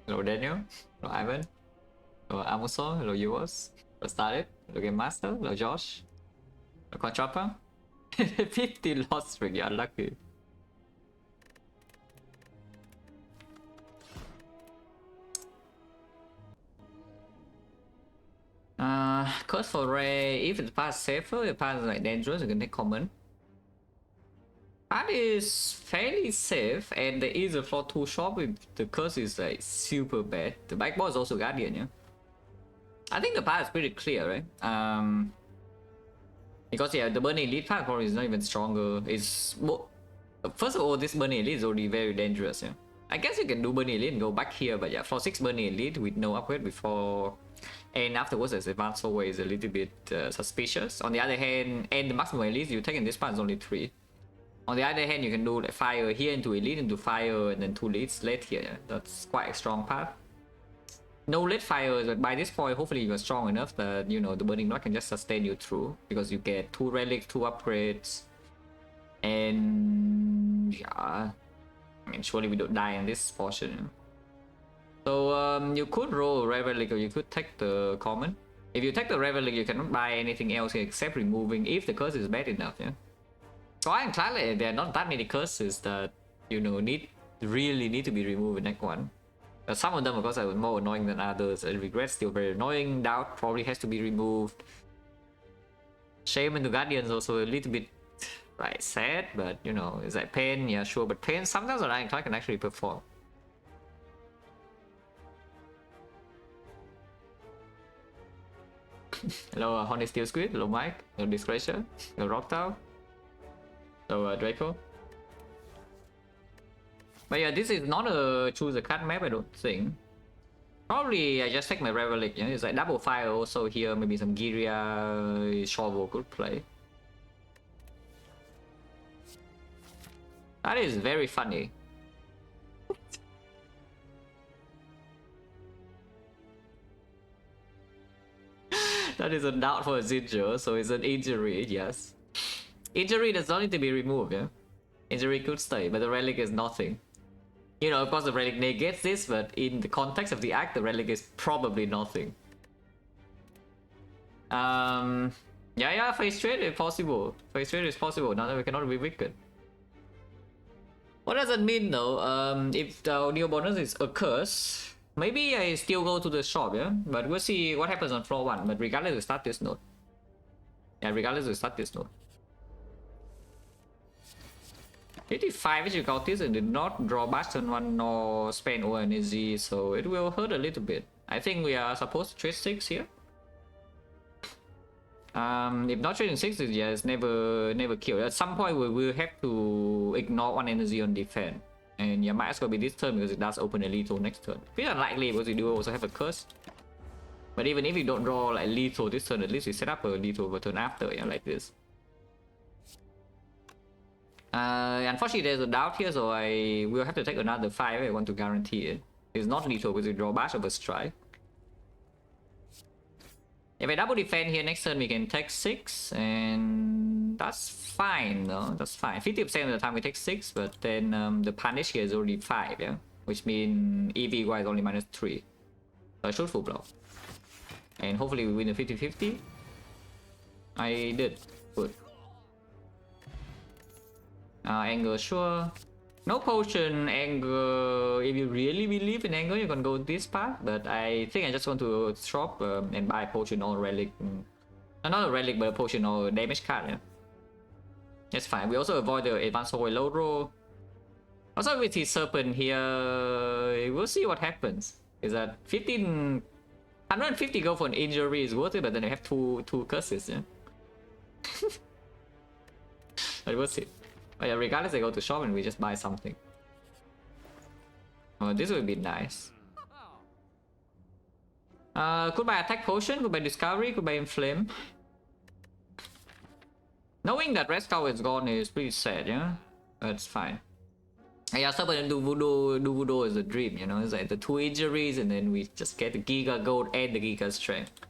Hello Daniel. Hello Ivan. Hello Amuso. Hello Yours. Hello Starlet. Hello Game Master. Hello Josh. Hello Quadrupper. 50 lost streak, you're unlucky. Curse for Ray, if the path is safer, the path is like dangerous, you can take common. Path is fairly safe, and there is a floor 2 shop if the curse is like super bad. The bike ball is also Guardian, yeah? I think the path is pretty clear, right? Because yeah, the Burning Elite path probably is not even stronger. It's first of all, this Burning Elite is already very dangerous, yeah? I guess you can do Burning Elite and go back here, but yeah, floor 6 Burning Elite with no upgrade before and afterwards as advanced always is a little bit suspicious. On the other hand, and the maximum elite you take in this part is only 3. On the other hand, you can do like fire here into elite, into fire, and then 2 leads late here. Yeah? That's quite a strong path. No late fire, but by this point, hopefully you're strong enough that, you know, the Burning Knot can just sustain you through, because you get 2 relics, 2 upgrades, and yeah, I mean, surely we don't die in this portion. Yeah? So you could roll Red Relic or you could take the common. If you take the Red Relic, you cannot buy anything else here except removing if the curse is bad enough, yeah. So Ironclad, there are not that many curses that, you know, really need to be removed in Act 1. Some of them, of course, are more annoying than others. And Regret still very annoying. Doubt probably has to be removed. Shaman to Guardians also a little bit right sad, but you know, is that Pain? Yeah, sure, but Pain sometimes on Ironclad can actually perform. Hello, Honey Steel Squid. Hello, Mike. Hello, Discretion. Hello, Rocktown. Hello, Draco. But yeah, this is not a choose a card map, I don't think. Probably I just take my Red Relic. Yeah? It's like double fire also here. Maybe some Giria, Shovel could play. That is very funny. That is a doubt for a Zinjo, so it's an injury, yes. Injury does not need to be removed, yeah? Injury could stay, but the relic is nothing. You know, of course the relic negates this, but in the context of the act, the relic is probably nothing. Yeah, face trade is possible. Face trade is possible, now that we cannot be wicked. What does it mean though? If the Neo bonus is a curse, maybe I still go to the shop, yeah? But we'll see what happens on floor 1. But regardless, we start this node. Yeah, regardless, we start this node. 85 which you got this and did not draw Bastion 1 nor spend all energy, so it will hurt a little bit. I think we are supposed to trade 6 here. If not trading 6, yeah, it's never kill. At some point we will have to ignore 1 energy on defense. And yeah, might as well be this turn because it does open a lethal next turn. It's unlikely because we do also have a curse. But even if you don't draw like lethal this turn, at least we set up a lethal for turn after, yeah, like this. Unfortunately there's a doubt here, so I will have to take another 5 if I want to guarantee it. It's not lethal because we draw Bash over Strike. If I double defend here next turn we can take 6 and that's fine though, that's fine. 50% of the time we take 6, but then the punish here is already 5, yeah? Which means EV is only -3. So I should full blow. And hopefully we win the 50-50. I did. Good. Anger, sure. No potion, anger. If you really believe in anger, you can go this path. But I think I just want to shop and buy potion or relic. Not a relic, but a potion or damage card. Yeah. That's fine. We also avoid the advanced hole low roll. Also with his serpent here, we'll see what happens. Is that 150 go for an injury is worth it, but then you have two curses. Yeah. But we'll see. Oh yeah, regardless I go to shop and we just buy something. Oh, this would be nice. Could buy attack potion, could buy discovery, could buy inflame. Knowing that red skull is gone is pretty sad, yeah? That's fine. Yeah, somebody do voodoo is a dream, you know? It's like the 2 injuries and then we just get the Giga Gold and the Giga Strength.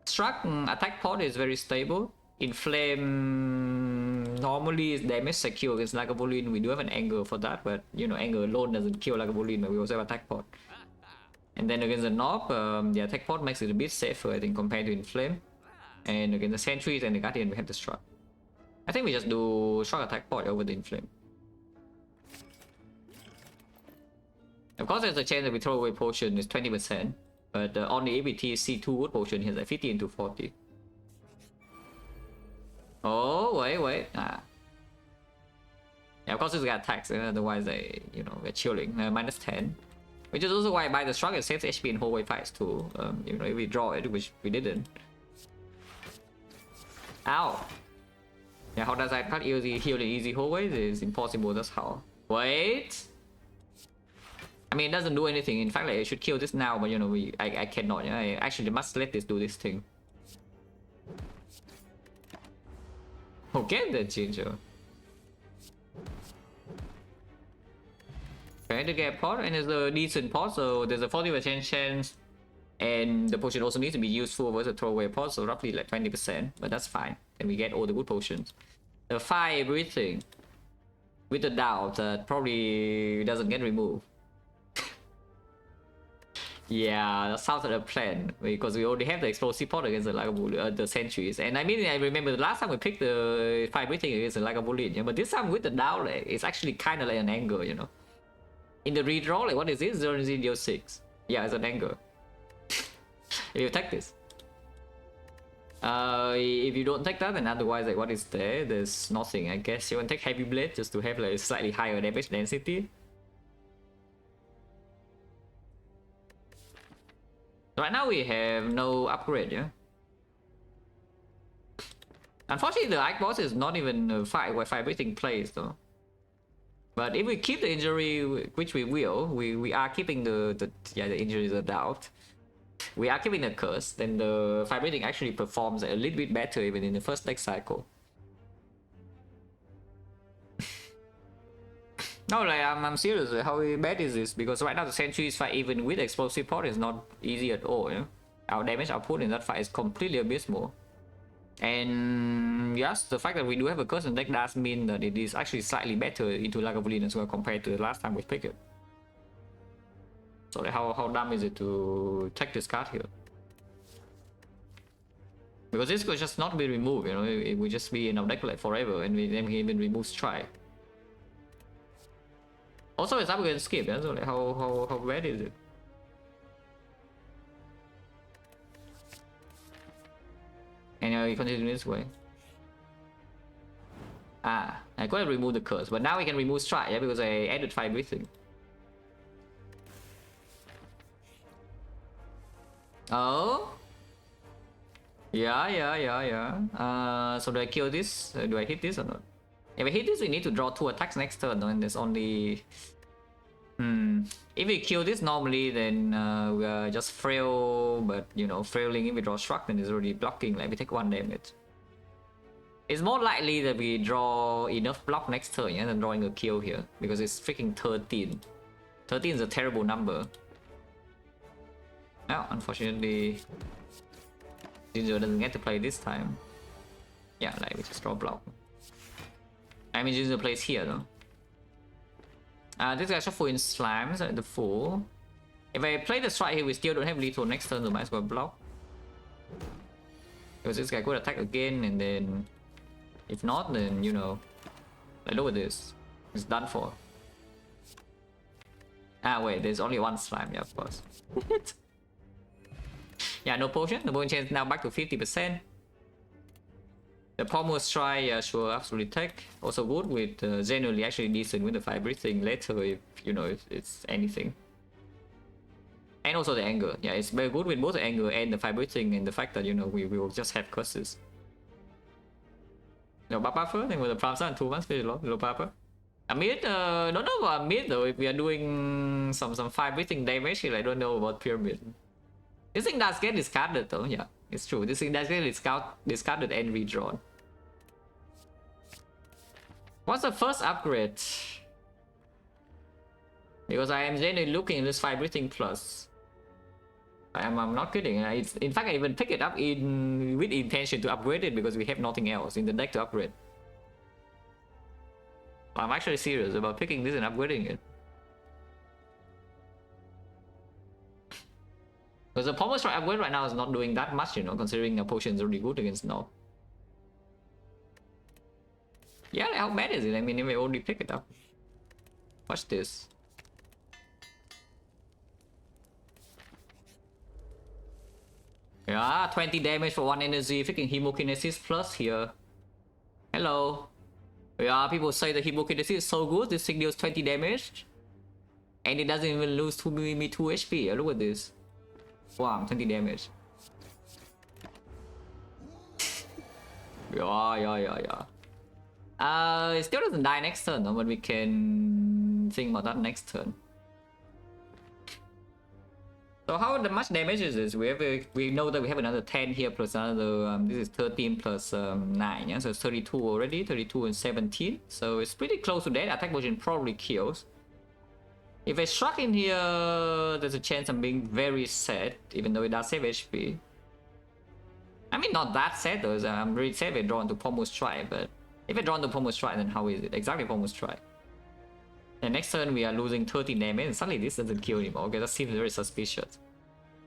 Struck attack pod is very stable. Inflame normally is damage secure against Lagavulin. We do have an anger for that, but you know, anger alone doesn't kill Lagavulin, but we also have attack pod. And then against the Nob, the attack pod makes it a bit safer, I think, compared to Inflame. And against the Sentries and the Guardian, we have the Struck. I think we just do Shock attack pod over the Inflame. Of course, there's a chance that we throw away potion is 20%, but on the ABT C2 wood potion, he has like 50 into 40. Oh, wait. Yeah, of course, it's got attacks, otherwise, you know, we're chilling. Minus 10. Which is also why I buy the Struck, it saves HP in hallway fights too. You know, if we draw it, which we didn't. Ow! Yeah, how does I cut easy heal in easy hallways? It's impossible, that's how. Wait! I mean, it doesn't do anything. In fact, like, I should kill this now, but you know, I cannot. Yeah? I actually must let this do this thing. Okay, then, Ginger. Okay, to get pot, and it's a decent pot, so there's a 40% chance, and the potion also needs to be useful versus throwaway pot, so roughly like 20%, but that's fine. Then we get all the good potions. The fire breathing, with the doubt that probably doesn't get removed. Yeah, that sounds like a plan, because we already have the explosive pot against the Lagavulin, the Sentries. And I mean, I remember the last time we picked the fire breathing against the Lagavulin, yeah, but this time with the doubt, like, it's actually kind of like an anger, you know. In the redraw, like, what is this? 006. Yeah, it's an anger. If you take this. If you don't take that, then otherwise, like, what is there? There's nothing, I guess. You want to take Heavy Blade just to have like slightly higher damage density. Right now we have no upgrade, yeah? Unfortunately, the Ike boss is not even a fight where fire breathing plays though. But if we keep the injury, which we will, we are keeping the injury is a doubt. We are keeping the curse, then the fire breathing actually performs a little bit better even in the first next cycle. No, like I'm serious. How bad is this? Because right now the Sentries fight even with explosive pot is not easy at all. You know? Our damage output in that fight is completely abysmal. And yes, the fact that we do have a curse in deck does mean that it is actually slightly better into Lagavulin as well compared to the last time we picked it. So like how dumb is it to take this card here? Because this could just not be removed, you know, it would just be in our deck like forever, and then we even remove Strike. Also, it's upgrade skip, yeah? So like how bad is it? And we continue this way. I could have removed the curse, but now we can remove Strike, yeah, because I added fire breathing. Oh? Yeah. So do I kill this? Do I hit this or not? If I hit this, we need to draw 2 attacks next turn, no? And there's only... If we kill this normally, then we are just frail, but you know, frailing if we draw Struck, then it's already blocking, like we take 1 damage. It's more likely that we draw enough block next turn, yeah, than drawing a kill here, because it's freaking 13. 13 is a terrible number. Now, unfortunately, Ginger doesn't get to play this time. Yeah, like we just draw block. I mean, Ginger plays here though. This guy shuffle in slimes at the full. If I play the Strike here, we still don't have lethal next turn, so might as well block. Because this guy could attack again, and then if not, then you know, like look at this, it's done for. Wait, there's only 1 slime, yeah, of course. Yeah, no potion. The potion chance now back to 50%. The Pommel Strike, yeah, sure, absolutely take. Also good with generally actually decent with the fire breathing later if you know if it's anything. And also the anger. Yeah, it's very good with both the anger and the fire breathing, and the fact that you know we will just have curses. No Papa first, and with the Pramsa and 2 months, no Papa. I mean, don't know about mid though. If we are doing some fire breathing damage here, I don't know about pyramid. This thing does get discarded though, yeah, it's true. This thing does get discarded and redrawn. What's the first upgrade? Because I am genuinely looking at this fire breathing plus. I'm not kidding. It's, in fact, I even pick it up with intention to upgrade it because we have nothing else in the deck to upgrade. I'm actually serious about picking this and upgrading it. Because the Pommel Strike upgrade right now is not doing that much, you know, considering the potion is really good against Snow. Yeah, like, how bad is it? I mean, if I only pick it up. Watch this. Yeah, 20 damage for 1 energy, freaking Hemokinesis plus here. Hello. Yeah, people say the Hemokinesis is so good, this thing deals 20 damage. And it doesn't even lose 2 HP. Look at this. Wow, 20 damage. Yeah. It still doesn't die next turn though, but we can think about that next turn. So how much damage is this? We know that we have another 10 here plus another this is 13 plus 9, yeah, so it's 32 already, 32 and 17. So it's pretty close to that. Attack potion probably kills. If I struck in here, there's a chance I'm being very sad, even though it does save HP. I mean, not that sad though, I'm really sad if I draw into Pommel Strike, but if I draw into Pommel Strike, then how is it? Exactly Pommel Strike. And next turn we are losing 13 damage, and suddenly this doesn't kill anymore. Okay, that seems very suspicious.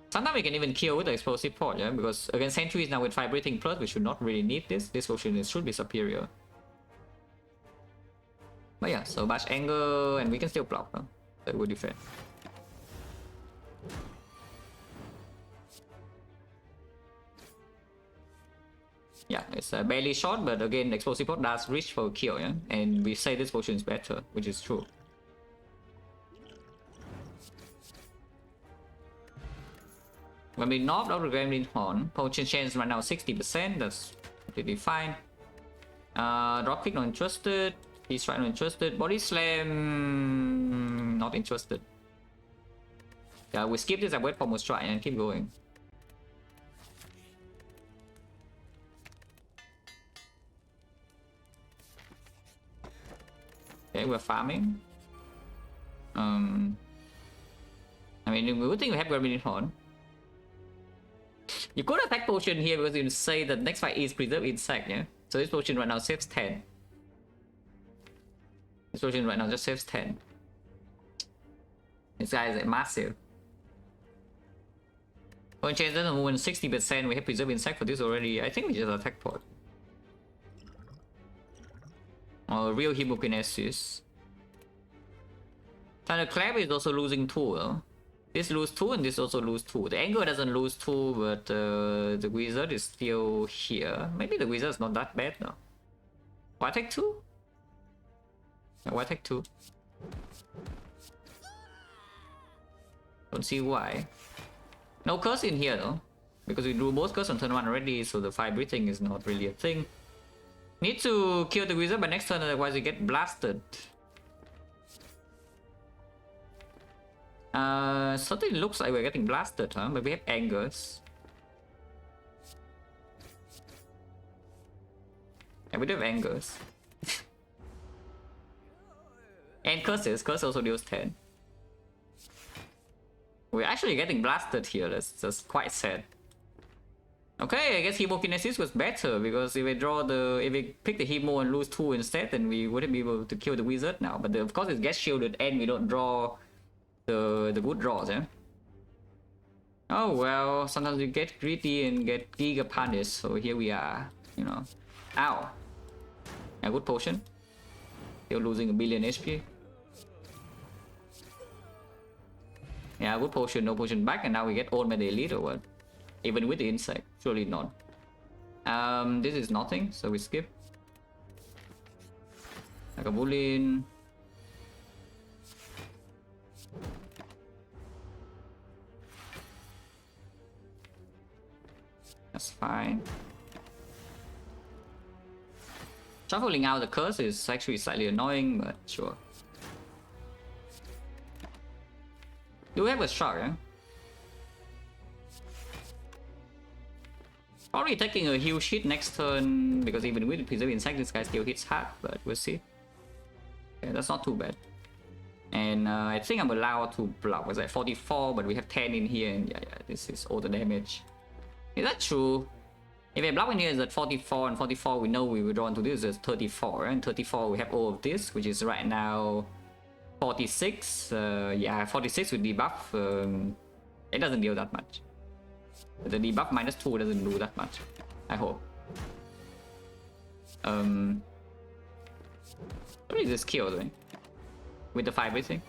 Sometimes we can even kill with the Explosive Port, yeah? Because against Sentries now with Vibrating Plus, we should not really need this. This potion should be superior. But yeah, so Bash Anger, and we can still block, huh? So it would defend. Yeah, it's barely short, but again, Explosive Port does reach for a kill, yeah? And we say this potion is better, which is true. When we knocked out the Gremlin Horn, potion chance right now 60%, that's completely fine. Dropkick not interested, Heat Strike not interested, Body Slam not interested. Yeah, we skip this and wait for Pommel Strike and keep going. Okay, we're farming. I mean, we would think we have Gremlin Horn. You could attack potion here because you say that next fight is preserve insect, yeah? So this potion right now saves 10. This potion right now just saves 10. This guy is massive. Point change doesn't move in 60%. We have preserve insect for this already. I think we just attack port. Oh, real Hemokinesis. Thunderclap is also losing 2, though. This lose 2 and this also lose 2. The Anger doesn't lose 2, but the Wizard is still here. Maybe the Wizard is not that bad now. Why take 2? Yeah, why take 2? Don't see why. No curse in here though. Because we drew both curse on turn 1 already, so the fire breathing is not really a thing. Need to kill the Wizard by next turn, otherwise we get blasted. Certainly looks like we're getting blasted, huh? But we have Angers. Yeah, we do have Angers. And Curses. Curse also deals 10. We're actually getting blasted here. That's just quite sad. Okay, I guess Hemokinesis was better because if we pick the Hemo and lose 2 instead, then we wouldn't be able to kill the Wizard now. But of course it gets shielded and we don't draw the good draws, eh? Oh well, sometimes you get greedy and get Giga Punish, so here we are, you know. Ow. Yeah, good potion. Still losing 1 billion HP. Yeah, good potion, no potion back, and now we get owned by the elite or what? Even with the insect, surely not. This is nothing, so we skip. Like a Bullion. That's fine. Shuffling out the curse is actually slightly annoying, but sure. Do we have a shark, eh? Probably taking a huge hit next turn, because even with Preserve Insect, this guy still hits hard, but we'll see. Okay, that's not too bad. And I think I'm allowed to block. Was like 44, but we have 10 in here, and yeah, this is all the damage. Is that true? If a block in here is at 44 and 44, we know we will draw into this as 34, and 34 we have all of this, which is right now 46. Yeah, 46 with debuff. It doesn't deal that much. The debuff -2 doesn't do that much, I hope. What is this kill doing? With the 5 everything?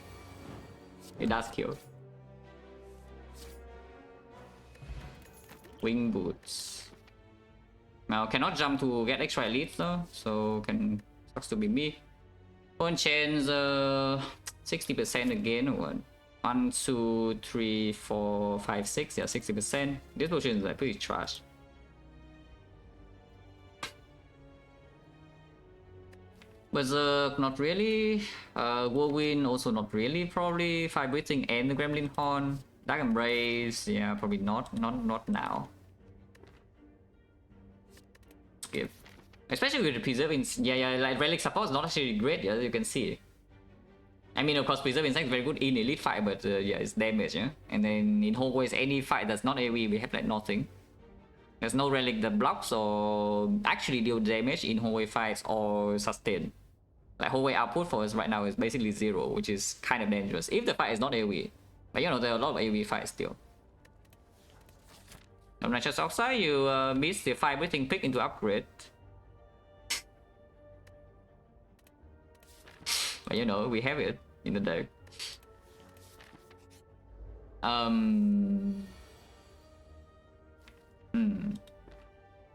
It does kill. Wing boots. Now cannot jump to get extra elites though, so can sucks to be me. Phone chains 60% again or what? 1, 2, 3, 4, 5, 6. Yeah, 60%. This potion is like pretty trash. Berserk, not really. Whirlwind, also not really. Probably 5 breathing and the Gremlin Horn. Dark Embrace, yeah, probably not now. Skip. Especially with the Preserve Insect. Yeah, like Relic support is not actually great, yeah, as you can see. I mean, of course, Preserve Insect is very good in Elite fight, but yeah, it's damage, yeah. And then in Hallways, any fight that's not AoE, we have like nothing. There's no Relic that blocks or actually deal damage in hallway fights or sustain. Like hallway output for us right now is basically 0, which is kind of dangerous if the fight is not AoE. But you know, there are a lot of AoE fights still. Obnoxious Oxide, you miss the 5 breathing pick into upgrade. But you know, we have it in the deck.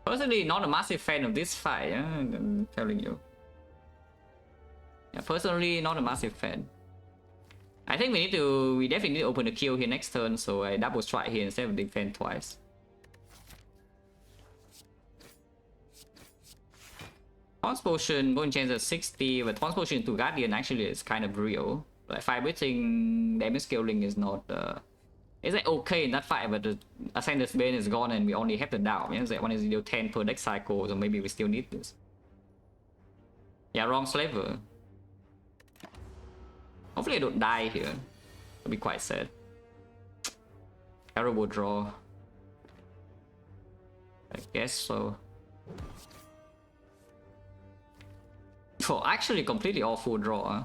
Personally, not a massive fan of this fight, yeah? I'm telling you. Yeah, personally, not a massive fan. I think we definitely need to open the kill here next turn, so I double strike here instead of defend twice. Taunt Potion, Bone Chains at 60, but Taunt Potion to Guardian actually is kind of real. Like 5 breathing damage scaling is not it's like okay in that fight, but the Ascender's Bane is gone and we only have the down. Yeah? It's like one is deal 10 per deck cycle, so maybe we still need this. Yeah, wrong slaver. Hopefully I don't die here. It'll be quite sad. Terrible draw. I guess so. Oh, actually completely awful draw. Huh?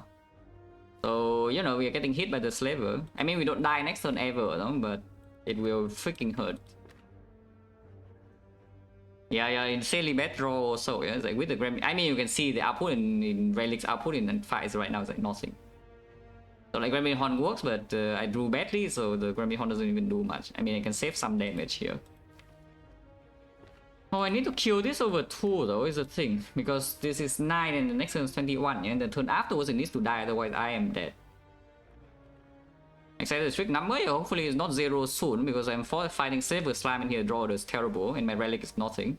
So, you know, we are getting hit by the slaver. I mean, we don't die next turn ever, no? But it will freaking hurt. Yeah, insanely bad draw also. Yeah? It's like with the Gremlin. I mean, you can see the output in Relic's output in fights right now is like nothing. So like Gremlin Horn works, but I drew badly, so the Gremlin Horn doesn't even do much. I mean, I can save some damage here. Oh, I need to kill this over 2 though, is the thing. Because this is 9 and the next turn is 21, yeah? And the turn afterwards it needs to die, otherwise I am dead. Except the strict number, yeah, hopefully it's not 0 soon, because I'm fighting Silver Slime in here, draw is terrible, and my relic is nothing.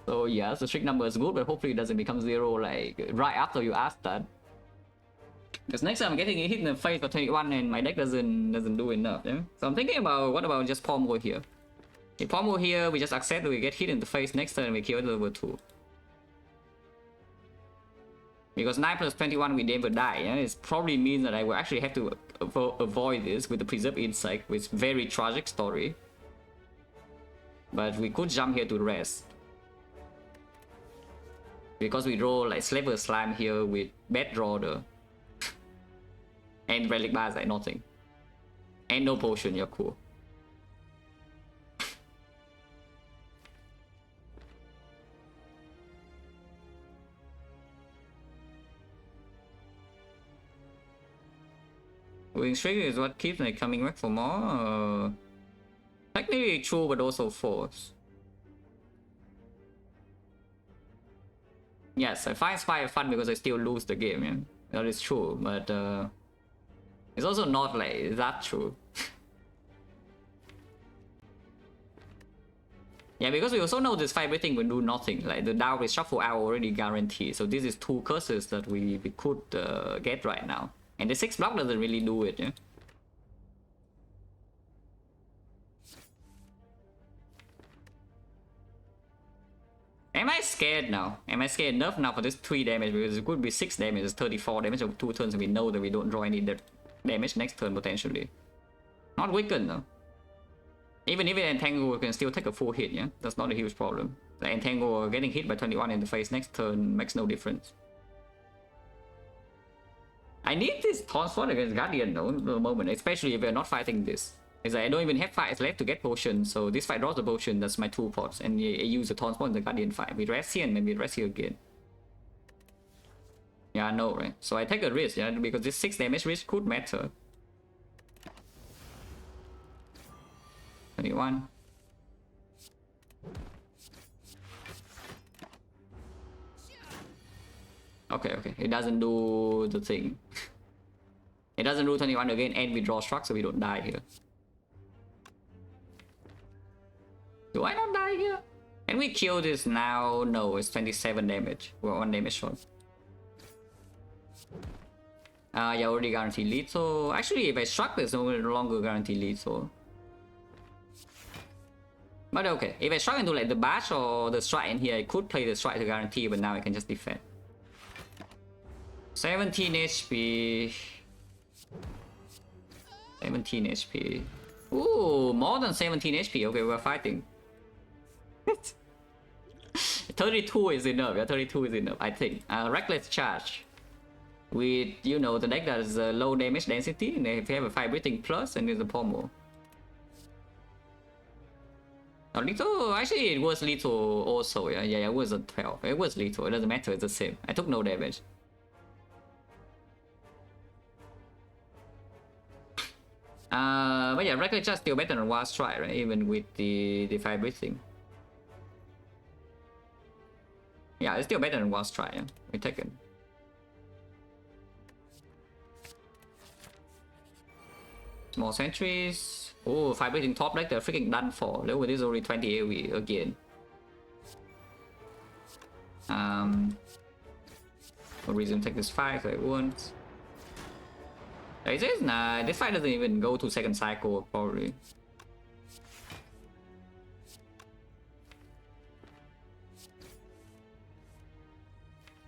So yeah, the strict number is good, but hopefully it doesn't become 0 like right after you ask that. Because next time I'm getting hit in the face for 21 and my deck doesn't do enough, yeah? So I'm thinking about, what about just Pommel here? If Pommel here, we just accept that we get hit in the face next turn and we kill it over 2. Because 9 plus 21 we never die, yeah? It probably means that I will actually have to avoid this with the Preserve Insect, with very tragic story. But we could jump here to rest. Because we draw like Slaver Slime here with bad draw though. And Relic Bar is like nothing. And no potion, you're cool. Wing Streak is what keeps me coming back for more. Technically true, but also false. Yes, I find Spire fun because I still lose the game, yeah? That is true, but it's also not like that true. Yeah, because we also know this 5 breathing will do nothing. Like the down with shuffle out already guaranteed. So this is 2 curses that we could get right now. And the 6 block doesn't really do it, yeah? Am I scared now? Am I scared enough now for this 3 damage? Because it could be 6 damage, it's 34 damage over 2 turns, and we know that we don't draw any damage next turn potentially. Not weakened though. Even if it entangle, can still take a full hit, yeah? That's not a huge problem. The entangle getting hit by 21 in the face next turn makes no difference. I need this taunt slot against Guardian though, at the moment, especially if we're not fighting this. Is I don't even have fights left to get potion, so this fight draws the potion, that's my 2 pots, and I use the taunt slot in the Guardian fight. We rest here and maybe rest here again. Yeah, I know, right? So I take a risk, yeah, because this 6 damage risk could matter. 21. Okay, it doesn't do the thing. It doesn't do 21 again, and we draw struck, so we don't die here. Do I not die here? Can we kill this now? No, it's 27 damage. We're 1 damage short. Yeah, already guaranteed lethal. Actually, if I struck, there's no longer guaranteed lethal. But okay, if I struck into like the bash or the strike in here, I could play the strike to guarantee, but now I can just defend. 17 HP. 17 HP. Ooh, more than 17 HP. Okay, we're fighting. 32 is enough. Yeah, 32 is enough, I think. Reckless charge. With, you know, the deck that is low damage density, and if you have a 5 breathing plus, and there's a pommel. Lethal, actually it was lethal also, yeah, it was a 12. It was lethal, it doesn't matter, it's the same. I took no damage. But yeah, Reckless Charge still better than Wild Strike, right? Even with the 5 breathing. Yeah, it's still better than Wild Strike, yeah. We take it. Small sentries. Oh, 5 breathing top deck, they're freaking done for. Look, this is only 20 AoE again. No reason to take this fight, so it won't. It says, nah, this fight doesn't even go to second cycle, probably.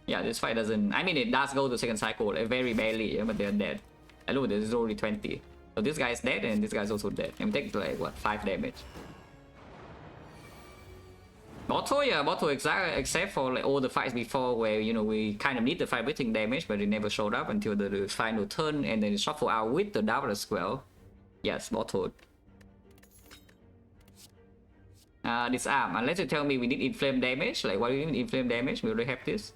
Yeah, this fight doesn't. I mean, it does go to second cycle, very barely, yeah, but they're dead. I look, this is only 20. So this guy's dead, and this guy's also dead. I'm taking like, what, 5 damage. Bottle, yeah, bottle except for like all the fights before where, you know, we kind of need the 5 breathing damage, but it never showed up until the final turn, and then it shuffle out with the double as well. Yes, bottle. Disarm, unless you tell me we need inflame damage, like what do you mean inflame damage? We already have this.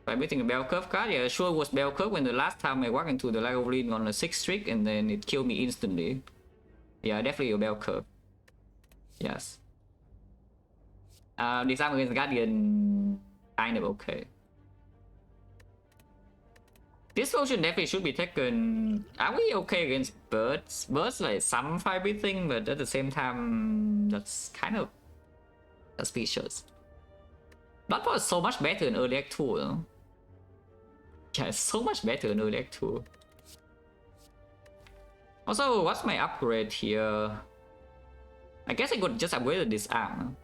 5 breathing a bell curve card, yeah, sure was bell curve when the last time I walked into the Lagavulin on a 6 streak and then it killed me instantly. Yeah, definitely a bell curve. Yes. Disarm against Guardian, kind of okay. This potion definitely should be taken. Are we okay against birds? Birds like some 5 breathing, but at the same time, that's kind of suspicious. Bloodport is so much better in early act 2, though. Yeah, it's so much better in early act 2. Also, what's my upgrade here? I guess I could just upgrade the disarm.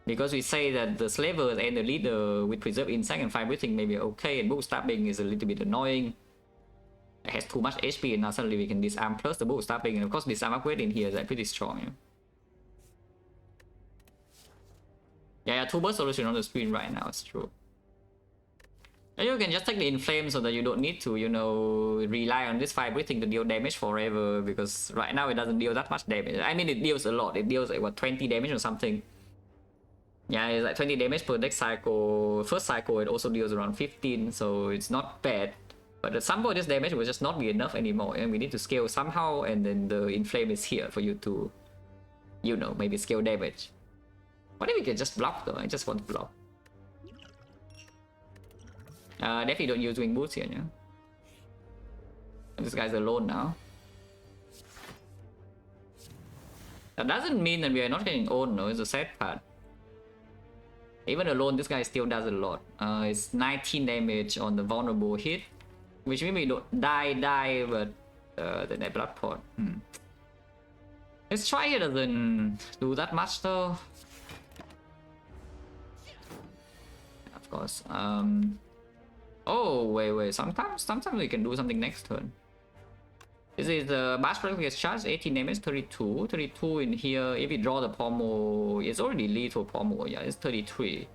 Because we say that the slavers and the leader with preserve insight and 5 breathing may be okay, and book stabbing is a little bit annoying. It has too much HP, and now suddenly we can disarm plus the book stabbing, and of course disarm upgrade in here is like pretty strong. Yeah, 2 burst solution on the screen right now, it's true. And you can just take the inflame so that you don't need to, you know, rely on this 5 breathing to deal damage forever, because right now it doesn't deal that much damage. I mean, it deals a lot. It deals like what, 20 damage or something. Yeah, it's like 20 damage per next cycle. First cycle it also deals around 15, so it's not bad. But at some point this damage will just not be enough anymore, and we need to scale somehow, and then the inflame is here for you to, you know, maybe scale damage. What if we can just block though? I just want to block. Definitely don't use wing boots here, yeah. And this guy's alone now. That doesn't mean that we are not getting owned, no, it's a sad part. Even alone, this guy still does a lot. It's 19 damage on the vulnerable hit, which means we don't die, but then that blood pot. Let's try it doesn't do that much though. Of course. Oh wait. Sometimes we can do something next turn. This is the Bash gets charged, 18 damage, 32. 32 in here. If we draw the pommel, it's already lethal pommel. Yeah, it's 33.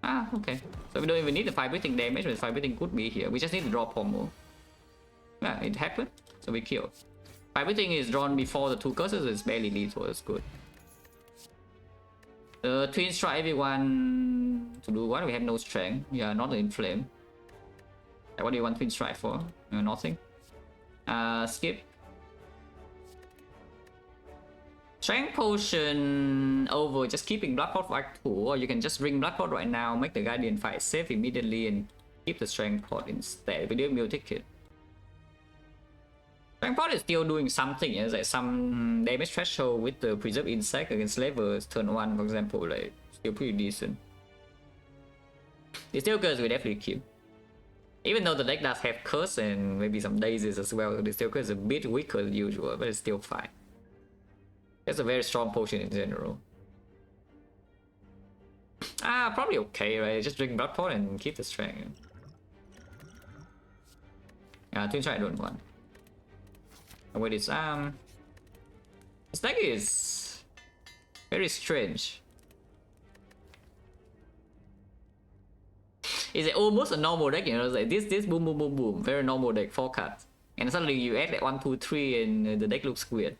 Ah, okay. So we don't even need the vibrating damage, but vibrating could be here. We just need to draw pommel. Yeah, it happened. So we kill. Vibrating is drawn before the 2 curses, so it's barely lethal. That's good. The twin strike everyone to do what? We have no strength. Yeah, not in flame. What do you want twin strike for? Nothing. Skip. Strength potion over just keeping Blood Pot for Act 2, or you can just bring Blood Pot right now, make the Guardian fight safe immediately, and keep the Strength Pot instead. We do Meal Ticket. Strength Pot is still doing something, it's like some damage threshold with the Preserve Insect against levels turn 1, for example, like still pretty decent. The Steel Curse we definitely keep. Even though the deck does have Curse and maybe some Daisies as well, the Steel Curse is a bit weaker than usual, but it's still fine. It's a very strong potion in general. Probably okay, right? Just drink Blood Pot and keep the strength. Twin Strike I don't want. Wait, this deck is very strange. It's almost a normal deck, you know, it's like this boom boom boom boom, very normal deck, 4 cards. And suddenly you add like 1, 2, 3 and the deck looks weird.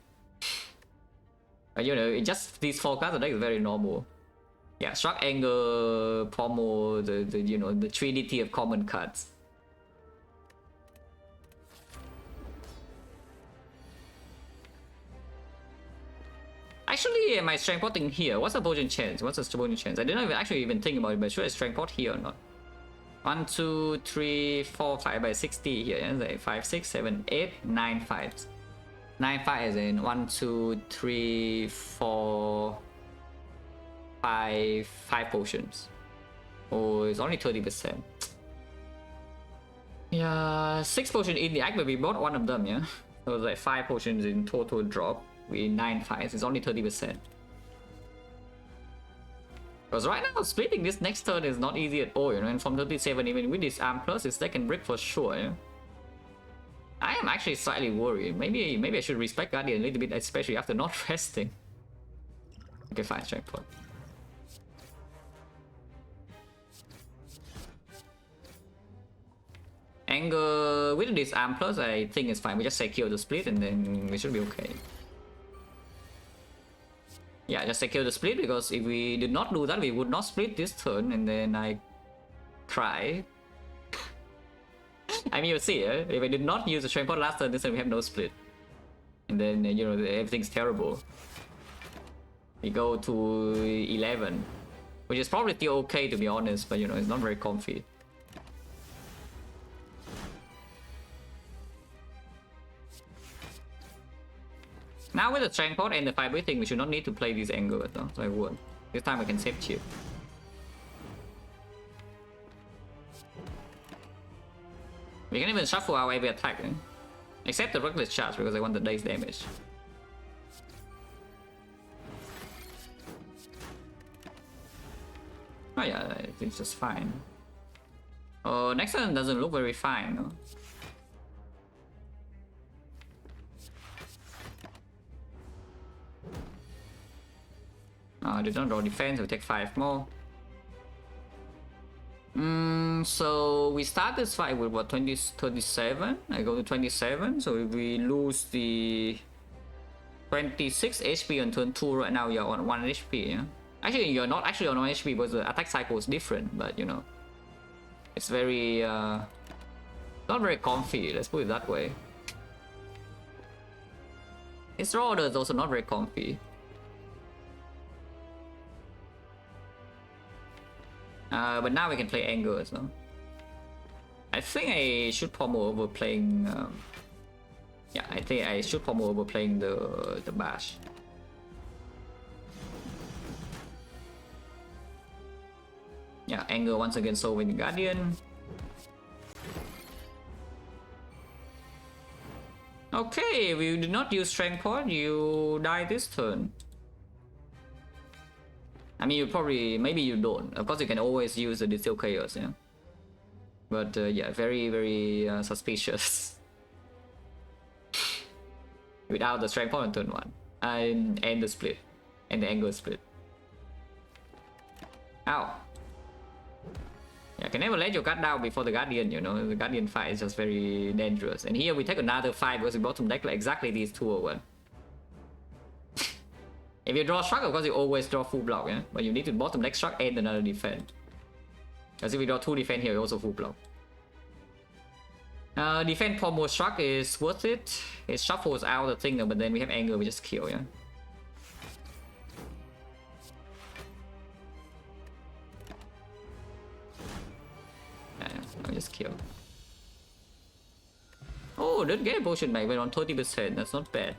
But you know, it just these 4 cards, the deck is very normal. Yeah, Struck, Anger, Pommel, the you know, the trinity of common cards. Actually, am I strength potting here? What's the potion chance? What's the potion chance? I didn't even think about it, but should I strength pot here or not? 1, 2, 3, 4, 5 by 60 here. Yeah? Like 5, 6, 7, 8, 9 fights. 9 fights in 1, 2, 3, 4, 5 potions. Oh, it's only 30%. Yeah, 6 potions in the act, but we bought one of them, yeah? So it's like 5 potions in total drop. We 9 fights, it's only 30%. Because right now, splitting this next turn is not easy at all, you know, and from 37, even with this arm plus, it's they can break for sure, yeah? I am actually slightly worried. Maybe I should respect Guardian a little bit, especially after not resting. Okay, fine, strength pot. Anger with this arm plus, I think it's fine. We just secure the split and then we should be okay. Yeah, just secure the split, because if we did not do that, we would not split this turn, and then I cry. I mean, you see, if I did not use the strength pot last turn, this time we have no split. And then, you know, everything's terrible. We go to 11, which is probably still okay, to be honest, but you know, it's not very comfy. Now with the strength pot and the vibrating, we should not need to play these angles, though, so I would. This time I can save chip. We can even shuffle our every attack, except the reckless charge, because I want the daze damage. Oh yeah, it's just fine. Oh, next turn doesn't look very fine, no? I did not draw defense, we take 5 more. So we start this fight with what, 27? I go to 27, so if we lose the 26 HP on turn 2 right now, you're on 1 HP, yeah? Actually, you're not actually on 1 HP because the attack cycle is different, but you know, it's very, not very comfy, let's put it that way. His draw order is also not very comfy. But now we can play Anger as well. I think I should pommel over playing. Yeah, I think I should pommel over playing the bash. Yeah, Anger once again solving Guardian. Okay, we did not use Strength Pot. You die this turn. I mean, you probably, maybe you don't. Of course, you can always use the Distill Chaos, yeah. But yeah, very, very suspicious. without the strength on turn 1 and the split and the angle split. Ow. Yeah, can never let your guard down before the Guardian, you know. The Guardian fight is just very dangerous. And here we take another 5 because we bottom deck like exactly these 201. If you draw struck, of course you always draw full block, yeah? But you need to bottom deck struck and another defense. Because if we draw 2 defense here, you also full block. Defense for more struck is worth it. It shuffles out the thing, but then we have anger, we just kill, yeah? I just kill. Oh, don't get a potion back, we're on 30%, that's not bad.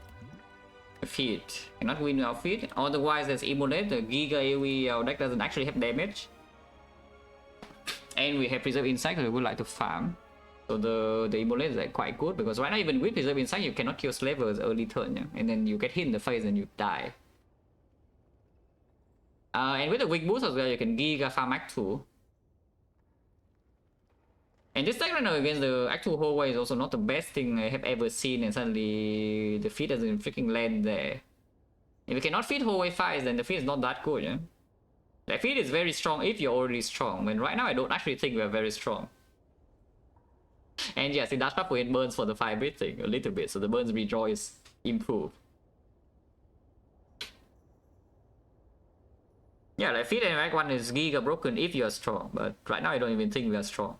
Feet. Cannot win without feet. Otherwise, there's Immolate, the Giga AoE, our deck doesn't actually have damage. And we have Preserve Insight, because we would like to farm. So the Immolate is like quite good, because right now even with Preserve Insight, you cannot kill Slavers early turn, yeah? And then you get hit in the face and you die. And with the Weak Boost as well, you can Giga farm Act 2. And this deck right now against the actual hallway is also not the best thing I have ever seen, and suddenly the feed doesn't freaking land there. If you cannot feed hallway fights, then the feed is not that good, yeah? The feed is very strong if you're already strong, and right now I don't actually think we're very strong. And yes, it does shuffle in burns for the 5-bit thing a little bit, so the burns redraw is improved. Yeah, like feed and Act 1 is Giga broken if you're strong, but right now I don't even think we are strong.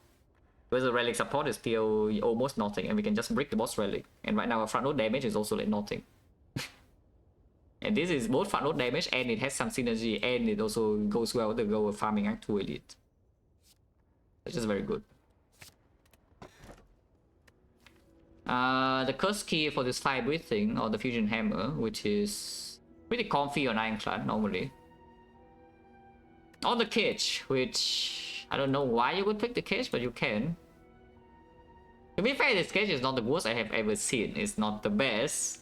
Because the relic support is still almost nothing, and we can just break the boss relic. And right now our front load damage is also like nothing. And this is both front load damage and it has some synergy, and it also goes well with the goal of farming Act 2 Elite. Which is very good. The curse key for this 5-bit thing, or the fusion hammer, which is pretty comfy on Ironclad normally. Or the cage, which I don't know why you would pick the cage, but you can. To be fair, this cage is not the worst I have ever seen. It's not the best,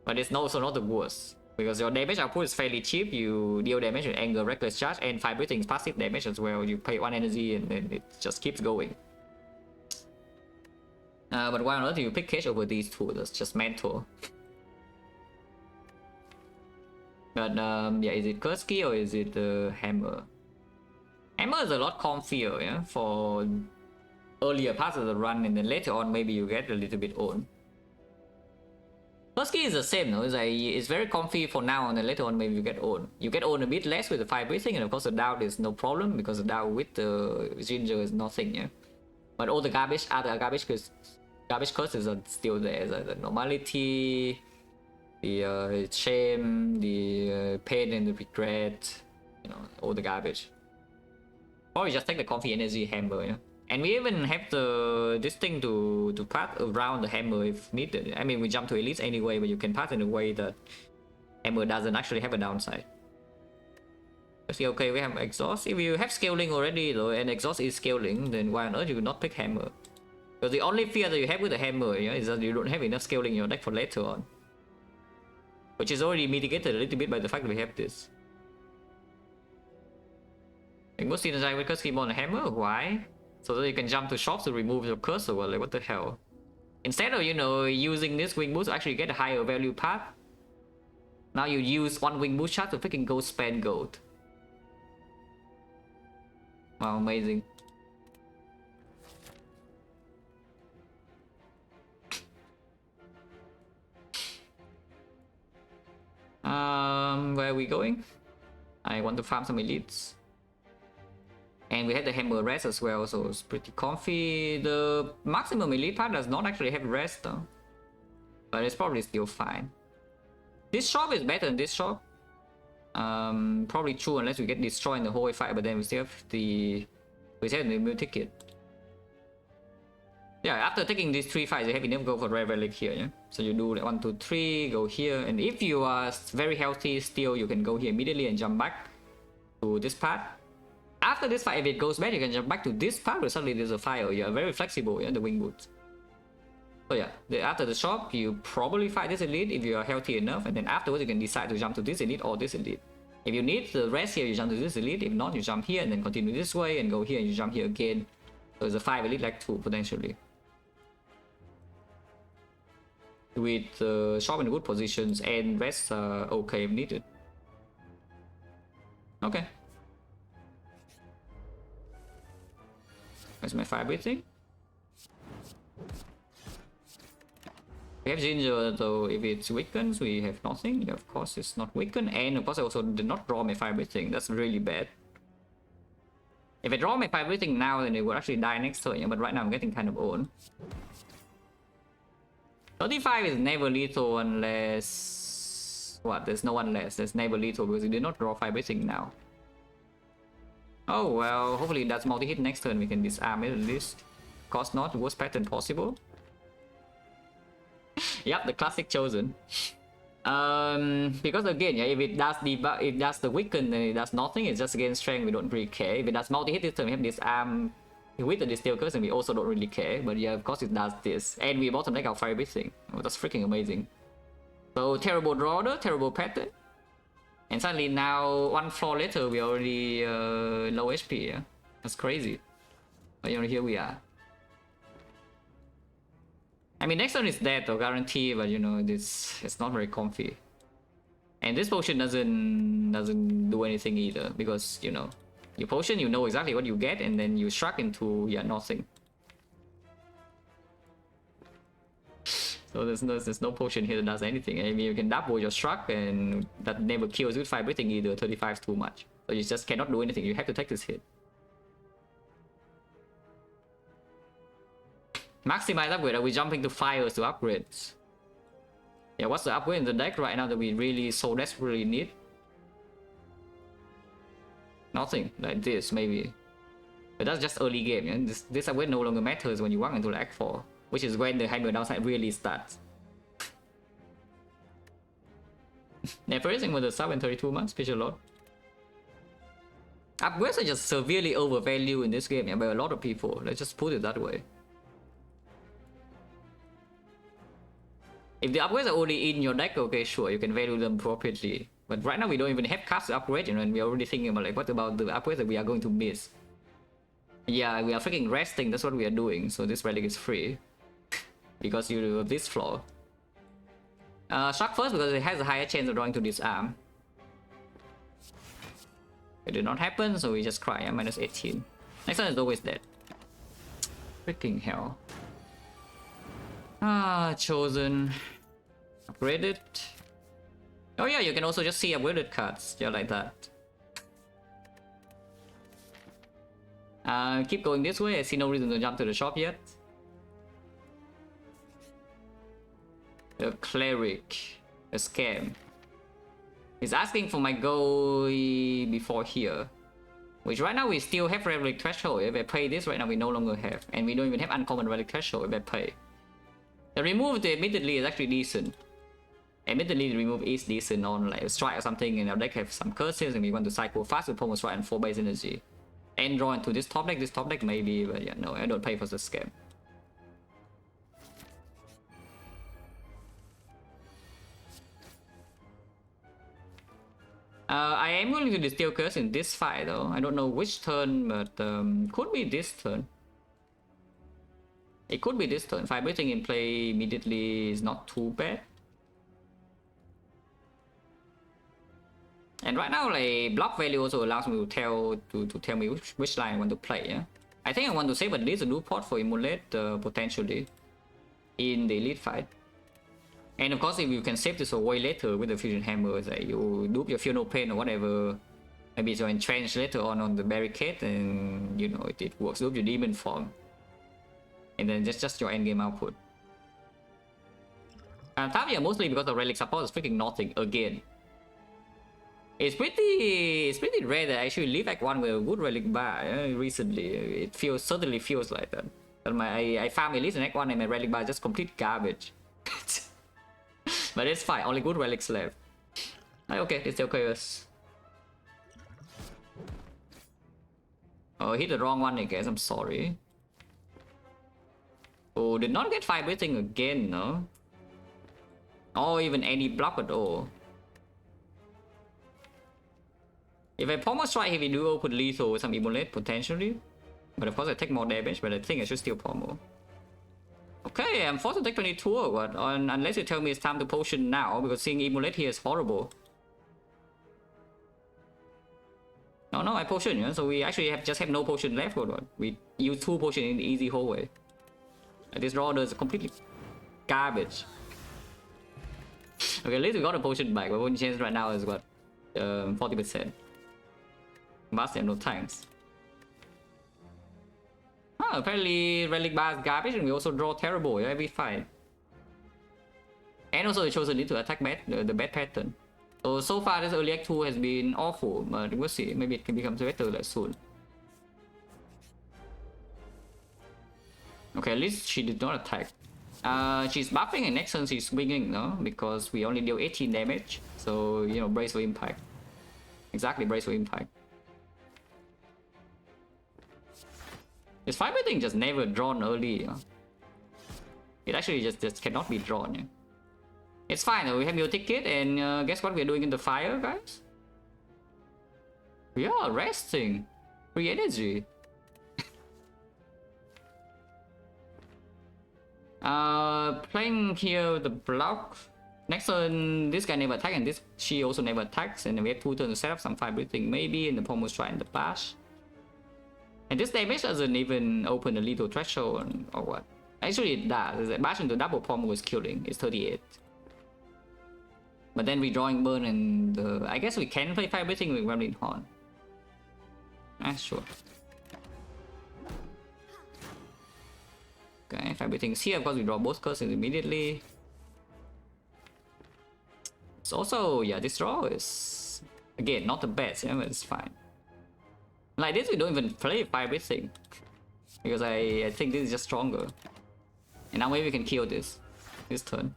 but it's also not the worst. Because your damage output is fairly cheap. You deal damage with anger, reckless charge, and 5-bit thing's passive damage as well. You pay 1 energy and then it just keeps going. But why on earth do you pick cage over these two? That's just mental. But yeah, is it curse key or is it the hammer? Hammer is a lot comfier, yeah, for earlier parts of the run, and then later on maybe you get a little bit own. First key is the same, no? It's very comfy for now, and then later on maybe you get own. You get own a bit less with the 5-bit thing, and of course the doubt is no problem, because the doubt with the ginger is nothing, yeah. But all the garbage, other garbage curses are still there. The normality, the shame, the pain and the regret, you know, all the garbage. Or we just take the comfy energy hammer, yeah? And we even have this thing to pass around the hammer if needed. I mean, we jump to elites anyway, but you can pass in a way that hammer doesn't actually have a downside. See, okay, we have exhaust. If you have scaling already though, and exhaust is scaling, then why on earth you would not pick hammer? Because the only fear that you have with the hammer, yeah, is that you don't have enough scaling in your deck for later on. Which is already mitigated a little bit by the fact that we have this. Like most synergize with curse keyboard on the hammer, why? So that you can jump to shops to remove your curse, or like what the hell? Instead of, you know, using this wing boost to actually get a higher value path, now you use one wing boost shot to freaking go spend gold. Wow, amazing. Where are we going? I want to farm some elites. And we had the hammer rest as well, so it's pretty comfy. The maximum elite part does not actually have rest though, but it's probably still fine. This shop is better than this shop. Probably true unless we get destroyed in the whole fight, but then we still have the new ticket. Yeah, after taking these 3 fights, you have enough go for rare relic here, yeah? So you do like 1, 2, 3, go here, and if you are very healthy still, you can go here immediately and jump back to this part. After this fight, if it goes bad, you can jump back to this part, but suddenly there's a fire. You're very flexible, yeah, the wing boots. So yeah, after the shop, you probably fight this elite if you are healthy enough, and then afterwards you can decide to jump to this elite or this elite. If you need the rest here, you jump to this elite. If not, you jump here and then continue this way and go here and you jump here again. So it's a 5 elite like 2 potentially. with shop in good positions and rest okay if needed. Okay. Where's my fire breathing? We have ginger, though if it's weakens, we have nothing. Yeah, of course it's not weakened, and of course I also did not draw my fire breathing. That's really bad. If I draw my fire breathing now, then it would actually die next turn, yeah, but right now I'm getting kind of old. 35 is never lethal unless... What? There's no one less. There's never lethal because you did not draw fire breathing now. Oh well, hopefully that's multi-hit next turn. We can disarm it at least. Cost not, worst pattern possible. Yep, the classic chosen. Because again, yeah, if it does the weaken, then it does nothing. It's just against strength. We don't really care. If it does multi-hit this turn, we have disarm with the distill curse, and we also don't really care. But yeah, of course it does this, and we bottom deck our fire breathing. Oh, that's freaking amazing. So terrible draw order, terrible pattern, and suddenly now one floor later we already low HP. Yeah, that's crazy. But you know, here we are. I mean, next turn is dead or guarantee, but you know, it's not very comfy. And this potion doesn't do anything either, because you know, your potion, you know exactly what you get, and then you shrug into nothing. So there's no potion here that does anything. I mean, you can double your shrug, and that never kills with fire breathing either. 35 is too much, so you just cannot do anything. You have to take this hit. Maximize upgrade. Are we jumping to fires to upgrades? Yeah, what's the upgrade in the deck right now that we really so desperately need? Nothing. Like this, maybe. But that's just early game. Yeah? This upgrade no longer matters when you walk into Act 4, which is when the Hammer downside really starts. Never using with the sub in 32 months, special lot. Upgrades are just severely overvalued in this game, yeah, by a lot of people. Let's just put it that way. If the upgrades are only in your deck, okay, sure, you can value them appropriately. But right now we don't even have cards to upgrade, you know, and we're already thinking about like, what about the upgrades that we are going to miss? Yeah, we are freaking resting, that's what we are doing, so this relic is free. Because you have this floor. Shock first because it has a higher chance of drawing to disarm. It did not happen, so we just cry, minus 18. Next one is always dead. Freaking hell. Chosen. Upgraded. Oh yeah, you can also just see upgraded cards, yeah, like that. Keep going this way. I see no reason to jump to the shop yet. The cleric, a scam. He's asking for my goal before here, which right now we still have relic threshold. If I pay this right now, we no longer have, and we don't even have uncommon relic threshold if I pay. The remove, admittedly, is actually decent. Admittedly, the remove is decent on like a strike or something, and our deck have some curses, and we want to cycle fast with Pomo Strike and 4 base energy. And draw into this top deck maybe, but yeah, no, I don't pay for the scam. I am going to distill curse in this fight though. I don't know which turn, but could be this turn. It could be this turn. Fire breathing in play immediately is not too bad. And right now, like, block value also allows me to tell me which line I want to play. Yeah, I think I want to save at least a loot pot for Immolate potentially in the elite fight. And of course, if you can save this away later with the fusion hammer, like you dupe your Feel No Pain or whatever, maybe it's entrenched later on the barricade, and you know it works. Dupe your demon form. And then just your endgame output. Tavia mostly because of relic support is freaking nothing again. It's pretty rare that I actually leave Act 1 with a good relic bar recently. It certainly feels like that. But I farm at least in Act 1 and my relic bar is just complete garbage. But it's fine, only good relics left. Okay, it's still chaos. Oh, I hit the wrong one I guess, I'm sorry. Oh, did not get fire breathing again, no? Or even any block at all. If I Pomo Strike, if we do open lethal with some Immolate potentially. But of course I take more damage, but I think I should still Pomo. Okay, I'm forced to take 22 or what? Unless you tell me it's time to potion now, because seeing Emulate here is horrible. No, I potion, yeah? So we actually just have no potion left or what? We use 2 potion in the easy hallway. This draw is completely garbage. Okay, at least we got a potion back, but one chance right now is what? 40%. Must have no tanks. Oh, apparently Relic Bar is garbage and we also draw terrible, yeah, we fine. And also it shows a need to attack bad, the bad pattern. So far this early act 2 has been awful, but we'll see, maybe it can become better like soon. Okay, at least she did not attack. She's buffing and next turn she's swinging, no? Because we only deal 18 damage. So, you know, brace for impact. Exactly, brace for impact. This fiber thing just never drawn early. It actually just cannot be drawn. Yeah? It's fine, we have your ticket, and guess what we're doing in the fire, guys? We are resting. Free energy. Playing here with the block. Next turn, this guy never attacks, and she also never attacks, and then we have 2 turns to set up some fire breathing, maybe, and the Pommel Strike and the bash. And this damage doesn't even open the lethal threshold or what? Actually it does. The bash into double Pommel is killing. It's 38. But then redrawing burn and I guess we can play fire breathing with Gremlin Horn. Sure. Okay, fire breathing is here. Of course, we draw both curses immediately. It's also, yeah, this draw is again not the best, yeah, but it's fine. Like this, we don't even play fire breathing because I think this is just stronger. And now maybe we can kill this turn.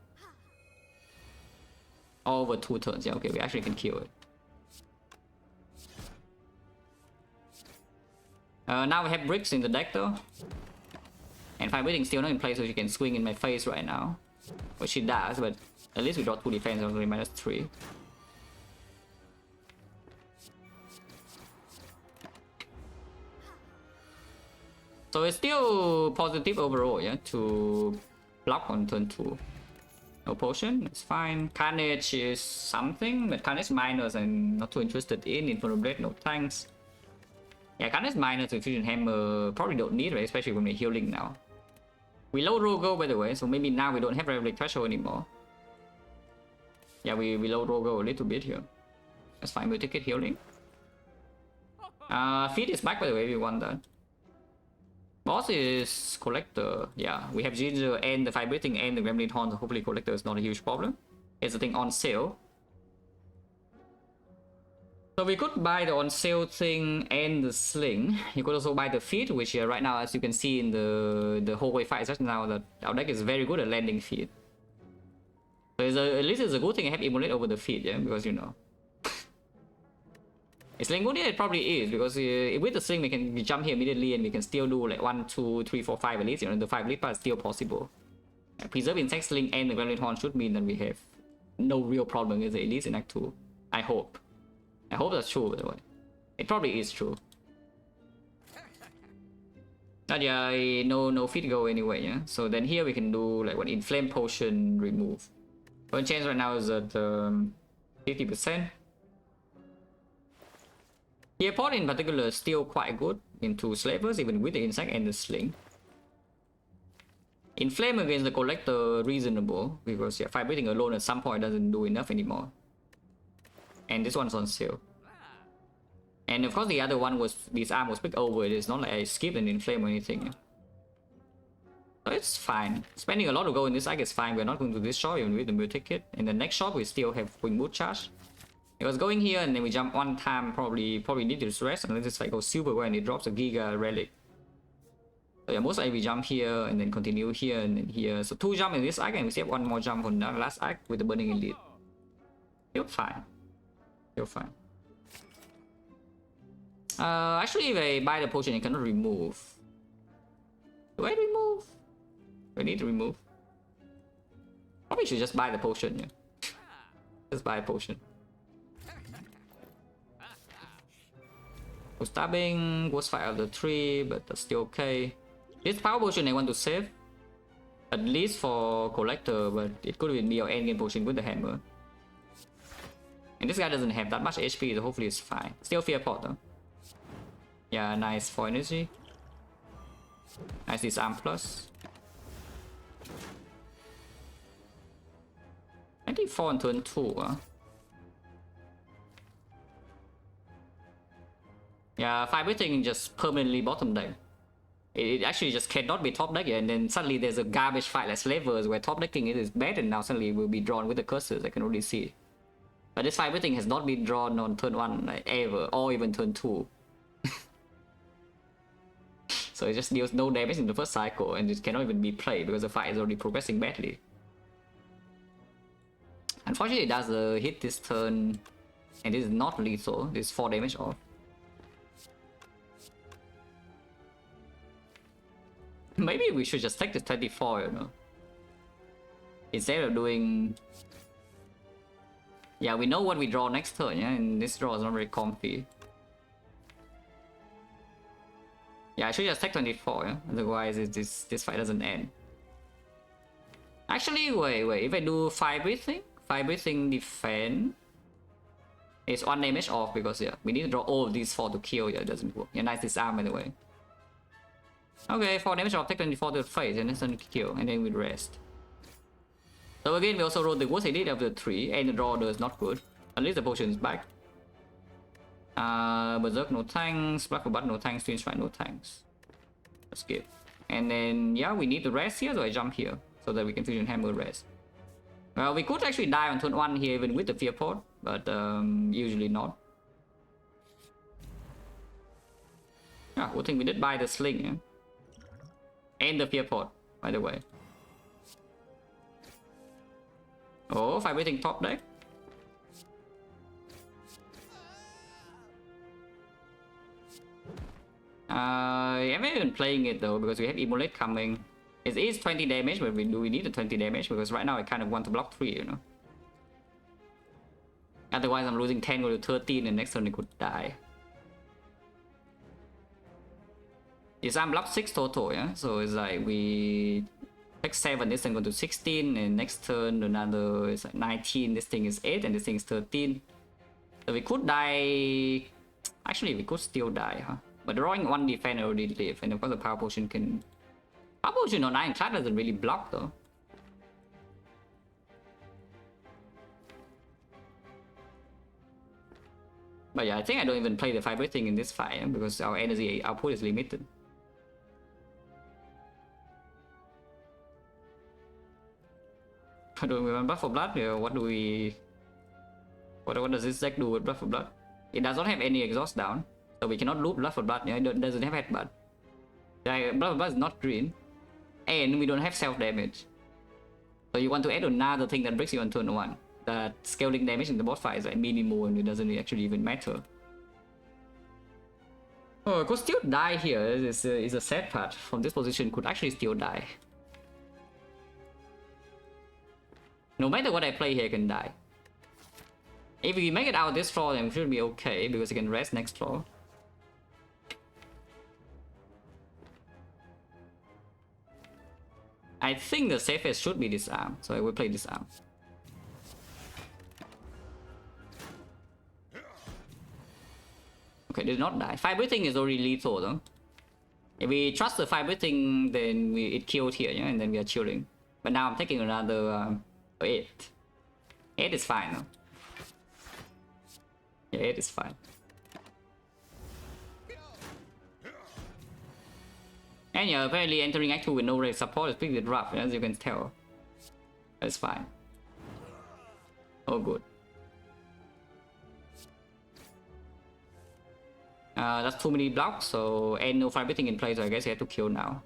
Over 2 turns, yeah, okay, we actually can kill it. Now we have bricks in the deck though. And fire breathing still not in place, so she can swing in my face right now. Which she does, but at least we draw 2 defense, only -3. So it's still positive overall, yeah, to block on turn 2. No potion, it's fine. Carnage is something, but Carnage minus I'm not too interested in. Infernal Blade, no tanks. Yeah, Carnage minus with Fusion Hammer probably don't need it, especially when we're healing now. We low Rogo by the way, so maybe now we don't have Relic Threshold anymore. Yeah, we low Rogo a little bit here. That's fine, we'll take it healing. Feed is back by the way if you want that. Boss is Collector. Yeah, we have Ginger and the Fire Breathing and the Gremlin Horn, so hopefully Collector is not a huge problem. It's the thing on sale. So we could buy the on sale thing and the sling. You could also buy the feed, which right now, as you can see in the hallway fight just now, that our deck is very good at landing feed. So at least it's a good thing I have Emulate over the feed, yeah, because you know. Sling good, yeah, it probably is, because with the sling we can jump here immediately and we can still do like 1, 2, 3, 4, 5 at least, you know, the 5 lead part is still possible. Preserve Insect Sling and the Gremlin Horn should mean that we have no real problem with it, at least in Act 2. I hope. I hope that's true, by the way. It probably is true. But yeah, no feed go anyway, yeah? So then here we can do like what Inflame Potion remove. Burn chance right now is at 50%. The port in particular is still quite good into slavers, even with the insect and the sling. Inflame against the collector reasonable, because yeah, fire breathing alone at some point doesn't do enough anymore. And this one's on sale. And of course the other one was, this arm was picked over, it's not like I skipped an inflame or anything. Yeah. So it's fine. Spending a lot of gold in this deck is fine, we're not going to this shop even with the mute ticket. In the next shop we still have Wing Boot Charge. It was going here and then we jump one time, probably need to rest, and then this fight goes super well and it drops a Giga Relic. So yeah, most likely we jump here and then continue here and then here. So 2 jump in this act and we still have 1 more jump on the last act with the Burning Elite. Still fine. Still fine. Actually if I buy the potion I cannot remove. Do I remove? Do I need to remove? Probably should just buy the potion, yeah. Just buy a potion. Stabbing was 5 out of the 3, but that's still okay. This power potion I want to save. At least for Collector, but it could be our endgame potion with the hammer. And this guy doesn't have that much HP, so hopefully it's fine. Still Fear Pot though. Yeah, nice for energy. Nice disarm plus. 94 on turn 2, huh? Yeah, everything just permanently bottom deck. It actually just cannot be top deck, and then suddenly there's a garbage fight like Slavers where top decking it is bad, and now suddenly it will be drawn with the curses. I can already see. But this everything has not been drawn on turn 1 like, ever, or even turn 2. So it just deals no damage in the first cycle, and it cannot even be played because the fight is already progressing badly. Unfortunately, it does a hit this turn, and this is not lethal. This is 4 damage off. Maybe we should just take this 24, you know. Instead of doing... Yeah, we know what we draw next turn, yeah, and this draw is not very comfy. Yeah, I should just take 24, yeah? Otherwise this fight doesn't end. Actually, wait, if I do 5 breathing defend, it's 1 damage off because yeah, we need to draw all of these 4 to kill, yeah, it doesn't work. Yeah, nice disarm by the way. Okay, 4 damage off, take 24 to the face, and then kill, and then we rest. So again, we also roll the worst edit of the 3, and the draw is not good. At least the potion is back. Berserk no tanks, Black Blood no tanks, Twin Strike no tanks. Let's skip. And then yeah, we need to rest here, so I jump here so that we can Fusion Hammer rest. Well, we could actually die on turn 1 here even with the Fear Pot, but usually not. Yeah, good thing we did buy the Sling, yeah? And the Fear Pot, by the way. Oh, everything top deck. I'm even playing it though because we have Immolate coming. It is 20 damage, but we need the 20 damage because right now I kind of want to block 3, you know. Otherwise I'm losing 10 go to 13 and next turn it could die. Yes, I'm blocked 6 total, yeah? So it's like we take 7, this thing go to 16, and next turn another is like 19, this thing is 8, and this thing is 13. So we could die... Actually, we could still die, huh? But drawing 1 defense already live, and of course the Power Potion can... Power Potion on Ironclad doesn't really block though. But yeah, I think I don't even play the fiber thing in this fight, yeah? Because our energy output is limited. Do we want Blood for Blood? Yeah, what do we... What does this deck do with Blood for Blood? It does not have any exhaust down, so we cannot loop Blood for Blood. Yeah, it doesn't have headbutt. Yeah, Blood for Blood is not green, and we don't have self damage. So you want to add another thing that breaks you on turn 1. That scaling damage in the boss fight is like minimal, and it doesn't actually even matter. Oh, could still die here. Is a sad part. From this position, could actually still die. No matter what I play here, I can die. If we make it out this floor, then we should be okay because we can rest next floor. I think the safest should be disarm, so I will play disarm. Okay, did not die. Fire breathing is already lethal though. If we trust the fire breathing, then it killed here, yeah, and then we are chilling. But now I'm taking another 8. 8 is fine though. Yeah, 8 is fine. And yeah, apparently entering Act 2 with no rate support is pretty rough, as you can tell. That's fine. Oh, good. That's too many blocks, so and no fire breathing in place, so I guess I have to kill now.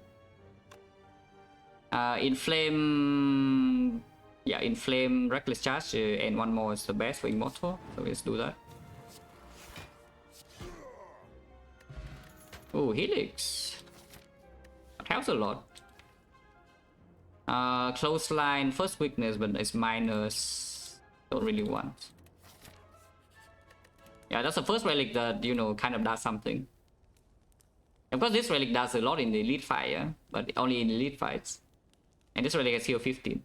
Inflame... Yeah, Inflame, Reckless Charge, and one more is the best for Immortal, so let's do that. Oh, Helix. That helps a lot. Clothesline, first weakness, but it's minus. Don't really want. Yeah, that's the first relic that, you know, kind of does something. Of course, this relic does a lot in the elite fight, yeah? But only in elite fights. And this relic has heal 15.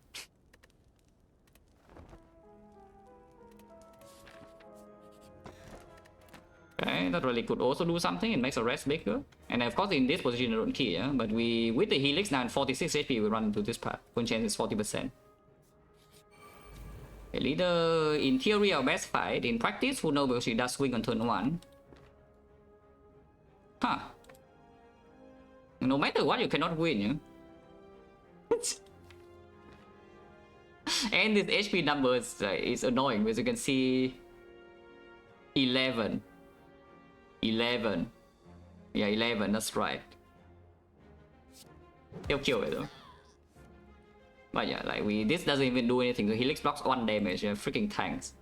Okay, that relic could also do something. It makes a rest bigger. And of course, in this position, I don't care. Yeah? But with the Helix now and 46 HP, we run into this part. Win chance is 40%. Okay, leader, in theory, our best fight. In practice, who knows, because she does swing on turn 1. Huh. No matter what, you cannot win, yeah? And this HP number is annoying, because you can see 11. 11. Yeah, 11, that's right. They'll kill it though. But yeah, like this doesn't even do anything. The Helix blocks 1 damage, yeah, freaking tanks.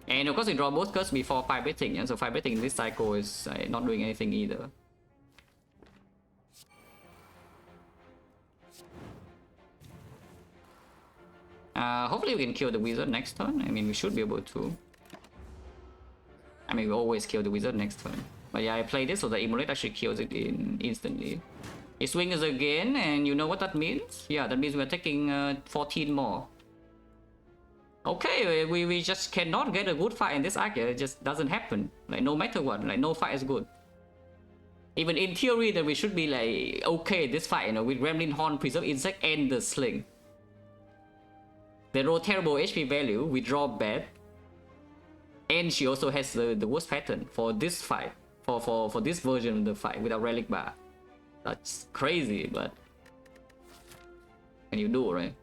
And of course, we draw both curse before 5 betting, yeah? So 5 betting in this cycle is not doing anything either. Hopefully we can kill the wizard next turn. I mean, we should be able to. I mean, we always kill the wizard next turn. But yeah, I play this so the Immolate actually kills it instantly. It swings again, and you know what that means? Yeah, that means we're taking 14 more. Okay, we just cannot get a good fight in this arc. It just doesn't happen. Like, no matter what, like, no fight is good. Even in theory, that we should be like, okay, this fight, you know, with Gremlin Horn, Preserve Insect, and the Sling. They roll terrible HP value, we draw bad. And she also has the worst pattern for this fight. For this version of the fight without Relic Bar. That's crazy, but can you do, right?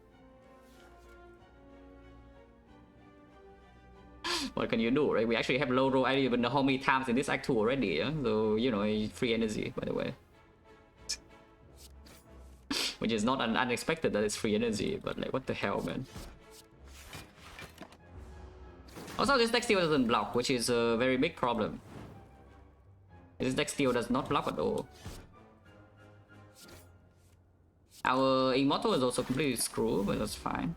What can you do, right? We actually have low roll ID even how many times in this act 2 already, yeah? So, you know, free energy, by the way. Which is not unexpected that it's free energy, but like, what the hell, man? Also, this deck still doesn't block, which is a very big problem. This deck still does not block at all. Our Immortal is also completely screwed, but that's fine.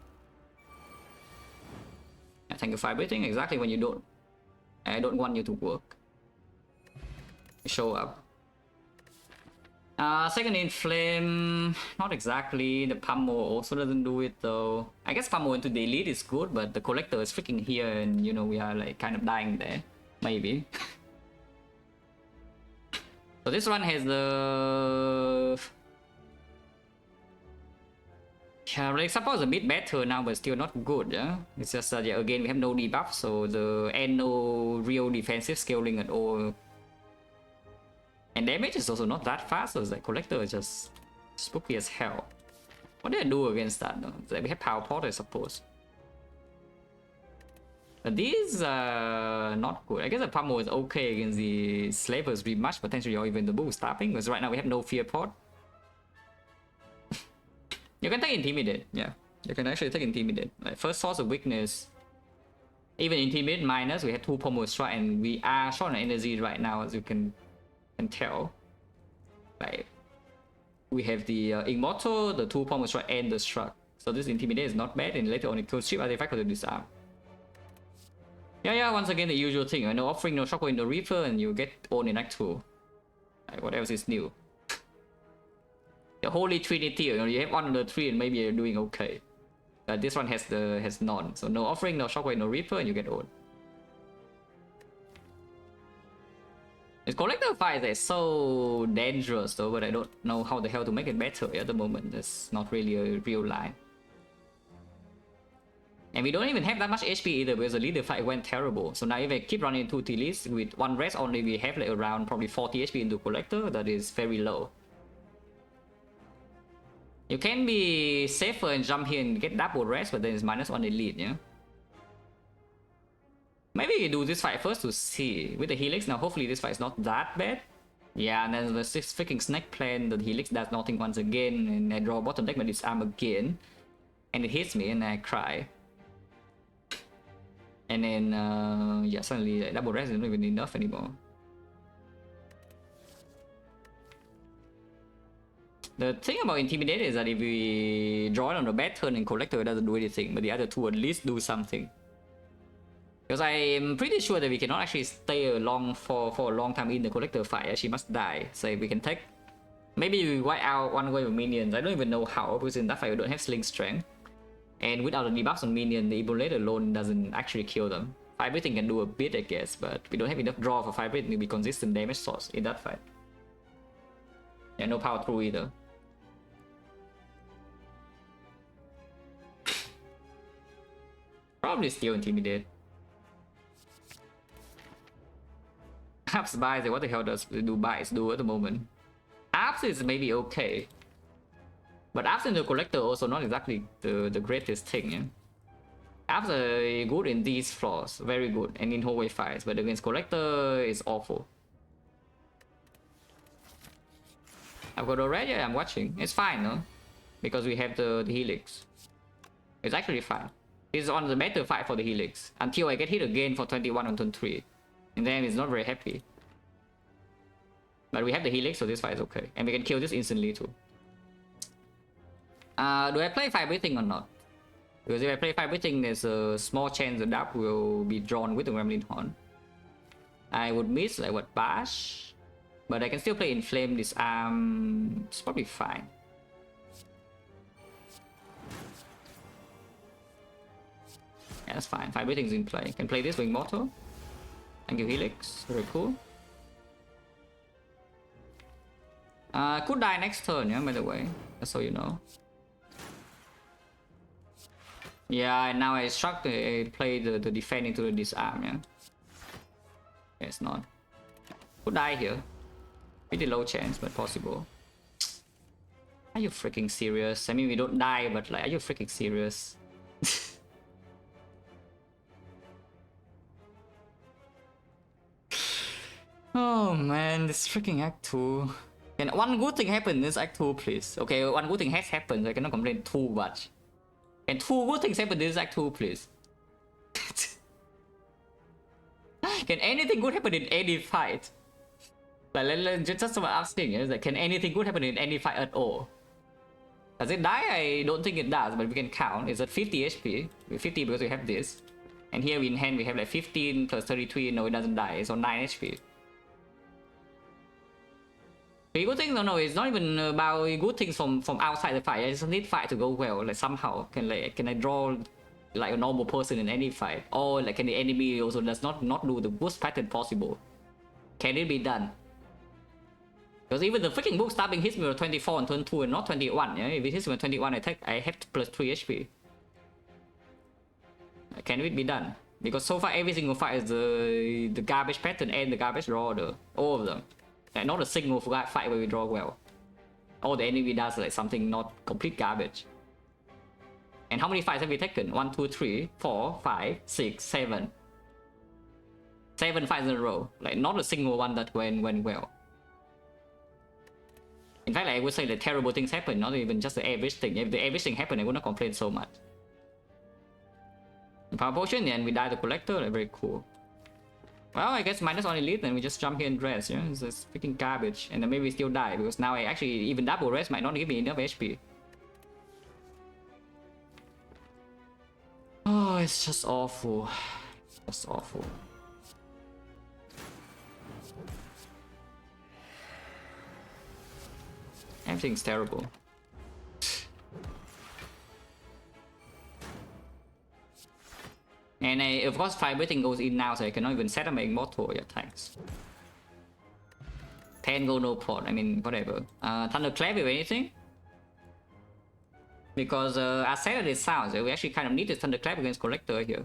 Yeah, thank you for vibrating exactly when you don't. I don't want you to work. Show up. Second in Flame, not exactly. The Pummel also doesn't do it though. I guess Pummel into the Elite is good, but the Collector is freaking here and you know we are like kind of dying there. Maybe. So this one has the... Yeah, Relic Support is a bit better now, but still not good, yeah? It's just that, yeah, again, we have no debuff, so and no real defensive scaling at all. And damage is also not that fast, so it's like Collector is just spooky as hell. What do I do against that though? Like, we have Power Pot, I suppose. But these are not good. I guess the Pummel is okay against the Slavers Rematch, potentially, or even the Bull Stopping, because right now we have no Fear Pot. You can take Intimidate, yeah. You can actually take Intimidate. Like, first source of weakness. Even Intimidate minus, we have 2 Pummel Strike, and we are short on energy right now, as you can tell. Like, we have the Immortal, the 2 Pummel Strike, and the Struck. So this Intimidate is not bad, and later on it kills Chip Artifact or Disarm. Yeah, once again the usual thing. No offering, no Shockwave, no Reaper, and you get owned in Act 2. Like, what else is new? The Holy Trinity, you know, you have one of the 3 and maybe you're doing okay. But this one has none. So no offering, no Shockwave, no Reaper, and you get owned. This Collector fight is so dangerous though, but I don't know how the hell to make it better at the moment. It's not really a real line. And we don't even have that much HP either because the leader fight went terrible. So now if I keep running 2 T-Leads with 1 rest only, we have like around probably 40 HP into Collector. That is very low. You can be safer and jump here and get double rest, but then it's -1 elite, yeah? Maybe you do this fight first to see. With the Helix, now hopefully this fight is not that bad. Yeah, and then the 6 freaking Snake Plan, the Helix does nothing once again, and I draw bottom deck my Disarm again. And it hits me and I cry. And then, yeah, suddenly double rest is not even enough anymore. The thing about Intimidate is that if we draw it on the bad turn and Collector, it doesn't do anything, but the other 2 at least do something. Because I'm pretty sure that we cannot actually stay for a long time in the Collector fight. She must die. So we can take Maybe we wipe out one wave of minions. I don't even know how, because in that fight we don't have sling strength. And without the debuffs on minion, the Ibolate alone doesn't actually kill them. Fire breathing can do a bit, I guess, but we don't have enough draw for fire breathing to be consistent damage source in that fight. Yeah, no power through either. Probably still intimidate. Apps buys, what the hell does do buys do at the moment? Apps is maybe okay. But apps in the collector also not exactly the greatest thing, yeah? Apps are good in these floors, very good, and in hallway fights, but against collector is awful. I've got a red, yeah, I'm watching. It's fine, no? Because we have the helix. It's actually fine. It's on the better fight for the helix until I get hit again for 21 on turn 3. And then it's not very happy. But we have the helix, so this fight is okay. And we can kill this instantly too. Do I play fire breathing or not? Because if I play fire breathing, there's a small chance the dark will be drawn with the Gremlin Horn. I would miss like what, Bash? But I can still play Inflame, Disarm. It's probably fine. Yeah, that's fine. Fire breathing is in play. Can play this with Immortal. Thank you, Helix. Very cool. Could die next turn, yeah, by the way. Just so you know. Yeah, and now I struck the play the defend into the disarm, yeah. Yeah, it's not. Could die here. Pretty low chance, but possible. Are you freaking serious? I mean, we don't die, but like, are you freaking serious? Oh man, this freaking Act 2. Can one good thing happen in this Act 2, please? Okay, one good thing has happened, so I cannot complain too much. Can 2 good things happen in this Act 2, please? Can anything good happen in any fight? Like, just about asking, is like, can anything good happen in any fight at all? Does it die? I don't think it does, but we can count. It's at 50 HP. 50 because we have this. And here in hand we have like 15 plus 33. No, it doesn't die. It's on 9 HP. The good thing, no, it's not even about good things from outside the fight. I just need fight to go well. Like somehow, can I draw like a normal person in any fight, or like can the enemy also does not do the worst pattern possible? Can it be done? Because even the freaking book stabbing hits me with 24 on turn 2 and not 21. Yeah, if it hits me with 21, I have plus 3 HP. Can it be done? Because so far every single fight is the garbage pattern and the garbage draw order, all of them. Like not a single fight where we draw well. All the enemy does like something not complete garbage. And how many fights have we taken? 1, 2, 3, 4, 5, 6, 7. 7 fights in a row. Like not a single one that went well. In fact, like, I would say that terrible things happen, not even just the average thing. If the average thing happened, I would not complain so much. Power potion, and we die the collector. Like, very cool. Well, I guess minus on elite, then we just jump here and rest. Yeah, it's just freaking garbage, and then maybe we still die because now I actually even double rest might not give me enough HP. Oh, it's just awful. Just awful. Everything's terrible. And of course, fire breathing goes in now, so I cannot even set up my immortal. Yeah, thanks. 10 go no port. I mean, whatever. Thunderclap with anything? Because as sad as it sounds, we actually kind of need this Thunderclap against Collector here.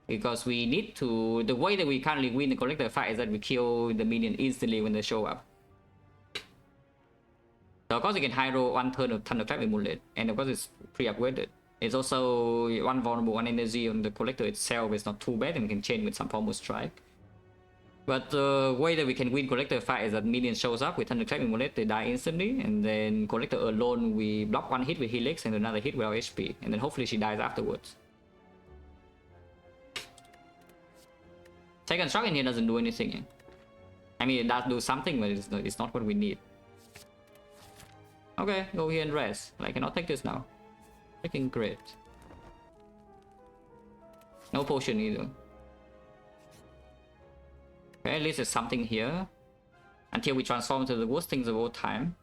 Because we need to. The way that we currently win the Collector fight is that we kill the minion instantly when they show up. So of course you can high roll 1 turn of Thunderclap Amulet, and of course it's pre-upgraded. It's also 1 vulnerable, 1 energy on the Collector itself. It's not too bad, and we can chain with some Pommel Strike. But the way that we can win Collector fight is that minion shows up with Thunderclap Amulet, they die instantly, and then Collector alone, we block 1 hit with Helix and another hit with our HP, and then hopefully she dies afterwards. Second Shock in here doesn't do anything. I mean, it does do something, but it's not what we need. Okay, go here and rest. I cannot take this now. Freaking great. No potion either. Okay, at least there's something here. Until we transform to the worst things of all time.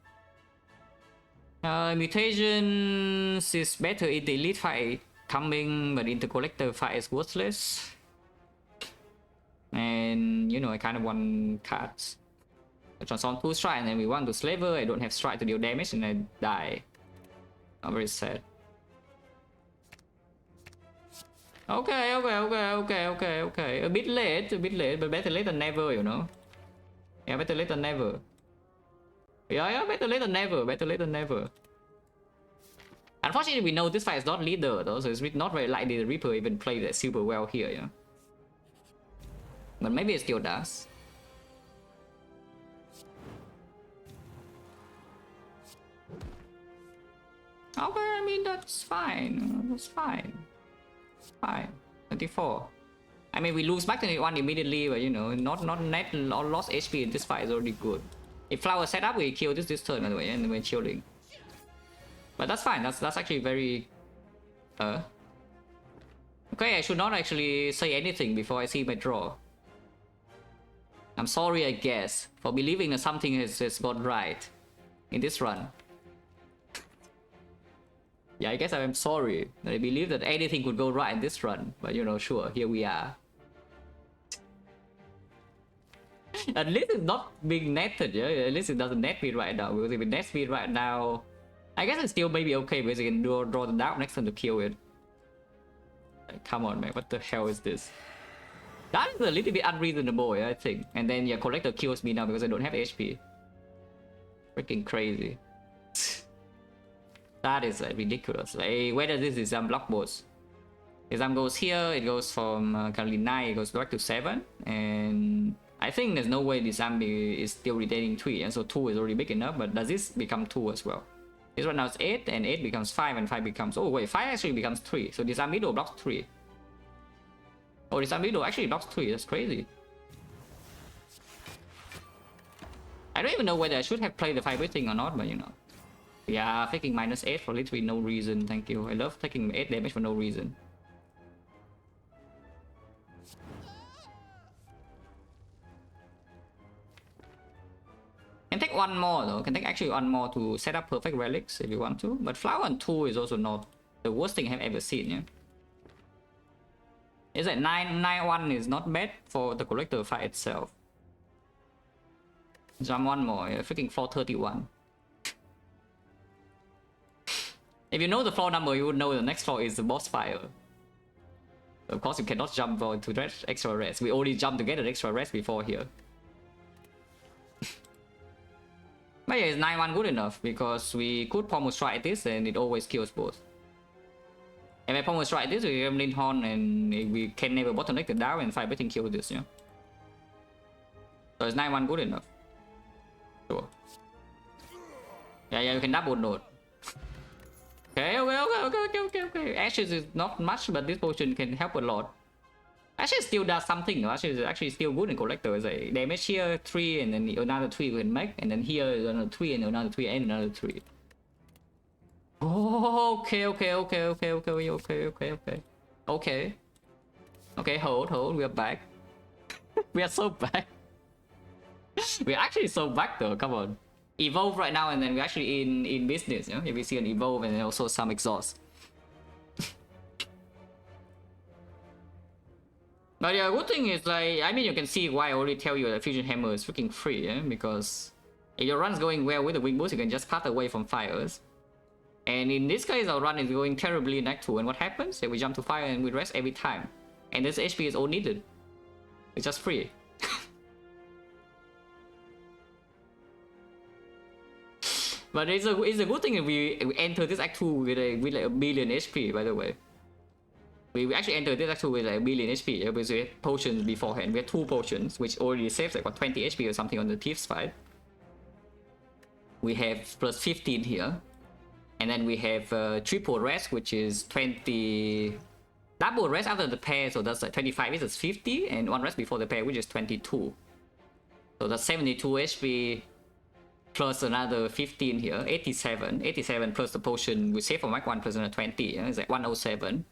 Mutations is better in the elite fight coming, but in the collector fight is worthless. And you know, I kind of want cards. I transform 2 strike and then we want to slaver. I don't have strike to deal damage and I die. I'm very sad. Okay. A bit late, but better late than never, you know. Yeah, better late than never. Yeah, better late than never. Unfortunately, we know this fight is not leader though, so it's not very likely the Reaper even played that super well here, yeah. But maybe it still does. Okay, I mean that's fine. That's fine. Fine. 24. I mean we lose back to 21 immediately, but you know, not net or lost HP in this fight is already good. If flower set up, we kill this turn by the way, and we're chilling. But that's fine. That's actually very. Okay, I should not actually say anything before I see my draw. I'm sorry, I guess, for believing that something has gone right in this run. Yeah, I guess I'm sorry that I believe that anything could go right in this run. But you know, sure, here we are. At least it's not being netted, yeah? At least it doesn't net me right now, because if it nets me right now, I guess it's still maybe okay because you can draw the down next time to kill it. Like, come on, man, what the hell is this? That is a little bit unreasonable, yeah, I think. And then your collector kills me now because I don't have HP. Freaking crazy. That is ridiculous. Like, where does this exam block boss? Exam goes here, it goes from currently 9, it goes back to 7. And I think there's no way this zombie is still retaining 3, and so 2 is already big enough, but does this become 2 as well? This one now is 8, and 8 becomes 5, and 5 becomes... Oh wait, 5 actually becomes 3, so this Amido blocks 3. Oh, this Amido actually blocks 3, that's crazy. I don't even know whether I should have played the 5 thing or not, but you know. Yeah, taking -8 for literally no reason, thank you. I love taking 8 damage for no reason. Can take one more though, can take actually one more to set up perfect relics if you want to. But flower on 2 is also not the worst thing I've ever seen, yeah. It's like 9-1 is not bad for the collector fight itself. Jump one more, yeah, freaking 431. If you know the floor number, you would know the next floor is the boss fire. Of course, you cannot jump into that extra rest. We only jumped to get an extra rest before here. But yeah, is 9-1 good enough? Because we could pommel strike this and it always kills both. And by pommel strike this, we have Gremlin Horn and we can never bottleneck the down and 5 betting kill this, yeah. So is 9-1 good enough? Sure. Yeah, you can double note. Okay. Ashes is not much, but this potion can help a lot. Ashes still does something. Ashes is actually still good in collector. It's like damage here 3 and then another 3 we can make, and then here is another 3 and another 3 and another 3. Oh, okay. Okay, hold. We are back. We are so back. We are actually so back though. Come on. Evolve right now and then we're actually in business, you know? If we see an evolve and then also some exhaust. But yeah, good thing is like, I mean you can see why I already tell you that Fusion Hammer is freaking free, yeah? Because if your run's going well with the Wing Boost, you can just cut away from fires. And in this case our run is going terribly in Act 2, and what happens? Yeah, we jump to fire and we rest every time. And this HP is all needed. It's just free. But it's a good thing if we enter this Act 2 with like a billion HP, by the way. We actually entered this Act 2 with like a billion HP, yeah, because we had potions beforehand. We had 2 potions, which already saves like what, 20 HP or something on the Thieves fight. We have plus 15 here. And then we have triple rest, which is 20... Double rest after the pair, so that's like 25, which is 50. And 1 rest before the pair, which is 22. So that's 72 HP. Plus another 15 here, 87 plus the potion we save for Mark 1 plus another 20, yeah? It's like 107.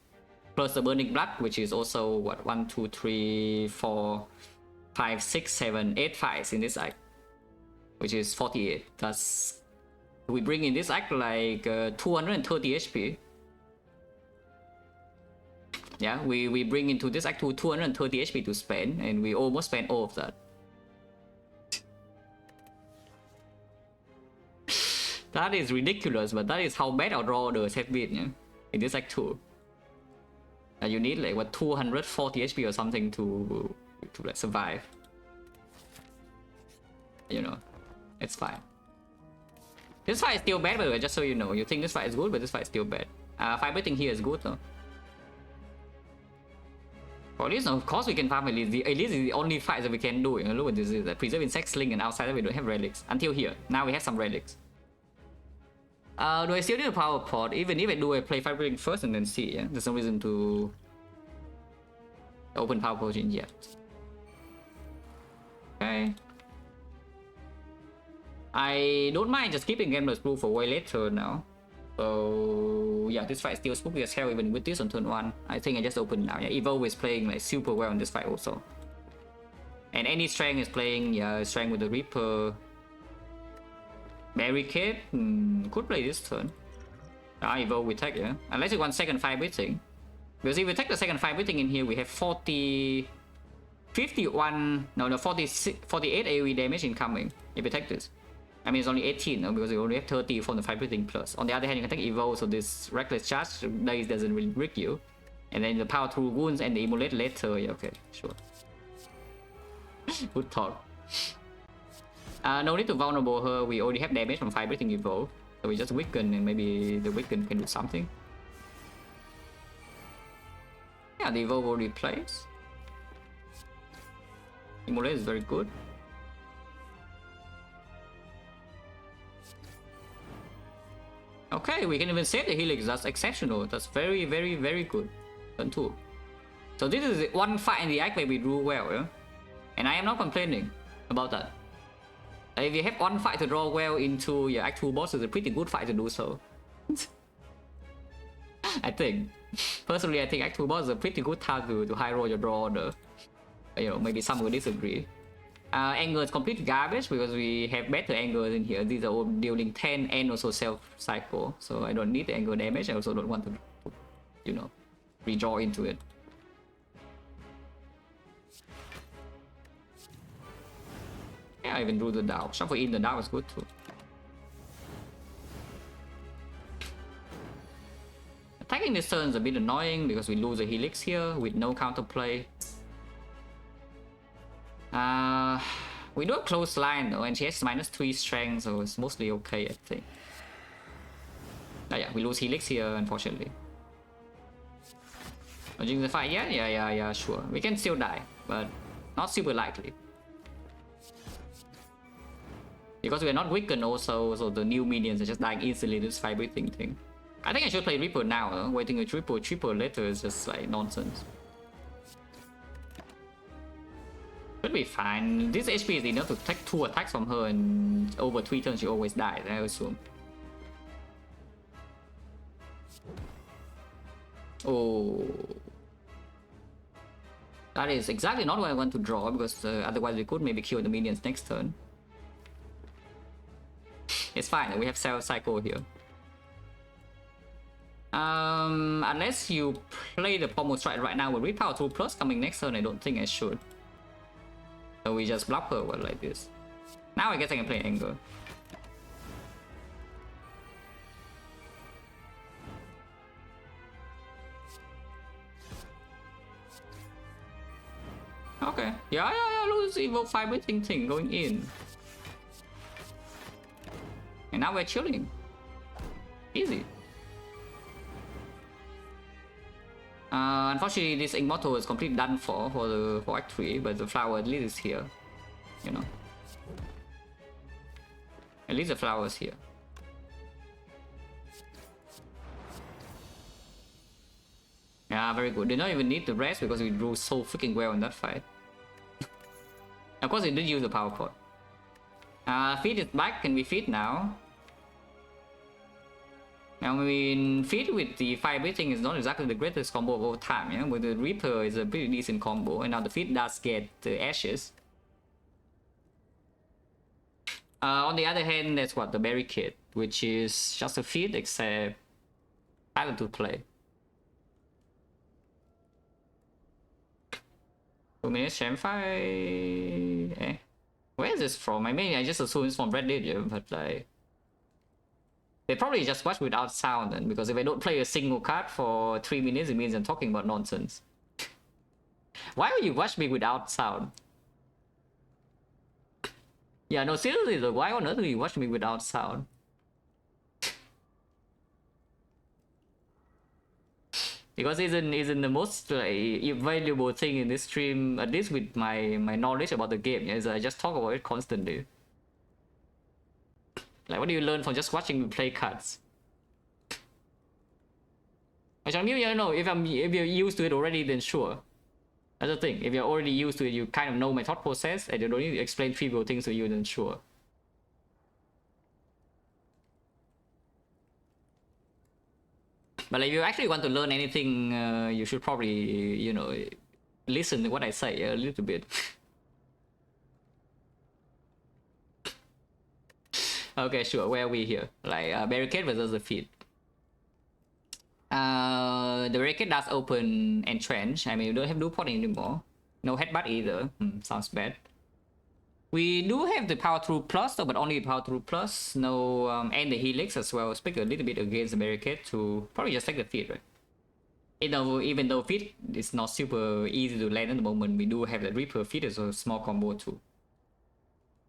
Plus the Burning Blood, which is also what, 1, 2, 3, 4, 5, 6, 7, 8 fights in this act, which is 48. That's We bring in this act like 230 HP. Yeah, we bring into this act to 230 HP to spend, and we almost spend all of that. That is ridiculous, but that is how bad our draw orders have been, yeah? In this act 2. You need like what 240 HP or something to like survive. You know, it's fine. This fight is still bad, by the way, just so you know. You think this fight is good, but this fight is still bad. Firebrighting here is good though. For this, of course we can farm Elise. The Elise is the only fight that we can do. You know, look what this is. Preserve Insect Sling, and outside we don't have relics. Until here. Now we have some relics. Do I still need a power pot? Even if I do, I play Firebrighting first and then see, yeah? There's no reason to open power potion yet. Okay. I don't mind just keeping Gambler's Brew for way later now. So yeah, this fight is still spooky as hell even with this on turn 1. I think I just open now. Yeah, Evo is playing like super well in this fight also. And any strength is playing, yeah, strength with the Reaper. Barricade, could play this turn. Evo we take, yeah. Unless you want second Firebrighting. Because if we take the second Firebrighting in here, we have 48 AoE damage incoming if we take this. I mean, it's only 18, no? Because we only have 30 from the Firebrighting plus. On the other hand, you can take Evo, so this Reckless Charge doesn't really break you. And then the Power Through Wounds and the Immolate later, yeah, okay, sure. Good talk. No need to vulnerable her, we already have damage from Firebrighting Evo. So we just weaken, and maybe the weaken can do something. Yeah, the Evo will replace. Immolate is very good. Okay, we can even save the Helix. That's exceptional. That's very, very, very good. Turn 2. So this is one fight in the act where we drew well, yeah? And I am not complaining about that. If you have one fight to draw well into your act 2 boss, it's a pretty good fight to do so. I think. Personally, I think act 2 boss is a pretty good time to high roll your draw order. You know, maybe some will disagree. Anger is complete garbage because we have better angers in here. These are all dealing 10 and also self-cycle. So I don't need the anger damage. I also don't want to, you know, redraw into it. Yeah, I even drew the Dow. Shuffle in the Dow is good too. Attacking this turn is a bit annoying because we lose a Helix here with no counterplay. We do a close line though, and she has -3 strength, so it's mostly okay, I think. Yeah, we lose Helix here, unfortunately. During the fight, yeah, sure. We can still die, but not super likely. Because we are not weakened also, so the new minions are just dying easily this Firebrighting thing. I think I should play Reaper now, huh? Waiting a triple later is just like nonsense. Should be fine. This HP is enough to take 2 attacks from her, and over 3 turns she always dies, I assume. Oh. That is exactly not what I want to draw, because otherwise we could maybe kill the minions next turn. It's fine, we have Cell Cycle here. Unless you play the Pommel Strike right now with Repower 2 Plus coming next turn, I don't think I should. So we just block her like this. Now I guess I can play Anger. Okay. Yeah, lose Evo Firebrighting thing going in. And now we're chilling. Easy. Unfortunately, this Immortal is completely done for Act 3, but the flower at least is here. You know. At least the flower is here. Yeah, very good. They don't even need the rest because we drew so freaking well in that fight. Of course, we did use the power pot. Feed is back. Can we feed now? I mean, feed with the Firebrighting is not exactly the greatest combo of all time, yeah? With the Reaper is a pretty decent combo, and now the feed does get the ashes. On the other hand, that's what the barricade, which is just a feat except harder to play. 2 minutes champ fight. Eh. Where is this from? I mean, I just assume it's from Reddit, yeah, but like they probably just watch without sound, and because if I don't play a single card for 3 minutes, it means I'm talking about nonsense. Why would you watch me without sound? Yeah, no, seriously though, why on earth do you watch me without sound? Because isn't the most valuable thing in this stream, at least with my knowledge about the game, is I just talk about it constantly. Like, what do you learn from just watching me play cards? I don't know, if you're used to it already, then sure. That's the thing. If you're already used to it, you kind of know my thought process, and you don't need to explain trivial things to you, then sure. But if you actually want to learn anything, you should probably, you know, listen to what I say a little bit. Okay, sure. Where are we here? Like barricade versus the feed. The barricade does open entrench. I mean, we don't have dual potting anymore. No headbutt either. Sounds bad. We do have the power through plus though, but only power through plus. No, and the helix as well. Speak a little bit against the barricade to probably just take the feed, right? Even though feed is not super easy to land at the moment, we do have the Reaper feed as a small combo too.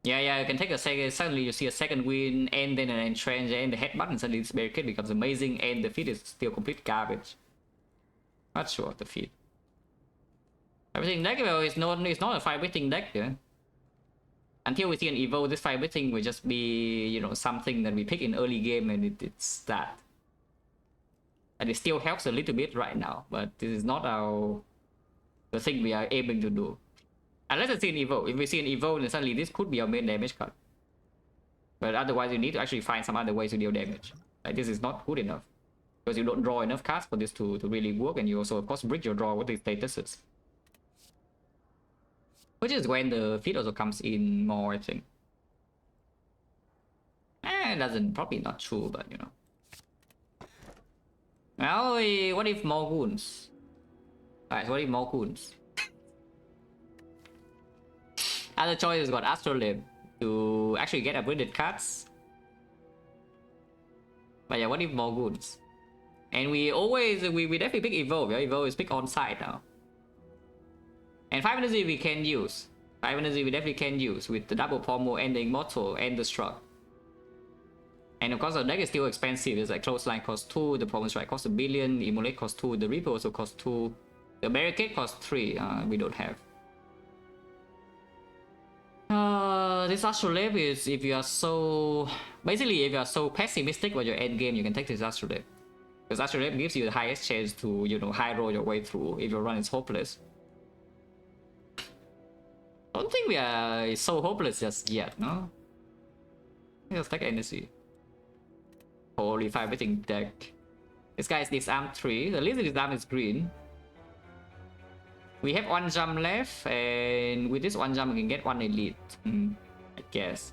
Yeah, you can take a second. Suddenly you see a second win, and then an entrench, and the headbutt, and suddenly this barricade becomes amazing, and the feed is still complete garbage. Not sure of the feed. Everything deck, well, it's not a 5-bit deck, yeah. Until we see an evo, this 5-bit thing will just be, you know, something that we pick in early game, and it's that. And it still helps a little bit right now, but this is not the thing we are aiming to do. Unless I see an evo. If we see an evo, then suddenly this could be our main damage card. But otherwise, you need to actually find some other ways to deal damage. Like, this is not good enough. Because you don't draw enough cards for this to really work, and you also, of course, break your draw with the statuses. Which is when the feed also comes in more, I think. It doesn't, probably not true, but you know. Well, what if more goons? Alright, so what if more goons? Other choices got Astrolabe to actually get upgraded cards. But yeah, what if more goons? And we definitely pick Evolve, yeah? Evolve is pick on side now. And 5 energy we can use. 5 energy we definitely can use with the double pommel and the immortal and the struck. And of course the deck is still expensive. It's like Clothesline costs 2, the Pommel Strike costs 1 billion, the Immolate costs 2, the Reaper also costs 2, the Barricade costs 3, we don't have. This Astrolabe is if you are so... Basically if you are so pessimistic about your end game, you can take this Astrolabe. Because Astrolabe gives you the highest chance to, you know, high roll your way through if your run is hopeless. I don't think we are so hopeless just yet, no? Let's take energy. Holy 5-bit deck. This guy is disarm 3. The least disarm is green. We have 1 jump left, and with this 1 jump we can get 1 elite. I guess.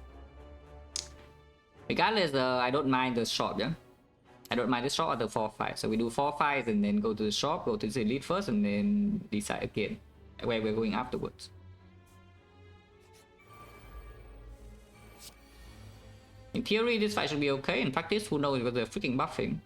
Regardless, I don't mind the shop, yeah? I don't mind the shop or the 4-5. So we do 4-5 and then go to the shop, go to the elite first, and then decide again where we're going afterwards. In theory, this fight should be okay. In practice, who knows because they're freaking buffing.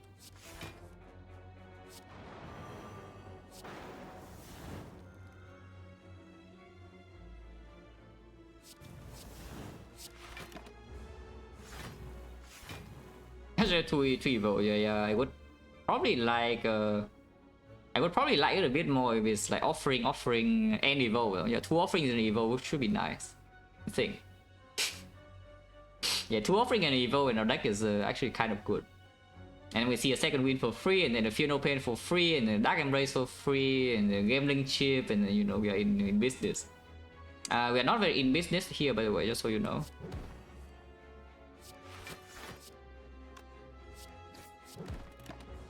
Two evo, yeah. I would probably like it a bit more if it's like offering and evo. Yeah, 2 offerings and evo should be nice, I think. Yeah, 2 offering and evo in our deck is actually kind of good. And we see a second win for free, and then a Fear No Pain for free, and then Dark Embrace for free, and the Gambling Chip, and then, you know, we are in business. We are not very in business here, by the way, just so you know.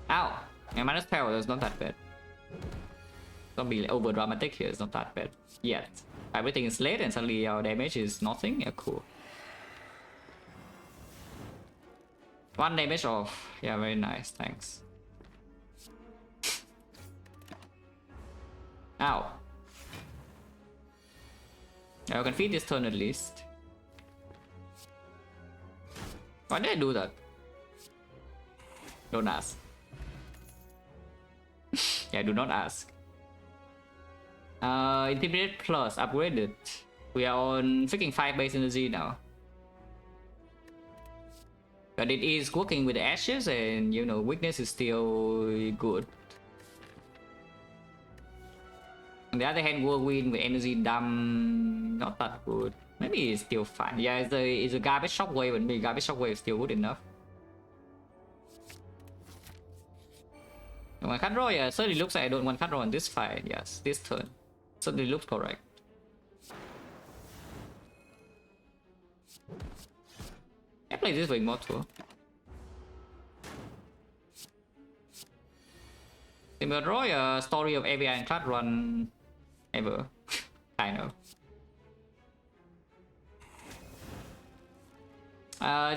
Ow! Yeah, minus power, that's not that bad. Don't be over dramatic here, it's not that bad yet. Everything is late and suddenly our damage is nothing. Yeah, cool. 1 damage off. Yeah, very nice. Thanks. Ow. Yeah, I can feed this turn at least. Why did I do that? Don't ask. Yeah, do not ask. Intimidate plus upgraded. We are on freaking 5 base energy now. But it is working with the ashes, and you know, weakness is still good. On the other hand, whirlwind with energy dump, not that good. Maybe it's still fine. Yeah, it's a garbage shockwave, but maybe garbage shockwave is still good enough. One card draw, yeah, certainly looks like I don't want card draw on this fight. Yes, this turn. Certainly looks correct. I play this with Immortal. Simple draw, a story of every Ironclad run ever. Kind of.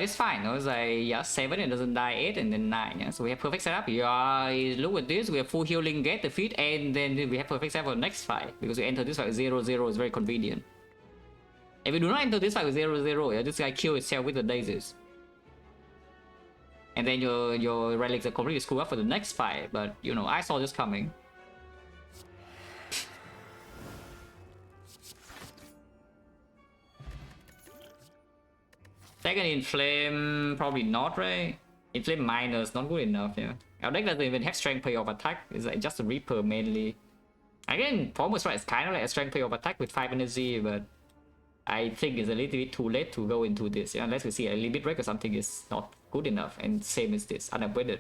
It's fine. It was like, yeah, 7, it doesn't die 8, and then 9. Yeah, so we have perfect setup. Yeah, look at this. We have full healing, get defeat, and then we have perfect setup for the next fight because we enter this fight with 0-0 is very convenient. If we do not enter this fight with 0-0, yeah, this guy kills itself with the daisies. And then your relics are completely screwed up for the next fight. But you know, I saw this coming. Second Inflame, probably not, right? Inflame minus, not good enough, yeah. Our deck doesn't even have strength payoff attack. It's like just a Reaper mainly. Again, almost right, it's kind of like a strength payoff attack with 5 energy, but I think it's a little bit too late to go into this, yeah? Unless we see a limit break or something is not good enough, and same as this, unupgraded.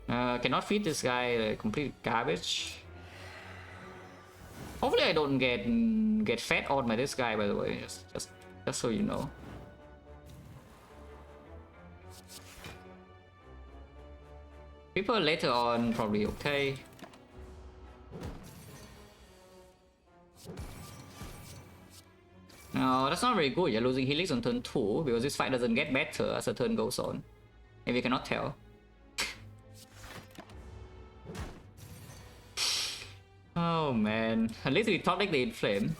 Cannot feed this guy, complete garbage. Hopefully I don't get fed on by this guy, by the way, just so you know. People later on probably okay. No, that's not very good. You're losing Helix on turn 2 because this fight doesn't get better as the turn goes on. If you cannot tell. Oh man, at least we thought like the Inflame.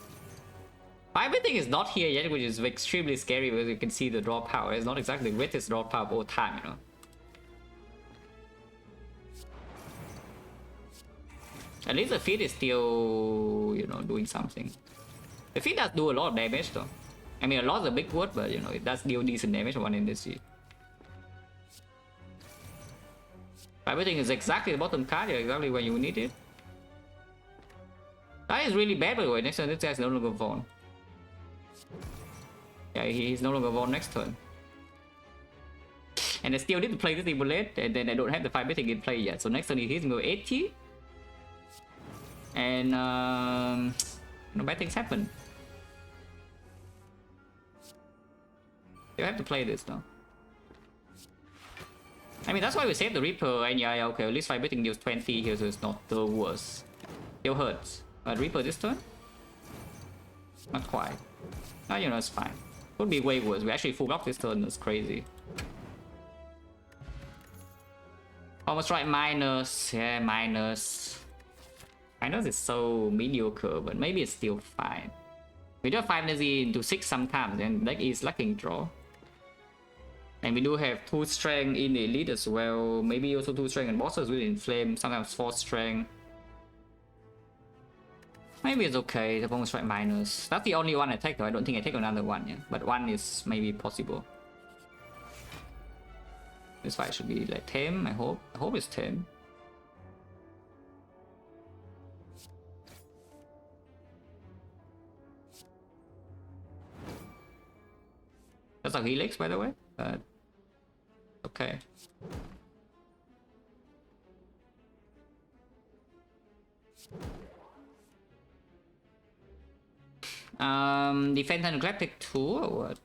Everything is not here yet, which is extremely scary because you can see the draw power. It's not exactly the greatest draw power of all time, you know. At least the feed is still, you know, doing something. The feed does do a lot of damage though. I mean, a lot is a big word, but you know, it does deal decent damage on one industry. Everything is exactly the bottom card, exactly where you need it. That is really bad, by the way. Next turn, this guy's no longer Vaughn. Yeah, he's no longer Vaughn next turn. And I still need to play this Immolate, and then I don't have the 5-bit in play yet. So next turn, he's going to go 80. And, no bad things happen. You have to play this, though. I mean, that's why we saved the Reaper, and yeah, okay, at least 5-bit deals 20 here, so it's not the worst. Still hurts. But Reaper this turn? Not quite. Oh, you know, it's fine. Could be way worse. We actually full block this turn, that's crazy. Almost right, minus. Yeah, minus. Minus is so mediocre, but maybe it's still fine. We do have 5 energy into 6 sometimes, and that is lacking draw. And we do have 2 strength in the elite as well. Maybe also 2 strength and bosses with Inflame, sometimes 4 strength. Maybe it's okay, the bonus strike minus. That's the only one I take though, I don't think I take another one, yeah. But 1 is maybe possible. This fight should be like tame, I hope. I hope it's tame. That's a Helix, by the way, but okay. Defense and Galactic 2 or what?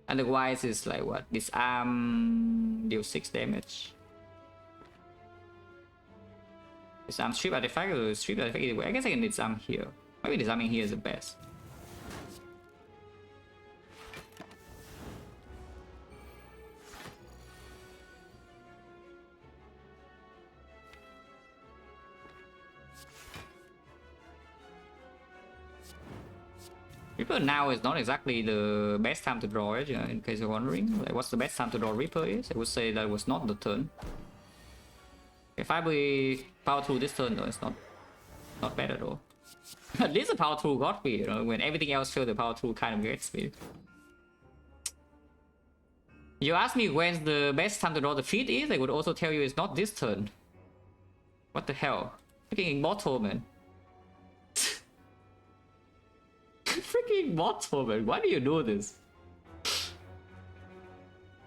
Otherwise it's like what? Disarm deal 6 damage. Disarm strip artifact or strip artifact either way. I guess I can disarm here. Maybe disarming here is the best. Reaper now is not exactly the best time to draw it, in case you're wondering. Like, what's the best time to draw Reaper is? I would say that was not the turn. If I be power through this turn though, it's not bad at all. At least the power through got me, when everything else failed, the power through kind of gets me. You ask me when's the best time to draw the feat is, I would also tell you it's not this turn. What the hell? Freaking immortal, man. Freaking immortal, man. Why do you do this?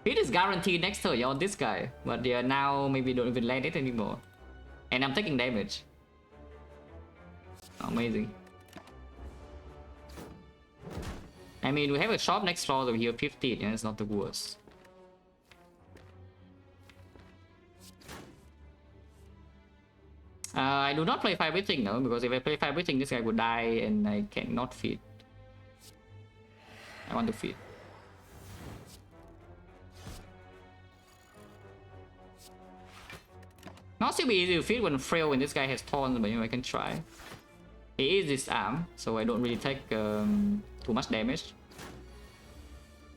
Feat is guaranteed next turn, you're on this guy. But yeah, now maybe don't even land it anymore. And I'm taking damage. Amazing. I mean, we have a shop next floor over here, 15, yeah, it's not the worst. I do not play Fire Breathing though, because if I play Fire Breathing, this guy would die and I cannot feed. I want to feed. Not still be easy to feed when frail when this guy has taunts, but I can try. He is disarmed, so I don't really take too much damage.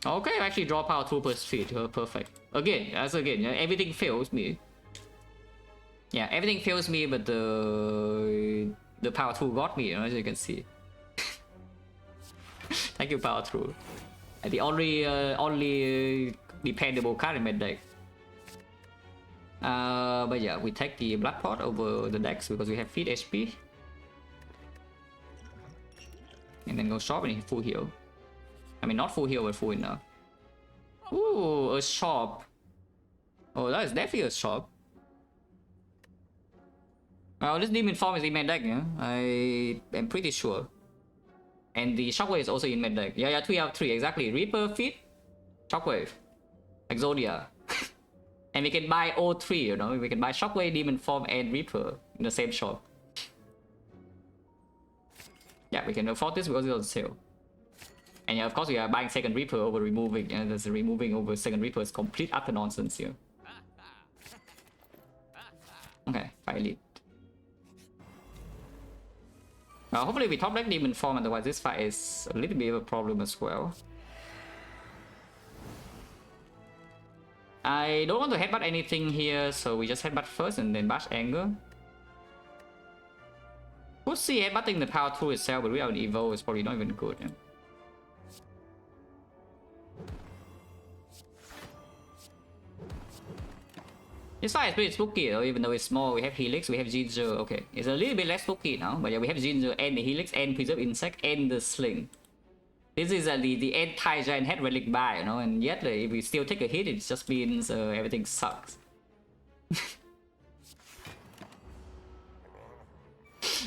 Okay, I actually draw power through per feed. Perfect. Again, everything fails me. Yeah, everything fails me, but the power through got me, as you can see. Thank you, power through. The only dependable card in my deck. But yeah, we take the Blood Pot over the decks because we have feed HP. And then go shop and full heal. I mean, not full heal, but full enough. Ooh, a shop. Oh, that is definitely a shop. Well, this demon form is in my deck, yeah? I am pretty sure. And the shockwave is also in my deck. Yeah, 3 out of 3, exactly. Reaper, Feet, Shockwave, Exodia. And we can buy all 3, we can buy Shockwave, Demon Form, and Reaper in the same shop. Yeah, we can afford this because it's on sale. And yeah, of course we are buying second Reaper over removing, and there's removing over second Reaper is complete utter nonsense here. Okay, Fire Elite. Hopefully we top deck Demon Form, otherwise this fight is a little bit of a problem as well. I don't want to headbutt anything here, so we just headbutt first and then bash Anger. We'll see, headbutting the power through itself, but we have an Evo, it's probably not even good. Yeah? This fight is pretty spooky though, even though it's small. We have Helix, we have Ginger. Okay, it's a little bit less spooky now, but yeah, we have Ginger and the Helix and Preserve Insect and the Sling. This is the anti-giant head relic buy, and yet if we still take a hit, it just means everything sucks.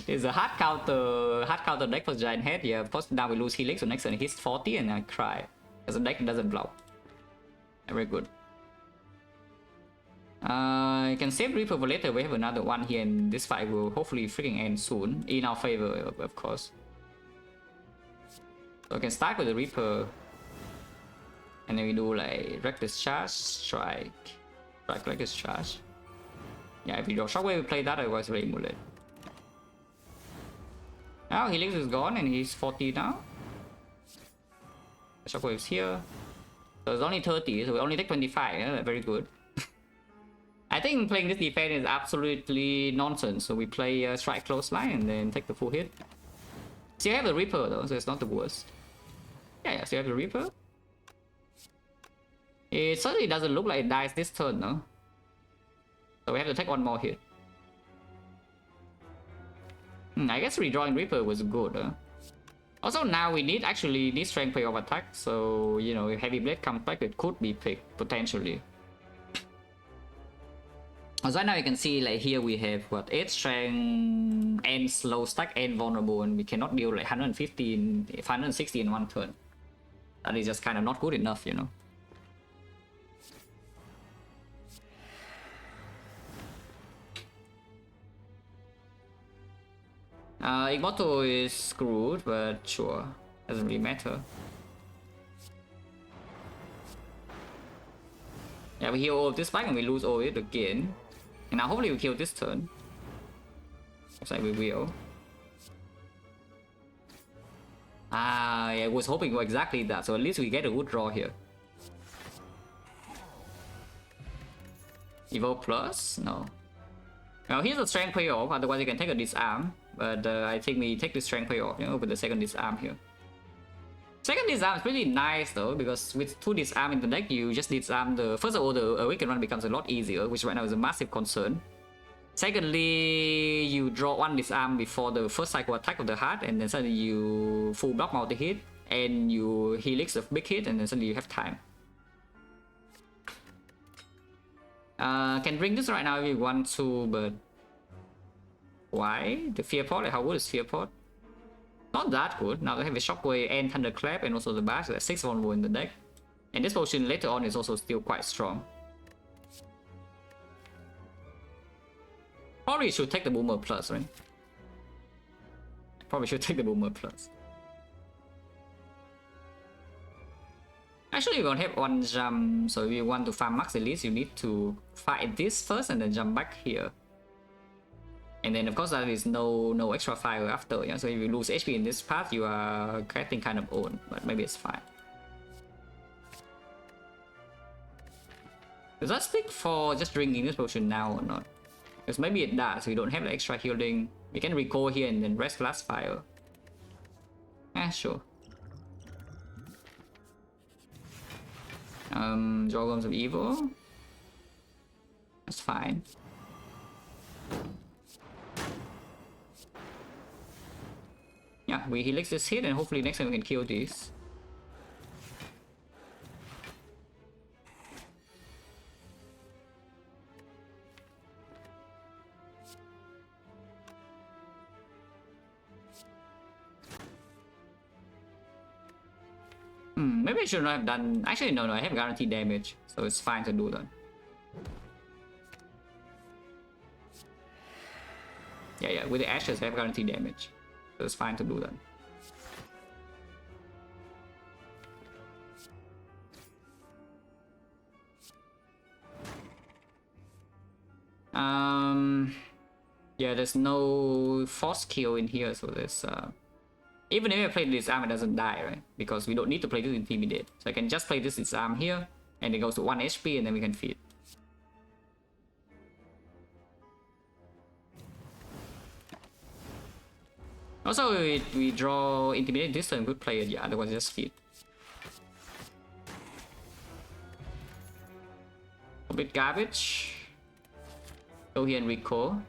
It's a hard counter deck for giant head. Yeah, of course now we lose Helix, so next turn it hits 40 and I cry. Because the deck doesn't block. Very good. You can save Reaper for later. We have another one here, and this fight will hopefully freaking end soon. In our favor, of course. So I can start with the Reaper. And then we do like Reckless Charge, Strike, Reckless Charge. Yeah, if we draw Shockwave, we play that, otherwise we Amulet. Now Helix is gone and he's 40 now. Shockwave is here. So it's only 30, so we only take 25, yeah, very good. I think playing this defense is absolutely nonsense, so we play Strike Close Line and then take the full hit. Still have the Reaper though, so it's not the worst. Yeah, still have the Reaper. It certainly doesn't look like it dies this turn, no? So we have to take one more hit. I guess redrawing Reaper was good, huh? Also now we actually need strength payoff attack, so if Heavy Blade comes back, it could be picked potentially. Also now you can see like here we have what 8 strength and slow stack and vulnerable, and we cannot deal like 160 in one turn. That is just kind of not good enough, Immortal is screwed, but sure, doesn't really matter. Yeah, we heal all of this back and we lose all of it again. And now hopefully we kill this turn. Looks like we will. I was hoping for exactly that, so at least we get a good draw here. Evo plus? No. Now here's a strength payoff, otherwise you can take a disarm. But I think we take the strength payoff, you know, with the second disarm here. Second disarm is pretty nice though, because with 2 disarm in the deck, you just disarm the first of all, the awaken run becomes a lot easier, which right now is a massive concern. Secondly, you draw 1 disarm before the first cycle attack of the heart, and then suddenly you full block multi-hit, and you helix a big hit, and then suddenly you have time. Can bring this right now if you want to, but why? The fear pot, like how good is fear pot? Not that good. Now they have a shockwave and thunderclap, and also the bash. That's 6 vulnerable in the deck, and this potion later on is also still quite strong. Probably should take the boomer plus, right? Probably should take the boomer plus. Actually, you don't have 1 jump, so if you want to farm max elite, you need to fight this first and then jump back here. And then of course there is no extra fire after, yeah. So if you lose HP in this path, you are getting kind of owned, but maybe it's fine. Does that stick for just drinking this potion now or not? Because maybe it does, so you don't have the extra healing. We can recall here and then rest last fire. Sure. Draw Worms of Evil. That's fine. Yeah, we helix this hit and hopefully next time we can kill this. Maybe I should not have done... Actually, no, I have guaranteed damage, so it's fine to do that. Yeah, with the ashes I have guaranteed damage, so it's fine to do that. Yeah, there's no force kill in here, so there's even if I play this arm, it doesn't die, right? Because we don't need to play this intimidate. So I can just play this arm here, and it goes to 1 HP, and then we can feed. Also, we draw intimidate this turn, good play it, yeah, otherwise just feed. A bit garbage. Go here and recall.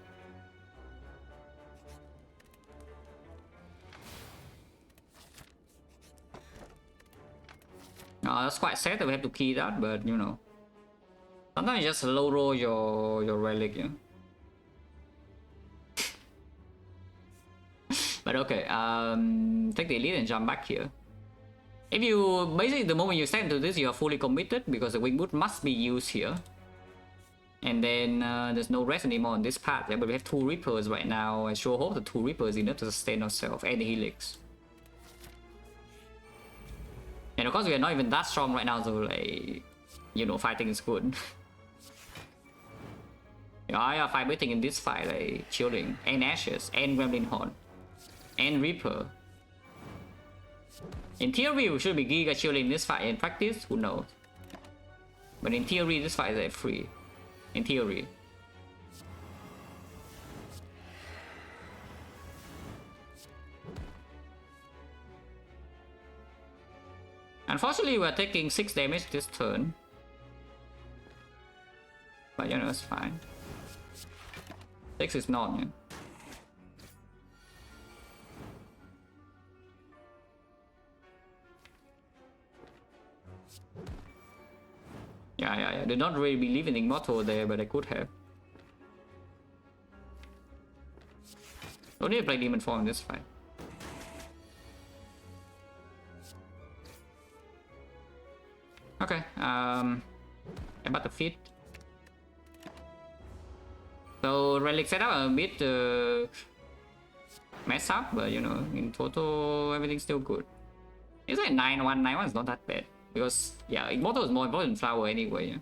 That's quite sad that we have to key that, but you know, sometimes you just low roll your relic, you know. But okay, take the elite and jump back here. If you basically the moment you step into this, you are fully committed because the wing boot must be used here. And then there's no rest anymore on this path. Yeah, but we have 2 Reapers right now. I sure hope the 2 Reapers enough to sustain ourselves and the helix. And of course we are not even that strong right now, so like, you know, fighting is good. Yeah, fighting in this fight, like chilling, and ashes, and gremlin horn, and reaper. In theory, we should be giga chilling in this fight. In practice, who knows? But in theory, this fight is like free. In theory. Unfortunately, we're taking 6 damage this turn. But you know, it's fine. 6 is not, yeah. Yeah. Did not really believe in Immortal there, but I could have. Don't need to play Demon Form in this fight. Okay, about the feed. So relic setup a bit mess up, but you know, in total everything's still good. It's like 9-1, 9-1 is not that bad. Because yeah, Immortal is more important than Flower anyway,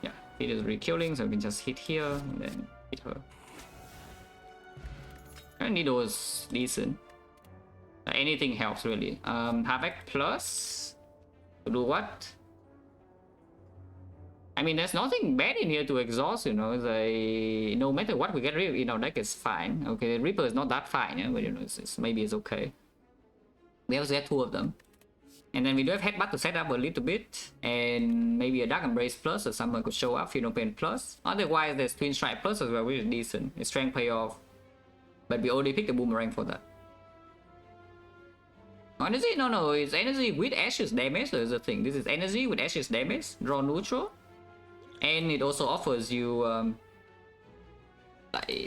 yeah. Feed is re-killing, so we can just hit here and then hit her. Needle is decent. Anything helps really. Havoc plus to do what? I mean, there's nothing bad in here to exhaust, you know. No matter what we get rid of in our deck is fine. Okay, Reaper is not that fine, yeah, but you know, maybe it's okay. We also get 2 of them. And then we do have Headbutt to set up a little bit. And maybe a Dark Embrace plus or someone could show up, Funeral Pain plus. Otherwise, there's Twin Strike plus as well, which is decent. It's Strength payoff. But we already picked the Boomerang for that. Energy? No, it's energy with Ashes damage. There's a thing. This is energy with Ashes damage. Draw neutral. And it also offers you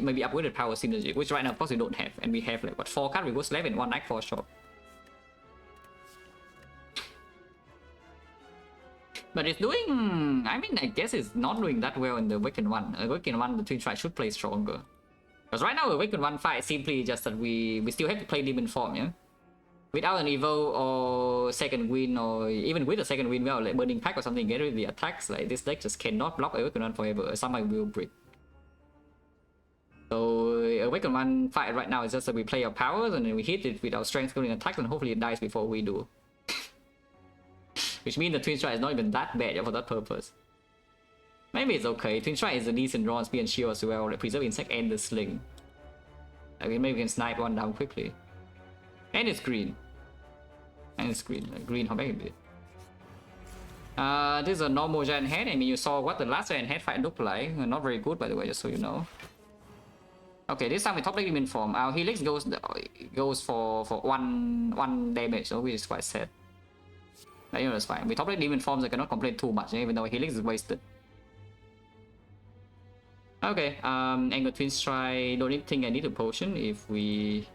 maybe upgraded power synergy, which right now of course we don't have. And we have like what, 4 cards, we go slave and 1 Night for shop. But it's doing, I mean, I guess it's not doing that well in the Awakened 1. Awakened 1, the Twin Strike should play stronger. Because right now Awakened 1 fight simply just that we still have to play Demon Form, yeah? Without an Evo or second win, or even with a second win, well, like Burning Pack or something, get rid of the attacks, like this deck just cannot block Awakened 1 forever. Somehow will break. So Awakened 1 fight right now is just that we play our powers and then we hit it with our strength scaling attacks and hopefully it dies before we do. Which means the Twin Strike is not even that bad, yeah, for that purpose. Maybe it's okay. Twin Strike is a decent draw on Spear and Shield as well, like Preserve Insect and the Sling. I mean, maybe we can snipe one down quickly. And it's green. And it's green. Like, green, how big is it? This is a normal Giant Head. I mean, you saw what the last Giant Head fight looked like. Not very good, by the way, just so you know. Okay, this time we top deck Demon Form. Our Helix goes for one damage, so which is quite sad. But you know, that's fine. We top deck Demon Forms, I cannot complain too much, even though Helix is wasted. Okay, Angle Twin Strike. Don't think I need a potion if we.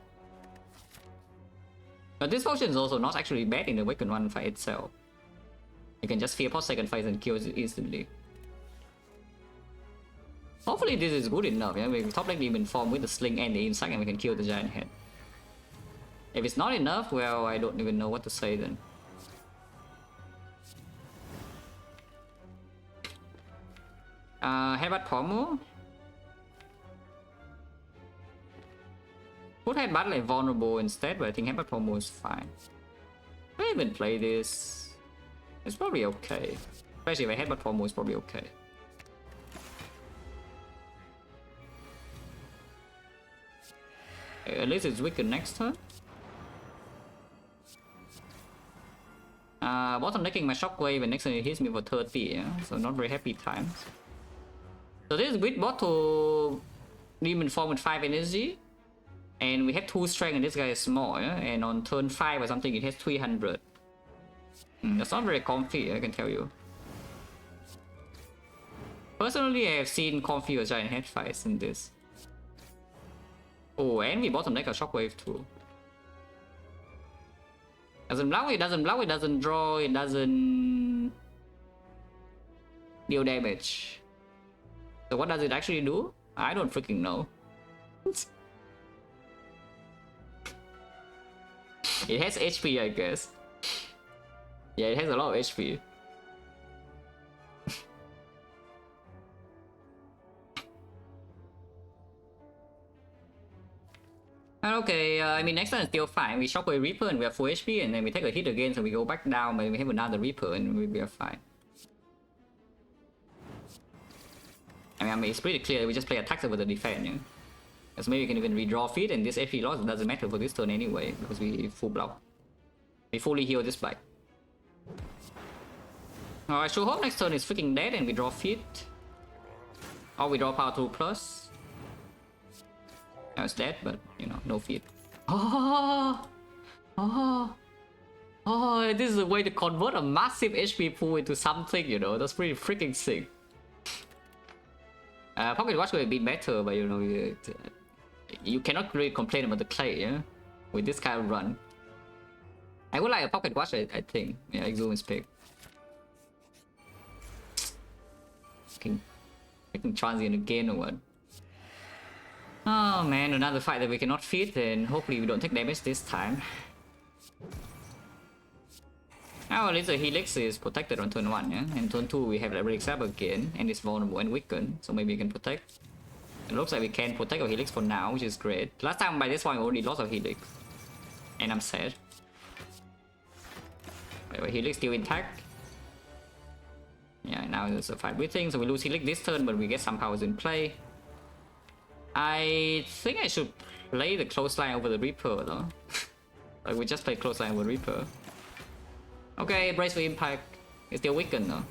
But this potion is also not actually bad in the Awakened 1 fight itself. You can just fear post second phase and kill it instantly. Hopefully this is good enough, yeah? We top deck Demon Form with the Sling and the Insect and we can kill the Giant Head. If it's not enough, well, I don't even know what to say then. Headbutt Pommel. Put Headbutt like vulnerable instead, but I think Headbutt Pommel is fine. I even play this. It's probably okay. Especially if I Headbutt Pommel is probably okay. At least it's wicked next turn. Bottom decking my Shockwave and next turn it hits me for 30, yeah? So not very happy times. So this is with bot to Demon Form with 5 energy. And we have 2 strength and this guy is small, yeah? And on turn 5 or something it has 300. That's not very comfy, I can tell you. Personally, I have seen comfy or Giant Head fights in this. Oh, and we bottom deck a Shockwave too. Doesn't blow, it doesn't blow, it doesn't draw, it doesn't deal damage. So what does it actually do? I don't freaking know. It has HP, I guess. Yeah, it has a lot of HP. Okay, I mean, next turn is still fine. We Shockwave Reaper and we have full HP, and then we take a hit again, so we go back down, but we have another Reaper and we are fine. I mean, it's pretty clear we just play attacks over the defense, yeah? Because maybe we can even redraw feet, and this HP loss doesn't matter for this turn anyway, because we full block. We fully heal this fight. I should hope next turn is freaking dead and we draw feet. Or we draw power 2 plus. Now it's dead, but you know, no feet. Oh, this is a way to convert a massive HP pool into something, you know. That's pretty freaking sick. Pocket Watch would be better, but you know, you cannot really complain about the clay, yeah? With this kind of run. I would like a Pocket Watch, I think. Yeah, Exhuman's pick. Freaking transient again or what? Oh man, another fight that we cannot fit, and hopefully we don't take damage this time. Now at least the Helix is protected on turn 1, yeah? And turn 2 we have the Relic Sap again, and it's vulnerable and weakened, so maybe we can protect. It looks like we can protect our helix for now, which is great. Last time by this point we already lost our helix. And I'm sad. But our helix still intact. Yeah, now it's a 5 breathing, so we lose helix this turn, but we get some powers in play. I think I should play the clothesline over the Reaper though. Like we just play clothesline over Reaper. Okay, brace for impact. It's still weakened though.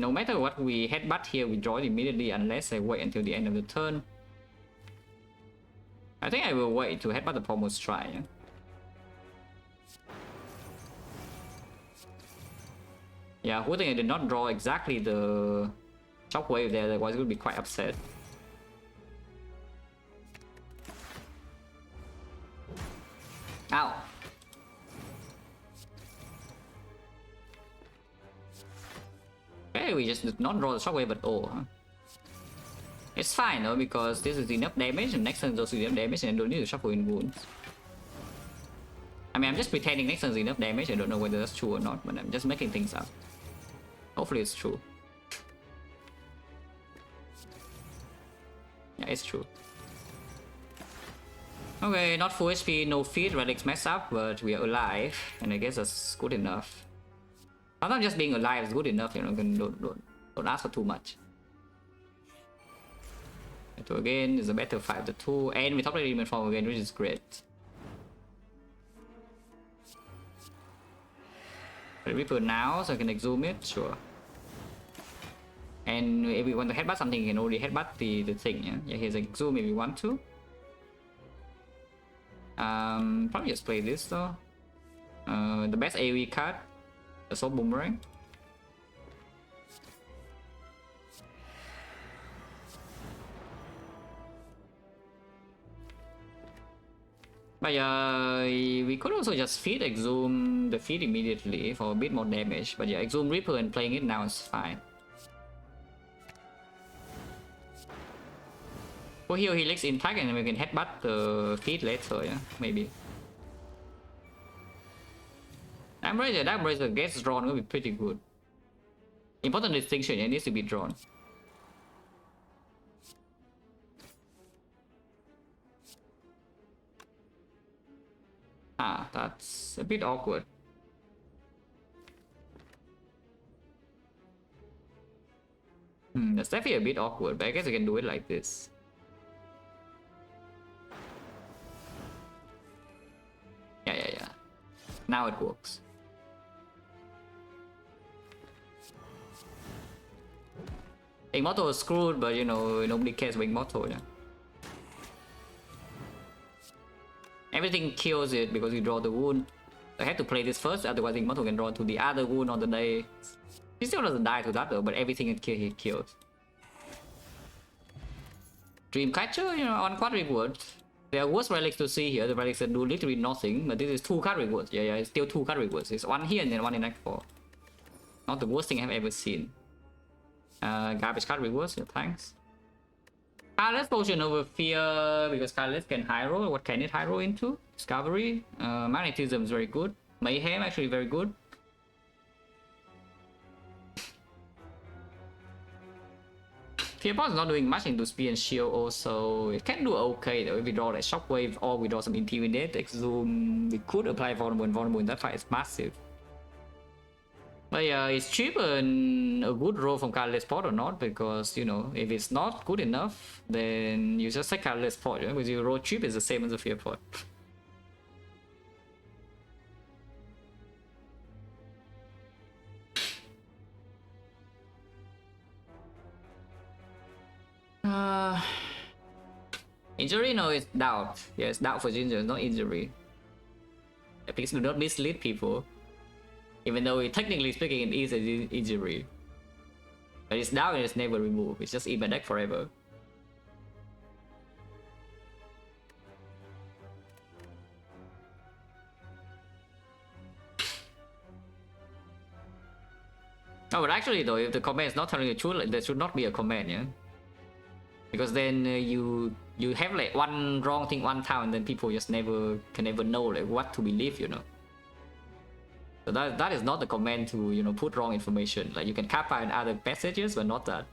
No matter what we headbutt here, we draw it immediately unless I wait until the end of the turn. I think I will wait to headbutt the pommel strike. Yeah? Yeah, who think I did not draw exactly the shockwave there, otherwise I would be quite upset. Ow. Okay, we just did not draw the shockwave at all. Huh? It's fine though, because this is enough damage, and next turn is also enough damage, and I don't need to shuffle in wounds. I mean, I'm just pretending next turn is enough damage. I don't know whether that's true or not, but I'm just making things up. Hopefully it's true. Yeah, it's true. Okay, not full HP, no feed, relics mess up, but we are alive, and I guess that's good enough. Sometimes just being alive is good enough, you know, don't ask for too much. So again, is a better 5-2, and we top the demon form again, which is great. Reaper now, so I can exhume it, sure. And if we want to headbutt something, you can already headbutt the thing, yeah? Yeah, here's exhume if you want to. Probably just play this though. The best AoE card, Assault Boomerang. But we could also just feed exhume the feed immediately for a bit more damage. But yeah, exhume Reaper and playing it now is fine. We'll heal helix intact and we can headbutt the feed later, yeah, maybe. Damn Razor gets drawn will be pretty good. Important distinction, it needs to be drawn. Ah, that's a bit awkward. That's definitely a bit awkward, but I guess I can do it like this. Yeah. Now it works. Immortal is screwed, but you know, nobody cares about Immortal, yeah. Everything kills it because you draw the wound. I had to play this first, otherwise Immortal can draw to the other wound on the day. He still doesn't die to that though, but everything he kills. Dreamcatcher, you know, on quad reward. There are worse relics to see here, the relics that do literally nothing, but this is 2 card rewards. Yeah, it's still 2 card rewards. It's 1 here and then 1 in Act 4. Not the worst thing I've ever seen. Garbage card rewards, yeah, thanks. Careless Potion over Fear, because Careless can high roll. What can it high roll into? Discovery. Magnetism is very good. Mayhem actually very good. Fearpot is not doing much into Spear and Shield also. It can do okay though if we draw like Shockwave or we draw some Intimidate, Exhume. We could apply Vulnerable, and Vulnerable in that fight is massive. But yeah, it's cheap and a good roll from Careless Pot or not, because you know, if it's not good enough, then you just say Careless Pot, yeah? Because you roll cheap is the same as a Fearpot. Injury? No, it's doubt. Yes, doubt for Ginger, not injury. Please do not mislead people. Even though technically speaking it is an injury. But it's down and it's never removed. It's just in my deck forever. Oh, but actually though, if the command is not telling the truth, there should not be a command, yeah? Because then you have like one wrong thing one time and then people just can never know like what to believe, you know? So that is not the command to, you know, put wrong information. Like you can kappa in other passages, but not that.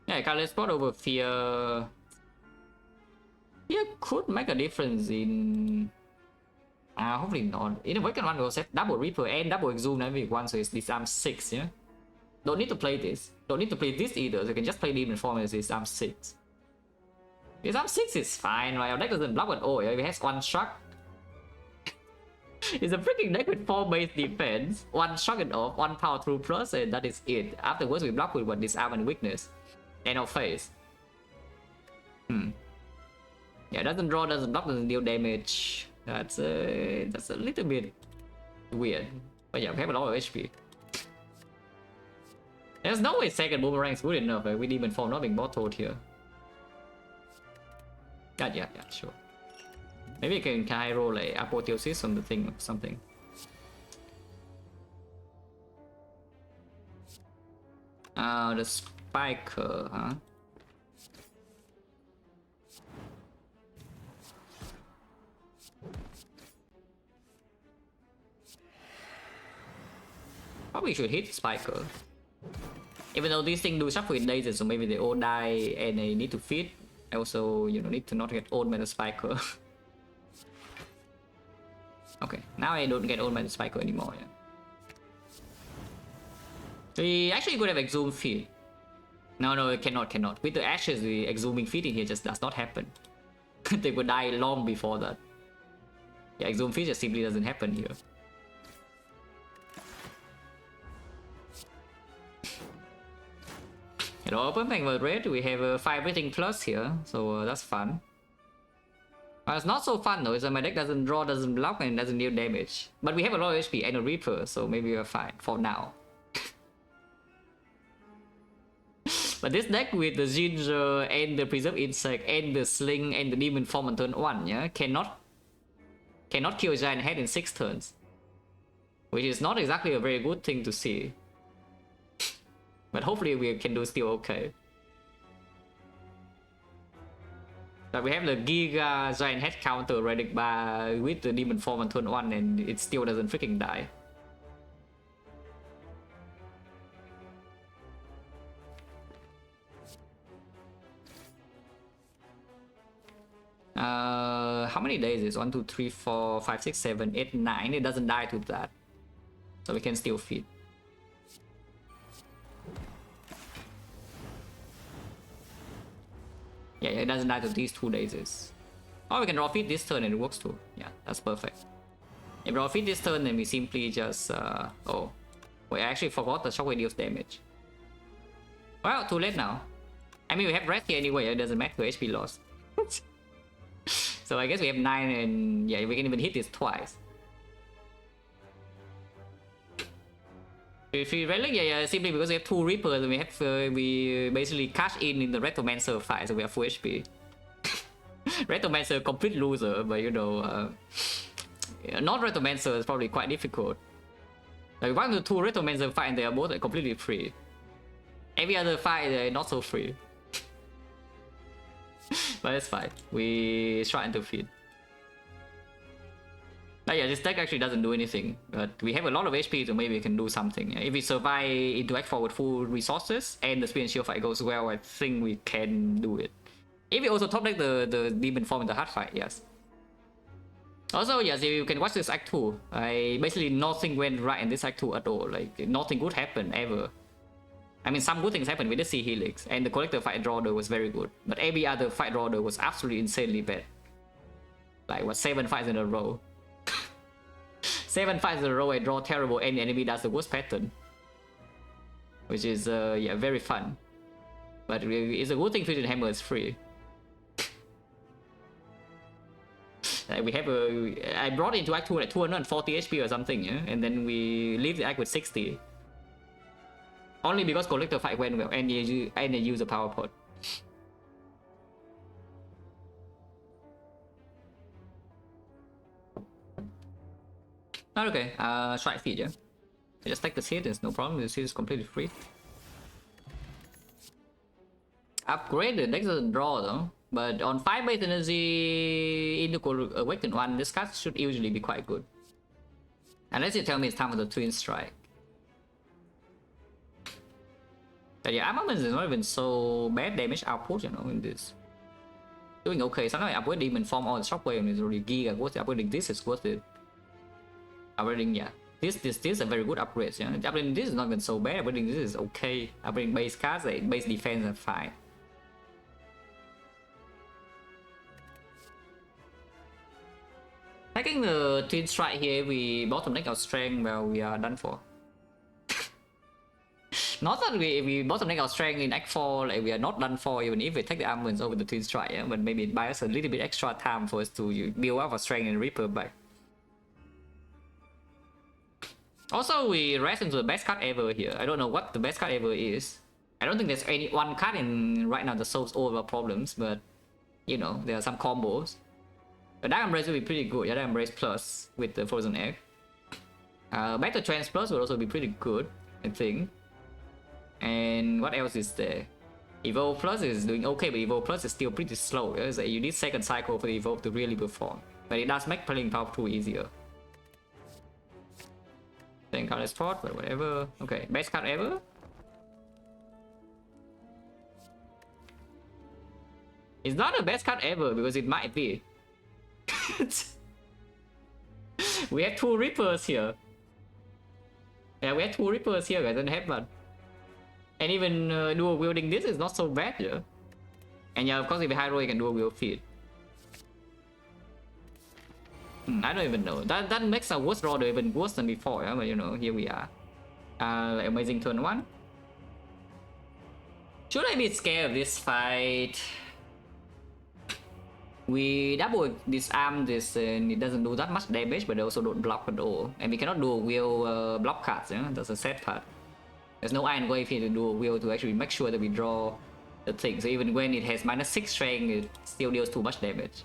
Yeah, Carlos brought over fear. Fear could make a difference in. Hopefully not. In a Vacant one, we'll set double Reaper and double Exhume every one, so it's disarm 6, yeah? Don't need to play this. Don't need to play this either, so you can just play Demon Form as disarm 6. Disarm 6 is fine, right? Our deck doesn't block at all, yeah? It has one shock. It's a freaking deck with 4 base defense, 1 shock and off, 1 power through plus, and that is it. Afterwards, we block with what disarm and weakness. End of phase. Yeah, doesn't draw, doesn't block, doesn't deal damage. That's a little bit weird. But yeah, we have a lot of HP. There's no way second boomerang is good enough with Demon Form not being bottled here. Yeah, sure. Maybe can I roll a apotheosis on the thing or something. The Spiker, huh? Probably should hit Spiker. Even though these things do suffer with lasers, so maybe they all die and they need to feed. I also, you know, need to not get old by the Spiker. Okay, now I don't get old by the Spiker anymore, yeah. We actually could have Exhume feed. No, it cannot. With the ashes, the Exhuming feed in here just does not happen. They would die long before that. Yeah, Exhume feed just simply doesn't happen here. Hello, open bank with red. We have a 5 rating plus here, so that's fun. It's not so fun though, is that my deck doesn't draw, doesn't block, and doesn't deal damage. But we have a lot of HP and a Reaper, so maybe we're fine for now. But this deck with the Ginger and the Preserve Insect and the Sling and the Demon Form on turn 1, yeah, cannot kill a Giant Head in 6 turns. Which is not exactly a very good thing to see. But hopefully we can do still okay. But we have the Giga Giant Head counter Relic Bar with the Demon Form on turn 1 and it still doesn't freaking die. How many days is 1, 2, 3, 4, 5, 6, 7, 8, 9? It doesn't die to that. So we can still feed. Yeah, it doesn't die to these 2 days. Oh, we can draw feed this turn and it works too. Yeah, that's perfect. If we draw feed this turn, then we simply just... oh. Wait, I actually forgot the Shockwave deals damage. Well, too late now. I mean, we have rest here anyway, it doesn't matter, HP loss. So I guess we have 9 and... yeah, we can even hit this twice. If we relic, yeah, simply because we have 2 Reapers and we have we basically cash in the Retromancer fight, so we have full HP. Retromancer complete loser, but you know, not Retromancer is probably quite difficult. Like 1 to 2 Retromancer fight and they are both completely free. Every other fight they're not so free. But it's fine. We trying to feed. But yeah, this deck actually doesn't do anything, but we have a lot of HP, so maybe we can do something. If we survive into Act 4 with full resources and the Spear and Shield fight goes well, I think we can do it. If we also top deck the Demon Form in the hard fight, yes. Also, yes, you can watch this Act 2. Basically nothing went right in this Act 2 at all. Like, nothing good happened ever. I mean, some good things happened with the Sea Helix, and the Collector fight draw was very good. But every other fight draw was absolutely insanely bad. Like, what, 7 fights in a row? 7 fights in a row I draw terrible and the enemy does the worst pattern. Which is, yeah, very fun. But it's a good thing Fusion Hammer is free. Like we have I brought into Act 2 at 240 HP or something, yeah? And then we leave the Act with 60. Only because Collector fight went well and they use a power pod. Okay, strike feed, yeah. I just take the seed, there's no problem, the seed is completely free. Upgrade the deck doesn't draw though. But on 5 base energy into Awakened 1, this card should usually be quite good. Unless you tell me it's time for the Twin Strike. But yeah, armaments is not even so bad damage output, you know, in this. Doing okay, sometimes upgrade demon form on shockwave is really giga worth it. Upgrading this is worth it. Upgrading, yeah. This is a very good upgrade, yeah. Upgrading this is not even so bad, upgrading this is okay. Upgrading base cards, base defense are fine. Taking the Twin Strike here, we bottom deck our strength, well, we are done for. Not that we bottom deck our strength in Act 4, like we are not done for even if we take the armaments over the Twin Strike, yeah? But maybe it buys us a little bit extra time for us to build up our strength and Reaper back. Also, we rest into the best card ever here. I don't know what the best card ever is. I don't think there's any one card in right now that solves all of our problems, but you know, there are some combos. The Dark Embrace will be pretty good. Yeah, Dark Embrace Plus with the Frozen Egg. Back to Trance Plus will also be pretty good, I think. And what else is there? Evolve Plus is doing okay, but Evolve Plus is still pretty slow. Yeah? So you need second cycle for the Evolve to really perform. But it does make playing Power 2 easier. Then card spot, but whatever. Okay, best card ever? It's not the best card ever because it might be. We have 2 Reapers here. Yeah, we have 2 Reapers here, guys, and have one. And even dual wielding this is not so bad, yeah. And yeah, of course, if you hero, you can dual wield feed. I don't even know. That makes our worst draw even worse than before, yeah? But you know, here we are. Like amazing turn 1. Should I be scared of this fight? We double disarm this and it doesn't do that much damage, but they also don't block at all. And we cannot dual wield block cards, yeah? That's a sad part. There's no iron wave here to dual wield to actually make sure that we draw the thing. So even when it has -6 strength, it still deals too much damage.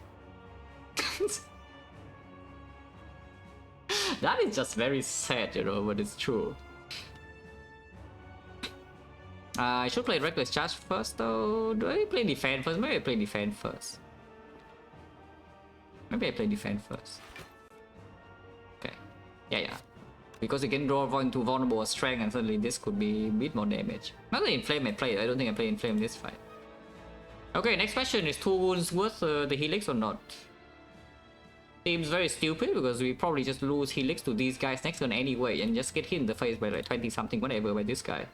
That is just very sad, you know, but it's true. I should play Reckless Charge first though. Do I play Defense first? Maybe I play Defense first. Maybe I play Defense first. Okay. Yeah. Because you can draw into vulnerable strength and suddenly this could be a bit more damage. Not the Inflame I play. I don't think I play Inflame this fight. Okay, next question is 2 wounds worth the Helix or not? Seems very stupid because we probably just lose Helix to these guys next turn anyway and just get hit in the face by like 20 something whatever by this guy.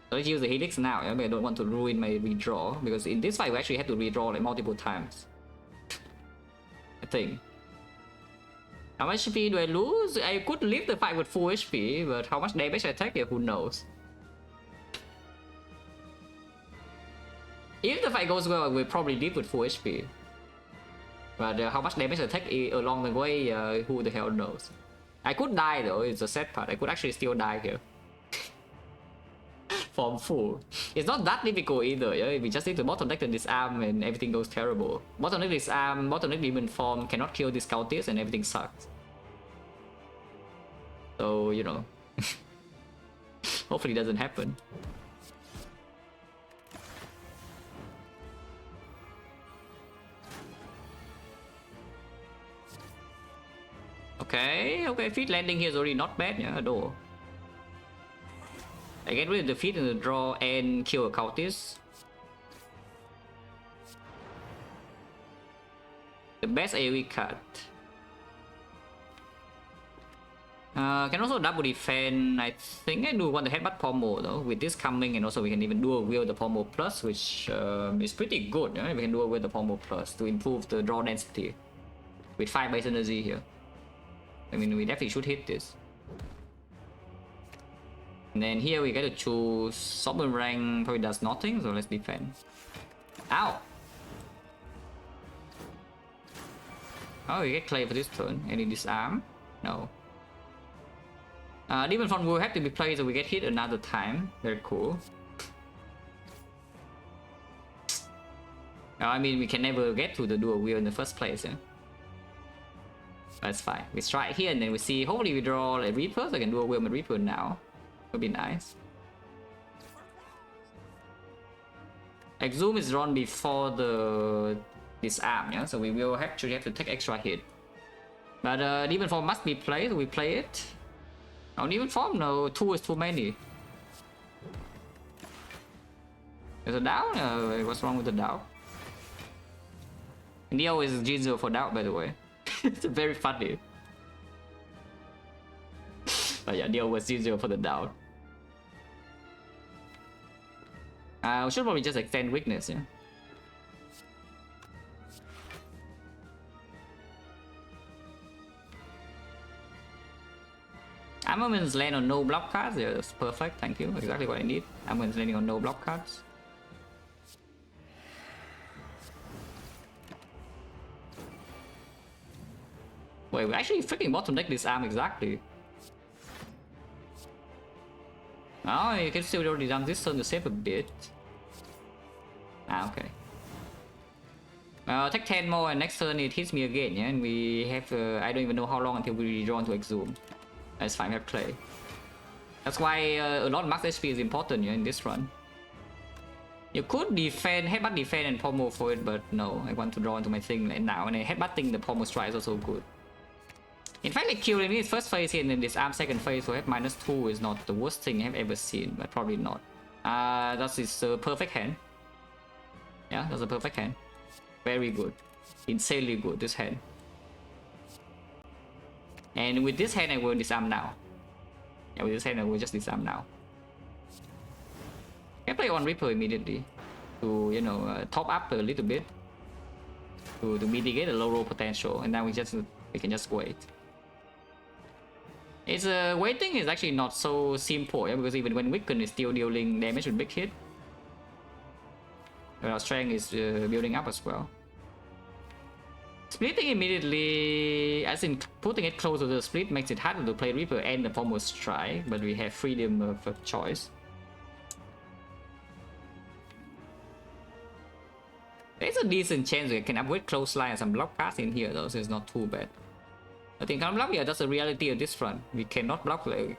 So let's use the Helix now. I mean, I don't want to ruin my redraw because in this fight we actually had to redraw like multiple times. I think. How much HP do I lose? I could leave the fight with full HP, but how much damage I take, who knows? If the fight goes well, I will probably leave with full HP. But how much damage I take along the way, who the hell knows? I could die though, it's a sad part. I could actually still die here. Form full. It's not that difficult either, yeah? We just need to bottom deck the disarm and everything goes terrible. Bottom deck disarm, bottom deck demon form, cannot kill this cultist and everything sucks. So, you know. Hopefully it doesn't happen. Okay, feet landing here is already not bad, yeah, at all. I get rid of the feet in the draw and kill a cultist. The best AoE card. Can also double defend. I think I do want the headbutt pommel though. With this coming, and also we can even dual wield the pommel plus, which is pretty good. Yeah? We can dual wield the pommel plus to improve the draw density with 5 base energy here. I mean, we definitely should hit this. And then here we get to choose Sovereign Rank, probably does nothing, so let's defend. Ow! Oh, we get Clay for this turn. Any disarm? No. Demon Form will have to be played so we get hit another time. Very cool. I mean, we can never get to the dual wield in the first place, yeah? That's fine. We strike here and then we see, hopefully we draw a Reaper, so I can dual wield my Reaper now. Would be nice. Exhume is drawn before the disarm, yeah, so we will actually have to take extra hit. But Demon Form must be played, so we play it. Oh, Demon Form? No, 2 is too many. There's a down? What's wrong with the down? Neo is Jinzo for down, by the way. It's very funny. But yeah, Neo was Jinzo for the down. We should probably just extend weakness, yeah. Armaments land on no block cards. Yeah, that's perfect. Thank you. Exactly what I need. Armaments landing on no block cards. Wait, we actually freaking bottom deck this arm exactly. Oh, you can still already done this turn to save a bit. Ah, okay. Take 10 more and next turn it hits me again, yeah? And we have, I don't even know how long until we redraw into Exhume. That's fine, we have play. That's why a lot of max HP is important, yeah, in this run. You could defend, headbutt defend and pommel for it, but no, I want to draw into my thing right now, and headbutting the pommel strike is also good. In fact, like killing me first phase here and then disarm second phase, so have -2 is not the worst thing I've ever seen, but probably not. That is a perfect hand. Yeah, that's a perfect hand. Very good. Insanely good, this hand. And with this hand, I will disarm now. Yeah, with this hand, I will just disarm now. I play on Reaper immediately to, you know, top up a little bit to mitigate the low roll potential, and now we can just wait. It's waiting is actually not so simple, yeah, because even when weakened, it's still dealing damage with big hit. But our strength is building up as well. Splitting immediately, as in putting it closer to the split, makes it harder to play Reaper and the pommel strike, but we have freedom of choice. There's a decent chance we can avoid clothesline and some block cards in here though, so it's not too bad. I think I'm block, yeah, that's the reality of this run. We cannot block like...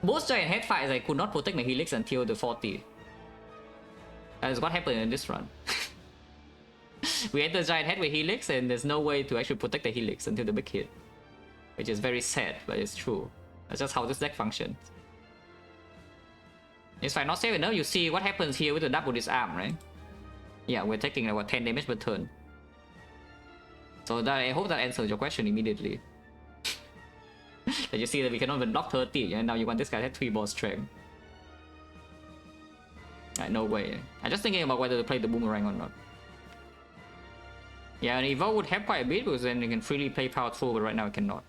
Both giant head fights, I could not protect my helix until the 40. That is what happened in this run. We enter giant head with helix and there's no way to actually protect the helix until the big hit. Which is very sad, but it's true. That's just how this deck functions. It's fine, not safe enough. You see what happens here with the double disarm, right? Yeah, we're taking like what, 10 damage per turn. So that, I hope that answers your question immediately. That you see that we cannot even block 30, and now you want this guy to have 3 ball strength. No way. I'm just thinking about whether to play the boomerang or not. Yeah, an Evo would help quite a bit because then you can freely play power through, but right now I cannot.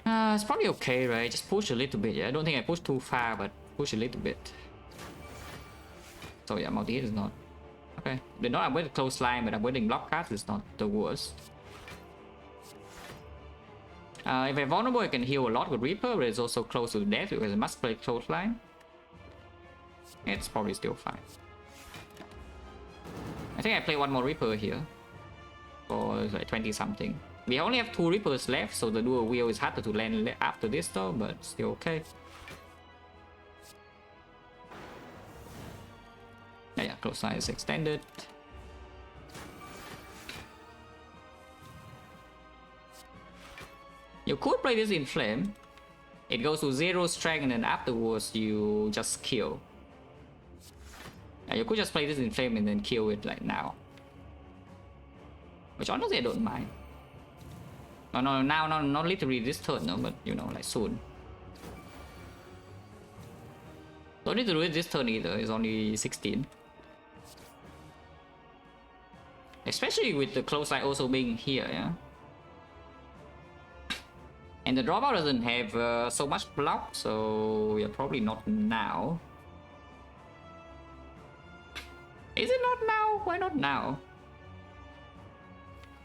It's probably okay, right? Just push a little bit. Yeah, I don't think I pushed too far, but push a little bit. So yeah, multi-hit is not. Okay, they're not avoiding close line, but avoiding block cards is not the worst. If I'm vulnerable, I can heal a lot with Reaper, but it's also close to death because I must play close line. It's probably still fine. I think I play one more Reaper here for like 20 something. We only have 2 Reapers left, so the dual wheel is harder to land after this though, but still okay. Yeah, close line is extended. You could play this in flame. It goes to 0 strength and then afterwards you just kill. Yeah, you could just play this in flame and then kill it like now. Which honestly I don't mind. No, now, not literally this turn, no, but you know, like soon. Don't need to do it this turn either, it's only 16. Especially with the close line also being here, yeah. And the dropout doesn't have so much block, so yeah, probably not now. Is it not now? Why not now?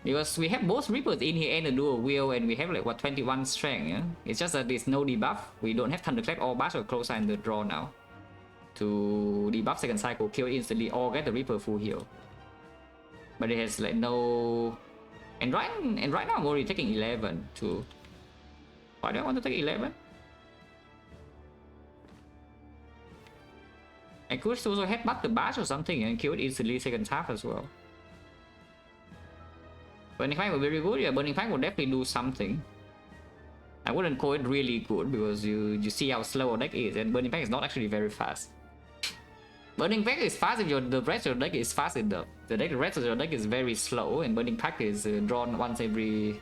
Because we have both Reapers in here and a dual wheel, and we have like what, 21 strength, yeah? It's just that there's no debuff. We don't have Thunderclap or Bash or close line in the draw now to debuff second cycle, kill it instantly, or get the Reaper full heal. But it has like no... And right now I'm already taking 11 too. Why do I want to take 11? I could also headbutt the bash or something and kill it easily second half as well. Burning Pact would be very good. Yeah, Burning Pact would definitely do something. I wouldn't call it really good because you see how slow our deck is, and Burning Pact is not actually very fast. Burning Pact is fast if the rest of your deck is fast enough. The rest of your deck is very slow, and Burning Pact is drawn once every,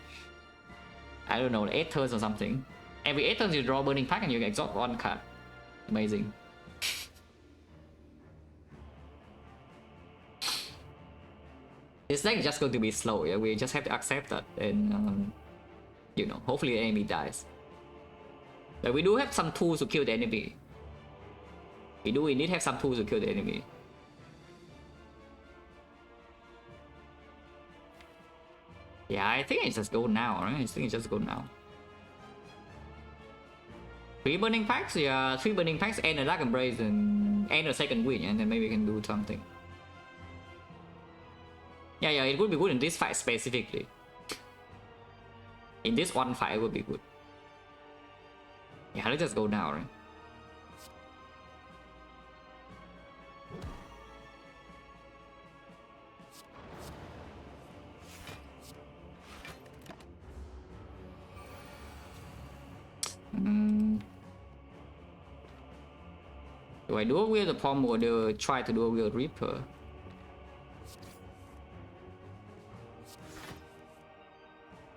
I don't know, 8 turns or something. Every 8 turns you draw Burning Pact and you exhaust 1 card. Amazing. This deck is just going to be slow, yeah? We just have to accept that, and you know, hopefully the enemy dies. But we do have some tools to kill the enemy. We need to have some tools to kill the enemy. Yeah, I think I just go now, right? I think I just go now. 3 Burning Packs, yeah, 3 Burning Packs and a Dark Embrace and a second win, and then maybe we can do something. Yeah, it would be good in this fight specifically. In this one fight, it would be good. Yeah, let's just go now, right? Do I dual wield the Palm or do I try to dual wield Reaper?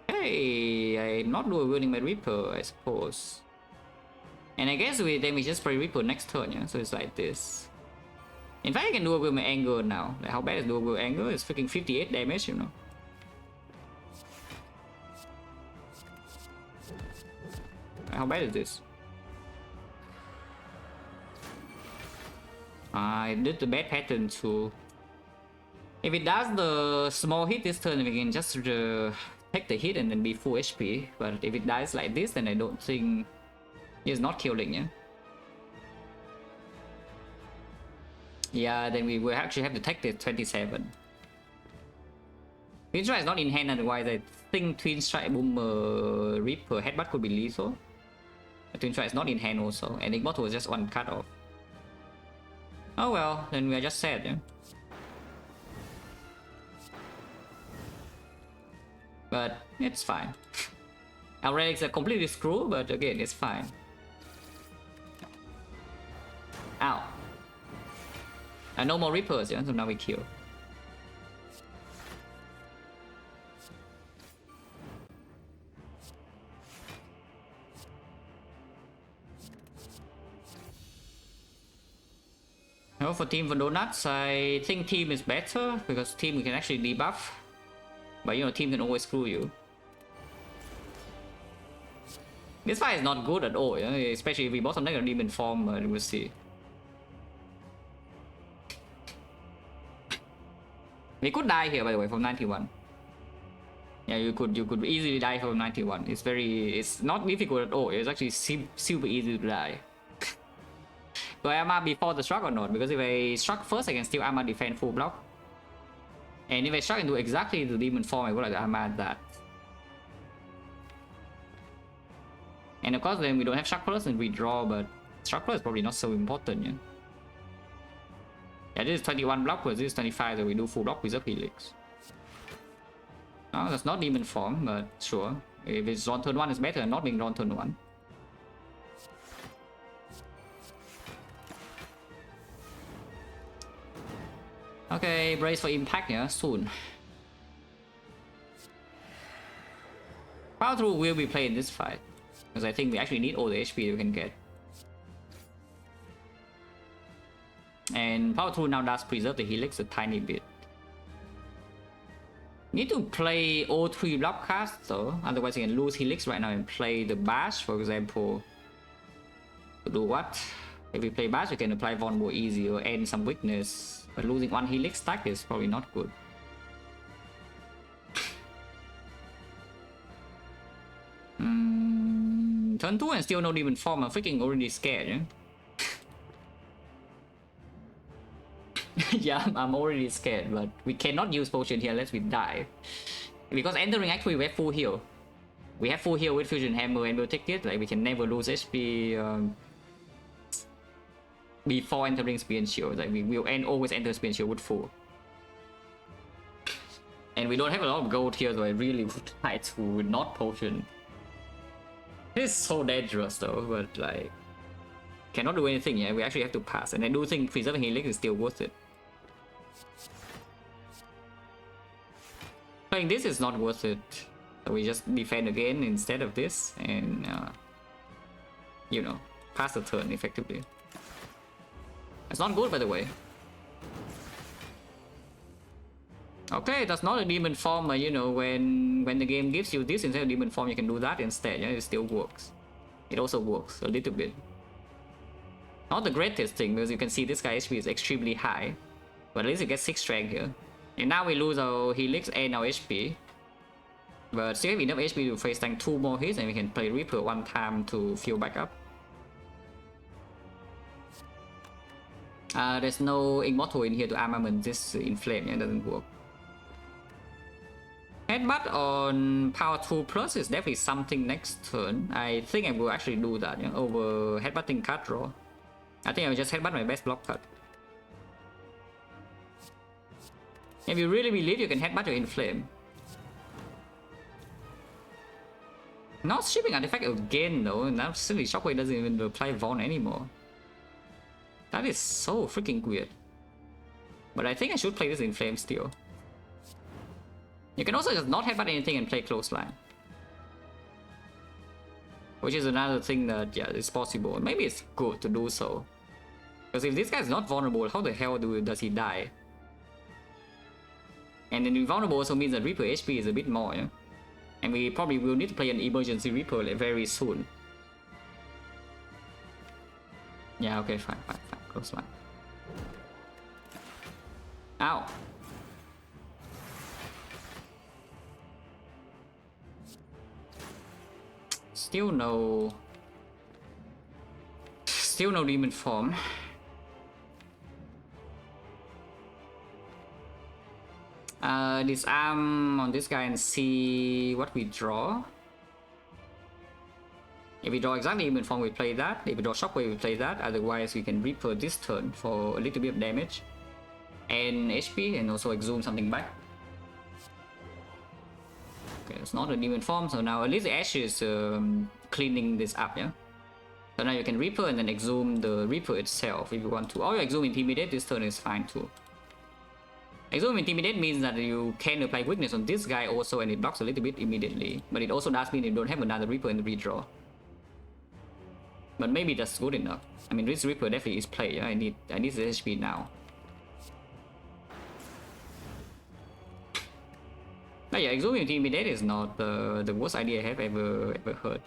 Hey, I'm not dual wielding my Reaper, I suppose. And I guess we damage just spray Reaper next turn, yeah? So it's like this. In fact, I can dual wield my Anger now. Like, how bad is dual wield Anger? It's freaking 58 damage, you know. How bad is this? I did the bad pattern too. If it does the small hit this turn, we can just take the hit and then be full HP. But if it dies like this, then I don't think it's not killing, yeah? Yeah, then we will actually have to take the 27. Twin Strike is not in hand, otherwise I think Twin Strike Boomer Reaper Headbutt could be lethal. But Twin Strike is not in hand also, and Immortal was just 1 cut off. Oh well, then we are just sad, yeah? But it's fine. Our relics are completely screwed, but again, it's fine. Ow. And no more Reapers, yeah? So now we kill. Now for Team for Donuts, I think Team is better because Team can actually debuff. But you know, Team can always screw you. This fight is not good at all, yeah? Especially if we bottom deck a Demon form, we'll see. We could die here, by the way, from 91. Yeah, you could easily die from 91. It's not difficult at all. It's actually super easy to die. Do I Armor before the struck or not? Because if I struck first, I can still Armor defend full block. And if I struck into exactly the demon form, I would like to Armor that. And of course, then we don't have Struck Plus and we draw, but Struck Plus is probably not so important, yeah? Yeah, this is 21 block, but this is 25, so we do full block with Helix. Oh, that's not demon form, but sure. If it's drawn turn 1, it's better than not being drawn turn 1. Okay, brace for impact, yeah, soon. Power Through will be played in this fight, because I think we actually need all the HP we can get. And Power Through now does preserve the Helix a tiny bit. Need to play all 3 block casts though, otherwise you can lose Helix right now and play the Bash, for example. To do what? If we play Bash, we can apply Vulnerable easy or end some weakness. But losing 1 Helix stack is probably not good. Turn 2 and still no demon form, I'm freaking already scared, yeah? Yeah, I'm already scared, but we cannot use potion here unless we die. Because entering actually we have full heal. We have full heal with Fusion Hammer and we'll take it, like we can never lose HP. before entering Spear and Shield. Like we will always enter Spear and Shield with full. And we don't have a lot of gold here, so I really would try to not potion. This is so dangerous though, but like cannot do anything. Yeah, we actually have to pass, and I do think preserving Helix is still worth it. Playing this is not worth it, so we just defend again instead of this, and you know, pass the turn effectively. It's not good, by the way. Okay, that's not a demon form, but you know, when the game gives you this instead of demon form, you can do that instead. Yeah, it still works. It also works a little bit. Not the greatest thing, because you can see this guy HP is extremely high, but at least you get 6 strength here. And now we lose our Helix and our HP, but still have enough HP to face tank 2 more hits, and we can play Reaper 1 time to fill back up. There's no Immortal in here to armament this Inflame. Yeah, it doesn't work. Headbutt on power 2 plus is definitely something next turn. I think I will actually do that, yeah, over headbutting card draw. I think I will just headbutt my best block card. If you really believe you can headbutt your Inflame. Not shipping artifact again though, now suddenly Shockwave doesn't even apply Vaughn anymore. That is so freaking weird. But I think I should play this Inflame still. You can also just not headbutt anything and play Clothesline. Which is another thing that, yeah, is possible. Maybe it's good to do so. Because if this guy is not vulnerable, how the hell does he die? And then invulnerable also means that Reaper HP is a bit more, yeah? And we probably will need to play an emergency Reaper like, very soon. Yeah, okay, fine. Clothesline. Ow! Still no demon form. Disarm on this guy and see what we draw. If we draw exactly demon form, we play that. If we draw Shockwave, we play that. Otherwise, we can Reaper this turn for a little bit of damage and HP, and also exhume something back. Okay, it's not a demon form, so now at least Ash is cleaning this up, yeah? So now you can Reaper and then exhume the Reaper itself if you want to. Or you exhume Intimidate this turn is fine too. Exhume Intimidate means that you can apply weakness on this guy also, and it blocks a little bit immediately. But it also does mean you don't have another Reaper in the redraw. But maybe that's good enough. I mean, this Reaper definitely is play, yeah? I need the HP now. But yeah, Exhume Intimidate is not the worst idea I have ever heard.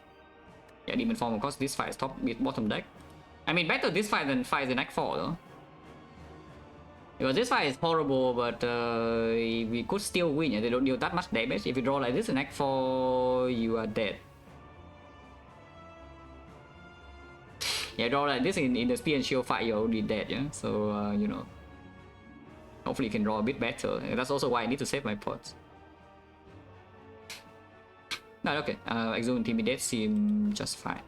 Yeah, Demon Form, of course, this fight is bottom deck. I mean, better this fight than fight in Act 4 though. Because this fight is horrible, but we could still win. Yeah? They don't deal that much damage. If you draw like this in Act 4, you are dead. Yeah, draw like this in the Spear and Shield fight, you're already dead, yeah? So, you know. Hopefully you can draw a bit better. And that's also why I need to save my pots. No, okay. Exhume Intimidate seems just fine.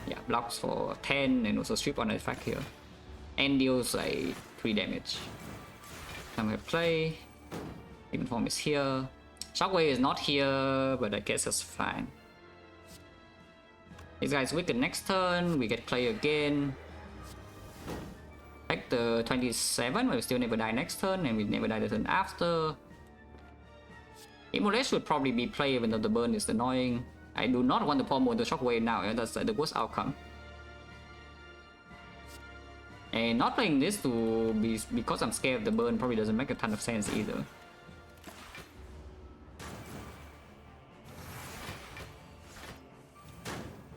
Yeah, blocks for 10 and also strip on the artifact here. And deals like 3 damage. I'm gonna play. Demon Form is here. Shockwave is not here, but I guess that's fine. This guy's wicked next turn. We get play again. Back the 27, but we still never die next turn, and we never die the turn after. Immolate should probably be played even though the burn is annoying. I do not want to pommel the Shockwave now, yeah? That's the worst outcome. And not playing this because I'm scared of the burn probably doesn't make a ton of sense either.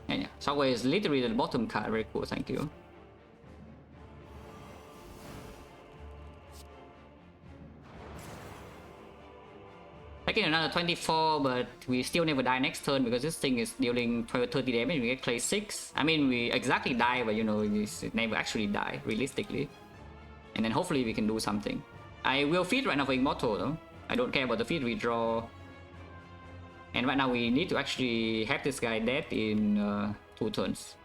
And yeah, Shockwave is literally the bottom card, very cool, thank you. Taking another 24, but we still never die next turn because this thing is dealing 30 damage. We get play 6. I mean, we exactly die, but you know, it never actually die, realistically. And then hopefully we can do something. I will feed right now for Immortal though. I don't care about the feed redraw. And right now we need to actually have this guy dead in 2 turns.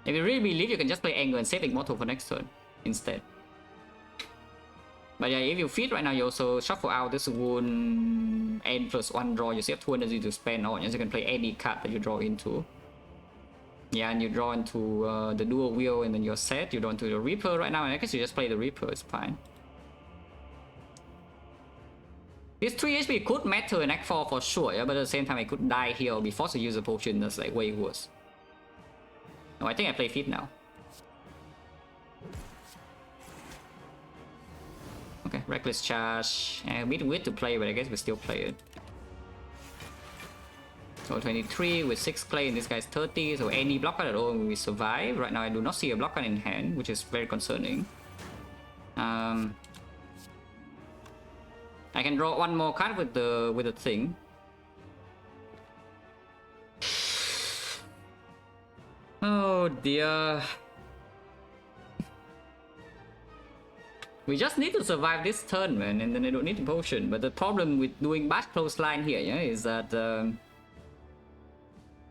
If you really believe you can just play Anger and save Immortal for next turn instead. But yeah, if you feed right now, you also shuffle out this wound and +1 draw. You still have 2 energy to spend on, so you can play any card that you draw into. Yeah, and you draw into the dual wheel, and then you're set. You draw into the Reaper right now, and I guess you just play the Reaper, it's fine. This 3 HP could matter in Act 4 for sure, yeah, but at the same time I could die here or be forced to use a potion that's like way worse. No, I think I play feed now. Okay, Reckless Charge. And we weird to play, but I guess we still play it. So 23 with 6 clay, and this guy's 30, so any block card at all we survive. Right now I do not see a block card in hand, which is very concerning. I can draw 1 more card with the thing. Oh dear. We just need to survive this turn, man, and then I don't need a potion. But the problem with doing Bad Clothesline here, yeah, is that the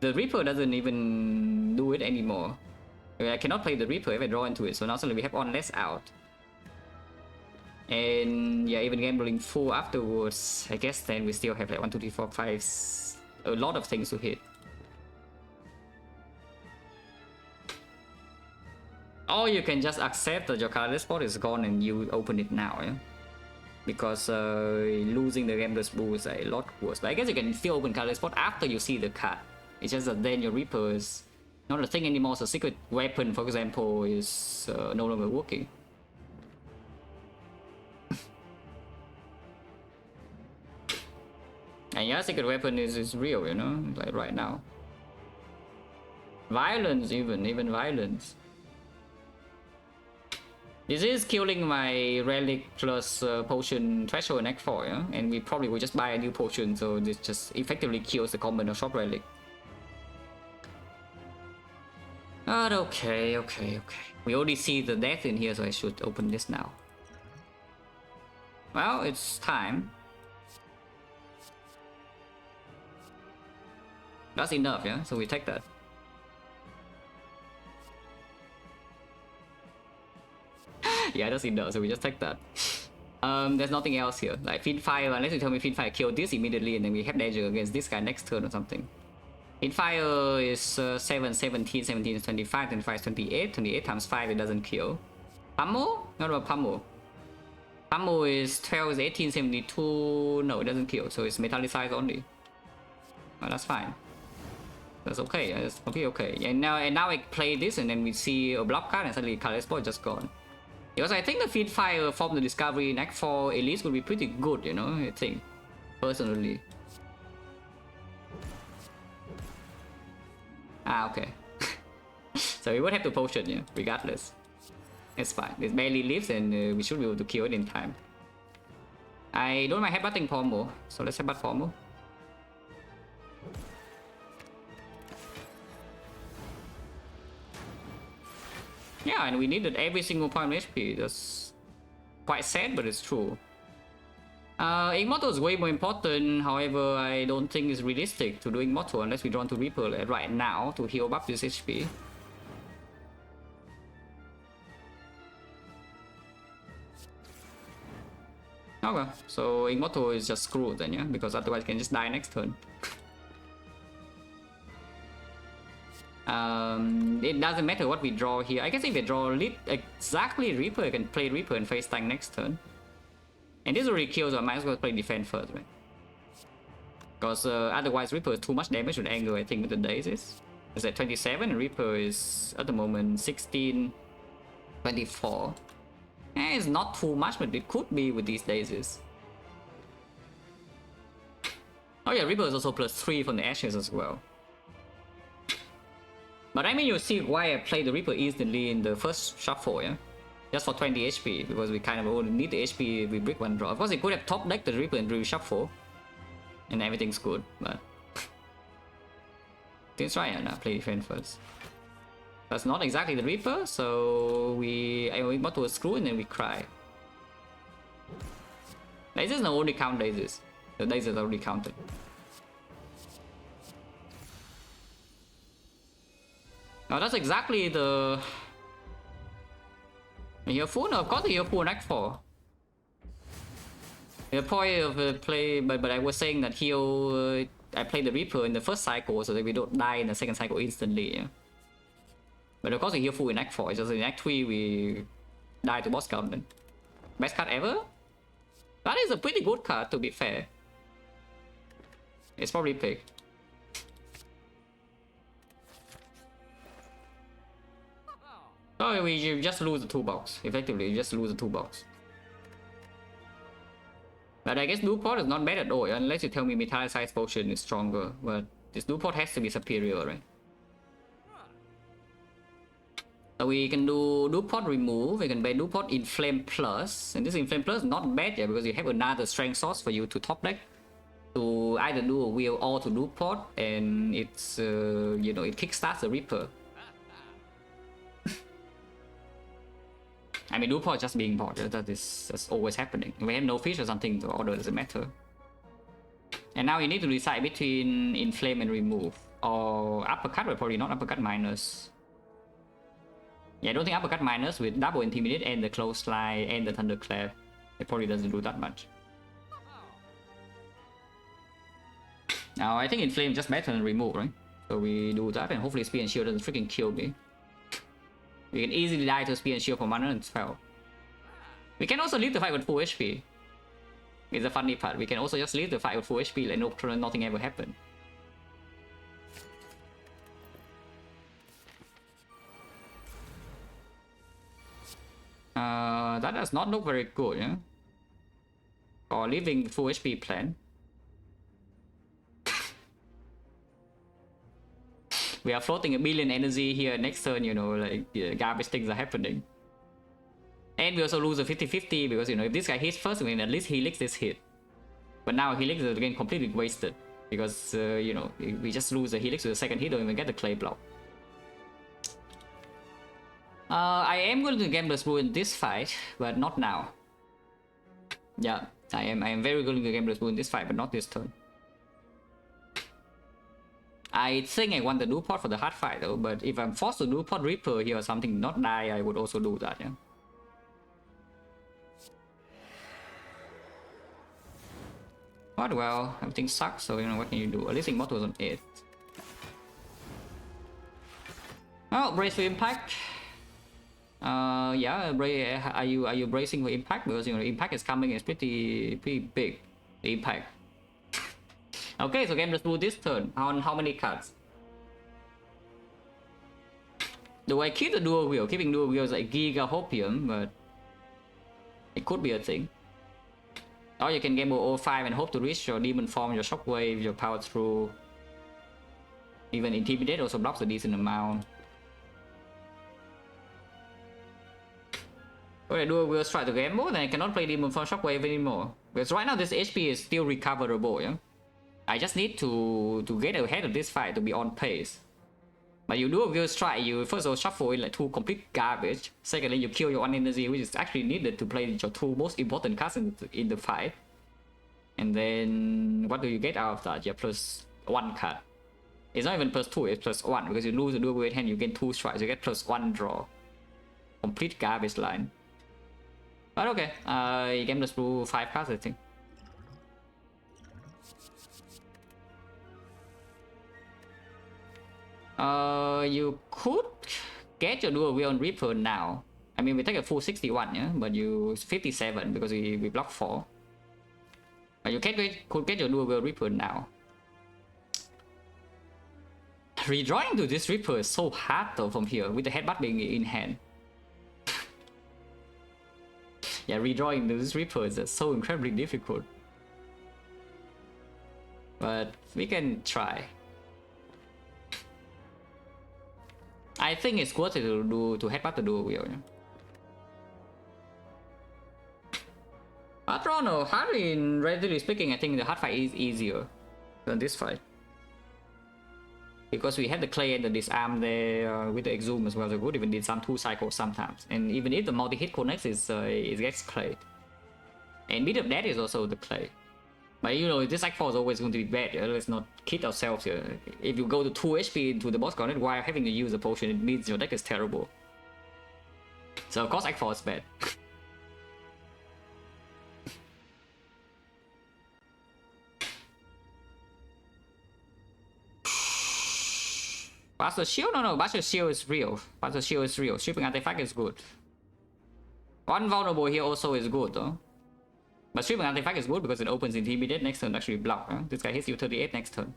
Reaper doesn't even do it anymore. I cannot play the Reaper if I draw into it, so now suddenly we have one less out. And yeah, even gambling full afterwards, I guess then we still have like 1, 2, 3, 4, 5, a lot of things to hit. Or you can just accept that your card spot is gone and you open it now, yeah? Because losing the Gambler's Bull is a lot worse. But I guess you can still open card spot after you see the card. It's just that then your Reaper is not a thing anymore, so Secret Weapon, for example, is no longer working. And yeah, Secret Weapon is real, you know, like right now. Violence, even violence. This is killing my relic plus potion threshold in Act 4, yeah? And we probably will just buy a new potion, so this just effectively kills the common or shop relic. But okay. We already see the death in here, so I should open this now. Well, it's time. That's enough, yeah? So we take that. Yeah, that's enough, so we just take that. There's nothing else here. Like Feed Fire, unless you tell me Feed Fire kill this immediately and then we have danger against this guy next turn or something. Feed Fire is 7, 17, 17 is 25, 25 is 28, 28 times 5 it doesn't kill. Pummel? Not about Pummel. Pummel is 12, is 18, 72, no it doesn't kill, so it's metallicize only. Oh, that's fine. That's okay, that's completely okay. And now I play this and then we see a block card and suddenly card spot just gone. Because I think the Feed Fire from the Discovery in Act 4 at least would be pretty good, you know, I think. Personally. Ah, okay. So we would have to potion, yeah, regardless. It's fine. It barely lives and we should be able to kill it in time. I don't mind headbutting Pommel, so let's headbutt Pommel. Yeah, and we needed every single point of HP. That's quite sad, but it's true. Immortal is way more important, however, I don't think it's realistic to do Immortal unless we draw into Reaper right now to heal up this HP. Okay, so Immortal is just screwed then, yeah? Because otherwise you can just die next turn. It doesn't matter what we draw here. I guess if we draw exactly Reaper, I can play Reaper and face tank next turn. And this already kills, so I might as well play defense first, right? Because otherwise Reaper is too much damage with Anger, I think, with the daisies. It's at 27, and Reaper is at the moment 16, 24. It's not too much, but it could be with these daisies. Oh yeah, Reaper is also +3 from the Ashes as well. But I mean, you see why I played the Reaper instantly in the first shuffle, yeah? Just for 20 HP, because we kind of only need the HP if we break one draw. Of course, we could have top decked the Reaper and reshuffle, and everything's good, but... Let's try and play defense first. That's not exactly the Reaper, so we got to a screw and then we cry. This is the only count daisies. The days is already counted. Now that's exactly the heal full. No, of course the heal full on Act 4. The point of play, but I was saying that heal. I play the Reaper in the first cycle so that we don't die in the second cycle instantly. Yeah? But of course we heal full in Act 4. It's just in Act 3 we die to boss count. Then best card ever. That is a pretty good card, to be fair. It's probably picked. So you just lose the toolbox. Effectively, you just lose the toolbox. But I guess Newport is not bad at all, unless you tell me Metallized Potion is stronger. But this Newport has to be superior, right? So we can do Newport remove, we can buy Newport Inflame Plus. And this Inflame Plus is not bad yet, because you have another strength source for you to top deck. To either do a wheel or to Newport, and it's, you know, it kickstarts the Reaper. I mean, Newport just being bought, that's always happening. If we have no fish or something, the order doesn't matter. And now you need to decide between Inflame and Remove. Or Uppercut, but probably not Uppercut minus. Yeah, I don't think Uppercut minus with double Intimidate and the Clothesline and the Thunderclap. It probably doesn't do that much. Now, I think Inflame just better than Remove, right? So we do that, and hopefully Spear and Shield doesn't freaking kill me. We can easily die to Spear and Shield for mana and spell. We can also leave the fight with full HP. It's the funny part. We can also just leave the fight with full HP, like nothing ever happened. That does not look very good, yeah? Or leaving full HP plan. We are floating a billion energy here next turn, you know, like garbage things are happening. And we also lose a 50-50 because, you know, if this guy hits first, I mean, at least Helix this hit. But now Helix is again completely wasted because, you know, we just lose the Helix with the second hit, don't even get the clay block. I am going to Gambler's Brew in this fight, but not now. Yeah, I am very going to Gambler's Brew in this fight, but not this turn. I think I want the Newport for the hard fight though, but if I'm forced to Newport Reaper here or something, not die, I would also do that, yeah. But well, everything sucks, so you know, what can you do? At least Immortal was on 8. Oh, brace for impact. Yeah, are you bracing for impact? Because you know, impact is coming, it's pretty big. The impact. Okay, so game just do this turn. On how many cards? Do I keep the dual wheel? Keeping dual wheel is like Giga Hopium, but it could be a thing. Or you can gamble 05 and hope to reach your demon form, your shockwave, your power through. Even Intimidate also blocks a decent amount. When I do a wheel strike to gamble, then I cannot play demon form shockwave anymore. Because right now this HP is still recoverable, yeah? I just need to get ahead of this fight to be on pace. But you do a wheel strike, you first of all shuffle in like 2 complete garbage. Secondly, you kill your 1 energy, which is actually needed to play your 2 most important cards in the fight. And then what do you get out of that? Yeah, plus 1 card. It's not even plus 2, it's plus 1 because you lose the dual wheel hand, you get 2 strikes, you get plus 1 draw. Complete garbage line. But okay, you game just through 5 cards, I think. You could get your dual wheel on Reaper now. I mean, we take a full 61, yeah, but you 57 because we block 4. But you could get your dual wheel Reaper now. Redrawing to this Reaper is so hard though from here, with the headbutt being in hand. Yeah, redrawing to this Reaper is so incredibly difficult. But we can try. I think it's worth it to headbutt the dual wheel. Yeah? But no, hardly, relatively speaking, I think the hard fight is easier than this fight. Because we have the clay and the disarm there with the exhume as well, so we would even did some 2 cycles sometimes. And even if the multi-hit connects, it gets clay. And bit of that is also the clay. But you know, this Act 4 is always going to be bad. Yeah? Let's not kid ourselves here. If you go to 2 HP into the boss gauntlet while having to use a potion, it means your deck is terrible. So of course Act 4 is bad. Buster Shield? No, Buster Shield is real. Buster Shield is real. Stripping Artifact is good. One vulnerable here also is good though. But Stripping Artifact is good because it opens Intimidate next turn, actually block. Huh? This guy hits you 38 next turn.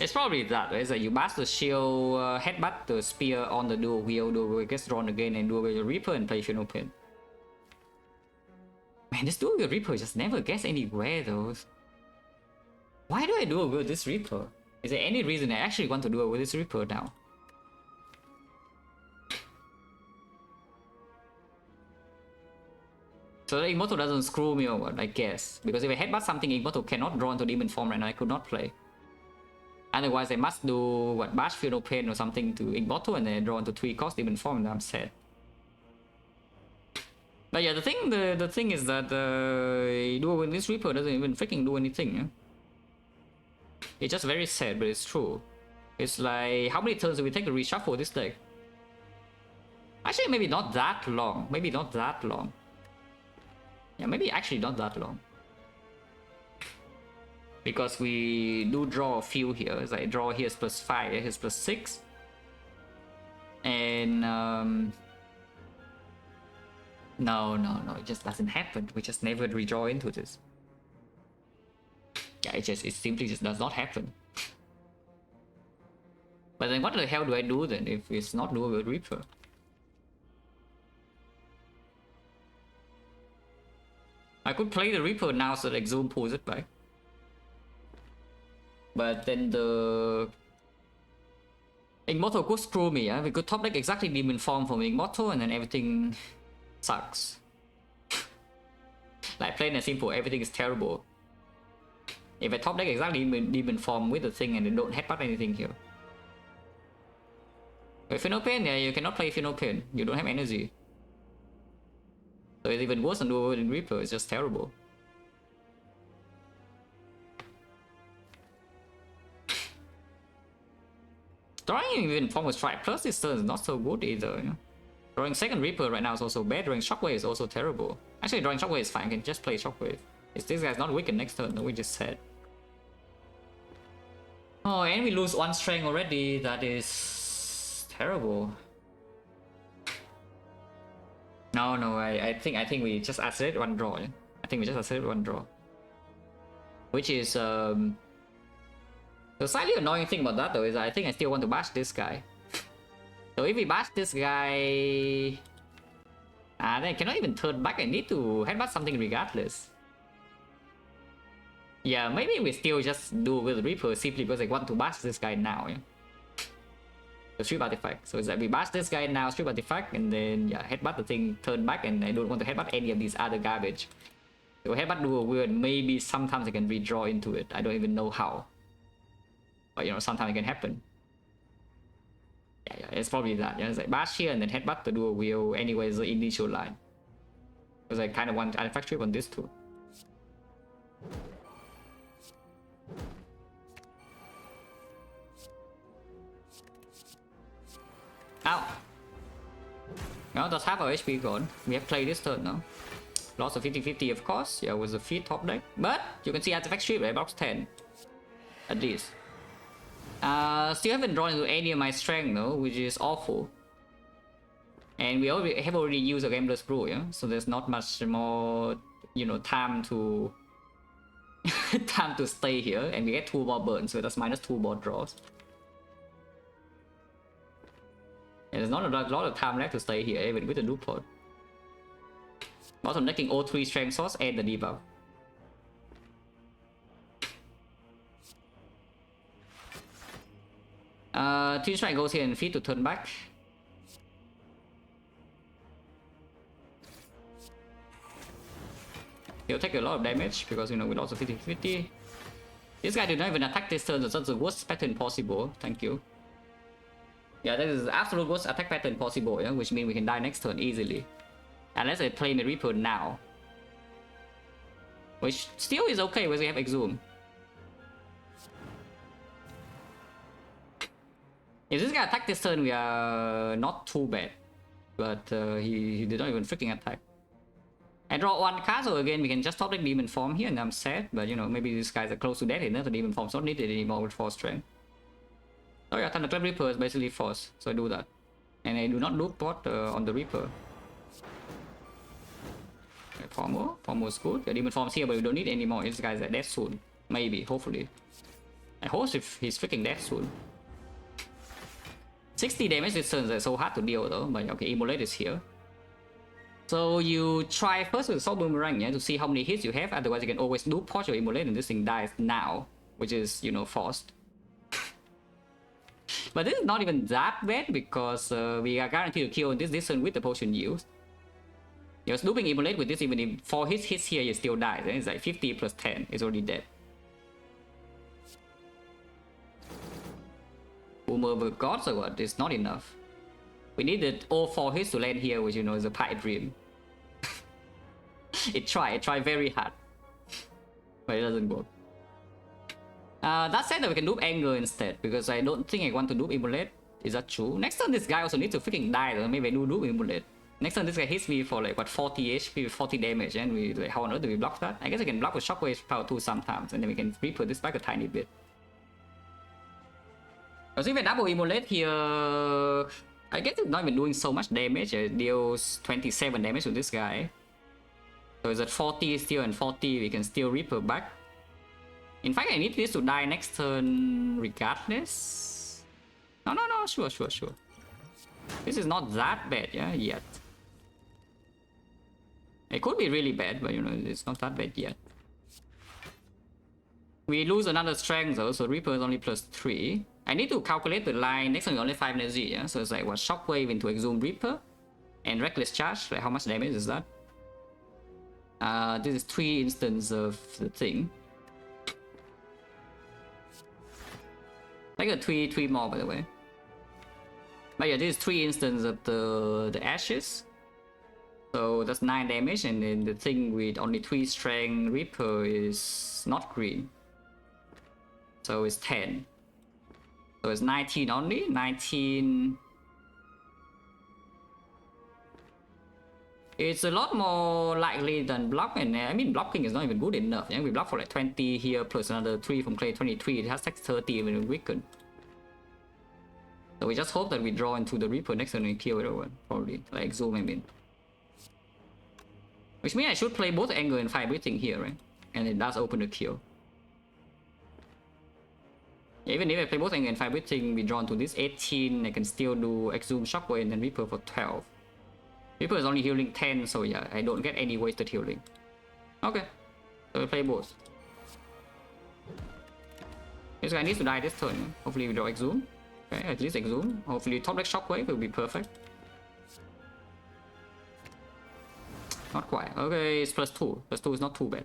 It's probably that, right? It's like you Buster Shield, headbutt the spear on the dual wheel gets drawn again, and dual wheel Reaper and play Funeral Pin. Man, this dual wheel Reaper just never gets anywhere though. Why do I dual wheel this Reaper? Is there any reason I actually want to dual wheel this Reaper now? So the Immortal doesn't screw me over, I guess. Because if I headbutt something, Immortal cannot draw into Demon Form right now, I could not play. Otherwise I must do, what, Bash Funeral Pain or something to Immortal and then draw into 3 cost Demon Form, and I'm sad. But yeah, the thing is that dual wheel this Reaper doesn't even freaking do anything. Yeah? It's just very sad, but it's true. It's like, how many turns do we take to reshuffle this deck? Actually, maybe not that long. Maybe not that long. Yeah, maybe actually not that long. Because we do draw a few here. It's like draw here is +5, here's +6. And no, it just doesn't happen. We just never redraw into this. Yeah, it simply just does not happen. But then what the hell do I do then if it's not dual wheel Reaper? I could play the Reaper now so that Exhume pulls it back. But then the Immortal could screw me, yeah? We could top deck exactly Demon Form from Immortal and then everything sucks. Like plain and simple, everything is terrible. If I top deck exactly Demon Form with the thing and they don't headbutt anything here. With Funeral Pain, yeah, you cannot play Funeral Pain. You don't have energy. So it's even worse than dual wheel Reaper, it's just terrible. Drawing even Form with Strike plus this turn is not so good either. You know? Drawing second Reaper right now is also bad. Drawing Shockwave is also terrible. Actually, drawing Shockwave is fine. I can just play Shockwave. If this guy's not weakened next turn, we just said. Oh, and we lose 1 strength already. That is terrible. No, I think we just accelerate 1 draw. Yeah? I think we just accelerate 1 draw. Which is the slightly annoying thing about that though is I think I still want to bash this guy. So if we bash this guy, then I cannot even turn back. I need to headbutt something regardless. Yeah, maybe we still just do with Reaper simply because I want to bash this guy now. Yeah? The Strip Artifact. So it's like we bash this guy now, Strip Artifact, and then yeah, headbutt the thing, turn back, and I don't want to headbutt any of these other garbage. So headbutt dual weird, maybe sometimes I can redraw into it. I don't even know how. But you know, sometimes it can happen. Yeah, it's probably that. Yeah, it's like bash here and then headbutt the dual wheel. Anyways, the initial line. Because I kind of want artifact trip on this too. Ow! Now that's half our HP gone. We have played this turn now. Lost a 50-50 of course. Yeah, with the feet top deck. But you can see artifact strip, right? Box 10. At least. Still haven't drawn into any of my strength though, which is awful. And we have already used a Gambler's Brew, yeah? So there's not much more, you know, time to time to stay here, and we get 2 more burns, so that's minus 2 more draws. And there's not a lot of time left to stay here, even with the loop pod. Bottom decking all 3 strength source and the debuff. Team Strike goes here and feed to turn back. He'll take a lot of damage because, you know, we lost a 50-50. This guy did not even attack this turn, so that's the worst pattern possible. Thank you. Yeah, that is absolute worst attack pattern possible, yeah? Which means we can die next turn easily. Unless I play the Reaper now. Which still is okay when we have Exhume. If this guy attack this turn, we are not too bad. But he did not even freaking attack. I draw one card, so again we can just top deck Demon Form here, and I'm sad. But you know, maybe these guys are close to death enough, the Demon Form's not needed anymore with 4 strength. So yeah, Thunderclap Reaper is basically force, so I do that. And I do not loop pot on the Reaper. Okay, Form is good. The Demon Form's here, but we don't need any more. This guy's dead soon. Maybe, hopefully. I hope if he's freaking dead soon. 60 damage this turn is so hard to deal though, but okay, Immolate is here. So you try first with Assault Boomerang, yeah, to see how many hits you have, otherwise you can always loop pot your Immolate and this thing dies now, which is, you know, forced. But this is not even that bad because we are guaranteed to kill this turn with the potion used. You're looping Immolate with this, even if 4 hits here, you still die. Then it's like 50 plus 10, it's already dead. Boomer with gods or what? It's not enough. We needed all 4 hits to land here, which you know is a pipe dream. It tried very hard. But it doesn't work. That said that we can loop Anger instead, because I don't think I want to loop Immolate. Is that true? Next turn this guy also needs to freaking die, so maybe I do loop Immolate. Next time this guy hits me for like what 40 HP with 40 damage, and we like how on earth do we block that? I guess I can block with Shockwave Power 2 sometimes, and then we can Reaper this back a tiny bit. Because if I double Immolate here, I guess it's not even doing so much damage. It deals 27 damage to this guy. So it's at 40 still, and 40 we can still Reaper back. In fact, I need this to die next turn regardless. No, sure. This is not that bad, yeah, yet. It could be really bad, but you know, it's not that bad yet. We lose another strength though, so Reaper is only plus 3. I need to calculate the line. Next time only 5 energy, yeah? So it's like what, Shockwave into Exhume Reaper and Reckless Charge. Like how much damage is that? This is 3 instances of the thing. I got 3 more by the way. But yeah, this is 3 instances of the ashes. So that's 9 damage, and then the thing with only 3 strength Reaper is not green. So it's 10. So it's 19 only. 19. It's a lot more likely than block, and I mean blocking is not even good enough. Yeah? We block for like 20 here plus another 3 from Clay, 23. It has like 30 when we weaken. So we just hope that we draw into the Reaper next turn and kill it over. Probably. Like Zoom, I mean. Which means I should play both Anger and Fire Breathing here, right? And it does open the kill. Even if I play both Anger and Fire Breathing, we draw into this 18, I can still do Exhume Shockwave and then Reaper for 12. Reaper is only healing 10, so yeah, I don't get any wasted healing. Okay, so we play both. This guy needs to die this turn. Hopefully we draw Exhume. Okay, at least Exhume. Hopefully top deck Shockwave will be perfect. Not quite. Okay, it's plus 2. Plus 2 is not too bad.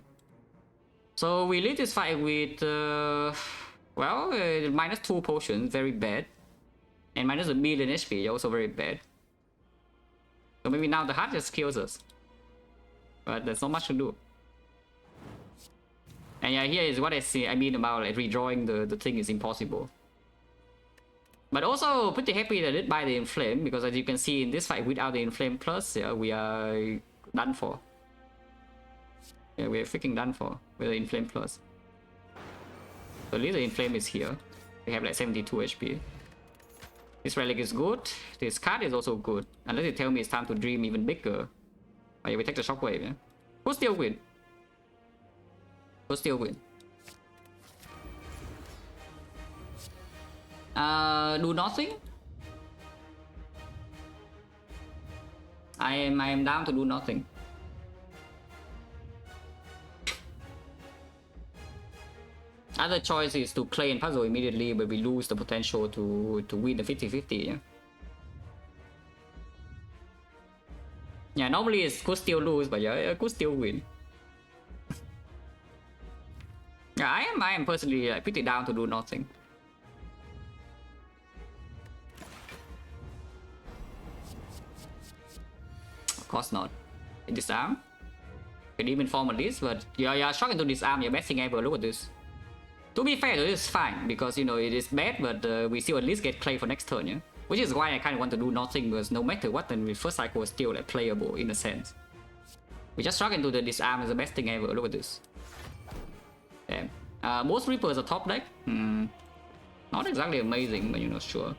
So we lead this fight with, well, minus 2 potions, very bad. And minus a million HP, also very bad. So maybe now the heart just kills us. But there's not much to do. And yeah, here is what I mean about like redrawing the thing is impossible. But also pretty happy that it buy the Inflame, because as you can see in this fight without the Inflame plus, yeah, we are done for. Yeah, we're freaking done for with the Inflame plus. So at least the Inflame is here. We have like 72 HP. This relic is good. This card is also good. Unless you tell me it's time to dream even bigger. But yeah, we take the Shockwave, yeah? Who still win? Who still win? Do nothing? I am down to do nothing. Other choice is to play and puzzle immediately, but we lose the potential to win the 50-50, yeah? Yeah, normally it could still lose, but yeah, it could still win. Yeah, I am personally like, pretty down to do nothing. course not. Disarm. Can even form at least, but you're shocking to disarm, your best thing ever. Look at this. To be fair, this is fine because you know it is bad, but we still at least get clay for next turn, yeah. Which is why I kind of want to do nothing, because no matter what, then the first cycle is still like playable in a sense. We just struck into the disarm is the best thing ever. Look at this. Damn. Most Reapers are top deck. Not exactly amazing, but you know, sure.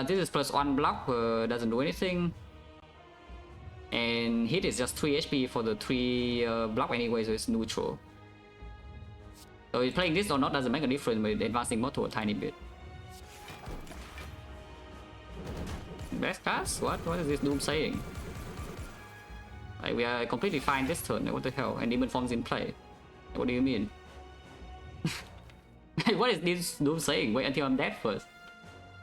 This is +1 block, doesn't do anything. And hit is just 3 HP for the 3 block anyway, so it's neutral. So playing this or not doesn't make a difference, but advancing more to a tiny bit. Best cast? What is this Doom saying? Like, we are completely fine this turn, what the hell? And Demon Form's in play. What do you mean? What is this Doom saying? Wait until I'm dead first.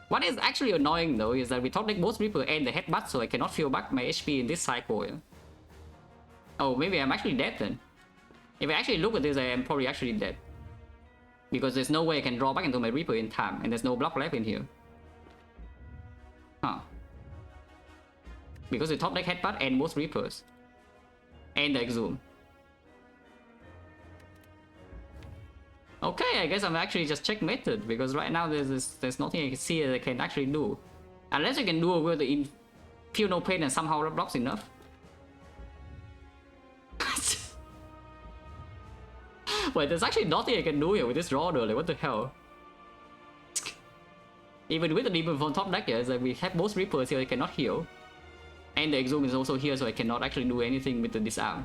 What is actually annoying though is that we top deck both Reaper and the headbutt, so I cannot feel back my HP in this cycle. Yeah? Oh, maybe I'm actually dead then. If I actually look at this, I am probably actually dead. Because there's no way I can draw back into my Reaper in time, and there's no block left in here. Huh. Because we top deck headbutt and both Reapers. And the Exhume. Okay, I guess I'm actually just checkmated, because right now there's nothing I can see that I can actually do. Unless I can do with the feel no pain and somehow blocks enough. Wait, there's actually nothing I can do here with this draw though, like what the hell? Even with the Demon from top deck, yeah, like we have both Reapers here, I cannot heal. And the Exhume is also here, so I cannot actually do anything with the disarm.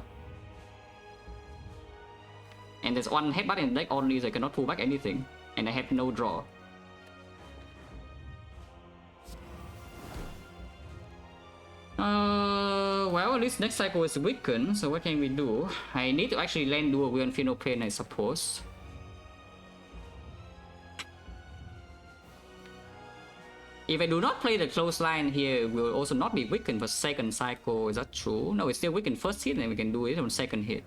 And there's one headbutt in the deck only, so I cannot pull back anything. And I have no draw. Well, at least next cycle is weakened, so what can we do? I need to actually land Dual Wield and Feel No Pain, I suppose. If I do not play the close line here, it will also not be weakened for second cycle. Is that true? No, it's still weakened first hit, and we can do it on second hit.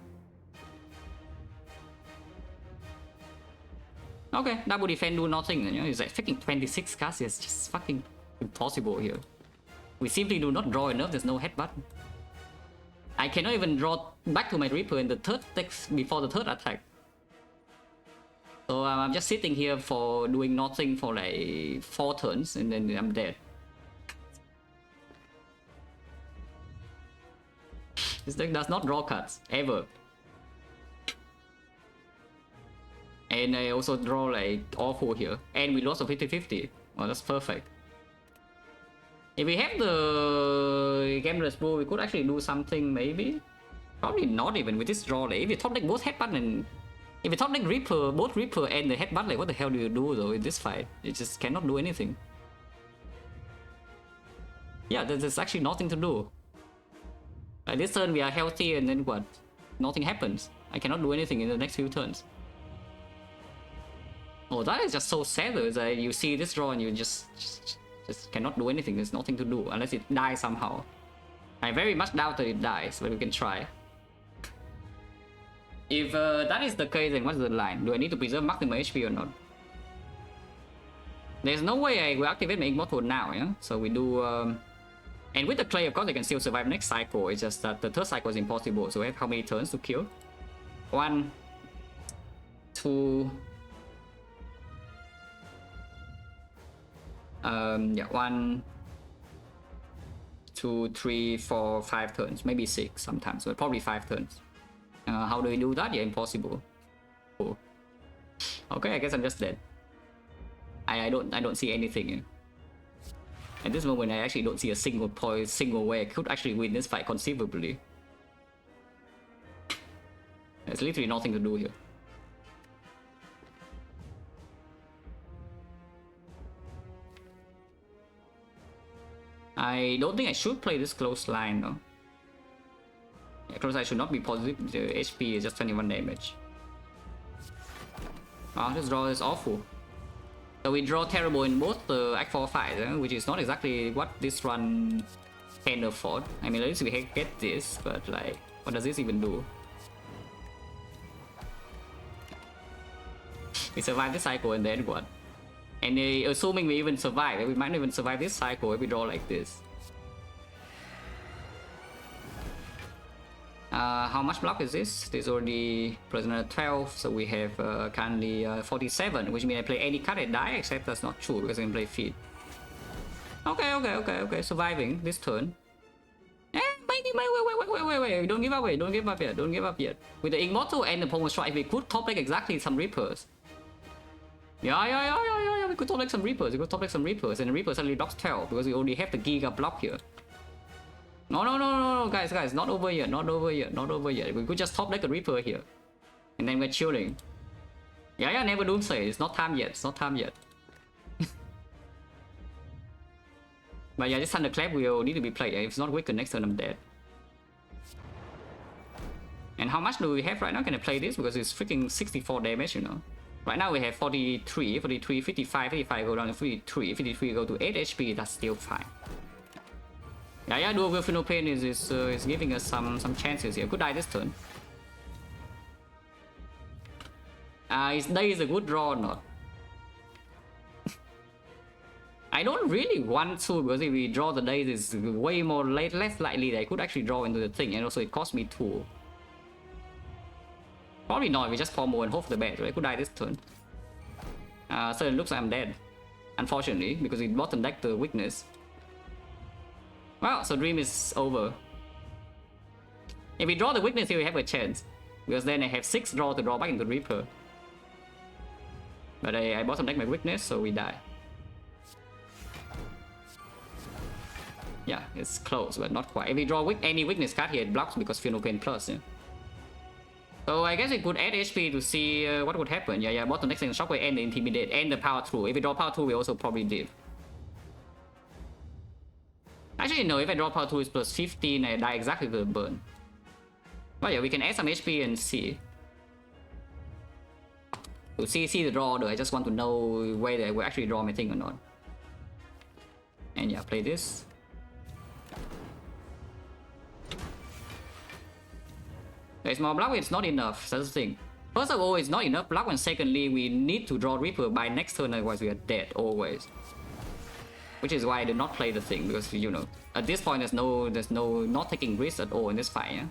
Okay, double defend, do nothing. You know, it's like freaking 26 casts. It's just fucking impossible here. We simply do not draw enough. There's no headbutt. I cannot even draw back to my Reaper in the third text before the third attack. So I'm just sitting here for doing nothing for like 4 turns, and then I'm dead. This deck does not draw cards ever. And I also draw like awful here. And we lost a 50-50. Well, that's perfect. If we have the Gambler's Brew, we could actually do something maybe. Probably not even with this draw. Like, if you top deck both headbutt and... If you top deck Reaper, both Reaper and the headbutt, like what the hell do you do though in this fight? You just cannot do anything. Yeah, there's actually nothing to do. Like this turn we are healthy and then what? Nothing happens. I cannot do anything in the next few turns. Oh, that is just so sad though, that you see this draw and you just cannot do anything. There's nothing to do unless it dies somehow. I very much doubt that it dies, but we can try. If that is the case, then what's the line? Do I need to preserve maximum HP or not? There's no way I will activate my Immortal now, yeah? So we do... And with the clay, of course, I can still survive next cycle. It's just that the third cycle is impossible. So we have how many turns to kill? 1, 2... yeah, 1, 2, 3, 4, 5 turns, maybe 6 sometimes, but probably 5 turns. How do we do that? Yeah, impossible. Oh. Okay, I guess I'm just dead. I don't see anything. At this moment, I actually don't see a single way I could actually win this fight conceivably. There's literally nothing to do here. I don't think I should play this close line though. Yeah, close line should not be positive. The HP is just 21 damage. Oh, this draw is awful. So we draw terrible in both the Act 4 fights, which is not exactly what this run can afford. I mean, at least we get this, but like, what does this even do? We survive this cycle and then what? And assuming we even survive, we might not even survive this cycle if we draw like this. How much block is this? This already plus another 12, so we have currently 47, which means I play any card and die, except that's not true because I can play feed. Okay, surviving this turn. Wait, don't give up yet. With the Immortal and the Pommel Strike, we could top deck exactly some Reapers. Yeah, we could top deck some Reapers, and the Reaper suddenly blocks 12, because we already have the Giga block here. No, guys, not over yet. We could just top deck a Reaper here. And then we're chilling. Yeah, never doomsday, it's not time yet, But yeah, this Thunderclap will need to be played. If it's not wicked, next turn I'm dead. And how much do we have right now? Can I play this? Because it's freaking 64 damage, you know. Right now we have 43, 55 go down to 53 go to 8 HP, that's still fine. Yeah, dual with no pain is giving us some chances here. Could die this turn. Is Daze a good draw or not? I don't really want to, because if we draw the Daze, it's way more less likely that I could actually draw into the thing, and also it cost me 2. Probably not, we just combo and hope for the best, so I could die this turn. So it looks like I'm dead, unfortunately, because it bottom decked the weakness. Well, so dream is over. If we draw the weakness here, we have a chance, because then I have 6 draw to draw back into Reaper. But I bottom deck my weakness, so we die. Yeah, it's close, but not quite. If we draw any weakness card here, it blocks because Feel No Pain plus. Yeah. So I guess it could add HP to see what would happen. Yeah, bottom deck and Shockwave and the Intimidate and the Power Through. If we draw Power Through, we also probably did. Actually, no, if I draw Power Through, it's plus 15, I die exactly with the burn. Well, yeah, we can add some HP and see. To see the draw order, I just want to know whether I will actually draw my thing or not. And yeah, play this. There's more block, it's not enough, that's the thing. First of all, it's not enough block, and secondly, we need to draw Reaper by next turn, otherwise we are dead, always. Which is why I did not play the thing, because, you know, at this point there's no not taking risks at all in this fight, yeah?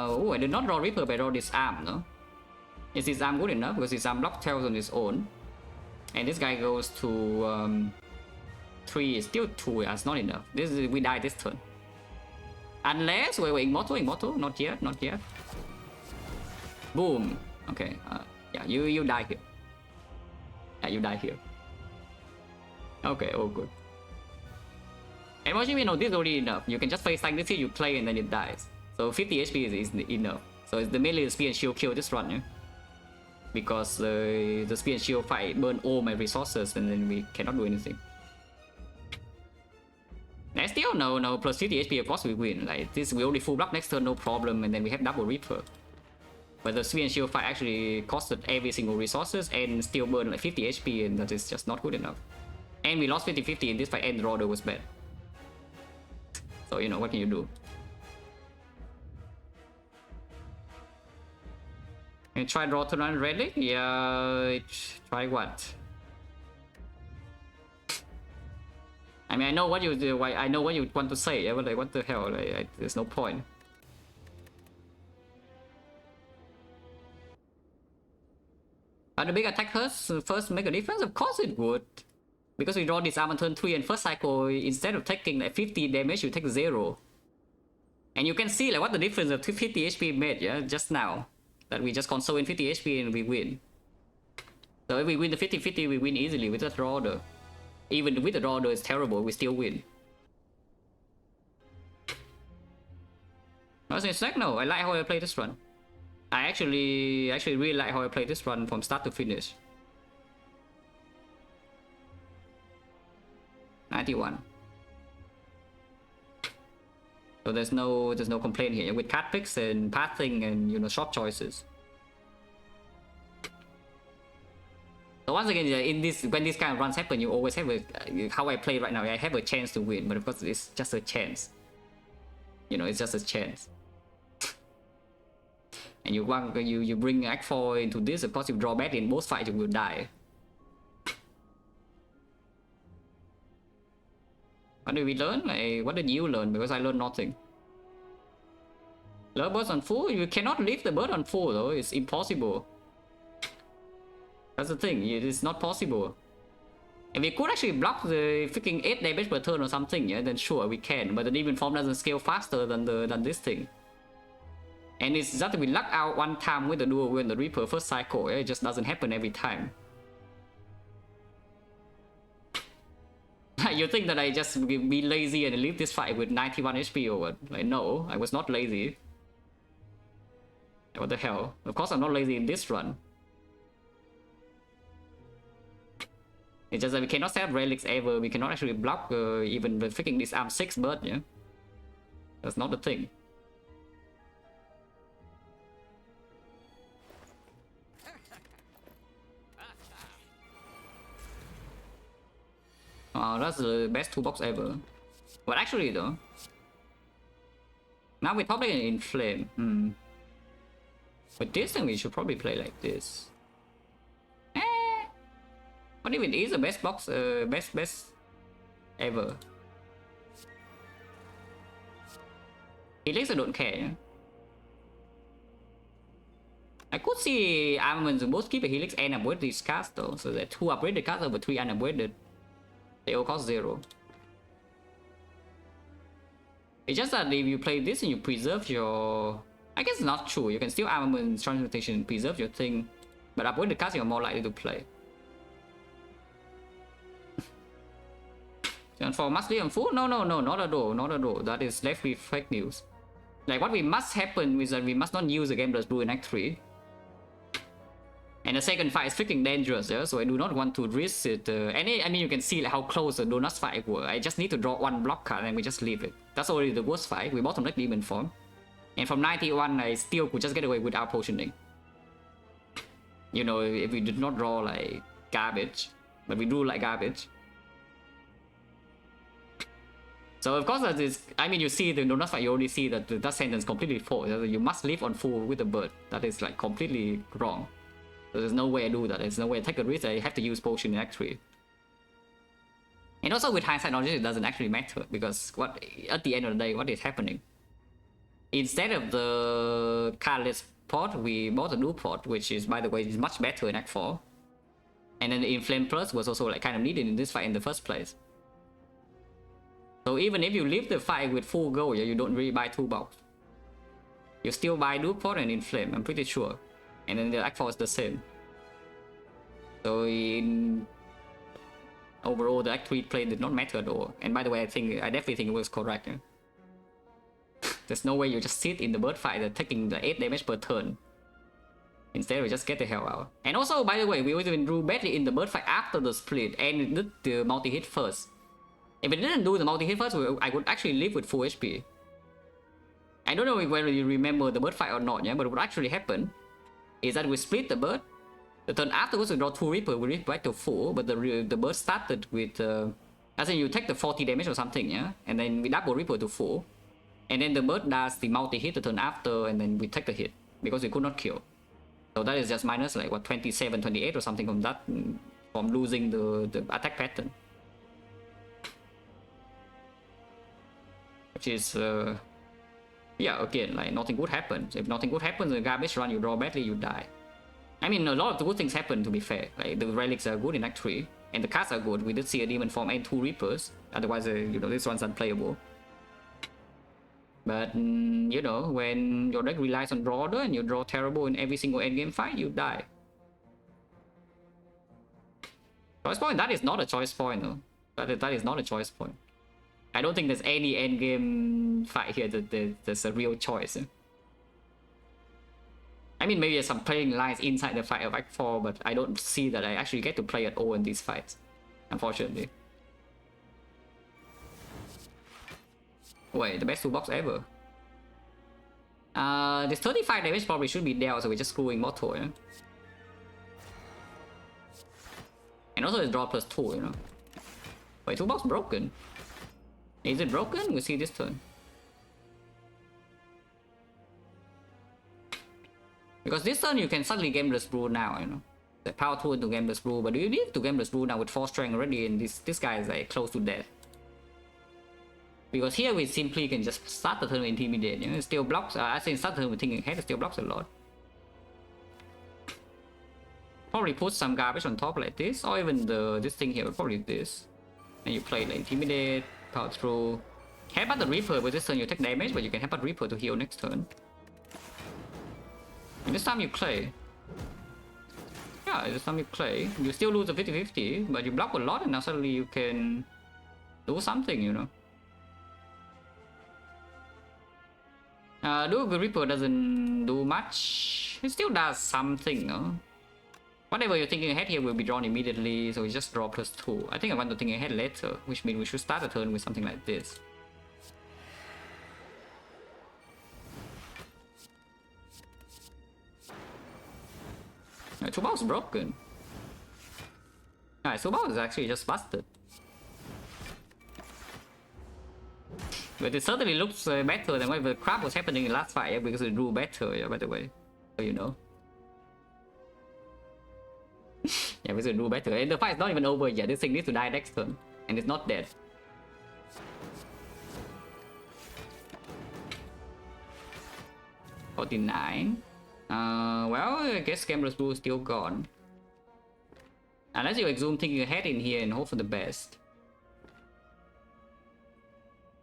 Oh, I did not draw Reaper, but I draw this arm, no? Is this arm good enough? Because this arm block 12 on its own. And this guy goes to 3, is still 2, that's not enough. We die this turn. Unless, wait, Immortal, not yet. Boom. Okay, yeah, you die here. Yeah, you die here. Okay, oh good. And what you mean, no, this is already enough. You can just face like this here, you play and then it dies. So 50 HP is enough. So it's the melee spear and shield kill this run, yeah? Because the spear and shield fight burn all my resources and then we cannot do anything. And still no plus 50 HP, of course we win. Like this, we only full block next turn, no problem, and then we have double Reaper. But the spear and shield fight actually costed every single resources and still burn like 50 HP, and that is just not good enough. And we lost 50-50 in this fight, and the order was bad. So you know, what can you do? And try draw to run Relic? Yeah, try what? I mean, I know what you do. I know what you want to say. But like, what the hell? There's no point. The big attack first make a difference? Of course it would. Because we draw this arm on turn 3 and first cycle, instead of taking like 50 damage, you take 0. And you can see like what the difference of 50 HP made, yeah, just now. That we just console in 50 HP and we win. So if we win the 50-50, we win easily with the draw order. Even with the draw order is terrible, we still win. I was in Slack, no, I like how I play this run. I actually really like how I play this run from start to finish. 91. So there's no complaint here with card picks and pathing and, you know, shop choices. So once again, in this, when these kind of runs happen, you always have how I play right now, I have a chance to win, but of course it's just a chance. You know, it's just a chance. And you bring Act 4 into this, of course you draw back in both fights, you will die. What did we learn? What did you learn? Because I learned nothing. Love bird on full? You cannot leave the bird on full though, it's impossible. That's the thing, it is not possible. If we could actually block the freaking 8 damage per turn or something, yeah, then sure we can. But the demon form doesn't scale faster than this thing. And it's just we luck out one time with the duel when the Reaper first cycle, yeah? It just doesn't happen every time. You think that I just be lazy and leave this fight with 91 HP or what? Like, no, I was not lazy. What the hell? Of course I'm not lazy in this run. It's just that we cannot set up relics ever. We cannot actually block even the freaking disarm 6 bird, yeah? That's not the thing. Oh, that's the best toolbox ever. But actually though, now we're probably in flame. But this thing we should probably play like this. What if it is the best box, best ever? Helix I don't care. Yeah? I could see armaments both keep a Helix and avoid these cards though, so that 2 upgraded cards over 3 unavoided. They all cost 0. It's just that if you play this and you preserve your... I guess it's not true, you can still armament transmutation and preserve your thing, but avoided cards you're more likely to play. And for must live on full? No, not at all, not at all. That is left with fake news. Like what we must happen is that we must not use the Gambler's Brew in Act 3. And the second fight is freaking dangerous, yeah? So I do not want to risk it. I mean, you can see like, how close the Donuts fight were. I just need to draw 1 block card and we just leave it. That's already the worst fight. We bottom deck Demon Form. And from 91, I still could just get away without potioning. You know, if we did not draw like garbage, but we drew like garbage. So of course that is, I mean you see the Donuts fight, you already see that that sentence completely false. You must live on full with the bird. That is like completely wrong. So there's no way I do that. There's no way I take a risk. I have to use potion in Act 3. And also with hindsight knowledge it doesn't actually matter because what at the end of the day what is happening? Instead of the cardless pot, we bought a new pot, which is by the way is much better in Act 4. And then the Inflame Plus was also like kind of needed in this fight in the first place. So even if you leave the fight with full gold, yeah, you don't really buy 2 box. You still buy Duke Pot and Inflame, I'm pretty sure. And then the Act 4 is the same. So in overall the Act 3 play did not matter at all. And by the way, I definitely think it was correct. Yeah? There's no way you just sit in the bird fight taking the 8 damage per turn. Instead we just get the hell out. And also by the way, we even drew badly in the bird fight after the split and did the multi-hit first. If it didn't do the multi-hit first, I would actually live with full HP. I don't know whether you remember the bird fight or not, yeah, but what actually happened is that we split the bird. The turn afterwards we draw 2 Reaper, we reach back to full, but the bird started with... as in you take the 40 damage or something, yeah? And then we double Reaper to full. And then the bird does the multi-hit the turn after, and then we take the hit, because we could not kill. So that is just minus like, what, 27, 28 or something from that, from losing the attack pattern. Which is, yeah, again, like nothing good happens. If nothing good happens in a garbage run, you draw badly, you die. I mean, a lot of the good things happen, to be fair. Like, the relics are good in Act 3, and the cards are good. We did see a Demon Form and 2 Reapers. Otherwise, you know, this one's unplayable. But, you know, when your deck relies on draw order and you draw terrible in every single endgame fight, you die. Choice point? That is not a choice point, no. That is not a choice point. I don't think there's any endgame fight here there's a real choice. I mean, maybe there's some playing lines inside the fight of Act 4, but I don't see that I actually get to play at all in these fights, unfortunately. Wait, the best toolbox ever. This 35 damage probably should be dealt, so we're just screwing Mortal, yeah? And also it's draw +2, you know. Wait, toolbox broken? Is it broken? We'll see this turn. Because this turn you can suddenly Gambler's Brew now, you know. The power 2 into Gambler's Brew, but you need to Gambler's Brew now with 4 strength already, and this guy is like close to death. Because here we simply can just start the turn with Intimidate, you know, it still blocks. I think start the turn with Thinking Ahead, it still blocks a lot. Probably put some garbage on top like this, or even this thing here, probably this. And you play like Intimidate, Power Through. Headbutt the Reaper, but this turn you take damage, but you can headbutt Reaper to heal next turn. And this time you play. Yeah, this time you play. You still lose a 50-50, but you block a lot and now suddenly you can do something, you know. Dual Reaper doesn't do much. It still does something, no? Whatever you're thinking ahead here will be drawn immediately, so we just draw +2. I think I want to think ahead later, which means we should start the turn with something like this. Two balls broken. Alright, two balls is actually just busted. But it certainly looks better than whatever crap was happening in last fight, because it drew better, yeah, by the way. So you know. Yeah, because it drew better. And the fight is not even over yet. This thing needs to die next turn. And it's not dead. $49. Well, I guess Gambler's Blue is still gone. Unless you exhume Thinking Ahead in here and hope for the best.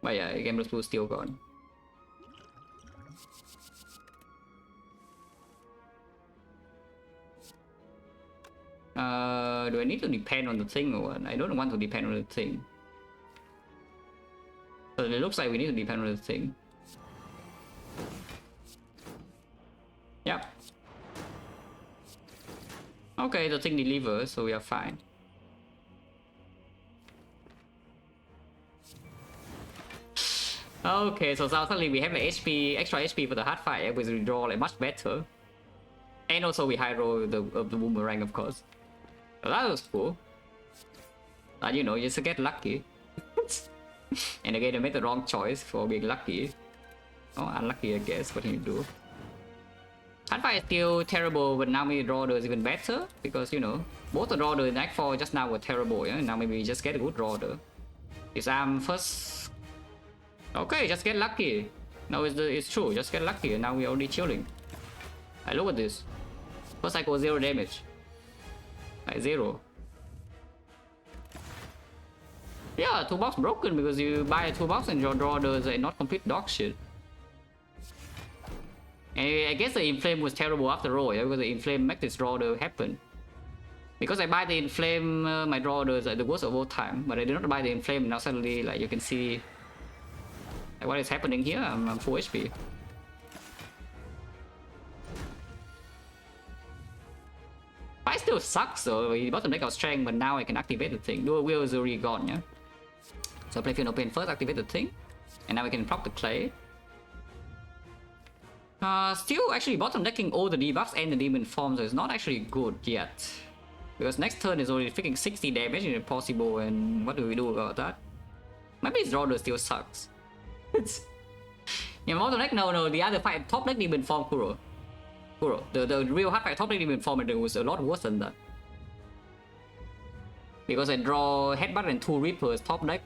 But yeah, Gambler's Blue is still gone. Do I need to depend on the thing or what? I don't want to depend on the thing. So it looks like we need to depend on the thing. Yep. Okay, the thing delivers, so we are fine. Okay, so suddenly we have the HP, extra HP for the hard fight, with redraw like much better. And also we high roll the boomerang, of course. So that was cool. But you know, you just get lucky. And again, I made the wrong choice for being lucky. Oh, unlucky, I guess. What can you do? Hard fight is still terrible, but now maybe draw is even better. Because, you know, both the draw and Nightfall just now were terrible, yeah? Now maybe we just get a good draw. Disarm first. Okay, just get lucky. No, it's true, just get lucky, and now we're already chilling. Like, look at this. First cycle 0 damage. Like 0. Yeah, 2 box broken because you buy a 2 box and your draw does not complete dog shit. And I guess the Inflame was terrible after all, yeah, because the Inflame makes this draw happen. Because I buy the Inflame, my draw does the worst of all time, but I did not buy the Inflame. Now suddenly, like, you can see like, what is happening here. I'm full HP. Fight still sucks though. We bottom deck our strength, but now I can activate the thing. Dual Will is already gone, yeah. So play Feel No Pain first, activate the thing, and now we can proc the clay. Still actually bottom decking all the debuffs and the demon form, so it's not actually good yet. Because next turn is already freaking 60 damage and impossible, and what do we do about that? Maybe his draw still sucks. Yeah, bottom deck, no, the other fight, top deck demon form Kuro. The real hard fight top deck demon form was a lot worse than that. Because I draw Headbutt and 2 Reapers top deck.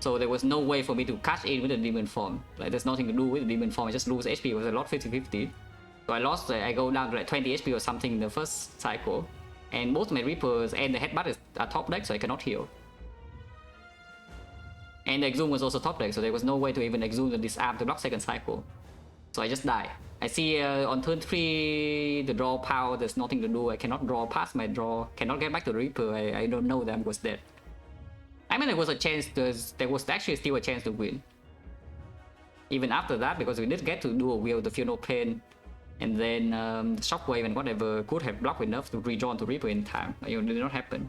So there was no way for me to cash in with the demon form. Like, there's nothing to do with the demon form, I just lose HP. It was a lot 50-50. So I lost, I go down to like 20 HP or something in the first cycle. And both my Reapers and the Headbutt are top deck, so I cannot heal. And the Exhume was also top deck, so there was no way to even Exhume the Disarm to block second cycle. So I just die. I see on turn 3 the draw power, there's nothing to do. I cannot draw past my draw, cannot get back to the Reaper. I don't know that I was dead. I mean, there was a chance, there was actually still a chance to win. Even after that, because we did get to do a Will, the Feel No Pain, and then Shockwave and whatever could have blocked enough to redraw to Reaper in time. It did not happen.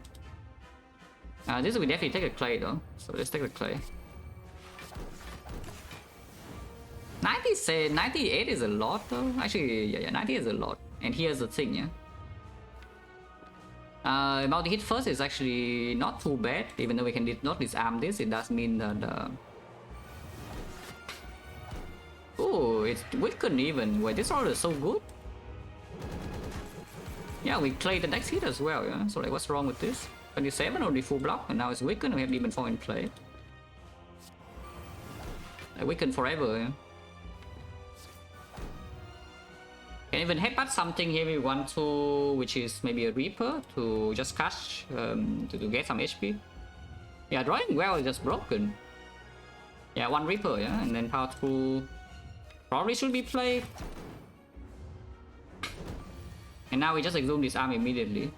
This will definitely take a clay though, so let's take the clay. 98 is a lot though. Actually, yeah, 90 is a lot. And here's the thing, yeah. About the hit first is actually not too bad, even though we can not disarm this. It does mean that oh, it's weakened even. Wait, this order is so good. Yeah, we play the next hit as well, yeah. So like, what's wrong with this? 27 already full block, and now it's weakened. We have demon form in play. Like weaken forever. Yeah? Can even headbutt something here if we want to, which is maybe a Reaper to just catch to get some HP. Yeah, drawing well is just broken. Yeah, one Reaper, yeah, and then power through probably should be played. And now we just exhume this arm immediately.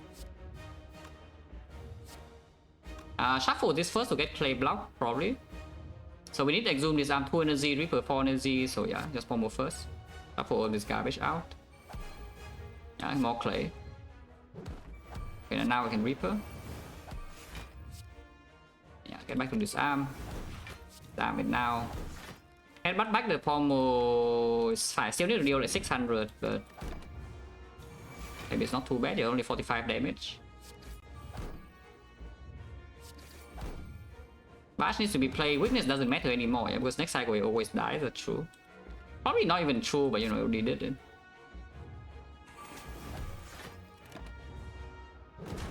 Shuffle this first to get clay block, probably. So we need to exhume this arm 2 energy, Reaper 4 energy, so yeah, just pommel first. Shuffle all this garbage out. Yeah, more clay. Okay, and now we can Reaper. Yeah, get back to this arm. Damn it now. Headbutt back the pommel is fine. Still need to deal like 600, but maybe it's not too bad. You're only 45 damage. Bash needs to be played. Weakness doesn't matter anymore, yeah, because next cycle it always dies. That's true. Probably not even true, but you know, we did it.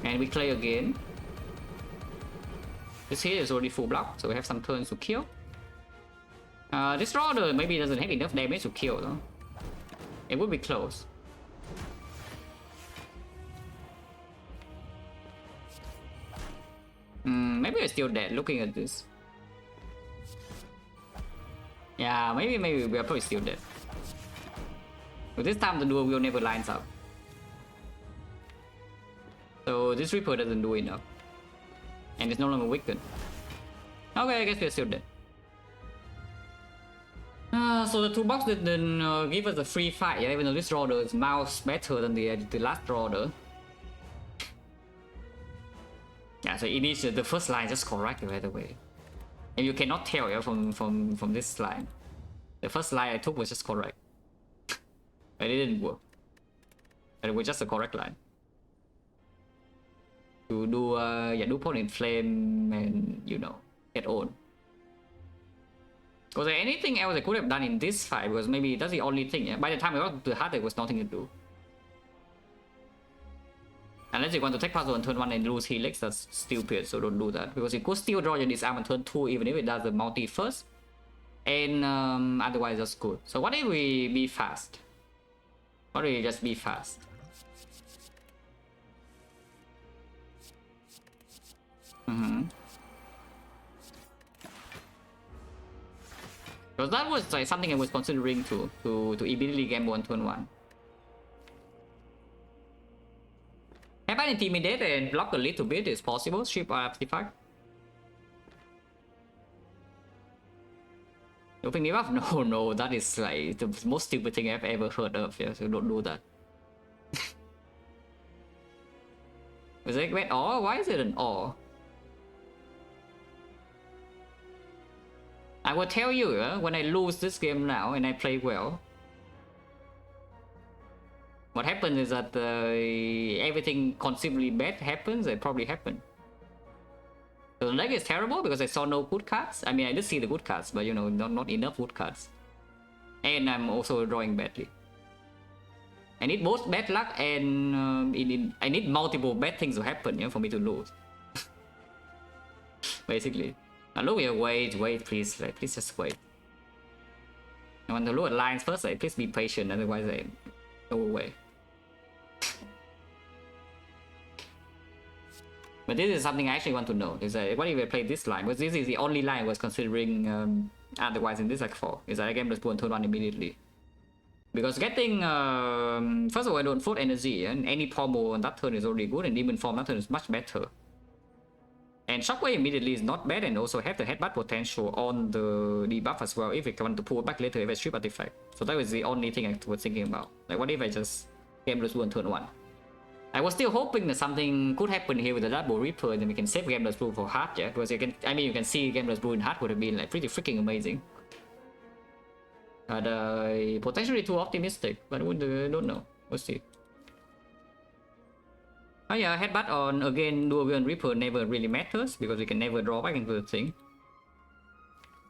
And we play again. This here is already full block, so we have some turns to kill. This Rauder maybe doesn't have enough damage to kill though. It would be close. Maybe we're still dead looking at this. Yeah, maybe we are probably still dead. But this time the dual wheel never lines up. So this Reaper doesn't do enough. And it's no longer weakened. Okay, I guess we're still dead. So the toolbox didn't give us a free fight, yeah, even though this Rauder is mouse better than the last Rauder. Yeah, so it is the first line just correct, by the way. And you cannot tell, yeah, from this line. The first line I took was just correct. But it didn't work. But it was just the correct line. To do do point in flame and you know get on. Was there anything else I could have done in this fight? Because maybe that's the only thing. Yeah? By the time I got to the heart, there was nothing to do. Unless you want to take puzzle on turn 1 and lose helix, that's stupid, so don't do that. Because you could still draw your disarm on turn 2 even if it does the multi first. And otherwise that's good. So what if we be fast? What if we just be fast? Because that was like something I was considering to immediately gamble on turn 1. Have I intimidate and block a little bit is possible, ship artifact. Opening debuff? No, that is like the most stupid thing I've ever heard of, yeah, so don't do that. Was it wait, oh, why is it an or? I will tell you, when I lose this game now and I play well, what happens is that everything conceivably bad happens, it probably happened. So the deck is terrible because I saw no good cards. I mean, I did see the good cards, but you know, not enough good cards. And I'm also drawing badly. I need both bad luck and I need multiple bad things to happen, yeah, for me to lose. Basically. Now look here, wait, please, like, please just wait. I want to look at lines first, like, please be patient, otherwise I go away. But this is something I actually want to know. Is that what if I play this line? Because this is the only line I was considering otherwise in this deck 4. Is that I game plus 2 on turn 1 immediately. Because getting first of all I don't fold energy and any pommel on that turn is already good and demon form that turn is much better. And Shockwave immediately is not bad and also have the headbutt potential on the debuff as well if I want to pull it back later if I strip artifact. So that was the only thing I was thinking about. Like what if I just game plus 2 on turn 1? I was still hoping that something could happen here with the double Reaper and then we can save game plus 2 for hard, yeah? Because you can see game plus 2 in hard would have been like pretty freaking amazing. But potentially too optimistic, but I don't know. We'll see. Oh yeah, headbutt on again dual wield Reaper never really matters because we can never draw back into the thing.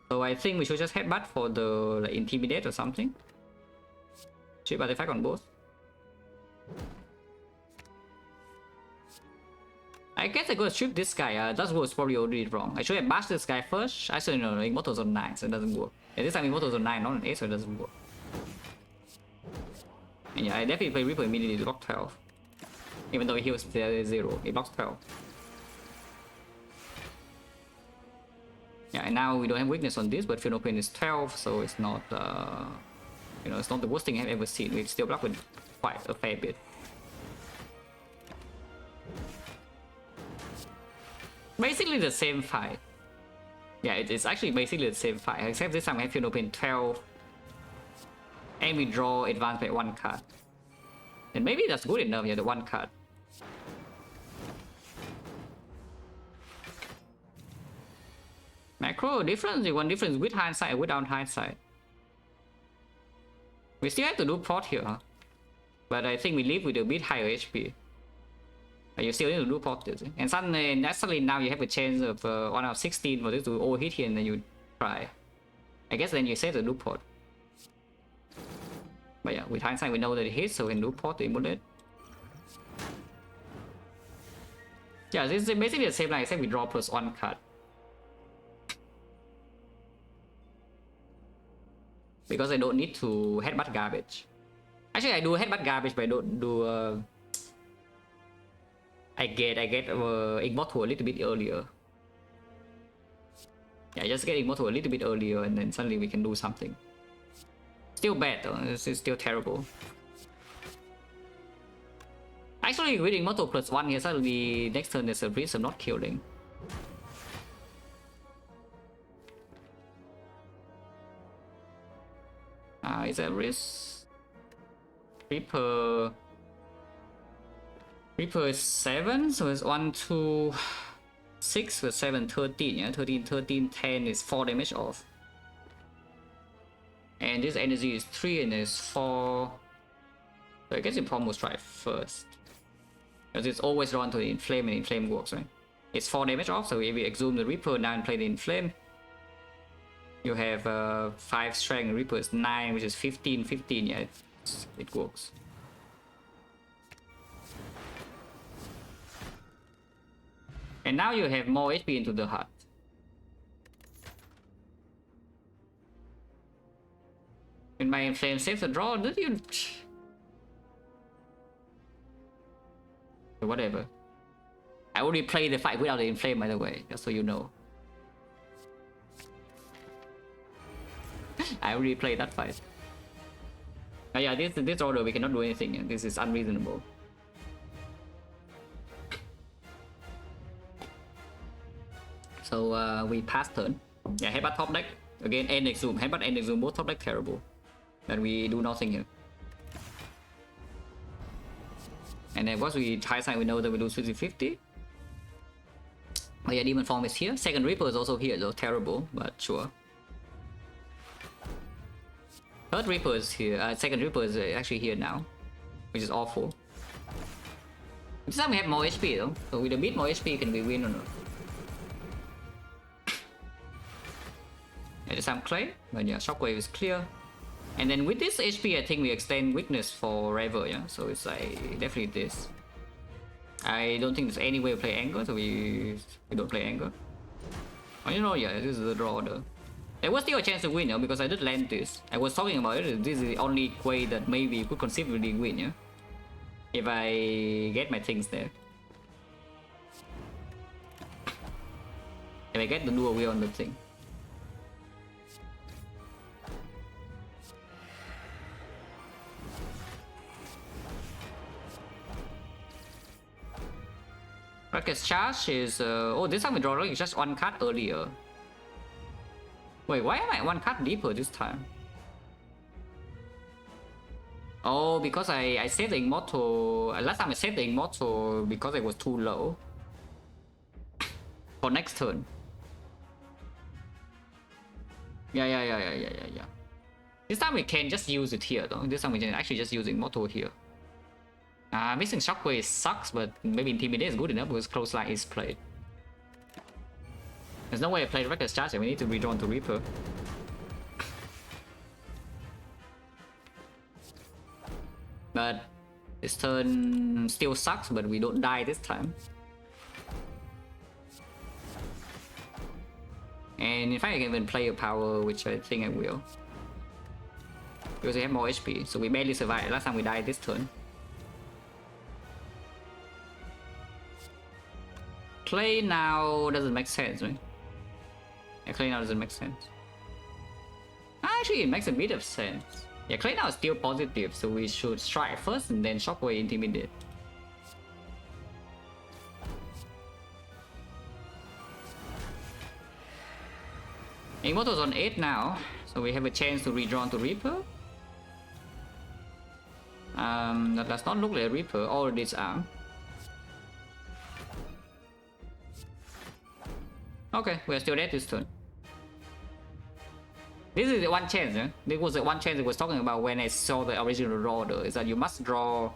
So I think we should just headbutt for the like intimidate or something. Chip artifact on both. I guess I could have stripped this guy. That was probably already wrong. I should have bashed this guy first. Actually no, Immortals on 9, so it doesn't work. And this time Immortal is on 9, not on 8, so it doesn't work. And yeah, I definitely play Reaper immediately to block 12. Even though he was 0, it blocks 12. Yeah, and now we don't have weakness on this, but Feel No Pain is 12, so it's not, you know, it's not the worst thing I've ever seen. We still block with quite a fair bit. Basically the same fight. Yeah, it's actually basically the same fight, except this time I have Feel No Pain 12, and we draw advance by 1 card. And maybe that's good enough, yeah, the 1 card. Macro difference, one difference with hindsight and without hindsight. We still have to do port here, huh? But I think we live with a bit higher HP. But you still need to do port this. And suddenly, naturally now you have a chance of 1 out of 16 for this to overhit here and then you try. I guess then you save the do port. But yeah, with hindsight we know that it hits, so we can do port to immolate. Yeah, this is basically the same line except we draw +1 card. Because I don't need to headbutt garbage. Actually, I do headbutt garbage, but I don't do. I get Immortal a little bit earlier. Yeah, just get Immortal a little bit earlier, and then suddenly we can do something. Still bad though. This is still terrible. Actually, with Immortal +1 here, suddenly next turn there's a risk of not killing. Is that risk? Reaper is 7, so it's 1, 2, 6 with 7, 13. Yeah, 13, 13, 10 is 4 damage off. And this energy is 3 and it's 4. So I guess you almost try first. Because it's always run to the Inflame and Inflame works, right? It's 4 damage off, so if we exhume the Reaper now and play the Inflame, you have 5 strength, Reaper is 9, which is 15, 15, yeah, it works. And now you have more HP into the heart. When my Inflame saves the draw, did you... Whatever. I already played the fight without the Inflame, by the way, just so you know. I already played that fight. But yeah, this order we cannot do anything. This is unreasonable. So we pass turn. Yeah, headbutt top deck. Again, end exhume. Headbutt and exhume both top deck terrible. Then we do nothing here. And then once we high side, we know that we lose 50-50. But yeah, Demon Form is here. Second Reaper is also here, though terrible, but sure. Third Reaper is here. Second Reaper is actually here now, which is awful. This time we have more HP though, so with a bit more HP, can we win or not? Yeah, this time Clay, but yeah, Shockwave is clear. And then with this HP, I think we extend weakness forever, yeah. So it's like definitely this. I don't think there's any way to play Anger, so we don't play Anger. Oh, you know, yeah, this is the draw order. There was still a chance to win, yeah, because I did land this. I was talking about it. This is the only way that maybe you could conceivably win, yeah. If I get my things there. If I get the dual wheel on the thing. Reckless Charge is... oh, this time we draw is just 1 card earlier. Wait, why am I 1 card deeper this time? Oh, because I saved the Immortal... last time I saved the Immortal because it was too low. For next turn. Yeah. This time we can just use it here though. This time we can actually just use Immortal here. Missing Shockwave sucks, but maybe Intimidate is good enough because Close Line is played. There's no way I play Reckless Charge, we need to redraw to Reaper. But this turn still sucks, but we don't die this time. And in fact, I can even play a power, which I think I will. Because we have more HP, so we barely survived. Last time we died this turn. Play now doesn't make sense, right? Yeah, play now doesn't make sense. Actually, it makes a bit of sense. Yeah, play now is still positive, so we should strike first and then shockwave intimidate. Immortal's on 8 now, so we have a chance to redraw to Reaper. That does not look like a Reaper or disarm. Okay, we are still dead this turn. This is the one chance, eh? This was the one chance I was talking about when I saw the original draw though, is that you must draw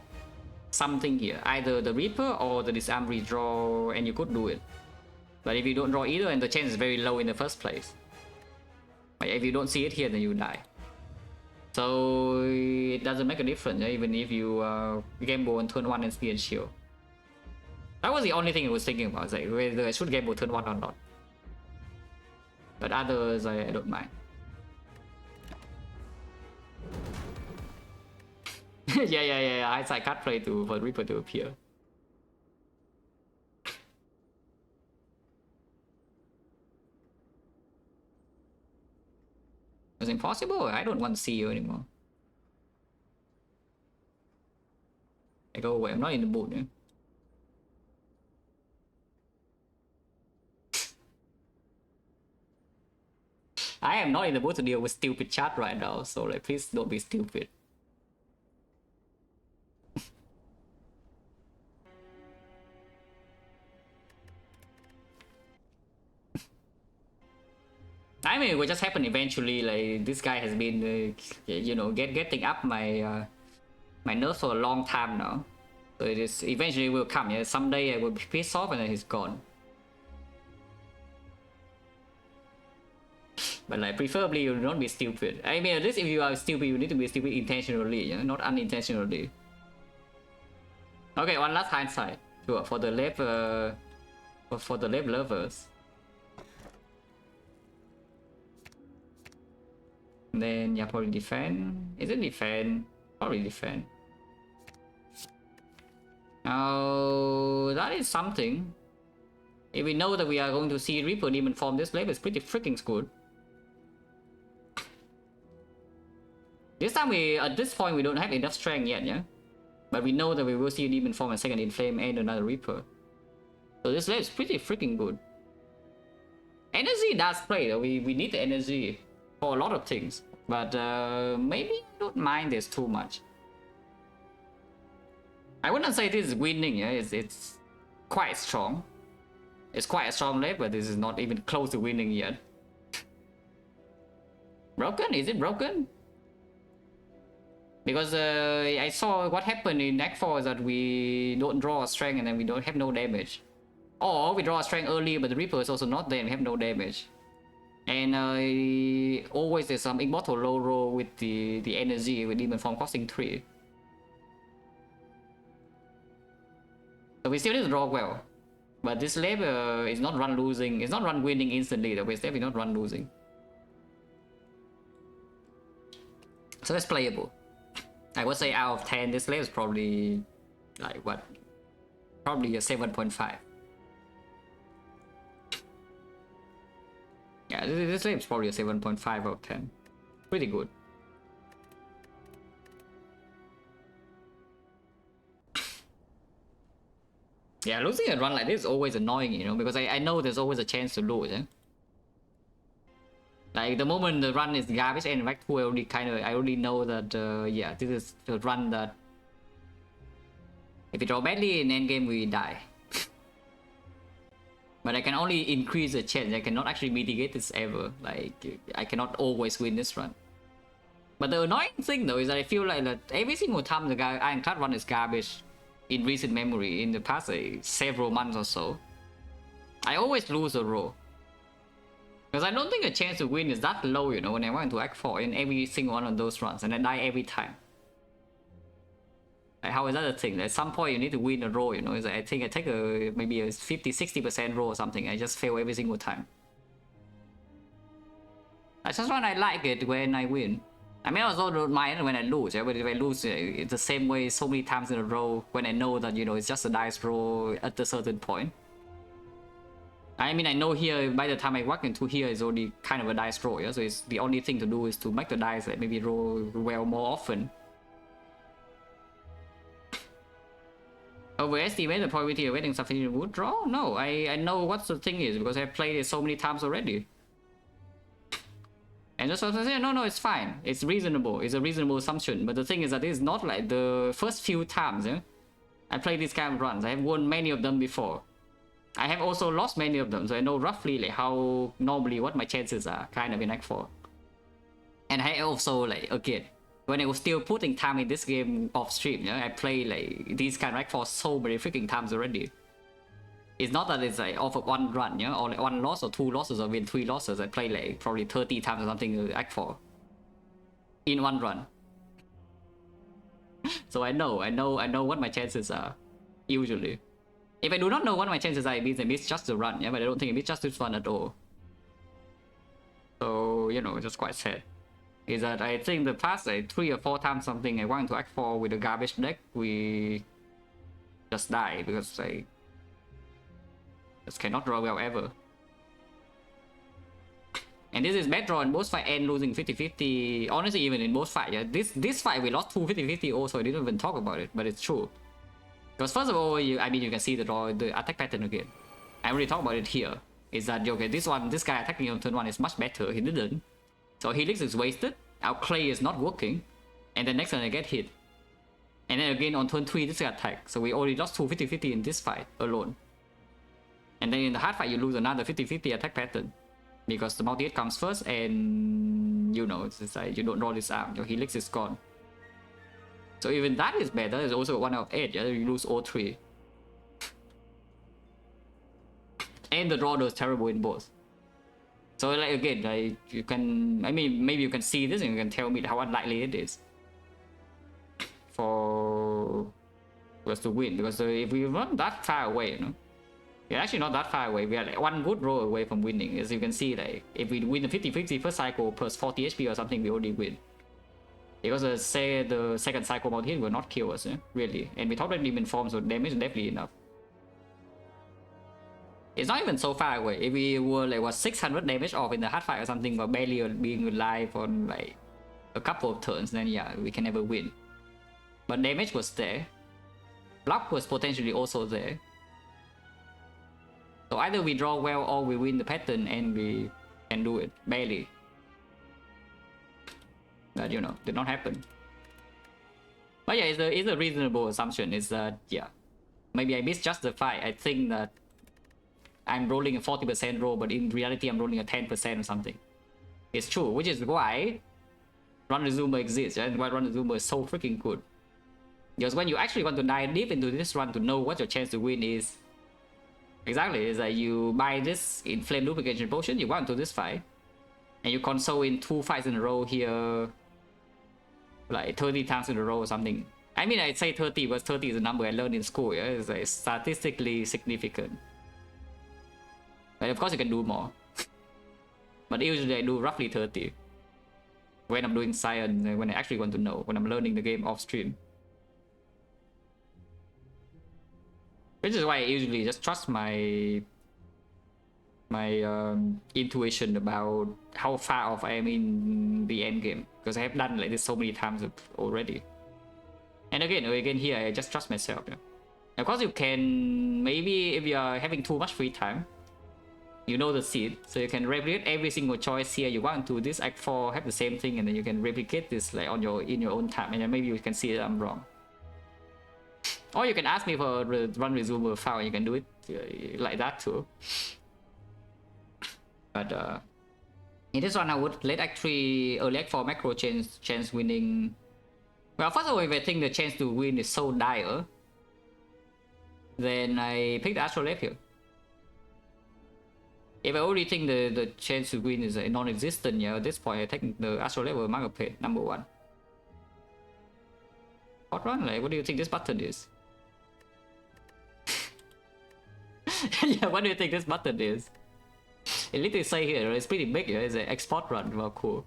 something here. Either the Reaper or the disarm redraw, and you could do it. But if you don't draw either, and the chance is very low in the first place. Like if you don't see it here, then you die. So it doesn't make a difference, eh? Even if you gamble on turn 1 and Spear and Shield. That was the only thing I was thinking about, like whether I should gamble turn 1 or not. But others, I don't mind. yeah. Hindsight card play for Reaper to appear. It's impossible. I don't want to see you anymore. I go away. I'm not in the mood. Eh? I am not in the mood to deal with stupid chat right now, so like please don't be stupid. I mean, it will just happen eventually. Like this guy has been, you know, getting up my my nerves for a long time now. So it is eventually will come. Yeah, someday I will be pissed off and then he's gone. But like, preferably you don't be stupid. I mean, at least if you are stupid, you need to be stupid intentionally, you know, not unintentionally. Okay, one last hindsight. Sure, for the left, for the left lovers. And then yeah, probably defend. Is it defend? Probably defend. Now that is something. If we know that we are going to see Reaper Demon form, this left is pretty freaking good. This time at this point we don't have enough strength yet, yeah? But we know that we will see a Demon form, a second Inflame and another Reaper. So this left is pretty freaking good. Energy does play though, we need the energy for a lot of things. But maybe I don't mind this too much. I wouldn't say this is winning, yeah? It's quite strong. It's quite a strong left, but this is not even close to winning yet. Broken? Is it broken? Because I saw what happened in Act 4 is that we don't draw a strength and then we don't have no damage. Or we draw a strength early, but the Reaper is also not there and we have no damage. And always there's some Immortal low roll with the energy with Demon Form costing 3. So we still need to draw well. But this lab is not run losing, it's not run winning instantly, though. It's definitely not run losing. So that's playable. I would say out of 10, this lab is probably like what? Probably a 7.5. Yeah, this lab is probably a 7.5 out of 10. Pretty good. Yeah, losing a run like this is always annoying, you know, because I know there's always a chance to lose, eh? Like the moment the run is garbage and back to I already know that yeah, this is the run that if we draw badly in endgame we die. But I can only increase the chance, I cannot actually mitigate this ever. Like I cannot always win this run. But the annoying thing though is that I feel like that every single time the Ironclad run is garbage in recent memory, in the past several months or so, I always lose a row. Because I don't think the chance to win is that low, you know, when I went to Act 4 in every single one of those runs, and I die every time. Like, how is that a thing? At some point you need to win a row, you know, it's like I think I take maybe a 50-60% row or something, I just fail every single time. I just want I like it when I win. I mean, I also don't mind when I lose, yeah? But if I lose it's the same way so many times in a row when I know that, you know, it's just a dice roll at a certain point. I mean, I know here by the time I walk into here is only kind of a dice roll, yeah? So it's the only thing to do is to make the dice like maybe roll well more often. Overestimate the probability of getting sufficient wood draw? No, I know what the thing is because I've played it so many times already. And just say, no, it's fine. It's reasonable. It's a reasonable assumption. But the thing is that it's not like the first few times, yeah? I played these kind of runs. I have won many of them before. I have also lost many of them, so I know roughly like how normally what my chances are kind of in Act 4. And I also like again, when I was still putting time in this game off stream, yeah, I play like these kind of Act 4 so many freaking times already. It's not that it's like off of one run, yeah, or like one loss or 2 losses or win 3 losses. I play like probably 30 times or something Act 4 in one run. So I know what my chances are usually. If I do not know what my chances are, it means I misjudged the run, yeah, but I don't think I misjudged this run at all. So, you know, it's just quite sad. Is that I think the past like 3 or 4 times something I went into Act 4 with a garbage deck, we just die because I just cannot draw well ever. And this is bad draw in both fight and losing 50-50. Honestly, even in both fight, yeah. This fight we lost 2 50-50 also, I didn't even talk about it, but it's true. Because first of all, you can see the attack pattern again. I already talked about it here. Is that okay? This guy attacking on turn 1 is much better. He didn't. So Helix is wasted. Our clay is not working, and the next turn I get hit. And then again on turn 3 this guy attack. So we already lost 2 50-50 in this fight alone. And then in the hard fight you lose another 50-50 attack pattern. Because the multi-hit comes first and you know, it's like you don't draw this arm, your Helix is gone. So even that is better, it's also 1 out of 8, yeah? You lose all 3. And the draw is terrible in both. So like again, like you can, I mean maybe you can see this and you can tell me how unlikely it is for us to win, because if we run that far away, you know, we're actually not that far away. We are like 1 good roll away from winning. As you can see, like if we win the 50-50 first cycle plus 40 HP or something, we already win. Because say the second cycle multi-hit will not kill us, really. And with top demon form, so damage is definitely enough. It's not even so far away. If we were like what 600 damage off in the hard fight or something, or barely being alive on like a couple of turns, then yeah, we can never win. But damage was there. Block was potentially also there. So either we draw well or we win the pattern and we can do it, barely. But you know, did not happen. But yeah, it's a reasonable assumption. Is that yeah, maybe I misjudged the fight. I think that I'm rolling a 40% roll, but in reality I'm rolling a 10% or something. It's true, which is why Run Resumer exists, and why Run Resumer is so freaking good. Because when you actually want to dive deep into this run to know what your chance to win is, exactly, is that you buy this Inflame Duplication Potion, you go into this fight, and you console in 2 fights in a row here, like 30 times in a row or something. I mean, I'd say 30, but 30 is a number I learned in school, yeah? It's like statistically significant. But of course you can do more. But usually I do roughly 30. When I'm doing science, when I actually want to know, when I'm learning the game off stream. Which is why I usually just trust my intuition about how far off I am in the end game, because I have done like this so many times already. And again here I just trust myself. Yeah? Of course you can, maybe if you are having too much free time, you know the seed, so you can replicate every single choice here you want to. This Act 4 have the same thing, and then you can replicate this like in your own time, and then maybe you can see that I'm wrong. Or you can ask me for a Run Resumer file, and you can do it like that too. But in this one I would let Act 3 early Act 4 macro chance winning. Well, first of all, if I think the chance to win is so dire, then I pick the Astrolabe here. If I already think the chance to win is non-existent, yeah, at this point I take the Astrolabe or Mark of Pain, number 1. Hot run, like, what do you think this button is? Yeah, what do you think this button is? It literally say here, it's pretty big, yeah? It's an export run, well, cool.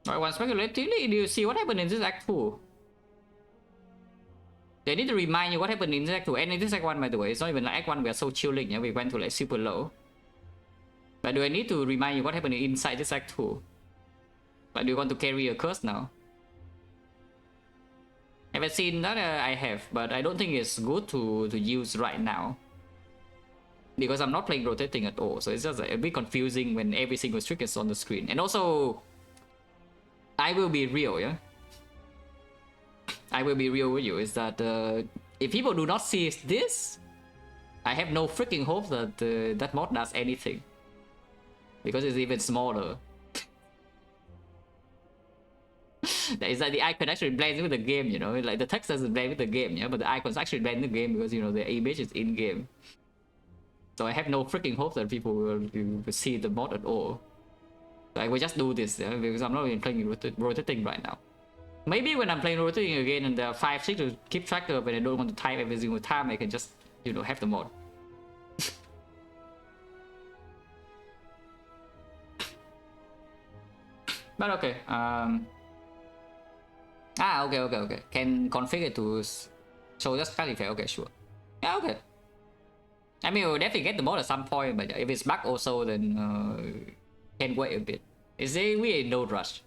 Alright, one speculatively, do you see what happened in this Act 2? They need to remind you what happened in this Act 2, and in this Act 1, by the way, it's not even like Act 1, we are so chilling, yeah? We went to like super low. But do I need to remind you what happened inside this Act 2? Like, do you want to carry a curse now? Have I seen that? I have, but I don't think it's good to use right now. Because I'm not playing rotating at all, so it's just like, a bit confusing when every single trick is on the screen. And also, I will be real, yeah? I will be real with you, is that if people do not see this, I have no freaking hope that that mod does anything. Because it's even smaller. It's like the icon actually blends with the game, you know? Like the text doesn't blend with the game, yeah? But the icons actually blend the game because, you know, the image is in-game. So I have no freaking hope that people will see the mod at all. So I will just do this, yeah? Because I'm not even playing rotating right now. Maybe when I'm playing rotating again and there are 5 things to keep track of and I don't want to type every single time, I can just, you know, have the mod. But okay, okay. Can configure to show just card effect, okay, sure. Yeah, okay. I mean, we'll definitely get the mod at some point, but if it's bug also, then can wait a bit. Is it, we in no rush.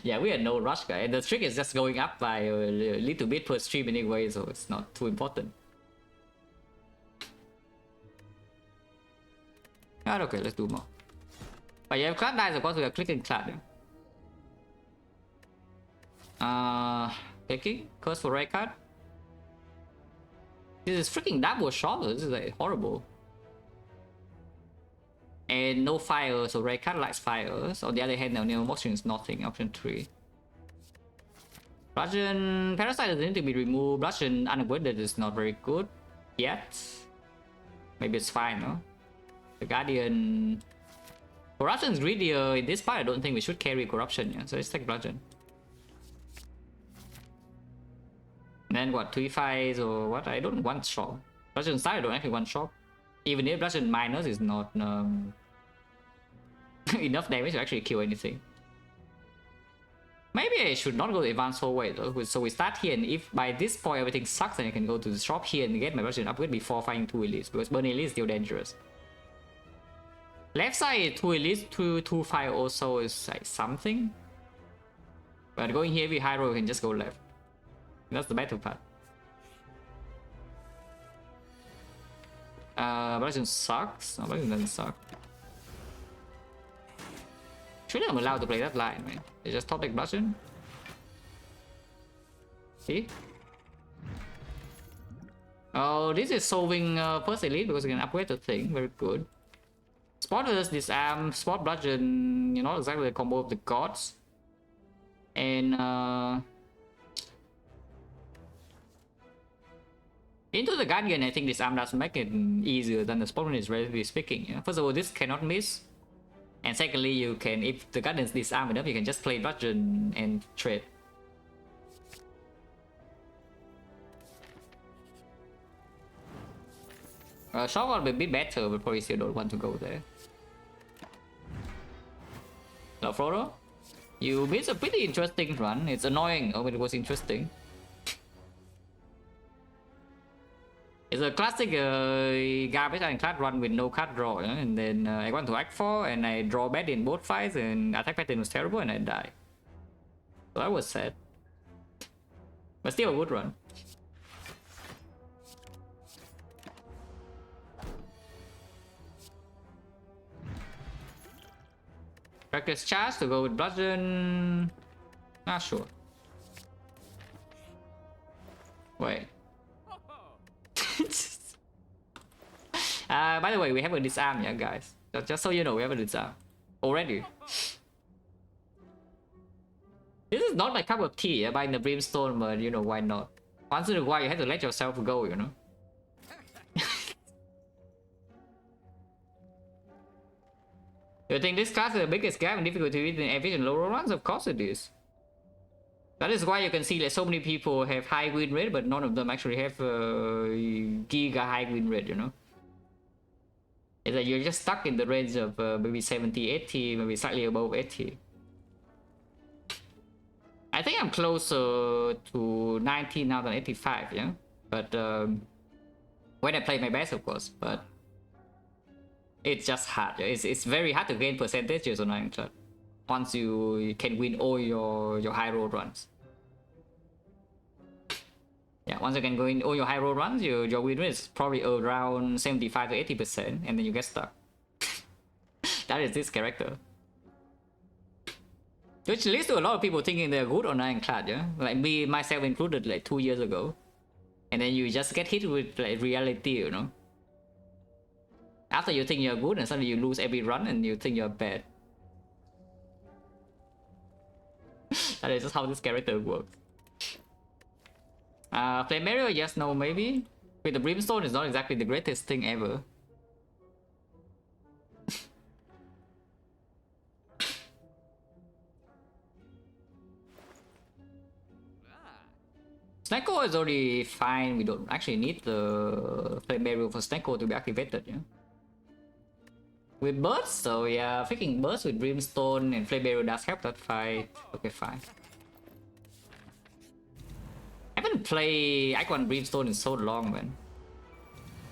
Yeah, we are no rush, guys. And the trick is just going up by a little bit per stream anyway, so it's not too important. Ah, okay, let's do more. But yeah, if class dies, of course, we are clicking class. Picking curse for red card. This is freaking double shot. This is like horrible. And no fire, so red card likes fires. On the other hand, no motion is nothing. Option 3. Bludgeon Parasite doesn't need to be removed. Bludgeon Unavoided is not very good yet. Maybe it's fine, no? The Guardian. Corruption is greedier. In this part, I don't think we should carry Corruption, yeah? So let's take Bludgeon. And then what? 3 fights or what? I don't want shot. Bludgeon style, I don't actually want shot. Even if Bludgeon minus is not enough damage to actually kill anything. Maybe I should not go to advanced forward though. So we start here, and if by this point everything sucks, then I can go to the shop here and get my Bludgeon upgrade before fighting 2 elites, because burn elite is still dangerous. Left side 2 elites, 2 fire also is like something. But going here with high roll, we can just go left. That's the better part. Bludgeon sucks. No, Bludgeon doesn't suck. Surely I'm allowed to play that line, man. They just top deck Bludgeon. See? Oh, this is solving first elite because we can upgrade the thing. Very good. Spotters, disarm, spot Bludgeon, you know, exactly the combo of the gods. And into the Guardian, I think this arm does make it easier than the spot one is, relatively speaking. Yeah? First of all, this cannot miss. And secondly, you can, if the Guardian is disarmed enough, you can just play Bludgeon and trade. Shot will be a bit better, but probably still don't want to go there. Now, Frodo, you missed a pretty interesting run. It's annoying, but it was interesting. It's a classic garbage Ironclad run with no card draw, you know? And then I went to Act 4 and I draw bad in both fights and attack pattern was terrible and I died. So that was sad. But still a good run. Practice charge to go with Bludgeon. Not sure. Wait. By the way, we have a disarm, yeah, guys. Just so you know, we have a disarm already. This is not my cup of tea, yeah, buying the Brimstone, but you know, why not? Once in a while, you have to let yourself go, you know. You think this class is the biggest gap in difficulty in average and lower runs? Of course it is. That is why you can see like so many people have high win rate, but none of them actually have giga high win rate, you know. It's like you're just stuck in the range of maybe 70, 80, maybe slightly above 80. I think I'm closer to 90 now than 85, yeah. But when I play my best, of course, but it's just hard. It's very hard to gain percentages on Ironclad once you can win all your high roll runs. Yeah, once you can go in all your high roll runs, your win rate is probably around 75 to 80%, and then you get stuck. That is this character. Which leads to a lot of people thinking they're good on Ironclad, yeah? Like me, myself included, like 2 years ago. And then you just get hit with like reality, you know? After you think you're good, and suddenly you lose every run and you think you're bad. That is just how this character works. Flame Barrier, yes, no, maybe. With the Brimstone, is not exactly the greatest thing ever. Snecko is already fine. We don't actually need the Flame Barrier for Snecko to be activated, yeah? With Burst, so yeah, freaking Burst with Brimstone and Flame Barrier does help that fight. Okay, fine. I haven't played Icon Brimstone in so long, man.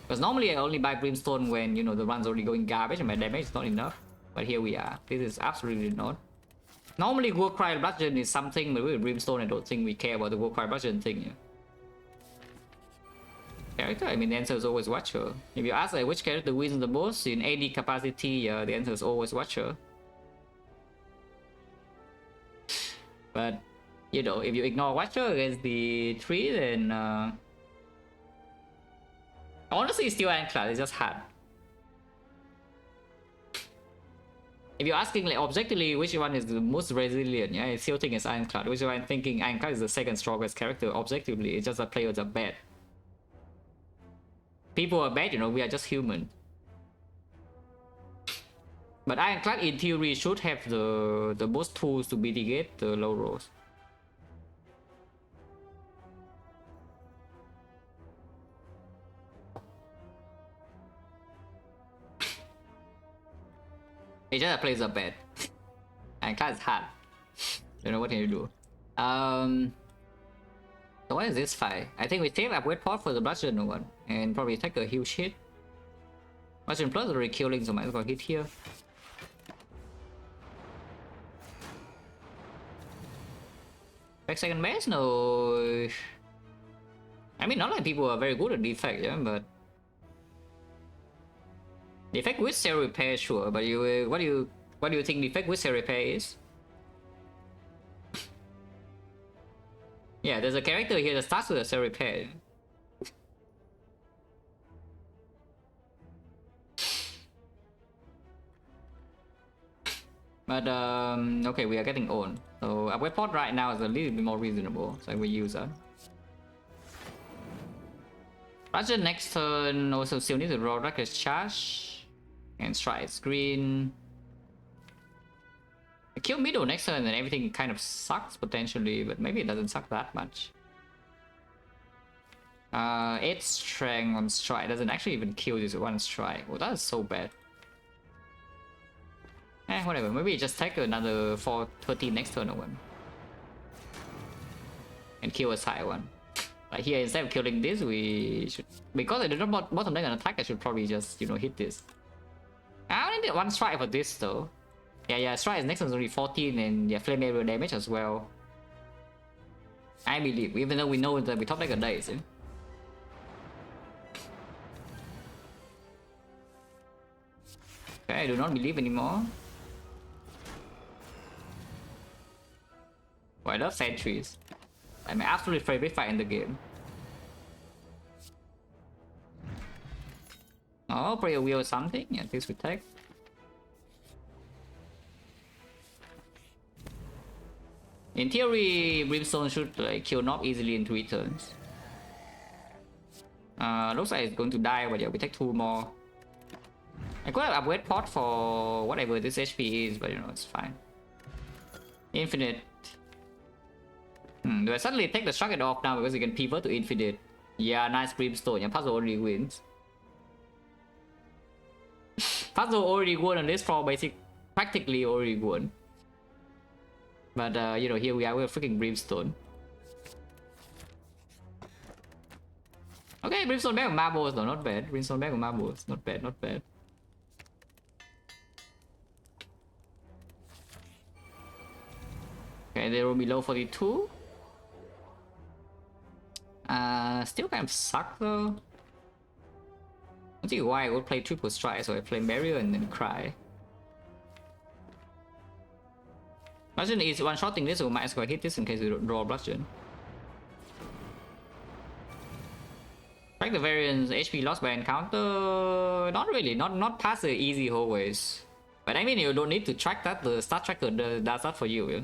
Because normally I only buy Brimstone when, you know, the run's already going garbage and my damage is not enough. But here we are. This is absolutely not. Normally Warcry Bludgeon is something, but with Brimstone I don't think we care about the Warcry Bludgeon thing. Yeah. Character? I mean, the answer is always Watcher. If you ask like which character wins the most in AD capacity, the answer is always Watcher. But, you know, if you ignore Watcher against the 3, then honestly it's still Ironclad, it's just hard. If you're asking like objectively which one is the most resilient, yeah, I still think it's Ironclad. Which is why I'm thinking Ironclad is the second strongest character objectively. It's just that players are bad. People are bad, you know, we are just human. But Ironclad in theory should have the most tools to mitigate the low rolls. It's just that players are bad. Ironclad is hard. You know, what can you do? So what is this fight? I think we save up Wet Pot for the Bludgeon one. And probably take a huge hit. Bludgeon plus already killing, so might as well hit here. Back second base? No. I mean, not like people are very good at defect, yeah, but defect with cell repair, sure. But you, what do you think defect with cell repair is? Yeah, there's a character here that starts with a cell repair. But okay, we are getting on. So a web pod right now is a little bit more reasonable, so we use that. Roger, next turn also still need to roll Reckless Charge and strike screen. I kill middle next turn and everything kind of sucks potentially, but maybe it doesn't suck that much. 8 strength on strike doesn't actually even kill this one strike. Well, that is so bad. Whatever, maybe just take another 430 next turn or one. And kill a side one. Like here, instead of killing this, we should... Because I did not bottom deck an attack, I should probably just, you know, hit this. I only did 1 strike for this though. Yeah, strike is next turn is only 14 and yeah, flame area damage as well. I believe, even though we know that we top deck a dice. Eh? Okay, I do not believe anymore. Oh, I love sentries. I'm my absolute favorite fight in the game. Oh, prayer wheel or something? Yeah, this we take. In theory, Brimstone should like kill Knob easily in 3 turns. Looks like it's going to die, but yeah, we take 2 more. I could have upgrade pot for whatever this HP is, but you know, it's fine. Infinite. Do I suddenly take the Strucket off now because you can pivot to Infinite? Yeah, nice Brimstone. Yeah, puzzle already wins. Puzzle already won on this floor, practically already won. But you know, here we are with freaking Brimstone. Okay, Brimstone back with marbles though, not bad. Brimstone back with marbles, not bad, not bad. Okay, they will be below 42. Still kind of suck though. I don't see why I would play triple strike, so I play Mario and then cry. Bludgeon is one-shotting this, so we might as well hit this in case we don't draw Bludgeon. Track the variance, HP lost by encounter. Not really, not past the easy hallways. But I mean, you don't need to track that, the stat tracker does that for you. Yeah?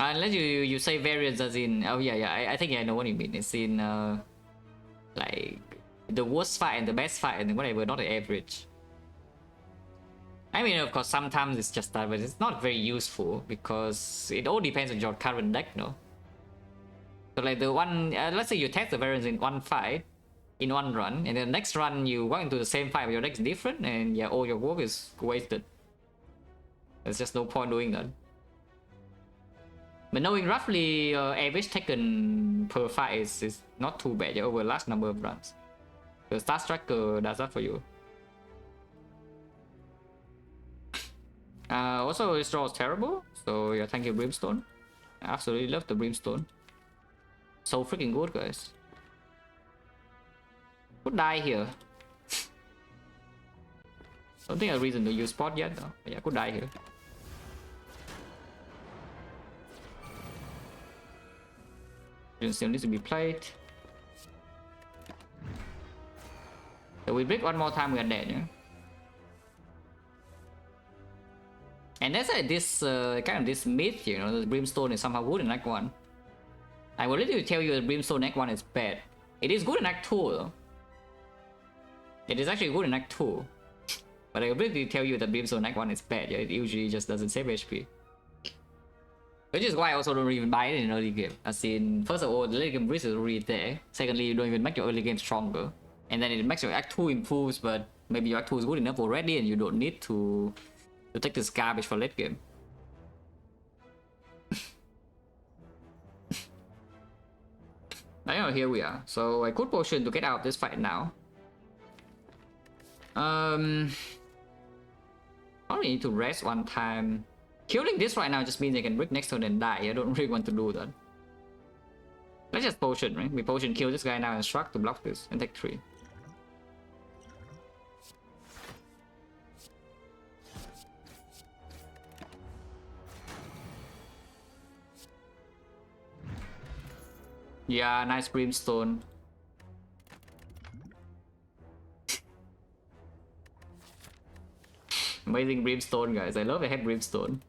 Unless you say variance as in, oh yeah, I think I know what you mean. It's in like the worst fight and the best fight and whatever, not the average. I mean, of course, sometimes it's just that, but it's not very useful because it all depends on your current deck, no? So like the one, let's say you test the variance in one fight, in one run, and then the next run you walk into the same fight, but your deck's different, and yeah, all your work is wasted. There's just no point doing that. But knowing roughly average taken per fight is not too bad over the last number of runs. The stat tracker does that for you. Also, this draw is terrible, so yeah, thank you, Brimstone. I absolutely love the Brimstone. So freaking good, guys. Could die here. Don't think a reason to use spot yet, though. But yeah, could die here. Still needs to be played. So we break one more time, we are dead, yeah? And that's like this kind of this myth, you know, the Brimstone is somehow good in Act 1. I will literally tell you that Brimstone Act 1 is bad. It is good in Act 2 though. It is actually good in Act 2. But I will literally tell you that Brimstone Act 1 is bad, yeah? It usually just doesn't save HP. Which is why I also don't even buy it in early game. As in, first of all, the early game risk is already there. Secondly, you don't even make your early game stronger. And then it makes your Act 2 improves, but maybe your Act 2 is good enough already and you don't need to take this garbage for late game. Anyway, here we are. So I could potion to get out of this fight now. Probably need to rest one time. Killing this right now just means I can break next turn and die. I don't really want to do that. Let's just potion, right? We potion kill this guy now and struck to block this and take 3. Yeah, nice Brimstone. Amazing Brimstone, guys. I love I have Brimstone.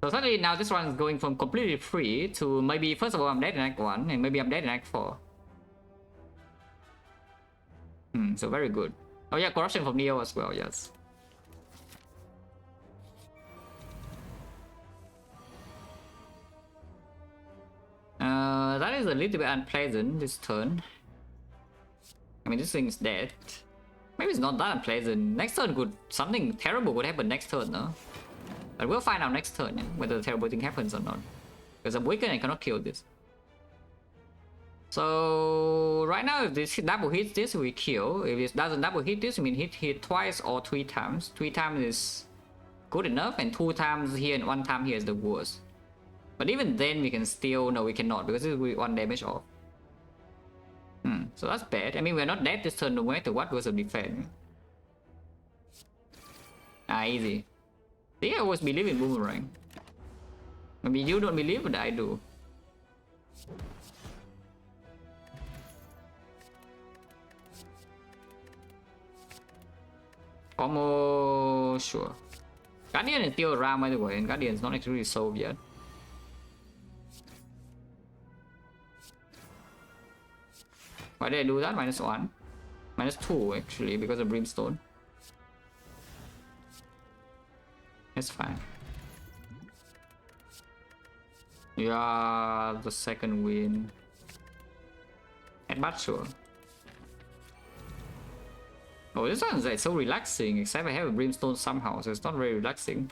So suddenly now this one is going from completely free to maybe first of all I'm dead in Act 1 and maybe I'm dead in Act 4. So very good. Oh yeah, corruption from Neo as well, yes. That is a little bit unpleasant this turn. I mean, this thing is dead. Maybe it's not that unpleasant. Next turn could something terrible could happen next turn, no? But we'll find out next turn, yeah, whether the terrible thing happens or not. Because I'm weakened, I cannot kill this. So right now, if this double hits this, we kill. If it doesn't double hit this, I mean hit twice or 3 times. 3 times is good enough, and 2 times here and 1 time here is the worst. But even then, we can still no, we cannot because this will be 1 damage off. So that's bad. I mean, we're not dead this turn no matter what was of defense. Easy. See, I always believe in boomerang. Maybe you don't believe, but I do. Almost sure. Guardian is still around by the way, and Guardian is not actually solved yet. Why did I do that? -1. -2 actually, because of Brimstone. That's fine. Yeah, the second win. Headbutt, sure. Oh, this one's like so relaxing, except I have a brimstone somehow, so it's not very relaxing.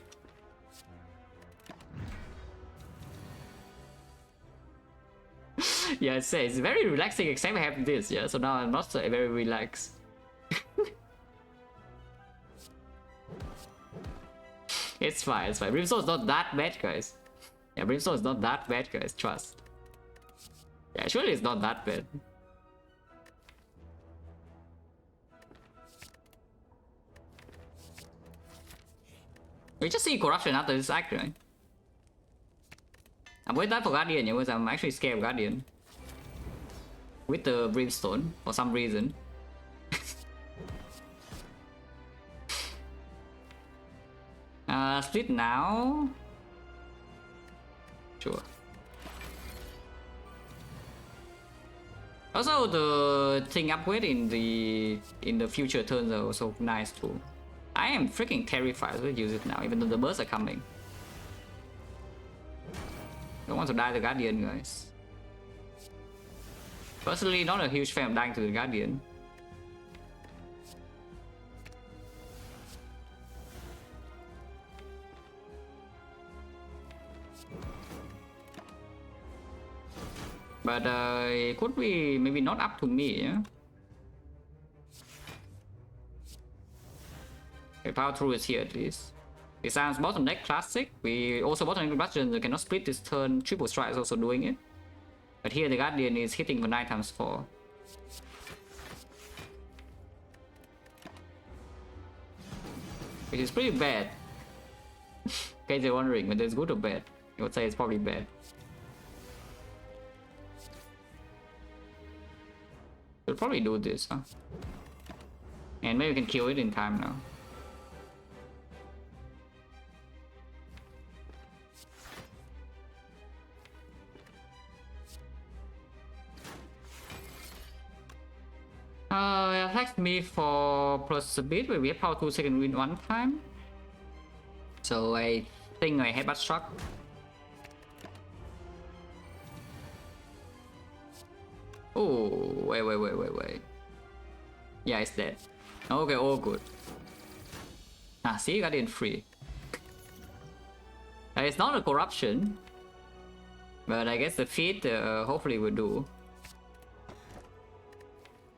Yeah, it's very relaxing, except I have this, yeah, so now I'm not very relaxed. It's fine, it's fine. Brimstone is not that bad, guys. Yeah, Brimstone is not that bad, guys, trust. Yeah, surely it's not that bad. We just see corruption after this act, right? I'm waiting for Guardian, because I'm actually scared of Guardian. With the Brimstone, for some reason. Split now. Sure. Also, the thing upgrade in the future turns are also nice too. I am freaking terrified to use it now, even though the bursts are coming. Don't want to die to the Guardian, guys. Personally, not a huge fan of dying to the Guardian. But it could be maybe not up to me, yeah? Okay, power through is here at least. It sounds bottom deck classic. We also bottom deck Bastion cannot split this turn. Triple strike is also doing it. But here the Guardian is hitting for 9 times 4. Which is pretty bad. In case you're wondering whether it's good or bad. I would say it's probably bad. We'll probably do this, huh? And maybe we can kill it in time now. It attacks me for plus a bit, but we have power 2 second win 1 time. So I think I headbutt struck. Oh, wait. Yeah, it's dead. Okay, all good. Ah, see, you got in free. It's not a corruption, but I guess the feat hopefully will do.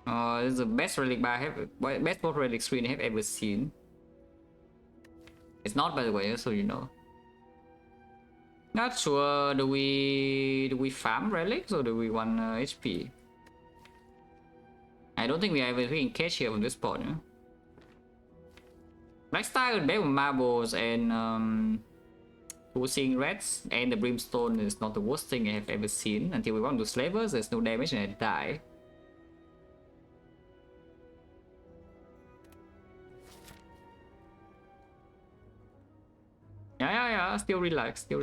This is the best relic bar best both relic screen I have ever seen. It's not, by the way, so you know. Not sure. Do we farm relics or do we want HP? I don't think we have anything cash here on this spot. Yeah? Black Star is better with marbles and seeing reds, and the brimstone is not the worst thing I have ever seen. Until we want to slavers, there's no damage and I die. Yeah, still relax. 3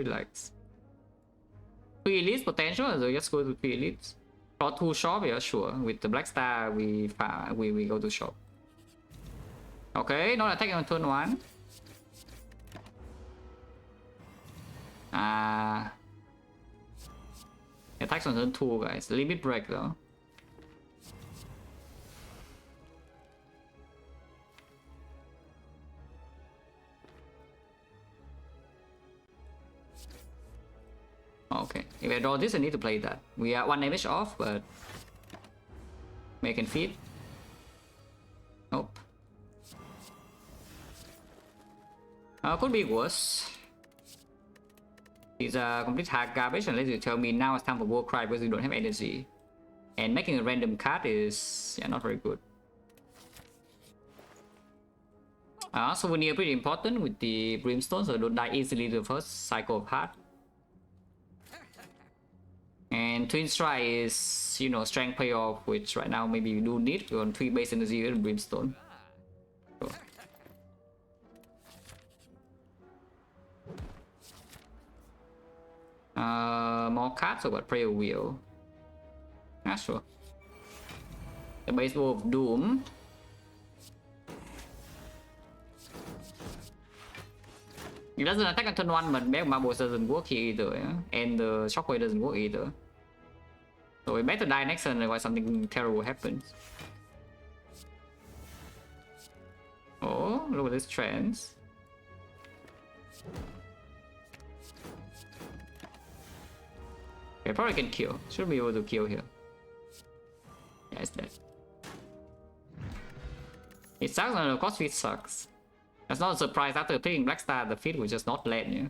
elites potential, so just go to 3 elites. Or 2 shop, yeah, sure. With the Black Star, we go to shop. Okay, not attacking on turn 1. Attacks on turn 2, guys. Limit break though. Okay, if I draw this, I need to play that. We are 1 damage off, but making feed. Nope. Could be worse. It's a complete hard garbage unless you tell me now it's time for war cry because you don't have energy. And making a random card is not very good. Souvenir pretty important with the brimstone, so don't die easily the first cycle of heart. And Twin Strike is, you know, strength payoff, which right now maybe you do need on 3 base energy and brimstone. So. More cards or what? Prayer Wheel. Not sure. The base bow of Doom. It doesn't attack on turn 1, but Bag Marbles doesn't work here either, yeah? And the Shockwave doesn't work either. So we better die next turn otherwise something terrible happens. Oh, look at this trance. Okay, probably can kill. Should be able to kill here. Yeah, it's dead. It sucks, and of course feed sucks. That's not a surprise. After picking Black Star, the feed will just not land, yeah?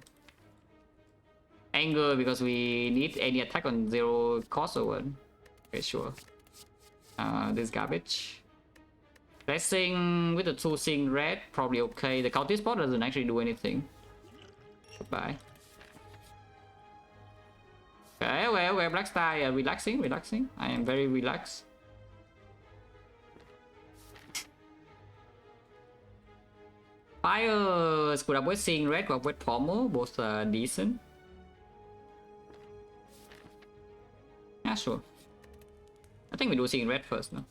Anger because we need any attack on 0 cost or one. Okay, sure. This garbage. Blessing with the 2 Sing Red, probably okay. The counter spot doesn't actually do anything. Goodbye. Okay, well, Black Star, yeah, relaxing. I am very relaxed. Fire could have with Sing Red or with Pommel, both are decent. Yeah, sure. I think we do Sing Red first, no?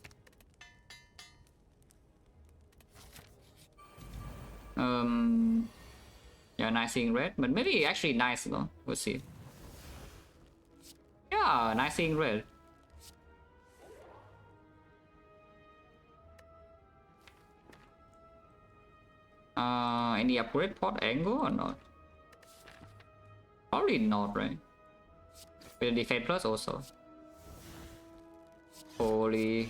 Yeah, nice Sing Red, but maybe actually nice, no? We'll see. Yeah, nice Sing Red. Any upgrade pot angle or not? Probably not, right? With the defense plus also. Holy.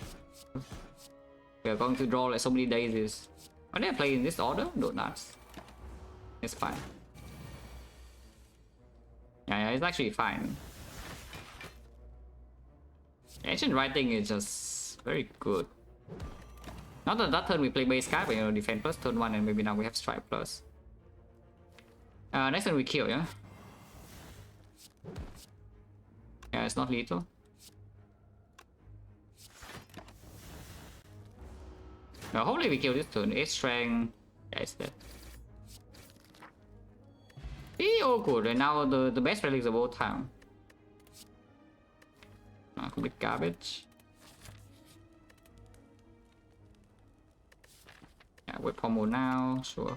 We are going to draw like so many daisies. Are they playing in this order? No, nuts. It's fine. Yeah, it's actually fine. Ancient Writing is just very good. Not that turn we play base card, but you know, defense plus turn 1 and maybe now we have strike plus. Next turn we kill, yeah? Yeah, it's not lethal. Now hopefully we kill this turn. 8 strength. Yeah, it's dead. Oh good, and now the best relics of all time. Complete garbage. Yeah, with Pommel now, sure.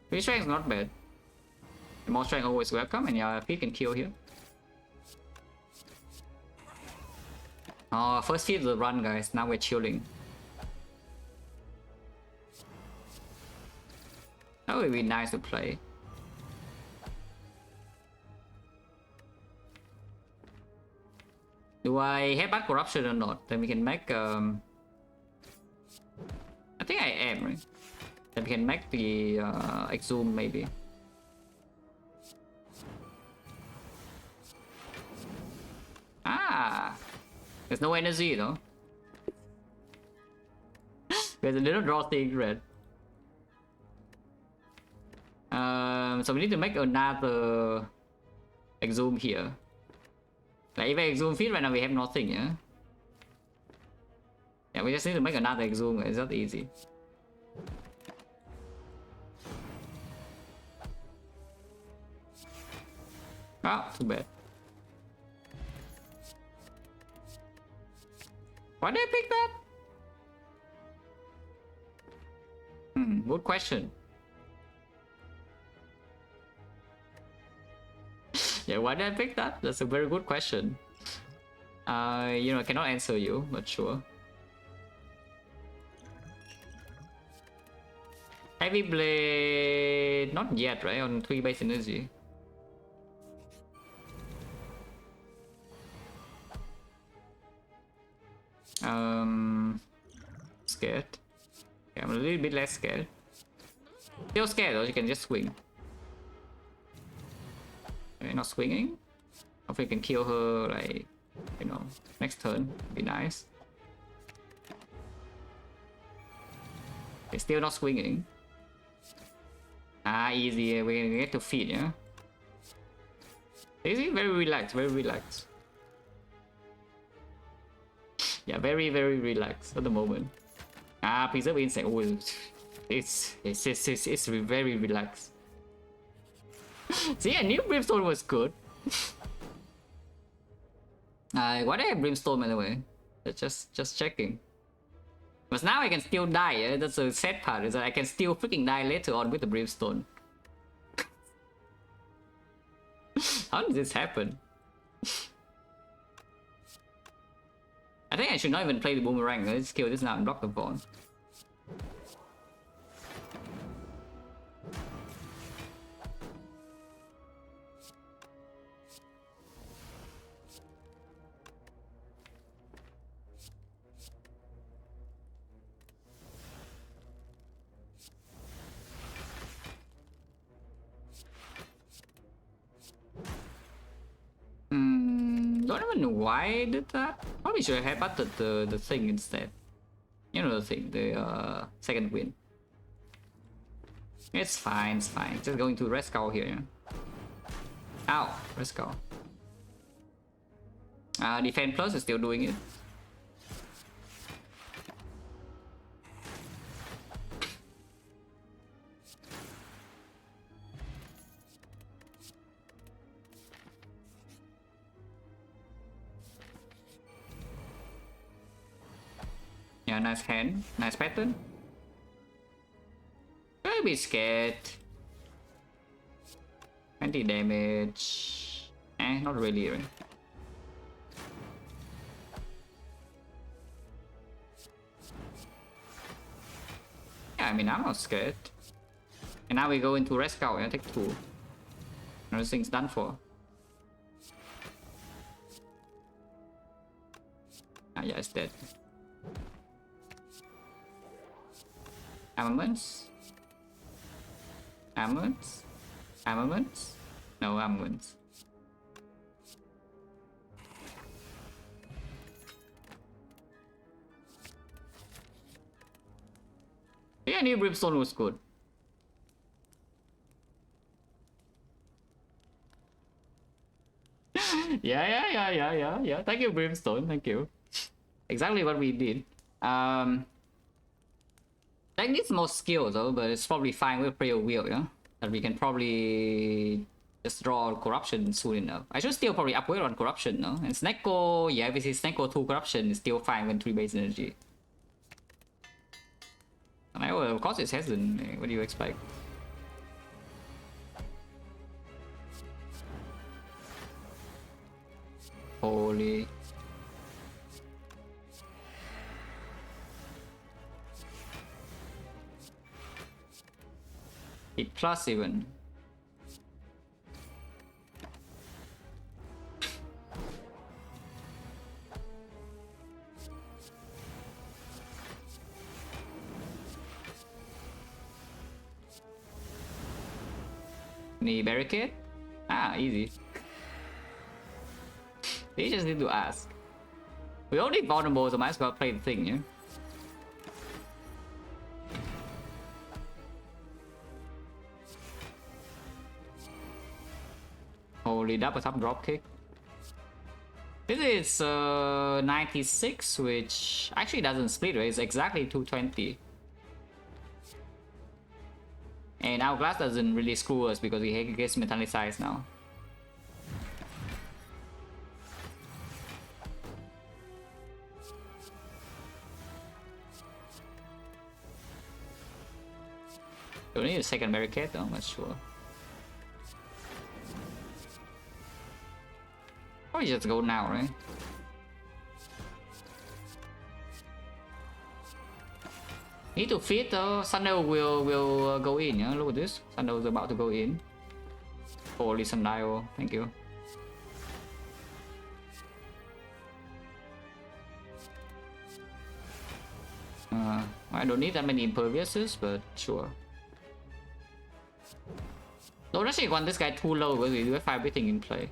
Free strength is not bad. The more strength always welcome, and yeah, Pete can kill here. First hit the run, guys. Now we're chilling. That would be nice to play. Do I have bad corruption or not? Then we can make I think I am, right? Then we can make the exhume maybe. Ah, there's no energy though. There's a little draw thing red. So we need to make another exhume here. Like if I exhume feed right now we have nothing, yeah? Yeah, we just need to make another exhume, it's not easy. Oh, too bad. Why did I pick that? Good question. Yeah, why did I pick that? That's a very good question. You know, I cannot answer you, but sure. Heavy Blade... not yet, right? On 3 base energy. Scared. Yeah, I'm a little bit less scared. Still scared though, you can just swing. Okay, not swinging. Hopefully you can kill her, like, you know, next turn. Be nice. Okay, still not swinging. Ah, easy. We're gonna get to feed, yeah? Easy, very relaxed, very relaxed. Yeah, very, very relaxed at the moment. Ah, preserve insect. Oh, it's very relaxed. See, I knew Brimstone was good. Why do I have Brimstone by the way? Just checking. But now I can still die, yeah? That's the sad part, is that I can still freaking die later on with the Brimstone. How did this happen? I think I should not even play the boomerang. Let's kill this now and block the ball. Don't even know why I did that. Probably should have headbutted the thing instead. You know the thing, the second win. It's fine, it's fine. Just going to Rescue here. Ow, Rescue. Defend Plus is still doing it. Yeah, nice hand, nice pattern. I'll be scared. 20 damage. Not really, right? Yeah, I mean, I'm not scared. And now we go into Rescue and take 2. Everything's done for. Yeah, it's dead. Armaments? Armaments? Armaments? No armaments. Yeah, new Brimstone was good. Yeah. Thank you, Brimstone. Thank you. Exactly what we did. That needs more skill though, but it's probably fine with prayer wheel, yeah? That we can probably just draw corruption soon enough. I should still probably upgrade on corruption, no? And Snecko, yeah, if it's Snecko 2 corruption, is still fine when 3 base energy. And I will, of course it hasn't. What do you expect? Holy. Hit plus even. Any barricade? Ah, easy. They just need to ask. We only vulnerable, so might as well play the thing, yeah? Holy double top drop kick. This is 96, which actually doesn't split, right? It's exactly 220. And Hourglass doesn't really screw us because he gets metallicized now. Don't need a second barricade though, I'm not sure. Probably just go now, right? Need to feed Sundial will go in, yeah? Look at this. Sundial is about to go in. Holy Sundial, thank you. I don't need that many imperviouses, but sure. Don't actually want this guy too low because we do have everything in play.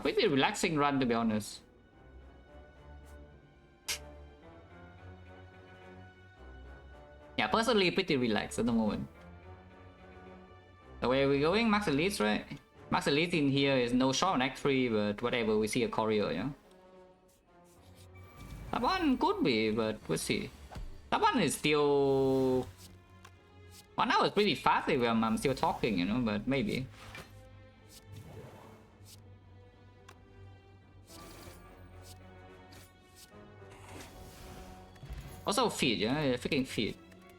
Pretty relaxing run to be honest. Yeah, personally pretty relaxed at the moment. So where are we going? Max Elite, right? Max Elite in here is no shot on Act 3, but whatever, we see a courier, yeah? That one could be, but we'll see. That one is still... 1 hour is pretty fast if I'm still talking, you know, but maybe. Also feed, yeah, freaking feed.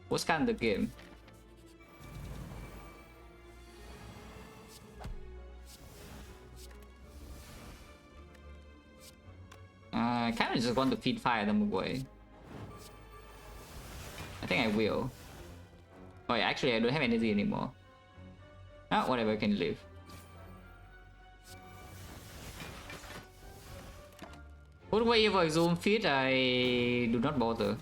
What's kind of the game? I kind of just want to feed fire them away. I think I will. Oh yeah, actually I don't have energy anymore. Ah, whatever, I can live. Put away for zoom feed, I do not bother.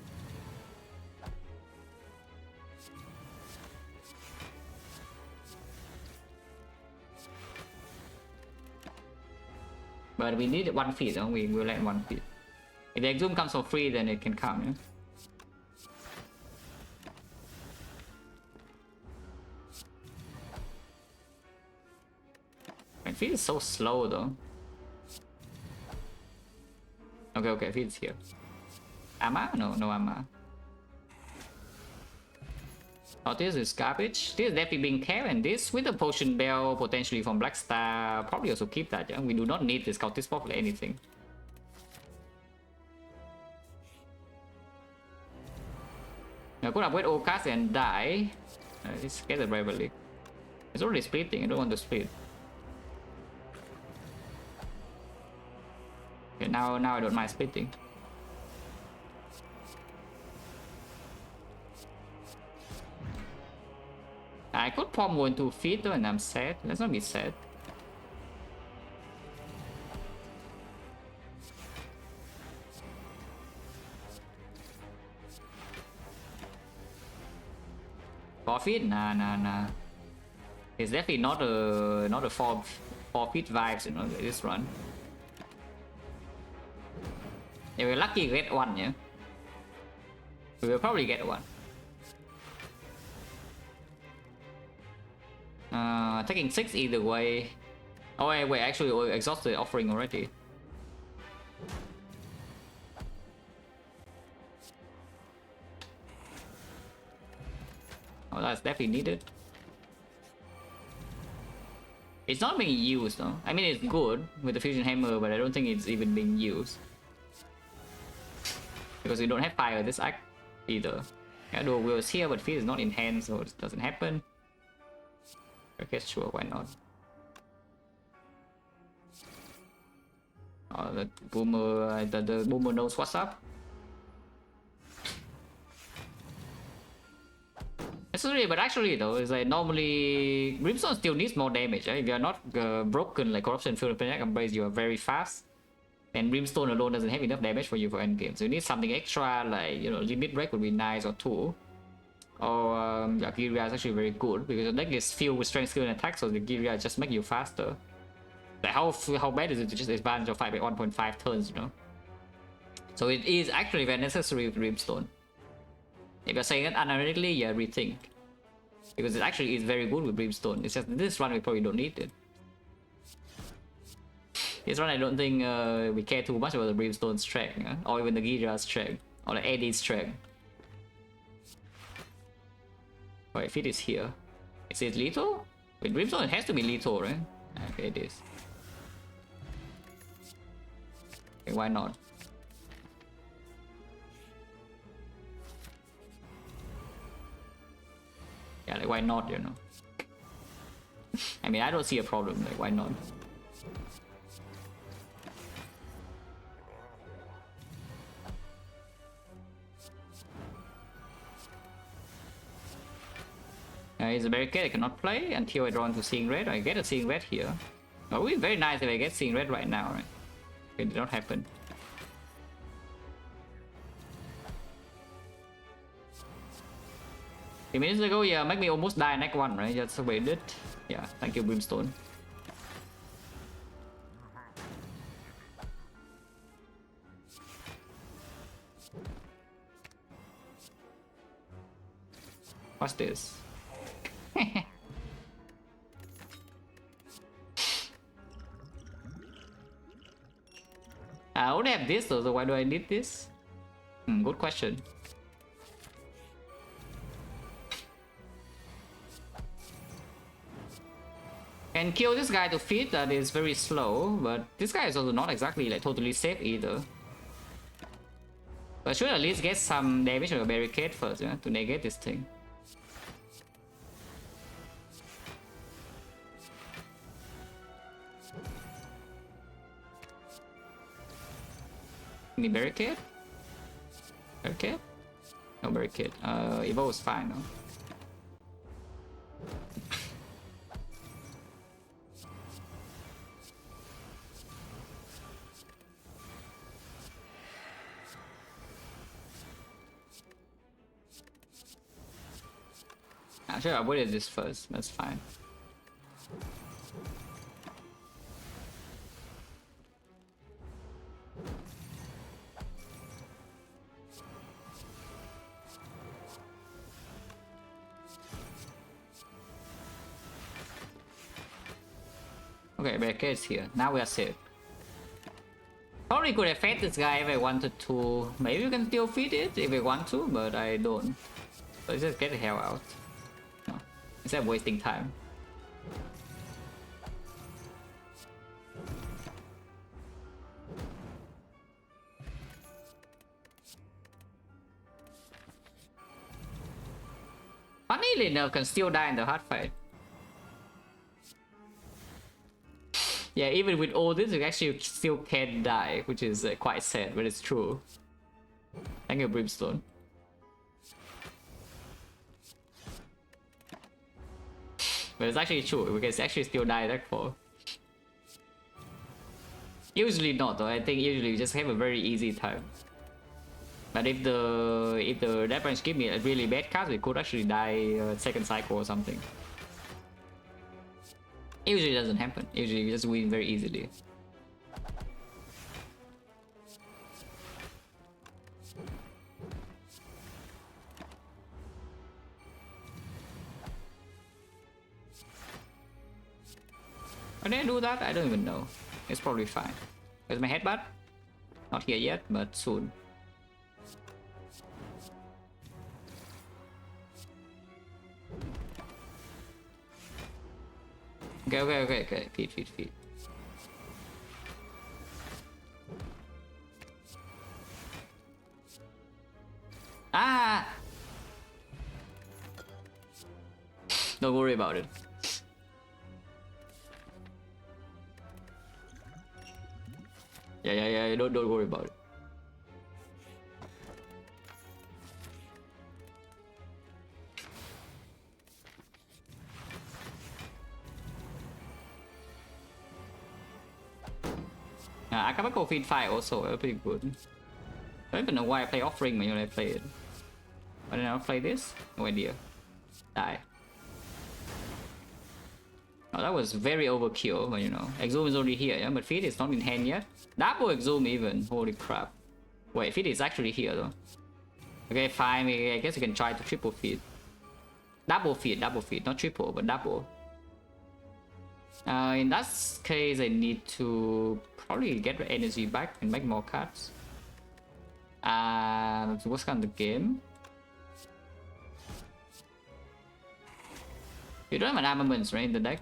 But we need 1 feed, so we will let 1 feed. If the exhume comes for free, then it can come, yeah? My feed is so slow though. Okay, feed's here. Amma? No Amma. Oh, this is garbage. This is definitely being kept, and this with the potion bell potentially from Black Star. Probably also keep that, yeah? We do not need this Cultist Pop for anything. I could avoid Okas and die. Let's get the rivalry. It's already splitting, I don't want to split. Okay, now I don't mind splitting. I could palm 1-2 feet though, and I'm sad. Let's not be sad. Feet? Nah. It's definitely not a 4 feet vibes, you know, this run. Yeah, we're lucky to get 1, yeah. We will probably get 1. Taking 6 either way. Oh wait, actually we exhausted offering already. Oh, that's definitely needed. It's not being used though. I mean, it's good with the fusion hammer, but I don't think it's even being used. Because we don't have fire this act either. Yeah, the wheels here, but feed is not in hand, so it doesn't happen. Okay, sure, why not? Oh, the boomer, the boomer knows what's up. Necessarily, but actually though, is like normally Brimstone still needs more damage. If you are not broken like Corruption, Fuel, and Embrace, you are very fast. And Brimstone alone doesn't have enough damage for you for endgame. So you need something extra, like, you know, Limit Break would be nice, or 2. Or yeah, Giria is actually very good because the deck is filled with strength, skill, and attack, so the Giria just make you faster. Like how bad is it to just advance your fight by 1.5 turns, you know? So it is actually very necessary with Brimstone. If you're saying it analytically, yeah, rethink. Because it actually is very good with Brimstone. It's just this run we probably don't need it. This run I don't think we care too much about the Brimstone strength, or even the Gira's strength, or the Eddie's strength. Right, if it is here. Is it lethal? With Brimstone it has to be lethal, right? Okay, it is. Okay, why not? Yeah, like why not, you know? I mean, I don't see a problem, like why not? It's a barricade I cannot play until I draw into Seeing Red. I get a Seeing Red here. It would be very nice if I get Seeing Red right now, right? It did not happen. A few minutes ago, yeah, make me almost die next one, right? Just waited. Yeah, thank you, Brimstone. What's this? I only have this though, so why do I need this? Good question. Can kill this guy to feed, that is very slow, but this guy is also not exactly like totally safe either. But should at least get some damage on a barricade first, yeah, to negate this thing. Any barricade? Barricade? No barricade. Evo is fine, no? I should have avoided this first, that's fine. Okay, barricade's here. Now we are safe. Probably could have fed this guy if I wanted to. Maybe you can still feed it if I want to, but I don't. So just get the hell out. No, instead of wasting time. Funnily enough, can still die in the hard fight. Yeah, even with all this, you actually still can die, which is quite sad, but it's true. Thank you, Brimstone. But it's actually true, we can actually still die that far. Usually not though, I think usually you just have a very easy time. But if the Death Branch give me a really bad card, we could actually die second cycle or something. Usually it doesn't happen. Usually you just win very easily. When I do that, I don't even know. It's probably fine. Where's my headbutt? Not here yet, but soon. Okay. Feed. Ah! Don't worry about it. Yeah, don't worry about it. I can go feed 5 also, pretty good. I don't even know why I play offering when I play it. Why did I not play this? No idea. Die. Oh, that was very overkill, but you know. Exhume is already here, yeah? But feed is not in hand yet. Double exhume even, holy crap. Wait, feed is actually here though. Okay, fine, I guess you can try to triple feed. Double feed, not triple, but double. In that case, I need to probably get the energy back and make more cards. What's kind of the game? You don't have an armaments, right, in the deck?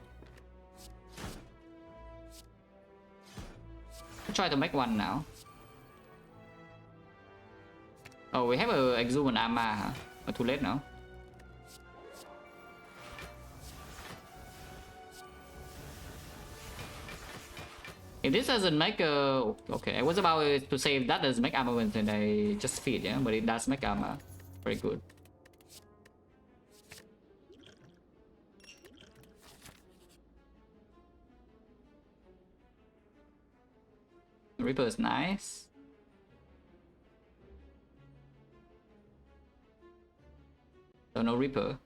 I'll try to make one now. Oh, we have a Exhume and Arma, huh? Or too late now? If this doesn't make a... Okay, I was about to say if that doesn't make armament, then I just feed, yeah? But it does make armor. Very good. Reaper is nice. So no Reaper.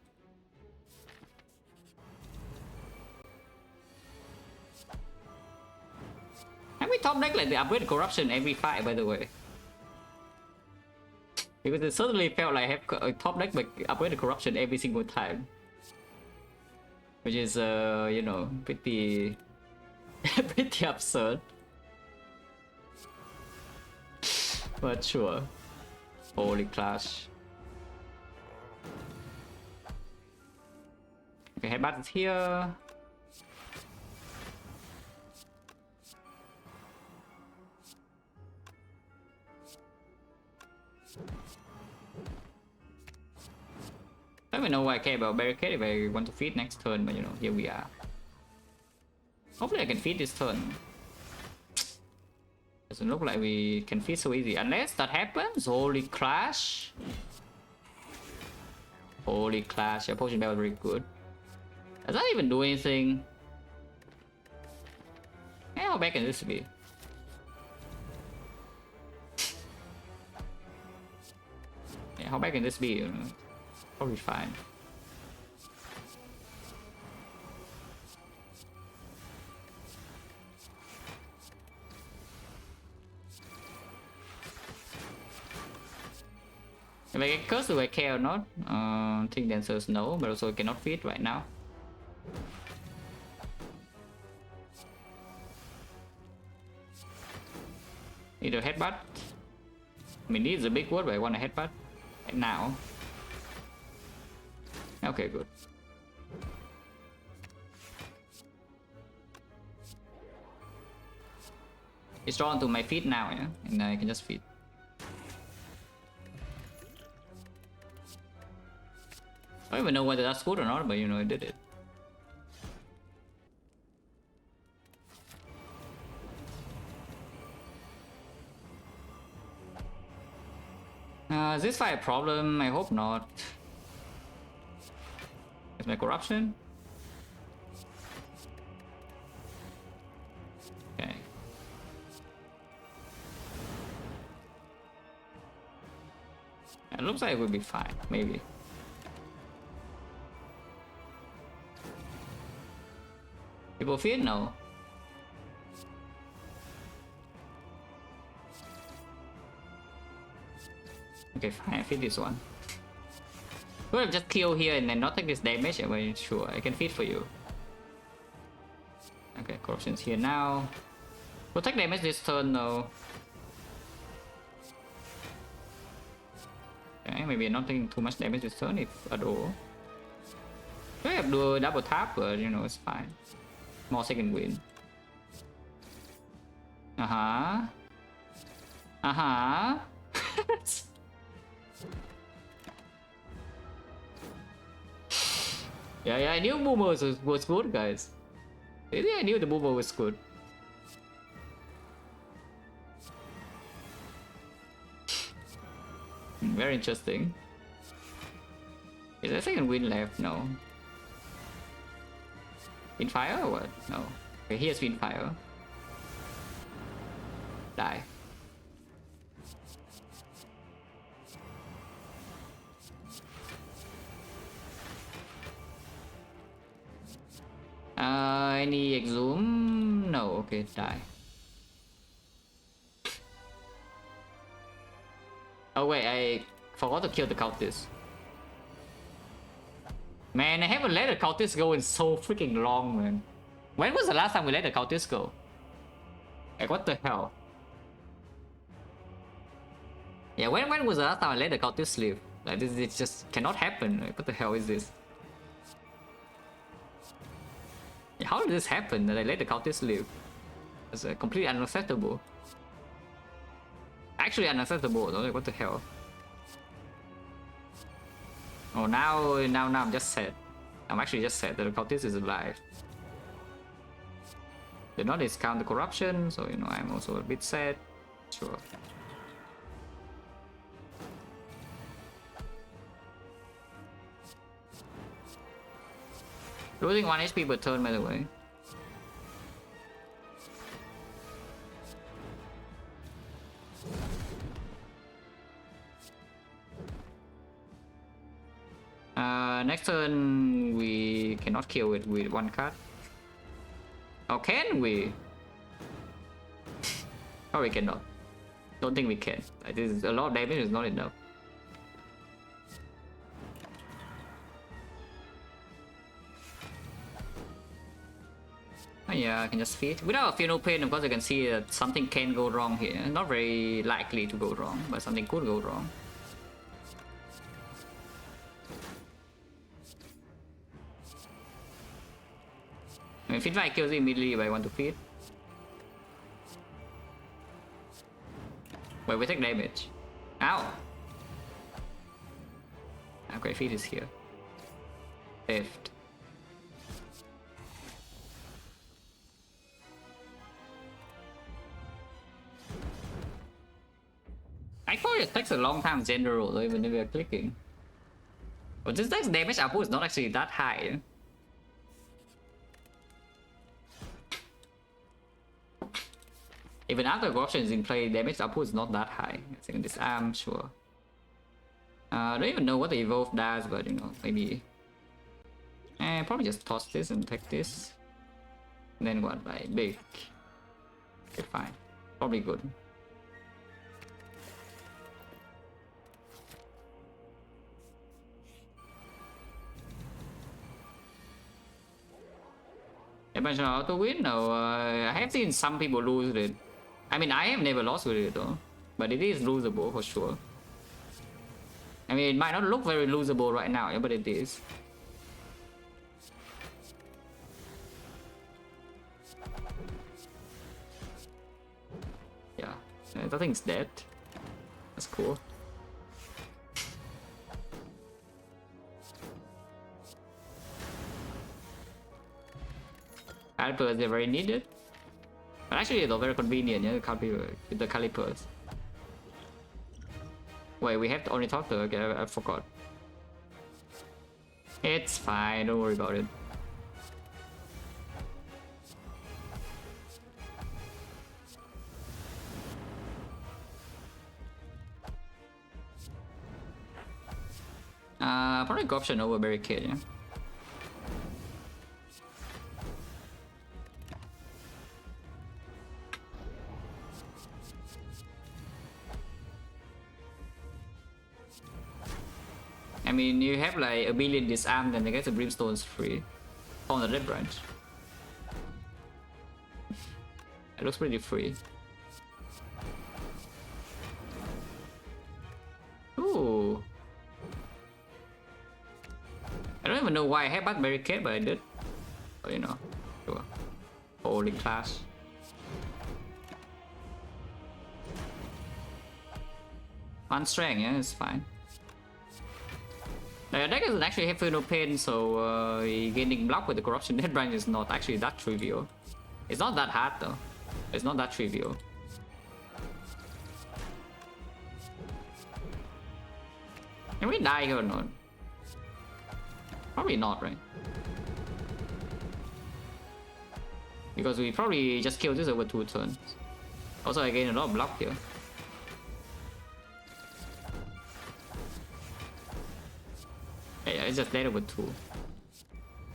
Have we top deck like the upgrade corruption every fight, by the way? Because it certainly felt like I have a top deck but upgrade corruption every single time. Which is, you know, pretty... pretty absurd. But sure. Holy clash. Okay, headbutt is here. I don't even know why I care about barricade if I want to feed next turn, but you know, here we are. Hopefully I can feed this turn. Doesn't look like we can feed so easy. Unless that happens, holy clash. Holy clash, your potion bell is very good. Does that even do anything? Yeah, how bad can this be? Yeah, how bad can this be? You know? Probably fine. If I get cursed, do I care or not? I think the answer is no, but also I cannot feed right now. Need a headbutt. I mean, this is a big word, but I want a headbutt right now. Okay, good. It's drawn to my feet now, yeah, and I can just feed. I don't even know whether that's good or not, but you know, I did it. Is this fight a problem? I hope not. Is my corruption? Okay. It looks like it will be fine, maybe. People fear? No. Okay, fine, I feed this one. Could have just kill here and then not take this damage, but sure, I can feed for you. Okay, corruption's here now. We'll take damage this turn though. Okay, maybe not taking too much damage this turn if at all. We have to do a double tap, but you know, it's fine. More second win. Uh-huh. Uh-huh. Yeah, I knew Boomer was good, guys. Yeah, I knew the Boomer was good. Very interesting. Is there a second win left? No. In fire or what? No. Okay, here's Wind Fire. Die. Any exhume? No, okay, die. Oh wait, I forgot to kill the cultist. Man, I haven't let the cultist go in so freaking long, man. When was the last time we let the cultist go? Like, what the hell? Yeah, when was the last time I let the cultist leave? Like, this just cannot happen. Like, what the hell is this? Yeah, how did this happen that I let the cultist leave? It's completely unacceptable. Actually unacceptable, though. Like, what the hell? Oh, now I'm just sad. I'm actually just sad that the cultist is alive. Did not discount the corruption, so you know I'm also a bit sad. Sure. Losing 1 HP per turn, by the way. Next turn we cannot kill it with 1 card. Or can we? Oh, we cannot. Don't think we can. This is a lot of damage is not enough. Oh yeah, I can just feed. Without a Feel No Pain, of course I can see that something can go wrong here. Not very likely to go wrong, but something could go wrong. I mean, feed fight kills immediately if I want to feed. Wait, we take damage. Ow! Okay, feed is here. Theft. I thought it takes a long time general even if we are clicking. But this deck's damage output is not actually that high. Even after corruption is in play, damage output is not that high. I think this arm, sure. I don't even know what the evolve does, but you know, maybe. Probably just toss this and take this. And then what? By big. Okay, fine. Probably good. Eventually auto win? No, I have seen some people lose it. I mean, I have never lost with it though, but it is losable for sure. I mean, it might not look very losable right now, but it is. Yeah, I think it's dead. That's cool. Calipers, they're very needed. But actually, they're very convenient, yeah, the calipers. Wait, we have to only talk to her? Okay, I forgot. It's fine, don't worry about it. Probably corruption over barricade, yeah. I mean, you have like a billion disarmed and I guess the brimstone's free on the red branch. It looks pretty free. Ooh. I don't even know why I have back barricade, but I did. But you know, sure. Holy class. One strength, yeah, it's fine. The deck doesn't actually have no pain, so gaining block with the corruption dead branch is not actually that trivial. It's not that hard though. It's not that trivial. Can we die here or not? Probably not, right? Because we probably just killed this over 2 turns. Also, I gain a lot of block here. Yeah, it's just dead over 2.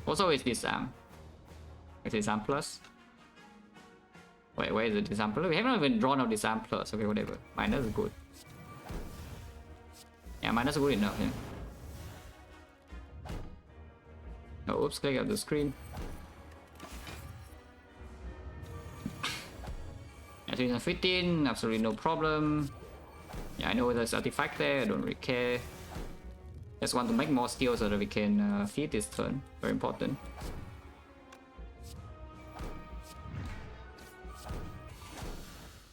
Also, it's disarm. It's disarm plus. Wait, where is the disarm plus? We haven't even drawn out disarm plus. Okay, whatever. Minus is good. Yeah, minus is good enough. Yeah. Oh, oops, click out the screen. Yeah, 2015, absolutely no problem. Yeah, I know there's artifact there. I don't really care. Just want to make more skills so that we can feed this turn. Very important.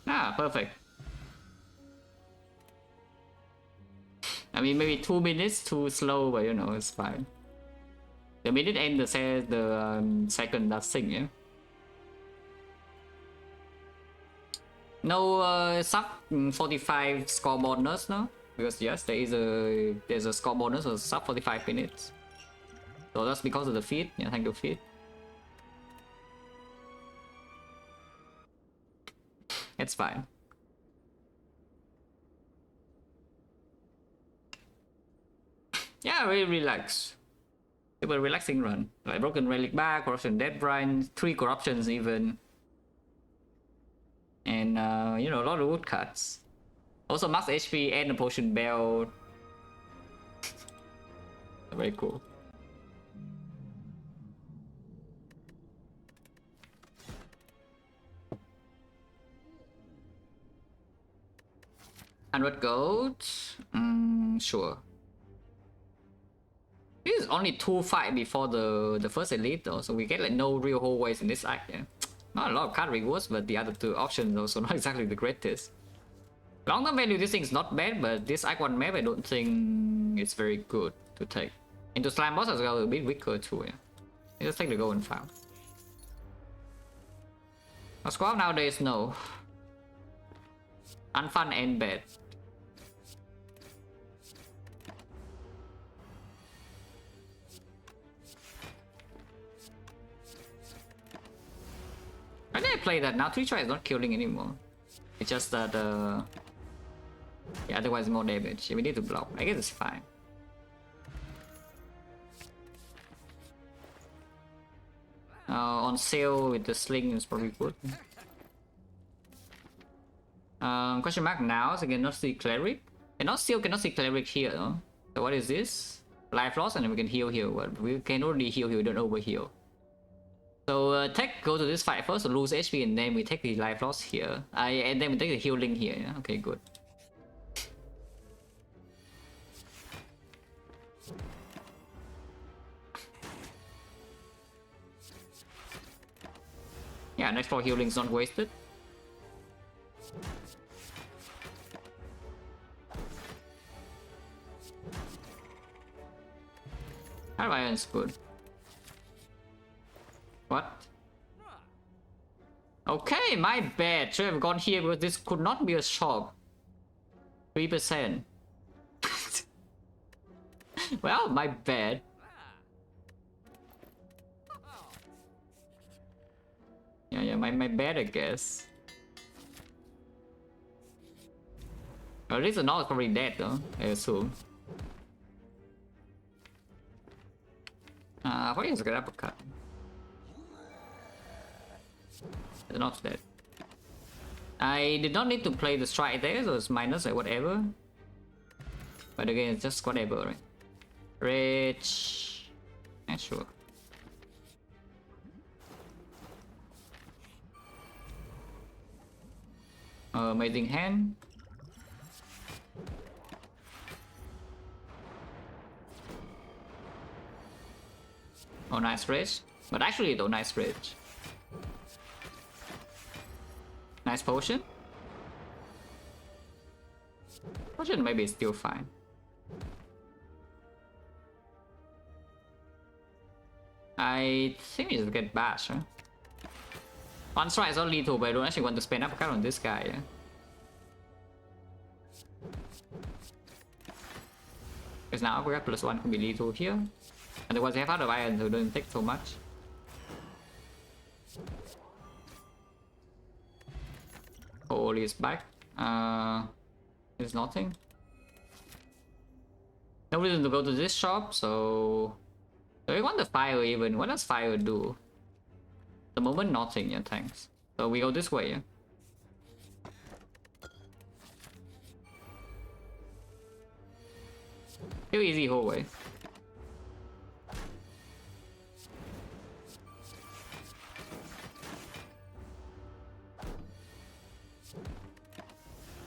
Ah, perfect. I mean, maybe 2 minutes too slow, but you know, it's fine. The minute end the second that thing, yeah. No sub 45 score bonus, no? Because yes, there's a score bonus of sub 45 minutes. So that's because of the feed. Yeah, thank you, feed. It's fine. Yeah, really relax. It was a relaxing run. Like broken relic back, corruption dead branch, 3 corruptions even. And you know, a lot of woodcuts. Also max HP and a potion belt. Very cool. $100 gold? Sure. This is only 2 fights before the first elite though, so we get like no real hallways in this act, yeah. Not a lot of card rewards, but the other 2 options also not exactly the greatest. Long term value, this thing is not bad, but this act 1 map I don't think it's very good to take. Into slime boss as well, a bit weaker too, yeah. Let's take the golden farm. A squad nowadays, no. Unfun and bad. Why did I play that? Now 3 try is not killing anymore. It's just that yeah, otherwise more damage. Yeah, we need to block. I guess it's fine. On sale with the sling is probably good. Question mark now, so I cannot see cleric. Cannot see cleric here, no? So what is this? Life loss, and then we can heal here. But we can only heal here, we don't overheal. So go to this fight first, lose HP, and then we take the life loss here. And then we take the healing here. Yeah? Okay, good. Yeah, next for healing is not wasted. Iron is good. What? Okay, my bad. Should have gone here because this could not be a shop. 3%. Well, my bad. Yeah, my bad, I guess. At least the Nord is probably dead though, I assume. What is a good uppercut? The Nord's dead. I did not need to play the strike there, so it's minus or whatever. But again, it's just whatever, right? Rage. Yeah, sure. Amazing hand. Oh, nice rage. But actually, though, nice rage. Nice potion. Potion maybe is still fine. I think we just get bash, huh? One strike is not lethal, but I don't actually want to spend uppercut on this guy, yeah? Because now uppercut plus 1 can be lethal here. Otherwise, they have out of iron, so it doesn't take so much. Holy is back. There's nothing. No reason to go to this shop, so... Do we want the fire even? What does fire do? The moment, nothing, yeah, thanks. So we go this way, yeah? Too easy whole way.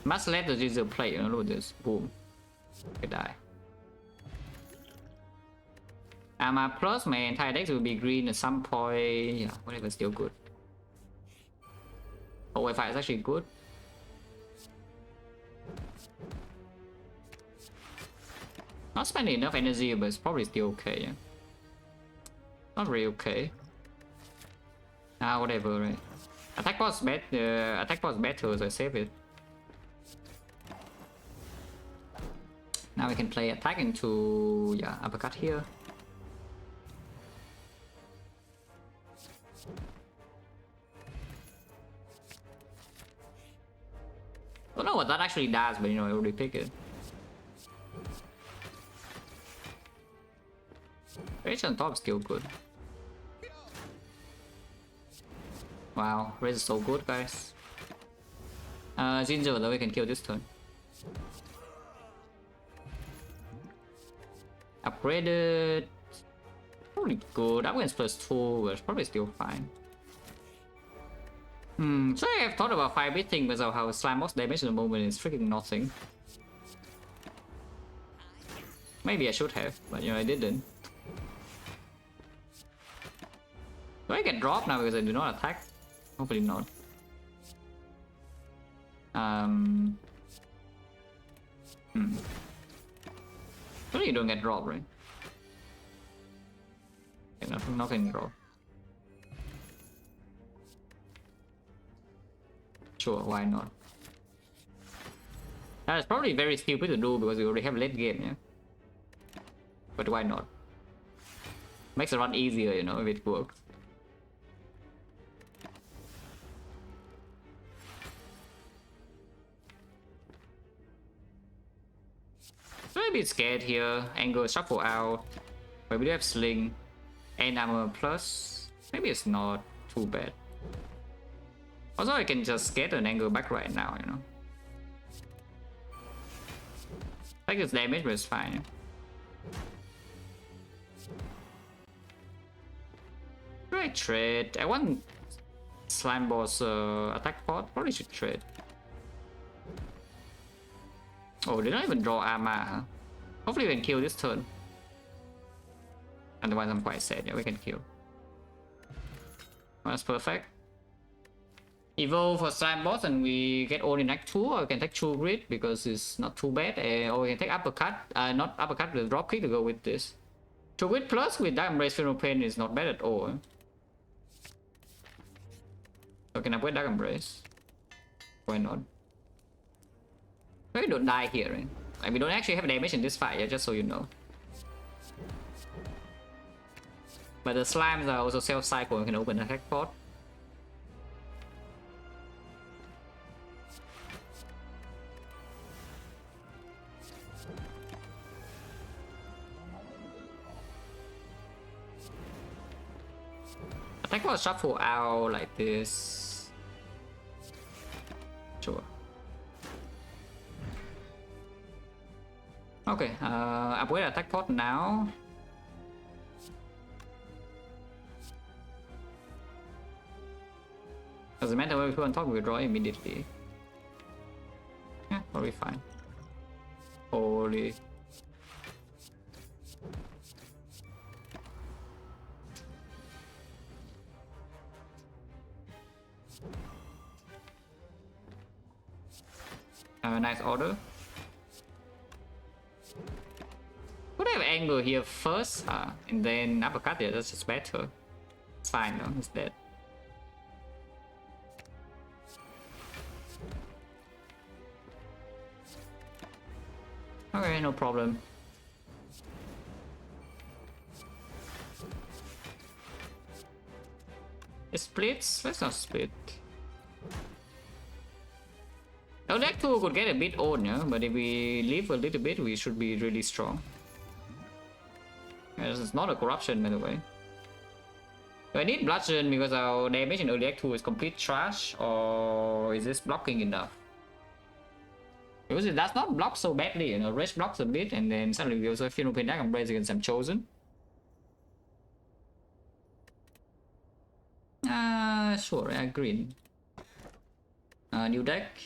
Must let the user play, you know, look at this. Boom. They die. My plus, my entire deck will be green at some point. Yeah, whatever, still good. Oh, Wi-Fi is actually good. Not spending enough energy, but it's probably still okay, yeah. Not really okay. Whatever, right? Attack was better, so I save it. Now we can play attack into, yeah, uppercut here. I don't know what that actually does, but you know, I already pick it. Rage on top is still good. Wow, Rage is so good, guys. Ginger, though, we can kill this turn. Upgraded. Probably good. Upgrades plus 2, but it's probably still fine. So I have thought about 5-bit thing, but how slime boss damage at the moment is freaking nothing. Maybe I should have, but you know, I didn't. Do I get dropped now because I do not attack? Hopefully not. Surely you don't get dropped, right? Okay, nothing wrong. Sure, why not? That's probably very stupid to do because we already have late game, yeah. But why not? Makes the run easier, you know, if it works. So I'm a bit scared here. Angle shuffle out. But we do have sling and armor plus. Maybe it's not too bad. Also, I can just get an angle back right now, you know. Like it's damage, but it's fine. Yeah? Should I trade? I want slime boss attack pod. Probably should trade. Oh, they don't even draw armor, huh? Hopefully we can kill this turn. Otherwise I'm quite sad. Yeah, we can kill. Oh, that's perfect. Evolve for slime boss and we get all in act 2, or we can take true grid because it's not too bad. Or we can take uppercut, not uppercut, the drop kick to go with this. True grid plus with Dark Embrace Funeral Pain is not bad at all. So can I upgrade Dark Embrace? Why not? We don't die here, right? Like, we don't actually have damage in this fight, yeah, just so you know. But the slimes are also self-cycle and can open attack pod. Attack pod shuffle out like this. Sure. Okay, upgrade attack pod now. Doesn't matter where we put on top, we draw immediately. Yeah, probably fine. Holy. Nice order. Could have angle here first, and then uppercut it. That's just better. It's fine though, it's dead. Okay, no problem. It splits? Let's not split. Oh, deck 2 could get a bit old, yeah? But if we leave a little bit, we should be really strong. Yeah, this is not a corruption, by the way. Do I need bludgeon because our damage in early act 2 is complete trash, or is this blocking enough? Because it does not block so badly, you know, rage blocks a bit, and then suddenly we also have Funeral Pain Dark Embrace against some chosen. Sure, I agree. New deck.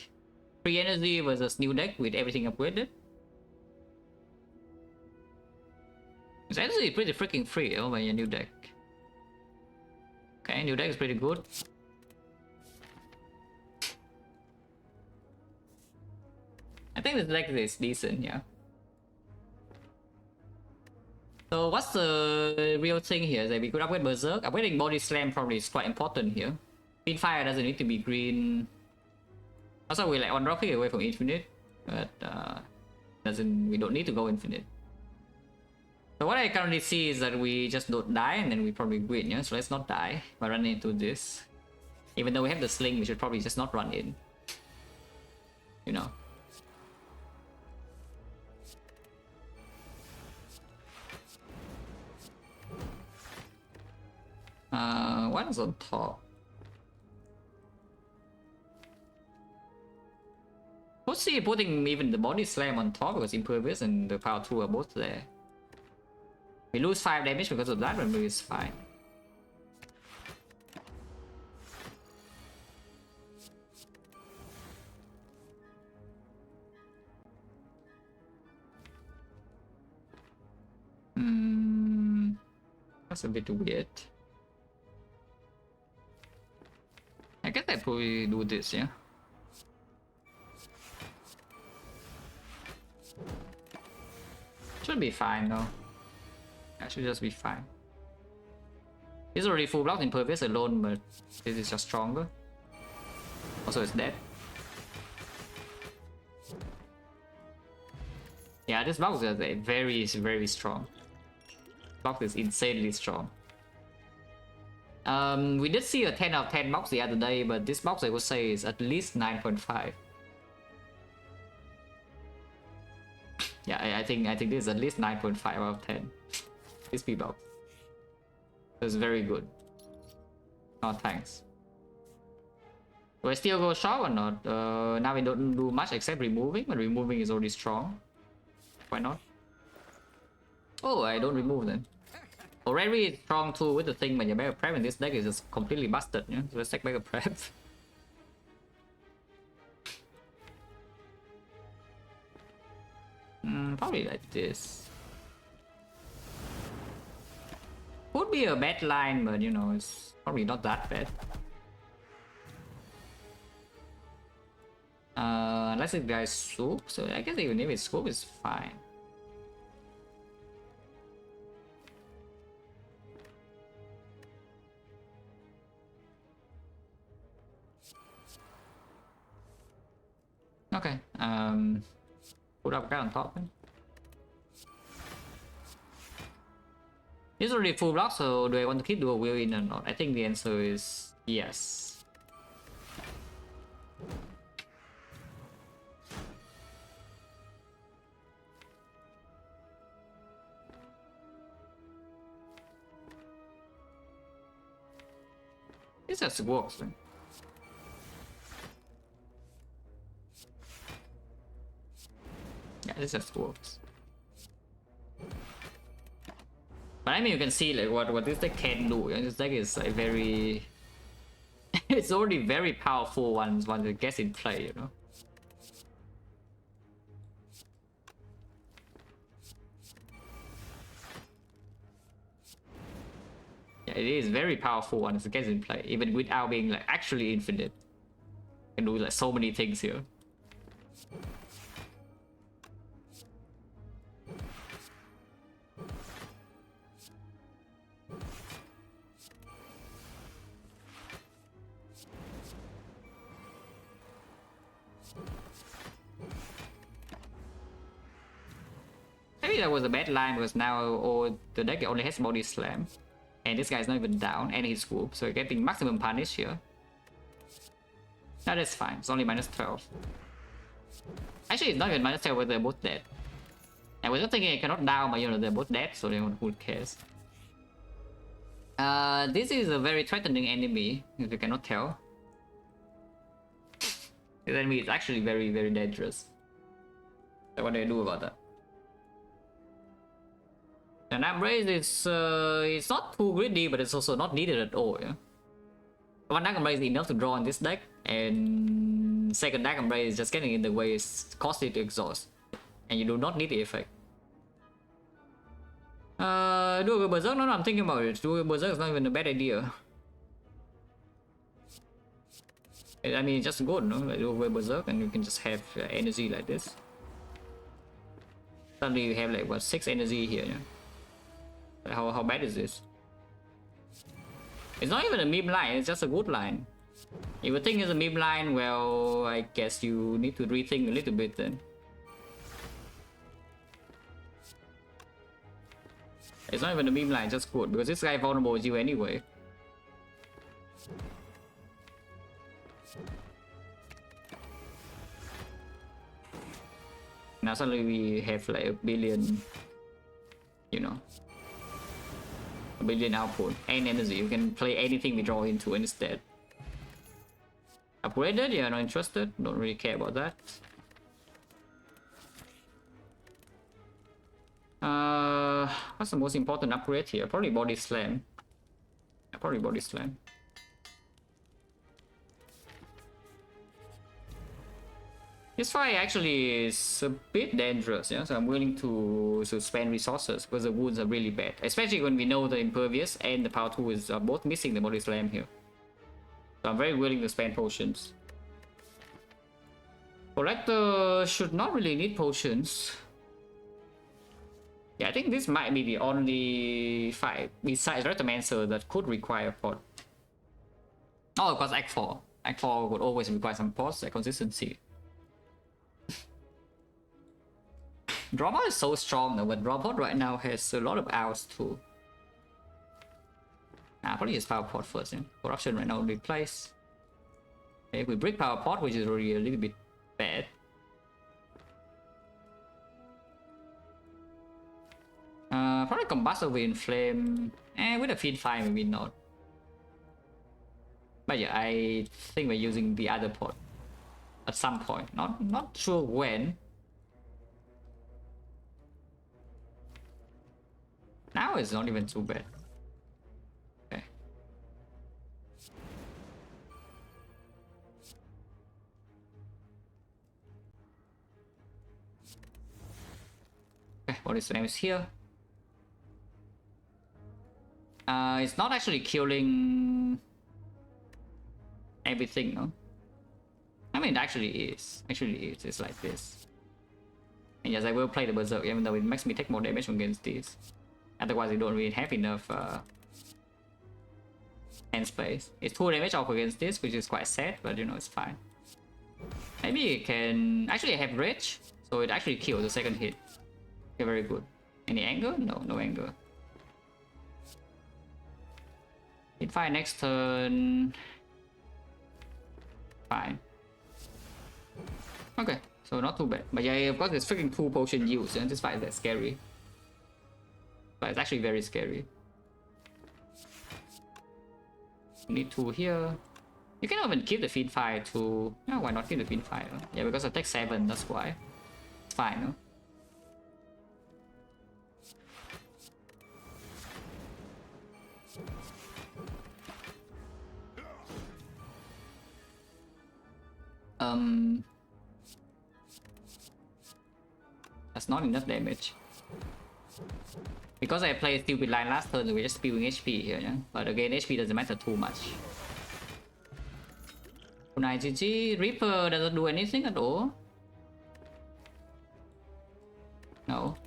Free energy versus new deck with everything upgraded. It's actually pretty freaking free over your new deck. Okay, new deck is pretty good. I think this deck is decent, yeah. So what's the real thing here? That we could upgrade Berserk. Upgrading Body Slam probably is quite important here. Green Fire doesn't need to be green. Also, we're like one drop kick away from infinite, but we don't need to go infinite. So what I currently see is that we just don't die and then we probably win, yeah? So let's not die by running into this. Even though we have the sling, we should probably just not run in. You know. What is on top? Let's see putting even the body slam on top because impervious and the power 2 are both there. We lose 5 damage because of that, but maybe it's fine. That's a bit weird. I guess I probably do this, yeah. Should be fine though. That should just be fine. It's already full block Impervious alone, but this is just stronger. Also, it's dead. Yeah, this box is very strong. Box is insanely strong. We did see a 10 out of 10 box the other day, but this box I would say is at least 9.5. Yeah, I think this is at least 9.5 out of 10. This P box. It's very good. Oh, thanks. Do I still go short or not? Now we don't do much except removing, but removing is already strong. Why not? Oh, I don't remove then. Already strong too with the thing, but your Mega Prep in this deck is just completely busted. Yeah? So let's take Mega Prep. Probably like this. Could be a bad line, but you know, it's probably not that bad. Unless the guy swoop, so I guess even if it swoop is fine. Okay, put up a guy on top. It's already full block, so do I want to keep dual wheel in or not? I think the answer is yes. This just works, man. Yeah, this just works. But I mean, you can see like what this deck can do. This deck is like very... it's already very powerful once it gets in play, you know. Yeah, it is very powerful once it gets in play, even without being like actually infinite. You can do like so many things here. Maybe that was a bad line because now the deck only has body slam. And this guy's not even down and he's swoop, so you're getting maximum punish here. Now that's fine, it's only minus 12. Actually, it's not even minus 12 when they're both dead. And we're just thinking I cannot down, but you know, they're both dead, so who cares? This is a very threatening enemy, if you cannot tell. This enemy is actually very dangerous. So what do I do about that? And Embrace is it's not too greedy, but it's also not needed at all. Yeah, one Dark Embrace is enough to draw on this deck, and second Dark Embrace is just getting in the way, it's costly to exhaust, and you do not need the effect. Do a Berserk? No, I'm thinking about it. Do a Berserk is not even a bad idea. I mean, it's just good, no? Like do a Berserk, and you can just have energy like this. Suddenly you have like what 6 energy here. Yeah? How bad is this? It's not even a meme line, it's just a good line. If you think it's a meme line, well, I guess you need to rethink a little bit then. It's not even a meme line, just good, because this guy vulnerable with you anyway. Now suddenly we have like a billion, you know, a billion output and energy. You can play anything we draw into instead. Upgraded? Yeah, not interested. Don't really care about that. What's the most important upgrade here? Probably body slam. Yeah, probably body slam. This fight actually is a bit dangerous, yeah, so I'm willing to spend resources because the wounds are really bad. Especially when we know the Impervious and the Power 2 is both missing the body slam here. So I'm very willing to spend potions. Collector should not really need potions. Yeah, I think this might be the only fight besides Retomancer that could require pot. Oh, of course, Act 4. Act 4 would always require some pots, like consistency. Drawbot is so strong though, but Drawbot right now has a lot of outs too. Probably just Power Pot first. Corruption right now will be placed. Okay, we break Power Pot, which is really a little bit bad. Probably Combust over in Flame. With a Feed Fire, maybe not. But yeah, I think we're using the other pot at some point. Not sure when. Now it's not even too bad. Okay. Okay, what is the name is here? It's not actually killing everything, no? I mean, it actually is. It's like this. And yes, I will play the Berserk, even though it makes me take more damage against this. Otherwise, you don't really have enough hand space. It's 2 damage off against this, which is quite sad, but you know, it's fine. Maybe it can... Actually, I have Rage, so it actually kills the second hit. Okay, very good. Any anger? No anger. Hit fire next turn. Fine. Okay, so not too bad. But yeah, of course, there's freaking 2 potion use, and this fight is that scary. But it's actually very scary. Need 2 here. You can even keep the feed fire to... Yeah, why not keep the feed fire? Yeah, because I take 7, that's why. It's fine, no? That's not enough damage. Because I played stupid line last turn, we're just spewing HP here, yeah? But again, HP doesn't matter too much. Kunai GG. Reaper doesn't do anything at all. No.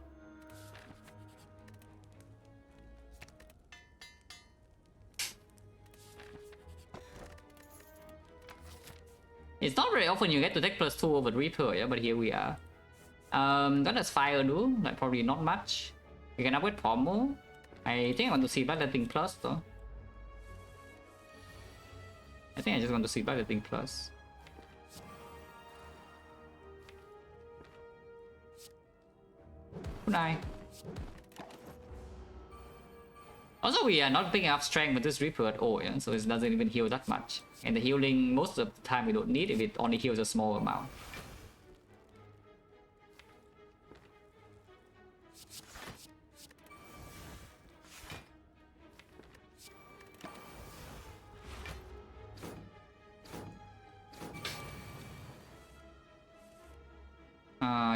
It's not very often you get to take +2 over Reaper, yeah, but here we are. What does Fire do? Like, probably not much. You can upgrade Pommel. I think I want to see Bloodletting Plus though. I think I just want to see Bloodletting Plus. Kunai. Also, we are not picking up strength with this Reaper at all, yeah? So it doesn't even heal that much. And the healing, most of the time we don't need if it only heals a small amount.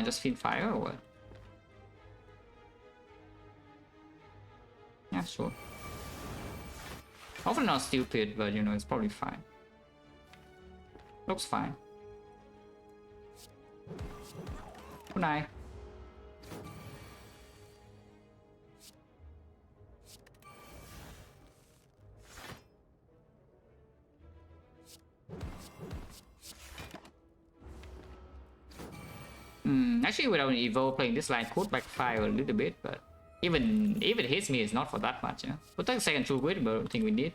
Just feed fire or what? Yeah, sure. Hopefully not stupid, but you know, it's probably fine. Looks fine. Good night. Actually, without an Evo, playing this line could backfire a little bit, but even if it hits me, it's not for that much. Yeah? We'll take a second true grid, but I don't think we need.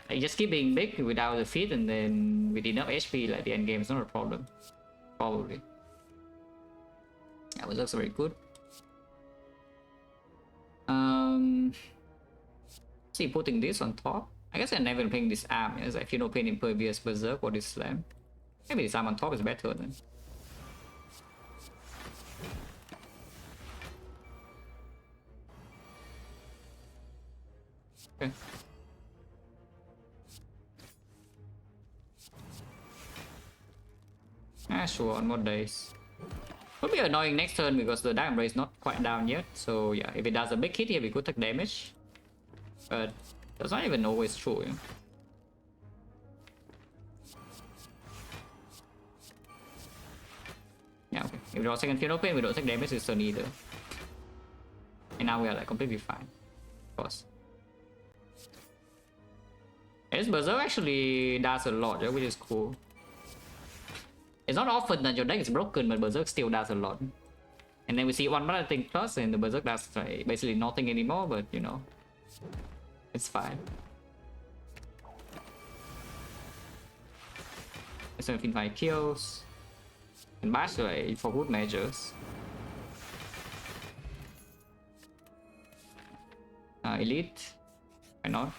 Like, just keep being big without the feed, and then with enough HP, like the end game is not a problem. Probably. Yeah, it looks very good. See, putting this on top. I guess I'm never playing this arm. Yes, I feel no pain impervious berserk or this slam. Maybe this arm on top is better then. Okay. Sure, on more days. Would be annoying next turn because the Diamond Ray is not quite down yet. So yeah, if it does a big hit here, we could take damage. But that's not even always true. Yeah? Yeah, okay. If we draw second Field Open, we don't take damage this turn either. now we are like completely fine. Of course. And this Berserk actually does a lot, which is cool. It's not often that your deck is broken, but Berserk still does a lot. And then we see one other thing plus, and the Berserk does like, basically nothing anymore, but you know, it's fine. So if invite kills, and bash like, for good measures. Elite, why not?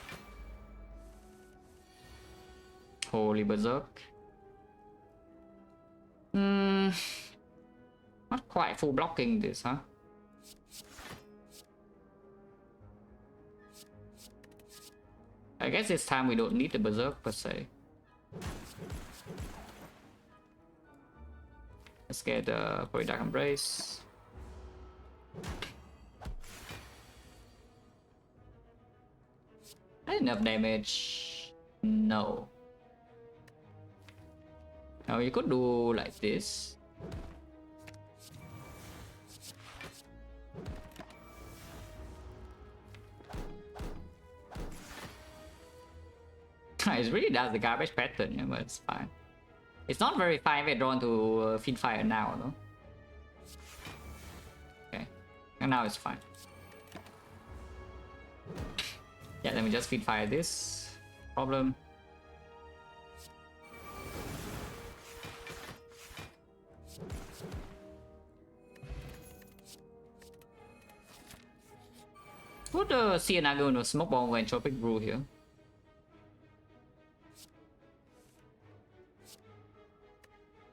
Holy Berserk. Not quite full blocking this, huh? I guess this time we don't need the Berserk per se. Let's get the Dark Embrace. Enough damage? No. Now you could do like this. It really does the garbage pattern, yeah, but it's fine. It's not very fine if drawn to feed fire now, though. Okay, and now it's fine. Yeah, then we just feed fire this problem. Put the XecnaR go into smoke bomb and tropic brew here.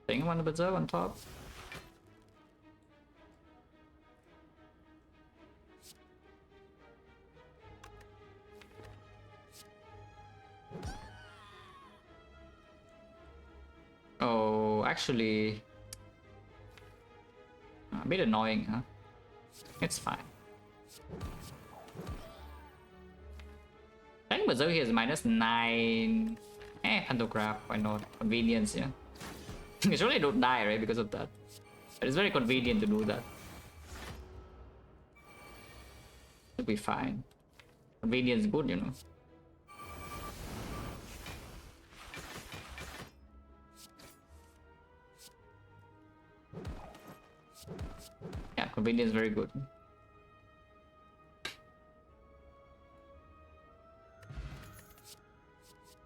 Think one Berserk on top. Oh, actually, a bit annoying, huh? It's fine. I think Berserk here is -9. Pantograph, why not? Convenience, yeah. You surely don't die, right? Because of that. But it's very convenient to do that. It'll be fine. Convenience is good, you know. Yeah, convenience is very good.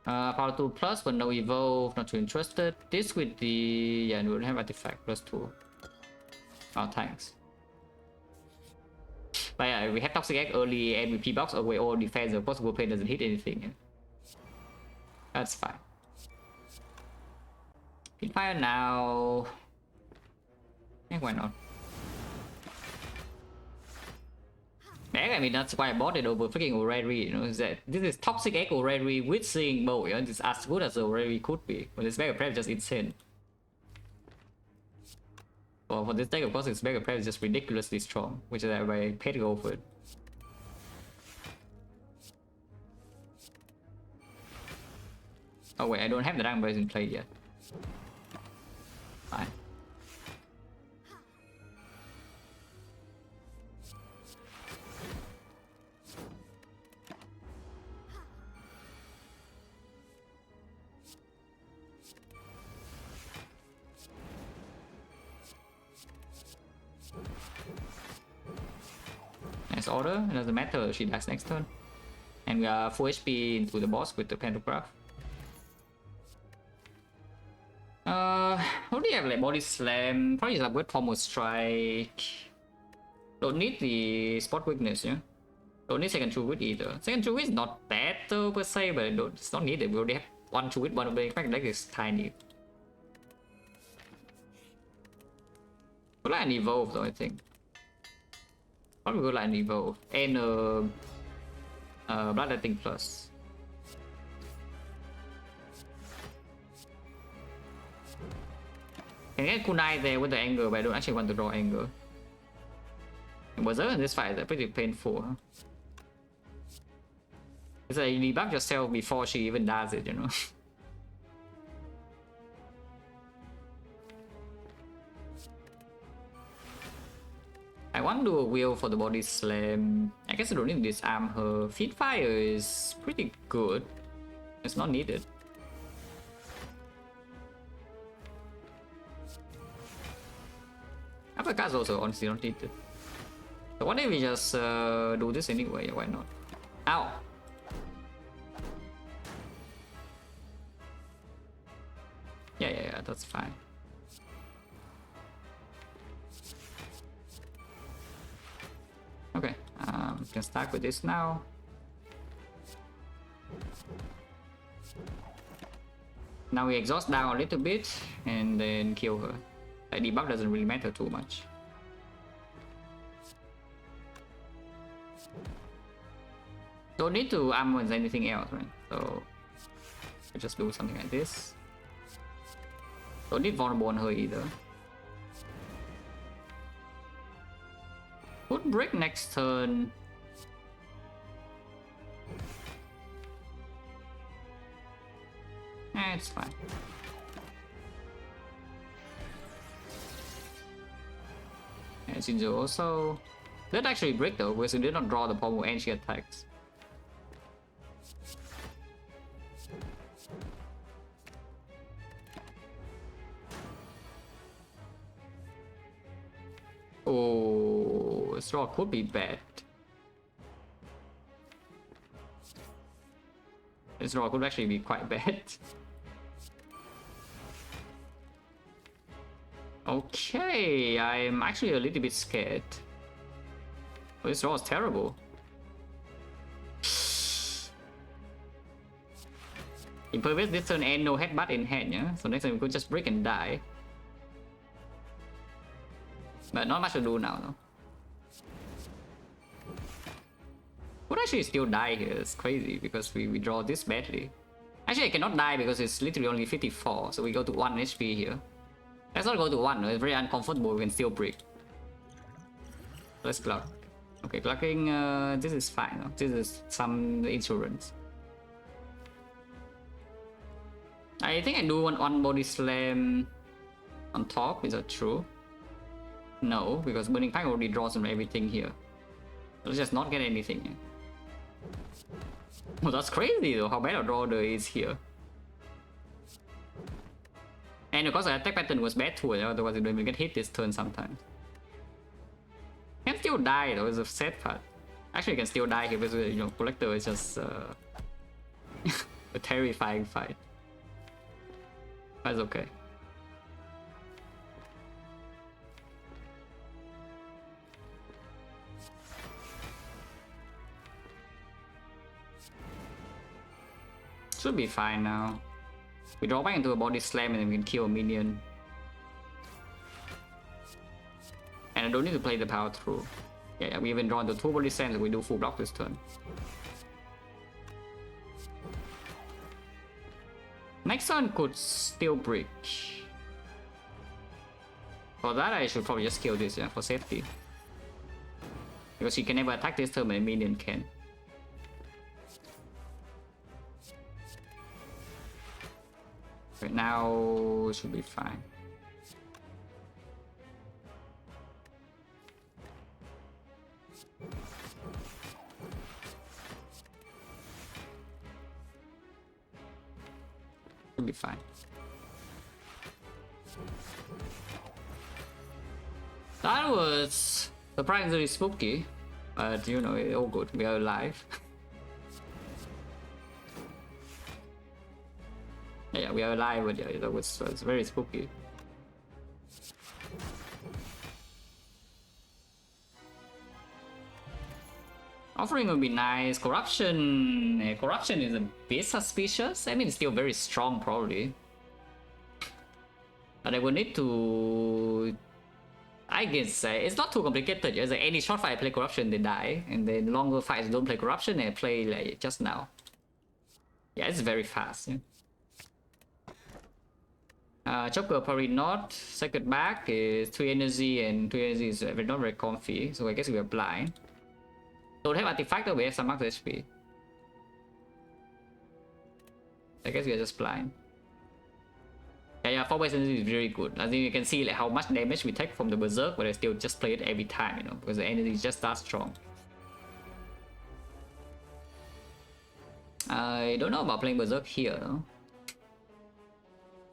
Power 2 plus, but no evolve, not too interested. This with the... yeah, we don't have artifact, +2. Oh, thanks. But yeah, we have Toxic Egg early MVP box away all defense, of course Go doesn't hit anything. Yeah. That's fine. Pin fire now. Yeah, why not? I mean, that's why I bought it over freaking Orrery, you know, is that this is Toxic Egg Orrery with Seeing Bow, you know, it's as good as Orrery could be, but this Mega Prep is just insane. Well, for this deck, of course, its Mega Prep is just ridiculously strong, which is why I paid to go for it. Oh wait, I don't have the Dragon Blade in play yet. Fine. Nice order, it doesn't matter, she dies next turn. And we are full HP into the boss with the Pantograph. What do you have like Body Slam? Probably just upgrade Formal Strike. Don't need the Spot Weakness, yeah? Don't need Second True Wit either. Second True Wit is not better per se, but it's not needed. We already have one True Wit, one of the fact deck is tiny. Go like an Evolve though, I think. Probably go like an Evolve. And Bloodletting Plus. Can get Kunai there with the anger, but I don't actually want to draw anger. Berserk in this fight is pretty painful, huh? It's like you debuff yourself before she even does it, you know? I want to do a wheel for the body slam. I guess I don't need to disarm her. Feed fire is pretty good. It's not needed. Uppercuts also honestly don't need it. So what if we just do this anyway? Why not? Ow! Yeah, that's fine. Okay, can start with this now. Now we exhaust down a little bit and then kill her. Like, debuff doesn't really matter too much. Don't need to armor with anything else, right? So we just do something like this. Don't need vulnerable on her either. Put break next turn. It's fine. And Shinzo also. That actually break though, because we did not draw the pommel and she attacks. Oh, this draw could be bad. This draw could actually be quite bad. Okay, I'm actually a little bit scared. Oh, this draw is terrible. Impervious this turn and no headbutt in hand, yeah? So next time we could just break and die. But not much to do now, though. Would actually still die here, it's crazy because we draw this badly. Actually, I cannot die because it's literally only 54, so we go to 1 HP here. Let's not go to 1, it's very uncomfortable, we can still break. Let's clock. Okay, clocking, this is fine, no? This is some insurance. I think I do want one body slam on top, is that true? No, because Burning Pack already draws on everything here. Let's just not get anything. Oh, that's crazy though, how bad a draw there is here. And of course the attack pattern was bad too, otherwise it will get hit this turn sometimes. Can still die though, is a sad part. Actually, you can still die here because, you know, Collector is just a terrifying fight. That's okay. Should be fine now. We draw back into a body slam and then we can kill a minion. And I don't need to play the power through. Yeah, we even draw into 2 body slams and we do full block this turn. Next turn could still break. For that I should probably just kill this, yeah, for safety. Because she can never attack this turn but a minion can. Right now it should be fine. Should be fine. That was surprisingly spooky, but you know, it's all good. We are alive. Yeah, we are alive, but yeah, that was very spooky. Offering would be nice. Corruption, corruption is a bit suspicious. I mean, it's still very strong, probably. But I would need to. I guess it's not too complicated. Just like any short fight I play corruption, they die, and then longer fights don't play corruption. And I play like just now. Yeah, it's very fast. Yeah. Joker probably not. Second back is 3 energy, and 3 energy is not very comfy, so I guess we are blind. Don't have artifact, but we have some max HP. I guess we are just blind. Yeah, forward energy is very good. I think you can see like how much damage we take from the berserk, but I still just play it every time, you know, because the energy is just that strong. I don't know about playing berserk here, though.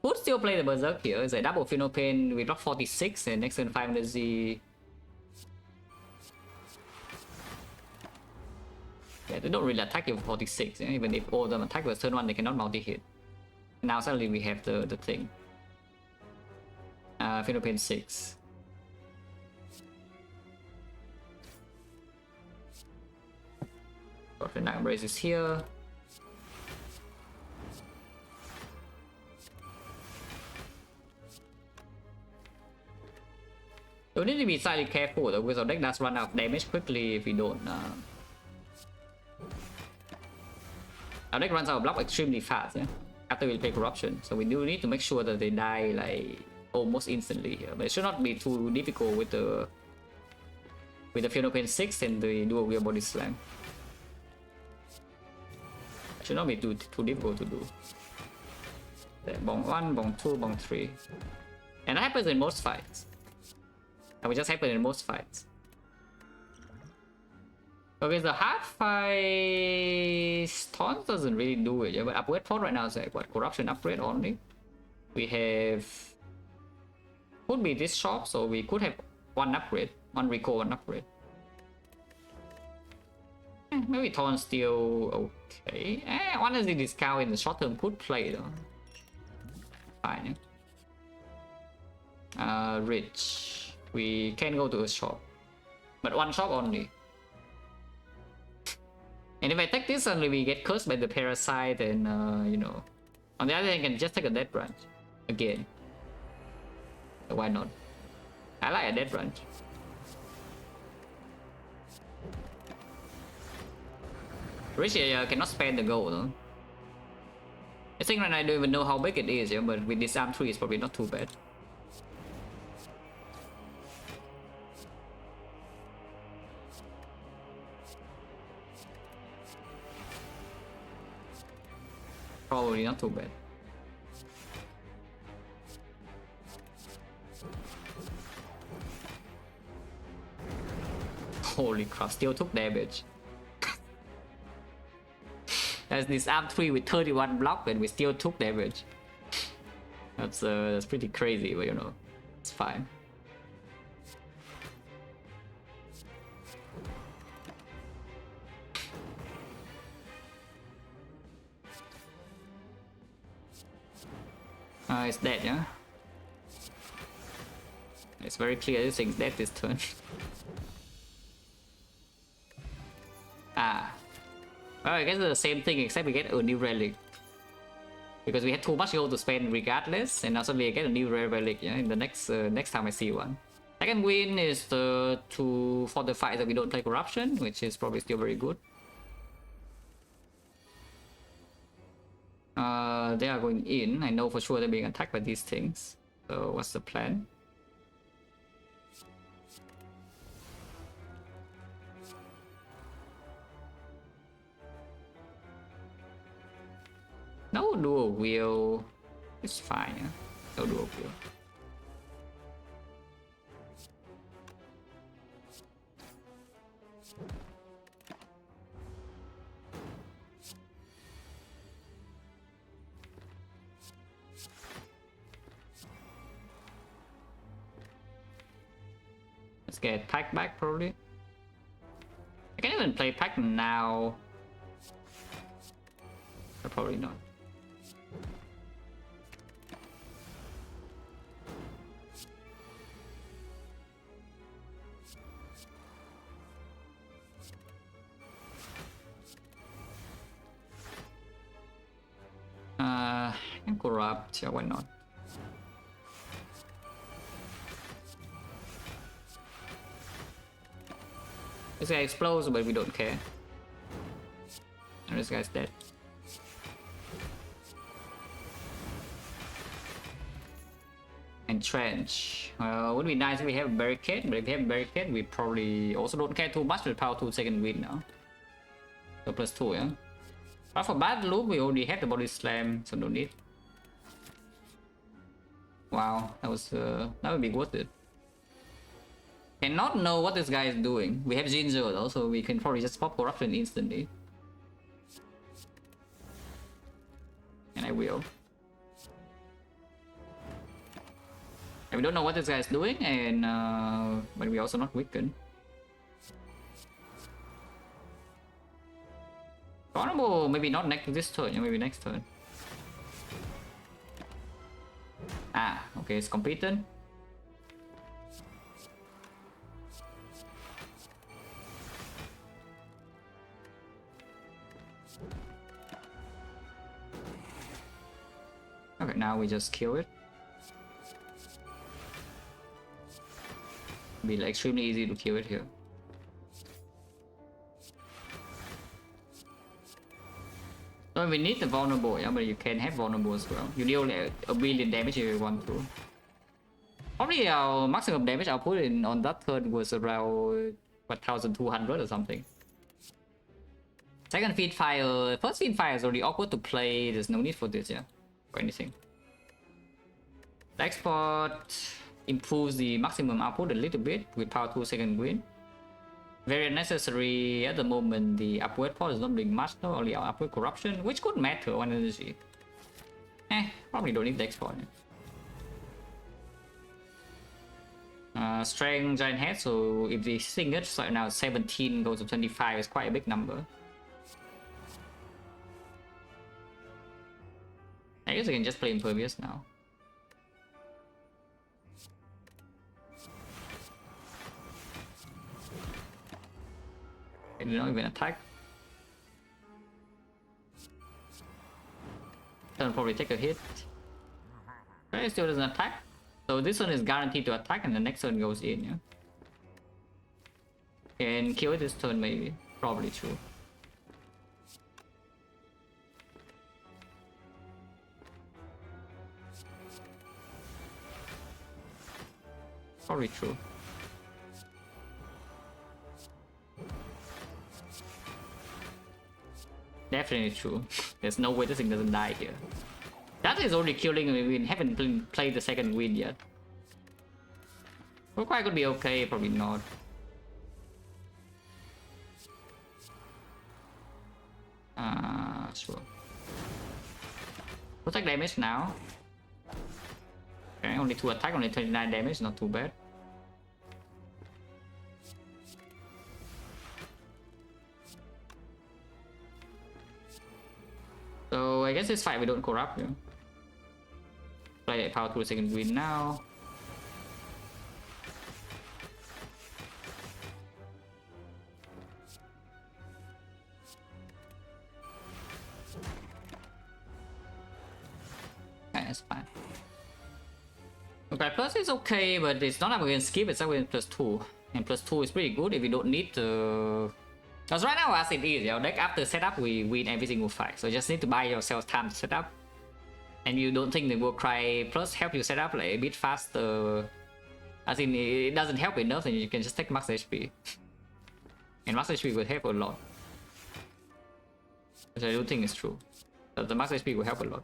Could still play the berserk here. It's a double Pheno Pain with rock 46 and next turn 5 energy. Yeah, they don't really attack you for 46. Yeah? Even if all of them attack with turn 1, they cannot multi-hit. Now suddenly we have the thing. Pheno Pain 6. Got the Night Embrace is here. We need to be slightly careful though, because our deck does run out of damage quickly if we don't. Our deck runs out of block extremely fast, yeah? After we play Corruption, so we do need to make sure that they die like almost instantly here. But it should not be too difficult with the Pheno Pain 6 and the Dual Wheel Body Slam. It should not be too difficult to do. Bong 1, Bong 2, Bong 3. And that happens in most fights. That will just happen in most fights. Okay, the hard fight taunt doesn't really do it, yeah, but upgrade port right now is like what, corruption upgrade only. We have could be this shop, so we could have one upgrade, one recall, one upgrade. Maybe taunt still okay. One is the discount in the short term could play though. Fine. Rich. We can go to a shop, but one shop only. And if I take this only, we get cursed by the parasite, and you know. On the other hand, I can just take a dead branch again. So why not? I like a dead branch. Rich cannot spend the gold though. I think right now I don't even know how big it is, yeah, but with this arm 3 it's probably not too bad. Probably not too bad. Holy crap, still took damage. That's this arm 3 with 31 block and we still took damage. That's pretty crazy, but you know, it's fine. It's dead, yeah? It's very clear this thing's dead this turn. Well, I guess it's the same thing except we get a new relic. Because we had too much gold to spend regardless, and now suddenly I get a new rare relic, yeah, in the next next time I see one. Second win is to fortify that we don't play corruption, which is probably still very good. They are going in. I know for sure they're being attacked by these things. So what's the plan? No dual wheel. It's fine. Yeah? No dual wheel. Let's get pack back probably. I can even play pack now. Or probably not. And corrupt, yeah, why not? This guy explodes, but we don't care. And this guy's dead. Entrench. Well, would be nice if we have a barricade, but if we have a barricade, we probably also don't care too much with power 2 second win now. So +2, yeah. But for bad loop, we already have the body slam, so no need. Wow, that would be worth it. Cannot know what this guy is doing. We have Ginger though, so we can probably just pop corruption instantly. And I will. And we don't know what this guy is doing, and but we also not weakened. Vulnerable, maybe not next this turn, maybe next turn. Ah, okay, it's competent. Okay, now we just kill it. Be like extremely easy to kill it here. So we need the vulnerable, yeah, but you can have vulnerable as well. You deal a billion damage if you want to. Probably our maximum damage output on that turn was around 1200 or something. Second feed fire, first feed fire is already awkward to play. There's no need for this, yeah, or anything. The export improves the maximum output a little bit with power 2 second wind. Very unnecessary at the moment. The upward port is not doing much, no, only our upward corruption, which could matter on energy. Probably don't need the export. Strength giant head, so if the singers right now 17 goes to 25 is quite a big number. I guess I can just play impervious now. I don't even attack. Doesn't probably take a hit. But it still doesn't attack. So this one is guaranteed to attack and the next one goes in, yeah. Can kill it this turn maybe. Probably true. Probably true. Definitely true. There's no way this thing doesn't die here. That is already killing me. We haven't played the second wind yet. We're quite gonna be okay, probably not. Sure. We'll take damage now. Okay, only 2 attack, only 29 damage, not too bad. So I guess this fight we don't corrupt, yeah. Play a power 2 second wind now. Okay, that's fine. Okay, plus is okay, but it's not that we can skip, it's that we can +2. And +2 is pretty good if we don't need to. Because right now as it is, your deck after setup we win every single fight. So you just need to buy yourself time to set up. And you don't think the War Cry plus help you set up like a bit faster. As in it doesn't help enough, then you can just take max HP. And max HP will help a lot. Which I don't think is true. But the max HP will help a lot.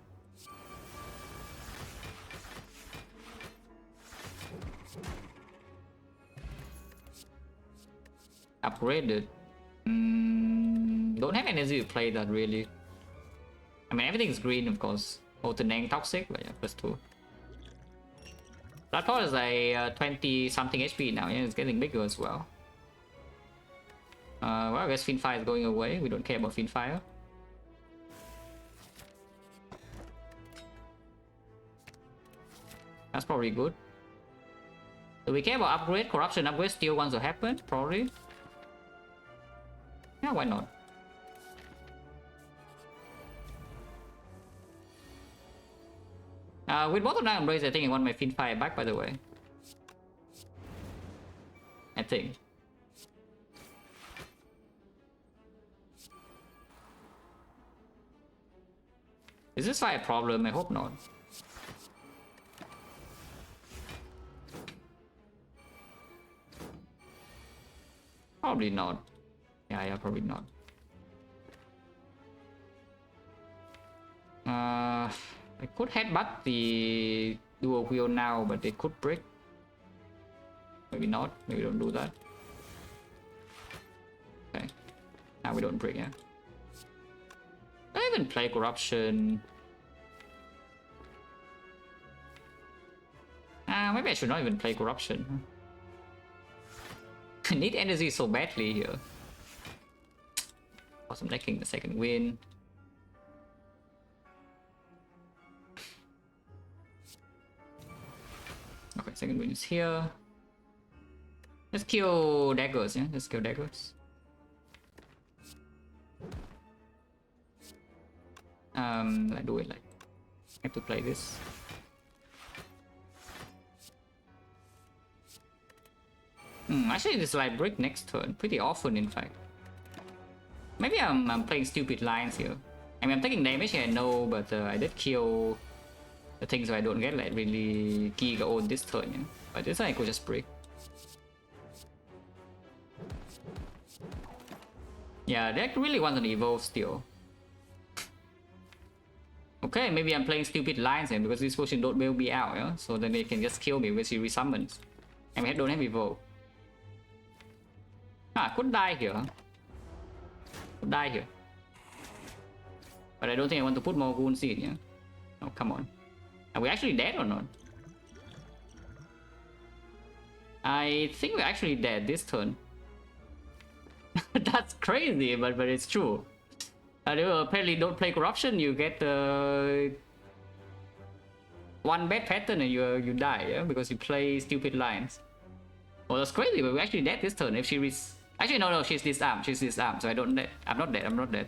Upgraded. Don't have energy to play that really. I mean everything is green of course. Alternate toxic, but yeah, +2. That part is like 20 something HP now, yeah, it's getting bigger as well. Well, I guess Fiendfire is going away, we don't care about Fiendfire. That's probably good. Do we care about upgrade? Corruption upgrade still wants to happen, probably. Yeah, why not? With both of that embrace, I think I want my Fiendfire back, by the way. I think. Is this fight a problem? I hope not. Probably not. Yeah, probably not. I could headbutt the do a wheel now, but they could break. Maybe not. Maybe don't do that. Okay. Now we don't break, yeah. I even play corruption. Maybe I should not even play corruption. I need energy so badly here. Awesome, decking the second win. Okay, second win is here. Let's kill daggers, yeah? Let's kill daggers. Let's do it like... I have to play this. Actually, this like break next turn pretty often, in fact. Maybe I'm playing stupid lines here. I mean, I'm taking damage here, I know, but I did kill the things so I don't get like really Giga on this turn, yeah? But this I could just break. Yeah, they really want an evolve still. Okay, maybe I'm playing stupid lines here because this potion don't will be out, yeah? So then they can just kill me when she resummons. And we don't have evolve. I could die here. Could die here. But I don't think I want to put more goons in, yeah? Oh, come on. Are we actually dead or not? I think we're actually dead this turn. That's crazy, but it's true. Apparently don't play corruption, you get one bad pattern and you die, yeah? Because you play stupid lines. Well, that's crazy, but we're actually dead this turn. If she actually no, she's disarmed, so I'm not dead.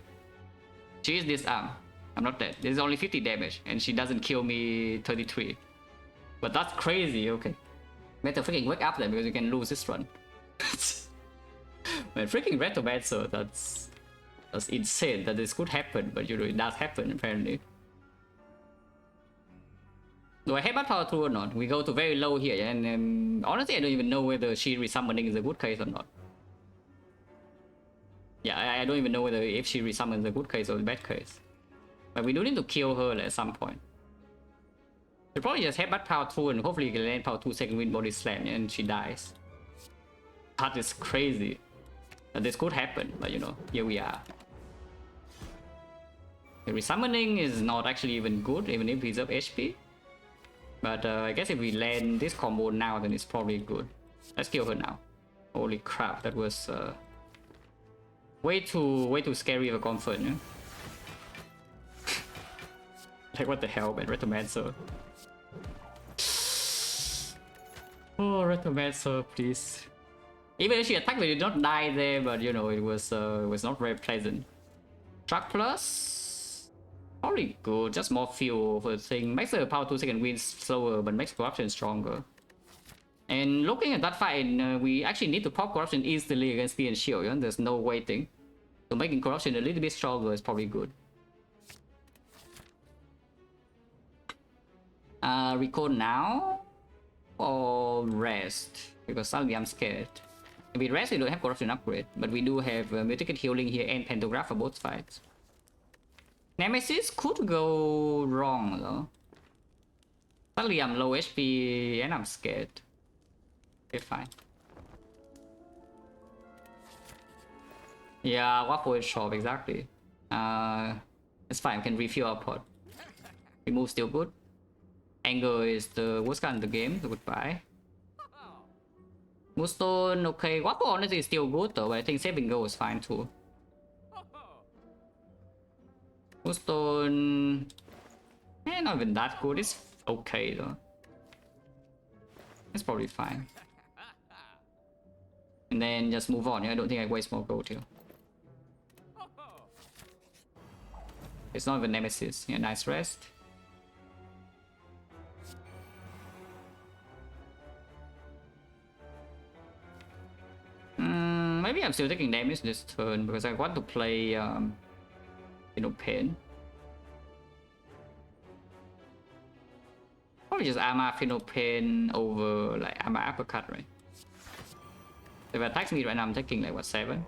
She is disarmed. I'm not dead. There's only 50 damage and she doesn't kill me 33. But that's crazy, okay. Better freaking wake up then because you can lose this run. Man, freaking Retomancer, that's insane that this could happen, but you know, it does happen apparently. Do I have bad power through or not? We go to very low here, yeah? And honestly, I don't even know whether she resummoning is a good case or not. Yeah, I don't even know whether if she resummons a good case or a bad case. But we do need to kill her at some point. We probably just have bad power through and hopefully you can land power 2 second win body slam, yeah, and she dies. That is crazy. This could happen, but you know, here we are. The resummoning is not actually even good, even if he's up HP. But I guess if we land this combo now, then it's probably good. Let's kill her now. Holy crap, that was way too scary of a comfort, yeah? Like what the hell, man, Retomancer. Oh, Retomancer, please. Even if she attacked, we did not die there, but you know, it was not very pleasant. Truck plus, probably good, just more fuel for the thing. Makes the power 2 second win slower, but makes corruption stronger. And looking at that fight, we actually need to pop corruption instantly against speed and shield, you know? There's no waiting. So making corruption a little bit stronger is probably good. Recall now or rest? Because suddenly I'm scared. If we rest, we don't have corruption upgrade, but we do have mitigated healing here and pantograph for both fights. Nemesis could go wrong though. Suddenly I'm low HP and I'm scared. Okay, fine. Yeah, waffle is short, exactly. It's fine, we can refuel our pot. Remove still good. Anger is the worst card in the game, so goodbye. Moonstone, okay. Waffle honestly is still good though, but I think saving go is fine too. Moonstone, not even that good. It's okay though. It's probably fine. And then just move on. Yeah, I don't think I waste more gold here. It's not even Nemesis. Yeah, nice rest. Maybe I'm still taking damage this turn because I want to play, you know, Pain. Probably just Armor Final Pain over like Armor Uppercut, right? If it attacks me right now, I'm taking like what, 7?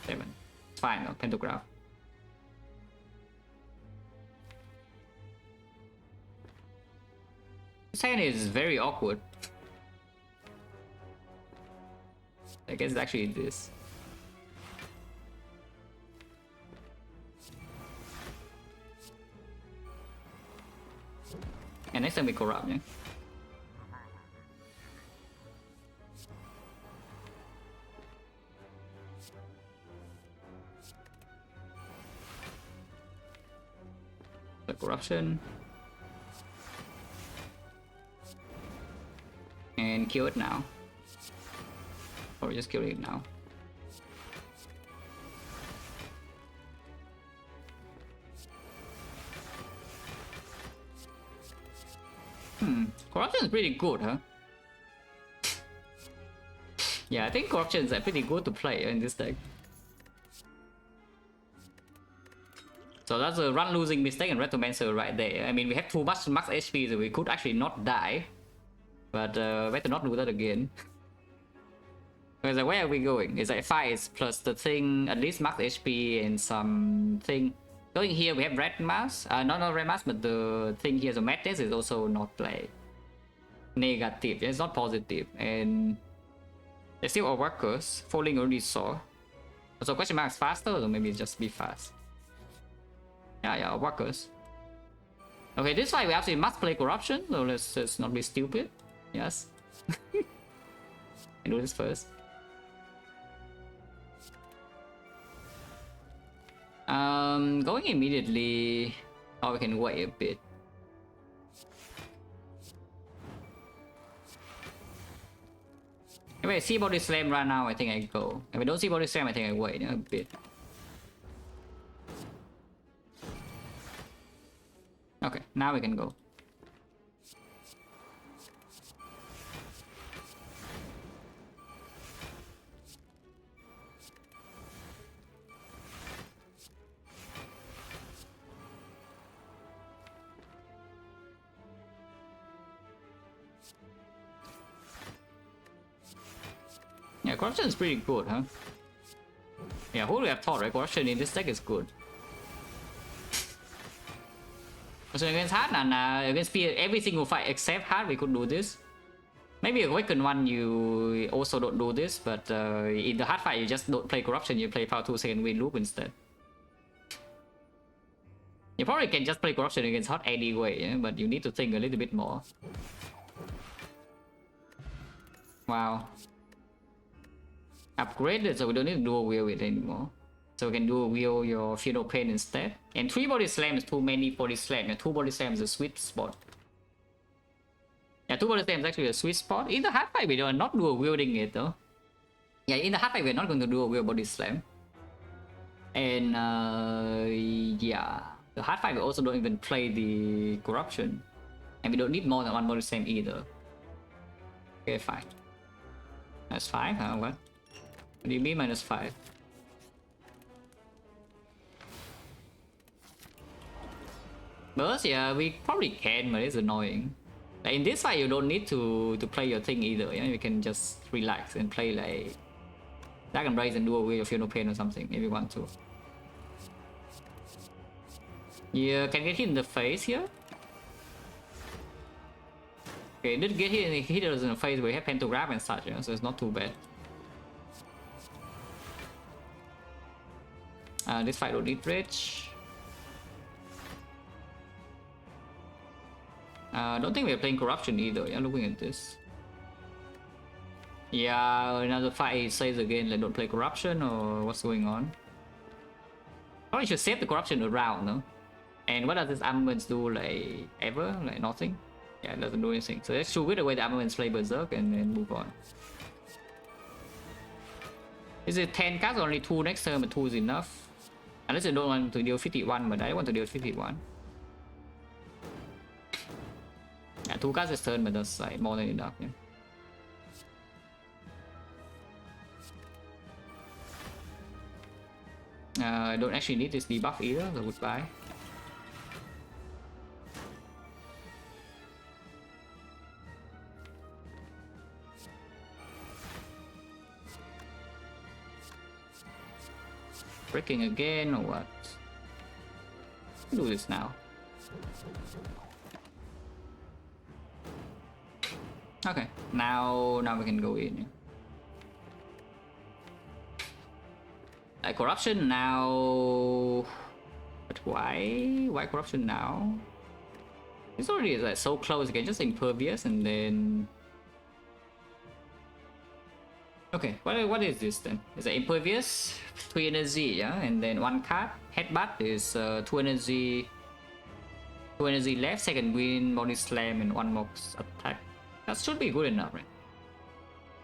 7. It's fine, no? Pantograph. Second is very awkward. I guess it's actually this. And next time we corrupt, yeah? The corruption. And kill it now. Or just kill it now. Corruption is pretty good, huh? Yeah, I think corruption is pretty good to play in this deck. So that's a run losing mistake and Retomancer right there. I mean, we have too much max HP, so we could actually not die. But better not do that again. Because where are we going? It's like 5 plus the thing, at least max HP and something. Going here, we have red mass. Not red mass, but the thing here, the madness is also not like negative. It's not positive. And there's still our workers. Falling already saw. So question mark is faster, or maybe just be fast. Yeah, our workers. Okay, this fight we actually must play corruption, so let's not be stupid. Yes. I do this first. Going immediately. Oh, we can wait a bit. If I see body slam right now, I think I go. If I don't see body slam, I think I wait a bit. Okay, now we can go. Yeah, corruption is pretty good, huh? Yeah, who do we have thought, right? Corruption in this deck is good. So against hard and against fear, every single fight except hard, we could do this. Maybe awaken one, you also don't do this, but in the hard fight, you just don't play corruption, you play power 2 second win loop instead. You probably can just play corruption against hard anyway, yeah? But you need to think a little bit more. Wow. Upgraded, so we don't need to dual wield it anymore. So we can dual wield your Feudal Pain instead. And 3 body slam is too many body slam. And 2 body slam is a sweet spot. Yeah, 2 body slam is actually a sweet spot. In the hard fight, we are not dual wielding it though. Yeah, in the hard fight, we're not going to dual wield body slam. And yeah, the hard fight we also don't even play the corruption. And we don't need more than 1 body slam either. Okay, fine. That's 5, huh? What? What do you mean minus 5? Burst, yeah, we probably can, but it's annoying. Like in this fight, you don't need to play your thing either. Yeah, you can just relax and play like Dragon Blaze and dual wield your Feudal Pain or something if you want to. Yeah, can get hit in the face here. Okay, it did get hit us in the face, but we have pentagram and such, yeah, so it's not too bad. This fight don't need bridge. I don't think we're playing corruption either. Yeah, looking at this. Yeah, another fight says again like don't play corruption or what's going on. Probably should save the corruption around, no? And what does this armaments do? Like ever? Like nothing? Yeah, it doesn't do anything. So let's shoot it away the armaments play berserk and then move on. Is it 10 cards or only 2 next turn, but 2 is enough? Unless you don't want to deal 51, but I want to deal 51. Yeah, 2 cards this turn, but that's like more than enough. Yeah. I don't actually need this debuff either, so goodbye. Breaking again or what? Do this now. Okay, now we can go in. Corruption now. But why corruption now? It's already like so close. You can just impervious and then. Okay, what is this then? It's an impervious, 3 energy, yeah, and then 1 card. Headbutt is 2 energy. 2 energy left, second win, body slam, and 1 more attack. That should be good enough, right?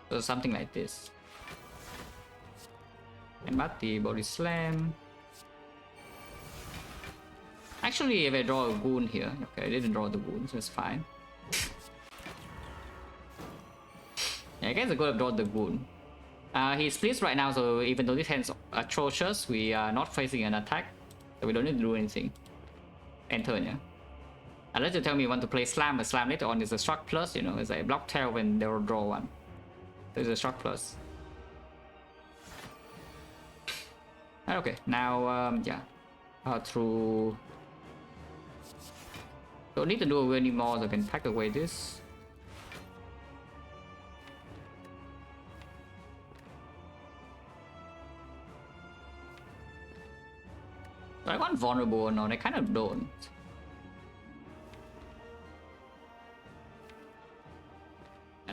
So something like this. Headbutt, the body slam. Actually, if I draw a goon here, okay, I didn't draw the goon, so it's fine. Yeah, I guess I could have drawn the goon. He splits right now, so even though this hand's atrocious, we are not facing an attack, so we don't need to do anything. End turn, yeah. Unless you tell me you want to play slam, but slam later on is a struck plus, you know, it's a block tail when they'll draw one. So it's a struck plus. Okay, now, yeah. Through. Don't need to do any more, so I can pack away this. Do I want vulnerable or not? I kind of don't.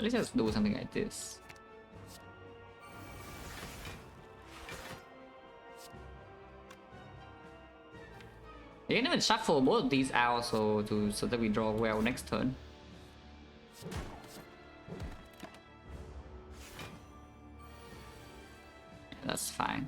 Let's just do something like this. You can even shuffle both of these out so that we draw well next turn. That's fine.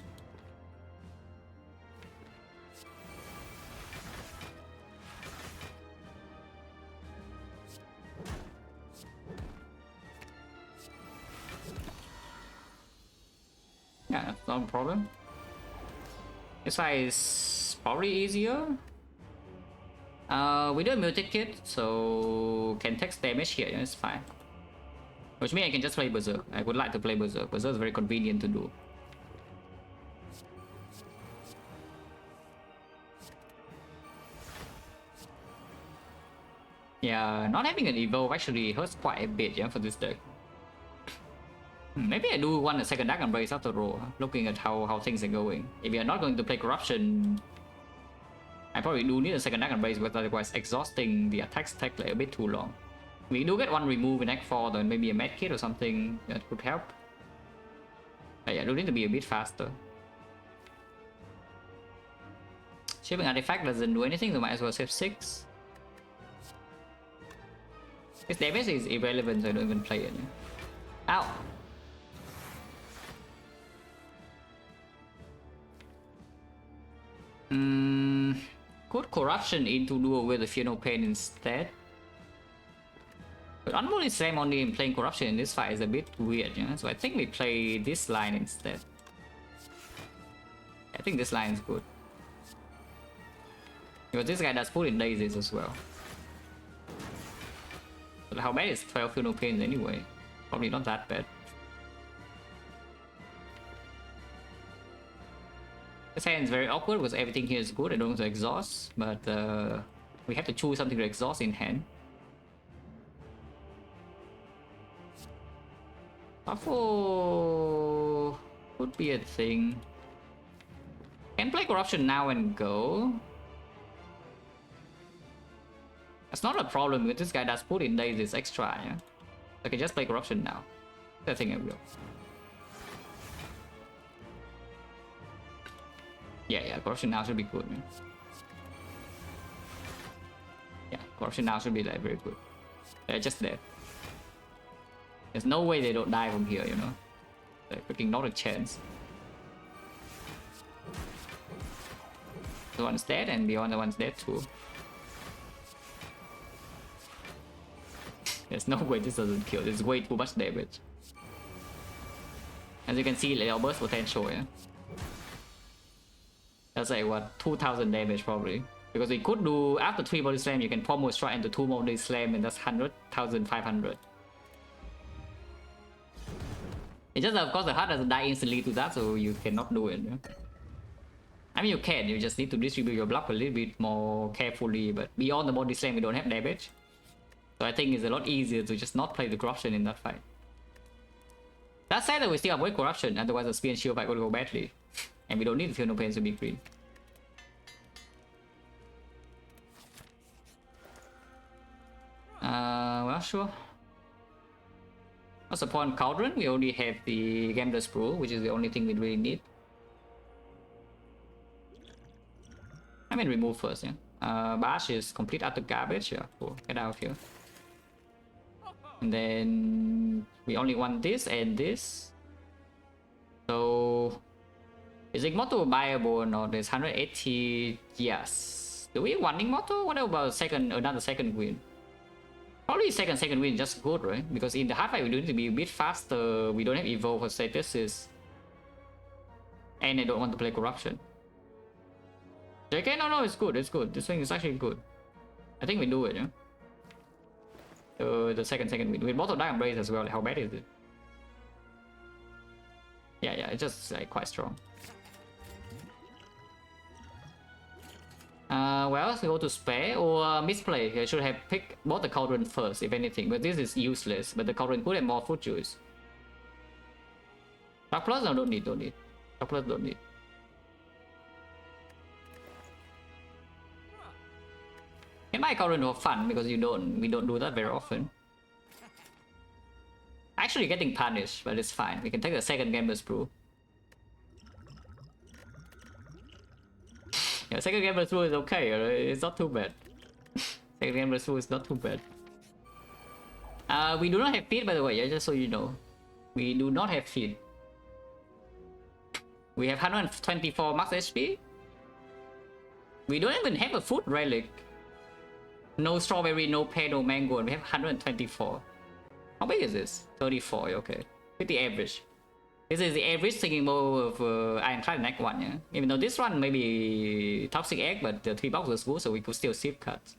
Yeah, that's not a problem. This side is probably easier. We do a mutate kit, so can take damage here, yeah, it's fine. Which means I can just play Berserk. I would like to play Berserk. Berserk is very convenient to do. Yeah, not having an evolve actually hurts quite a bit, yeah, for this deck. Maybe I do want a second Dark Embrace after all, looking at how things are going. If you're not going to play Corruption, I probably do need a second Dark Embrace, but otherwise exhausting the attacks take like a bit too long. We do get one remove in Act 4, then maybe a med kit or something that could help. But yeah, do need to be a bit faster. Shipping Artifact doesn't do anything, so might as well save 6. His damage is irrelevant, so I don't even play it. Ow! Could Corruption into do away the Fear No Pain instead? But Unholy Slam only in playing Corruption in this fight is a bit weird, you know? So I think we play this line instead. I think this line is good. Because this guy does pull in daisies as well. But how bad is 12 Fear No Pains anyway? Probably not that bad. This hand is very awkward because everything here is good. I don't want to exhaust, but we have to choose something to exhaust in hand. Shuffle could be a thing. Can play Corruption now and go. That's not a problem because this guy does put in daisies extra, yeah? I can just play Corruption now. I think I will. Yeah, Corruption now should be good, man. Yeah, Corruption now should be like very good. They're just there. There's no way they don't die from here, you know? Like, freaking not a chance. The one's dead and the other one's dead too. There's no way this doesn't kill. There's way too much damage. As you can see, little burst potential, yeah? That's like what, 2000 damage probably. Because we could do, after 3 body slam, you can pommel strike into 2 body slam and that's 100,500. It's just that of course the heart doesn't die instantly to that, so you cannot do it. Yeah? I mean you can, you just need to distribute your block a little bit more carefully, but beyond the body slam we don't have damage. So I think it's a lot easier to just not play the corruption in that fight. That said, that we still avoid corruption, otherwise the spear and shield fight will go badly. And we don't need the Feel No Pain to be green. Well, sure. What's the point? Cauldron? We only have the Gambler's Brew, which is the only thing we really need. I mean, remove first, yeah. Bash is complete utter garbage. Yeah, cool. Get out of here. And then we only want this and this. So is Immortal viable or not? There's 180. Yes. Do we want Immortal? What about another second win? Probably second win just good, right? Because in the hard fight we need to be a bit faster. We don't have evolve for statuses. And I don't want to play corruption. Okay, no, it's good, it's good. This thing is actually good. I think we do it, yeah? The second win. With Mortal Dark Embrace as well, how bad is it? Yeah, it's just like quite strong. Well, we go to spare or misplay. I should have picked both the Cauldron first, if anything, but this is useless. But the Cauldron could have more food juice. Dark Plus? No, don't need. Dark Plus don't need. It might Cauldron for fun because we don't do that very often. Actually getting punished, but it's fine. We can take the second Gambler's Brew. Yeah, second Gambler's Brew is okay. It's not too bad. Second Gambler's Brew is not too bad. We do not have feed, by the way. Yeah, just so you know, we do not have feed. We have 124 max HP. We don't even have a food relic. No strawberry, no pear, no mango, and we have 124. How big is this? 34, okay. Pretty average. This is the average thinking mode of Ironclad in Act 1, yeah? Even though this one may be Toxic Egg, but the 3 box was good, so we could still save cuts.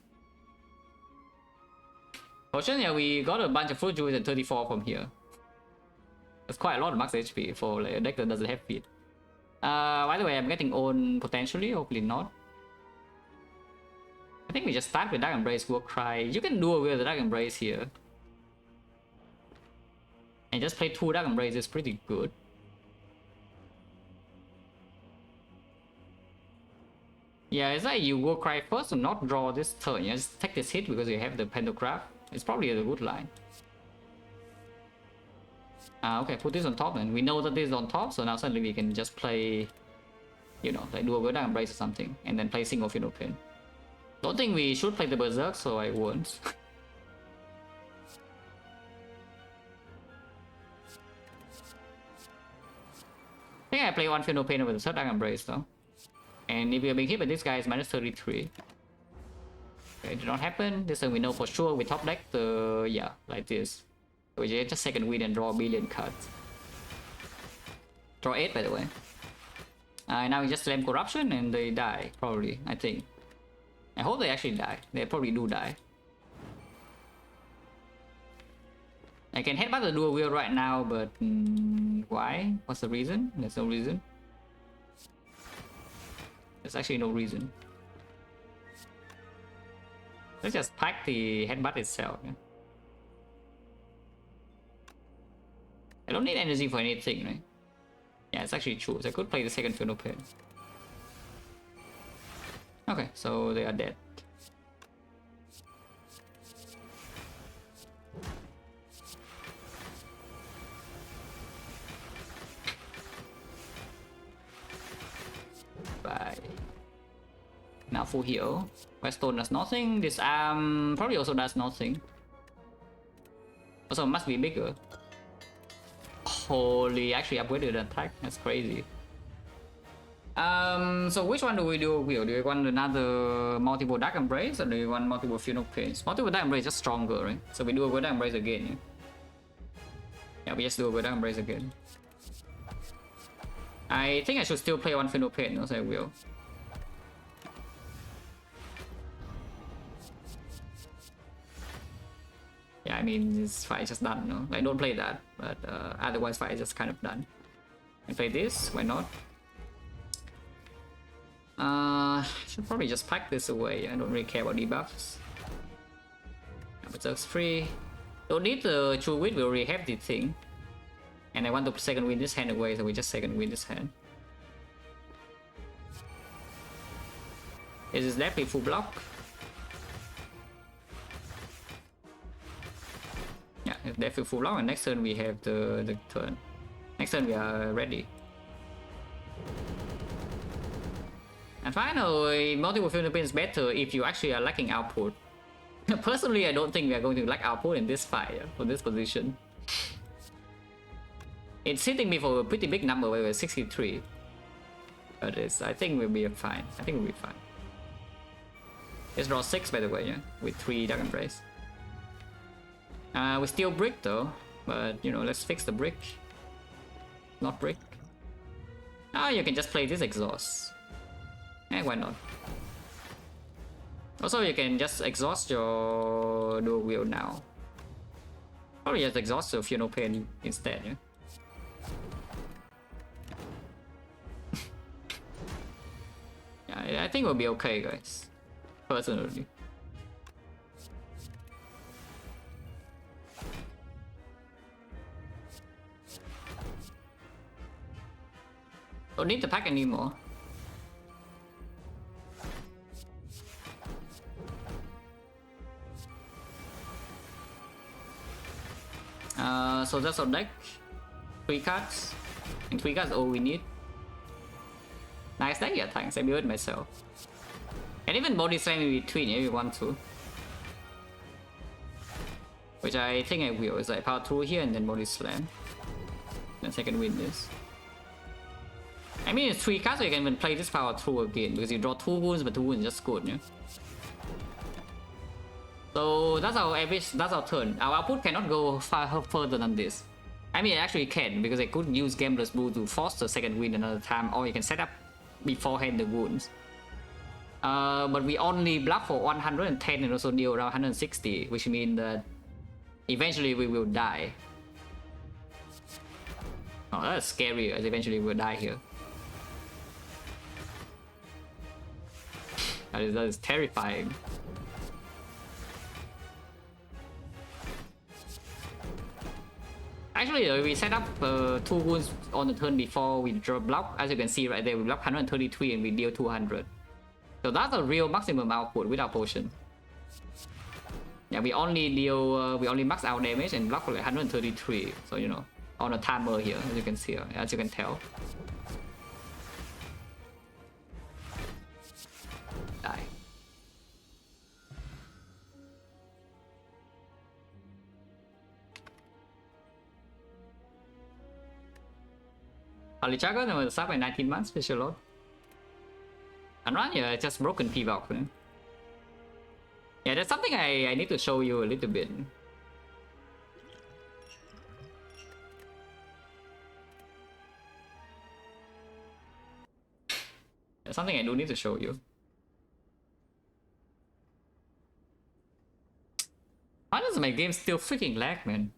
Fortunately, yeah, we got a bunch of fruit juice and 34 from here. That's quite a lot of max HP for like, a deck that doesn't have feed. By the way, I'm getting owned potentially, hopefully not. I think we just start with Dark Embrace, War Cry. You can do away with the Dark Embrace here. And just play 2 Dark Embrace is pretty good. Yeah, it's like you War Cry first to not draw this turn. You just take this hit because you have the Pantograph. It's probably a good line. Okay, put this on top and we know that this is on top, so now suddenly we can just play, you know, like do a Dark Embrace or something and then play single Feel No Pain. Don't think we should play the Berserk, so I won't. I think I play one Feel No Pain over the third Dark Embrace though. And if we are being hit by this guy, it's minus 33. Okay, it did not happen. This time we know for sure we top deck the, yeah, like this. We just second win and draw a billion cards. Draw 8 by the way. Now we just slam Corruption and they die, probably, I think. I hope they actually die. They probably do die. I can headbutt the dual wheel right now, but why? What's the reason? There's no reason. There's actually no reason. Let's just pack the headbutt itself. Yeah? I don't need energy for anything, right? Yeah, it's actually true. So I could play the second Feel No Pain. Okay, so they are dead. Bye. Now full heal. Weststone does nothing. This arm probably also does nothing. Also must be bigger. Holy, actually upgraded the attack. That's crazy. So which one do we do? Do we want another multiple Dark Embrace or do we want multiple Feel No Pain? Multiple Dark Embrace is just stronger, right? So we do a Dark Embrace again. Yeah, we just do a Dark Embrace again. I think I should still play one Feel No Pain, so I will. Yeah, I mean, this fight is just done, no? Like, don't play that, but otherwise fight is just kind of done. I play this, why not? Should probably just pack this away. I don't really care about debuffs. Berserk's free. Don't need the true win, we already have the thing. And I want to second win this hand away, so we just second win this hand. This is definitely full block. Yeah, it's definitely full block, and next turn we have the turn. Next turn we are ready. And finally, multiple Philippines is better if you actually are lacking output. Personally, I don't think we are going to lack output in this fight, for this position. It's hitting me for a pretty big number, where we're 63. But I think we'll be fine. I think we'll be fine. Let's draw 6 by the way, yeah? With 3 Dark Embrace. We steal brick though, but you know, let's fix the brick. Not brick. Ah, you can just play this exhaust. Eh, why not? Also, you can just exhaust your dual wield now. Probably just exhaust your Funeral Pain instead, yeah? Yeah, I think we'll be okay, guys. Personally. Don't need to pack anymore. So that's our deck. 3 cards. And 3 cards all we need. Nice deck, yeah, thanks. I built it myself. And even body slam in between if you want to. Which I think I will. It's like power through here and then body slam. Then second win this. I mean, it's 3 cards, so you can even play this power through again because you draw 2 wounds, but 2 wounds is just good, yeah? So that's our average, that's our turn. Our output cannot go far further than this. I mean, it actually can, because I could use Gambler's Bull to force the second win another time, or you can set up beforehand the wounds. But we only block for 110 and also deal around 160, which means that eventually we will die. Oh, that's scary, as eventually we'll die here. That is terrifying. Actually, we set up 2 wounds on the turn before we draw block. As you can see right there, we block 133 and we deal 200. So that's a real maximum output without potion. Yeah, we only deal, we only max out damage and block for like 133. So you know, on a timer here, as you can see, as you can tell. Die. Holy Chugger was sub by 19 months, special load. And run, yeah, just broken P-Box. Yeah, that's something I need to show you a little bit. That's something I do need to show you. Why does my game still freaking lag, man?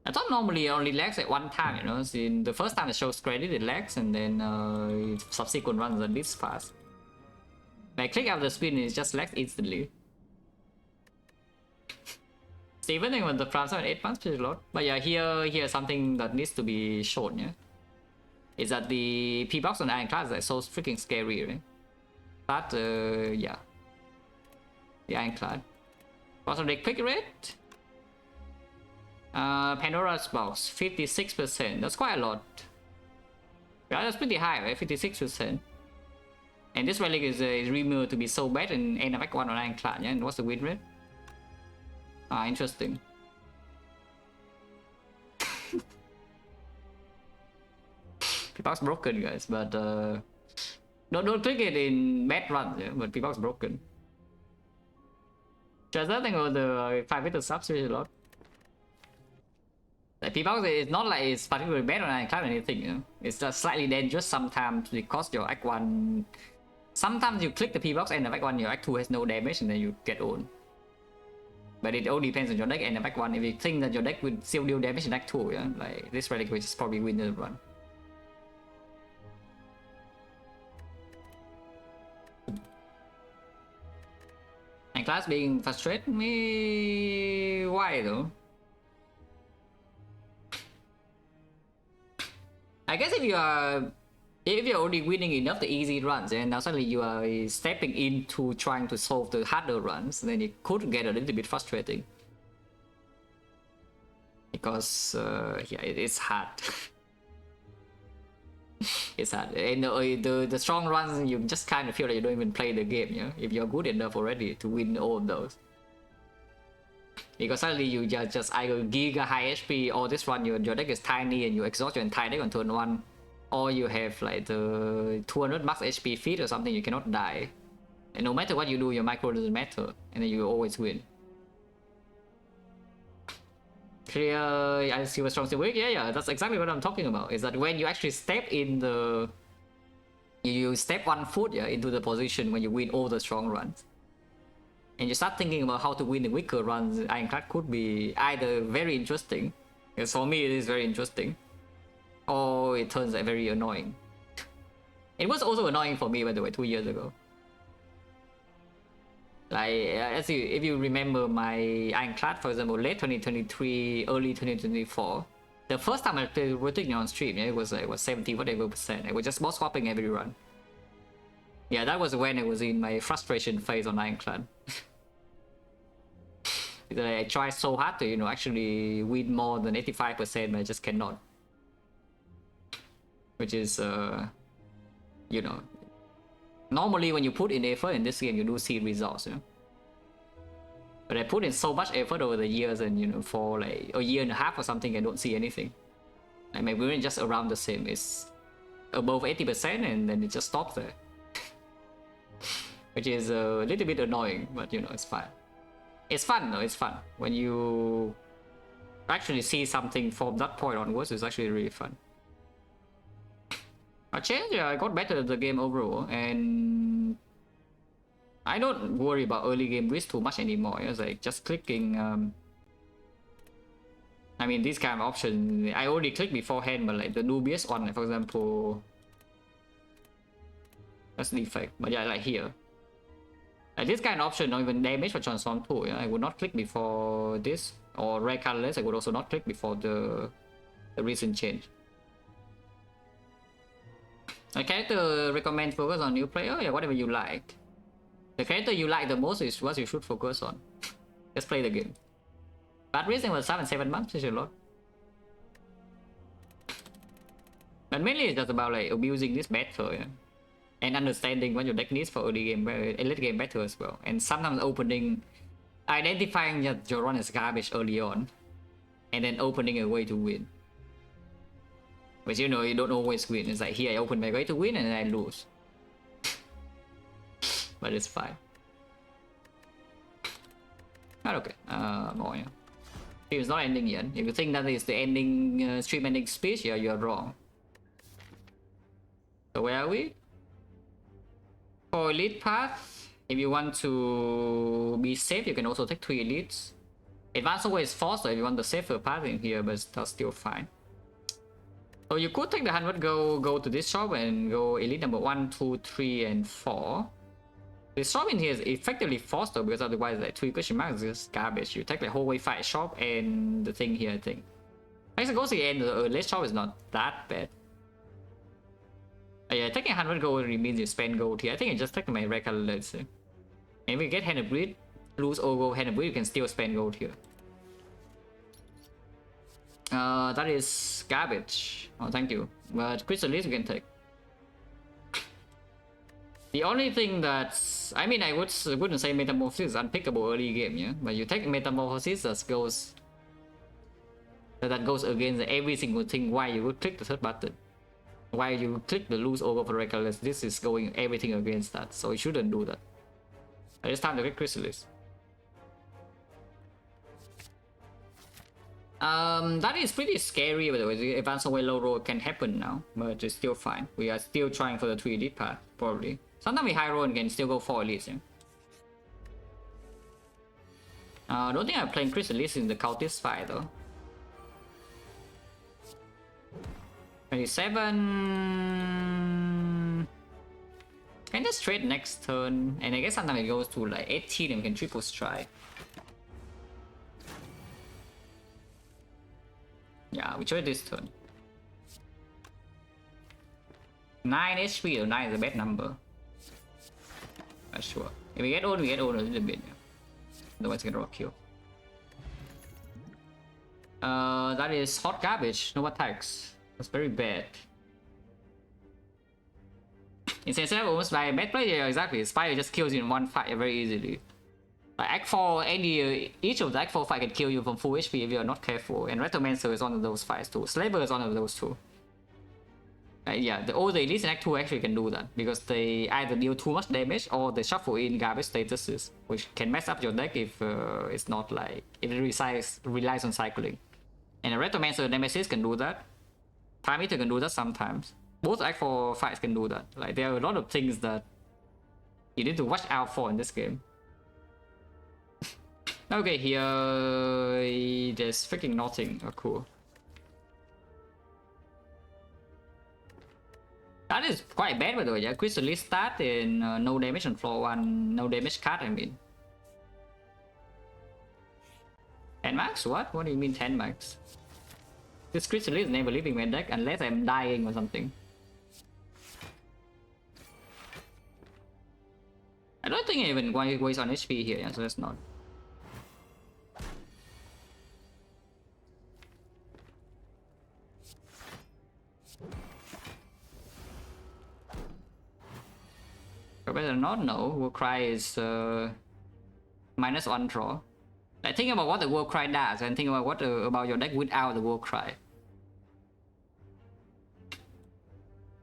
I thought normally it only lags at one time, you know. So in the first time it shows credit, it lags, and then subsequent runs are this fast. When I click out the screen, it just lags instantly. Steven, I want the France 8 months pretty lot. But yeah, here's something that needs to be shown, yeah. Is that the P-Box on Ironclad is like so freaking scary, right? But yeah. The Ironclad. Also the quick rate. Pandora's box, 56%. That's quite a lot. Yeah, that's pretty high, right? 56%. And this relic is rumored to be so bad in end of Act 1 on Ironclad, yeah? And what's the win rate? Ah, interesting. P-Box broken, guys, but don't click it in bad runs, yeah? But P-Box broken. Just I think the 5 subs is a lot. Like P-Box is not like it's particularly bad on Ironclad or anything, you know? It's just slightly dangerous sometimes because your Act 1... Sometimes you click the P-Box and Act 1, your Act 2 has no damage and then you get owned. But it all depends on your deck and Act 1. If you think that your deck will still deal damage in Act 2, yeah? Like this relic will just probably win the run. Ironclad being frustrated me. Why though? I guess if you're already winning enough the easy runs and now suddenly you are stepping into trying to solve the harder runs, then it could get a little bit frustrating. Because yeah, it's hard. It's hard. And the strong runs, you just kind of feel like you don't even play the game, yeah? If you're good enough already to win all of those. Because suddenly you just either giga high HP or this run your deck is tiny and you exhaust your entire deck on turn 1. Or you have like the 200 max HP feed or something, you cannot die. And no matter what you do, your micro doesn't matter. And then you always win. Clear, I see what's strong still weak. Yeah, that's exactly what I'm talking about. Is that when you actually step in the... You step 1 foot, yeah, into the position when you win all the strong runs. And you start thinking about how to win the weaker runs, Ironclad could be either very interesting, because for me it is very interesting, or it turns out very annoying. It was also annoying for me, by the way, 2 years ago. Like, if you remember my Ironclad, for example, late 2023, early 2024, the first time I played rotating on stream, yeah, it was like, what, 70 whatever percent. I was just boss swapping every run. Yeah, that was when I was in my frustration phase on Ironclad. I tried so hard to, you know, actually win more than 85%, but I just cannot. Which is, you know, normally when you put in effort in this game, you do see results, you know. But I put in so much effort over the years, and you know, for like a year and a half or something, I don't see anything. Like my win just around the same. It's above 80%, and then it just stops there. Which is a little bit annoying, but you know, it's fine. It's fun though, it's fun. When you actually see something from that point onwards, it's actually really fun. I changed, yeah, I got better at the game overall, and I don't worry about early game risk too much anymore. It's like just clicking, I mean, this kind of option, I already clicked beforehand, but like the Nubius one, for example, that's the effect, but yeah, like here. Like this kind of option, not even damage for transform too. Yeah? I would not click before this, or rare colorless. I would also not click before the recent change. A character recommend focus on new player. Yeah, whatever you like. The character you like the most is what you should focus on. Just play the game. Bad reason was 7 months is a lot. But mainly it's just about like abusing this better, yeah? And understanding what your deck needs for early game, late game better as well. And sometimes identifying that your run is garbage early on, and then opening a way to win. But you know, you don't always win. It's like here I open my way to win and then I lose. But it's fine. But okay, more, yeah. It's not ending yet. If you think that is the ending, stream ending speech, yeah, you're wrong. So where are we? For elite path, if you want to be safe, you can also take 3 elites. Advanced always faster if you want the safer path in here, but that's still fine. So you could take the 100, go to this shop and go elite number 1, 2, 3, and 4. The shop in here is effectively faster because otherwise like 3 question marks is just garbage. You take the whole way 5 shop and the thing here, I think. I suppose the end, the late shop is not that bad. Yeah, taking 100 gold only means you spend gold here. I think I just take my regular, let's say. And if you get Hand of Greed, lose all gold, Hand of Greed, you can still spend gold here. That is garbage. Oh, thank you. But Chrysalis you can take. The only thing that's... I mean, I wouldn't say Metamorphosis is unpickable early game, yeah? But you take Metamorphosis that goes against every single thing why you would click the third button. Why you click the lose over for reckless, this is going everything against that, so you shouldn't do that. It's time to get Chrysalis. That is pretty scary, by the way. The advanced away low roll can happen now, but it's still fine. We are still trying for the 3 elite path, probably. Sometimes we high roll and can still go 4 elites. Yeah? I don't think I'm playing Chrysalis in the cultist fight though. 27. Can just trade next turn, and I guess sometimes it goes to like 18 and we can triple strike. Yeah, we trade this turn. 9 HP or 9 is the best number. Not sure. If we get old a little bit. Yeah. Otherwise, it's gonna rock kill. That is hot garbage. No attacks. That's very bad. Instead of almost like a bad player, yeah, exactly. Spire just kills you in one fight very easily. Like Act 4, each of the Act 4 fight can kill you from full HP if you are not careful. And Retromancer is one of those fights too. Slaver is one of those too. Yeah, all the elites in Act 2 actually can do that because they either deal too much damage or they shuffle in garbage statuses, which can mess up your deck if it's not like if it relies on cycling. And a Retromancer Nemesis can do that. Time Eater can do that sometimes. Both Act 4 fights can do that. Like there are a lot of things that you need to watch out for in this game. Okay, here there's freaking nothing. Oh, cool. That is quite bad by the way, yeah. Crystal start and no damage on floor 1, no damage card, I mean. 10 max? What? What do you mean 10 max? This Crystal is never leaving my deck unless I'm dying or something. I don't think I even waste on HP here, yeah, so that's not. I better not know. Warcry is -1 draw. Like think about what the Warcry does and think about what about your deck without the Warcry.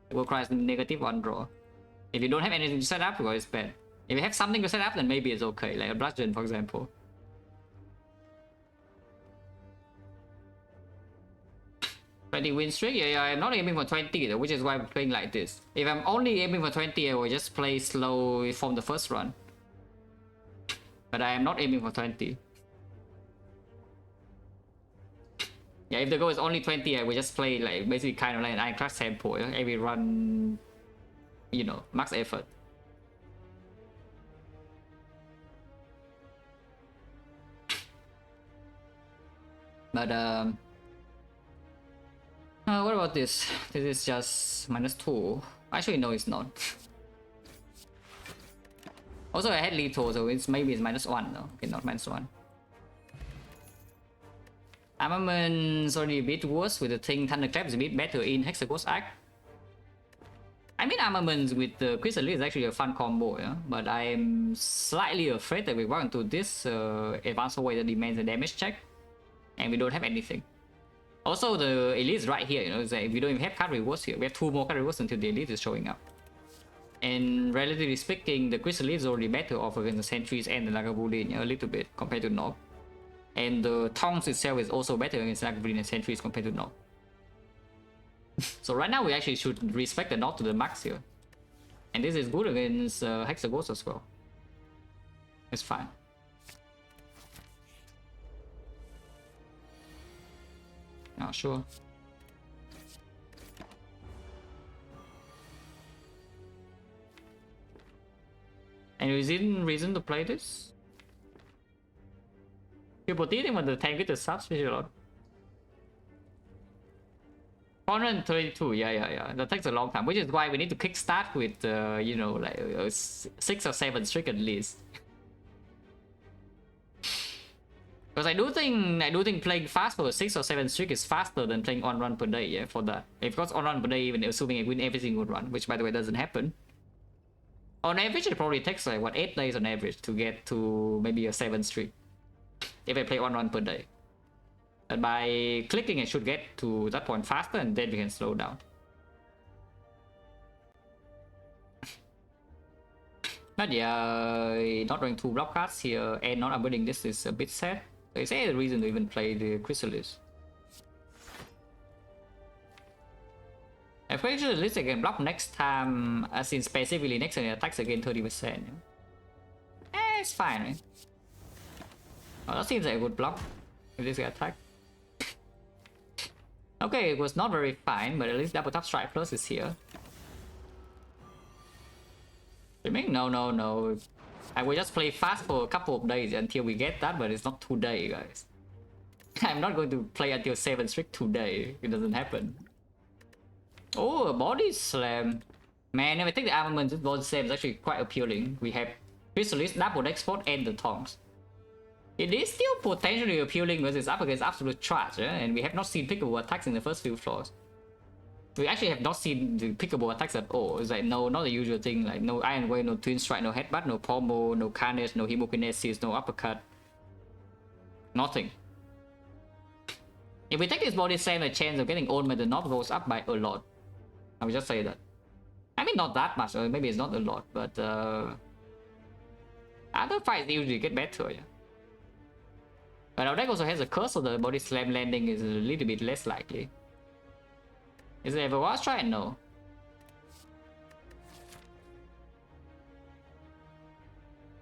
The Warcry is -1 draw. If you don't have anything to set up, well, it's bad. If you have something to set up, then maybe it's okay, like a Bludgeon, for example. Win streak? Yeah, I'm not aiming for 20 though, which is why I'm playing like this. If I'm only aiming for 20, I will just play slow from the first run. But I am not aiming for 20. Yeah, if the goal is only 20, I will just play like basically kind of like an Ironclad sample. Every run, you know, max effort. But what about this? This is just -2. Actually, no, it's not. Also, I had lethal, so maybe it's -1 though. Okay, not -1. Armament's already a bit worse with the thing. Thunderclap is a bit better in Hexagon's Act. I mean, armaments with the Crystal is actually a fun combo, yeah. But I'm slightly afraid that we walk into this advanced way that demands a damage check, and we don't have anything. Also, the elite is right here, you know, we don't even have card rewards here. We have 2 more card rewards until the elite is showing up. And relatively speaking, the Crystal is already better off against the Sentries and the Lagavulin, you know, a little bit compared to Nob. And the Tongs itself is also better against Lagavulin and Sentries compared to Nob. So right now we actually should respect the Nob to the max here. And this is good against Hexagons as well. It's fine. Not sure. Any reason to play this? People didn't want the tank with the subs, which is a lot. 432, yeah. That takes a long time, which is why we need to kickstart with, you know, like 6 or 7 streak at least. Because I do think playing fast for 6 or 7 streak is faster than playing on run per day, yeah, for that. Of course, on run per day, even assuming I win every single run, which by the way doesn't happen. On average, it probably takes like, what, 8 days on average to get to maybe a 7 streak. If I play on run per day. But by clicking, I should get to that point faster and then we can slow down. But yeah, not drawing 2 block cards here and not avoiding this is a bit sad. Is there a reason to even play the Chrysalis? I'm pretty sure at least I can block next time, as in specifically next time it attacks again 30%. It's fine, right? Oh, that seems like a good block if this guy attack. Okay, it was not very fine, but at least double top strike plus is here. Streaming? No, no, no. I will just play fast for a couple of days until we get that, but it's not today, guys. I'm not going to play until 7 strict today. It doesn't happen. Oh, a body slam. Man, if I take the armament, this body slam is actually quite appealing. We have Chrysalis, double export, and the tongs. It is still potentially appealing because it's up against absolute trash, and we have not seen pickable attacks in the first few floors. We actually have not seen the pickable attacks at all. It's like, no, not the usual thing, like no Iron Way, no Twin Strike, no Headbutt, no Pommel, no Carnage, no Hemokinesis, no Uppercut. Nothing. If we take this body slam, the chance of getting owned by the knob goes up by a lot. I will just say that. I mean, not that much, or maybe it's not a lot, but other fights usually get better, yeah. But our deck also has a curse, so the body slam landing is a little bit less likely. Is it ever was tried? No.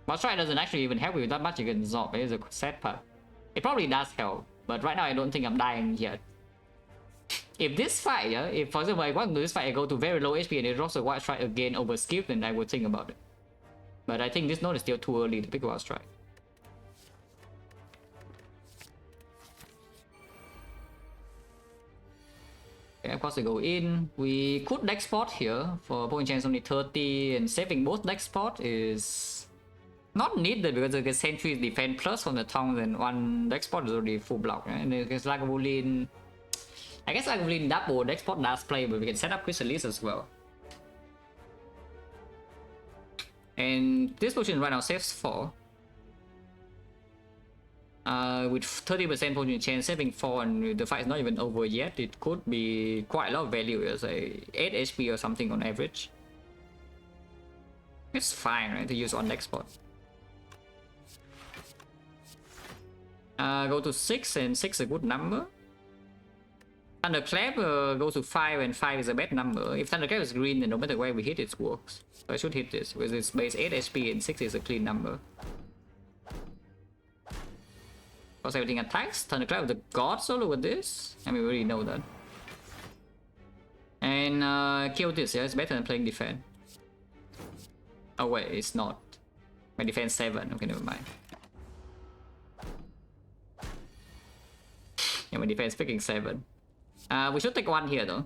Watch Try doesn't actually even help you that much against Zob. It is a sad part. It probably does help, but right now I don't think I'm dying yet. If this fight, yeah, if for example I want to do this fight, I go to very low HP and it drops a Wild Strike again over skill, then I would think about it. But I think this node is still too early to pick a Wild Strike. Okay, of course we go in. We could deck spot here for point chance only 30, and saving both deck spot is not needed because the sentry is defend plus from the tongues and one deck spot is already full block. Right? And it's like Lagavulin. I guess Lagavulin double deck spot does play, but we can set up Chrysalis as well. And this position right now saves 4. With 30% potion chance, saving 4, and the fight is not even over yet, it could be quite a lot of value, as a 8 HP or something on average. It's fine, right, to use on next spot. Go to 6, and 6 is a good number. Thunderclap goes to 5, and 5 is a bad number. If Thunderclap is green, then no matter where we hit it works. So I should hit this, because it's base 8 HP and 6 is a clean number. Because everything attacks. Thunderclap with the God solo with this. I mean, we already know that. And kill this, yeah, it's better than playing defense. Oh wait, it's not. My defense 7, okay, never mind. Yeah, my defense picking 7. We should take 1 here though.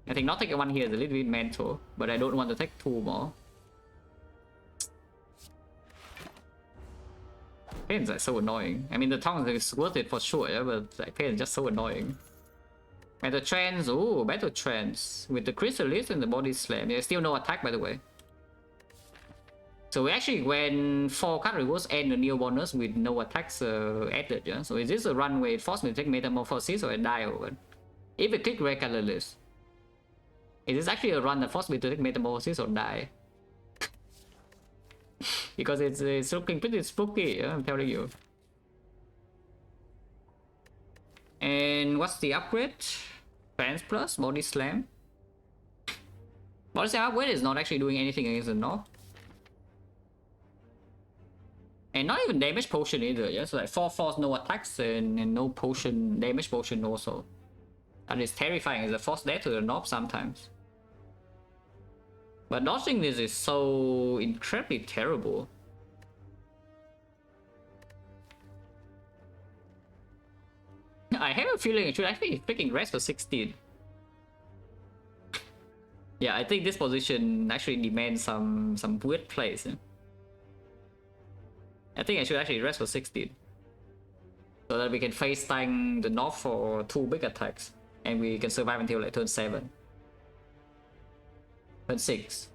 I think not taking 1 here is a little bit mental, but I don't want to take 2 more. Pain is like so annoying. I mean, the tongue is worth it for sure, yeah, but like, Pain is just so annoying. Battle Trance, ooh, Battle Trance. With the Chrysalis and the Body Slam. There's still no attack, by the way. So we actually went 4 card rewards and the new bonus with no attacks added, yeah? So is this a run where it forced me to take Metamorphosis or I die over it? If we click Red Colorless, is this actually a run that forced me to take Metamorphosis or die? Because it's looking pretty spooky, yeah, I'm telling you. And what's the upgrade? Fans plus, Body Slam. Body Slam upgrade is not actually doing anything against the North. And not even damage potion either, yeah? So like 4 force, no attacks, and no potion, damage potion also. And it's terrifying, it's a force death to the North sometimes. But dodging this is so incredibly terrible. I have a feeling it should actually freaking rest for 16. Yeah, I think this position actually demands some weird plays. Yeah? I think I should actually rest for 16. So that we can face tank the North for 2 big attacks. And we can survive until like turn 7. Turn 6.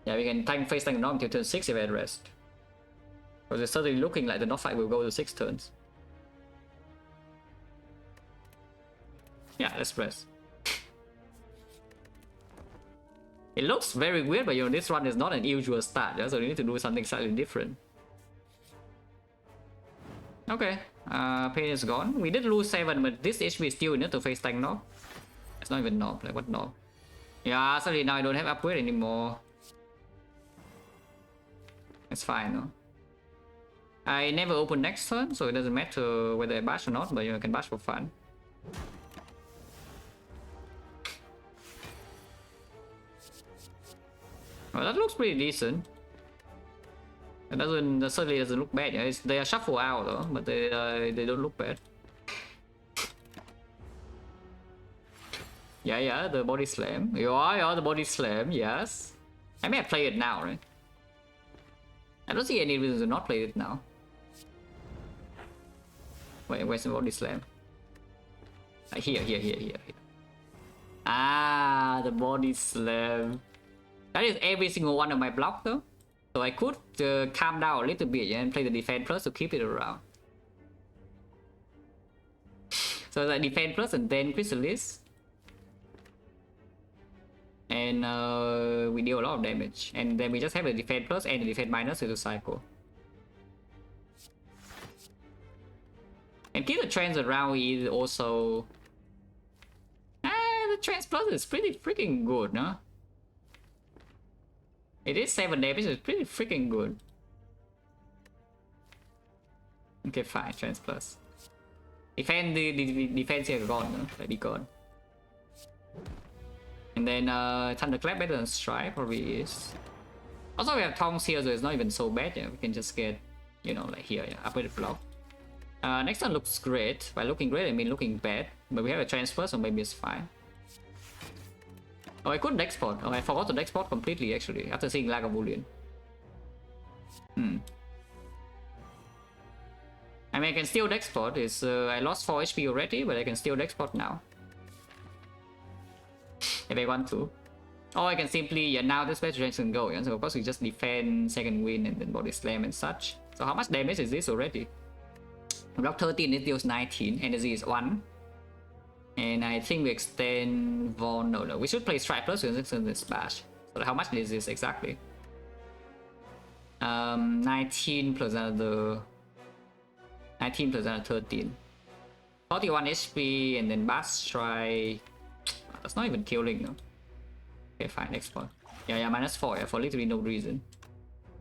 Yeah, we can face tank the North until turn 6 if I rest. Because it's certainly looking like the North fight will go to 6 turns. Yeah, let's rest. It looks very weird, but you know, this run is not an usual start, yeah? So you need to do something slightly different. Okay, Pain is gone. We did lose 7, but this HP is still enough to face tank North. It's not even North, like what North? Yeah, sorry, now I don't have upgrade anymore. It's fine, no? I never open next turn, so it doesn't matter whether I bash or not, but you know, I can bash for fun. Well, Well, that looks pretty decent. It doesn't, that certainly doesn't look bad. Yeah? They are shuffled out though, but they don't look bad. Yeah, the body slam. Yeah, the body slam. Yes. I may have played it now, right? I don't see any reason to not play it now. Wait, where's the body slam? Here. Ah, the body slam. That is every single one of my blocks though. So I could calm down a little bit and play the defense plus to keep it around. So the defense plus and then Chrysalis. And we deal a lot of damage. And then we just have the defense plus and the defense minus to cycle. And keep the trends around is also... the trends plus is pretty freaking good, no? It is 7 damage, it's pretty freaking good. Okay, fine, trends plus. Defend the defense here gone, no? Let be gone. And then Thunderclap better than Strike, probably is. Also, we have Tongs here, so it's not even so bad. Yeah, we can just get, you know, like here, yeah, upgraded block. Next one looks great. By looking great, I mean looking bad. But we have a transfer, so maybe it's fine. Oh, I couldn't export. Oh, I forgot to export completely actually after seeing Lack of Boolean. I mean, I can still export. It's I lost 4 HP already, but I can still export now. If I want to. Or I can simply, yeah, now this special can go. Yeah? So of course we just defend, second win, and then body slam and such. So how much damage is this already? Block 13, it deals 19, energy is 1. And I think we extend Von. No, we should play Strike plus and extend this bash. So how much is this exactly? 19 plus another 13. 41 HP and then bash strike. That's not even killing though. Okay, fine, export. Yeah, minus 4, yeah, for literally no reason.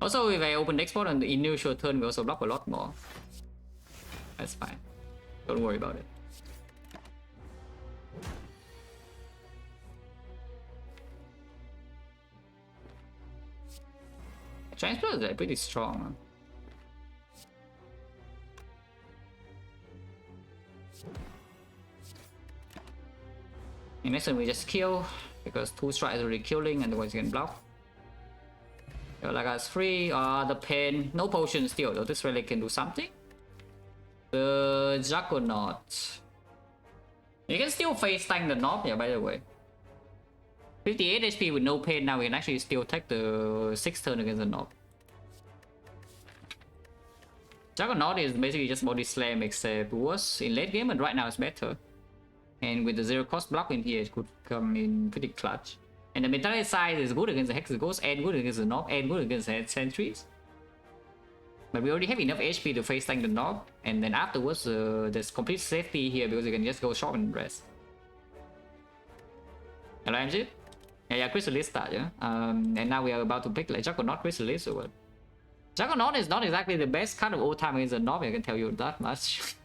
Also, if I open export on the initial turn, we also block a lot more. That's fine. Don't worry about it. Transplants are pretty strong. Huh? And next time we just kill because 2 strikes is already killing, and otherwise you can block. Like us free. The pain, no potion still though. This relic can do something. The Juggernaut. You can still face tank the knob, yeah, by the way. 58 HP with no pain, now we can actually still take the 6th turn against the knob. Juggernaut is basically just body slam except worse in late game, and right now it's better. And with the 0 cost block in here, it could come in pretty clutch. And the mentality side is good against the Hexagons, and good against the knob, and good against the sentries. But we already have enough HP to face tank the knob, and then afterwards there's complete safety here because you can just go short and rest. Hello, MG? Yeah, Chrysalis start, yeah. And now we are about to pick like Juggernaut Chrysalis or what? Juggernaut is not exactly the best kind of old time against the knob, I can tell you that much.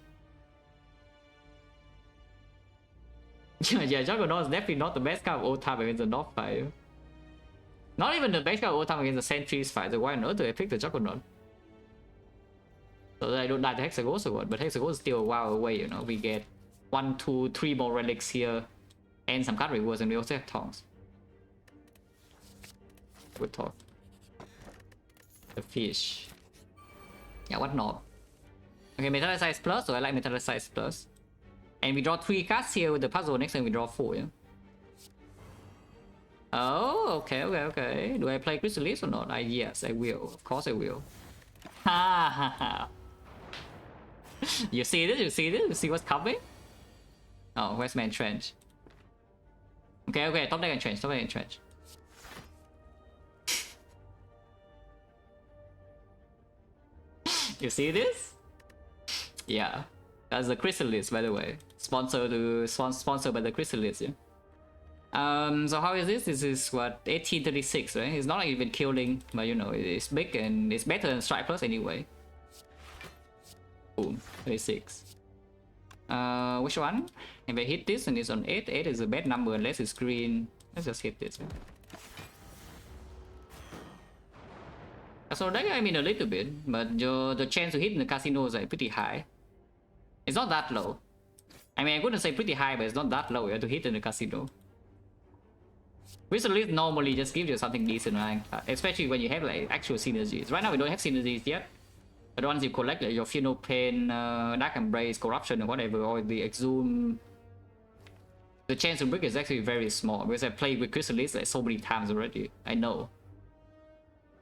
Yeah, Juggernaut is definitely not the best kind of old time against the knob fight. Not even the best kind of old time against the sentries fight, so why on earth do I pick the Juggernaut? So that I don't die to Hexagons or what, but Hexagons is still a while away, you know. We get 1, 2, 3 more relics here, and some card rewards, and we also have Tongs. Good talk. The fish. Yeah, what knob? Okay, Metallicize plus, so I like Metallicize plus. And we draw 3 cards here with the puzzle, next time we draw 4, yeah? Oh, okay. Do I play Chrysalis or not? Yes, I will. Of course I will. Ha ha ha. You see this? You see what's coming? Oh, where's my entrench? Okay, top deck entrench. You see this? Yeah. That's the Chrysalis, by the way. Sponsored by the Chrysalis, yeah? So how is this? This is what, 1836, right? It's not even killing, but you know, it's big and it's better than Strike Plus anyway. Boom, 36. Which one? If I hit this and it's on 8, 8 is a bad number unless it's green. Let's just hit this. Yeah? So that I mean a little bit, but the chance to hit in the casino is like pretty high. It's not that low. I mean, I wouldn't say pretty high, but it's not that low to hit in the casino. Crystal normally just gives you something decent, right? Especially when you have like actual synergies. Right now we don't have synergies yet. But once you collect like, your Funeral Pain, Dark Embrace, Corruption or whatever, or the Exhume, the chance to break is actually very small because I played with Chrysalis like so many times already. I know.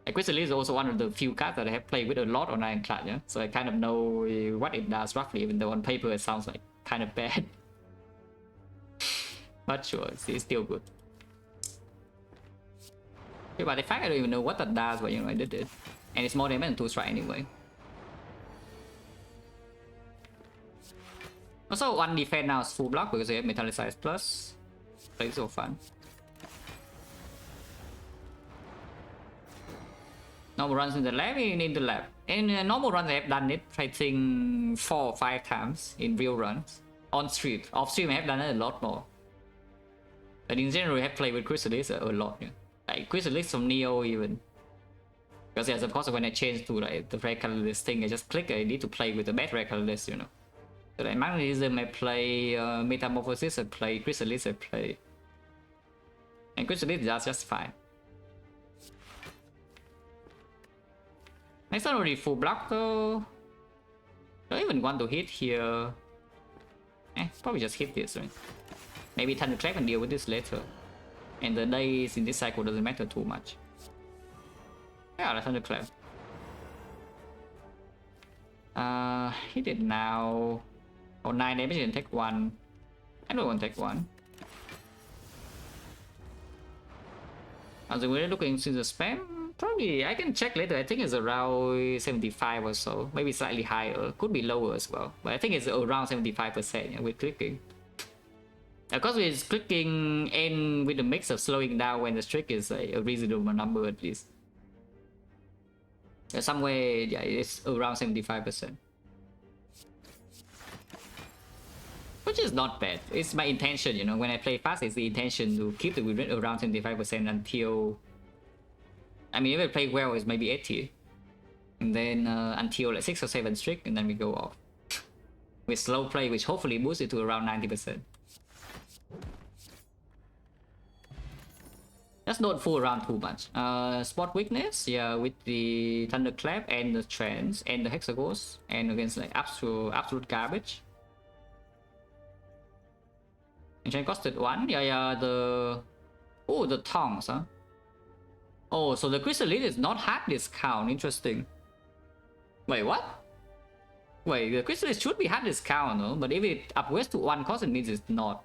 Like Chrysalis is also one of the few cards that I have played with a lot on Ironclad, yeah? So I kind of know what it does roughly, even though on paper it sounds like kind of bad. But sure, it's still good. Yeah, but the fact I don't even know what that does, but you know, I did it. And it's more damage than 2 strike anyway. Also, 1 defense now is full block because they have Metallicize Plus. Play so fun. Normal runs in the lab, in the lab. In normal runs, I have done it, I think 4 or 5 times in real runs. On stream. Off stream, I have done it a lot more. But in general, I have played with Chrysalis a lot. Yeah. Like Chrysalis from Neo even. Because yes, of course, when I change to like the red colorless thing, I just click, I need to play with the bad red colorless, you know. So like Magnetism, I play Metamorphosis, I play Chrysalis, I play. And Chrysalis does just fine. Next one already full block though. Don't even want to hit here. Probably just hit this, right? Maybe Thunderclap and deal with this later. And the days in this cycle doesn't matter too much. Yeah, the Thunderclap. Hit it now. Oh, 9 damage and take 1. I don't want to take 1. So we're looking into the spam. Probably, I can check later. I think it's around 75 or so. Maybe slightly higher. Could be lower as well. But I think it's around 75% with clicking. Of course, with clicking and with the mix of slowing down when the streak is a reasonable number at least. Somewhere, yeah, it's around 75%. Which is not bad. It's my intention, you know. When I play fast, it's the intention to keep the win rate around 75% until... I mean, if I play well, it's maybe 80. And then until like 6 or 7 streak, and then we go off. With slow play, which hopefully boosts it to around 90%. Just don't fool around too much. Spot weakness, yeah, with the Thunderclap and the Trance and the Hexagons, and against like absolute garbage. Enchant costed 1, yeah, the... Oh, the Tongs, huh? Oh, so the Chrysalis is not hard discount, interesting. Wait, what? Wait, the Chrysalis should be hard discount, no? But if it upgrades to 1 cost, it means it's not.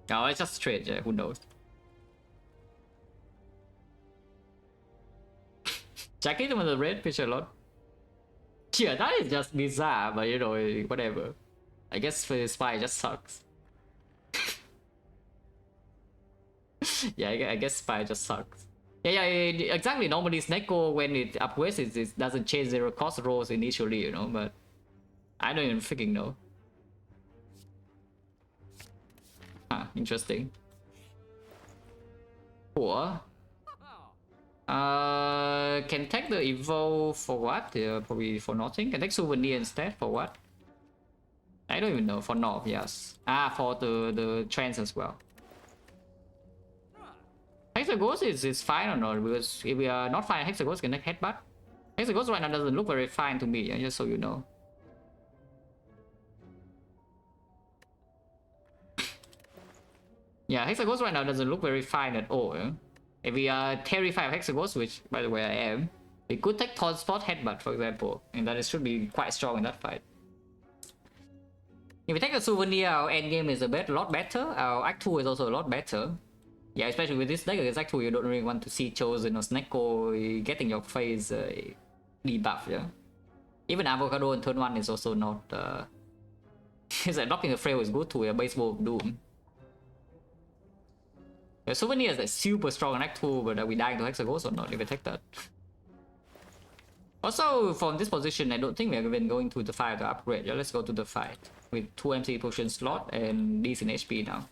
No, it's just straight, yeah, who knows. Check it with the red picture a lot. Yeah, that is just bizarre, but you know, whatever. I guess for the spy, it just sucks. Yeah, I guess spy just sucks. Yeah, exactly. Normally, Snecko, when it upgrades, it doesn't change zero cost rolls initially, you know, but I don't even freaking know. Interesting. Cool. Can take the evolve for what? Probably for nothing. Can take souvenir instead for what? I don't even know. For North, yes. For the trends as well. Hexagons is fine or not? Because if we are not fine, Hexagons can take headbutt. Hexagons right now doesn't look very fine to me, just so you know. Yeah, Hexagons right now doesn't look very fine at all. If we are terrified of Hexagons, which by the way I am, we could take Thorn Spot Headbutt, for example, and that should be quite strong in that fight. If we take a souvenir, our endgame is a lot better. Our Act 2 is also a lot better. Yeah, especially with this deck against Act 2, you don't really want to see Chosen or Snecko getting your face debuff, yeah. Even Avocado in turn 1 is also not... it's like blocking a frail is good too, yeah, Baseball of Doom. The souvenir is like super strong in Act 2, but are we dying to Hexagons or not if we take that? Also, from this position, I don't think we're even going to the fight to upgrade. Yeah, let's go to the fight with 2 MC potion slot and decent HP now.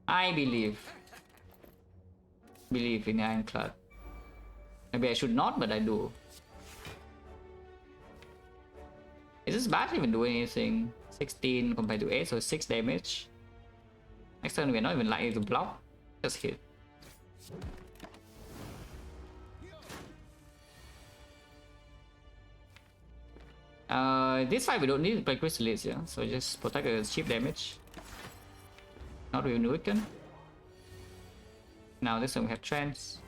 I believe. believe in Ironclad. Maybe I should not, but I do. Is this bat even doing anything? 16 compared to 8, so 6 damage. Next turn we're not even likely to block. Just hit. This fight we don't need to play Chrysalis, yeah? So just protect against cheap damage. Not even weaken. Now this one we have Trance.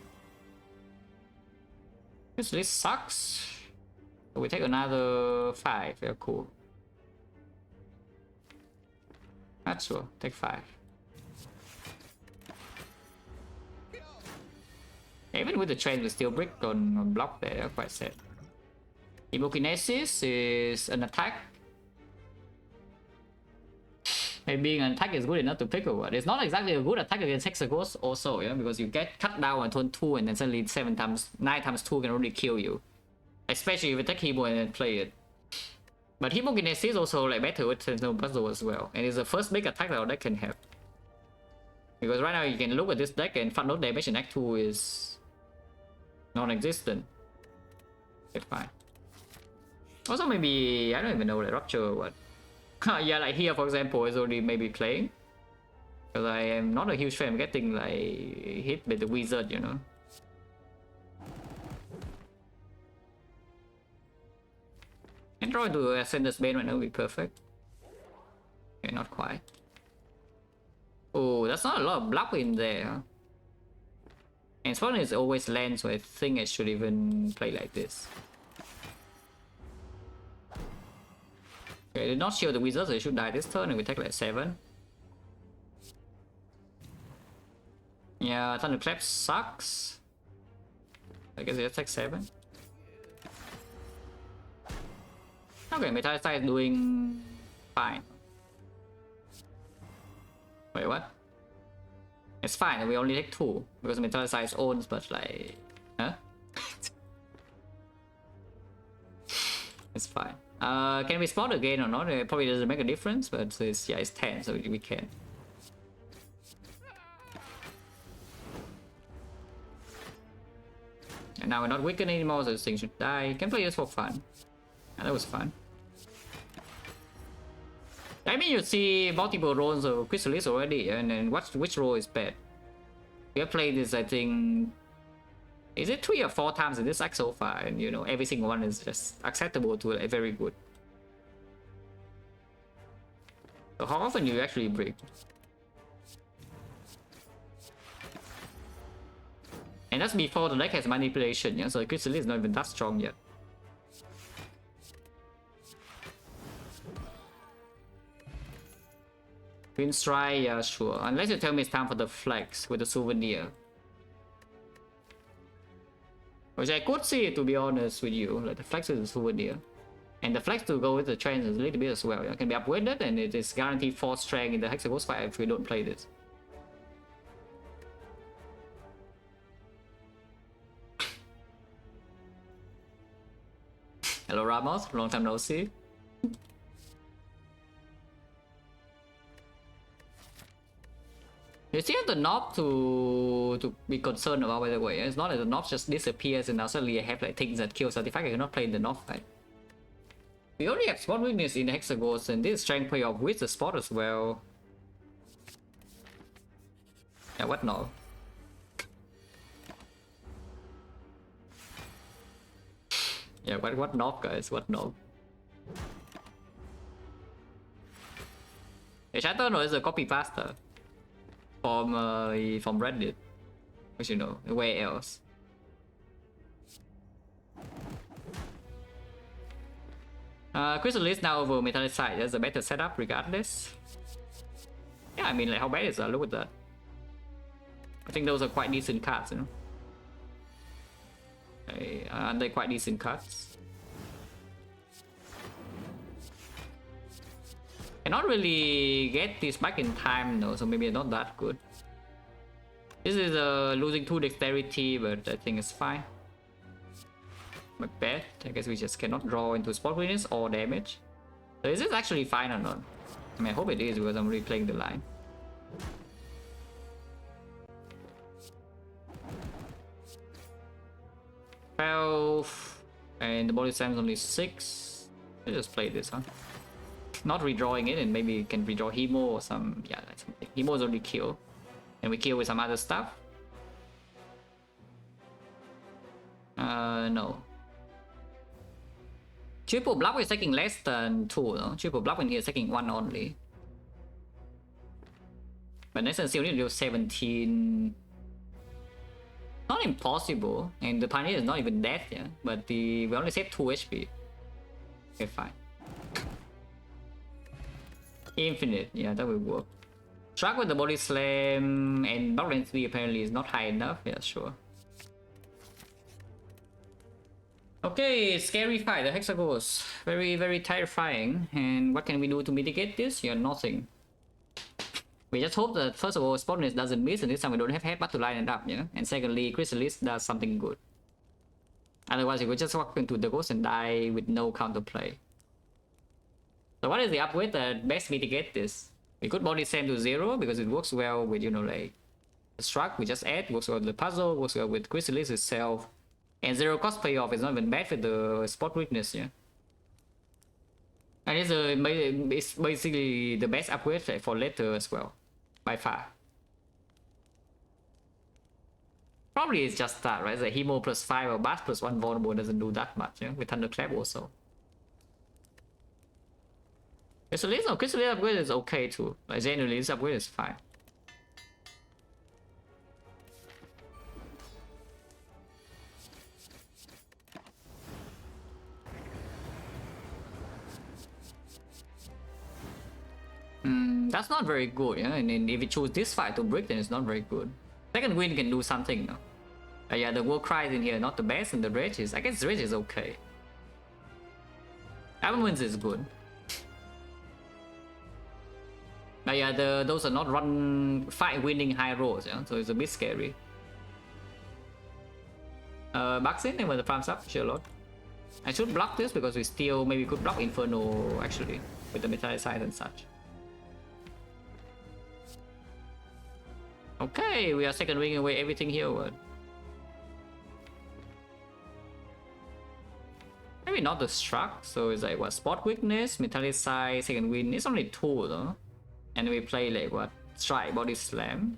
Chrysalis sucks. So we take another 5, yeah, cool. Not sure, take 5. Even with the Trance we still brick on block there, quite sad. Evokinesis is an attack. Maybe being an attack is good enough to pick or what? It's not exactly a good attack against Hexagons also, yeah, because you get cut down on turn 2 and then suddenly 9 times 2 can already kill you. Especially if you take Hebo and then play it. But Hemokinesis is also like better with Sentinel Puzzle as well. And it's the first big attack that our deck can have. Because right now you can look at this deck and front load damage in Act 2 is non-existent. It's fine. Also maybe, I don't even know, like Rupture or what. Yeah, like here for example is already maybe playing. Because I am not a huge fan of getting like hit with the wizard, you know. And draw into Ascender's Bane right now would be perfect. Okay, not quite. Oh, that's not a lot of block in there, huh? And spawn is always land, so I think I should even play like this. Okay, I did not shield the wizard, so I should die this turn and we take like 7. Yeah, Thunderclap sucks. I guess it takes 7. Okay, Metallicize is doing fine. Wait, what? It's fine, we only take 2 because Metallicize owns, but like, huh? It's fine. Can we spawn again or not? It probably doesn't make a difference, but it's, yeah, it's 10, so we can. And now we're not weakened anymore, so this thing should die. You can play this for fun. Yeah, that was fun. I mean, you see multiple roles of Chrysalis already, and then which role is bad? We have played this, I think, is it 3 or 4 times in this act so far, and you know, every single one is just acceptable to like very good. So how often do you actually break? And that's before the deck has manipulation, yeah, so Chrysalis is not even that strong yet. Twin Strike, yeah, sure. Unless you tell me it's time for the flex with the souvenir. Which I could see, to be honest with you, like the flex with the souvenir. And the flex to go with the trends is a little bit as well. It can be upgraded and it is guaranteed 4 strength in the Hexagons fight if we don't play this. Hello Ramos, long time no see. You still have the knob to be concerned about, by the way. It's not that the knob just disappears and now suddenly I have like things that kill certified. I cannot play in the knob fight. We only have spot weakness in the Hexagons, and this strength payoff with the spot as well. Yeah, what knob? Yeah, what knob, guys? What knob? The Shatter is a copy pasta from Reddit, which you know, where else? Chrysalis now over Metallicize. There's a better setup regardless. Yeah, I mean, like, how bad is that? Look at that. I think those are quite decent cards, you know. Aren't they quite decent cards? Cannot really get this back in time though, so maybe it's not that good. This is losing 2 dexterity, but I think it's fine. Macbeth, I guess we just cannot draw into spot weakness or damage. So is this actually fine or not? I mean, I hope it is because I'm replaying the line. 12, and the body slam is only 6. Let's just play this, huh? Not redrawing it, and maybe you can redraw Hemo or some, yeah, like something. Hemo is already killed, and we kill with some other stuff. No. Triple block is taking less than 2, no? Triple block in here is taking 1 only. But next turn still need to do 17. Not impossible, and the Pioneer is not even dead, yeah. But we only save 2 HP. Okay, fine. Infinite, yeah, that will work. Struck with the body slam and block range 3 apparently is not high enough, yeah, sure. Okay, scary fight, the Hexagons. Very, very terrifying. And what can we do to mitigate this? Yeah, nothing. We just hope that first of all, Spotness doesn't miss, and this time we don't have headbutt to line it up, yeah? And secondly, Chrysalis does something good. Otherwise, we would just walk into the ghost and die with no counterplay. So what is the upgrade that best mitigate this? We could body slam to 0 because it works well with, you know, like struck, we just add, works well with the puzzle, works well with Chrysalis itself. And 0 cost payoff is not even bad with the spot weakness, yeah. And it's basically the best upgrade for later as well, by far. Probably it's just that, right? The Hemo plus 5 or Bass plus 1 vulnerable doesn't do that much, yeah? With Thunderclap also. Chrysalis upgrade is okay too. Like generally, this upgrade is fine. That's not very good, yeah? And if you choose this fight to break, then it's not very good. Second wind can do something, no? Yeah, the war cries in here not the best, and the rage is, I guess rage is okay. Armaments is good. But yeah, those are not fight winning high rolls, yeah? So it's a bit scary. Bucks in and when the farms up, sure lot. I should block this because we still maybe could block Inferno actually with the Metallicize and such. Okay, we are second wing away everything here. Maybe not the struck, so it's like what, spot weakness, Metallicize, second win. It's only 2 though. And we play like what, strike, body slam.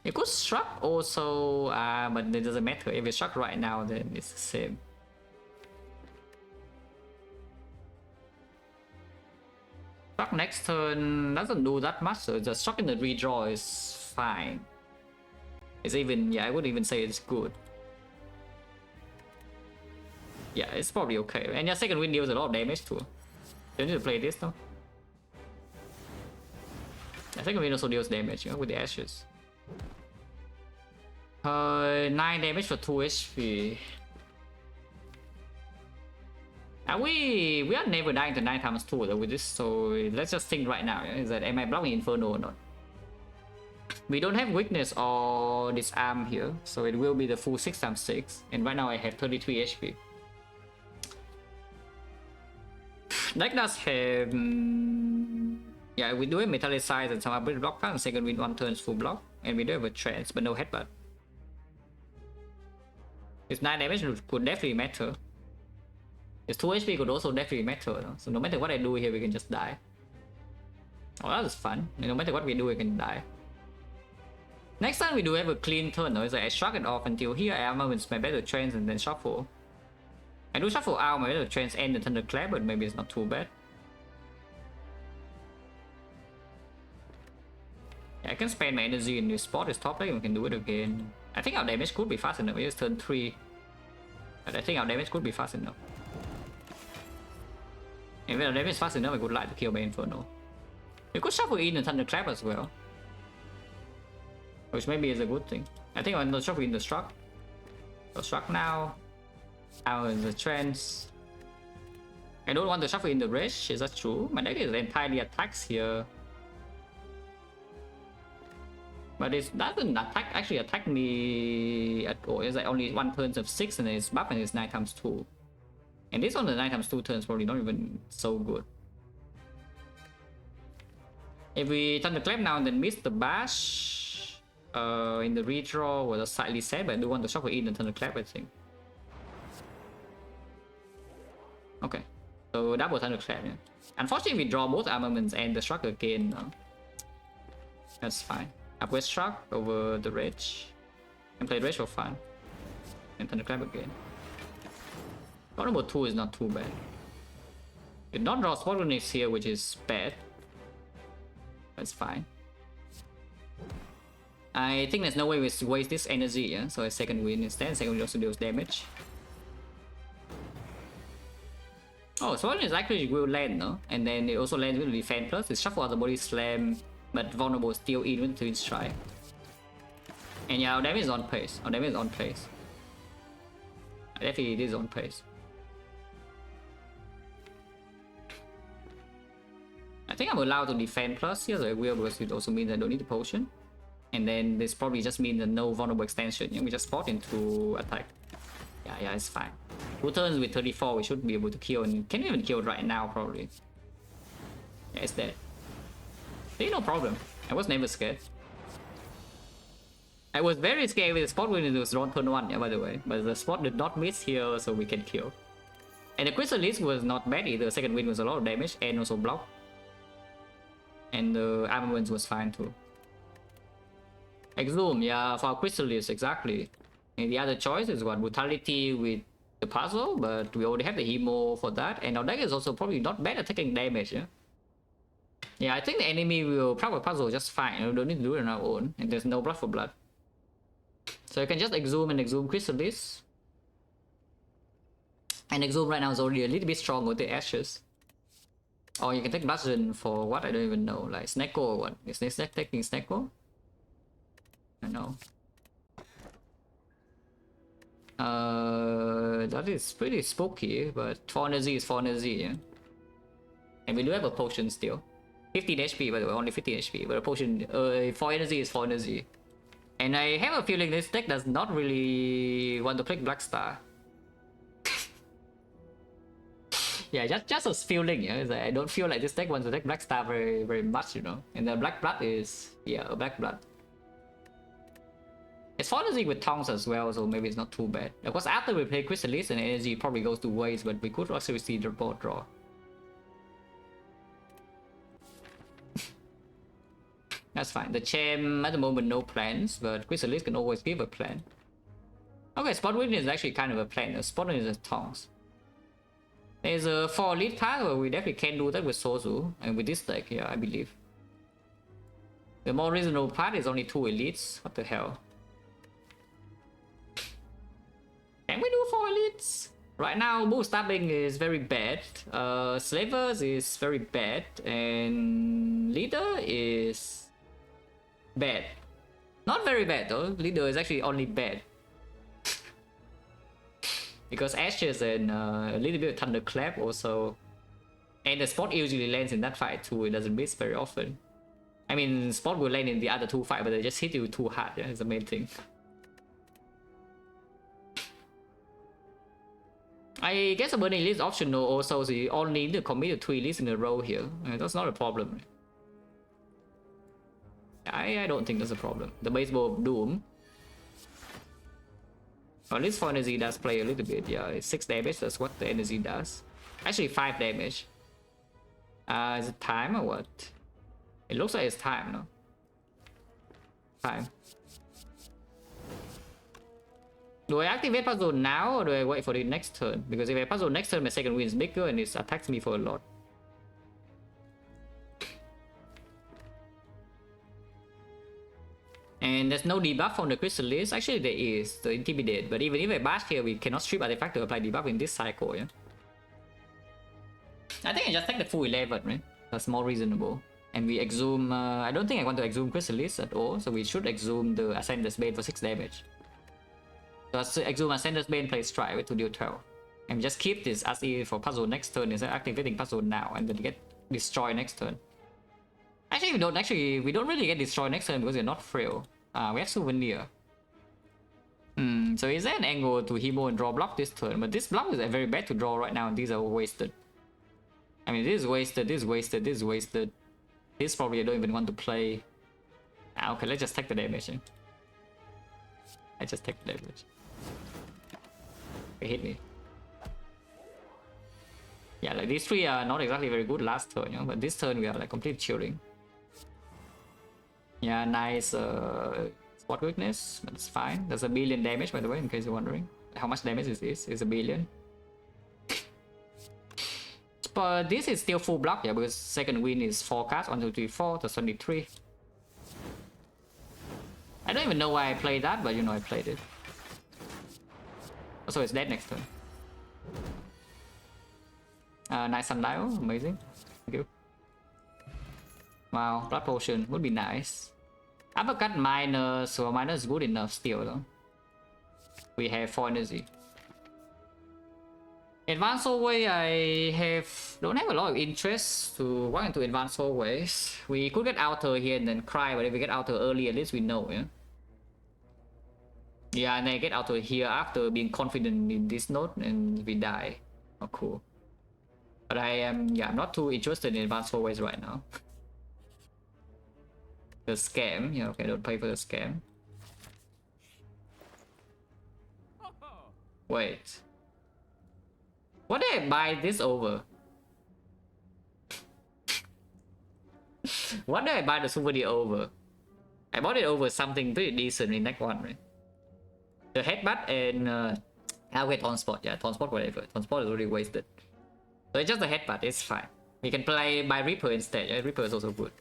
It could struck also, but it doesn't matter. If it's struck right now, then it's the same. Struck next turn doesn't do that much, so the struck in the redraw is fine. It's even, yeah, I would even say it's good. Yeah, it's probably okay. And your second wind deals a lot of damage too. You need to play this though. I think wind also deals damage, you know, with the ashes. 9 damage for 2 HP. We are never dying to 9 times 2 though with this, so let's just think right now, is that am I blocking Inferno or not? We don't have weakness or disarm here, so it will be the full 6 times 6, and right now I have 33 HP. Deck does have... yeah, we do have Metallicize and some ability block and second win 1 turns full block, and we do have a trance but no headbutt. It's 9 damage could definitely matter. It's 2 HP could also definitely matter, no? So no matter what I do here, we can just die. Oh, that is fun. And no matter what we do, we can die. Next time we do have a clean turn, no? It's like I shrug it off until here armaments my better trance and then shuffle. I do shuffle out my better trance and the Thunderclap, but maybe it's not too bad. Yeah, I can spend my energy in this spot, this top lane, we can do it again. I think our damage could be fast enough, it's turn 3. But I think our damage could be fast enough. And when our damage is fast enough, I would like to kill my Inferno. We could shuffle in the Thunderclap as well. Which maybe is a good thing. I think I'm going to shuffle in the struck. So struck now. Now is the trance. I don't want to shuffle in the rage, is that true? My deck is entirely attacks here. But it doesn't actually attack me at all. It's like only 1 turn of 6 and then it's buff and it's 9 times 2. And this on the 9 times 2 turns probably not even so good. If we Thunderclap now and then miss the bash, In the redraw was slightly sad, but I do want to shuffle in and Thunderclap, I think. Okay, so double Thunderclap, yeah. Unfortunately, we draw both armaments and the struck again. That's fine. Upgrade struck over the rage. And play rage for fun. And Thunderclap again. God number 2 is not too bad. Did not draw Spot Grenades here, which is bad. That's fine. I think there's no way we waste this energy, yeah? So a second win instead. Second win also deals damage. Oh, Spot Grenades actually will land, no? And then it also lands with defense plus. It shuffle out the body slam, but vulnerable still in with Twin Strike. And yeah, our damage is on pace. Our damage is on pace. Definitely it is on pace. I think I'm allowed to defend plus here, so I will, because it also means I don't need the potion. And then this probably just means that no vulnerable extension. Yeah, we just spot into attack. Yeah, it's fine. 2 turns with 34, we should be able to kill, and can even kill right now probably. Yeah, it's dead. See, no problem. I was never scared. I was very scared with the spot when it was drawn turn 1, yeah, by the way. But the spot did not miss here, so we can kill. And the Chrysalis was not bad either. The second win was a lot of damage and also block. And the armaments was fine too. Exhume, yeah, for Chrysalis, exactly. And the other choice is what? Brutality with the puzzle, but we already have the Hemo for that. And our deck is also probably not bad at taking damage, yeah? Yeah, I think the enemy will probably puzzle just fine. We don't need to do it on our own. And there's no blood for blood. So you can just Exhume and Exhume Chrysalis. And Exhume right now is already a little bit strong with the Ashes. Or you can take Bludgeon for what? I don't even know. Like Snecko or what? Is this deck taking Snecko? I don't know. That is pretty spooky, but 4 energy is 4 energy, yeah? And we do have a potion still. 15 HP by the way, only 15 HP, but a potion, 4 energy is 4 energy. And I have a feeling this deck does not really want to play Black Star. Yeah, just a feeling, yeah. Like I don't feel like this deck wants to take Black Star very much, you know. And the Black Blood is, yeah, a Black Blood. It's 4 energy with Tongs as well, so maybe it's not too bad. Of course, after we play Chrysalis, and energy probably goes to waste, but we could actually see the board draw. That's fine. The Gem at the moment no plans, but Chrysalis can always give a plan. Okay, Spot Win is actually kind of a plan. Spot Win is a Tongs. There's a 4 elite card where we definitely can do that with Sozu, and with this deck, yeah, I believe. The more reasonable part is only 2 elites. What the hell? Can we do 4 elites? Right now, Bull Stabbing is very bad. Slavers is very bad, and Leader is bad. Not very bad though. Leader is actually only bad. Because Ashes and a little bit of Thunderclap also. And the Spot usually lands in that fight too, it doesn't miss very often. I mean, Spot will land in the other 2 fights, but they just hit you too hard, yeah, it's the main thing. I guess a burning elite is optional also, so you only need to commit to 2 elites in a row here. That's not a problem. I don't think that's a problem. The Baseball of Doom. Or at least 4 energy does play a little bit, yeah. It's 6 damage, that's what the energy does. Actually 5 damage. Is it time or what? It looks like it's time, no? Time. Do I activate puzzle now or do I wait for the next turn? Because if I puzzle next turn, my second win is bigger and it attacks me for a lot. And there's no debuff on the Chrysalis. Actually there is, the Intimidate. But even if I bash here, we cannot strip artifact to apply debuff in this cycle, yeah? I think I just take the full 11, right? That's more reasonable. And we exhume, I don't think I want to exhume Chrysalis at all, so we should exhume the Ascender's Bane for 6 damage. So exhume Ascender's Bane, play Strike to deal 12. And just keep this as if for puzzle next turn instead of activating puzzle now and then get destroyed next turn. Actually, we don't really get destroyed next turn because we're not frail. We have Souvenir. So is there an angle to Hemo and draw block this turn? But this block is very bad to draw right now and these are wasted. I mean, this is wasted, this is wasted, this is wasted. This probably I don't even want to play. Okay, let's just take the damage. I just take damage. They hit me. Yeah, like these three are not exactly very good last turn, you know, but this turn we are like complete chilling. Yeah, nice spot weakness, but it's fine. There's a billion damage, by the way, in case you're wondering. How much damage is this? It's a billion. But this is still full block, yeah, because second win is 4 cards, 1, 2, 3, 4, that's only 3. I don't even know why I played that, but you know I played it. So it's dead next turn. Nice sundial, amazing. Thank you. Wow, blood potion would be nice. Uppercut minus, so minus is good enough still though. We have 4 energy. Advanced hallway, I don't have a lot of interest to walk into advanced hallways. We could get outer here and then cry, but if we get outer early, at least we know, yeah. Yeah, and then get outer here after being confident in this node and we die. Oh, cool. But I am, yeah, I'm not too interested in advanced hallways right now. The scam, yeah, okay, don't pay for the scam. Wait. What did I buy this over? What did I buy the souvenir over? I bought it over something pretty decent in next one, right? The headbutt and I'll get on spot, yeah, on spot whatever. On spot is already wasted. So it's just a headbutt, it's fine. We can play by Reaper instead, yeah, Reaper is also good.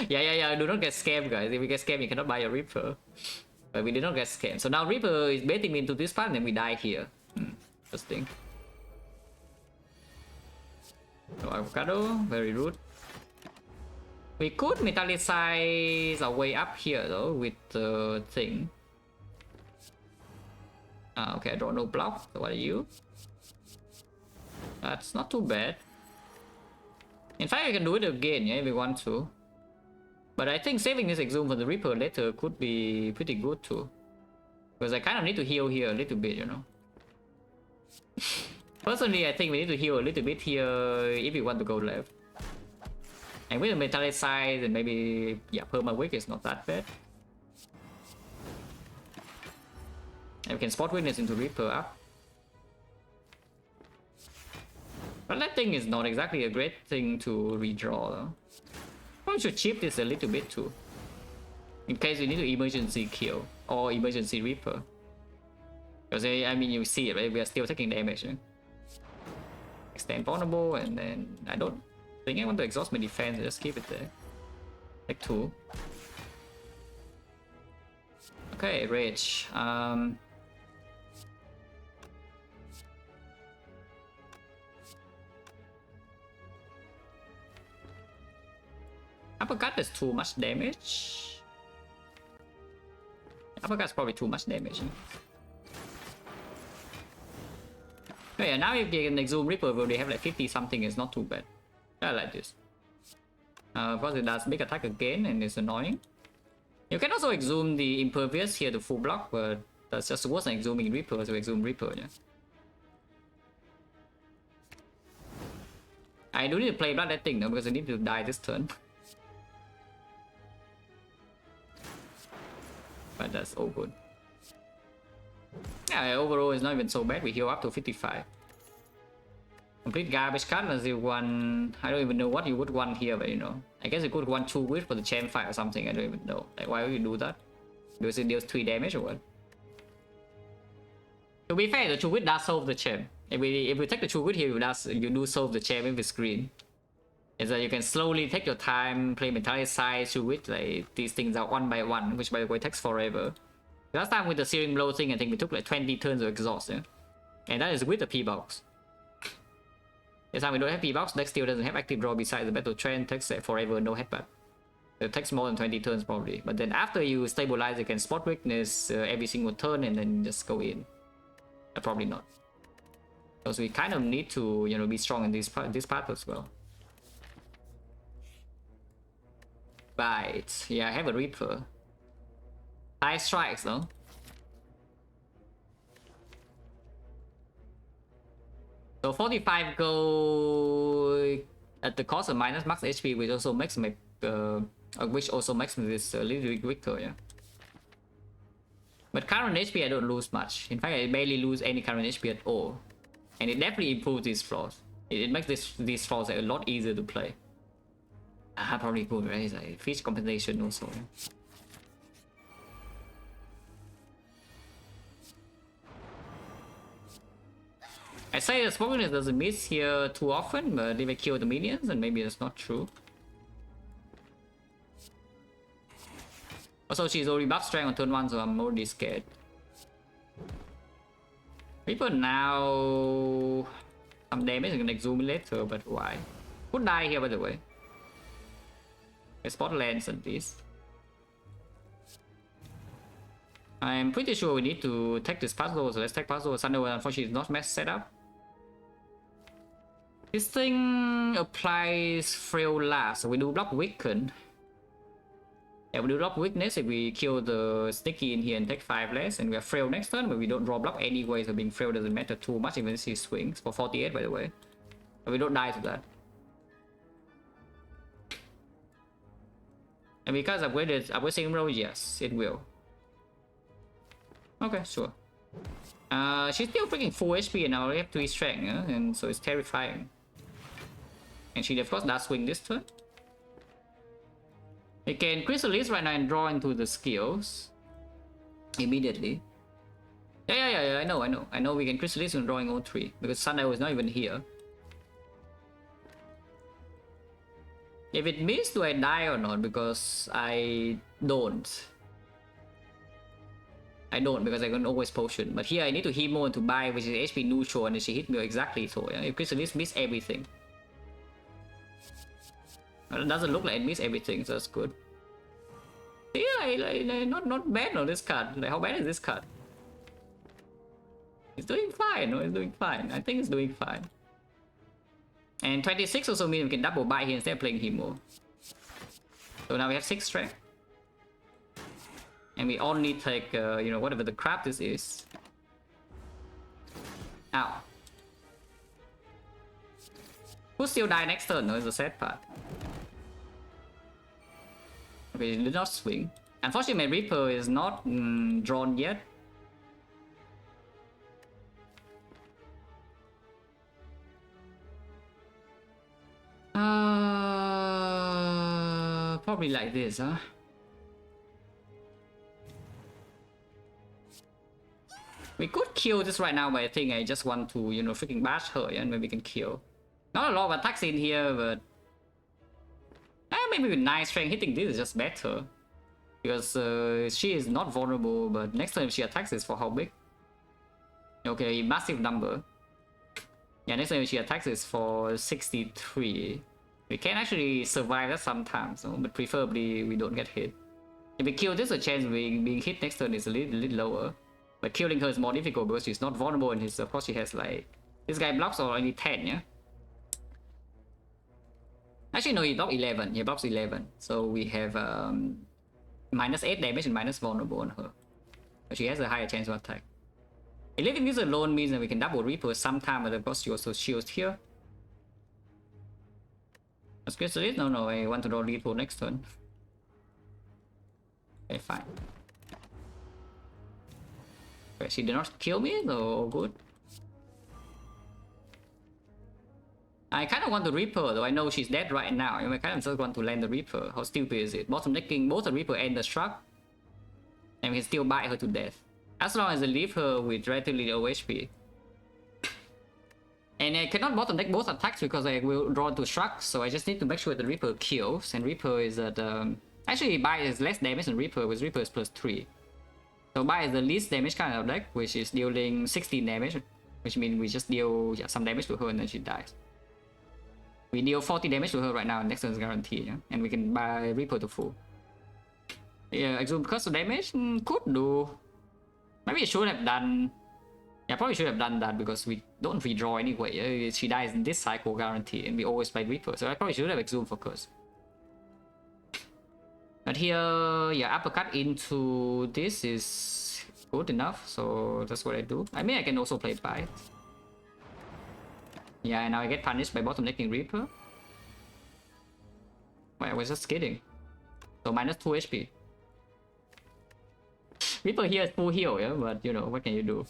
yeah, do not get scammed, guys. If we get scammed, you cannot buy a Reaper. But we did not get scammed. So now Reaper is baiting me into this part and then we die here. Interesting. No avocado, very rude. We could metallicize our way up here though with the thing. Okay, I draw no block. So what are you? That's not too bad. In fact, I can do it again, yeah, if we want to. But I think saving this Exhume for the Reaper later could be pretty good too. Because I kind of need to heal here a little bit, you know. Personally, I think we need to heal a little bit here if we want to go left. And with the metallicize and maybe, yeah, perma weak is not that bad. And we can spot witness into Reaper up. But that thing is not exactly a great thing to redraw though. Probably should chip this a little bit too. In case we need to emergency kill or emergency Reaper. Because I mean you see it, right? We are still taking damage. Right? Extend vulnerable and then I don't think I want to exhaust my defense, I just keep it there. Like 2. Okay, rage. Uppercut is too much damage. Uppercut's probably too much damage. Oh yeah, now if you can Exhume Reaper, where they have like 50 something, it's not too bad. I like this. Because it does big attack again and it's annoying. You can also Exhume the Impervious here to full block, but that's just worse than Exhuming Reaper, so Exhume Reaper, yeah. I do need to play Blood that thing though, because I need to die this turn. But that's all good. Yeah, overall it's not even so bad. We heal up to 55. Complete garbage card as you one. I don't even know what you would want here, but you know. I guess you could want 2 wit for the champ fight or something. I don't even know. Like, why would you do that? Because it deals 3 damage or what? To be fair, the 2 wit does solve the champ. If we take the 2 wit here, you do solve the champ if it's green. Is that you can slowly take your time, play metallicize, 2 wit, like these things out one by one, which by the way takes forever. Last time with the Searing Blow thing, I think we took like 20 turns to exhaust, yeah? And that is with the P-Box. This time we don't have P-Box, deck still doesn't have active draw besides the Battle Trend, takes forever, no headbutt. It takes more than 20 turns probably. But then after you stabilize, you can spot weakness every single turn and then just go in. Probably not. Because we kind of need to, you know, be strong in this part as well. Right, yeah, I have a Reaper. 5 strikes though. So 45 gold at the cost of minus max HP, which also makes me this a little bit weaker, yeah. But current HP I don't lose much. In fact, I barely lose any current HP at all. And it definitely improves these floors. It makes these floors a lot easier to play. I probably go raise a fish compensation also. I say the smokiness doesn't miss here too often, but they may kill the minions, and maybe that's not true. Also, she's already buff strength on turn 1, so I'm already scared. People now... some damage is gonna exhume later, but why? Could die here, by the way. I spot lands at least. I'm pretty sure we need to take this puzzle, so let's take puzzle. Thunder, unfortunately, is not match set up. This thing applies frail last, so we do block weaken. Yeah, we do block weakness if we kill the sticky in here and take 5 less, and we are frail next turn, but we don't draw block anyway, so being frail doesn't matter too much even if she swings for 48, by the way. But we don't die to that. And because upgrade single roll, yes, it will. Okay, sure. She's still freaking full HP and I already have 3 strength, and so it's terrifying. And she of course does swing this turn. We can Chrysalis right now and draw into the skills immediately. Yeah, I know we can Chrysalis and drawing all 3 because Sunday is not even here. If it misses, do I die or not? Because I don't. I don't because I can always potion. But here I need to heal more to buy, which is HP neutral, and she hit me exactly. So yeah, if Chrysalis miss everything. It doesn't look like it missed everything, so that's good. Yeah, not bad on this card. Like, how bad is this card? It's doing fine, no? It's doing fine. I think it's doing fine. And 26 also means we can double buy here instead of playing Himo. So now we have 6 strength. And we only take, you know, whatever the crap this is. Ow. Who still die next turn? No, it's the sad part. Okay, did not swing. Unfortunately, my Reaper is not drawn yet. Probably like this, huh? We could kill this right now, but I think I just want to, you know, freaking bash her, yeah, and maybe we can kill. Not a lot of attacks in here, but maybe with 9 strength hitting this is just better. Because she is not vulnerable, but next time she attacks is for how big? Okay, massive number. Yeah, next time she attacks is for 63. We can actually survive that sometimes, no? But preferably we don't get hit. If we kill this, the chance of being hit next turn is a little lower. But killing her is more difficult because she's not vulnerable, and of course she has like... This guy blocks only 10, yeah? Actually, no, he blocks 11. He blocks 11. So we have minus 8 damage and minus vulnerable on her. But she has a higher chance of attack. Leaving this alone means that we can double Reaper sometime, but of course she also shields here. Let's get to it. No, I want to draw lethal next turn. Okay, fine. Okay, she did not kill me, though, good. I kind of want the Reaper, though I know she's dead right now. I kind of just want to land the Reaper. How stupid is it? Bottom decking both the Reaper and the Shrug. And we can still bite her to death. As long as I leave her with relatively low HP. And I cannot bottom deck both attacks because I will draw to Shrug, so I just need to make sure the Reaper kills. And Reaper is at... actually, Bite is less damage than Reaper, with Reaper is plus 3. So Bite is the least damage kind of deck, which is dealing 16 damage. Which means we just deal some damage to her and then she dies. We deal 40 damage to her right now, and next turn is guaranteed, yeah? And we can buy Reaper to full. Yeah, Exhume because of damage? Could do. Maybe I should have done... Yeah, probably should have done that because we don't redraw anyway. She dies in this cycle guarantee, and we always play Reaper, so I probably should have Exhumed for curse. But here, yeah, uppercut into this is good enough, so that's what I do. I mean, I can also play Bite. Yeah, and now I get punished by bottom decking Reaper. Wait, I was just kidding. So minus 2 HP. Reaper here is full heal, yeah, but you know, what can you do?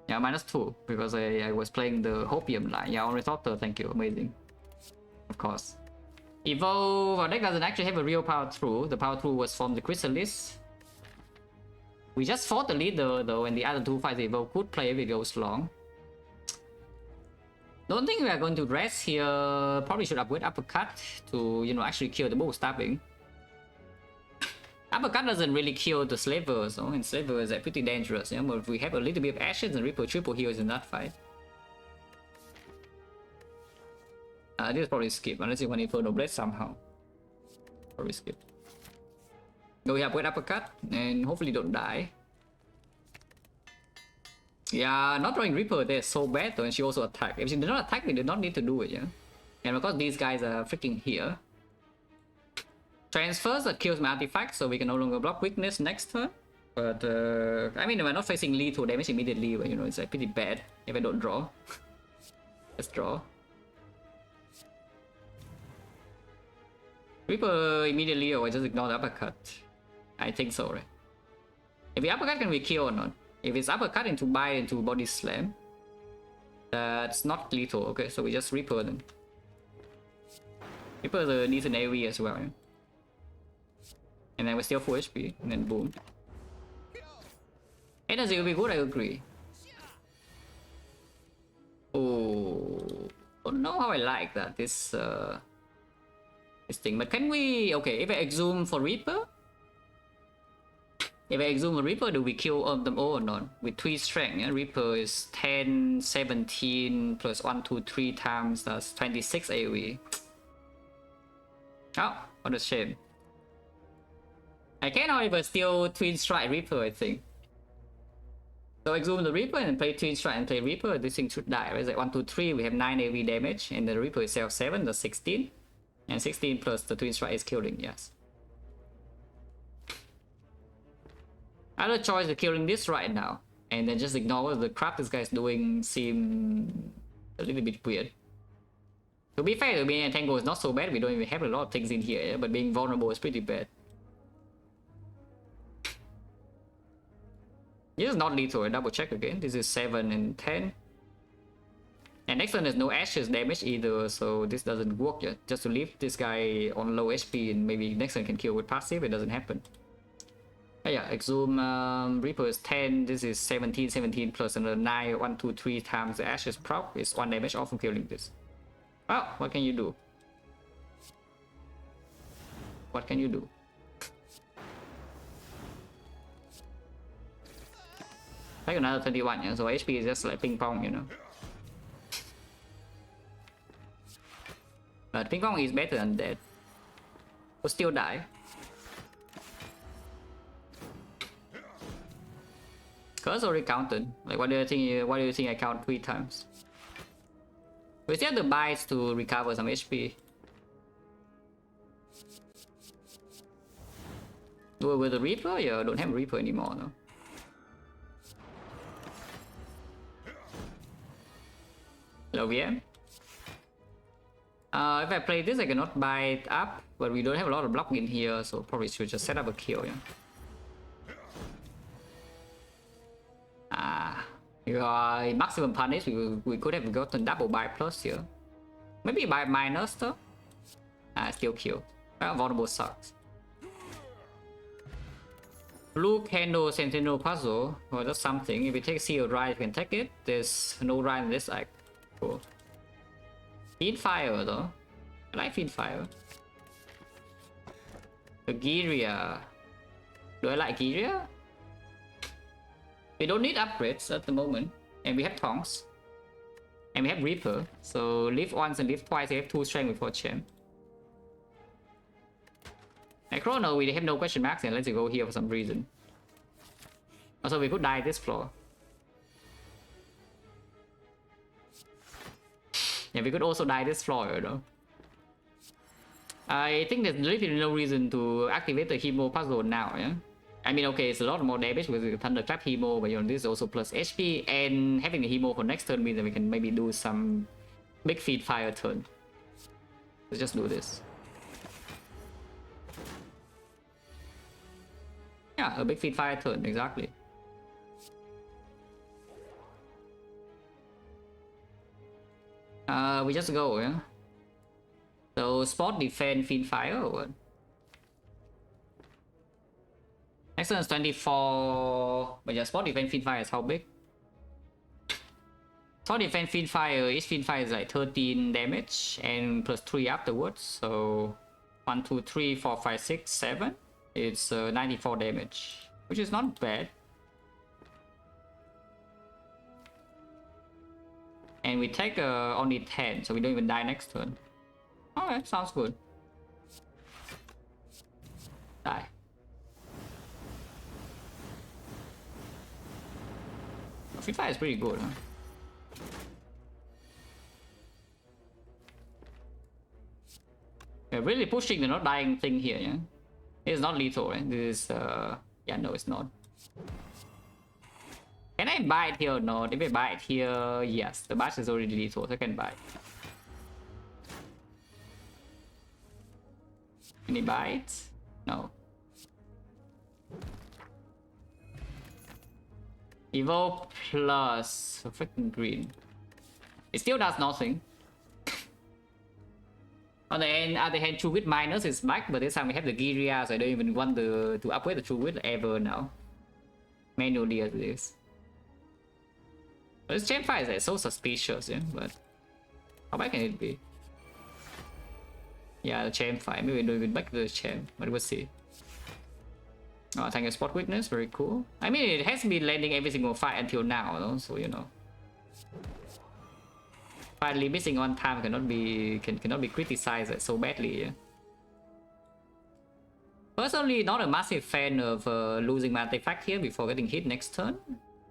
Yeah, -2 because I was playing the Hopium line. Yeah, only thought, thank you, amazing. Of course. Evolve, our deck doesn't actually have a real power through. The power through was from the Chrysalis. We just fought the leader though, and the other two fights Evolve could play if it goes long. Don't think we are going to rest here. Probably should upgrade Uppercut to, you know, actually kill the bull stabbing. Uppercut doesn't really kill the slavers, and slavers are pretty dangerous. Yeah, but if we have a little bit of ashes and Reaper triple heals in that fight. This is probably skip unless you want Inferno Blade somehow. Probably skip. Go here with Uppercut and hopefully don't die. Yeah, not drawing Reaper there is so bad though, and she also attacked. If she did not attack, we did not need to do it, yeah. And because these guys are freaking here. Transfers that kills my artifact, so we can no longer block weakness next turn. But I mean, we're not facing lethal damage immediately, but you know, it's like pretty bad if I don't draw. Let's draw. Reaper immediately, or I just ignore the uppercut. I think so, right? If the uppercut can be killed or not. If it's uppercut into bite into body slam, that's not lethal. Okay, so we just Reaper then. Reaper is a decent AoE as well, yeah? And then we're still full HP, and then boom. Energy will be good, I agree. Oh, don't know how I like that, this thing. But can we, okay, if I exhume for Reaper? If I exhume a Reaper, do we kill all of them all or not? With 3 strength, yeah? Reaper is 10, 17, plus 1, 2, 3 times, that's 26 AoE. Oh, what a shame. I can, however, still Twin Strike Reaper, I think. So exhume the Reaper and play Twin Strike and play Reaper, this thing should die, right? It's like 1, 2, 3, we have 9 AoE damage, and the Reaper itself 7, that's 16. And 16 plus the Twin Strike is killing, yes. Other choice is killing this right now, and then just ignore what the crap this guy's doing seem a little bit weird. To be fair, being entangled is not so bad, we don't even have a lot of things in here, yeah? But being vulnerable is pretty bad. This is not lethal, I double check again. This is 7 and 10. And next one there's no ashes damage either, so this doesn't work yet. Just to leave this guy on low HP and maybe next one can kill with passive, it doesn't happen. Oh yeah, exhume Reaper is 10, this is 17, 17 plus another 9, 1, 2, 3 times the ashes proc is 1 damage off from killing this. Well, what can you do? What can you do? Like another 21, yeah? So HP is just like ping pong, you know. But ping pong is better than that. Will still die. Curse already counted. Like, what do you think? Why do you think I count 3 times? We still have the bites to recover some HP. Do it with the Reaper? Yeah, I don't have Reaper anymore, no. Hello, VM. If I play this, I cannot bite up, but we don't have a lot of blocking in here, so probably should just set up a kill, yeah. Maximum punish, we could have gotten double bite plus here. Maybe bite minus though. Still kill. Well, vulnerable sucks. Blue Candle Sentinel Puzzle, or that's something. If we take Seal Ride, we can take it. There's no ride in this act. Cool. Feed Fire though. I like Feed Fire. The Giria. Do I like Giria? We don't need upgrades at the moment. And we have Tongs. And we have Reaper. So live once and live twice. We have 2 strength before champ. And Chrono, we have no question marks and let's go here for some reason. Also, we could die this floor. Yeah, we could also die this floor, you know. I think there's literally no reason to activate the Hemo puzzle now, yeah? I mean, okay, it's a lot more damage with the Thunderclap Hemo, but you know, this is also plus HP, and having the Hemo for next turn means that we can maybe do some big feed fire turn. Let's just do this. Yeah, a big feed fire turn, exactly. We just go, yeah. So spot defend feed fire or what? Next turn is 24, but yeah, spot defend feed fire is how big? Spot defend feed fire, each feed fire is like 13 damage and plus 3 afterwards. So 1, 2, 3, 4, 5, 6, 7. It's 94 damage, which is not bad. And we take only 10, so we don't even die next turn. Alright, sounds good. Die. Feed fire is pretty good, huh? We're really pushing the not dying thing here, yeah? It's not lethal, right? This is, yeah, no, it's not. Can I buy it here or not? If I buy it here, yes, the bash is already lethal, so I can buy it. Can you buy it? No. Evo plus freaking green. It still does nothing. On the other hand, True Wit minus is back, but this time we have the Giria, so I don't even want to upgrade the True Wit ever now. Manually at least. But this Gem Fire is like so suspicious, yeah, but how bad can it be? Yeah, the Gem Fire. Maybe we don't even back to the Gem, but we'll see. Oh, thank you, Spot Witness, very cool. I mean, it has been landing every single fight until now, though, so you know. Finally, missing one time cannot be criticized so badly. Yeah? Personally, not a massive fan of losing my artifact here before getting hit next turn.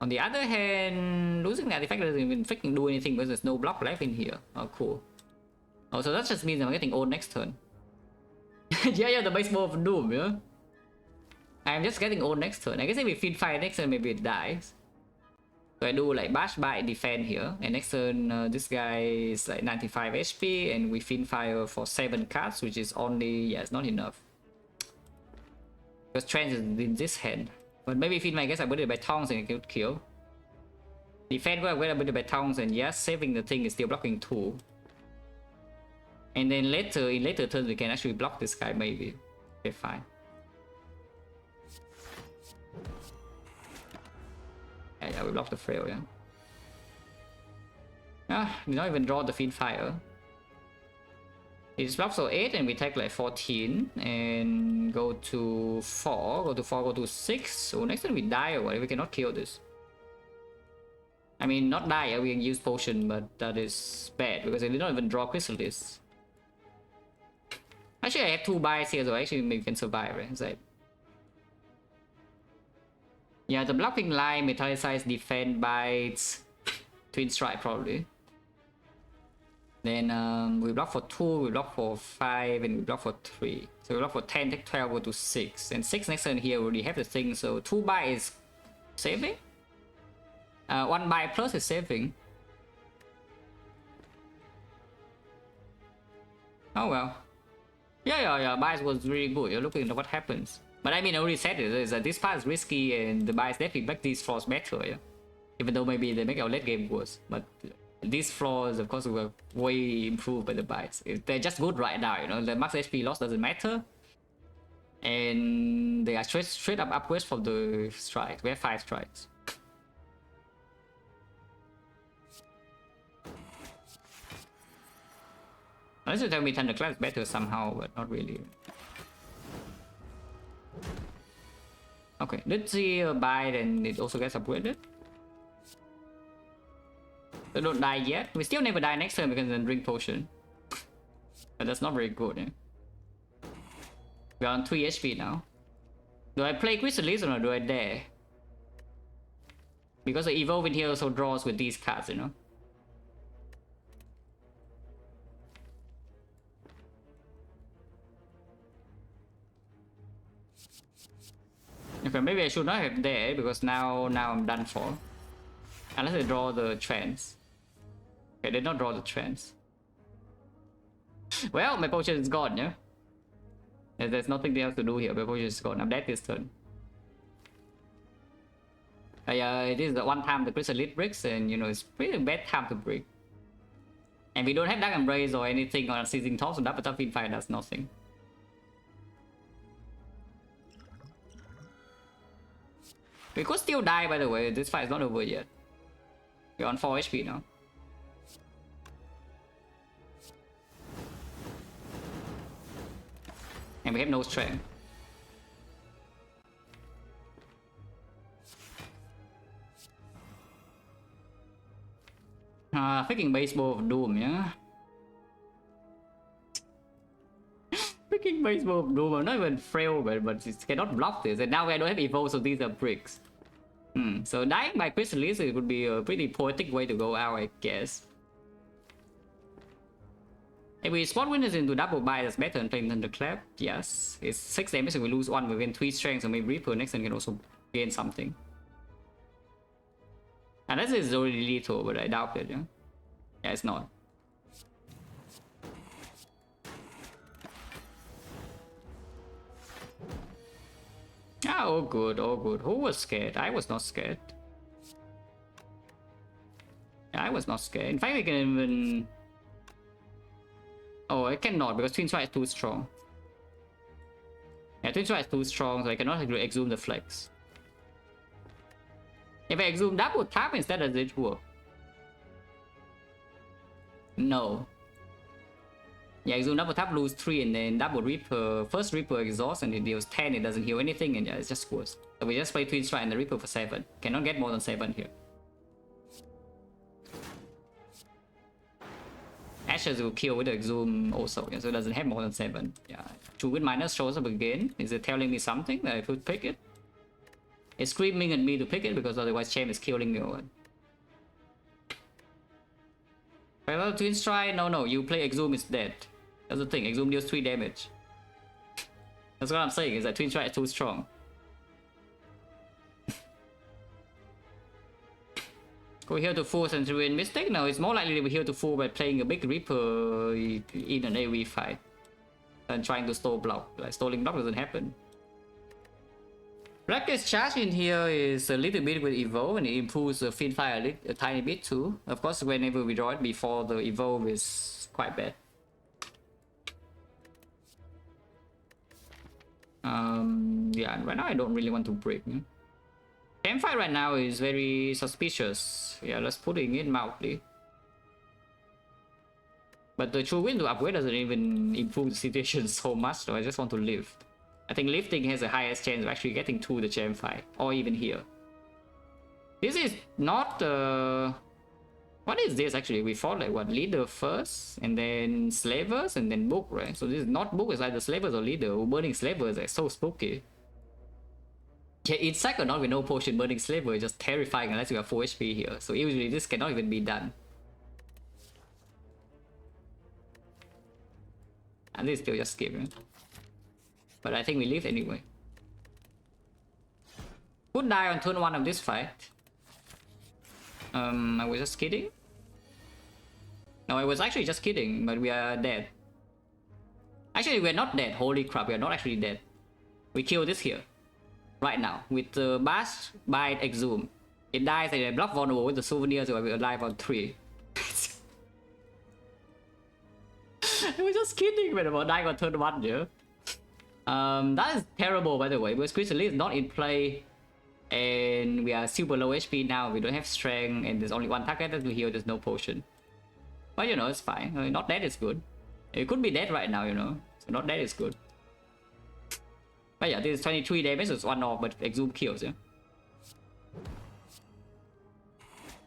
On the other hand, losing the artifact doesn't even freaking do anything because there's no block left in here. Oh, cool. Oh, so that just means I'm getting old next turn. Yeah, the baseball of doom, yeah? I'm just getting old next turn. I guess if we feed fire next turn, maybe it dies. So I do like bash, bite, defend here. And next turn, this guy is like 95 HP and we feed fire for 7 cards, which is only, yeah, it's not enough. Because trance is in this hand. But maybe feed my, I guess I put it by tongues and it could kill. Defend where I put it by tongues and yes, saving the thing is still blocking 2. And then later, in later turns, we can actually block this guy maybe. Okay, fine. Yeah, we block the frail, yeah. Ah, we don't even draw the feed fire. It's block so 8 and we take like 14 and go to 4, go to 4, go to 6. So next time we die or whatever, we cannot kill this. I mean, not die, we can use potion, but that is bad because I did not even draw crystal disc. Actually, I have 2 buys here, so actually maybe we can survive, right? It's like... Yeah, the blocking line, metallicized, defend, bites, twin strike probably. Then we block for 2, we block for 5, and we block for 3. So we block for 10, take 12, go to 6. And 6 next turn here we already have the thing, so 2 buy is saving. 1 buy plus is saving. Oh well. Yeah, buys was really good. You're looking at what happens. But I mean, I already said it, is that this part is risky and the buys definitely make these flaws better, yeah? Even though maybe they make our late game worse. But these flaws, of course, were way improved by the buys. They're just good right now, you know? The max HP loss doesn't matter. And they are straight up upgrades for the strikes. We have 5 strikes. Unless you tell me Thunderclap is better somehow, but not really. Okay, let's see a buy and it also gets upgraded. So don't die yet. We still never die next turn because then drink potion. But that's not very good, eh? We're on 3 HP now. Do I play Chrysalis or do I dare? Because the evolve in here also draws with these cards, you know? Okay, maybe I should not have there because now I'm done for. Unless I draw the trance. Okay, they don't draw the trance. Well, my potion is gone, yeah? There's nothing else to do here. My potion is gone. I'm dead this turn. Yeah, it is the one time the Chrysalis breaks, and you know it's pretty bad time to break. And we don't have Dark Embrace or anything on Seizing Top, so double top Fiendfire does nothing. We could still die, by the way. This fight is not over yet. We're on 4 HP now. And we have no strength. Freaking Baseball of Doom, yeah? Freaking Baseball of Doom, I'm not even frail, but it cannot block this. And now I don't have Evolve, so these are bricks. So dying by Chrysalis, it would be a pretty poetic way to go out, I guess. If we spot winners into double buy, that's better than playing Thunderclap. Yes, it's 6 damage, so we lose 1, we gain 3 strength, so maybe Reaper next turn can also gain something. Unless it's already lethal, but I doubt it, yeah? Yeah, it's not. Ah, oh good, oh good. Who was scared? I was not scared. I was not scared. In fact, we can even... Oh, I cannot because Twin Strike is too strong. Yeah, Twin Strike is too strong, so I cannot exhume the flex. If I exhume double tap instead, does it work? No. Yeah, exhume double tap, lose 3, and then double Reaper. First Reaper exhaust, and it deals 10, it doesn't heal anything, and yeah, it's just worse. So we just play Twin Strike and the Reaper for 7. Cannot get more than 7 here. Ashes will kill with the exhume also, yeah, so it doesn't have more than 7. Yeah, True Wind minus shows up again. Is it telling me something that I could pick it? It's screaming at me to pick it because otherwise Champ is killing me. Well, Twin Strike, no, you play Exhume is dead. That's the thing, Exhume deals 3 damage. That's what I'm saying, is that Twin Strike is too strong. Go here to full Centurion Mistake? No, it's more likely we're here to full by playing a big Reaper in an AoE fight than trying to stall block. Like, stalling block doesn't happen. Blackest charge in here is a little bit with Evolve, and it improves the Fiendfire a tiny bit too. Of course, whenever we draw it before the Evolve is quite bad. Yeah, right now I don't really want to break. Campfire right now is very suspicious. Yeah, let's put it in mildly. But the True Wind to upgrade doesn't even improve the situation so much, so I just want to live. I think lifting has the highest chance of actually getting to the Campfire, or even here. This is not what is this actually? We fought like what, leader first, and then slavers, and then book, right? So this is not book, it's either slavers or leader. Burning slavers is so spooky. Yeah, it's second not with no potion. Burning slaver is just terrifying unless you have 4 HP here. So usually this cannot even be done. And this still just skip, right? But I think we live anyway. Could die on turn 1 of this fight. I was just kidding. No, I was actually just kidding, but we are dead. Actually, we're not dead. Holy crap, we are not actually dead. We kill this here. Right now, with the Bash, Bite, Exhume. It dies and I block vulnerable with the souvenir, so we're alive on 3. I was just kidding when about dying on turn 1, yeah? That is terrible, by the way, because Chrysalis is not in play. And we are super low HP now, we don't have strength, and there's only 1 target to heal, there's no potion. But you know, it's fine. Not dead is good. It could be dead right now, you know. So not dead is good. But yeah, this is 23 damage, so it's 1 off, but Exhume kills, yeah.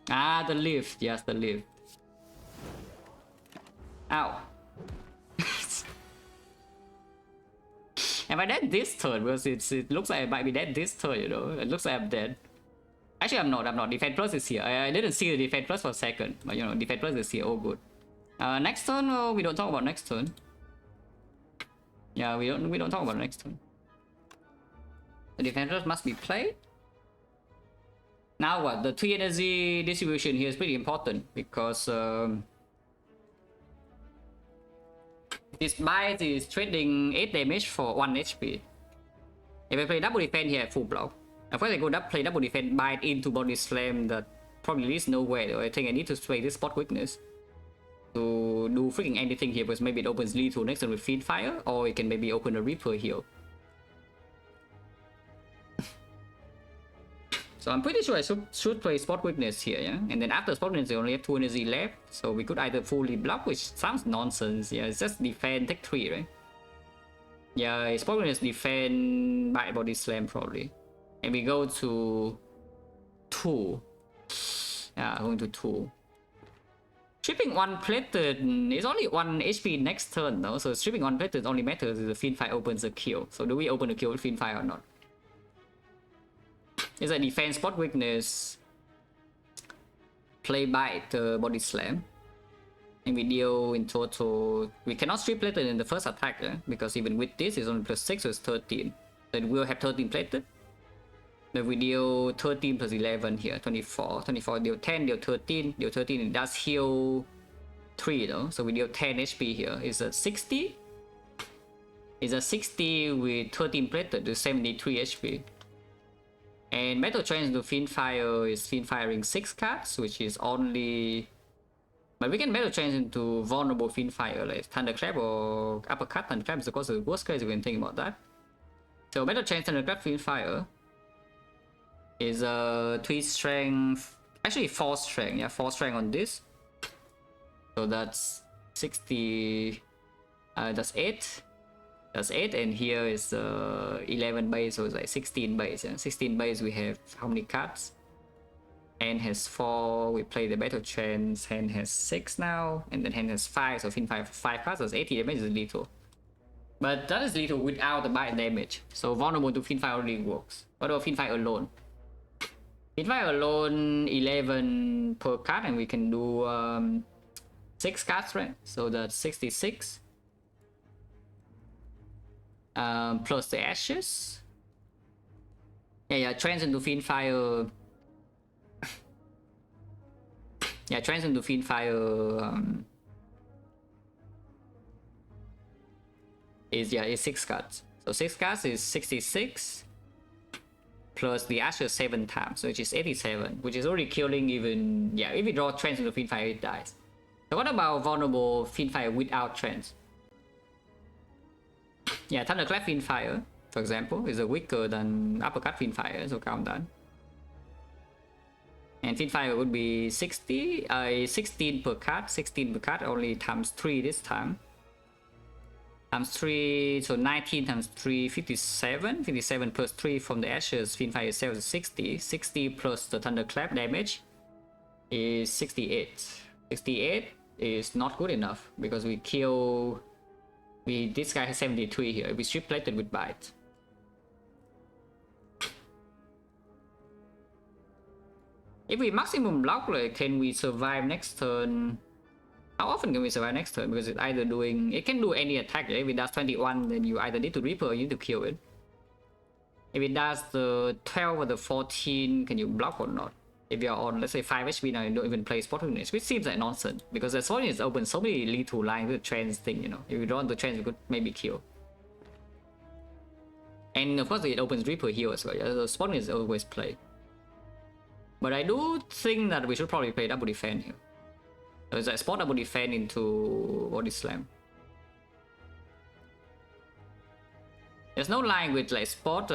Ah, the lift. Yes, the lift. Ow. Am I dead this turn? Because it looks like I might be dead this turn, you know. It looks like I'm dead. Actually, I'm not. Defense Plus is here. I didn't see the Defense Plus for a second. But you know, Defense Plus is here. Oh, good. Next turn, oh, we don't talk about next turn. Yeah, we don't talk about next turn. The Defense Plus must be played. Now what? The 3 energy distribution here is pretty important because this bite is trading 8 damage for 1 HP. If I play double defense here, full block. Of course I go play double defense, bite into body slam, that probably leads nowhere though. I think I need to play this spot weakness to do freaking anything here, because maybe it opens lethal next turn with Fiend Fire, or it can maybe open a Reaper heal. So I'm pretty sure I should play spot weakness here, yeah? And then after spot weakness, I only have 2 energy left, so we could either fully block, which sounds nonsense, yeah, it's just defend, take 3, right? Yeah, spot weakness, defend, bite, body slam probably. And we go to 2. Yeah, going to 2. Stripping 1 plated is only 1 HP next turn though, so stripping 1 plated only matters if the Fiend Fire opens a kill. So do we open a kill with Fiend Fire or not? It's a defense spot weakness. Play bite, body slam. And we deal in total. We cannot strip plated in the first attack, because even with this it's only +6, so it's 13. Then we'll have 13 plated. Then we deal 13 plus 11 here, 24. 24 deal 10, deal 13, deal 13. It does heal 3 though, so we deal 10 HP here. It's a 60. It's a 60 with 13 plated to 73 HP. And Metal Trance to Fiend Fire is Fiend Firing 6 cards, which is only... But we can Metal Trance into vulnerable Fiend Fire, like Thunderclap or Uppercut. Thunderclap is of course the worst case, you can think about that. So Metal Trance, Thunderclap, Fiend Fire is a 3 strength, actually 4 strength, yeah, 4 strength on this. So that's 60, that's 8. That's 8, and here is 11 base, so it's like 16 base. Yeah? 16 base, we have how many cards? Hand has 4, we play the Battle Trance, hand has 6 now, and then hand has 5, so Fiend Fire 5 cards, so 80 damage is lethal. But that is lethal without the bite damage, so vulnerable to Fiend Fire already works. What about Fiend Fire alone? Fiend Fire alone, 11 per card, and we can do 6 cards, right? So that's 66. Plus the Ashes. Yeah, Trance into Fiend Fire. Yeah, Trance into Fiend Fire is 6 cards. So 6 cards is 66. Plus the Ashes 7 times, which is 87, which is already killing even... Yeah, if we draw Trance into Fiend Fire, it dies. So what about vulnerable Fiend Fire without Trance? Yeah, Thunderclap Fiend Fire, for example, is weaker than Uppercut Fiend Fire, so count that. And Fiend Fire would be 16 per card, 16 per card, only times 3 this time. Times 3, so 19 times 3, 57. 57 plus 3 from the Ashes, Fiend Fire itself is 60. 60 plus the Thunderclap damage is 68. 68 is not good enough, because we kill... This guy has 73 here, we strip plated with bite. If we maximum block, like, can we survive next turn? How often can we survive next turn? Because it's either doing... It can do any attack, right? If it does 21, then you either need to Reaper or you need to kill it. If it does the 12 or the 14, can you block or not? If you're on, let's say, 5 HP now, you don't even play Spot Weakness, which seems like nonsense. Because the Spot Weakness opens so many lethal lines with the Trance thing, you know. If you don't want the Trance, you could maybe kill. And of course, it opens Reaper heal as well. Yeah? So Spot Weakness is always play. But I do think that we should probably play double defense here. So it's like spot double defense into body slam. There's no line with like spot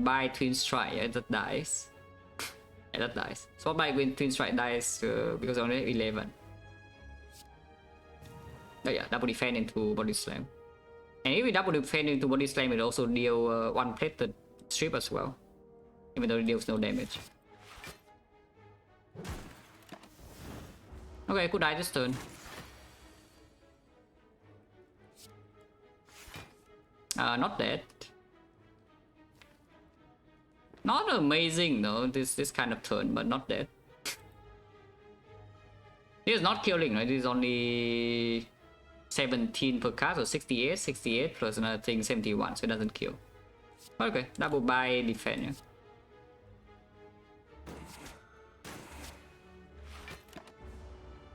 by twin strike, yeah, that dies. Yeah, that dies. Spot by twin strike dies because I only have 11. But yeah, double defense into body slam. And if we double defense into body slam, it also deal 1 plated strip as well. Even though it deals no damage. Okay, could die this turn. Not dead. Not amazing though, this kind of turn, but not dead. This is not killing, right? This is only 17 per card, so 68, 68 plus another thing, 71, so it doesn't kill. Okay, double buy defense, yeah.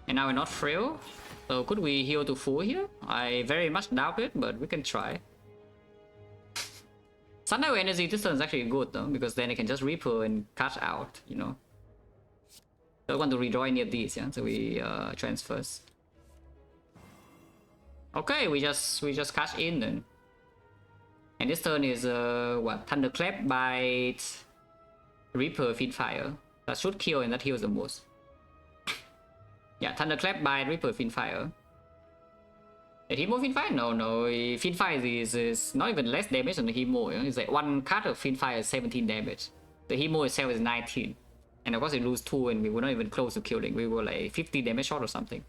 And now we're not frail, so could we heal to full here? I very much doubt it, but we can try. Sundial energy this turn is actually good though, because then it can just Reaper and cut out, you know. Don't want to redraw any of these, yeah. So we transfers. Okay, we just cash in then. And this turn is what? Thunderclap, Bite, Reaper, Fiendfire. That should kill, and that heals the most. Yeah, Thunderclap, Bite, Reaper, Fiendfire. Did he move Fiendfire? No. Fiendfire is not even less damage than the Hemo. It's like one card of Fiendfire is 17 damage. The Hemo itself is 19. And of course we lose 2 and we were not even close to killing. We were like 50 damage short or something.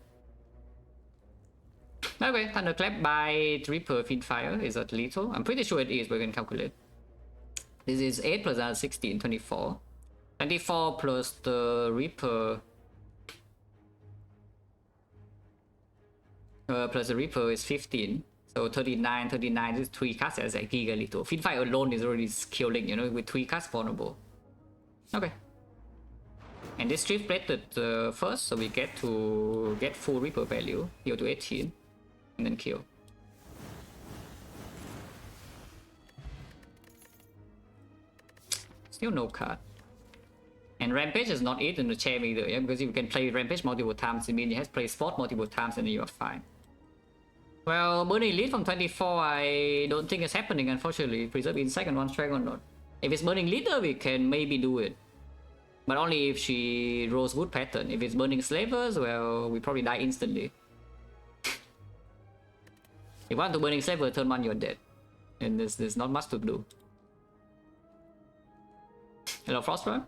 Okay, Thunderclap by Reaper Fiendfire. Is that lethal? I'm pretty sure it is, but we can calculate. This is 8 plus 16, 24. 24 plus the Reaper. Plus the Reaper is 15. So 39, this is 3 casts as like giga lethal. Fiendfire alone is already killing, you know, with 3 casts vulnerable. Okay. And this strip plated first, so we get to get full Reaper value. Heal to 18. And then kill. Still no card. And Rampage is not it in the champ either, yeah? Because you can play Rampage multiple times, it means you have to play Spot multiple times and then you are fine. Well, Burning Lead from 24, I don't think it's happening, unfortunately. Preserve Insect and 1 strike or not. If it's Burning Leader, we can maybe do it. But only if she rolls Wood Pattern. If it's Burning Slavers, well, we probably die instantly. If you want to Burning Slaver, turn 1, you're dead. And there's not much to do. Hello, Frostburn?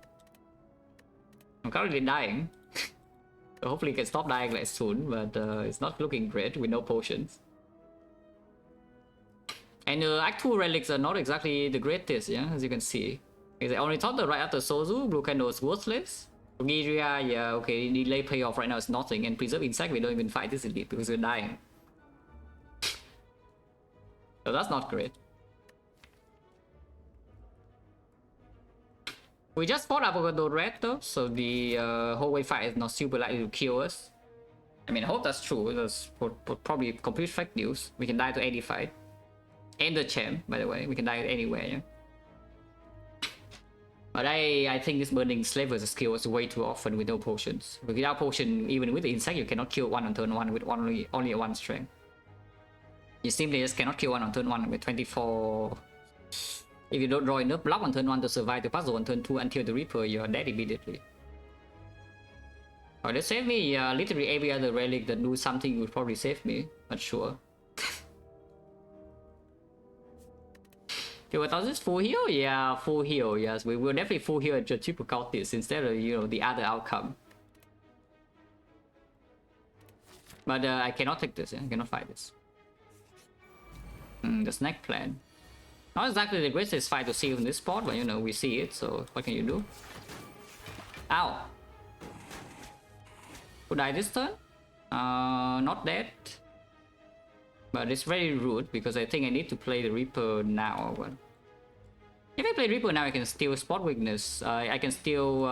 I'm currently dying. So hopefully it can stop dying like soon, but it's not looking great with no potions. And Act 2 relics are not exactly the greatest, yeah, as you can see. Because I only thought that right after Sozu, Blue Candle is worthless. Giria, yeah, okay, delay payoff right now is nothing, and Preserve Insect, we don't even fight this elite because we're dying. So that's not great. We just fought Avocado Red though, so the whole wave fight is not super likely to kill us. I mean, I hope that's true. That's probably complete fake news. We can die to any fight. And the champ, by the way. We can die anywhere, yeah? But I think this Burning Slaver's skill is way too often with no potions. Without potion, even with the insect, you cannot kill 1 on turn 1 with only a 1 strength. You simply just cannot kill 1 on turn 1 with 24. If you don't draw enough block on turn 1 to survive the puzzle on turn 2 until the Reaper, you're dead immediately. Oh, they save me. Yeah, literally every other relic that do something would probably save me. Not sure. Okay, what was this? Full heal? Yeah, full heal. Yes, we will definitely full heal at the triple cultist instead of, you know, the other outcome. But I cannot take this. Yeah? I cannot fight this. The snack plan. Not exactly the greatest fight to see in this spot, but you know, we see it, so what can you do? Ow! Who died this turn? Not dead. But it's very rude, because I think I need to play the Reaper now or what. If I play Reaper now, I can steal Spot Weakness. I can still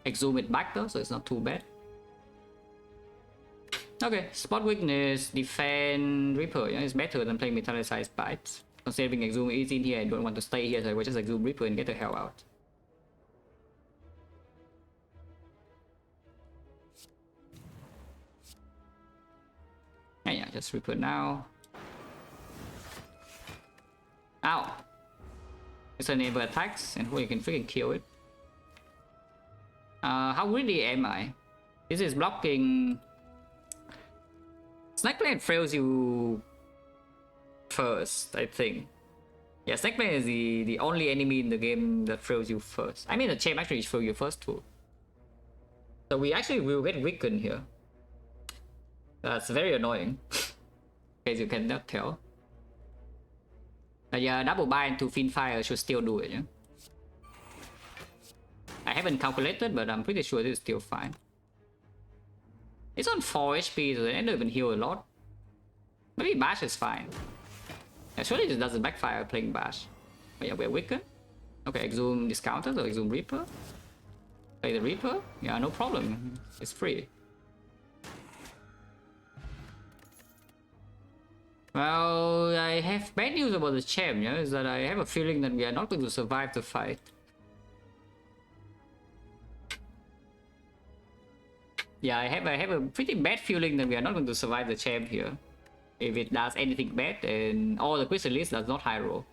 exhume it back though, so it's not too bad. Okay, Spot Weakness, defend Reaper, yeah, it's better than playing Metallicized Bites. Considering Exhume is in here, I don't want to stay here, so I will just Exhume Reaper and get the hell out. Yeah, just Reaper now. Ow! It's enable attacks, and you can freaking kill it. How greedy am I? This is blocking... Snack Blade fails you first, I think. Yeah, Snack Blade is the only enemy in the game that fails you first. I mean, the champ actually fails you first too. So we actually will get weakened here. That's very annoying. As you cannot tell. But yeah, double bind to Fiendfire should still do it, yeah? I haven't calculated, but I'm pretty sure this is still fine. It's on 4 HP, so they don't even heal a lot. Maybe Bash is fine. Actually, this doesn't backfire playing Bash. But yeah, we're weaker. Okay, Exhume Discounter, so Exhume Reaper. Play the Reaper. Yeah, no problem. It's free. Well, I have bad news about the champ, yeah, is that I have a feeling that we are not going to survive the fight. Yeah, I have a pretty bad feeling that we are not going to survive the champ here. If it does anything bad, and all the Chrysalis does not high roll.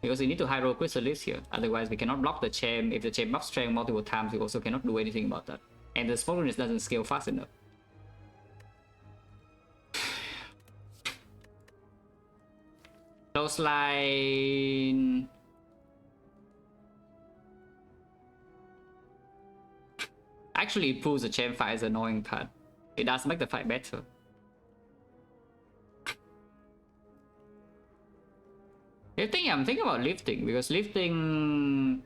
Because we need to high roll Chrysalis here, otherwise we cannot block the champ. If the champ buffs strength multiple times, we also cannot do anything about that. And the Spottiness doesn't scale fast enough. Close line... actually improves the champ fight as an annoying part. It does make the fight better. I'm thinking about lifting, because lifting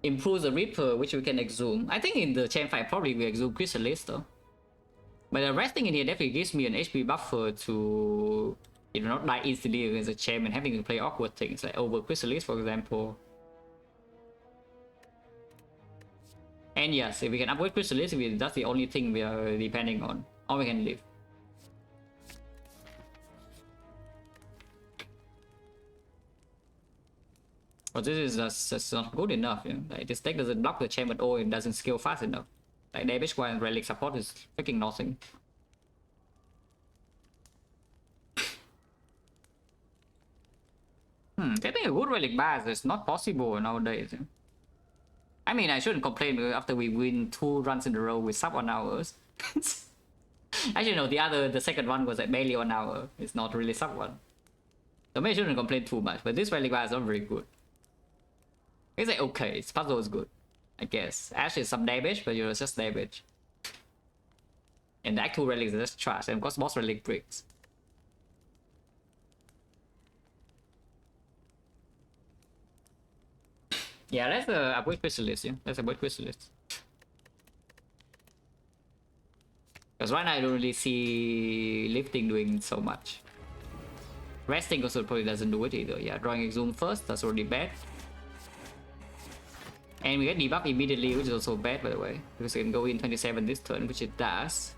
improves the Reaper, which we can exhume. I think in the champ fight probably we exhume Chrysalis though. But the resting in here definitely gives me an HP buffer to, you know, not die instantly against the champ and having to play awkward things like over Chrysalis, for example. And yes, if we can upgrade Chrysalis, that's the only thing we are depending on. Or we can live. But this is just not good enough, you know? Like, this deck doesn't block the champ at all, it doesn't scale fast enough. Like, damage while relic support is freaking nothing. Getting a good relic bars is not possible nowadays. You know? I mean, I shouldn't complain after we win 2 runs in a row with sub 1 hours. Actually, no, the second one was like barely 1 hour. It's not really sub 1. So maybe I shouldn't complain too much, but this relic bar is not very good. It's like okay, its puzzle is good, I guess. Actually, some damage, but it's just damage. And the actual relics are just trash, and of course, boss relic bricks. Yeah, let's upgrade Chrysalis, yeah. Let's upgrade Chrysalis. Because right now I don't really see lifting doing so much. Resting also probably doesn't do it either. Yeah, drawing Exhume first, that's already bad. And we get debuff immediately, which is also bad by the way. Because it can go in 27 this turn, which it does.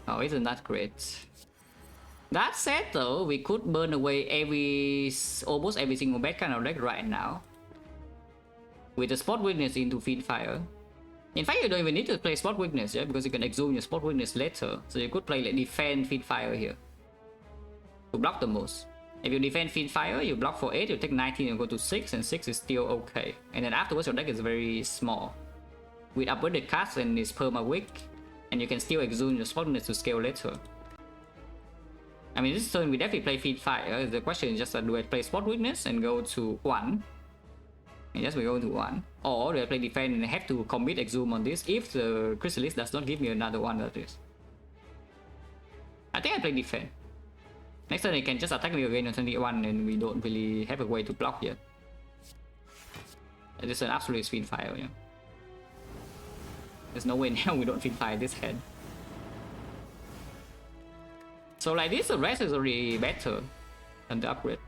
Oh, isn't that great? That said though, we could burn away almost every single bad kind of deck right now. With the Spot Weakness into Fiend Fire. In fact, you don't even need to play Spot Weakness, yeah, because you can exhume your Spot Weakness later. So you could play like defend Fiend Fire here. To block the most. If you defend Fiend Fire, you block for 8, you take 19 and go to 6, and 6 is still okay. And then afterwards your deck is very small. With upgraded cards and it's perma weak, and you can still exhume your Spot Weakness to scale later. I mean, this turn we definitely play Fiend Fire. The question is just do I play Spot Weakness and go to 1? And yes, we go to 1. Or do I play defend and have to commit exhume on this if the Chrysalis does not give me another one that is. I think I play defend. Next turn, they can just attack me again on 21 and we don't really have a way to block yet. This is an absolute Fiend Fire, yeah. There's no way now we don't Fiend Fire this hand. So like this, the rest is already better than the upgrade.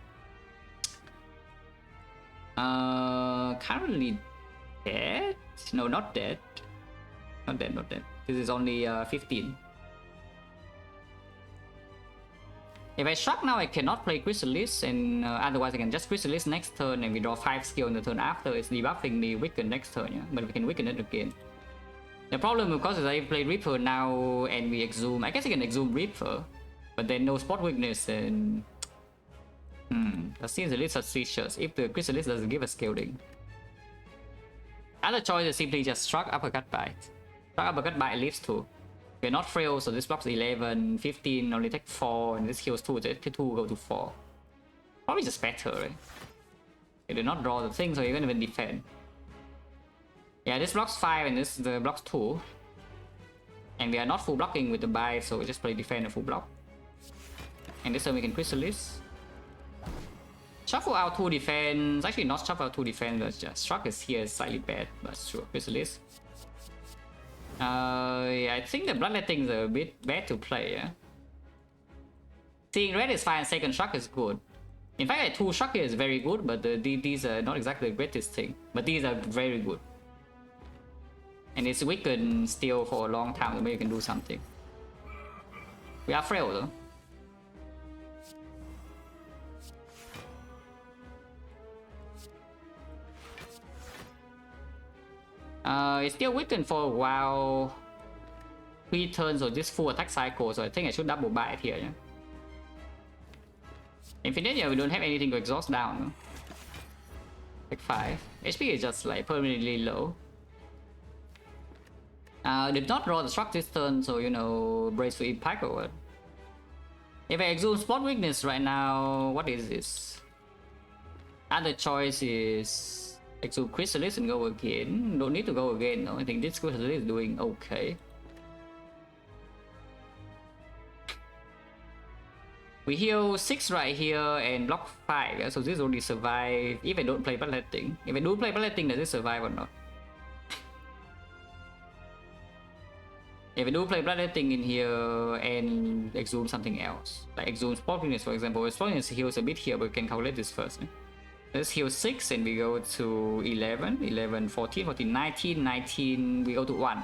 Currently dead? No, not dead. Not dead, not dead. This is only 15. If I shock now, I cannot play Chrysalis, and otherwise I can just Chrysalis next turn and we draw 5 skill in the turn after. It's debuffing me weaken next turn, yeah? But we can weaken it again. The problem of course is I play Reaper now and we exhume. I guess I can exhume Reaper, but then no Spot Weakness and... that seems a little suspicious if the Chrysalis doesn't give a scaling. Other choice is simply just Struck, Uppercut, Bite. Struck, Uppercut, Bite leaves 2. We're not frail, so this blocks 11, 15, only take 4, and this heals 2, so 2 go to 4. Probably just better, right? You do not draw the thing, so you can even defend. Yeah, this blocks 5 and this blocks 2. And we are not full blocking with the bite, so we just play defend and full block. And this time we can Chrysalis. Shuffle out 2 defense. Actually, not shuffle out 2 defense, but just Struck is here is slightly bad, but sure, Chrysalis. Yeah, I think the Bloodletting is a bit bad to play, yeah. Seeing red is fine, second Shock is good. In fact, like, 2 Shock here is very good, but these are not exactly the greatest thing. But these are very good. And it's weakened still for a long time, so maybe you can do something. We are frail though. It's still weakened for a while. 3 turns of this full attack cycle, so I think I should double buy it here. Yeah? Infinite, we don't have anything to exhaust down. No? Like 5. HP is just like permanently low. Did not draw the struck this turn, so you know, brace for impact or what. If I exhume spot weakness right now, what is this? Other choice is exhume Chrysalis and go again. Don't need to go again, no. I think this Chrysalis is doing okay. We heal 6 right here and block 5, yeah? So this only survive if I don't play Bloodletting. If I do play Bloodletting, does it survive or not? If I do play Bloodletting in here and exhume something else, like exhume Spot Weakness for example, Spot Weakness heals a bit here, but we can calculate this first. Let's heal 6 and we go to 11, 11, 14, 14, 19, 19, we go to 1.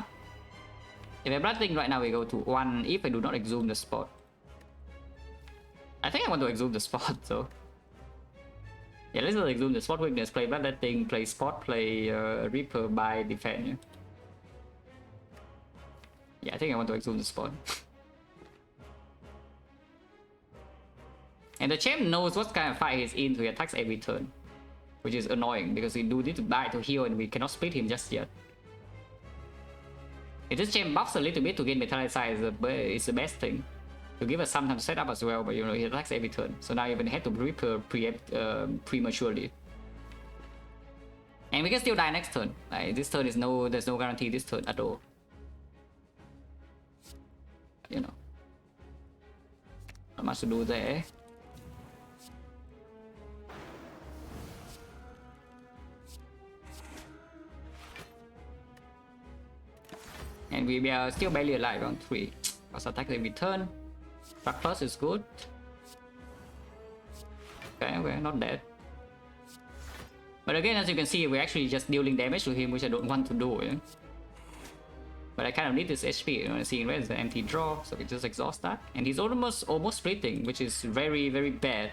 If I Bloodletting right now, we go to 1 if I do not exhume the spot. I think I want to exhume the spot, so yeah, let's just exhume the spot weakness, play Bloodletting, play spot, play Reaper by defend. Yeah? Yeah, I think I want to exhume the spot. And the champ knows what kind of fight he's in, so he attacks every turn, which is annoying because we do need to die to heal and we cannot split him just yet. If this champ buffs a little bit to gain Metallicize, it's the best thing. To give us some time to set up as well, but you know, he attacks every turn. So now you even have to Reaper prematurely. And we can still die next turn. Like, this turn is there's no guarantee this turn at all. You know. Not much to do there. And we are still barely alive on 3. Let's attack every turn. Struck plus is good. Okay, not dead. But again, as you can see, we're actually just dealing damage to him, which I don't want to do. Yeah? But I kind of need this HP, you know, seeing where is the empty draw, so we just exhaust that. And he's almost splitting, which is very, very bad.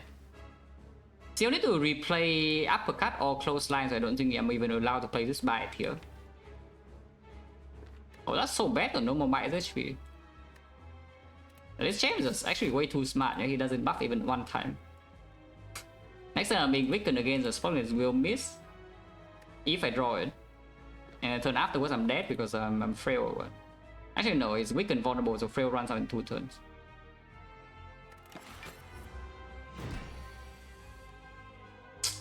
So you need to replay uppercut or close line, so I don't think I'm even allowed to play this bite here. Oh, that's so bad on normal bite HP. This champ is actually way too smart, yeah? He doesn't buff even one time. Next time I'm being weakened against the spot will miss if I draw it. And the turn afterwards I'm dead because I'm frail or what. Actually no, it's weakened vulnerable, so frail runs out in 2 turns.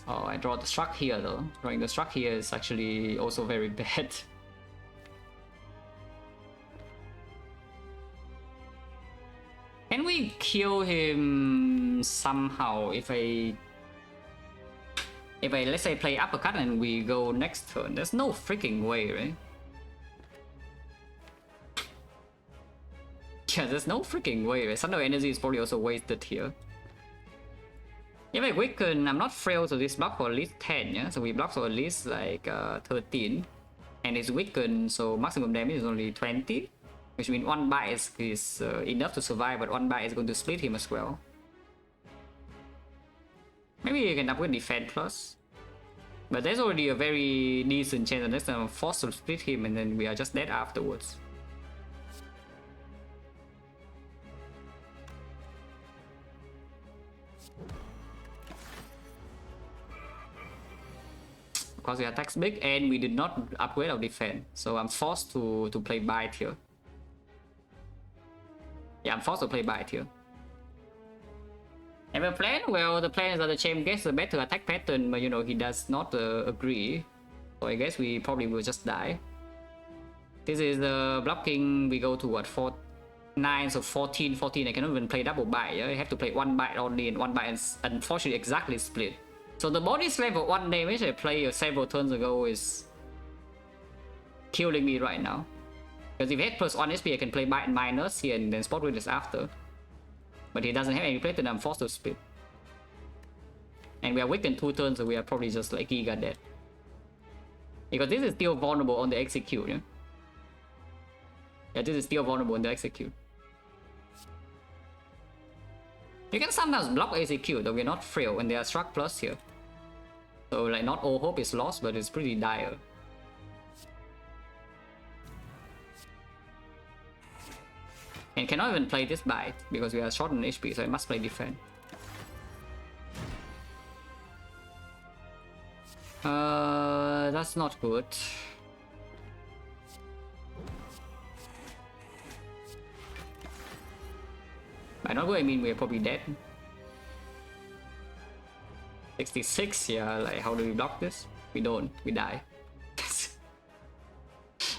Oh, I draw the struck here though. Drawing the struck here is actually also very bad. Can we kill him somehow if I let's say play uppercut and we go next turn? There's no freaking way, right? Yeah, there's no freaking way, right? Thunder energy is probably also wasted here. If I weaken, I'm not frail, so this block for at least 10, yeah? So we block for at least like 13. And it's weakened, so maximum damage is only 20. Which means 1 bite is enough to survive, but 1 bite is going to split him as well. Maybe you can upgrade defense plus. But there's already a very decent chance that next time I'm forced to split him and then we are just dead afterwards. Of course, he attacks big and we did not upgrade our defense, so I'm forced to play bite here. Yeah, I'm forced to play bite here. And the plan? Well, the plan is that the champ gets a better attack pattern, but you know, he does not agree. So I guess we probably will just die. This is the blocking, we go to what, 9, so 14, 14, I cannot even play double bite, yeah? I have to play 1 bite only, and 1 bite is unfortunately exactly split. So the body slam for 1 damage I played several turns ago is killing me right now. Because if he had plus 1 HP, I can play bite and minus here and then spot weakness after. But he doesn't have any plate and I'm forced to split. And we are weakened 2 turns, so we are probably just like giga dead. Because this is still vulnerable on the execute, yeah? Yeah, this is still vulnerable on the execute. You can sometimes block execute, though we're not frail when they are struck plus here. So like not all hope is lost, but it's pretty dire. And cannot even play this bite because we are short on HP, so I must play defense. That's not good. By not good, I mean we're probably dead. 66, yeah, like how do we block this? We don't, we die.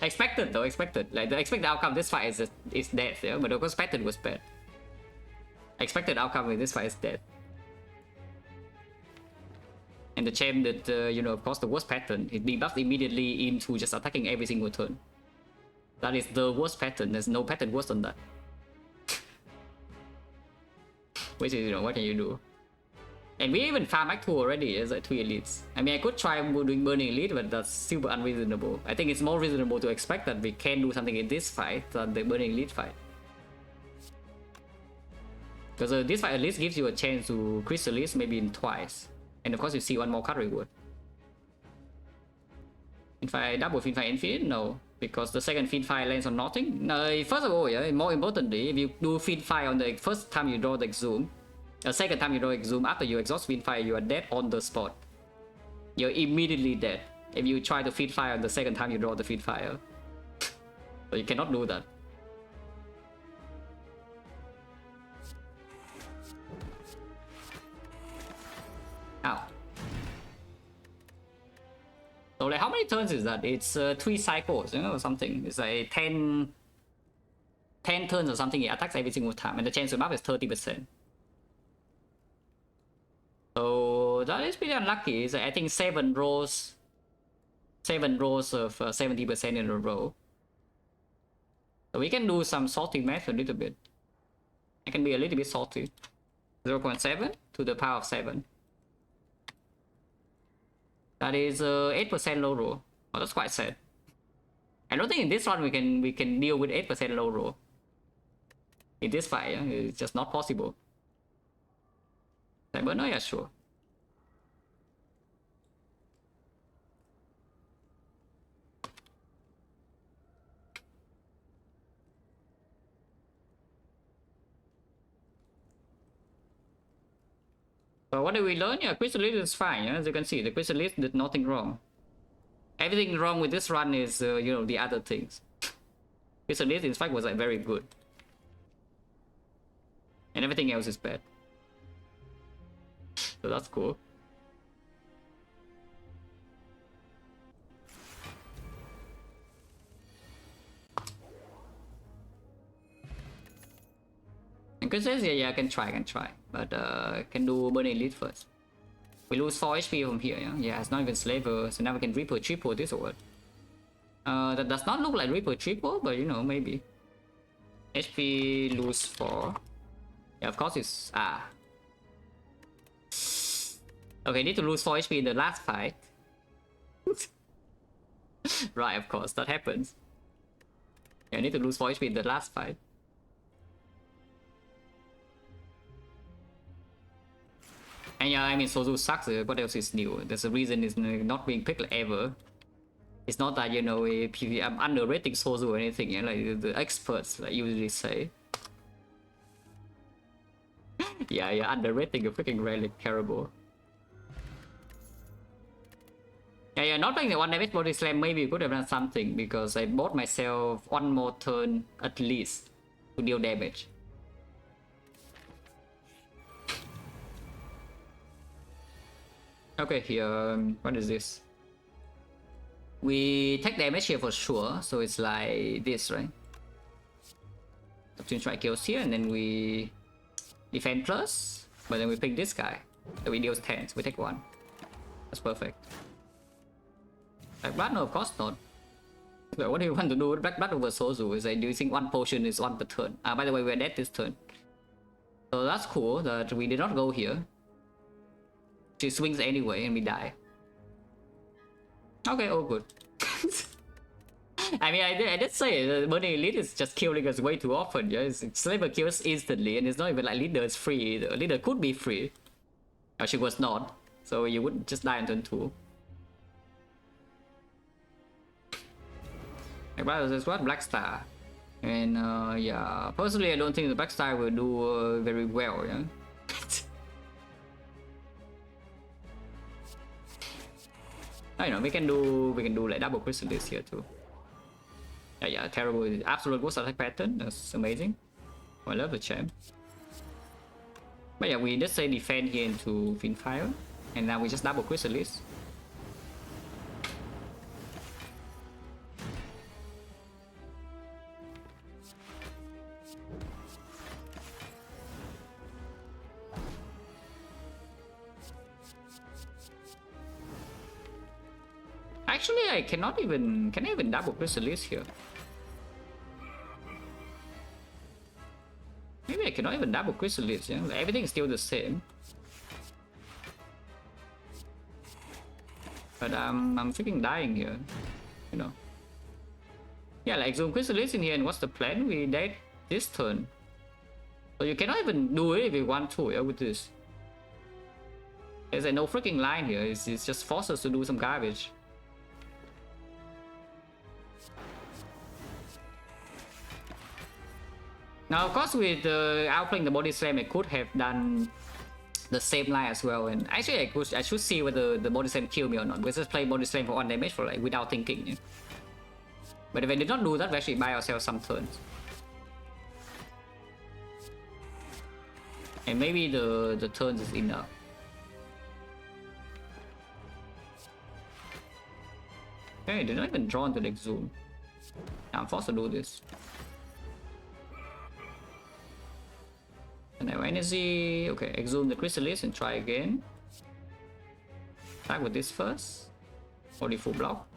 Expected though, expected. Like the expected outcome this fight is death, yeah? But the expected was bad. Expected outcome with this fight is death. And the champ that, you know, of course the worst pattern, it debuffs immediately into just attacking every single turn. That is the worst pattern, there's no pattern worse than that. Which is, you know, what can you do? And we even farm Act 2 already as like 3 elites. I mean, I could try doing Burning Elite, but that's super unreasonable. I think it's more reasonable to expect that we can do something in this fight than the Burning Elite fight. Because this fight at least gives you a chance to crit Elite maybe in twice. And of course you see one more card reward. If I double Fiendfire Infinite, no. Because the second Fiendfire lands on nothing. No, first of all, yeah, more importantly, if you do Fiendfire on the first time you draw the Exhume, the second time you draw Exhume, after you exhaust Fiendfire, you are dead on the spot. You're immediately dead if you try to Fiendfire on the second time you draw the Fiendfire. So you cannot do that. Ow. So like how many turns is that? It's 3 cycles, you know, or something. It's like 10 turns or something. It attacks every single time, and the chance to buff is 30%. So that is pretty unlucky. It's like, I think 7 rows of 70% in a row. So we can do some salty math a little bit. I can be a little bit salty. 0.7 to the power of 7. That is 8% low roll. Oh, that's quite sad. I don't think in this one we can deal with 8% low roll. In this fight, yeah? It's just not possible. But no, yeah, sure. So what did we learn? Yeah, Chrysalis is fine. Yeah? As you can see, the Chrysalis did nothing wrong. Everything wrong with this run is, you know, the other things. Chrysalis, in fact, was like very good. And everything else is bad. So that's cool. And Chrysalis, yeah, I can try. But can do Burning Elite first. We lose 4 HP from here, yeah? Yeah, it's not even Slaver, so now we can Reaper triple this or what? That does not look like Reaper triple, but you know, maybe. HP lose 4. Yeah, of course it's... Okay, need to lose 4 HP in the last fight. Right, of course, that happens. Yeah, I need to lose 4 HP in the last fight. And yeah, I mean, Sozu sucks. What else is new? There's a reason it's not being picked ever. It's not that, you know, I'm underrating Sozu or anything, yeah? Like the experts like usually say. Yeah, you're underrating a freaking relic, terrible. Yeah, not playing the 1 damage body slam, maybe could have done something because I bought myself 1 more turn at least to deal damage. Okay, here, what is this? We take damage here for sure, so it's like this, right? Substitute strike kills here, and then we defend plus, but then we pick this guy. So we deal 10, so we take 1. That's perfect. Black Blood? No, of course not. So what do you want to do with Black Blood over Sozu? Is like, do you think 1 potion is 1 per turn? By the way, we're dead this turn. So that's cool that we did not go here. She swings anyway and we die. Okay, all good. I mean, I did say the Burning Elite is just killing us way too often. Yeah, it's Slaver kills instantly, and it's not even like Leader is free. The Leader could be free. Oh, she was not, so you would just die on turn 2. Like, there's what? Black Star. And yeah, personally, I don't think the Black Star will do very well. Yeah. I know we can do like double Chrysalis here too. Yeah, terrible, absolute ghost attack pattern. That's amazing. I love the champ. But yeah, we just say defend here into Finfire, and now we just double Chrysalis. Actually, I cannot even... Can I even double Chrysalis here? Maybe I cannot even double Chrysalis, yeah? Everything is still the same. But I'm freaking dying here, you know. Yeah, like zoom Chrysalis in here, and what's the plan? We dead this turn. So you cannot even do it if you want to, yeah, with this. There's no freaking line here, it's just forces us to do some garbage. Now, of course, with outplaying the body slam, I could have done the same line as well. And actually, I should see whether the body slam kill me or not. Because just play body slam for 1 damage for like without thinking. Yeah? But if I did not do that, we actually buy ourselves some turns. And maybe the turns is enough. Okay, I did not even draw into the Exhume. Now I'm forced to do this. And now energy. Okay, Exhume the Chrysalis and try again. Attack with this first. Only full block.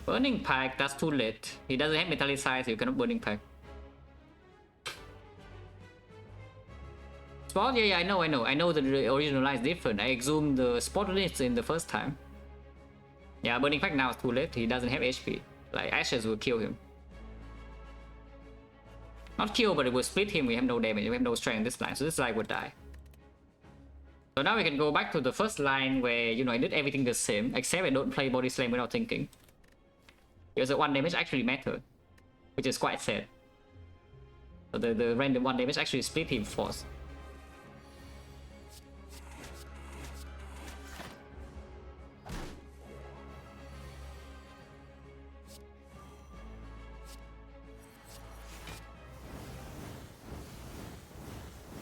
Burning Pack, that's too late. He doesn't have Metallicize, so you cannot Burning Pack. Spot? Yeah, I know. I know the original line is different. I Exhumed the Spot Units in the first time. Yeah, Burning Pack now is too late. He doesn't have HP. Like, Ashes will kill him. Not kill, but it will split him. We have no damage. We have no strength in this line, so this line would die. So now we can go back to the first line where, you know, I did everything the same, except I don't play Body Slam without thinking. Because the 1 damage actually mattered, which is quite sad. So the random 1 damage actually split him force.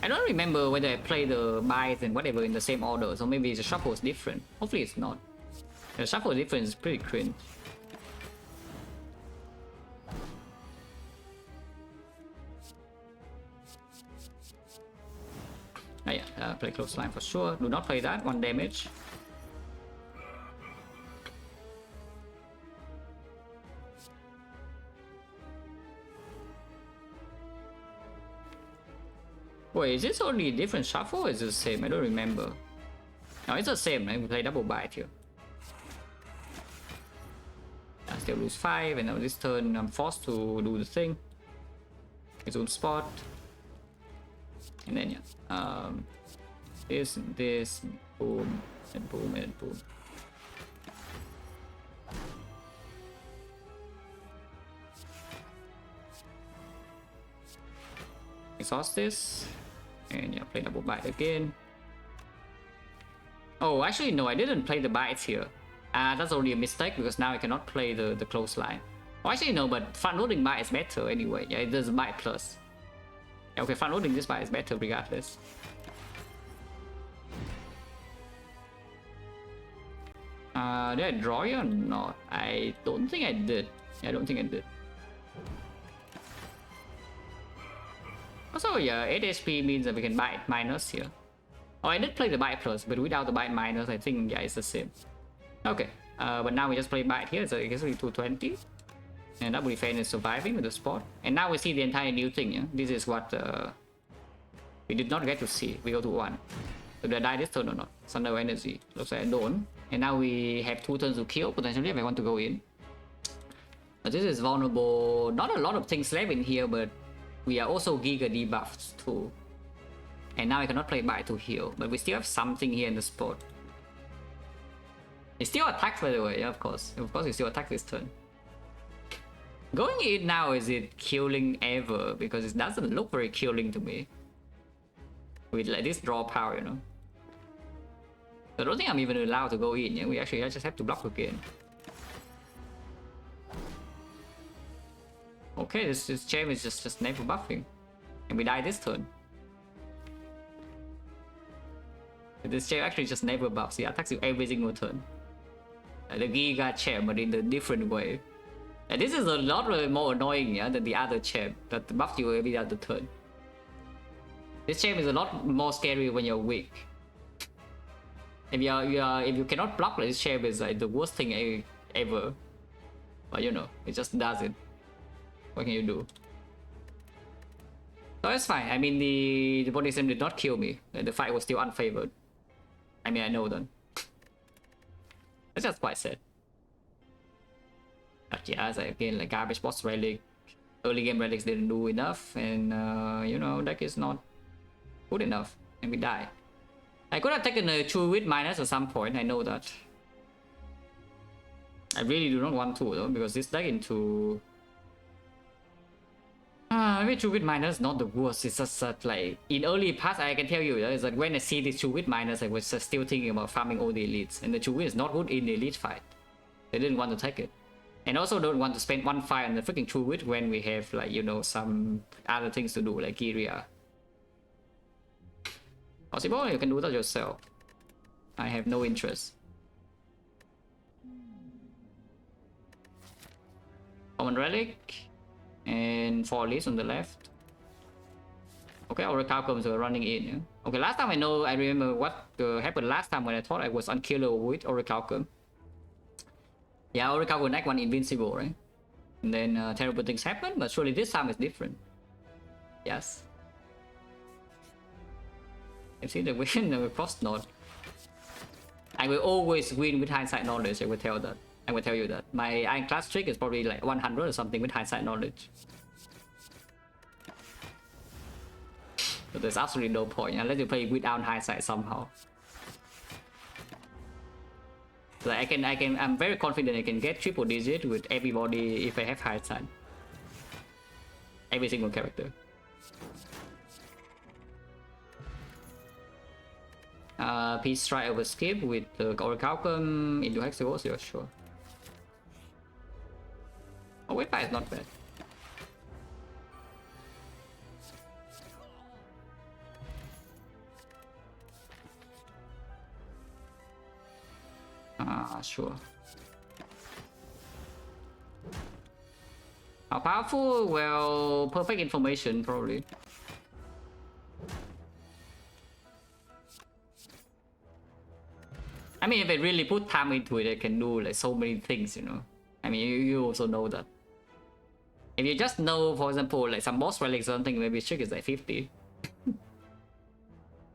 I don't remember whether I play the buys and whatever in the same order, so maybe the shuffle is different. Hopefully it's not. The shuffle difference is pretty cringe. Oh yeah, play close line for sure. Do not play that, 1 damage. Wait, is this only a different shuffle or is it the same? I don't remember. No, it's the same, right? We play double bite here. I still lose 5, and now this turn I'm forced to do the thing. His own spot. And then yeah. This and this, and boom, and boom, and boom. Exhaust this. And yeah, play double bite again. Oh, actually no, I didn't play the bites here. That's already a mistake because now I cannot play the close line. Oh, actually no, but front loading bite is better anyway. Yeah, it does bite plus. Yeah, okay, front loading this bite is better regardless. Did I draw you or not? I don't think I did. Yeah, I don't think I did. Also, yeah, 8 HP means that we can bite minus here. Oh, I did play the bite plus, but without the bite minus, I think, yeah, it's the same. Okay, but now we just play bite here, so I guess we 220. And double defense is surviving with the spot. And now we see the entire new thing, yeah? This is what we did not get to see. We go to 1. Did I die this turn or not? Thunder energy. Looks like I don't. And now we have 2 turns to kill potentially if I want to go in. But this is vulnerable. Not a lot of things left in here, but we are also Giga debuffed too. And now I cannot play by to heal, but we still have something here in the spot. It still attacks, by the way. Yeah, of course. Of course, it still attacks this turn. Going in now, is it killing ever? Because it doesn't look very killing to me. With like this draw power, you know. I don't think I'm even allowed to go in. Yeah, we actually just have to block again. Okay, this champ is just never buffing, and we die this turn. This champ actually just never buffs. He attacks you every single turn. Like the Giga champ, but in a different way. And this is a lot more annoying, yeah, than the other champ that buffs you every other turn. This champ is a lot more scary when you're weak. If you cannot block, this champ is like the worst thing ever. But you know, it just does it. What can you do? So it's fine. I mean, the body slam did not kill me. The fight was still unfavored. I mean, I know that. That's just quite sad. But yeah, as again, like garbage boss relic, early game relics didn't do enough, and you know, deck is not good enough, and we die. I could have taken a True Wit minus at some point. I know that. I really do not want to though, because this deck into maybe True Wit minus not the worst. It's just that like in early past, I can tell you is that when I see this True Wit minus, I was just still thinking about farming all the elites, and the True Wit is not good in the elite fight. They didn't want to take it, and also don't want to spend 1 fight on the freaking True Wit when we have like, you know, some other things to do like Giria. Possible, you can do that yourself. I have no interest. Common relic. And 4 elites on the left. Okay, Orichalcums were running in. Yeah? Okay, last time I remember what happened last time when I thought I was unkillable with Orichalcum. Yeah, Orichalcum Act 1 invincible, right? And then terrible things happen, but surely this time is different. Yes. You see the win the cross node. I will always win with hindsight knowledge. I will tell that. I will tell you that. My Ironclad trick is probably like 100 or something with hindsight knowledge. But there's absolutely no point unless you play without hindsight somehow. Like I'm very confident I can get triple digit with everybody if I have hindsight. Every single character. Peace strike over skip with the Orichalcum into Hexagons, yeah, sure. Oh, wait, is not bad. Sure. How powerful? Well, perfect information, probably. I mean, if I really put time into it, I can do like so many things, you know. I mean, you also know that. If you just know, for example, like some boss relics or something, maybe trick is like 50.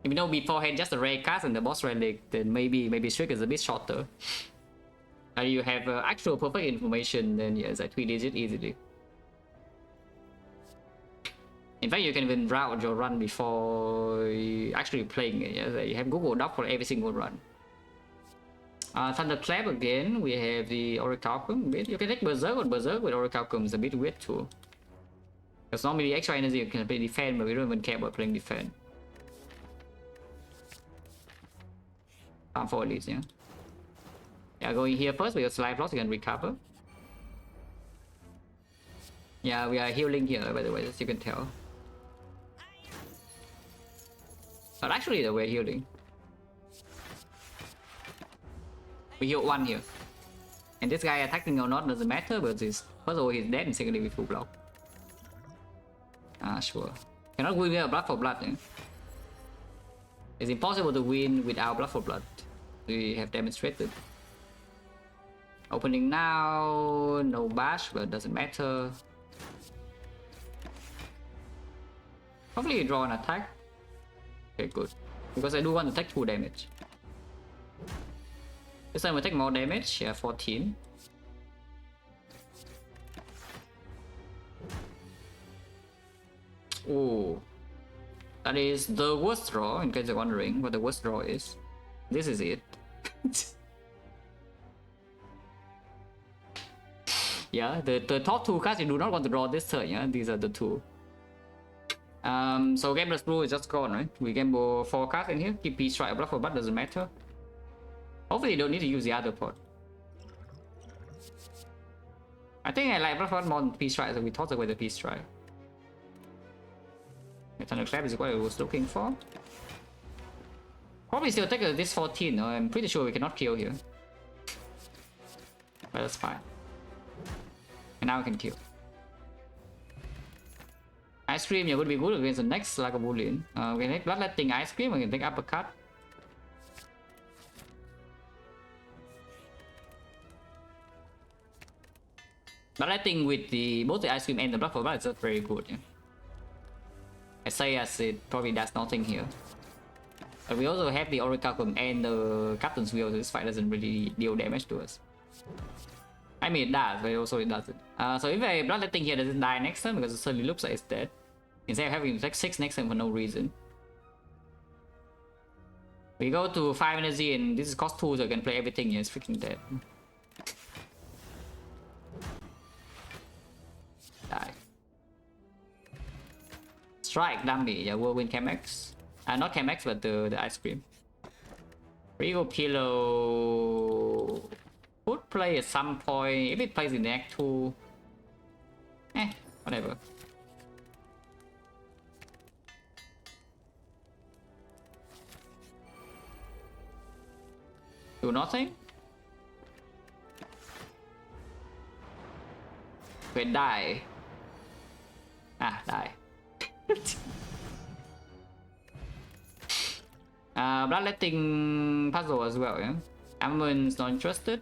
If you know beforehand just the rare card and the boss relic, then maybe trick is a bit shorter. And you have actual perfect information, then yeah, it's like 3 digit easily. In fact, you can even route your run before actually playing it. Yeah? You have Google Doc for every single run. Thunderclap again, we have the Orichalcum. You can take Berserk, but Berserk with Orichalcum is a bit weird too. Because normally the extra energy you can play defend, but we don't even care about playing defend. Farm for elites, yeah. Yeah, going here first because life loss you can recover. Yeah, we are healing here by the way, as you can tell. But actually we're healing. We heal 1 here. And this guy attacking or not doesn't matter, but first of all he's dead and secondly we full block. Sure. Cannot win without blood for blood. Eh? It's impossible to win without blood for blood. We have demonstrated. Opening now, no bash, but doesn't matter. Hopefully you draw an attack. Okay, good. Because I do want to take 2 damage. This time we take more damage, yeah, 14. Ooh. That is the worst draw, in case you're wondering what the worst draw is. This is it. Yeah, the top 2 cards you do not want to draw this turn, yeah? These are the 2. So Gambler's Brew is just gone, right? We gamble 4 cards in here, keep Peace Strike, Bluff for Butt, doesn't matter. Hopefully you don't need to use the other pot. I think I like Bluff for Butt more than Peace Strike, so we toss away the Peace Strike. Ironclad is what I was looking for. Probably still take this 14, no? I'm pretty sure we cannot kill here. But that's fine. And now we can kill. Ice Cream, you're going to be good against the next Lagavulin. We can take Bloodletting Ice Cream, we can take Uppercut. Bloodletting with both the Ice Cream and the Blood for Blood is just very good. Yeah? I say as it probably does nothing here. But we also have the Oracle and the Captain's Wheel, so this fight doesn't really deal damage to us. I mean it does, but also it doesn't. So if a Bloodletting here doesn't die next turn, because it certainly looks like it's dead. Instead of having to take 6 next turn for no reason. We go to 5 energy and this is cost 2, so I can play everything here, it's freaking dead. Die. Strike, dummy, yeah, Whirlwind Chemex. Not Chemex, but the Ice Cream. Regal Pillow could play at some point. If it plays in the Act 2, whatever. Do nothing. Wait, die. Die. Bloodletting puzzle as well, yeah? Armament's not interested.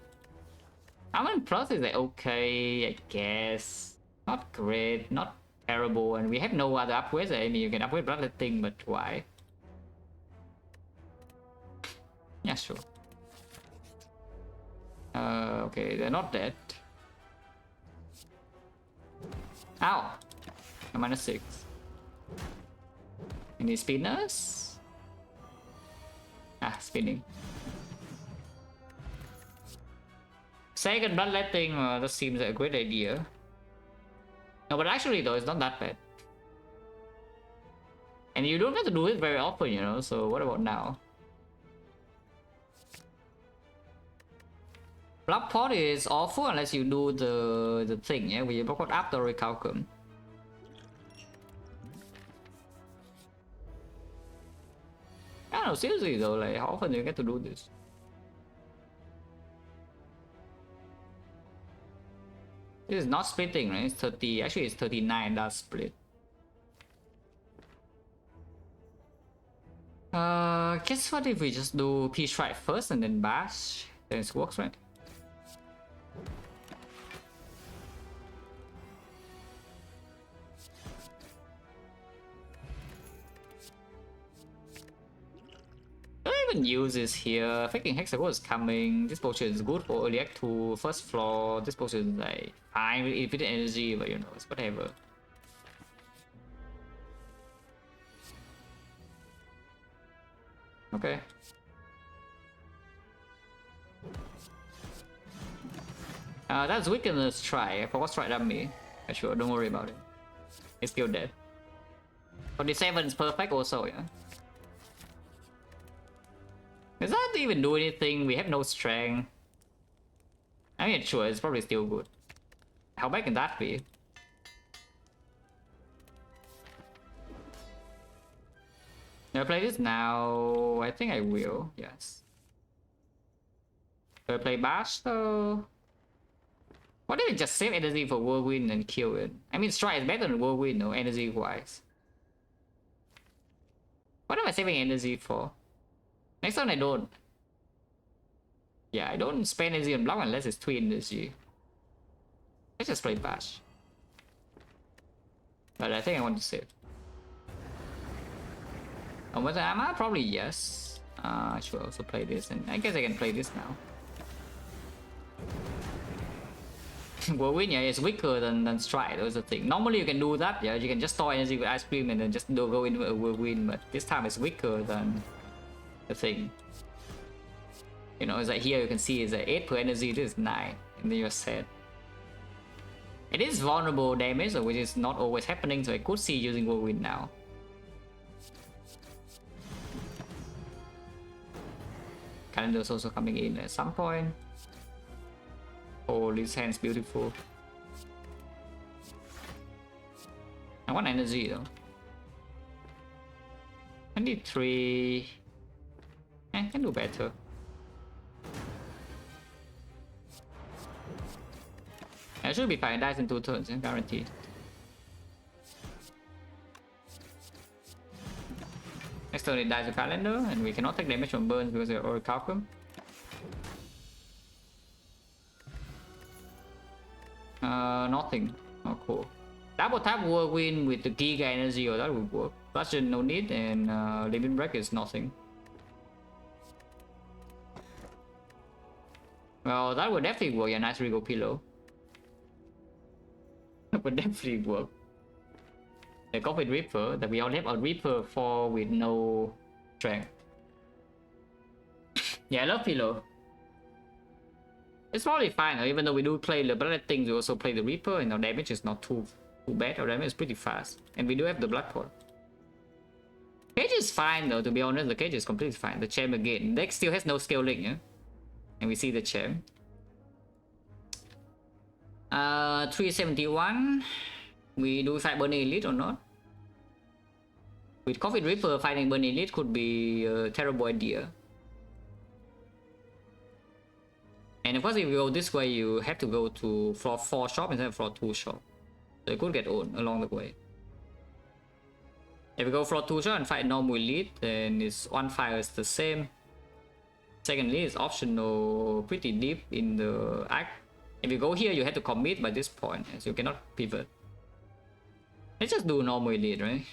Armament Plus is like okay, I guess. Not great, not terrible, and we have no other upgrades. I mean, you can upgrade Bloodletting, but why? Yeah, sure. Okay, they're not dead. Ow! I'm -6. Any spinners? Spinning. Second Bloodletting, that seems like a great idea. No, but actually though, it's not that bad. And you don't have to do it very often, you know, so what about now? Block Pot is awful unless you do the thing, yeah, where you block pot after Recalcum. I don't know, seriously though, like how often do you get to do this? This is not splitting, right? It's 30, actually it's 39, that's split. Guess what if we just do Peace Strike first and then Bash? Then it works, right? Use this here. Faking Hexagon is coming. This potion is good for early act 2, first floor. This potion is like fine with infinite energy, but you know, it's whatever. Okay. That's weakness try. I forgot strike dummy. Sure, don't worry about it. It's still dead. 47 is perfect also, yeah. Does that even do anything? We have no strength. I mean, sure, it's probably still good. How bad can that be? Do I play this now? I think I will, yes. Do I play Bash though? What if we just save energy for Whirlwind and kill it? I mean, Strike is better than Whirlwind, no, energy-wise. What am I saving energy for? Next time I don't. Yeah, I don't spend energy on block unless it's 2 energy. Let's just play Bash. But I think I want to save. Oh, was armor? Probably yes. I should also play this, and I guess I can play this now. Whirlwind, yeah, is weaker than Strike. That's the thing. Normally you can do that, yeah. You can just store energy with Ice Cream and then just go into a Whirlwind, but this time it's weaker than the thing. You know, it's like here you can see it's 8 per energy. This is 9, and then you're set. It is vulnerable damage, which is not always happening, so I could see using Whirlwind now. Calendar's also coming in at some point. Oh, this hand's beautiful. I want energy though. 23. Can do better. I should be fine. Dies in 2 turns, guaranteed. Next turn it dies to calendar, and we cannot take damage from burns because we're Orichalcum. Nothing. Oh, cool. Double tap Whirlwind with the Giga Energy, or that would work. Bludgeon, no need, and Limit Break is nothing. Well, that would definitely work. Yeah, nice Regal Pillow. That would definitely work. The Coffin Reaper, that we all have a Reaper 4 with no strength. Yeah, I love Pillow. It's probably fine, even though we do play the blood things, we also play the Reaper, and our damage is not too bad. Our damage is pretty fast, and we do have the Blood Pot. Cage is fine though, to be honest. The cage is completely fine. The Champ again. Deck still has no scaling, yeah? And we see the Champ. 371. We do fight Burning Elite or not? With Coffin Reaper, fighting Burning Elite could be a terrible idea. And of course, if you go this way, you have to go to floor 4 shop instead of floor 2 shop. So you could get owned along the way. If you go floor 2 shop and fight normal elite, then it's 1 fire is the same. Secondly, it's optional pretty deep in the act. If you go here, you have to commit by this point, so you cannot pivot. Let's just do normal elite, right?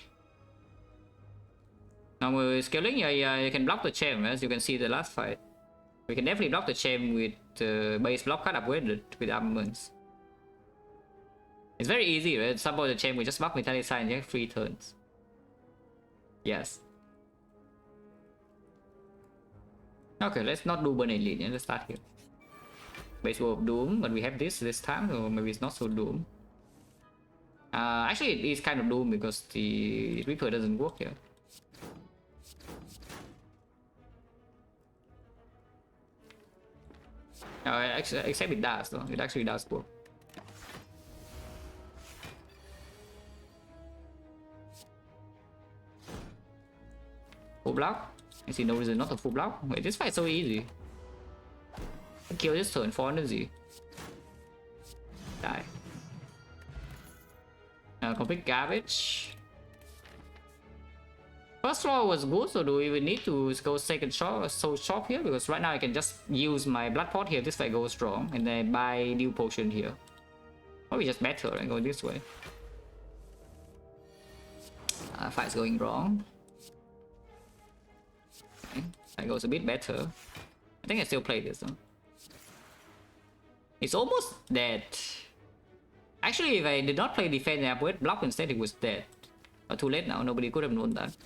Normal scaling, yeah, you can block the Champ, as you can see the last fight. We can definitely block the Champ with base block card upgraded with armaments. It's very easy, right? Support the Champ, we just block Metallic Sign and you have 3 turns. Yes. Okay, let's not do Burn Elite, let's start here. Base War of Doom, but we have this time, so maybe it's not so Doom. Actually, it is kind of Doom because the Reaper doesn't work here. Except it does though, it actually does work. Full block? I see no reason not to full block. Wait, this fight is so easy. Kill this turn for energy. Die. Complete garbage. First floor was good, so do we even need to go second shop here? Because right now I can just use my blood pot here, this fight goes strong, and then buy new potion here. Probably just better and go this way. Fight's going wrong. Okay, that goes a bit better. I think I still play this though. It's almost dead. Actually, if I did not play defense and upgrade block instead, it was dead. But too late now, nobody could have known that.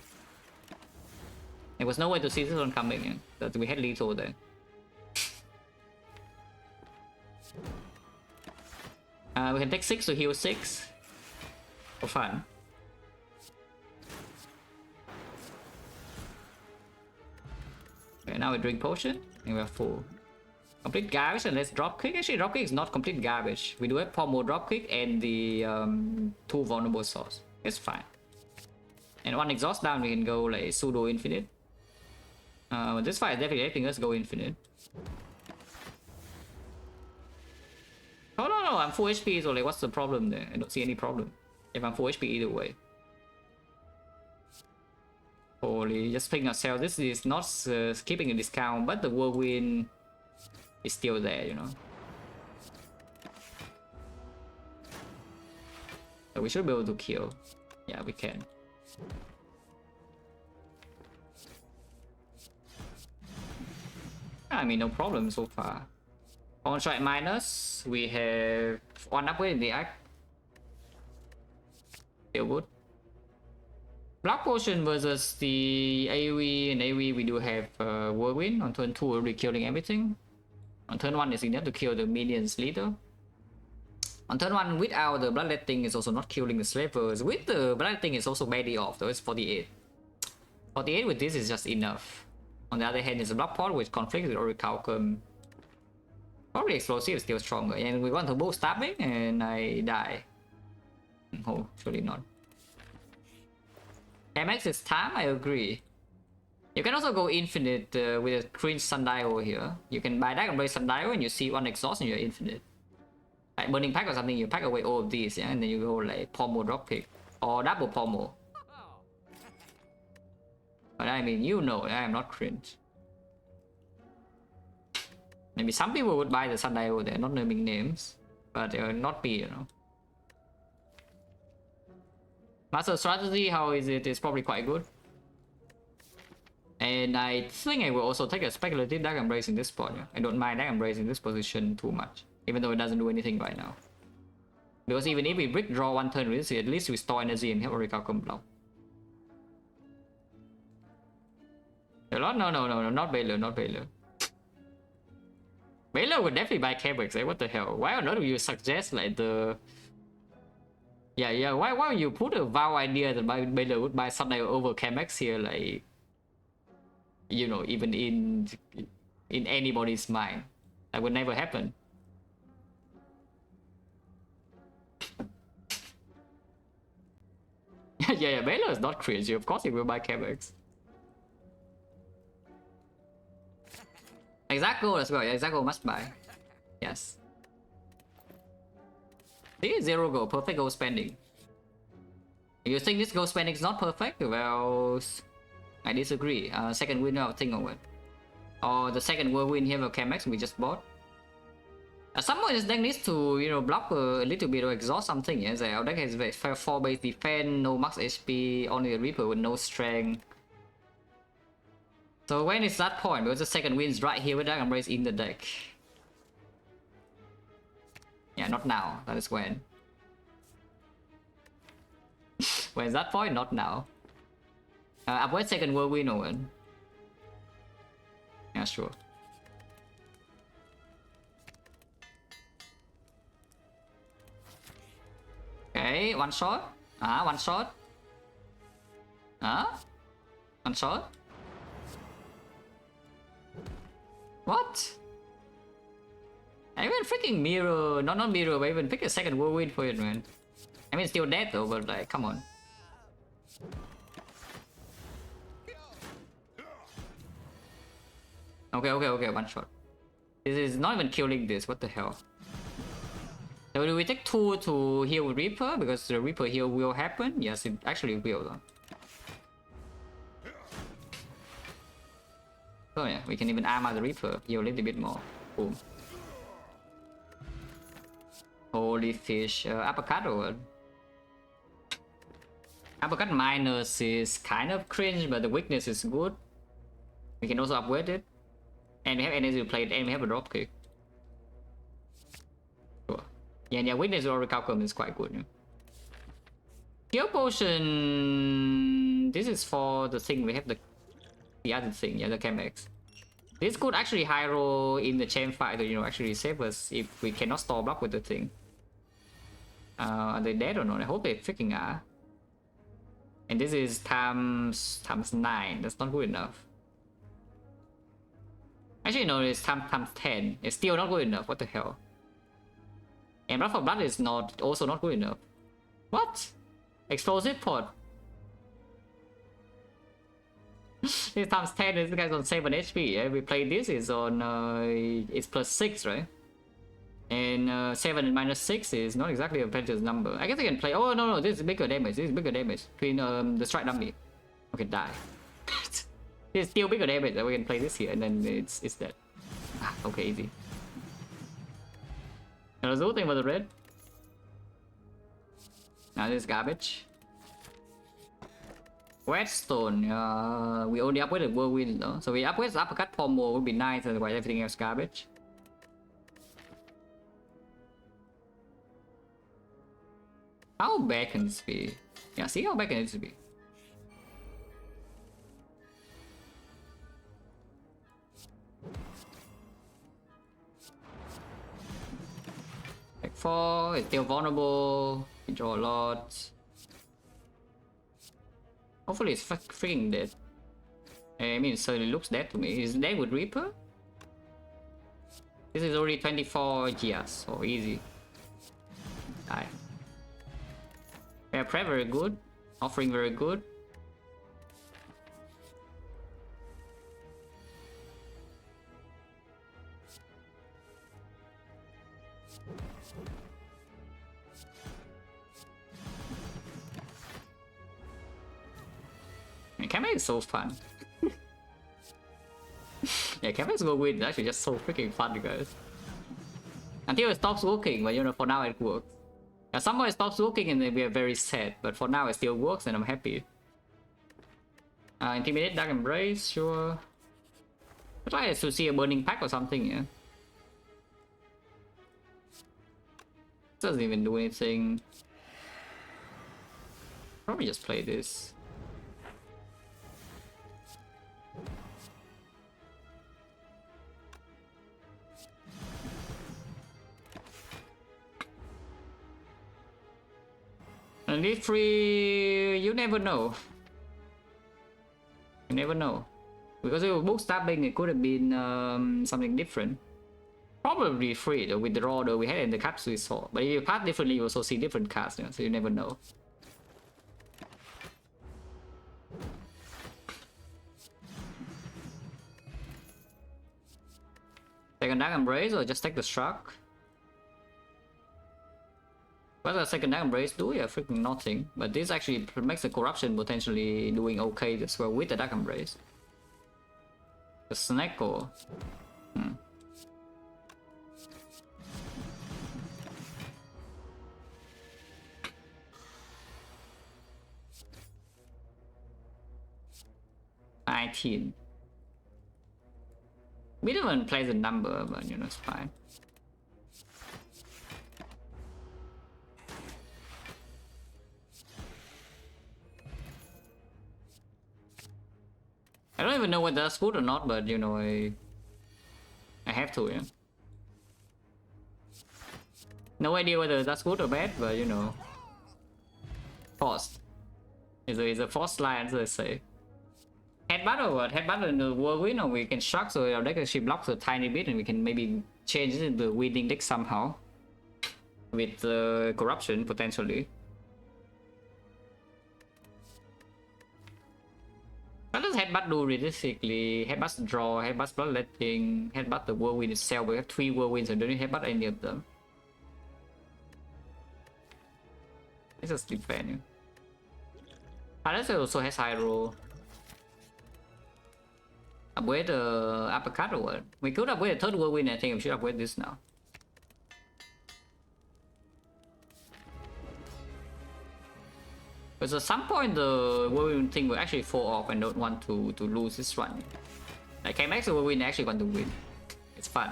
There was no way to see this one coming, that we had lethal there. We can take 6 to heal 6. For fun. Okay, now we drink potion, and we're full. Complete garbage, and let's drop kick. Actually, drop kick is not complete garbage. We do have pommel drop kick and the 2 vulnerable swords. It's fine. And 1 exhaust down, we can go like pseudo infinite. This fight is definitely letting us go infinite. Oh no, I'm full HP, so like what's the problem there? I don't see any problem if I'm full HP either way. Holy, just picking ourselves. This is not skipping a discount, but the Whirlwind is still there, you know. So we should be able to kill. Yeah, we can. I mean, no problem so far. On strike minus, we have one upgrade in the act. Still good. Block potion versus the AoE, and AoE we do have Whirlwind. On turn 2 we'll be killing everything. On turn 1 is enough to kill the minions leader. On turn 1 without the bloodletting is also not killing the slavers. With the bloodletting is also barely off, though it's 48. 48 with this is just enough. On the other hand, it's a block pot which conflicts with Orichalcum. Probably explosive is still stronger. And we want to both stabbing and I die. Oh, surely not. MX is time, I agree. You can also go infinite with a cringe sundial here. You can buy that and play sundial and you see one exhaust and you're infinite. Like burning pack or something, you pack away all of these, yeah, and then you go like pommel dropkick or double pommel. But I mean, you know, I am not cringe. Maybe some people would buy the sundial, they're not naming names, but not me, you know. Master strategy, how is it? It's probably quite good. And I think I will also take a speculative Dark Embrace in this spot. Yeah? I don't mind Dark Embrace in this position too much, even though it doesn't do anything right now. Because even if we brick draw one turn with this, at least we store energy and have Orichalcum block. No, not Baylor, not Baylor. Baylor would definitely buy Cabex, eh? What the hell? Why on earth would you suggest like the... Yeah, why would you put a vow idea that Baylor would buy something over Cabex here, like... You know, even in anybody's mind. That would never happen. yeah, Baylor is not crazy, of course he will buy Cabex. Exactgo as well, yeah, Exactgo must buy. Yes. This is 0 gold, perfect gold spending. You think this gold spending is not perfect? Well, I disagree. Second win I'll think of it. Or the second whirlwind here with Camex we just bought. Someone is deck needs to, you know, block a little bit or exhaust something. Yes, our deck has 4 base defense, no max HP, only a Reaper with no strength. So when is that point? Because the second wind's right here with Dark Embrace in the deck. Yeah, not now. That is when. When is that point? Not now. Avoid second whirlwind or when? Yeah, sure. Okay, one shot. One shot. One shot. What? I even freaking mirror, not mirror, but even pick a second whirlwind for it, man. I mean, it's still dead though, but like, come on. Okay, one shot. This is not even killing this, what the hell? So do we take 2 to heal Reaper? Because the Reaper heal will happen? Yes, it actually will though. Oh yeah, we can even armor the Reaper, heal a little bit more. Boom. Holy fish, uppercut or... Uppercut minus is kind of cringe, but the weakness is good. We can also upgrade it. And we have energy to play it, and we have a dropkick. Sure. Yeah, weakness or Orichalcum is quite good. Yeah. Heal potion... This is for the thing, we have the other thing, yeah, the Camex. This could actually high roll in the champ fight to, you know, actually save us if we cannot store block with the thing. Are they dead or not? I hope they freaking are. And this is times 9. That's not good enough. Actually, no, it's times 10. It's still not good enough. What the hell? And blood for blood is also not good enough. What? Explosive pot. This times 10, this guy's on 7 HP. Yeah? We play this is on it's plus 6, right? And 7 and minus 6 is not exactly a Penta's number. I guess I can play. Oh no, this is bigger damage. This is bigger damage between the strike dummy. Okay, die. It's still bigger damage. We can play this here, and then it's dead. Okay, easy. There's a good thing about the red. Now this is garbage. Redstone, we only upgraded whirlwind though, so we upgrade the uppercut pommel would be nice, otherwise everything else garbage. How bad can this be? Yeah, see how bad can this be? Like 4, it's still vulnerable, we draw a lot. Hopefully it's freaking dead. I mean, it certainly looks dead to me. Is it dead with Reaper? This is already 24 years, so easy. Die. Yeah, prep very good. Offering very good. Camera is so fun. Yeah, camera's go win is actually just so freaking fun, guys. Until it stops working, but you know, for now it works. Yeah, somehow it stops working and then we are very sad, but for now it still works and I'm happy. Intimidate, Dark Embrace, sure. I'd like to see a burning pack or something, yeah. Doesn't even do anything. Probably just play this. And lead free, you never know. You never know. Because if it was bookstabbing, it could have been something different. Probably free though, with the raw though we had in the cards we saw. But if you pass differently, you also see different cards, you know, so you never know. Second Dark Embrace or just take the Struck? What does Second Dark Embrace do? Yeah, freaking nothing. But this actually makes the Corruption potentially doing okay as well with the Dark Embrace. The Snake or... $19. We don't even play the number, but you know, it's fine. I don't even know whether that's good or not, but you know, I have to, yeah. No idea whether that's good or bad, but you know, forced. It's a forced line, as they say. Headbutt or what? Headbutt in the whirlwind, or we can shock so our deck actually blocks a tiny bit and we can maybe change it into winning deck somehow. With corruption, potentially. What does Headbutt do realistically? Headbutt draw, Headbutt bloodletting, Headbutt the whirlwind itself. We have 3 whirlwinds and don't need Headbutt any of them. It's a sleep venue. Unless it also has high roll. Upgrade the uppercut or what? We could upgrade the third whirlwind. I think we should upgrade this now. Because at some point the whirlwind thing will actually fall off and don't want to lose this run. Like KMX the whirlwind actually want to win. It's fun.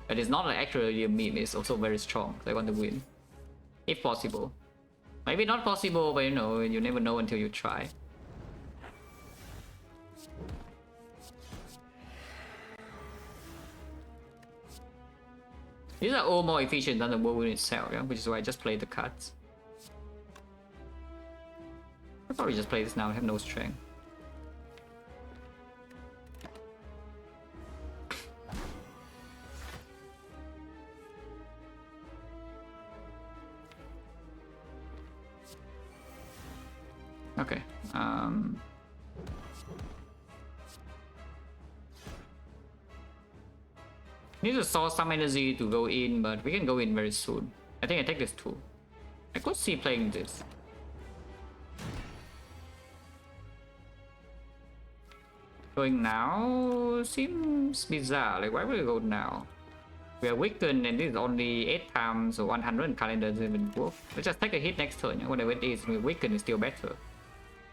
But it's not like actually a meme, it's also very strong. They want to win. If possible. Maybe not possible, but you know, you never know until you try. These are all more efficient than the whirlwind itself, yeah? Which is why I just play the cards. I'll probably just play this now, I have no strength. Okay, need to source some energy to go in, but we can go in very soon. I think I take this too. I could see playing this. Going now seems bizarre. Like, why would we go now? We are weakened and this is only 8 times, so 100 calendar doesn't even work. Let's just take a hit next turn. Whatever it is, we're weakened is still better.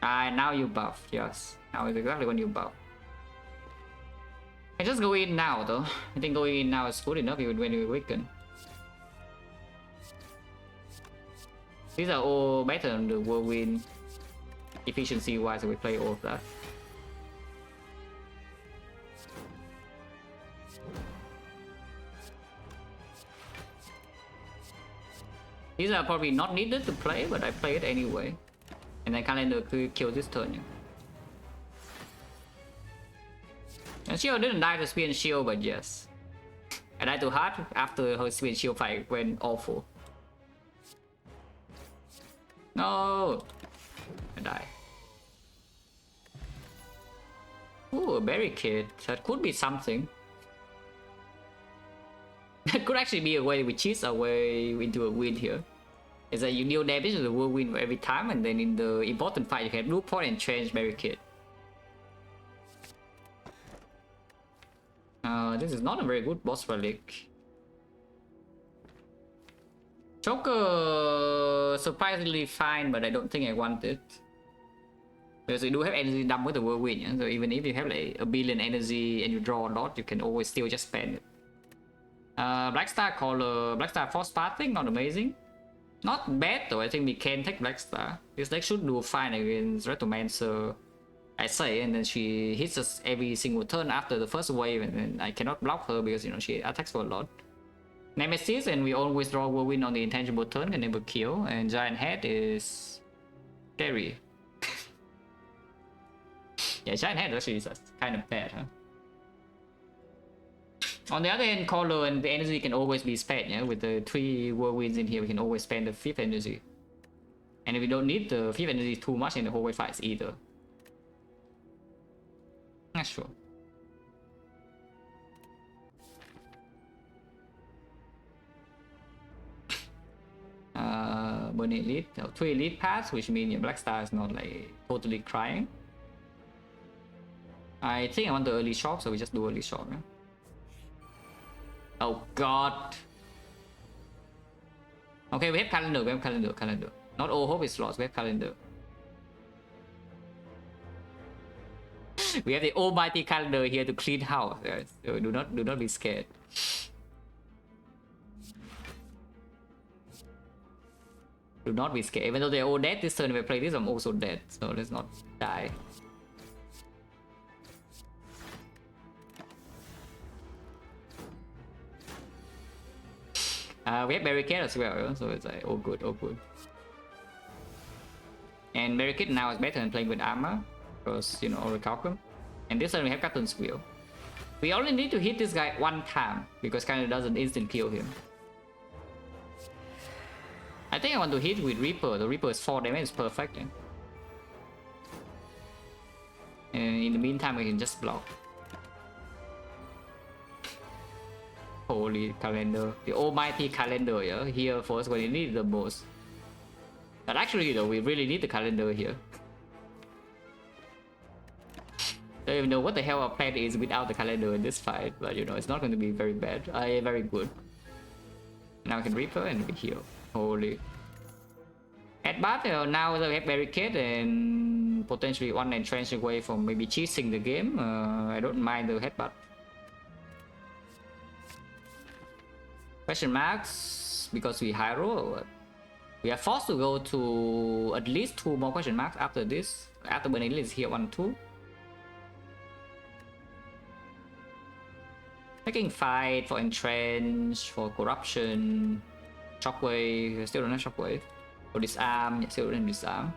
Now you buff, yes. Now is exactly when you buff. I just go in now though. I think going in now is good enough even when you weaken. These are all better than the whirlwind efficiency wise, so we play all of that. These are probably not needed to play, but I play it anyway. And then calendar kill this turn. Yeah. And Shield didn't die to Spear and Shield, but yes. I died too hard after her Spear and Shield fight went awful. No! I die. Ooh, a barricade. That could be something. That could actually be a way we cheat our way into a win here. Is that you deal damage to the whirlwind every time, and then in the important fight you can blue point and change barricade. This is not a very good boss relic. Joker surprisingly fine, but I don't think I want it. Because you do have energy dump with the whirlwind, yeah? So even if you have like a billion energy and you draw a lot, you can always still just spend it. Blackstar Caller, Blackstar Force Pathing, not amazing. Not bad though, I think we can take Blackstar. This deck should do fine against Retomancer, I say, and then she hits us every single turn after the first wave, and then I cannot block her because, you know, she attacks for a lot. Nemesis, and we always draw Whirlwind on the intangible turn and never kill, and Giant Head is scary. Yeah, Giant Head actually is kind of bad, huh? On the other hand, Caller and the energy can always be spent, yeah? With the 3 Whirlwinds in here, we can always spend the 5th energy. And we don't need the 5th energy too much in the hallway fights either. Not sure. Burn Elite, 3 Elite paths, which means your Blackstar is not like totally crying. I think I want the early shock, so we just do early shock. Yeah? Oh god. Okay, we have calendar, calendar. Not all hope is lost, we have calendar. We have the almighty calendar here to clean house, guys. So do not be scared. Do not be scared. Even though they're all dead this turn, if I play this, I'm also dead. So let's not die. We have barricade as well, so it's like all good, all good. And barricade now is better than playing with armor, because, you know, Orichalcum. And this turn we have Captain's Wheel. We only need to hit this guy one time, because kind of doesn't instant kill him. I think I want to hit with Reaper. The Reaper is 4 damage, it's perfect. Yeah? And in the meantime, we can just block. Holy calendar. The almighty calendar, yeah? Here for us when we need the most. But actually though, we really need the calendar here. I don't even know what the hell our plan is without the calendar in this fight, but you know, it's not going to be very bad. Very good. Now we can Reaper and we heal. Holy. Headbutt, now we have barricade and potentially one entrench away from maybe cheating the game. I don't mind the headbutt. Question marks because we high roll. We are forced to go to at least 2 more question marks after this. After Burning is here 1, 2. Taking fight for entrench, for corruption, shockwave. Still don't have shockwave. For disarm, yeah, still don't have disarm.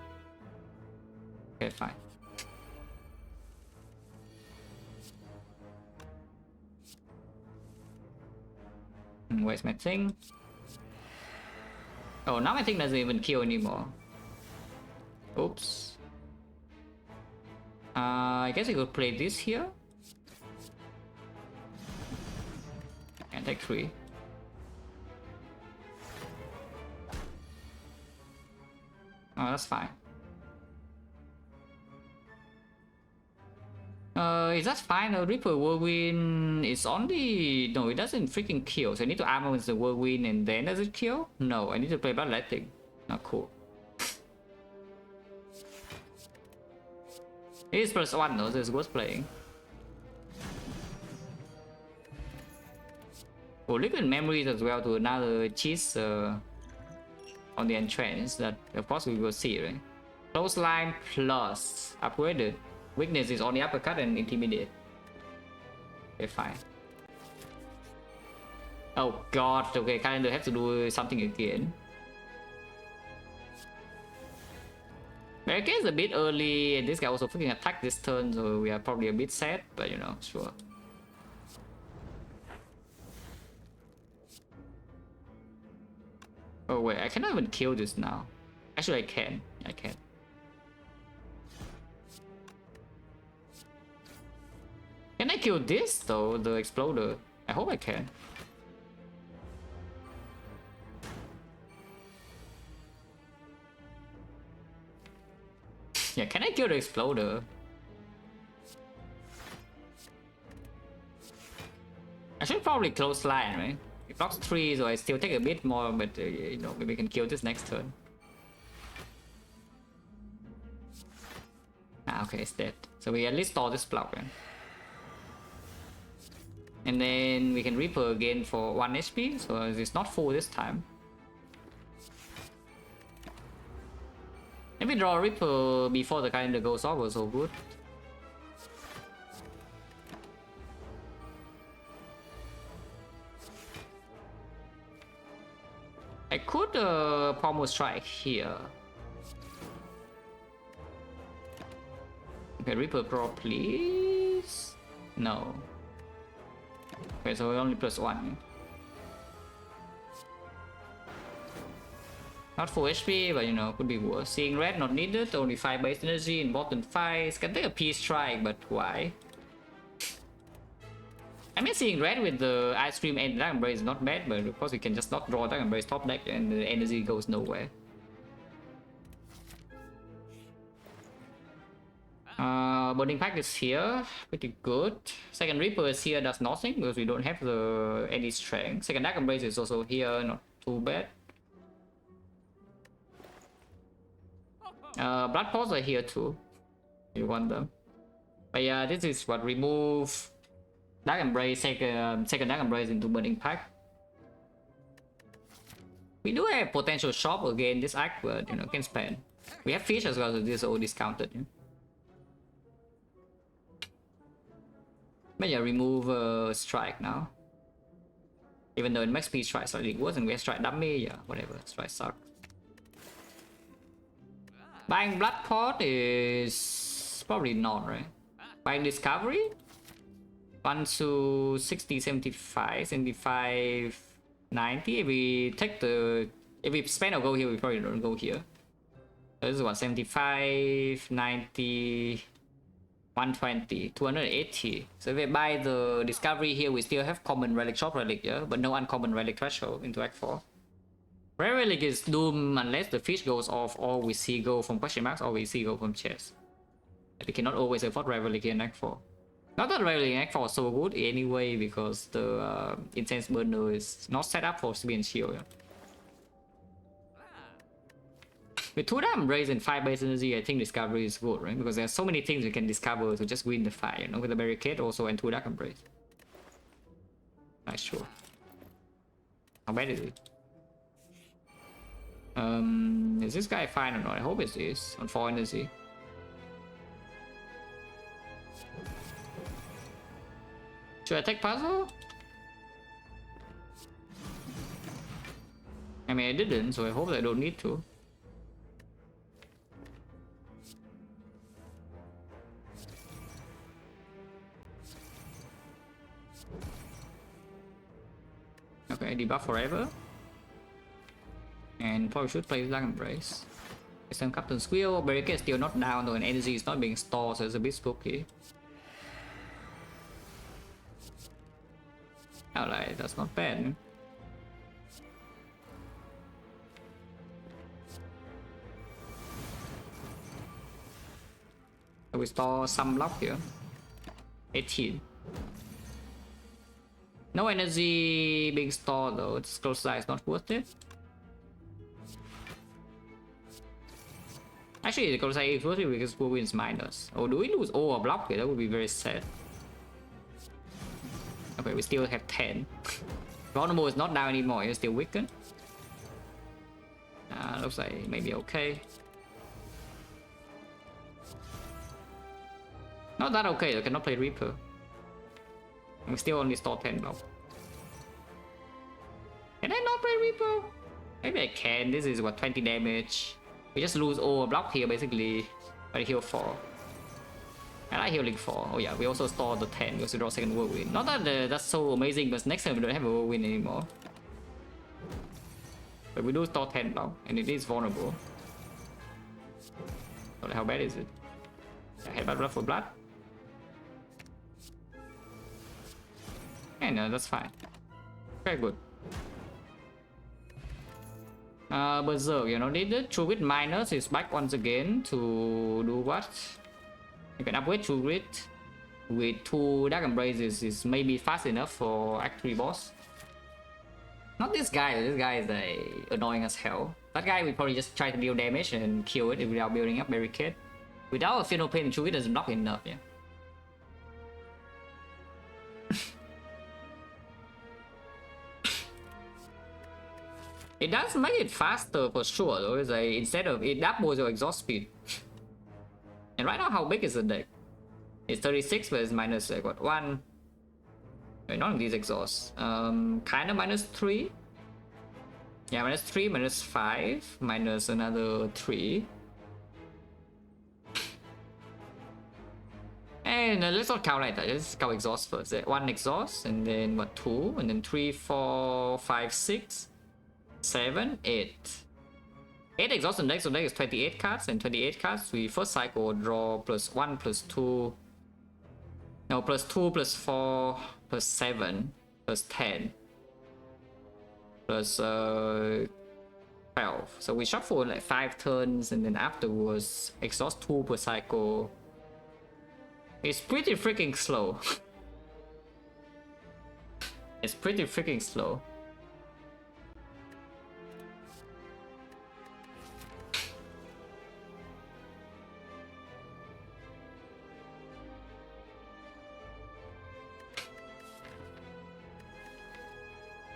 Okay, fine. Where's my thing? Oh, now my thing doesn't even kill anymore. Oops. I guess I could play this here. And take 3. Oh, that's fine. Is that fine? The Reaper Whirlwind is only... No, it doesn't freaking kill. So I need to armor with the Whirlwind and then does it kill? No, I need to play Bloodletting. Not cool. It is +1 though, so it's worth playing. Oh, look at memories as well to another cheese on the entrance that of course we will see, right? Close line plus upgraded. Weakness is on the uppercut and intimidate. Okay, fine. Oh god, okay, calendar have to do something again. Barricade is a bit early, and this guy also freaking attacked this turn, so we are probably a bit sad, but you know, sure. Oh wait, I cannot even kill this now. Actually, I can. I can. Can I kill this though, the exploder? I hope I can. Yeah, can I kill the exploder? I should probably close line, right? It blocks 3, so I still take a bit more, but you know, maybe we can kill this next turn. Ah, okay, it's dead. So we at least store this block, right? And then we can Reaper again for 1 HP, so it's not full this time. Maybe draw Reaper before the calendar goes off was so good. I could pommel strike here. Okay, Reaper draw please. No. Okay, so only +1. Not full HP, but you know, could be worse. Seeing red not needed, only 5 base energy, important fights. Can take a peace strike, but why? I mean, seeing red with the Ice Cream and Dragon Embrace is not bad, but of course we can just not draw Dragon Embrace top deck and the energy goes nowhere. Burning Pact is here, pretty good. Second Reaper is here, does nothing because we don't have any strength. Second Dragon Embrace is also here, not too bad. Blood Pots are here too. You want them. But yeah, this is what remove Dark Embrace, second Dark Embrace into Burning Pact. We do have potential shop again this act, but you know, can spend. We have fish as well, so this is all discounted. Yeah? But yeah, remove strike now. Even though it makes speed strike slightly worse and we have strike dummy, yeah, whatever, strike sucks. Buying Blood Pot is probably not, right? Buying Discovery? 1 to 60, 75, 75, 90. If we take the... If we spend or go here, we probably don't go here. So this is what, 75, 90, 120, 280. So if we buy the Discovery here, we still have common relic, shop relic, yeah? But no uncommon relic threshold into Act 4. Rare relic is doomed unless the fish goes off or we see go from question marks or we see go from chest. We cannot always afford rare relic in Act 4. Not that rare relic in Act 4 is so good anyway because the intense burner is not set up for speed and shield. Yeah? With 2 damn raise and 5 base energy, I think Discovery is good, right? Because there's so many things you can discover to just win the fight, you know, with the barricade also and 2 dark embrace. Nice, sure. How bad is it? Is this guy fine or not? I hope it is on 4 energy. Should I take puzzle? I mean, I didn't, so I hope I don't need to. Okay, debuff forever. And probably should play Dark Embrace. Some Captain Squeal, barricade is still not down though, and energy is not being stored, so it's a bit spooky. Alright, that's not bad. So we store some block here. 18. No energy being stored though, it's close size, not worth it. Actually, Actually, the Colossi if first we just go wins minus. Or do we lose all our block here? That would be very sad. Okay, we still have 10. Vulnerable is not down anymore, it's still weakened. Looks like maybe okay. Not that okay, I cannot play Reaper. We still only store 10 block. Can I not play Reaper? Maybe I can. This is what, 20 damage. We just lose all block here basically. But I heal 4. I like healing 4. Oh yeah, we also store the 10 because we draw second whirlwind. Not that that's so amazing, but next time we don't have a whirlwind anymore. But we do store 10 block, and it is vulnerable. So how bad is it? I had blood for blood. And no, that's fine. Very good. Berserk, you know, needed. True Grit minus is back once again to do what? You can upgrade True Grit with 2 Dark Embraces is maybe fast enough for Act 3 boss. Not this guy is annoying as hell. That guy we probably just try to deal damage and kill it without building up barricade. Without a Final Pain, True Grit doesn't block enough, yeah. It does make it faster for sure though, it's like instead of it doubles your exhaust speed. And right now how big is the deck? It's 36 but it's minus like what, 1? Wait, none of these exhausts. Kinda minus 3. Yeah, minus 3, minus 5, minus another 3. And let's not count like that, let's count exhaust first. 1 exhaust, and then what, 2, and then 3, 4, 5, 6, 7, 8. 8 exhaust on deck, so deck is 28 cards, and 28 cards, we first cycle draw plus 1, plus 2. No, plus 2, plus 4, plus 7, plus 10, plus 12. So we shuffle like 5 turns, and then afterwards exhaust 2 per cycle. It's pretty freaking slow. It's pretty freaking slow.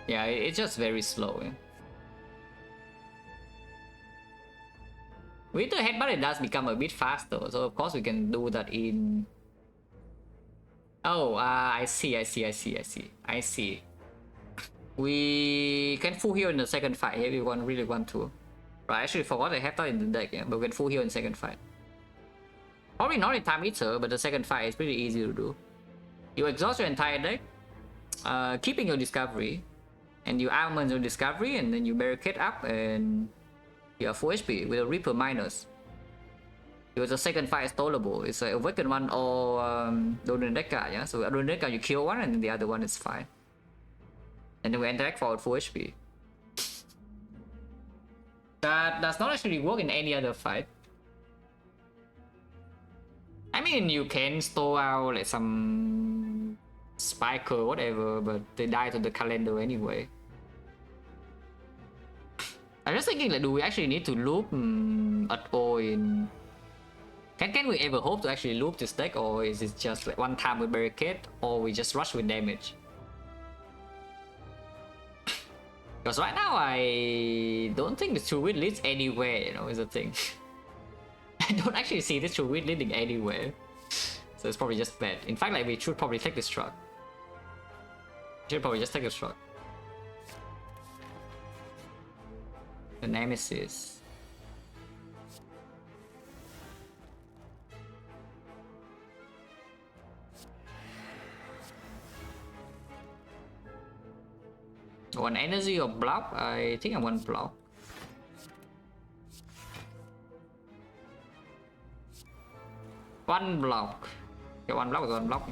Yeah, it's just very slow. Yeah. With the headbutt it does become a bit faster, so of course we can do that in... Oh, I see. We can full heal in the second fight if we really want to. Right, I actually forgot I have that in the deck, yeah, but we can full heal in second fight. Probably not in Time Eater, but the second fight is pretty easy to do. You exhaust your entire deck, keeping your discovery, and you armament your discovery, and then you barricade up, and you have full HP with a Reaper minus. Because the second fight is tolerable. It's a Awakened one or Donor deck card, yeah? So Donor deck card you kill one and the other one is fine. And then we interact for full HP. That does not actually work in any other fight. I mean, you can store out like some Spike or whatever, but they die to the calendar anyway. I'm just thinking, like, do we actually need to loop at all in... Can we ever hope to actually loop this deck, or is it just like one time with barricade, or we just rush with damage? Because right now I don't think the True Grit leads anywhere, you know, is the thing. I don't actually see this True Grit leading anywhere. So it's probably just bad. In fact, like, we should probably take this truck. Should probably just take this truck. The Nemesis. One energy or block? I think I want block. One block. Okay, one block is one block.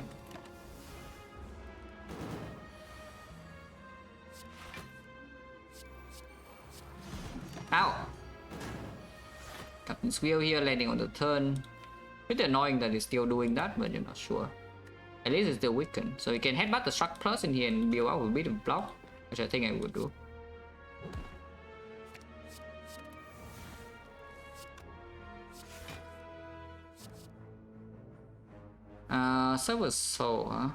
Ow! Captain's Wheel here landing on the turn. Pretty annoying that it's still doing that, but you're not sure. At least it's still weakened. So you can headbutt the Struck Plus in here and build out a bit of block, which I think I would do. Server Soul, huh?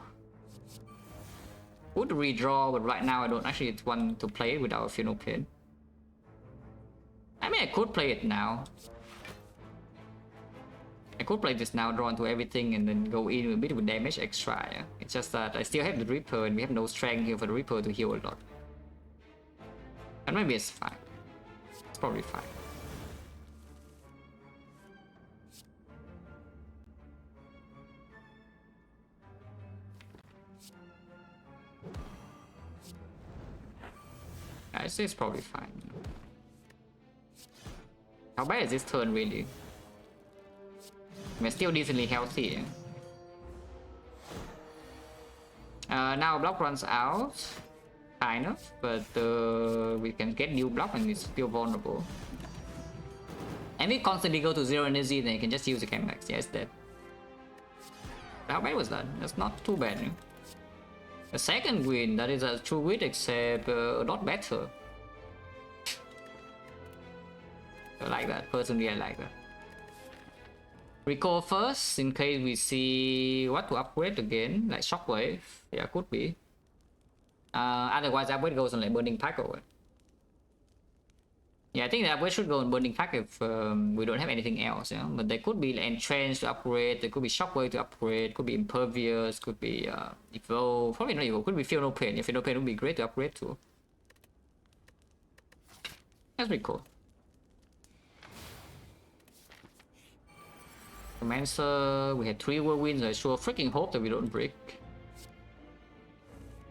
Would redraw, but right now I don't actually want to play it without a Funeral Pin. I mean, I could play it now. I could play this now, draw into everything, and then go in a bit with damage extra. Yeah? It's just that I still have the Reaper, and we have no strength here for the Reaper to heal a lot. And maybe it's fine. It's probably fine. I say it's probably fine. How bad is this turn really? We're still decently healthy. Now block runs out, kind of, but we can get new block and it's still vulnerable. And we constantly go to 0 energy, then you can just use the Chemax. Yeah, it's dead. How bad was that? That's not too bad. Eh? The second win, that is a true win, except a lot better. I like that. Personally, I like that. Recall first, in case we see what to upgrade again, like Shockwave. Yeah, could be. Otherwise, upgrade goes on like Burning Pack or what? Yeah, I think the upgrade should go on Burning Pack if we don't have anything else. Yeah, but there could be like Entrench to upgrade. There could be Shockwave to upgrade. Could be Impervious. Could be Evolve. Probably not Evolve. Could be Feel No Pain. If Feel No Pain would be great to upgrade to. That's pretty cool. Commancer, we had 3 whirlwinds. I sure freaking hope that we don't break.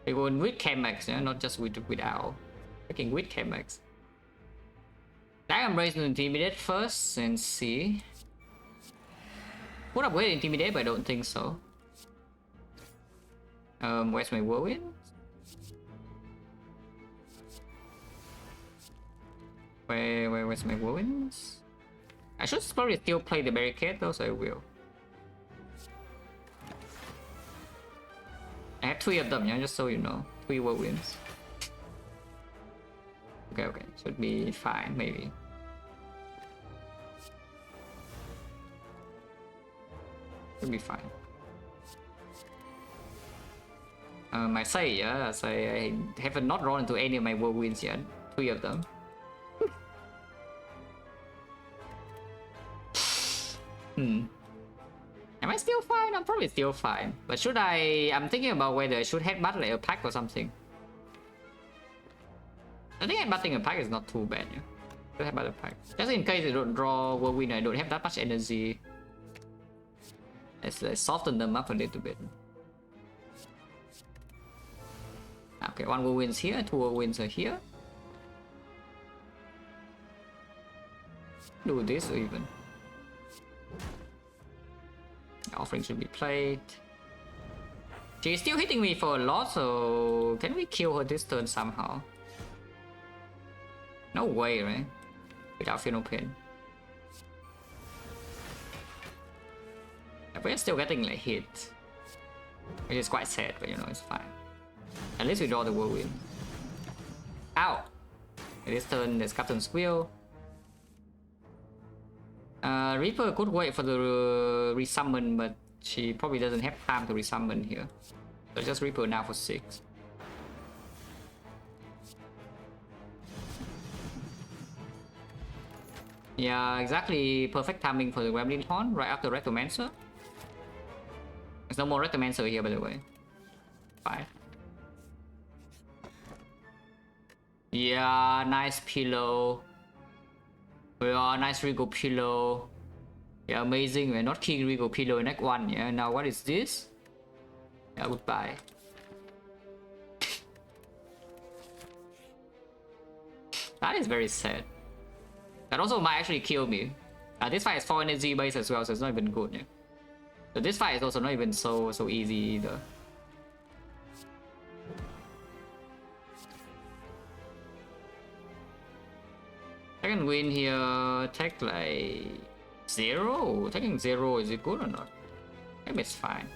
We go in with Chemax, yeah? Not just with Owl. Freaking with Chemax. I'm raising Intimidate first and see. Would upgrade Intimidate, but I don't think so. Where's my whirlwind? Where's my whirlwinds? I should probably still play the barricade though, so I will. I have 3 of them, yeah, just so you know. 3 whirlwinds. Okay, should be fine, maybe. Should be fine. I say, yeah, I haven't not drawn into any of my whirlwinds yet. 3 of them. Am I still fine? I'm probably still fine. But should I'm thinking about whether I should headbutt like a pack or something. I think headbutting a pack is not too bad. Yeah? Should headbutt a pack. Just in case I don't draw whirlwind, I don't have that much energy. Let's soften them up a little bit. Okay, 1 whirlwind's here, 2 whirlwinds are here. Do this even. Offering should be played. She's still hitting me for a lot, so can we kill her this turn somehow? No way, right? Without Funeral Pin. We're still getting like hit, which is quite sad, but you know, it's fine. At least we draw the whirlwind. Ow! This turn there's Captain's Wheel. Reaper could wait for the resummon, but she probably doesn't have time to resummon here. So just Reaper now for 6. Yeah, exactly perfect timing for the Gremlin Horn right after Rectomancer. There's no more Rectomancer here, by the way. 5. Yeah, nice pillow. Yeah, nice Regal pillow. Yeah, amazing. We're not King Regal pillow in Act 1. Yeah, now what is this? Yeah, goodbye. That is very sad. That also might actually kill me. This fight is 4 energy base as well, so it's not even good. Yeah. So this fight is also not even so easy either. Second win here, take like 0? Taking 0, is it good or not? Maybe it's fine.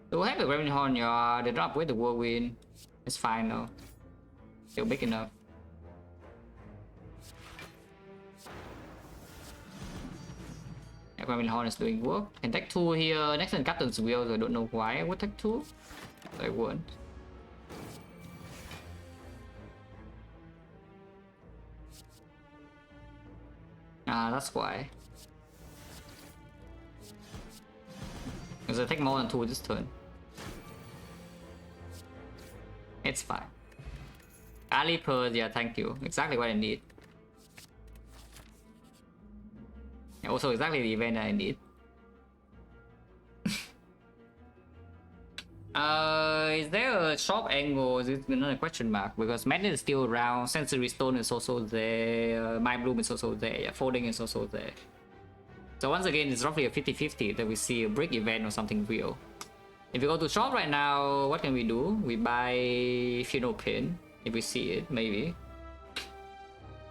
Do I have the Gremlin Horn? Yeah, they drop with the Whirlwind. It's fine though. Still big enough. Gremlin Horn is doing work. And tech 2 here, next turn Captain's Wheel, so I don't know why I would tech 2. So I won't. That's why. Because I take more than 2 this turn. It's fine. Ali Pearl, yeah, thank you. Exactly what I need. Also exactly the event I need. Is there a sharp angle? Is it another question mark? Because Madness is still around, Sensory Stone is also there, Mind Bloom is also there, yeah, Folding is also there. So once again, it's roughly a 50-50 that we see a brick event or something real. If we go to shop right now, what can we do? We buy Pin, if we see it, maybe.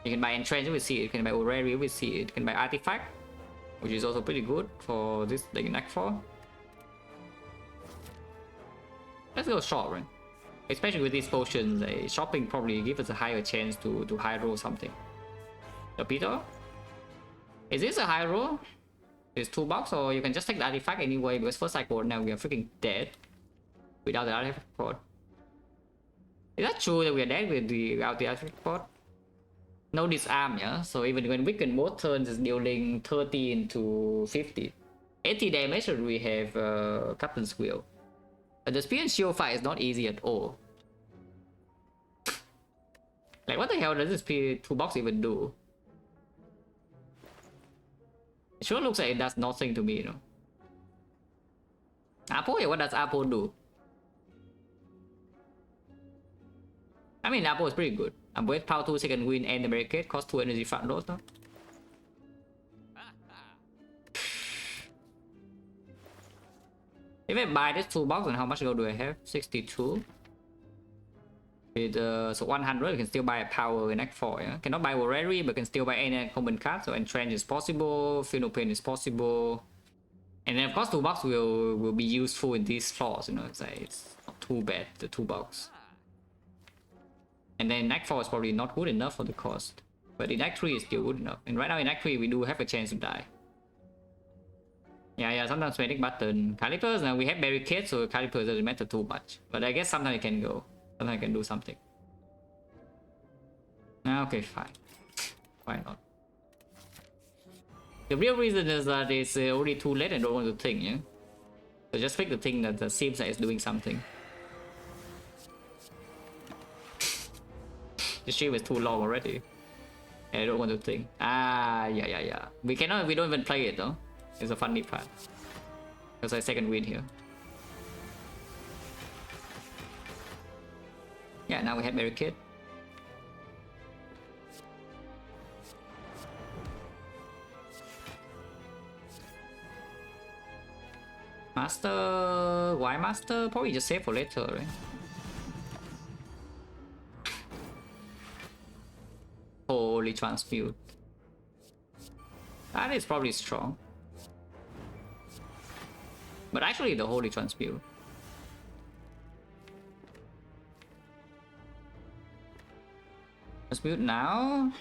You can buy Entrench if we see it, you can buy Orrery if we see it, you can buy Artifact, which is also pretty good for this like neck 4. Let's go short, right? Especially with these potions, shopping probably gives us a higher chance to high roll something. Peter? Is this a high roll? It's 2 bucks, or you can just take the artifact anyway, because first cycle now we are freaking dead without the artifact pod. Is that true that we are dead without the artifact pod? No disarm, yeah? So even when weaken both turns is dealing 30 into 50. 80 damage and we have Captain's Wheel. The spear and shield fight is not easy at all. Like what the hell does this spear 2 bucks even do? It sure looks like it does nothing to me, you know. Apple, yeah, what does Apple do? I mean, Apple is pretty good. I'm with power 2 second win and the barricade, cost 2 energy front load though. If I buy this 2 bucks, then how much gold do I have? 62. With so 100, you can still buy a power in Act 4, yeah? Cannot buy Orrery, but can still buy any common card, so Entrench is possible, Pain is possible. And then of course 2 bucks will be useful in these floors, you know, it's like, it's not too bad, the 2 bucks. And then Act 4 is probably not good enough for the cost. But in Act 3 is still good enough. And right now in Act 3 we do have a chance to die. Yeah, sometimes panic button. Calipers, now we have barricade, so Calipers doesn't matter too much. But I guess sometimes it can go. Sometimes I can do something. Okay, fine. Why not? The real reason is that it's already too late and don't want to think, yeah? So just pick the thing that seems like it's doing something. The stream is too long already. And I don't want to think. Yeah. We don't even play it though. It's a funny part. Because I second win here. Yeah, now we have barricade. Master... Why Master? Probably just save for later, right? Holy Transmute. That is probably strong. But actually the Holy Transmute. Transmute now?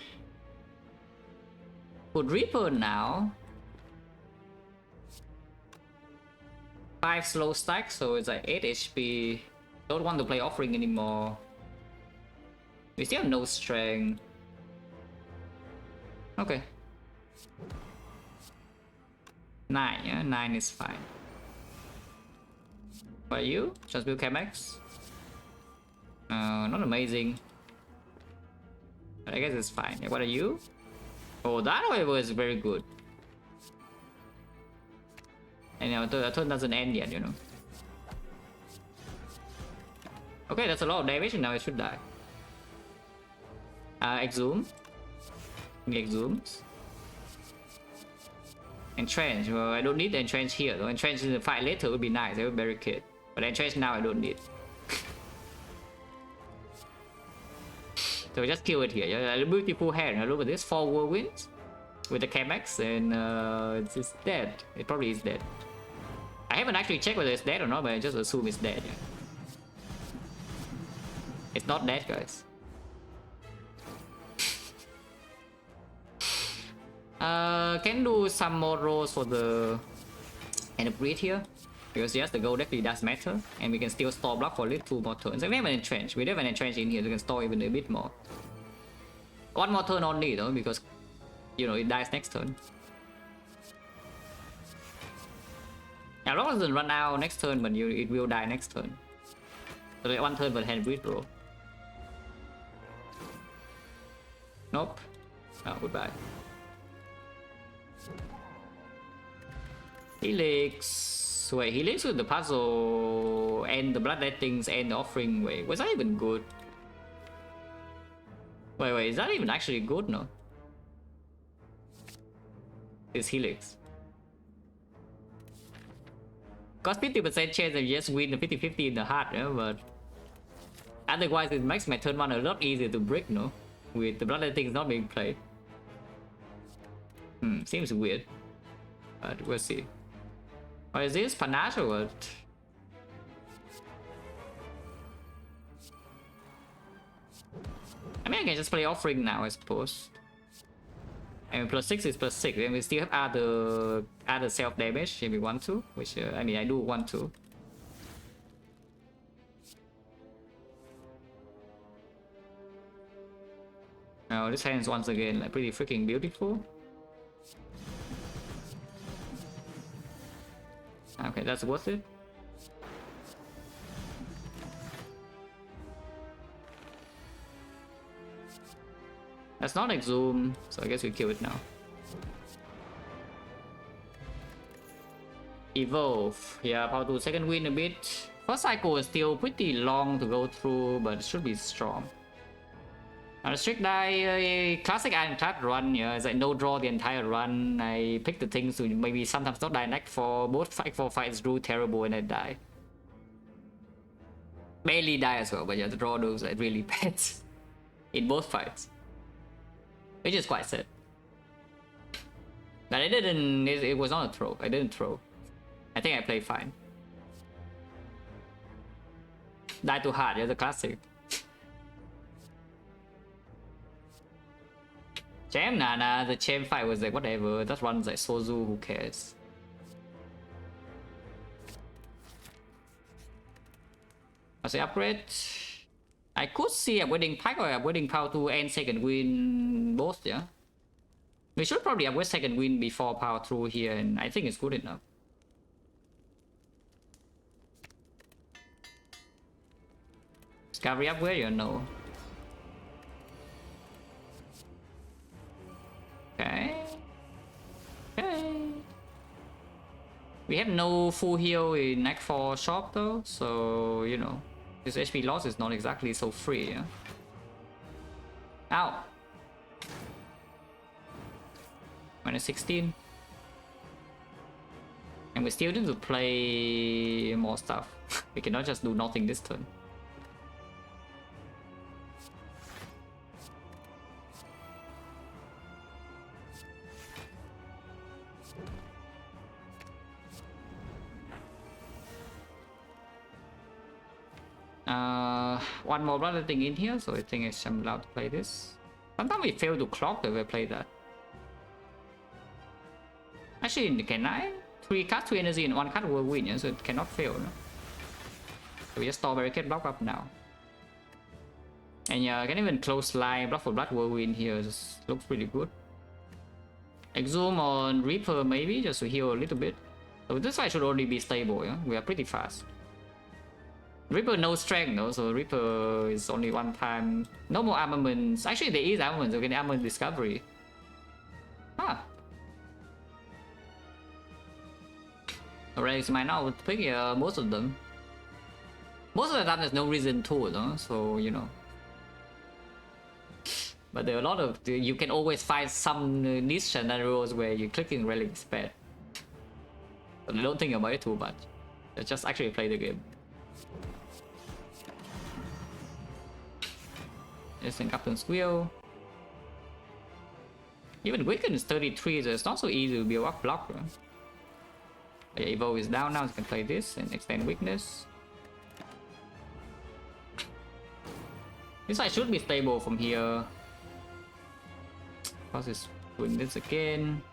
Put Reaper now? 5 slow stack, so it's like 8 HP. Don't want to play Offering anymore. We still have no strength. Okay. 9, yeah? 9 is fine. What are you? Just build Chemex? Not amazing. But I guess it's fine. Yeah, what are you? Oh, that however is very good. And now the turn doesn't end yet, you know. Okay, that's a lot of damage and now it should die. Exhume. Exhumes. Entrench. Well, I don't need the Entrench here though. Entrench in the fight later would be nice. I would barricade. But Entrench now I don't need. So just kill it here. Yeah, a beautiful hand. Look at this. 4 whirlwinds with the Chemex and it's dead. It probably is dead. I haven't actually checked whether it's dead or not, but I just assume it's dead. Yeah. It's not dead, guys. Can do some more rolls for the and a breed here. Because yes, the gold definitely does matter. And we can still store block for at least 2 more turns. And we have an entrench. We have an entrench in here, so we can store even a bit more. 1 more turn only though, because you know it dies next turn. As long as it doesn't run out next turn, but it will die next turn. So like 1 turn per hand breed roll. Nope. Oh, goodbye. Helix. Wait, Helix with the puzzle and the bloodlettings and the offering. Wait, was that even good? Wait, is that even actually good? No. It's Helix. Got 50% chance of just win the 50-50 in the heart, yeah, but otherwise it makes my turn 1 a lot easier to break, no? With the bloodlettings not being played. Seems weird. But we'll see. Or is this panache or what? I mean, I can just play offering now, I suppose. And +6 is +6, and we still have other self damage if we want to, which I mean I do want to. Oh, this hand's once again like pretty freaking beautiful. Okay, that's worth it. That's not exhume, so I guess we kill it now. Evolve. Yeah, power to second wind a bit. First cycle is still pretty long to go through, but it should be strong. Now the strict die, classic Ironclad run, yeah, it's like no draw the entire run. I pick the things to maybe sometimes not die in Act 4, both Act 4 fights drew terrible and I die. Barely die as well, but yeah, the draw those like really bad in both fights. Which is quite sad. But I didn't, it was not a throw, I didn't throw. I think I played fine. Die too hard, yeah, the classic. Jam, nah, the Jam fight was like whatever, that runs like Sozu, who cares? What's the upgrade? I could see upgrading Pike or upgrading Power 2 and second win both, yeah? We should probably upgrade second win before Power through here, and I think it's good enough. Discovery upgrade or no? Okay. We have no full heal in Act 4 shop though, so you know, this HP loss is not exactly so free, yeah? Ow! -16. And we still need to play more stuff. We cannot just do nothing this turn. One more brother thing in here, so I think I'm allowed to play this. Sometimes we fail to clock that we play that. Actually, can I? 3 cast 2 energy and 1 card will win, yeah? So it cannot fail, no? So we just store barricade block up now. And yeah, I can even close line, block for blood whirlwind here, just looks pretty good. Exhume on Reaper maybe, just to heal a little bit. So this fight should only be stable, yeah? We are pretty fast. Reaper no strength though, so Reaper is only 1 time. No more armaments. Actually there is armaments, okay, armament discovery. Ah. Alright, so might not pick most of them. Most of the time there's no reason to, no? So you know. But there are a lot of, you can always find some niche scenarios where you clicking relic is bad. But don't think about it too much. Just actually play the game. Just in Captain Squeal. Even Wicked is 33, so it's not so easy to build up block. Right? Yeah, Evo is down now, so you can play this and extend weakness. This side should be stable from here. Because it's Doing this again.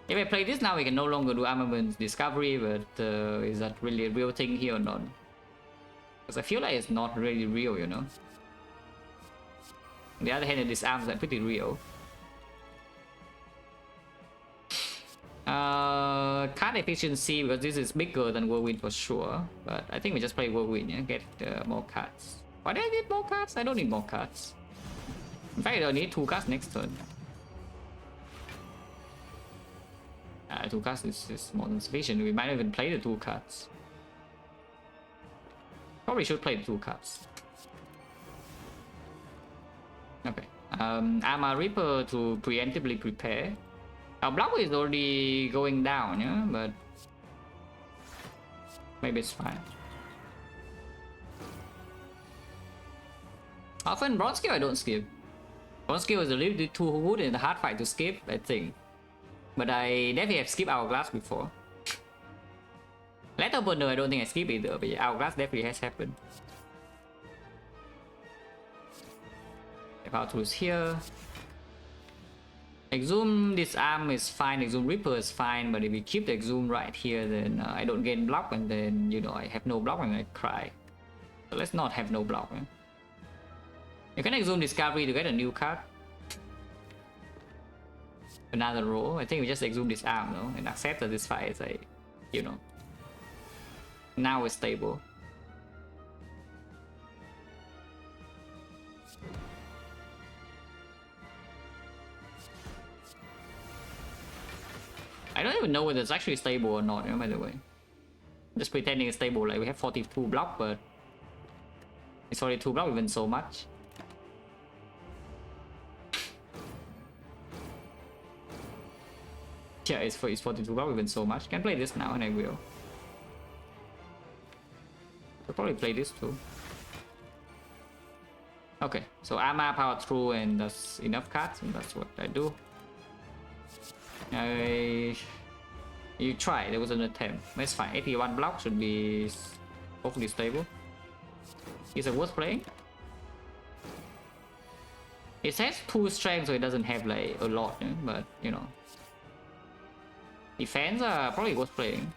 If I play this now, we can no longer do armament discovery, but is that really a real thing here or not? Because I feel like it's not really real, you know. On the other hand, the disarms are pretty real. Card efficiency, because this is bigger than Whirlwind for sure. But I think we just play Whirlwind, yeah? Get more cards. Why do I need more cards? I don't need more cards. In fact, I don't need 2 cards next turn. 2 cards is more than sufficient. We might even play the 2 cards. Probably should play the 2 cards. Okay. Armor Reaper to preemptively prepare. Our block is already going down, yeah, but maybe it's fine. Often bronze skill I don't skip. Bronze skill is a little bit too good in the hard fight to skip, I think. But I definitely have skipped Hourglass before. Letter Burner I don't think I skip either, but yeah, Hourglass definitely has happened. Power tools here. Exhume Disarm is fine, Exhume Reaper is fine, but if we keep the Exhume right here, then I don't gain block, and then, you know, I have no block and I cry. So let's not have no block. Eh? You can Exhume Discovery to get a new card. Another roll. I think we just Exhume Disarm though, and accept that this fight is like, you know, now it's stable. I don't even know whether it's actually stable or not, you know, by the way. Just pretending it's stable, like we have 42 block, but it's 42 block even so much. Yeah, it's 42 block even so much. Can play this now and I will. I'll probably play this too. Okay, so Armor power through and that's enough cards, and that's what I do. You try, there was an attempt. That's fine. 81 block should be hopefully stable. Is it worth playing? It has 2 strength, so it doesn't have like a lot, yeah? But you know. Defense are probably worth playing.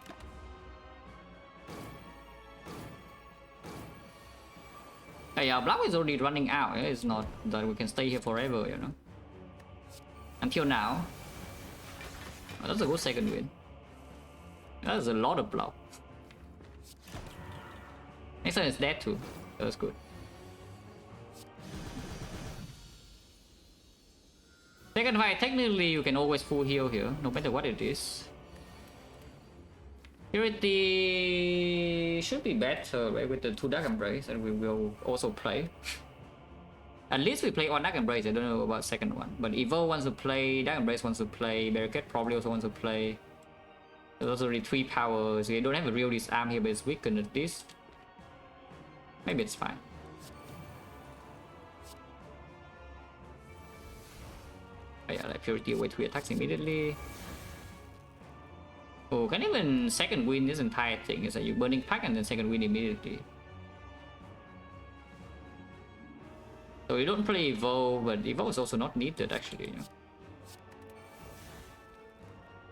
Yeah, block is already running out. Yeah? It's not that we can stay here forever, you know. Until now. Oh, that's a good second win. That's a lot of block. Next one is dead too. That's good. Second fight, technically you can always full heal here, no matter what it is. Purity should be better, right, with the 2 Dark Embrace, and we will also play. At least we play on Dark Embrace. I don't know about second one, but Evo wants to play, Dark Embrace wants to play, Barricade probably also wants to play. There's also already 3 powers. We don't have a real disarm here, but it's weakened at least. Maybe it's fine. Oh yeah, like Purity away 3 attacks immediately. Oh, can even second win this entire thing. Is that you burning pack and then second win immediately. So we don't play Evo, but Evo is also not needed actually. You know?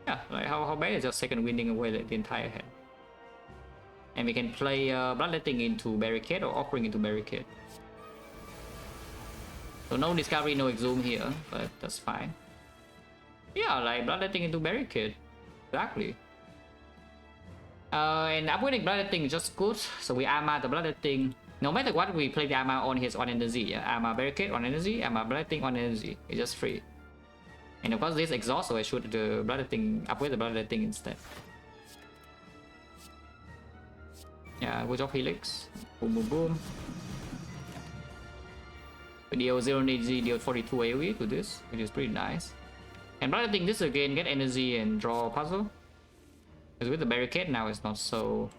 Yeah, like how bad is just second winning away like the entire hand. And we can play Bloodletting into Barricade or Offering into Barricade. So no Discovery, no Exhume here, but that's fine. Yeah, like Bloodletting into Barricade. Exactly. And upgrading Bloodletting is just good, so we armor the Bloodletting. No matter what, we play the armor on his on energy. Yeah? Armor Barricade on energy, armor Bloodletting on energy. It's just free. And of course this exhaust, so I shoot the Bloodletting, upgrade the Bloodletting instead. Yeah, good job Helix. Boom boom boom. We deal 0 energy, deal 42 AoE to this, which is pretty nice. And Bloodletting this again, get energy and draw a puzzle. Because with the Barricade now it's not so...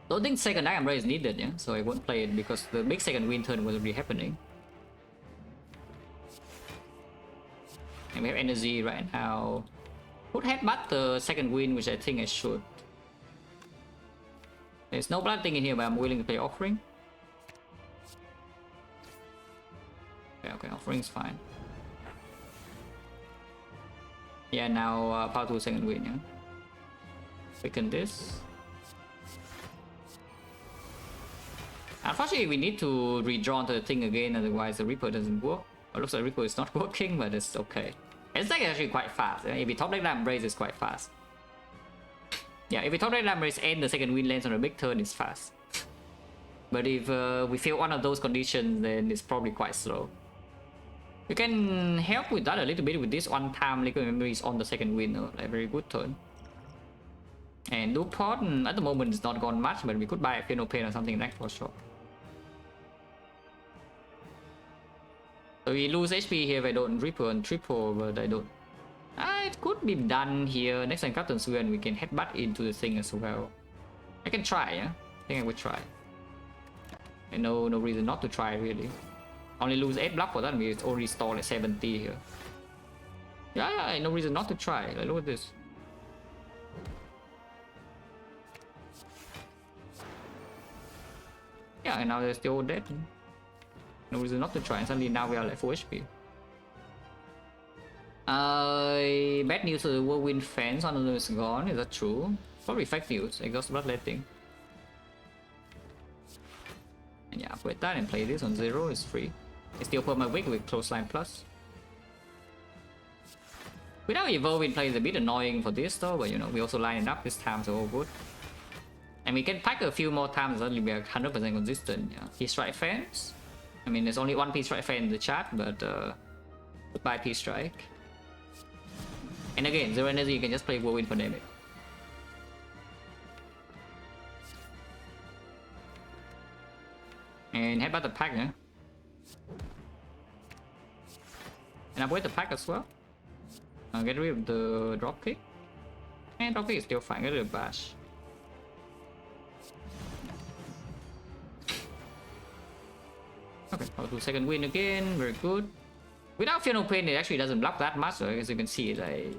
Don't think second Dark Embrace is needed, yeah? So I won't play it because the big second win turn was already happening. And we have energy right now. Would headbutt the second win, which I think I should. There's no Bloodletting in here, but I'm willing to play Offering. Okay, Offering's fine. Yeah, now power 2 second wind, yeah. Quicken this. Unfortunately, we need to redraw the thing again, otherwise the Reaper doesn't work. It looks like Reaper is not working, but it's okay. It's like actually quite fast. If we top deck Lamb Brace, it's quite fast. Yeah, if we top deck Lamb Brace and the second wind lands on a big turn, it's fast. But if we fail one of those conditions, then it's probably quite slow. You can help with that a little bit with this one-time Liquid Memories on the second wind, like very good turn. And Duke Pot at the moment is not gone much, but we could buy a Piano Pain or something like that for sure. So we lose HP here if I don't Reaper and triple, but I don't. It could be done here. Next time Captain Suan, we can headbutt into the thing as well. I can try, yeah? I think I would try. And no reason not to try, really. Only lose 8 block for that, we already stall at 70 here. Yeah, no reason not to try. Like, look at this. Yeah, and now they're still dead. No reason not to try, and suddenly now we are like full HP. Bad news to the Whirlwind fans, one of them is gone, is that true? Probably fake news, exhaust bloodletting. And yeah, upgrade that and play this on 0 is free. I still put my wig with Clothesline Plus. Without Evolving play is a bit annoying for this though, but you know, we also line it up this time, so all good. And we can pack a few more times, suddenly we are 100% consistent. Yeah. P-Strike fans. I mean, there's only one P-Strike fan in the chat, but goodbye P-Strike. And again, 0 energy, you can just play Whirlwind for damage. And head back the pack, yeah? And upgrade the pack as well. Get rid of the dropkick. And dropkick is still fine, get rid of bash. Okay, I'll do second win again, very good. Without Fear No Pain, it actually doesn't block that much, so as you can see, like,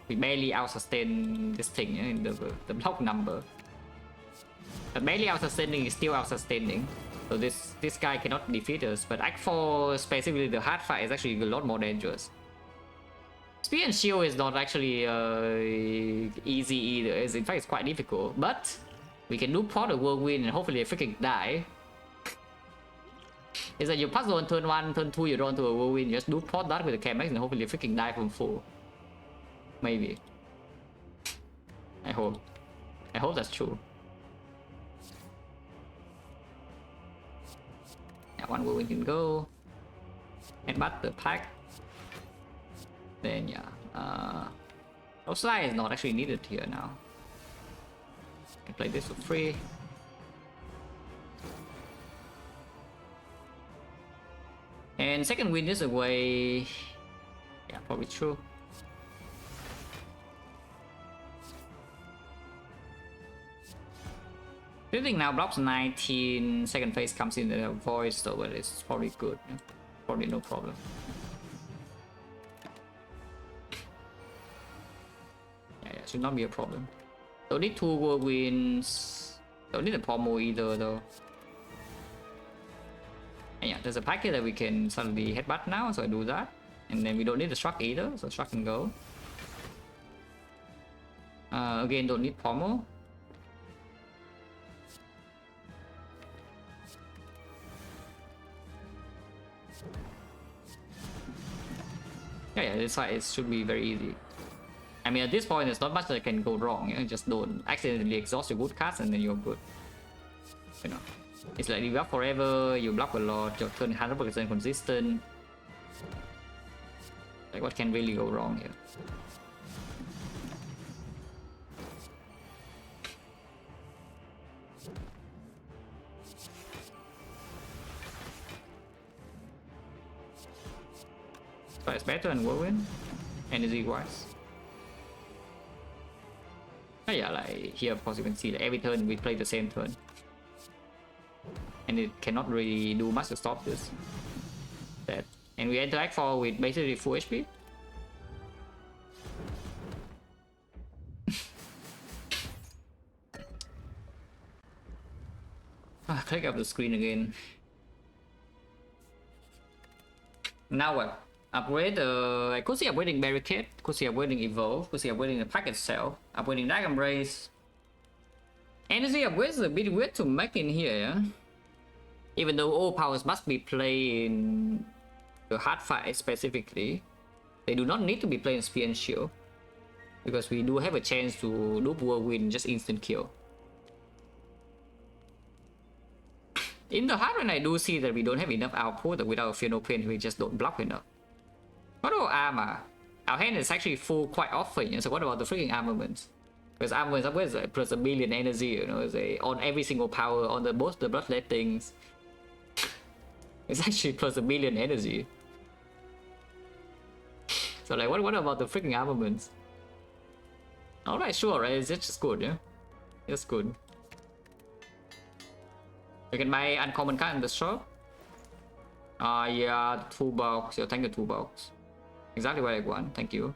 we barely out-sustain this thing, in the block number. But barely out-sustaining is still out-sustaining. So this guy cannot defeat us, but Act 4, specifically the hard fight, is actually a lot more dangerous. Spear and Shield is not actually easy either, in fact it's quite difficult, but we can do pot a Whirlwind and hopefully a freaking die. It's like you pass on turn 1, turn 2 you run to a Whirlwind, just do pot that with the Chemex and hopefully a freaking die from full. Maybe. I hope that's true. Yeah, one Whirlwind can go. Headbutt the pack. Then yeah, Slide is not actually needed here now. Can play this for free. And second wind is away. Yeah, probably true. This thing now blocks 19. Second phase comes in the void, so but it's probably good. Yeah? Probably no problem. Yeah, should not be a problem. Don't need 2 Whirlwinds. Don't need a pommel either though. And yeah, there's a packet that we can suddenly headbutt now, so I do that. And then we don't need the struck either, so struck can go. Again, don't need pommel. Yeah, this side should be very easy. I mean, at this point, there's not much that can go wrong. You know? Just don't accidentally exhaust your good cards and then you're good. You know, it's like you block forever, you block a lot, your turn 100% consistent. Like, what can really go wrong here? So it's better than Whirlwind, energy wise. Oh yeah, like here of course you can see that every turn we play the same turn. And it cannot really do much to stop this. That. And we enter Act 4 with basically full HP. Click up the screen again. Now what? Upgrade, I could see upgrading Barricade, could see upgrading Evolve, could see upgrading the pack itself, upgrading Dragon Race. Energy upgrades is a bit weird to make in here, yeah? Even though all powers must be played in the hard fight specifically, they do not need to be played in Spear and Shield. Because we do have a chance to loop Whirlwind, just instant kill. In the hard run, I do see that we don't have enough output, that without Fear No Pain, we just don't block enough. What about armor? Our hand is actually full quite often, you know, so what about the freaking armaments? Because armaments upwards like plus 1,000,000 energy, you know, on every single power, on both the bloodlettings. It's actually plus 1,000,000 energy. So like, what about the freaking armaments? Alright, sure, right? It's just good, yeah? It's good. You can buy uncommon card in the shop. Yeah, toolbox. Yeah, thank you, toolbox. Exactly what I want, thank you.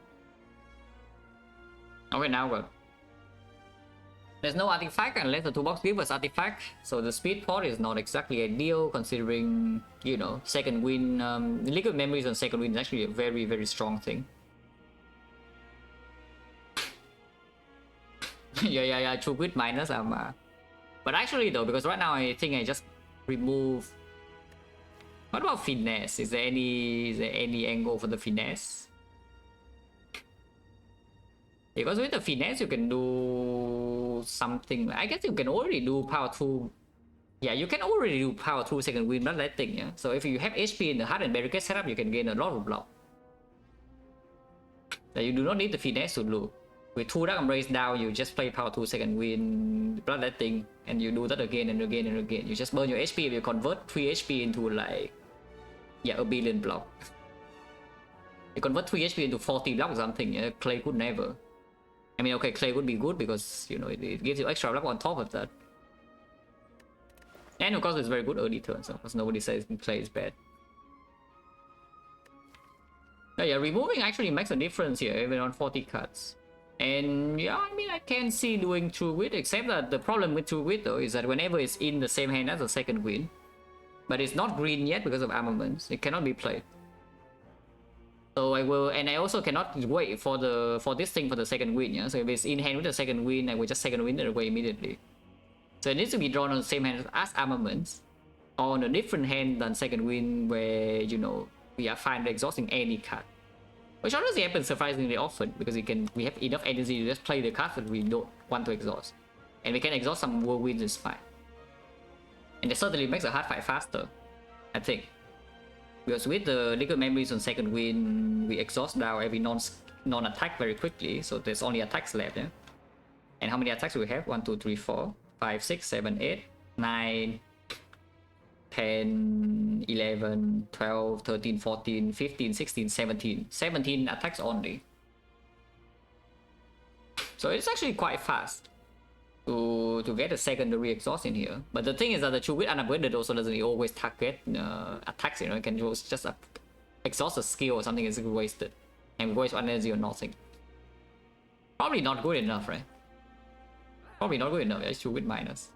Okay, now what? There's no artifact unless the toolbox gives us artifact, so the speed port is not exactly ideal considering, you know, second wind. Liquid memories on second wind is actually a very, very strong thing. yeah, true grid minus but actually though, because right now I think I just remove. What about finesse? Is there any angle for the finesse? Because with the finesse you can do something. I guess you can already do power 2. Yeah, you can already do power 2 second wind, not that thing, yeah. So if you have HP in the hard and barricade setup, you can gain a lot of block. So you do not need the finesse to do. With 2 Dragon Race down, you just play power 2 second wind, bloodletting, and you do that again and again and again. You just burn your HP, you convert 3 HP into like, yeah, 1,000,000,000 block. You convert 3 HP into 40 block or something, yeah? Clay could never. I mean, okay, Clay would be good because, you know, it gives you extra block on top of that. And of course it's very good early turn, so because nobody says Clay is bad. But yeah, removing actually makes a difference here, even on 40 cuts. And yeah, I mean, I can see doing True Wit, except that the problem with True Wit though is that whenever it's in the same hand as the second win, but it's not green yet because of armaments, it cannot be played. So I will, and I also cannot wait for this thing for the second win, yeah? So if it's in hand with the second win, I will just second win it away immediately. So it needs to be drawn on the same hand as armaments, or on a different hand than second win where, you know, we are fine exhausting any card. Which honestly happens surprisingly often, because we have enough energy to just play the cards that we don't want to exhaust. And we can exhaust some whirlwinds is fine. And it certainly makes a hard fight faster, I think. Because with the liquid memories on second win, we exhaust now every non-attack very quickly, so there's only attacks left, yeah? And how many attacks do we have? 1, 2, 3, 4, 5, 6, 7, 8, 9, 10, 11, 12, 13, 14, 15, 16, 17. 17 attacks only. So it's actually quite fast to get a secondary exhaust in here. But the thing is that the True Wit unupgraded also doesn't always target attacks, you know, it can just exhaust a skill or something is wasted. And waste one energy or nothing. Probably not good enough, right? Probably not good enough, it's True Wit minus.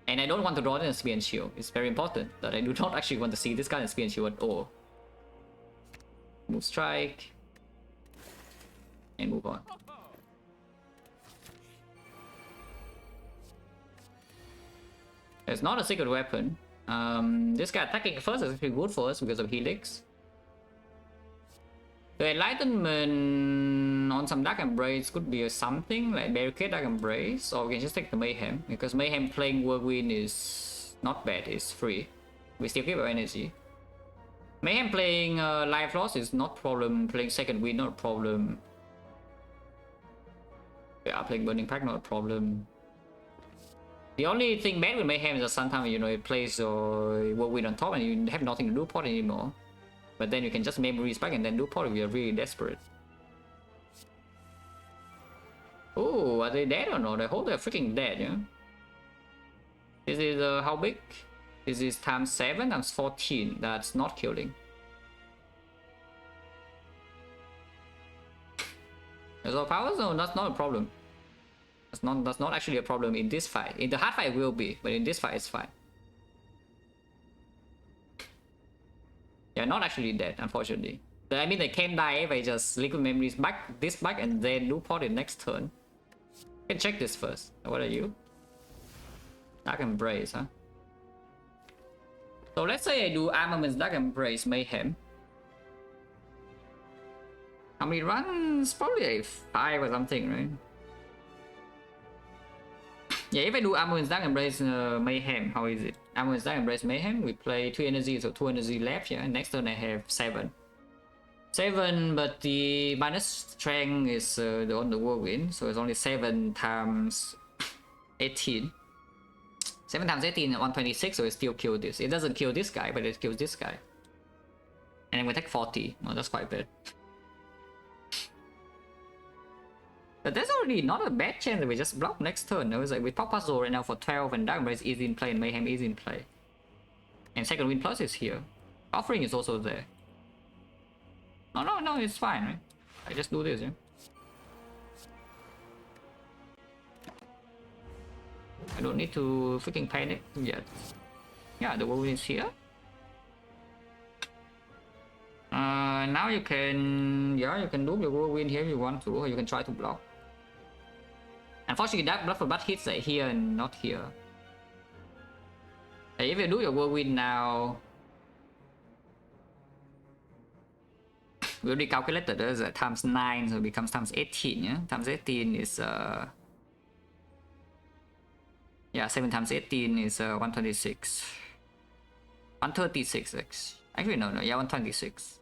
And I don't want to draw it in Spear and Shield. It's very important that I do not actually want to see this guy in Spear and Shield at all. Move strike. And move on. It's not a secret weapon. This guy attacking first is actually good for us because of Helix. The Enlightenment on some Dark Embrace could be something like Barricade Dark Embrace, or we can just take the Mayhem, because Mayhem playing Whirlwind is not bad, it's free. We still keep our energy. Mayhem playing Life Loss is not problem, playing Second Wind not a problem. Yeah, playing Burning Pack not a problem. The only thing bad with Mayhem is that sometimes, you know, it plays Whirlwind on top and you have nothing to do pot anymore. But then you can just memories back and then do pot if you're really desperate. Oh, are they dead or not? I hope they're freaking dead, yeah? This is how big? This is times 7 times 14. That's not killing. So powers? No, that's not a problem. That's not actually a problem in this fight. In the hard fight it will be, but in this fight it's fine. Yeah, not actually dead, unfortunately. I mean, they can die if I just liquid memories back this back and then do pot in next turn. You can check this first. What are you? Dark Embrace, huh? So let's say I do Armaments, Dark Embrace, Mayhem. How many runs? Probably a 5 or something, right? Yeah, if I do Armaments, Dark Embrace, Mayhem, how is it? Armaments, Dark Embrace, Mayhem, we play 2 energy, so 2 energy left, yeah? Next turn I have 7. 7, but the minus strength is on the whirlwind, so it's only 7 times 18. 7 times 18 is 126, so it still kills this. It doesn't kill this guy, but it kills this guy. And then we take 40. Oh, that's quite bad. But that's already not a bad chance that we just block next turn. It was like we pop puzzle right now for 12 and Dark Embrace is in play and Mayhem is in play. And second wind plus is here. Offering is also there. No, it's fine, right? I just do this, yeah? I don't need to freaking panic yet. Yeah, the whirlwind is here. Now you can... Yeah, you can do the whirlwind here if you want to, or you can try to block. Unfortunately, that blood for blood hits like here and not here. If you do your whirlwind now... We already calculated this times 9, so it becomes times 18, yeah? Times 18 is... Yeah, 7 times 18 is 126. 136, actually no, yeah, 126.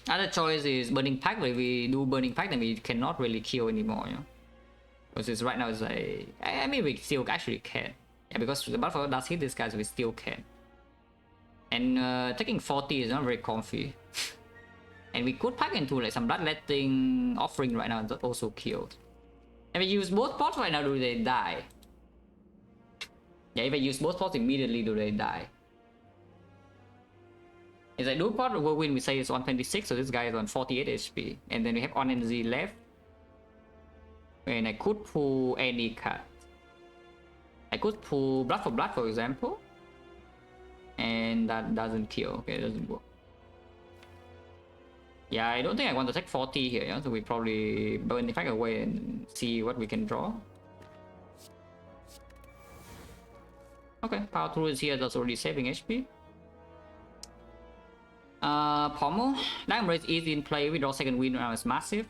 Other choice is Burning Pact, but if we do Burning Pact then we cannot really kill anymore, you know? Because it's right now it's like... I mean we still actually can. Yeah, because the Buffalo does hit these guys, we still can. And taking 40 is not very comfy. And we could pack into like some Bloodletting Offering right now that also killed. If I use both pots right now, do they die? Yeah, if I use both pots immediately, do they die? If I do pot whirlwind, we say it's 126, so this guy is on 48 HP. And then we have on energy left. And I could pull any card. I could pull Blood for Blood, for example. And that doesn't kill. Okay, it doesn't work. Yeah, I don't think I want to take 40 here, yeah? So we probably burn the fact away and see what we can draw. Okay, Power Through is here, that's already saving HP. Pommel. Dark Embrace is in play, we draw second wind now, it's massive.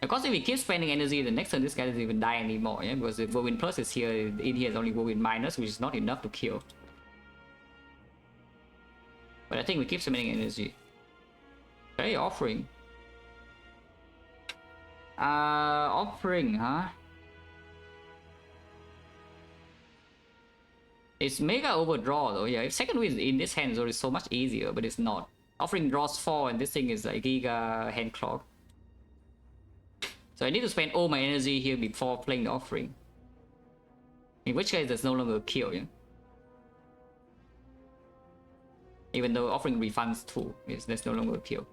Of course, if we keep spending energy, the next turn this guy doesn't even die anymore, yeah? Because if Whirlwind Plus is here, in here is only Whirlwind Minus, which is not enough to kill. But I think we keep spending energy. Okay, Offering. Offering, huh? It's mega overdraw though, yeah. If second wind in this hand is so much easier, but it's not. Offering draws 4 and this thing is like Giga Hand Clock. So I need to spend all my energy here before playing the Offering. In which case there's no longer a kill, yeah. Even though Offering refunds 2, there's no longer a kill.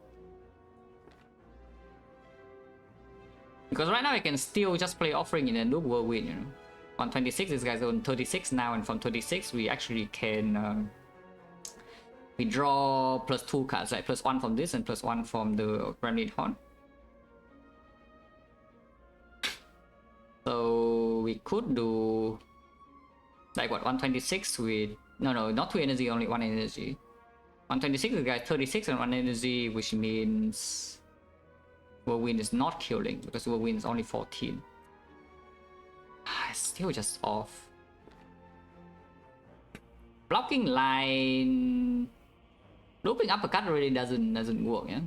Because right now I can still just play Offering in a noob whirlwind, you know. On 26, this guy's on 36 now, and from 36 we actually can we draw plus 2 cards, like plus 1 from this and plus 1 from the Remnant Horn. So we could do like what, 126 with no, not 2 energy, only 1 energy. 126 this guy's 36 and 1 energy, which means Whirlwind is not killing because Whirlwind is only 14. It's still just off. Blocking line, looping uppercut really doesn't work, yeah.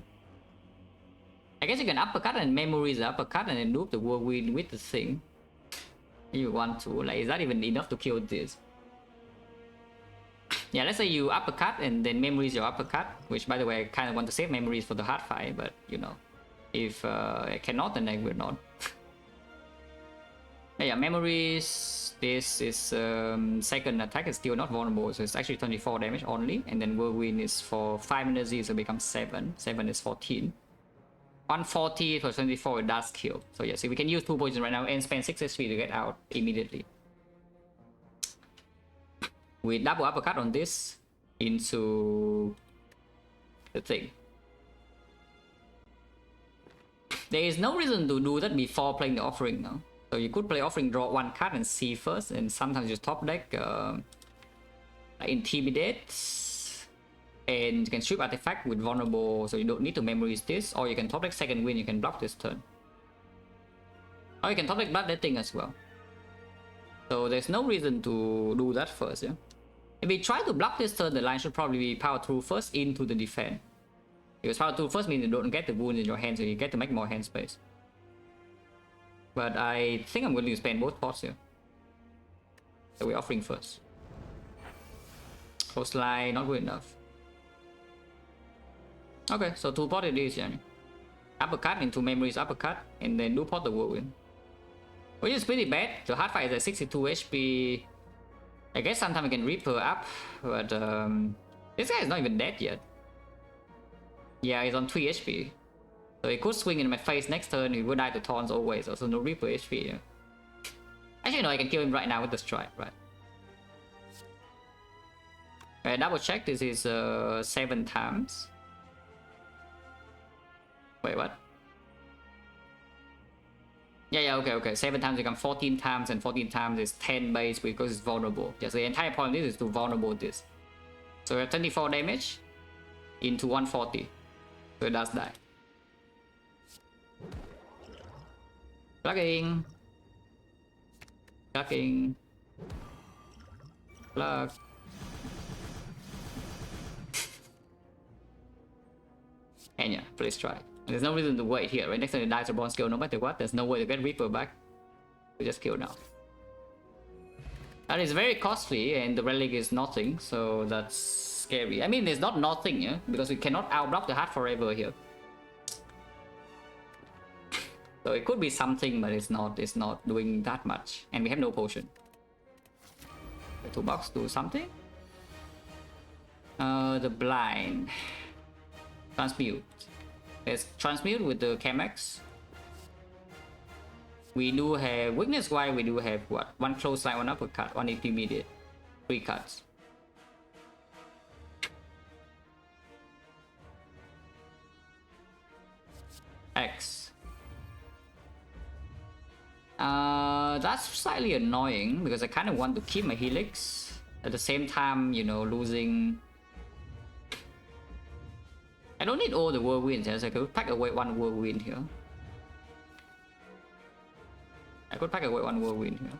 I guess you can uppercut and memorize the uppercut and then loop the Whirlwind with the thing. If you want to, like, is that even enough to kill this? Yeah, let's say you uppercut and then memorize your uppercut, which by the way I kind of want to save memories for the hard fight, but you know, if I cannot, then I will not. Yeah, memories, this is second attack is still not vulnerable, so it's actually 24 damage only, and then Whirlwind is for 5 energy, so it becomes 7. 7 is 14. 140 for 24, it does kill. So yeah, so we can use 2 poison right now and spend 6 HP to get out immediately. We double uppercut on this into the thing. There is no reason to do that before playing the offering now. So you could play offering, draw one card and see first, and sometimes you top deck intimidate, and you can strip artifact with vulnerable, so you don't need to memorize this, or you can top deck second wind, you can block this turn. Or you can top deck bloodletting as well. So there's no reason to do that first, yeah. If we try to block this turn, the line should probably be power through first into the defense. Because power through first means you don't get the wound in your hand, so you get to make more hand space. But I think I'm going to spend both pots here. So we're offering first. Coastline, not good enough. Okay, so 2 pot it is, yeah. Uppercut into memories uppercut, and then do pot the whirlwind. Which is pretty bad. The hard fight is at 62 HP. I guess sometimes I can Reaper up, but this guy is not even dead yet. Yeah, he's on 3 HP. So he could swing in my face next turn, he would die to taunts always, also no Reaper HP. Yeah. Actually no, I can kill him right now with the strike, right? Alright, double check, this is 7 times. Wait, what? Yeah, okay. 7 times become 14 times, and 14 times is 10 base because it's vulnerable. Yeah, so the entire point of this is to vulnerable this. So we have 24 damage into 140. So it does die. Plugging. Plugging. Plug. And yeah, please try. There's no reason to wait here, right? Next time it dies to bronze skill, no matter what, there's no way to get Reaper back. We just kill now. That is very costly, and the relic is nothing, so that's scary. I mean, it's not nothing, yeah, because we cannot outblock the heart forever here. So it could be something, but it's not doing that much, and we have no potion. The toolbox do something. The blind. Transmute. Let's transmute with the Chemex. We do have weakness wise, we do have what? 1 close line, 1 uppercut, 1 intermediate. 3 cuts. X. That's slightly annoying because I kind of want to keep my Helix. At the same time, you know, losing. I don't need all the whirlwinds here, so I could pack away 1 whirlwind here. I could pack away 1 whirlwind here.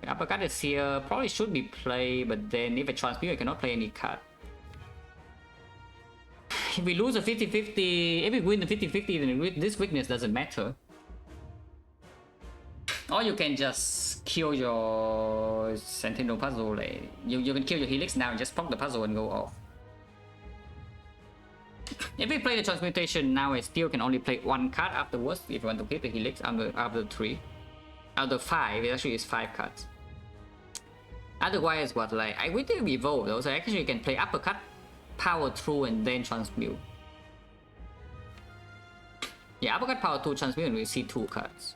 The uppercut is here, probably should be played, but then if I transmute, I cannot play any card. If we lose a 50-50, if we win the 50-50, then this weakness doesn't matter. Or you can just kill your Sentinel puzzle. Like, you can kill your Helix now and just proc the puzzle and go off. If we play the transmutation now, I still can only play 1 card afterwards if you want to keep the Helix after 3. Out of 5, it actually is 5 cards. Otherwise, what, like, I will do evolve though, so actually you can play uppercut, power through, and then transmute. Yeah, uppercut, power through, transmute, and we see 2 cards.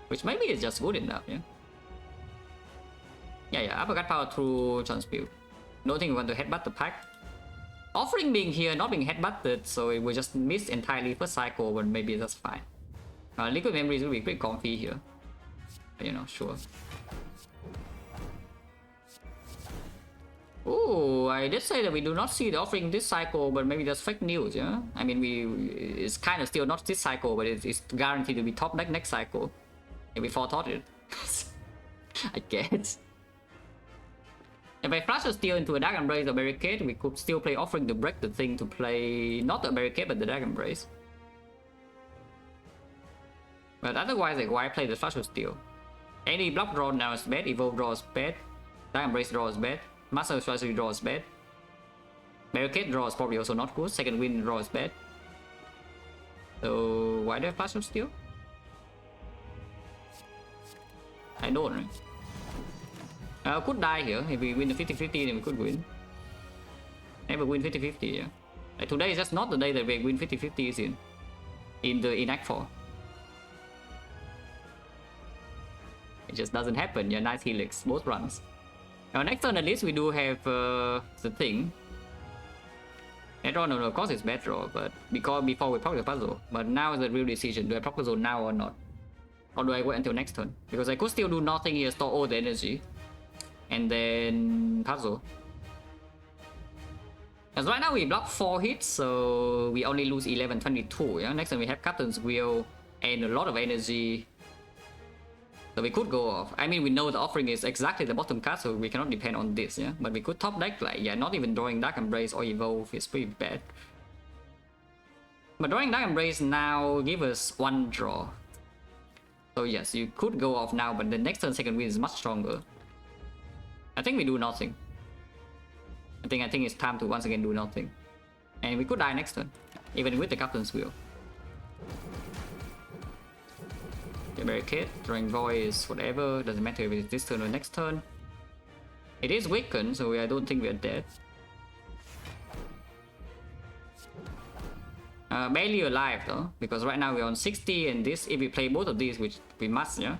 Which maybe is just good enough, yeah? Yeah, uppercut, power through, transmute. Don't think we want to headbutt the pack. Offering being here, not being headbutted, so it will just miss entirely first cycle, but maybe that's fine. Liquid Memories will be pretty comfy here. You know, sure. Oh, I did say that we do not see the offering this cycle, but maybe that's fake news, yeah? I mean, it's kind of still not this cycle, but it's guaranteed to be top deck next cycle. And we forethought it. I guess. If I flash a steel into a Dark Embrace or Barricade, we could still play offering to break the thing to play not the Barricade but the Dark Embrace. But otherwise, like, why play the flash of steel? Any block draw now is bad, Evolve draw is bad, Dark Embrace draw is bad, Master Sorcery draw is bad, Barricade draw is probably also not good, Second Wind draw is bad. So why do I have flash of steel? I don't, right? Could die here. If we win the 50-50, then we could win. Never win 50-50, yeah. Like, today is just not the day that we win 50-50s in Act 4. It just doesn't happen, yeah. Nice Helix, both runs. Now next turn at least we do have the thing. Bad draw, no, of course it's bad draw, but because before we proc the puzzle. But now is the real decision, do I proc the zone now or not? Or do I wait until next turn? Because I could still do nothing here, store all the energy. And then puzzle. Because right now we block 4 hits, so we only lose 11, 22. Yeah? Next time we have Captain's Wheel and a lot of energy. So we could go off. I mean, we know the offering is exactly the bottom card, so we cannot depend on this, yeah? But we could top deck, like, yeah, not even drawing Dark Embrace or Evolve is pretty bad. But drawing Dark Embrace now give us 1 draw. So yes, you could go off now, but the next turn second win is much stronger. I think we do nothing. I think it's time to once again do nothing. And we could die next turn, even with the Captain's Wheel. Okay, barricade, drawing Void is whatever, doesn't matter if it's this turn or next turn. It is weakened, so I don't think we are dead. Barely alive though, because right now we're on 60 and this, if we play both of these, which we must, yeah?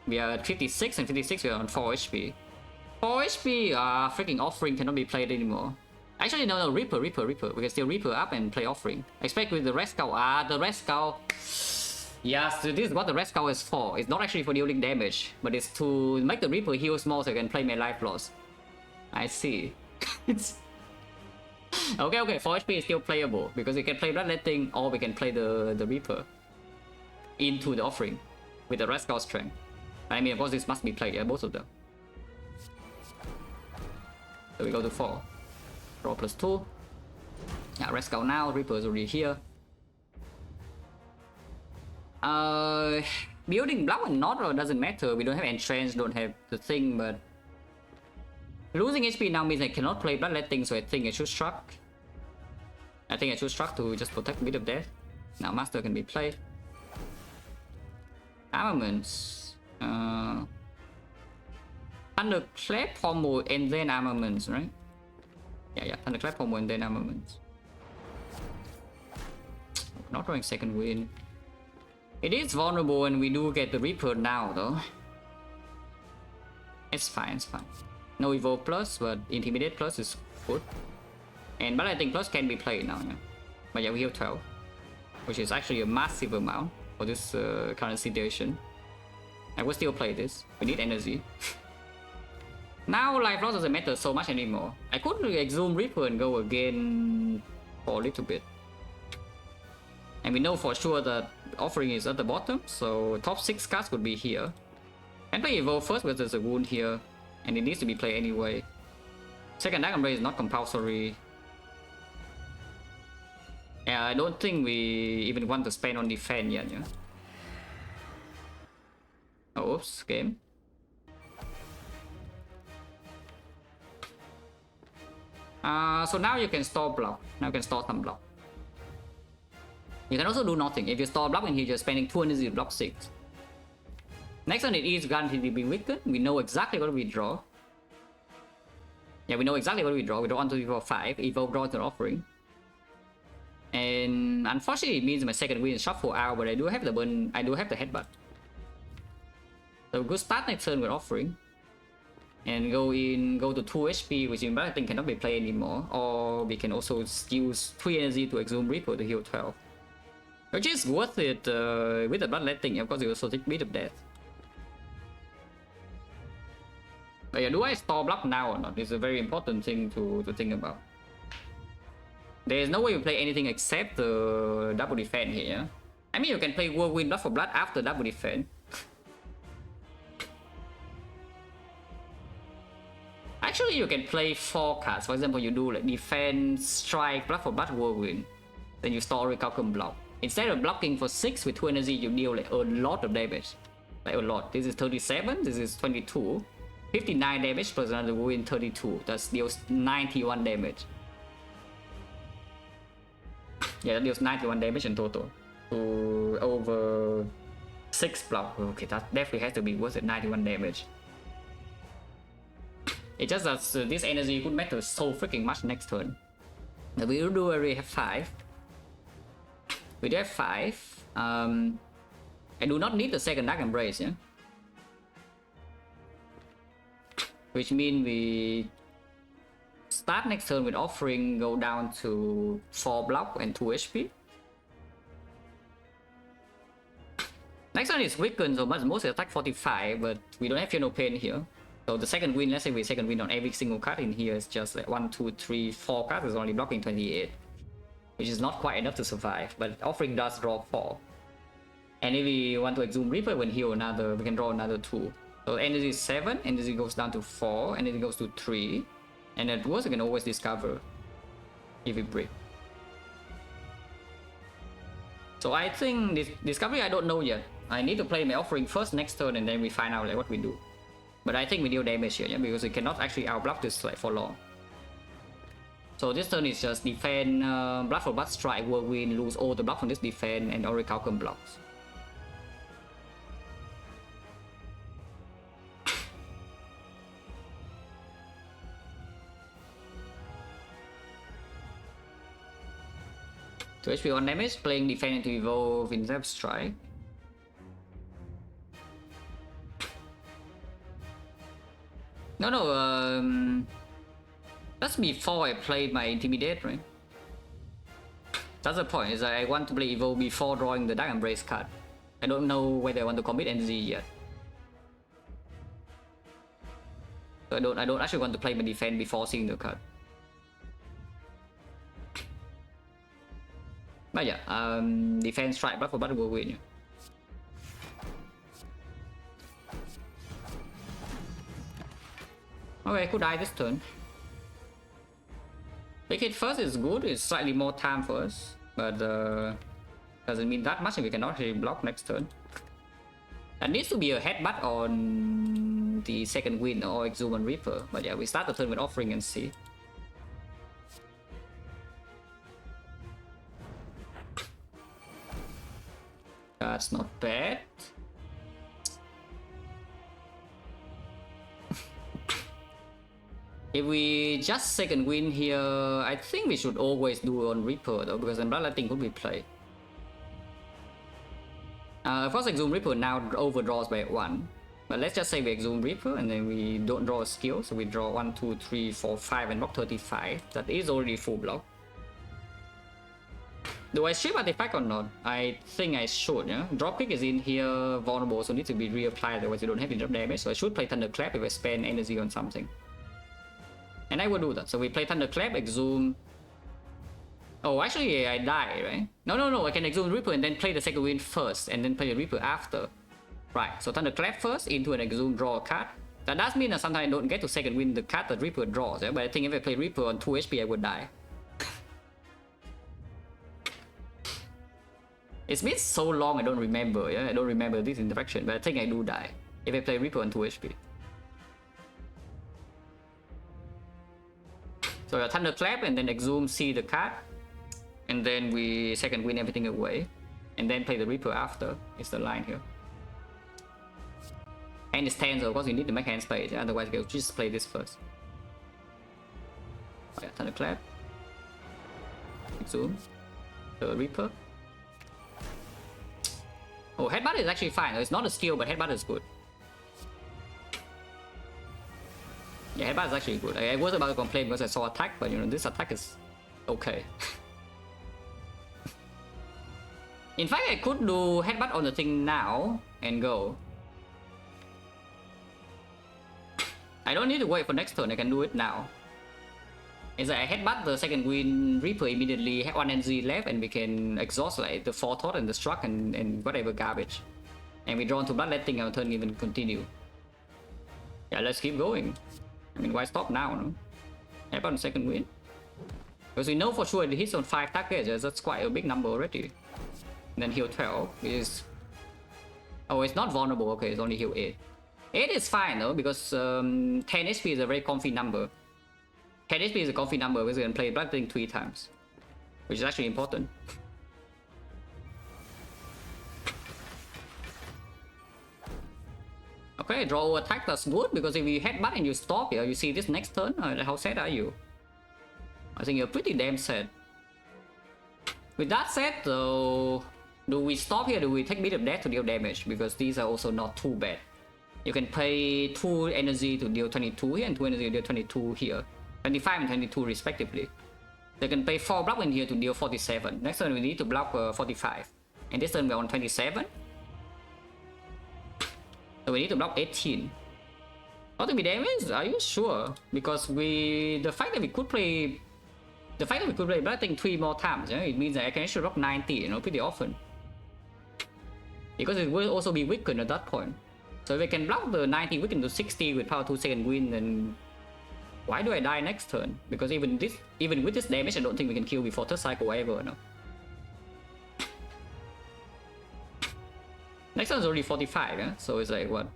We are at 56 and 56, we are on 4 HP. 4 HP, freaking offering cannot be played anymore. Actually, no, Reaper. We can still Reaper up and play offering. Expect with the Red Skull. The Red Skull. Yes, this is what the Red Skull is for. It's not actually for dealing damage, but it's to make the Reaper heal small so you can play my life loss. I see. Okay, 4 HP is still playable because we can play Bloodletting or we can play the Reaper into the offering with the Red Skull strength. I mean, of course, this must be played, yeah, both of them. So we go to 4. Draw +2. Yeah, Red Skull now, Reaper is already here. Building block and not doesn't matter. We don't have Entrench, don't have the thing, but losing HP now means I cannot play Bloodletting, so I think I should Struck. I think I should Struck to just protect a bit of death. Now Master can be played. Armaments. Thunderclap, Pommel, and then Armaments, right? Yeah, Thunderclap, Pommel, and then Armaments. Not drawing second win. It is vulnerable and we do get the Reaper now though. It's fine. No Evolve plus, but Intimidate plus is good. And Bloodletting plus can be played now, yeah. But yeah, we have 12. Which is actually a massive amount for this current situation. I will still play this. We need energy. Now life loss doesn't matter so much anymore. I could exhume Reaper and go again for a little bit. And we know for sure that offering is at the bottom, so top 6 cards would be here. And play Evolve first because there's a wound here, and it needs to be played anyway. Second Dark Embrace is not compulsory. Yeah, I don't think we even want to spend on defense yet, yeah. Oh, oops, game. So now you can store block. Now you can store some block. You can also do nothing. If you store block in here, you're spending 2 energy to block 6. Next one, it is guaranteed to be weakened. We know exactly what we draw. Yeah, we know exactly what we draw. We draw 1, 2, 3, 4, 5. Evolve draws an offering. And unfortunately, it means my second win is shuffle out, but I do have the burn. I do have the headbutt. So good start next turn with offering. And go to 2 HP, which in fact I think cannot be played anymore. Or we can also use 3 energy to exhume Reaper to heal 12. Which is worth it with the Bloodletting, of course you also take a bit of death. But yeah, do I store block now or not? It's a very important thing to think about. There is no way you play anything except the double defense here. I mean, you can play Whirlwind Blood for Blood after double defense. Actually, you can play 4 cards. For example, you do like Defense, Strike, Blood for Blood, Whirlwind. Then you store Recalcum Block. Instead of blocking for 6 with 2 energy, you deal like a lot of damage. Like a lot. This is 37, this is 22. 59 damage plus another Whirlwind 32. That deals 91 damage. Yeah, that deals 91 damage in total. To over 6 block. Okay, that definitely has to be worth it, 91 damage. It just that this energy could matter so freaking much next turn. Now we do already have 5. We do have 5. I do not need the second Dark Embrace, yeah? which means we start next turn with offering, go down to 4 block and 2 HP. Next turn is weakened, so most attack 45, but we don't have Fear No Pain here. So the second win, let's say we second win on every single card in here is just like 1, 2, 3, 4 cards is only blocking 28, which is not quite enough to survive, but offering does draw 4. And if we want to Exhume Reaper, we can heal another, we can draw another 2. So energy is 7, energy goes down to 4, energy goes to 3, and at worst we can always discover if we break. So I think this discovery I don't know yet. I need to play my offering first next turn and then we find out like what we do. But I think we deal damage here, yeah, because we cannot actually outblock this like for long. So this turn is just defend, blood for blood strike, whirlwind, lose all the block from this defense and orichalcum blocks. To HP 1 damage, playing defense into evolve in Zap Strike. No, that's before I played my Intimidate, right? That's the point, is that I want to play Evolve before drawing the Dark Embrace card. I don't know whether I want to commit energy yet. So I don't actually want to play my defense before seeing the card. But yeah, defense strike, blood for blood will win. Okay, could die this turn. Make it first is good, it's slightly more time for us, but doesn't mean that much and we cannot really block next turn. There needs to be a headbutt on the second win or Exhuman Reaper, but yeah, we start the turn with offering and see. That's not bad. If we just second win here, I think we should always do on Reaper though, because then Bloodletting could be played. Of course, Exhume Reaper now overdraws by 1. But let's just say we Exhume Reaper and then we don't draw a skill, so we draw 1, 2, 3, 4, 5 and block 35. That is already full block. Do I strip artifact or not? I think I should, yeah? Dropkick is in here, vulnerable, so needs to be reapplied, otherwise you don't have enough damage. So I should play Thunderclap if I spend energy on something. And I will do that. So we play Thunderclap, Exhume. Oh, actually I die, right? No, I can Exhume Reaper and then play the second win first, and then play the Reaper after. Right, so Thunderclap first, into an Exhume, draw a card. That does mean that sometimes I don't get to second win the card that Reaper draws, yeah? But I think if I play Reaper on 2 HP, I would die. It's been so long I don't remember, yeah? I don't remember this interaction, but I think I do die if I play Reaper on 2 HP. So I Thunderclap and then Exhume, see the card, and then we second win everything away, and then play the Reaper after. It's the line here. And it's 10, so of course you need to make hand space, yeah? Otherwise you'll just play this first. Oh yeah, Thunderclap, Exhume, the Reaper. Oh, Headbutt is actually fine. It's not a skill, but Headbutt is good. Yeah, Headbutt is actually good. I was about to complain because I saw attack, but you know, this attack is okay. In fact, I could do Headbutt on the thing now and go. I don't need to wait for next turn, I can do it now. It's like I Headbutt the second win Reaper immediately, have 1 energy left, and we can exhaust like the Forethought and the Struck and whatever garbage. And we draw into Bloodletting, our turn even continue. Yeah, let's keep going. I mean, why stop now, no? Headbutt on second win. Because we know for sure it hits on 5 targets, that's quite a big number already. And then heal 12, which is... Oh, it's not vulnerable, okay, it's only heal 8. 8 is fine though, because 10 HP is a very comfy number. 10 HP is a comfy number because we can play Bloodletting 3 times, which is actually important. Okay, draw attack, that's good, because if you headbutt and you stop here, you see this next turn, how sad are you? I think you're pretty damn sad. With that said though, do we stop here, do we take Beat of Death to deal damage? Because these are also not too bad. You can pay 2 energy to deal 22 here and 2 energy to deal 22 here. 25 and 22 respectively. They can pay 4 block in here to deal 47. Next turn we need to block 45. And this turn we're on 27. So we need to block 18. Not to be damaged? Are you sure? Because the fact that we could play blocking 3 more times, it means that I can actually block 90, pretty often. Because it will also be weakened at that point. So if I can block the 90 weaken to 60 with power 2 second win, then why do I die next turn? Because even with this damage, I don't think we can kill before third cycle ever, no? Next turn is already 45, yeah? So it's like what?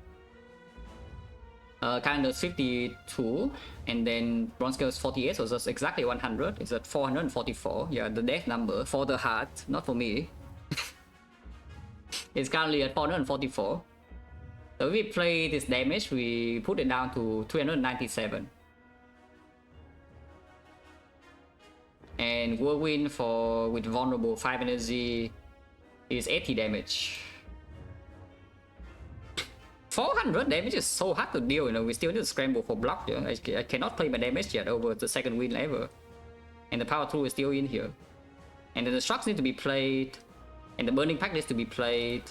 Kind of 52, and then bronze scale is 48, so that's exactly 100. It's at 444. Yeah, the death number for the heart, not for me. It's currently at 444. So if we play this damage, we put it down to 397. And whirlwind with vulnerable 5 energy is 80 damage. 400 damage is so hard to deal, we still need to scramble for block. I cannot play my damage yet over the second win ever. And the power 2 is still in here. And then the shocks need to be played. And the burning pack needs to be played.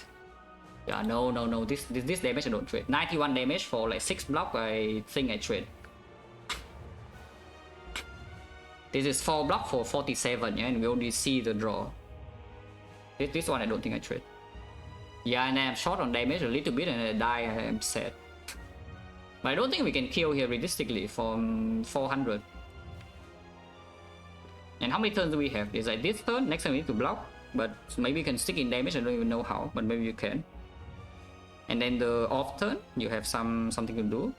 Yeah, no, this damage I don't trade. 91 damage for like 6 block, I think I trade. This is 4 block for 47, yeah, and we only see the draw. This one I don't think I trade. Yeah, and I'm short on damage a little bit and I die, I'm sad. But I don't think we can kill here realistically from 400. And how many turns do we have? Is like this turn, next time we need to block. But maybe you can stick in damage, I don't even know how, but maybe you can. And then the off turn, you have something to do.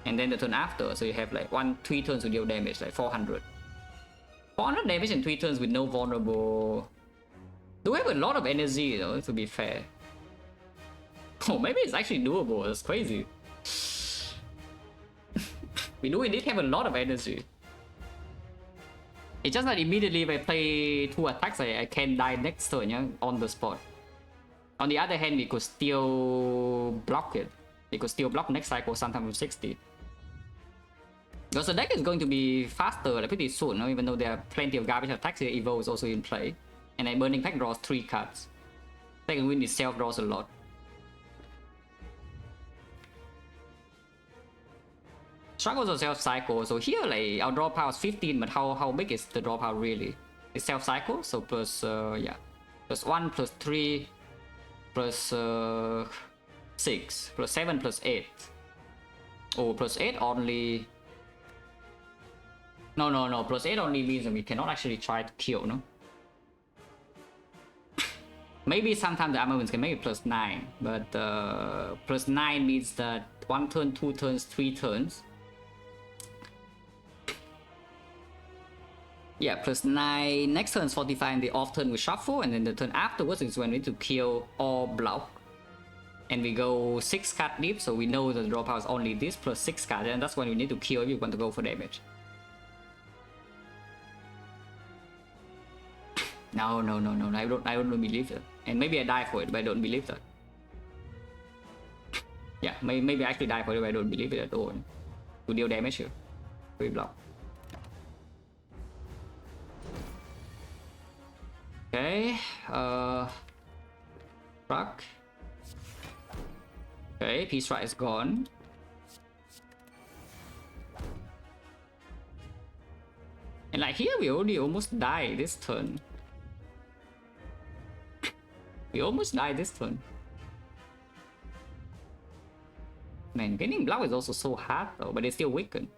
And then the turn after, so you have like 3 turns to deal damage, like 400. 400 damage in 3 turns with no vulnerable. Do we have a lot of energy, to be fair? Oh, maybe it's actually doable, that's crazy. We do indeed have a lot of energy. It's just that immediately if I play 2 attacks, I can die next turn, yeah, on the spot. On the other hand, we could still block it. We could still block next cycle sometime with 60. Because the deck is going to be faster like pretty soon, even though there are plenty of garbage attacks here. Evo is also in play. And then burning pack draws 3 cards. Second win itself draws a lot. Struggles of self-cycle, so here like our draw power is 15, but how big is the draw power really? It's self-cycle, so plus, yeah. Plus 1, plus 3, plus 6, plus 7, plus 8. Oh, plus 8 only... No, plus 8 only means that we cannot actually try to kill, no? Maybe sometimes the armaments can make it plus 9, but plus 9 means that 1 turn, 2 turns, 3 turns. Yeah, plus 9, next turn is 45 and the off turn we shuffle, and then the turn afterwards is when we need to kill or block. And we go 6 card deep, so we know that the draw power is only this plus 6 cards, and that's when we need to kill if you want to go for damage. No, I don't believe that. And maybe I die for it, but I don't believe that. Yeah, maybe I actually die for it, but I don't believe it at all. To deal damage here. We block. Okay, rock. Okay, Peace Right is gone. And like here we already almost die this turn. We almost die this turn. Man, getting block is also so hard though, but it's still weakened.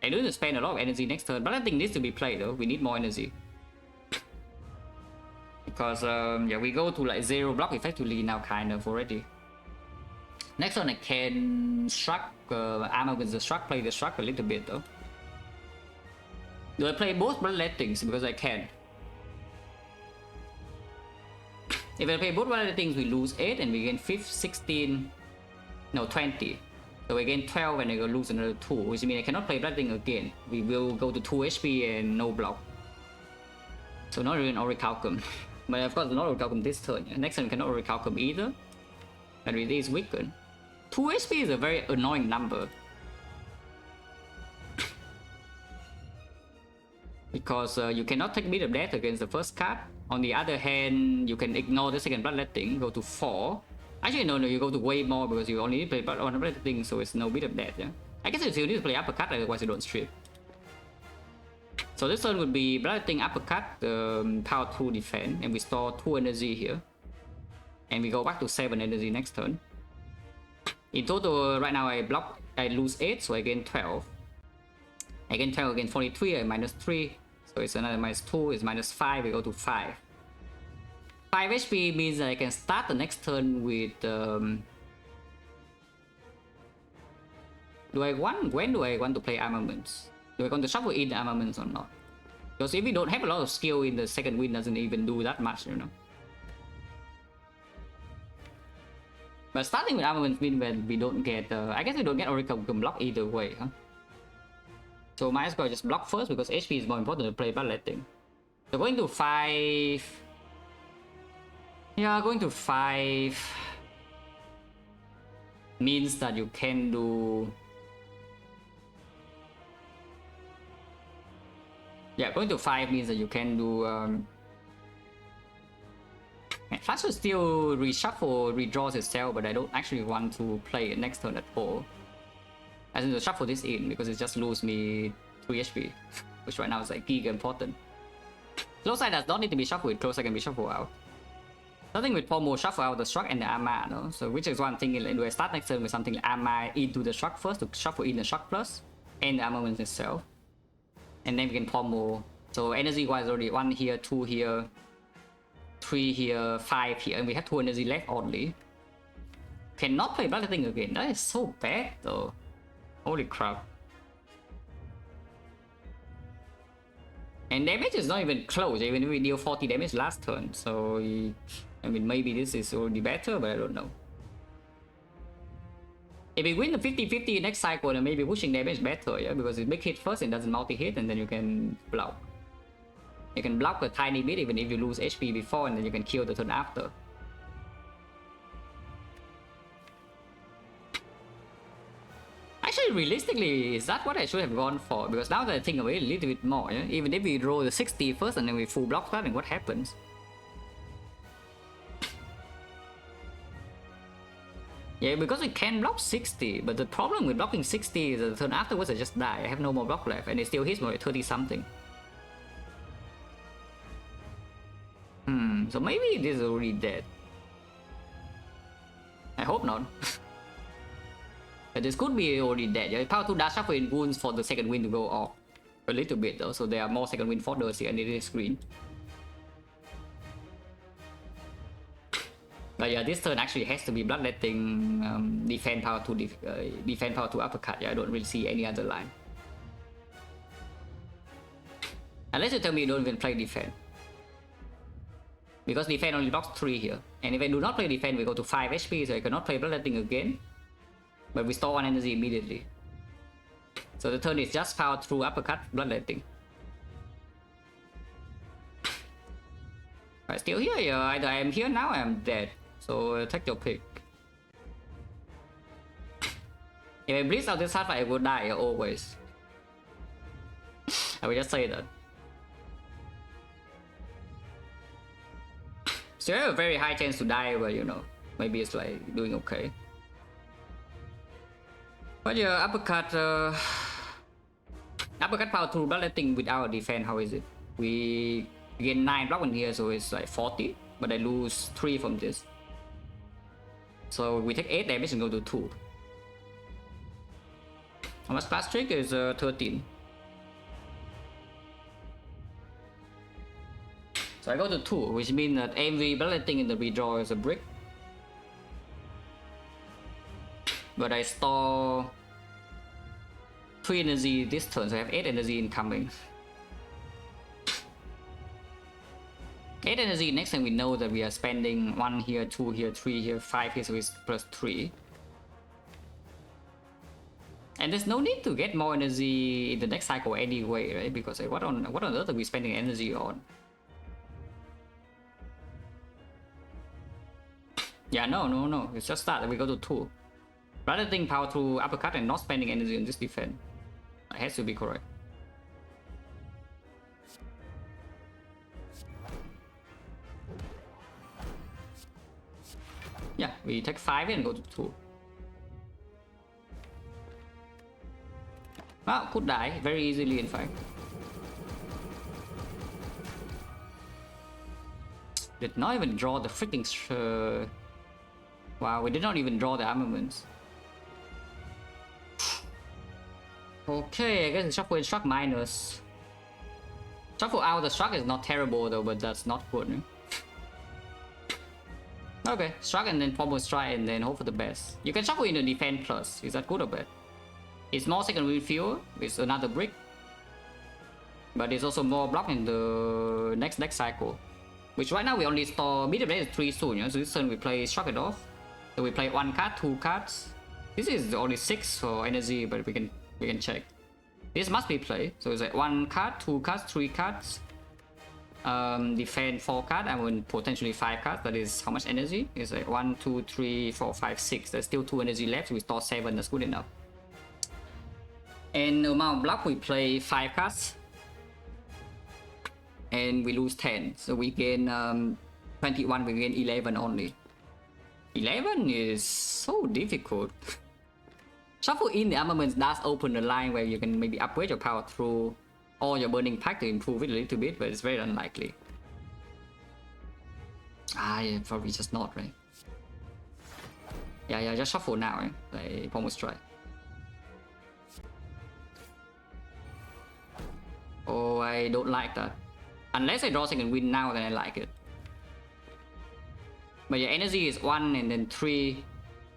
I do need to spend a lot of energy next turn, but I think needs to be played though. We need more energy. Because yeah, we go to like 0 block effectively now kind of already. Next one I can struck armor with the struck, play the struck a little bit though. Do I play both bloodlettings? Because I can. If I play both bloodlettings, we lose 8 and we gain 16, no 20. So we gain 12 and I go lose another 2, which means I cannot play bloodletting again. We will go to 2 HP and no block. So not even Orichalcum. But of course not Orichalcum this turn. Next turn we cannot Orichalcum either. And it is weakened. 2 HP is a very annoying number. Because you cannot take Beat of Death against the first card. On the other hand, you can ignore the second Bloodletting, go to 4. Actually, no, you go to way more because you only need to play one Bloodletting, so it's no Beat of Death, yeah? I guess you still need to play Uppercut, otherwise you don't strip. So this turn would be Bloodletting, Uppercut, Power 2 Defense, and we store 2 energy here. And we go back to 7 energy next turn. In total, right now I lose 8, so I gain 12. I gain 12 again 43, I minus 3. So it's another minus 2, it's minus 5, we go to 5. 5 HP means that I can start the next turn with... when do I want to play armaments? Do I want to shuffle in armaments or not? Because if we don't have a lot of skill in the second wind, doesn't even do that much, you know. But starting with armaments means that we don't get... I guess we don't get Oracle block either way, huh? So might as well just block first because HP is more important to play Bloodletting. So going to 5... Yeah, going to 5... means that you can do... Yeah, going to 5 means that you can do... Flash should still reshuffle, redraws itself, but I don't actually want to play it next turn at all. I need to shuffle this in because it just lose me 3 HP, which right now is like giga important. Close side does not need to be shuffled, close side can be shuffled out. Starting with Pommel, shuffle out the Struck and the Arma, no? So which is one thing, do I start next turn with something like Arma into the Struck first to shuffle in the Struck plus and the Armament itself. And then we can Pommel. So energy wise already 1 here, 2 here, 3 here, 5 here, and we have 2 energy left only. Cannot play Bloodletting again, that is so bad though. Holy crap. And damage is not even close, even if we deal 40 damage last turn, so... I mean, maybe this is already better, but I don't know. If we win the 50-50 next cycle, then maybe pushing damage better, yeah? Because it make hit first and doesn't multi-hit, and then you can block. You can block a tiny bit even if you lose HP before, and then you can kill the turn after. Actually, realistically, is that what I should have gone for? Because now that I think of it a little bit more, yeah? Even if we roll the 60 first and then we full block that, and what happens? Yeah, because we can block 60, but the problem with blocking 60 is that the turn afterwards I just die. I have no more block left, and it still hits me like 30 something. So maybe this is already dead. I hope not. But this could be already dead. Yeah, power 2 dash shuffle in wounds for the second wind to go off. A little bit though, so there are more second wind foders here and it is green. But yeah, this turn actually has to be Bloodletting, defend power 2, defend power 2 uppercut. Yeah, I don't really see any other line. Unless you tell me you don't even play defend. Because defend only blocks 3 here. And if I do not play defend, we go to 5 HP, so I cannot play Bloodletting again. But we store 1 energy immediately. So the turn is just power through uppercut, Bloodletting. I'm still here, yeah. Either I am here now or I am dead. So take your pick. If I blitz out this half, I will die always. I will just say that. So I have a very high chance to die, but you know, maybe it's like doing okay. But yeah, uppercut power through Bloodletting without defense, how is it? We gain 9 block in here, so it's like 40, but I lose 3 from this. So we take 8 damage and go to 2. How much class trick is 13. So I go to 2, which means that every Bloodletting in the redraw is a brick. But I store 3 energy this turn, so I have 8 energy incoming. 8 energy next time we know that we are spending 1 here, 2 here, 3 here, 5 here, so it's plus 3. And there's no need to get more energy in the next cycle anyway, right? Because like, what on earth are we spending energy on? Yeah, no. It's just that we go to 2. Rather than power through uppercut and not spending energy on this defense. It has to be correct. Yeah, we take 5 and go to 2. Well, could die very easily in fact. Did not even draw the freaking wow, we did not even draw the armaments. Okay, I guess the shuffle in struck minus. Shuffle out the struck is not terrible though, but that's not good. Eh? Okay, struck and then forward strike and then hope for the best. You can shuffle in the defense plus. Is that good or bad? It's more second wind fuel with another brick. But it's also more block in the next deck cycle. Which right now we only store medium deck is 3 soon, you know? So this turn we play struck it off. So we play 1 card, 2 cards. This is only 6 for energy, but we can check. This must be played. So it's like 1 card, 2 cards, 3 cards. Defend 4 cards, and then potentially 5 cards. That is how much energy? It's like 1, 2, 3, 4, 5, 6. There's still 2 energy left. So we store 7. That's good enough. And the amount of block we play 5 cards. And we lose 10. So we gain 21. We gain 11 only. 11 is so difficult. Shuffle in the armaments does open the line where you can maybe upgrade your power through or your burning pack to improve it a little bit, but it's very unlikely. Yeah, probably just not, right? Yeah, just shuffle now, right? Like, almost try. Oh, I don't like that. Unless I draw second wind now, then I like it. But your energy is 1 and then 3.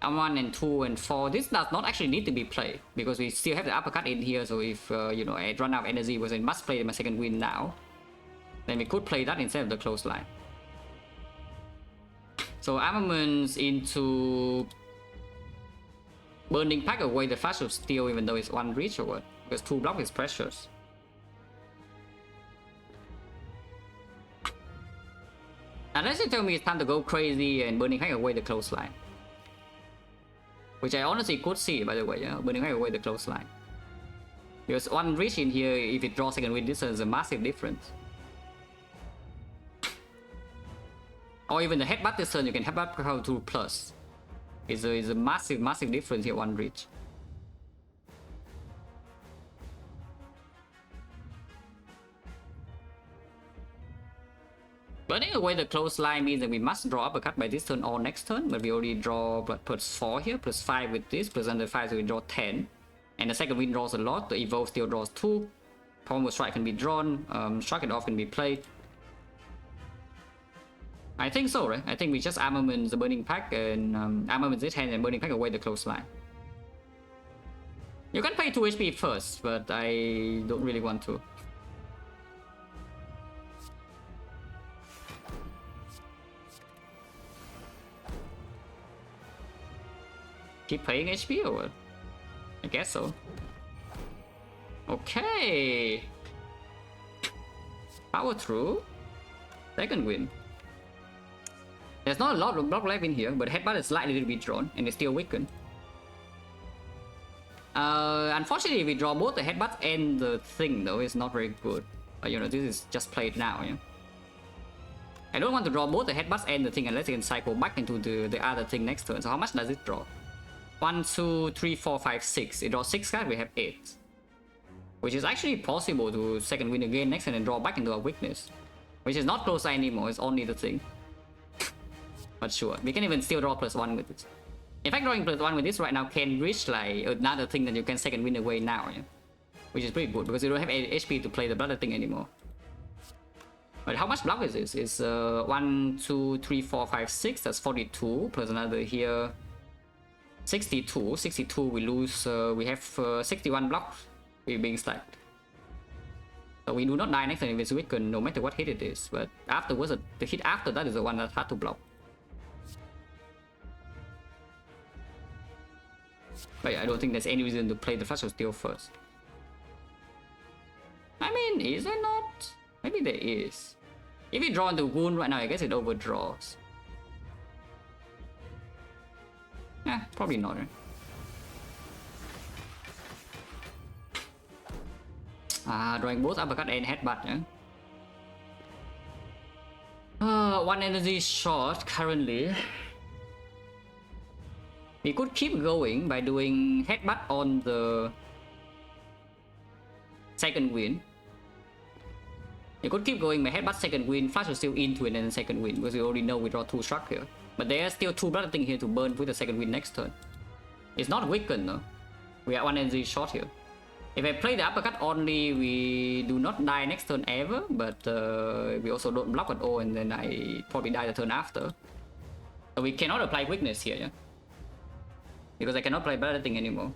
1 and 2 and 4. This does not actually need to be played because we still have the uppercut in here. So if you know, I run out of energy, because I must play my second wind now, then we could play that instead of the clothesline. So armaments into burning pack away the flash of steel, even though it's 1 reach or what? Because 2 block is precious. Unless you tell me it's time to go crazy and burning pack away the clothesline. Which I honestly could see, by the way, yeah? Burning pack away the clothesline. Because 1 reach in here, if it draws second wind, this is a massive difference. Or even the headbutt this turn, you can headbutt power 2 plus. It's a massive difference here, 1 reach. Burning away the clothesline means that we must draw uppercut by this turn or next turn, but we already draw plus 4 here, plus 5 with this, plus under 5, so we draw 10. And the second wind draws a lot, the evolve still draws 2. Pommel strike can be drawn, strike it off can be played. I think so, right? I think we just armament the burning pack and armament this hand and burning pack away the clothesline. You can pay 2 HP first, but I don't really want to. Keep paying HP or what? I guess so. Okay. Power through. Second win. There's not a lot of block left in here, but headbutt is likely to be drawn and it's still weakened. Unfortunately, if we draw both the headbutt and the thing though, it's not very good. But you know, this is just played now, yeah. I don't want to draw both the headbutts and the thing unless I can cycle back into the other thing next turn. So how much does it draw? 1, 2, 3, 4, 5, 6. It draws 6 cards, we have 8. Which is actually possible to second win again next turn and draw back into a weakness. Which is not close anymore, it's only the thing. But sure, we can even still draw +1 with it. In fact, drawing +1 with this right now can reach like another thing that you can second win away now, yeah? Which is pretty good because you don't have any HP to play the blood thing anymore. But how much block is this? It's 1, 2, 3, 4, 5, 6. That's 42 plus another here. 62. 62 we lose. We have 61 blocks. We're being stacked. So we do not die next time if it's weakened, no matter what hit it is. But afterwards, the hit after that is the one that's hard to block. But yeah, I don't think there's any reason to play the Flash of Steel first. I mean, is there not? Maybe there is. If we draw into Wound right now, I guess it overdraws. Yeah, probably not, right? Drawing both uppercut and headbutt. Yeah? One energy short currently. We could keep going by doing headbutt on the second wind. You could keep going by headbutt second wind, flash will still into it and then second wind, because we already know we draw 2 struck here. But there's still 2 blood thing here to burn with the second wind next turn. It's not weakened though. We are 1 energy short here. If I play the uppercut only, we do not die next turn ever, but we also don't block at all, and then I probably die the turn after. So we cannot apply weakness here, yeah? Because I cannot play blood thing anymore.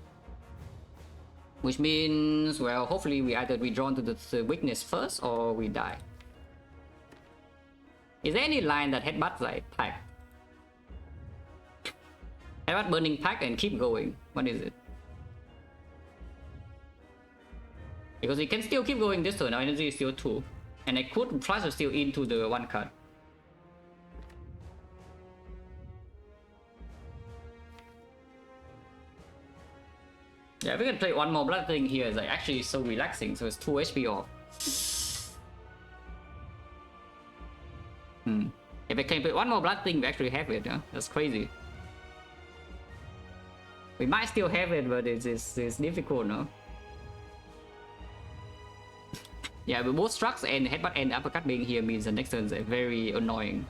Which means, well, hopefully we either redrawn to the weakness first or we die. Is there any line that headbutt like pack? Headbutt burning pack and keep going. What is it? Because we can still keep going this turn. Our energy is still 2. And I could flash still into the 1 card. Yeah, we can play one more blood thing here. It's like actually so relaxing. So it's 2 HP off. If I can play one more blood thing, we actually have it. Yeah? That's crazy. We might still have it, but it's difficult, no? Yeah, but both strucks and headbutt and uppercut being here means the next turn is very annoying.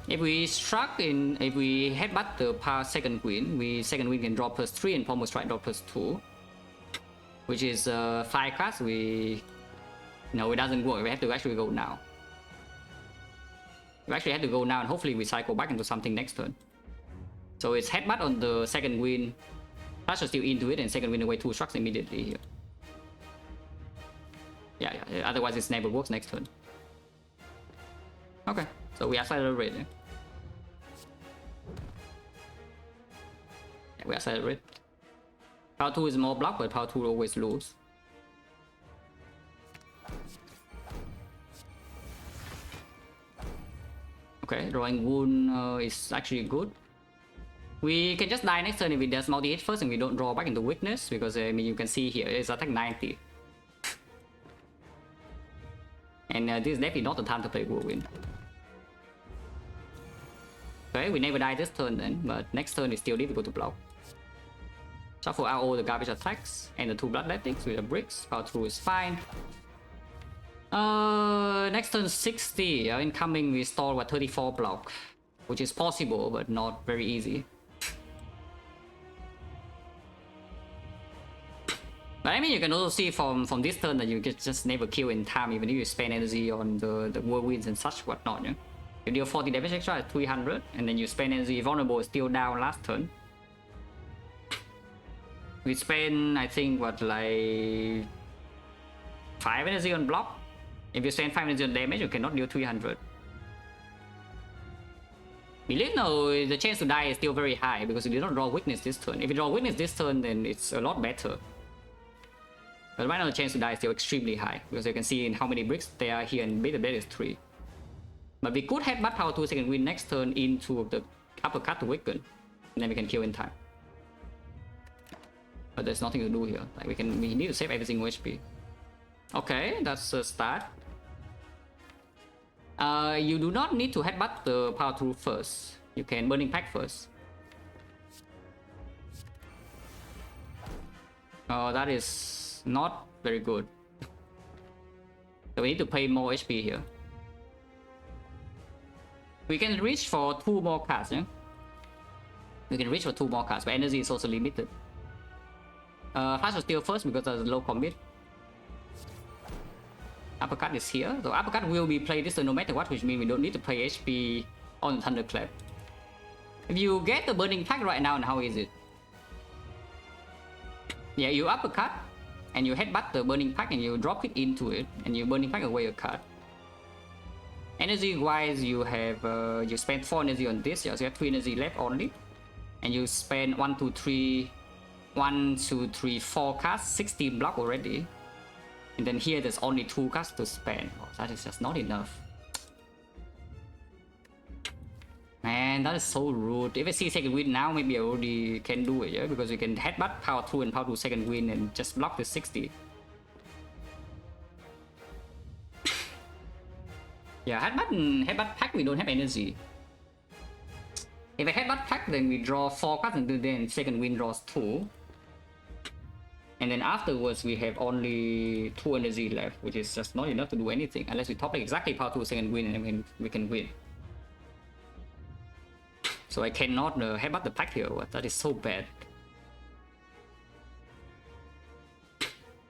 If we headbutt the power second wind, second wind can draw +3 and pommel strike draw +2, which is 5 cards. No, it doesn't work. We have to actually go now. We actually have to go now, and hopefully we cycle back into something next turn. So it's headbutt on the second wind, flash still into it, and second wind away 2 strucks immediately here. Yeah, otherwise it never works next turn. Okay, so we accelerate. Yeah, we accelerate. Power 2 is more block, but power 2 always lose. Okay, drawing wound is actually good. We can just die next turn if it does multi-hit first and we don't draw back into weakness, because I mean you can see here it's attack 90. And this is definitely not the time to play whirlwind. Okay, we never die this turn then, but next turn is still difficult to block. Shuffle out all the garbage attacks and the 2 bloodlettings with the bricks. Power 2 is fine. Next turn 60. Incoming we store what 34 block, which is possible but not very easy. But I mean, you can also see from this turn that you can just never kill in time, even if you spend energy on the whirlwinds and such whatnot. Yeah? You deal 40 damage extra at 300, and then you spend energy. Vulnerable is still down last turn. We spend, I think, what, like 5 energy on block. If you spend 5 energy on damage, you cannot deal 300. Believe no, the chance to die is still very high because you did not draw weakness this turn. If you draw weakness this turn, then it's a lot better. But right now the chance to die is still extremely high, because you can see in how many bricks there are here, and beta is 3. But we could headbutt power 2 second wind next turn into the uppercut to weaken, and then we can kill in time. But there's nothing to do here. Like we need to save every single HP. Okay, that's a start. You do not need to headbutt the power 2 first. You can burning pack first. Oh, that is not very good. So we need to pay more HP here. We can reach for 2 more cards, yeah? We can reach for 2 more cards, but energy is also limited. Flash will steal first because there's low commit. Uppercut is here, so uppercut will be played this turn no matter what, which means we don't need to play HP on Thunderclap. If you get the burning pack right now, and how is it? Yeah, you uppercut and you headbutt the burning pack and you drop it into it, and you burning pack away a card. Energy wise, you have you spend 4 energy on this, yeah, so you have 3 energy left only, and you spend 1, 2, 3, 4 cards, 16 block already. And then here there's only 2 cards to spend. Oh, that is just not enough. Man, man, that is so rude. If I see second wind now, maybe I already can do it, yeah? Because you can headbutt power through and power through second wind and just block the 60. Yeah, headbutt pack, we don't have energy. If I headbutt pack, then we draw 4 cards and then second wind draws 2. And then afterwards, we have only 2 energy left, which is just not enough to do anything. Unless we top deck exactly power through second wind and then we can win. So I cannot headbutt the pack here. What? That is so bad.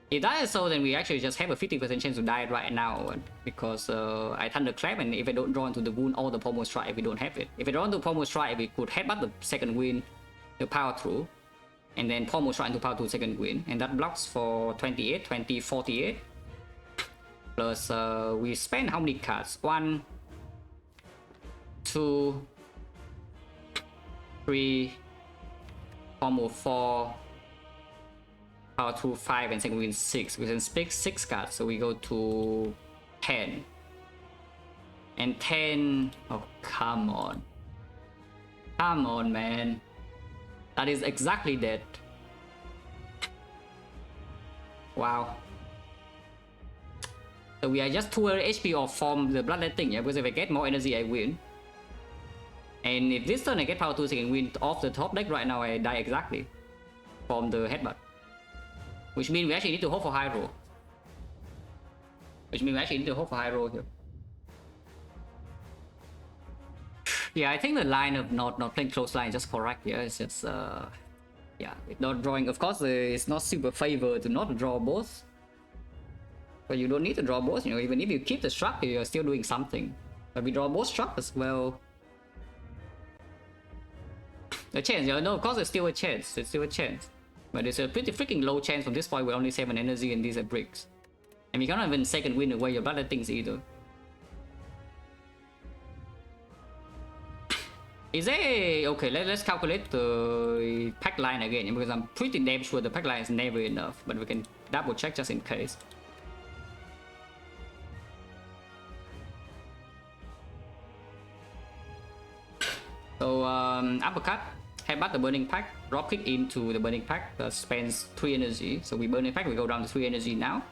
If that is so, then we actually just have a 50% chance to die right now. Because I Thunderclap, and if I don't draw into the wound or the Pommel Strike, we don't have it. If I draw into Pommel Strike, we could headbutt the second wind, the power through, and then Pommel Strike into power through second wind. And that blocks for 28, 20, 48. Plus, we spend how many cards? 1, 2, 3, Pommel 4, power through 5, and second wind 6. We can pick 6 cards, so we go to 10. And 10. Oh, come on. Come on, man. That is exactly that. Wow. So we are just 2 HP off from the bloodletting, yeah? Because if I get more energy, I win. And if this turn I get power 2 second wind off the top deck right now, I die exactly from the headbutt. Which means we actually need to hope for high roll. Here. Yeah, I think the line of not playing close line is just correct. Yeah, it's just yeah, not drawing. Of course, it's not super favor to not draw both. But you don't need to draw both. You know, even if you keep the structure, you're still doing something. But we draw both structures as well. A chance, yeah, no, of course there's still a chance. But it's a pretty freaking low chance from this point with only 7 energy and these are bricks. And we cannot even second win away your bloodlettings either. Is there... Okay, let's calculate the pack line again, because I'm pretty damn sure the pack line is never enough, but we can double check just in case. So uppercut, headbutt the burning pack, drop kick into the burning pack, that spends 3 energy. So we burning pack, we go down to 3 energy now.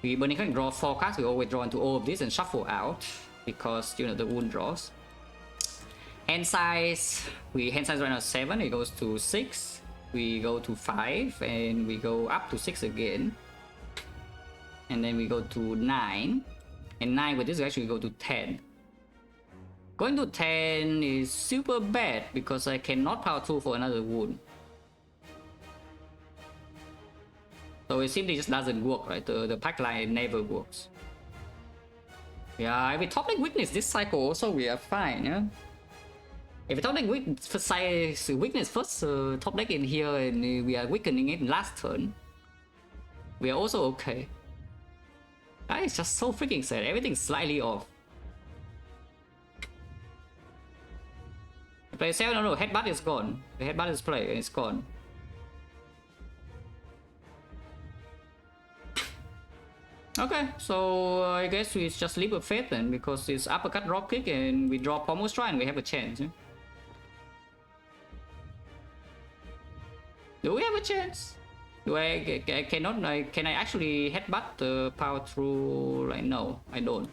We burning pack, draw 4 cards, we always draw into all of this and shuffle out, because you know the wound draws. Hand size, hand size right now 7, it goes to 6, we go to 5, and we go up to 6 again. And then we go to 9, and 9 with this we actually go to 10. Going to 10 is super bad because I cannot power through for another wound. So it simply just doesn't work, right? The pack line never works. Yeah, if we top deck weakness this cycle also we are fine, yeah? If we top deck weakness first top deck in here and we are weakening it last turn, we are also okay. That is just so freaking sad, everything's slightly off. Play 7, no, headbutt is gone. The headbutt is played and it's gone. Okay, so I guess we just leap of faith then, because it's uppercut, drop kick, and we draw Pommel Strike and we have a chance. Yeah? Do we have a chance? Do can I actually headbutt the power through? Like, no, I don't.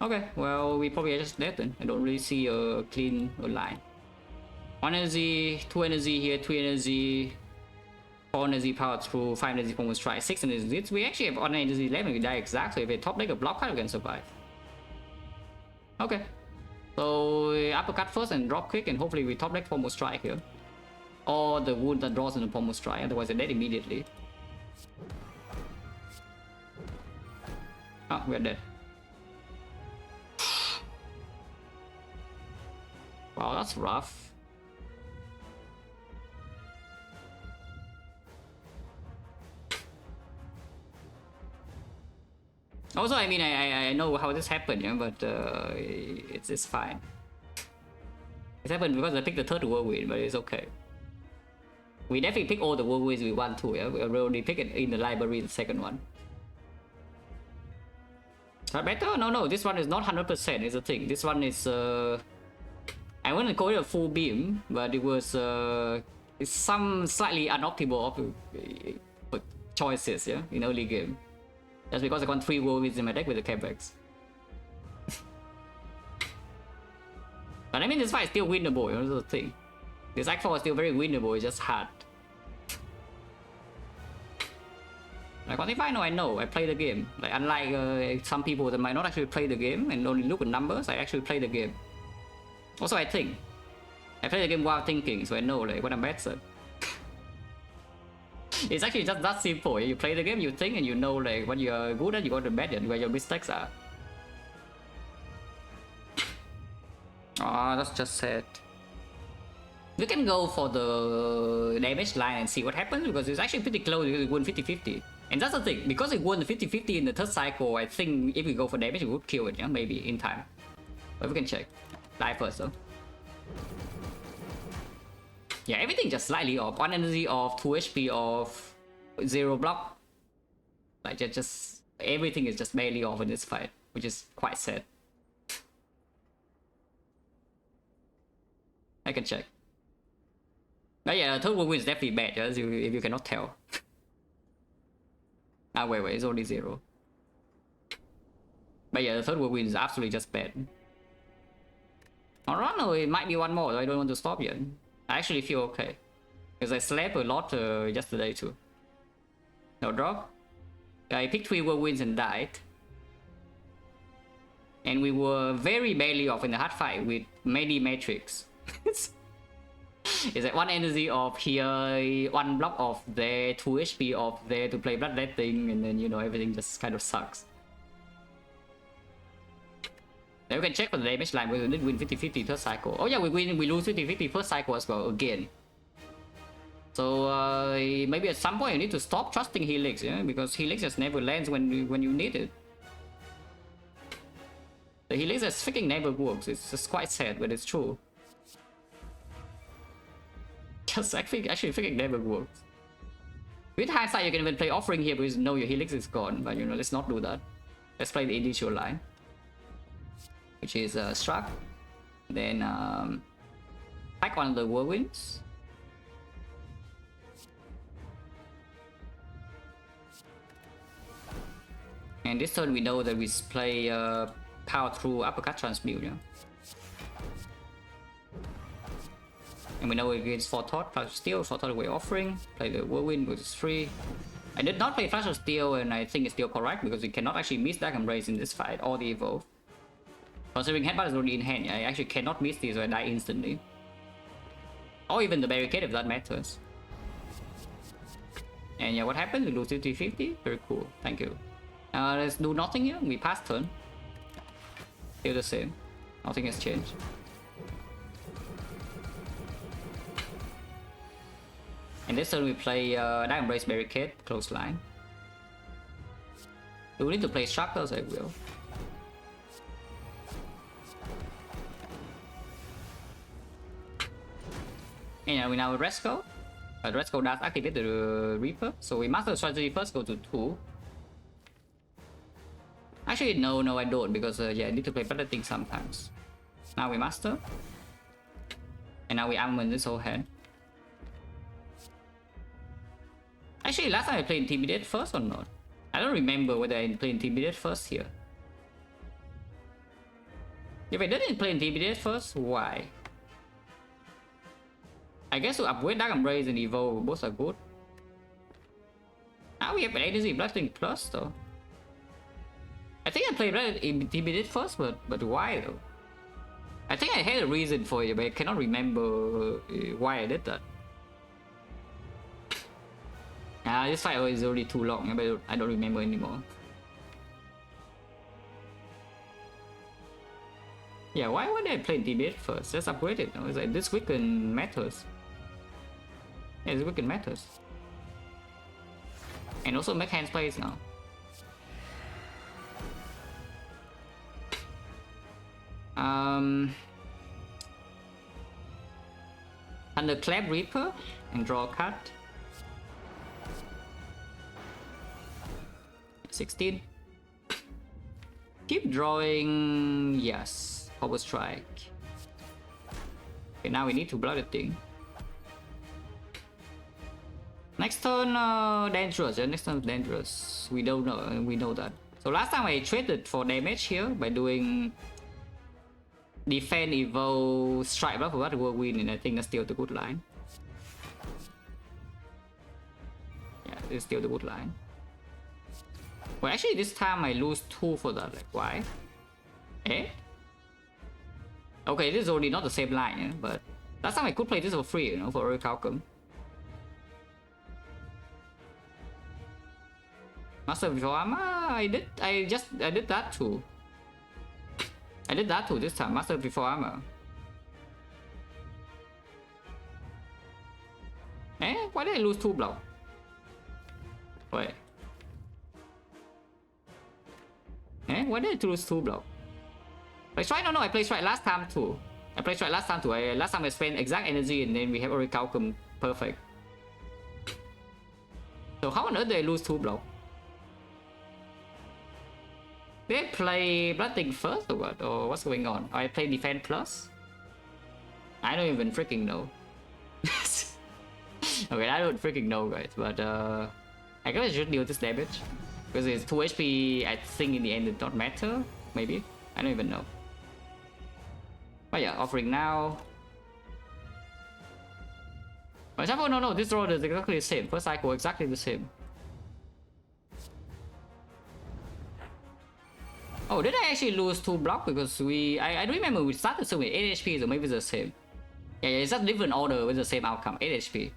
Okay, well, we probably are just dead then. I don't really see a clean line. 1 energy, 2 energy here, 3 energy, 4 energy power through, 5 energy Pommel Strike, 6 energy. We actually have 1 energy left and we die exact, so if we top deck a block card, we can survive. Okay. So uppercut first and drop kick, and hopefully we top deck Pommel Strike here. Or the wound that draws into Pommel Strike, otherwise they're dead immediately. Oh, we're dead. Wow, that's rough. Also, I mean, I know how this happened, yeah, but it's fine. It happened because I picked the third whirlwind, but it's okay. We definitely pick all the whirlwinds we want to, yeah. We already pick it in the library, the second one. Is that better? No, this one is not 100%, is the thing. This one is I wouldn't call it a full beam, but it was some slightly unoptimal choices, yeah, in early game. That's because I got 3 whirlwinds in my deck with the Capex. But I mean, this fight is still winnable, you know, that's the thing. This Act 4 is still very winnable, it's just hard. Like, what if I know, I play the game. Like, unlike some people that might not actually play the game and only look at numbers, I actually play the game. Also, I think. I play the game while thinking, so I know like what I'm best at. It's actually just that simple. You play the game, you think, and you know like what you're good at, you got to bad at, where your mistakes are. Oh, that's just sad. You can go for the damage line and see what happens, because it's actually pretty close. You win 50-50. And that's the thing, because it won 50-50 in the third cycle, I think if we go for damage, we would kill it, yeah? Maybe in time. But we can check. Die first though. Yeah, everything just slightly off. 1 energy off, 2 HP off, 0 block. Like just everything is just barely off in this fight, which is quite sad. I can check. But yeah, third win is definitely bad, yeah, if you cannot tell. Ah, wait, it's only 0. But yeah, the third win is absolutely just bad. Alright, no, it might be one more, so I don't want to stop yet. I actually feel okay. Because I slept a lot yesterday too. No drop. I picked 3 whirlwinds and died. And we were very barely off in the hard fight with many matrix. It's like 1 energy off here, 1 block off there, 2 HP off there to play bloodletting, and then you know everything just kind of sucks. Then we can check for the damage line. We did win 50-50 third cycle. Oh yeah, we lose 50-50 first cycle as well again. So maybe at some point you need to stop trusting Helix, yeah, because Helix just never lands when you need it. The Helix just freaking never works. It's just quite sad, but it's true. Just actually freaking never works. With hindsight, you can even play offering here because you know your Helix is gone. But you know, let's not do that. Let's play the initial line, which is struck. Then pack one of the whirlwinds. And this turn we know that we play power through uppercut transmute, yeah? And we know against 4 Thought, Flash of Steel, 4 Thought away offering, play the whirlwind, which is free. I did not play Flash of Steel, and I think it's still correct because we cannot actually miss Dark Embrace in this fight or the evolve. Considering Headbutt is already in hand, I actually cannot miss this, so I die instantly. Or even the barricade if that matters. And yeah, what happened? We lose 50-50? Very cool, thank you. Let's do nothing here, we pass turn. Still the same, nothing has changed. And this turn we play Dark Embrace Barricade, close line. Do we need to play Structures? I will. And we now Resco. Resco does activate the Reaper, so we master the strategy first, go to 2. Actually, no, I don't, because yeah, I need to play better things sometimes. Now we master. And now we armament this whole hand. Actually, last time I played Intimidate first or not? I don't remember whether I played Intimidate first here. If I didn't play Intimidate first, why? I guess to upgrade Dark Embrace and Evo, both are good. Now we have an ADC Blasting Plus though. I think I played Intimidate first, but why though? I think I had a reason for it, but I cannot remember why I did that. This fight is already too long, but I don't remember anymore. Yeah, why would I play debate first? Just upgrade it. It's like this weekend matters. Yeah, this weekend matters. And also make hands plays now. Thunderclap Reaper and draw a card. 16. Keep drawing, yes. Power Strike. Okay, now we need to blood the thing. Next turn, dangerous. Yeah, next turn dangerous. We don't know. We know that. So last time I traded for damage here by doing defend, evo, strike block for what will win, and I think that's still the good line. Yeah, it's still the good line. Well, actually, this time I lose 2 for that. Like, why? Eh? Okay, this is already not the same line, yeah? But last time I could play this for free, you know, for early outcome. Master before armor, I did that too. I did that too this time, master before armor. Eh? Why did I lose 2 block? Wait. Eh? Why did I lose 2 block? Play strike? No, I played strike last time too. Last time I spent exact energy and then we have already calculated perfect. So how on earth did I lose 2 block? Did I play Bloodthing first or what? Or what's going on? I play defense plus? I don't even freaking know. Okay, I don't freaking know, guys. But I guess I should deal this damage. Because it's 2 HP, I think in the end it don't matter. Maybe? I don't even know. But yeah, offering now. For example, no, this road is exactly the same. First cycle, exactly the same. Oh, did I actually lose 2 block? Because I don't remember we started with 8 HP, so maybe it's the same. Yeah, it's just different order with the same outcome. 8 HP.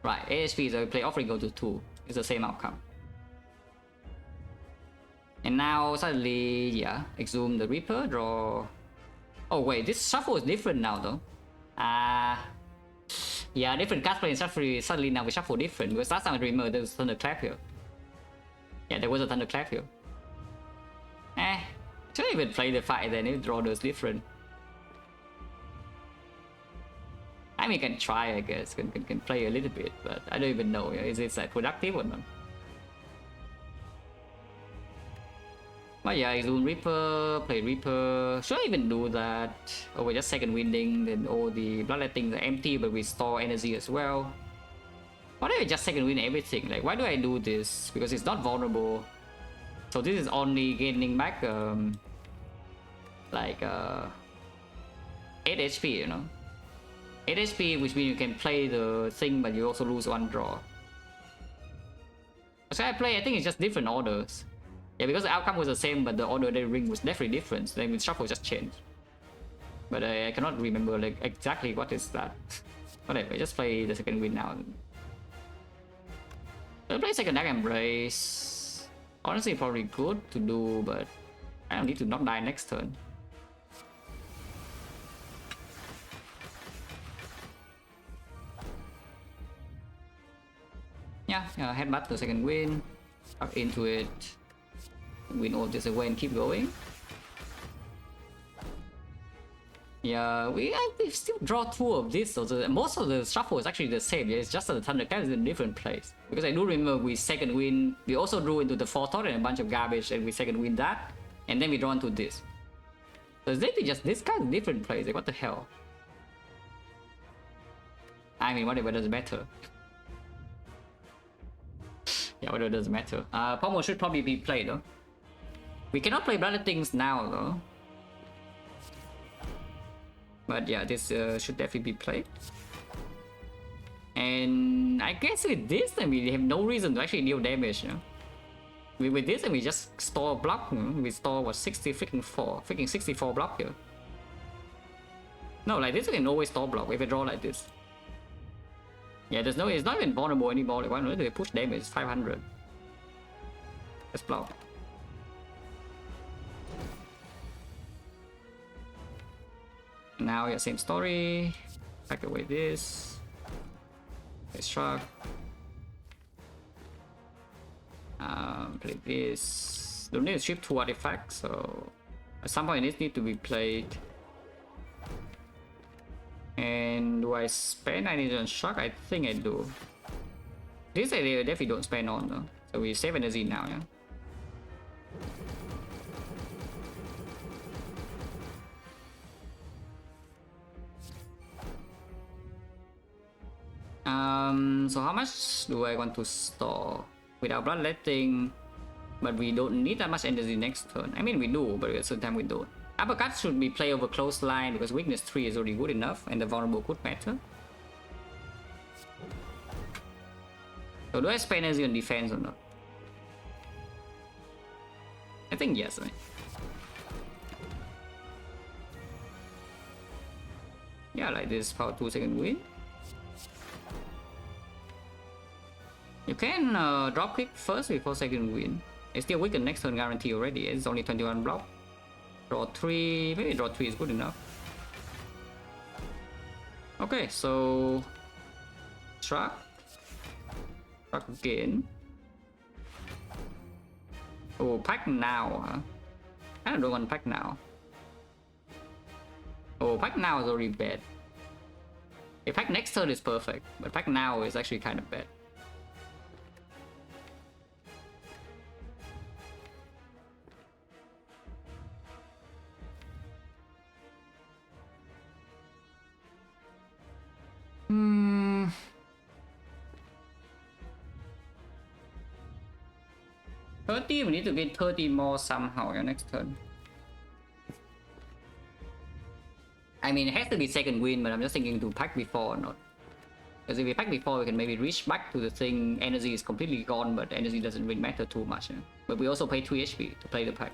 Right, 8 HP, so I play offering go to 2. It's the same outcome. And now suddenly, yeah, exhume the Reaper, draw. Oh wait, this shuffle is different now though. Yeah, different card play and shuffle. Suddenly now we shuffle different because last time I remember there was Thunderclap here. Yeah, there was a Thunderclap here. Should I even play the fight then if draw those different? I mean, can try, I guess. Can play a little bit, but I don't even know. Is it like productive or not? But yeah, Exhume Reaper, play Reaper. Should I even do that? Or we just second winding, then all the bloodletting are empty, but we store energy as well. Why do I just second wind everything? Like, why do I do this? Because it's not vulnerable. So this is only gaining back like 8 HP, you know. 8 HP, which means you can play the thing, but you also lose 1 draw. So I think it's just different orders. Yeah, because the outcome was the same, but the order they ring was definitely different. Then with shuffle just changed. But I cannot remember like exactly what is that. Whatever, just play the second win now. I'll play second Dark Embrace. Honestly, probably good to do, but I don't need to not die next turn. Yeah, headbutt the second win, up into it, win all this away and keep going. Yeah, we still draw 2 of this, so most of the shuffle is actually the same. Yeah, it's just that the Thunderclap is in a different place. Because I do remember we second win, we also drew into the Forethought and a bunch of garbage, and we second win that, and then we draw into this. So it's literally just this guy's different place. Like, what the hell? I mean, whatever, doesn't matter. Yeah, whatever, doesn't matter. Pommel should probably be played though. We cannot play Blooded Things now though. But yeah, this should definitely be played. And I guess with this, then we have no reason to actually deal damage. You know? With this, then we just store a block. We store what 64 block here. No, like this, we can always store block if I draw like this. Yeah, it's not even vulnerable anymore. Like, why don't they push damage? 500. Let's block. Now, yeah, same story. Pack away this. Let's shrug. Play this. Don't need to ship 2 artifacts, so at some point this needs to be played. And do I spend anything on shrug? I think I do. This I definitely don't spend on though. So we save energy now, yeah. So how much do I want to store without bloodletting? But we don't need that much energy next turn. I mean, we do, but at the same time we don't. Uppercut should be play over close line because weakness 3 is already good enough, and the vulnerable could matter. So do I spend energy on defense or not? I think yes, right? Yeah, like this power 2 second win. You can drop kick first before second win. It's still weaken next turn guarantee already. It's only 21 block. Draw 3, maybe draw 3 is good enough. Okay, so struck again. Oh, pack now, huh? I don't want pack now. Oh, pack now is already bad. If pack next turn is perfect, but pack now is actually kind of bad. Hmm. 30, we need to get 30 more somehow next turn. I mean, it has to be second win, but I'm just thinking to pack before or not. Because if we pack before, we can maybe reach back to the thing. Energy is completely gone, but energy doesn't really matter too much. But we also pay 3 HP to play the pack.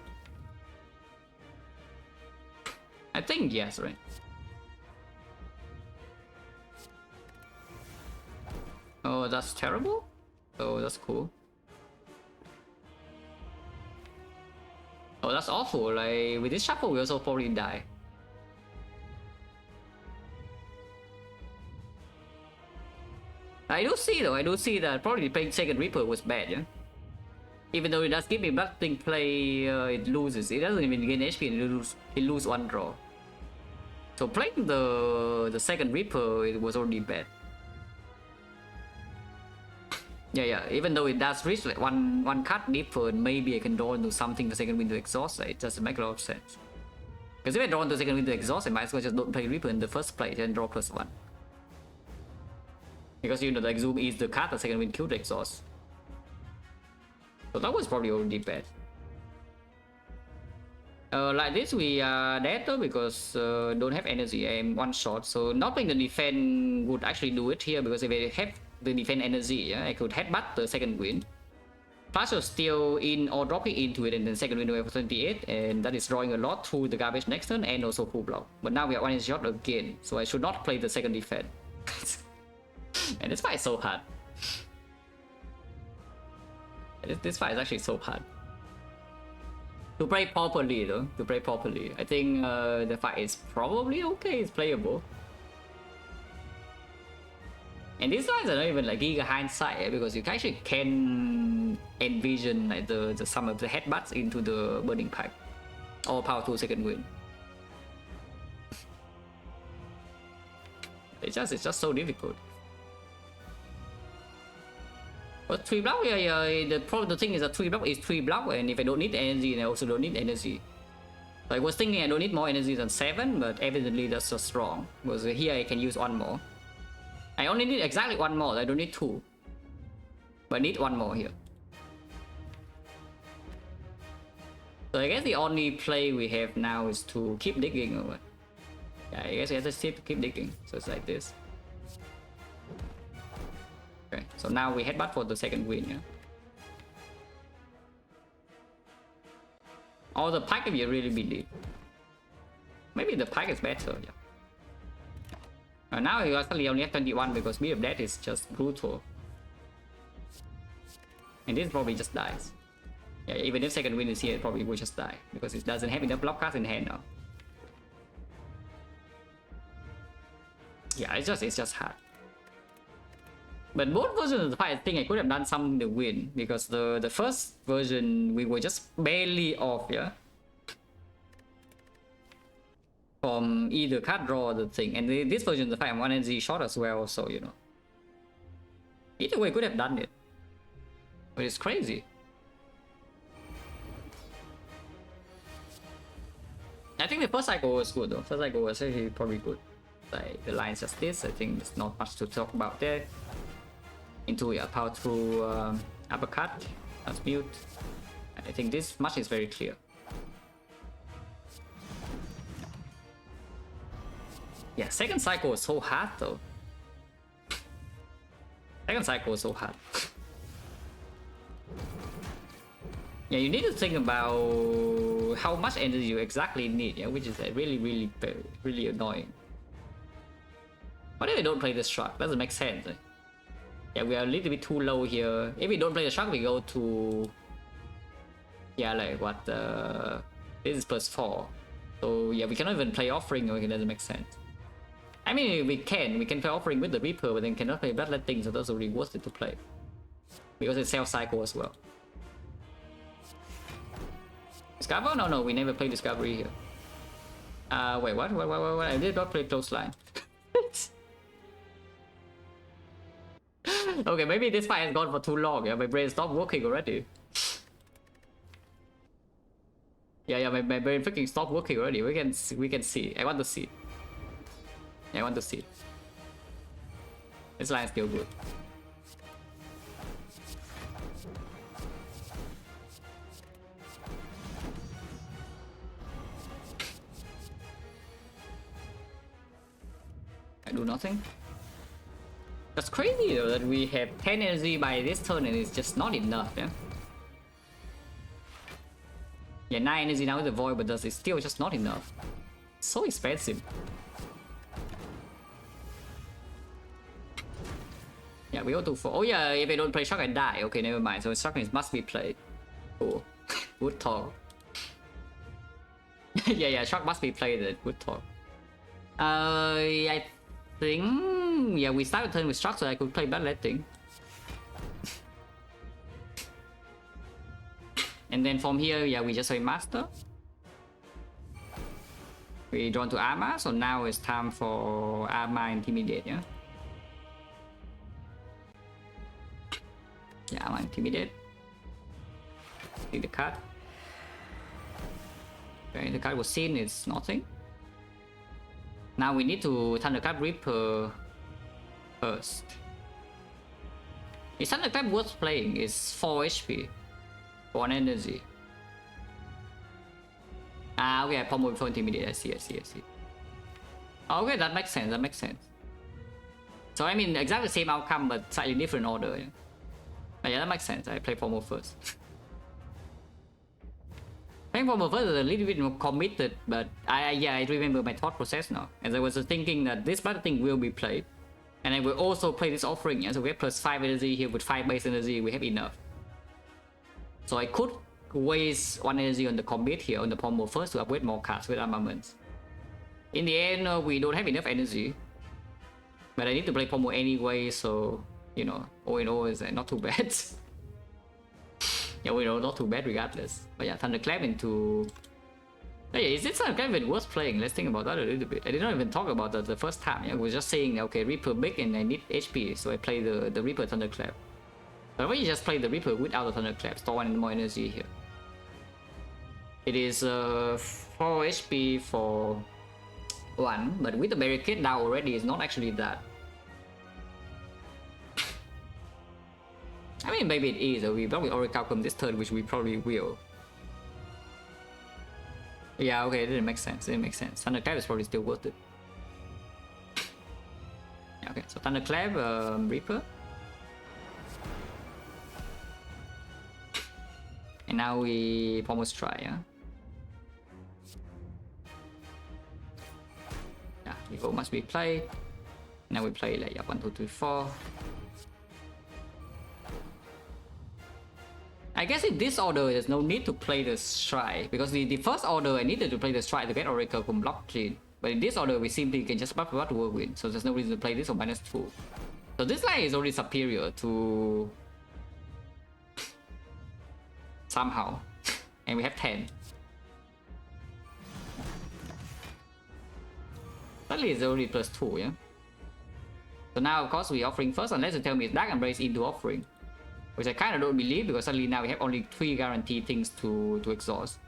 I think yes, right? Oh, that's terrible? Oh, that's cool. Oh, that's awful. Like, with this shuffle, we also probably die. I do see that probably playing second Reaper was bad, yeah? Even though it does give me bloodletting play, it loses. It doesn't even gain HP and it lose 1 draw. So playing the second Reaper, it was already bad. Yeah, even though it does reach like one cut deeper, and maybe I can draw into something the second win to exhaust, it doesn't make a lot of sense. Because if I draw into second win to exhaust, I might as well just don't play Reaper in the first place and draw +1. Because you know, like Zoom is the card the second win killed exhaust. So that was probably already bad. Like this we are dead though because don't have energy and one shot. So not playing the defense would actually do it here because if I have the defense energy, I could headbutt the second win. Plus you're still in or dropping into it and then second win for 28 and that is drawing a lot through the garbage next turn and also full block. But now we are one shot again, so I should not play the second defense. And this fight is so hard. This fight is actually so hard. To play properly though, I think the fight is probably okay, it's playable. And these lines are not even like giga hindsight because you actually can envision like the some of the headbutts into the burning pipe or power 2 second win. It's just so difficult. But 3 block, the thing is that 3 block is 3 block, and if I don't need energy, then I also don't need energy. So I was thinking I don't need more energy than 7, but evidently that's so strong. Because here I can use 1 more. I only need exactly 1 more, I don't need 2. But I need 1 more here. So I guess the only play we have now is to keep digging or what? Yeah, I guess we have to keep digging. So it's like this. Okay, so now we headbutt for the second win, yeah? Or the pack if you really believe. Maybe the pack is better, yeah. Now you actually only have 21 because Beat of Death is just brutal. And this probably just dies. Yeah, even if second win is here, it probably will just die. Because it doesn't have enough block cards in hand now. Yeah, it's just hard. But both versions of the fight, I think I could have done something to win. Because the first version, we were just barely off, yeah? From either card draw or the thing. And this version of the fight, I'm 1 energy short as well, so you know. Either way, could have done it. But it's crazy. I think the first cycle was good though. First cycle was actually probably good. Like the lines just this, I think there's not much to talk about there. into power through uppercut. That's mute. I think this much is very clear. Yeah, second cycle was so hard though. Second cycle was so hard. Yeah, you need to think about how much energy you exactly need, yeah, which is really annoying. What if we don't play the shark? Doesn't make sense. Yeah, we are a little bit too low here. If we don't play the shark, we go to... Yeah, like what? This is +4. So yeah, we cannot even play offering, it doesn't make sense. I mean, we can play offering with the Reaper, but then cannot play Bloodletting, so that's really worth it to play. Because it's Cell Cycle as well. Discover? No, we never played Discovery here. Wait, what? I did not play Clothesline. Okay, maybe this fight has gone for too long. Yeah, my brain stopped working already. Yeah, my brain freaking stopped working already. We can see. I want to see. Yeah, I want to see. This line is still good. I do nothing. That's crazy though that we have 10 energy by this turn and it's just not enough, yeah? Yeah, 9 energy now with the Void, but it's still just not enough. It's so expensive. Yeah, we go to 4. Oh yeah, if I don't play Shock I die. Okay, never mind. So Shock must be played. Cool. Good talk. yeah, Shock must be played. Good talk. I think... Yeah, we started turn with Shock so I could play Bloodletting. And then from here, yeah, we just play Master. We drawn to Arma, so now it's time for Arma Intimidate, yeah? Yeah, Arma Intimidate. See the card. Okay, the card was seen, it's nothing. Now we need to Thunderclap Reaper first. Is Thunderclap worth playing? It's 4 HP. 1 energy. Okay, Pommel before Intimidate. I see. Okay, that makes sense. So I mean, exactly the same outcome, but slightly different order. Yeah, but yeah, that makes sense. I play Pommel first. Playing Pommel first is a little bit more committed, but I remember my thought process now. As I was thinking that this battle thing will be played, and I will also play this offering. Yeah? So we have +5 energy here with 5 base energy. We have enough. So I could waste 1 energy on the commit here on the Pommel first to upgrade more cards with armaments. In the end, we don't have enough energy. But I need to play Pommel anyway, so, you know, all in all is not too bad. Yeah, we know, not too bad regardless. But yeah, Thunderclap into... Hey, is this Thunderclap even worth playing? Let's think about that a little bit. I did not even talk about that the first time. Yeah, we were just saying, okay, Reaper big and I need HP, so I play the Reaper Thunderclap. But when you just play the Reaper without the Thunderclap, store 1 more energy here. It is 4 HP for 1, but with the barricade now already, it's not actually that. I mean, maybe it is. We probably Oracle come this turn, which we probably will. Yeah, okay, it didn't make sense. Thunderclap is probably still worth it. Yeah, okay, so Thunderclap, Reaper. And now we almost try, yeah? Yeah, Evo must be played. Now we play like 1, 2, 3, 4. I guess in this order there's no need to play the Strike, because the first order I needed to play the Strike to get Oracle from blockchain. But in this order we simply can just buff what work with, so there's no reason to play this on -2. So this line is already superior to somehow. And we have 10. Suddenly it's already +2, yeah? So now of course we're offering first, unless you tell me it's Dark Embrace into offering. Which I kinda don't believe, because suddenly now we have only 3 guaranteed things to exhaust.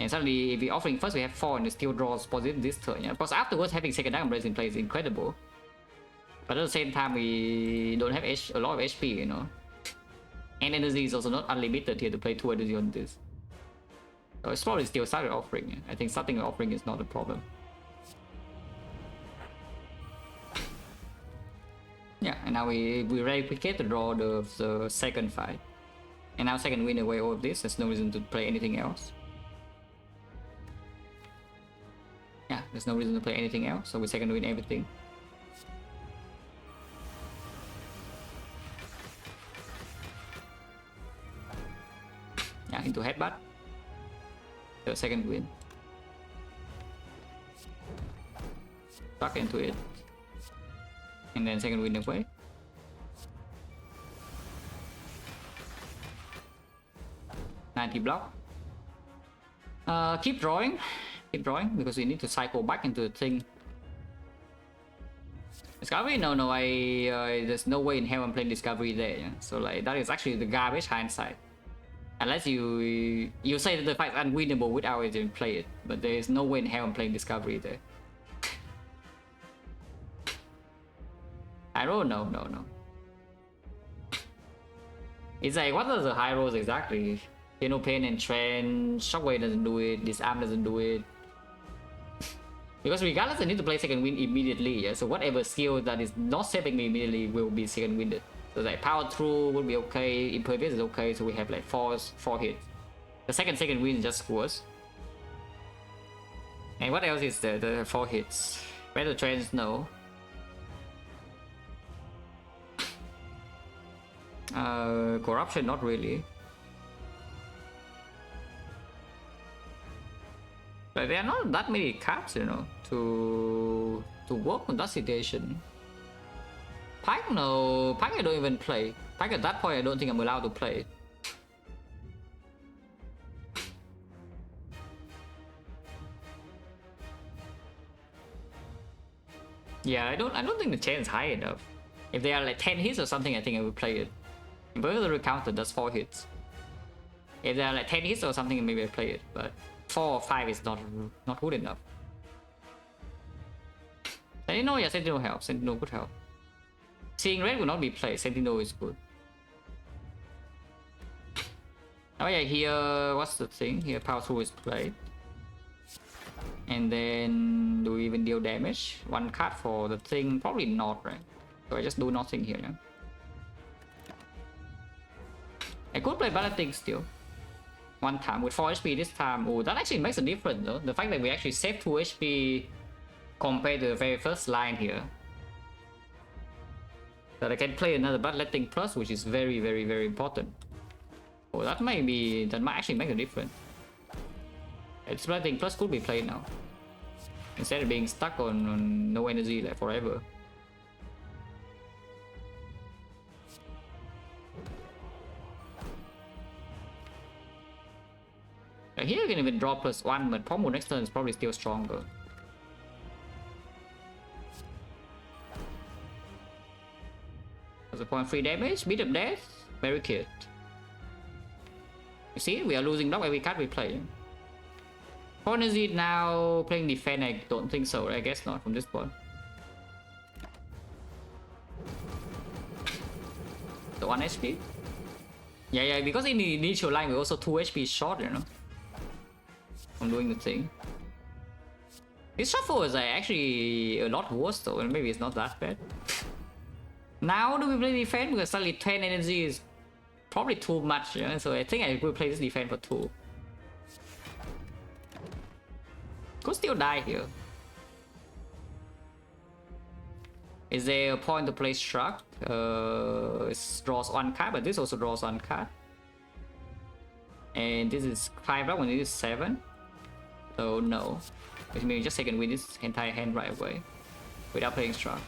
And suddenly if we're offering first we have 4 and it still draws positive this turn, yeah? Because afterwards having second Dark Embrace in play is incredible. But at the same time, we don't have a lot of HP, you know. And energy is also not unlimited here to play 2 energy on this. So it's probably still started offering. Yeah. I think starting offering is not a problem. Yeah, and now we replicate to draw the second fight. And now second win away all of this, there's no reason to play anything else. Yeah, there's no reason to play anything else, so we second win everything. Yeah, into headbutt. The second win. Back into it. And then second win away. Block. Keep drawing because we need to cycle back into the thing. Discovery? No, there's no way in hell I'm playing Discovery there. Yeah? So like that is actually the garbage hindsight. Unless you say that the fight's unwinnable without even play it, but there is no way in hell I'm playing Discovery there. I don't know, no. It's like what are the high rolls exactly? Pain and Trend, Shockwave doesn't do it, Disarm doesn't do it. Because regardless I need to play second wind immediately, yeah? So whatever skill that is not saving me immediately will be second winded. So like Power Through would be okay, Impervious is okay, so we have like 4 hits. The second wind is just worse. And what else is there? The 4 hits. Better Trends, no. Corruption, not really. But there are not that many cards, you know, to work on that situation. Pike, no. Pike I don't even play. Pike at that point I don't think I'm allowed to play. Yeah, I don't think the chance is high enough. If they are like 10 hits or something, I think I would play it. Burglary counter does 4 hits. If they are like 10 hits or something, maybe I play it, but 4 or 5 is not good enough. Sentinel, yeah, Sentinel helps. Sentinel could help. Seeing Red will not be played. Sentinel is good. Oh yeah, here, what's the thing? Here, Power Through is played. And then, do we even deal damage? 1 card for the thing? Probably not, right? So I just do nothing here, yeah? I could play Balloting still. 1 time with 4 HP this time. Oh, that actually makes a difference though. The fact that we actually save 2 HP compared to the very first line here. That I can play another Bloodletting Plus, which is very, very, very important. Oh, that might actually make a difference. It's Bloodletting Plus could be played now. Instead of being stuck on no energy like forever. Here you can even draw +1, but Pommel next turn is probably still stronger. That's a 0.3 damage, beat up death, barricade. You see, we are losing block every card we play. Energy now playing defense, I don't think so, I guess not from this point. The 1 HP? Yeah, because in the initial line we're also 2 HP short, you know. I'm doing the thing. This shuffle is actually a lot worse though, and maybe it's not that bad. Now do we play defense? Because suddenly 10 energy is probably too much, you know? So I think I will play this defense for 2. Could still die here. Is there a point to play Struck? It draws 1 card, but this also draws 1 card. And this is 5 block when it is 7. So no. Which means just second win this entire hand right away. Without playing Struck.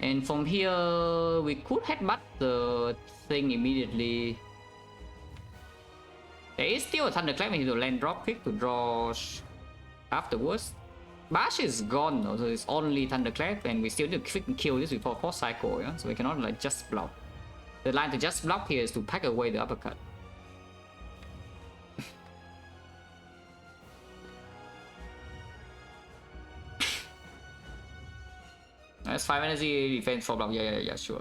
And from here, we could headbutt the thing immediately. There is still a Thunderclap. We need to land drop quick to draw afterwards. Bash is gone though, so it's only Thunderclap, and we still need to quick kill this before 4 cycle, yeah? So we cannot like just block. The line to just block here is to pack away the uppercut. That's 5 energy defense for block. Yeah, sure.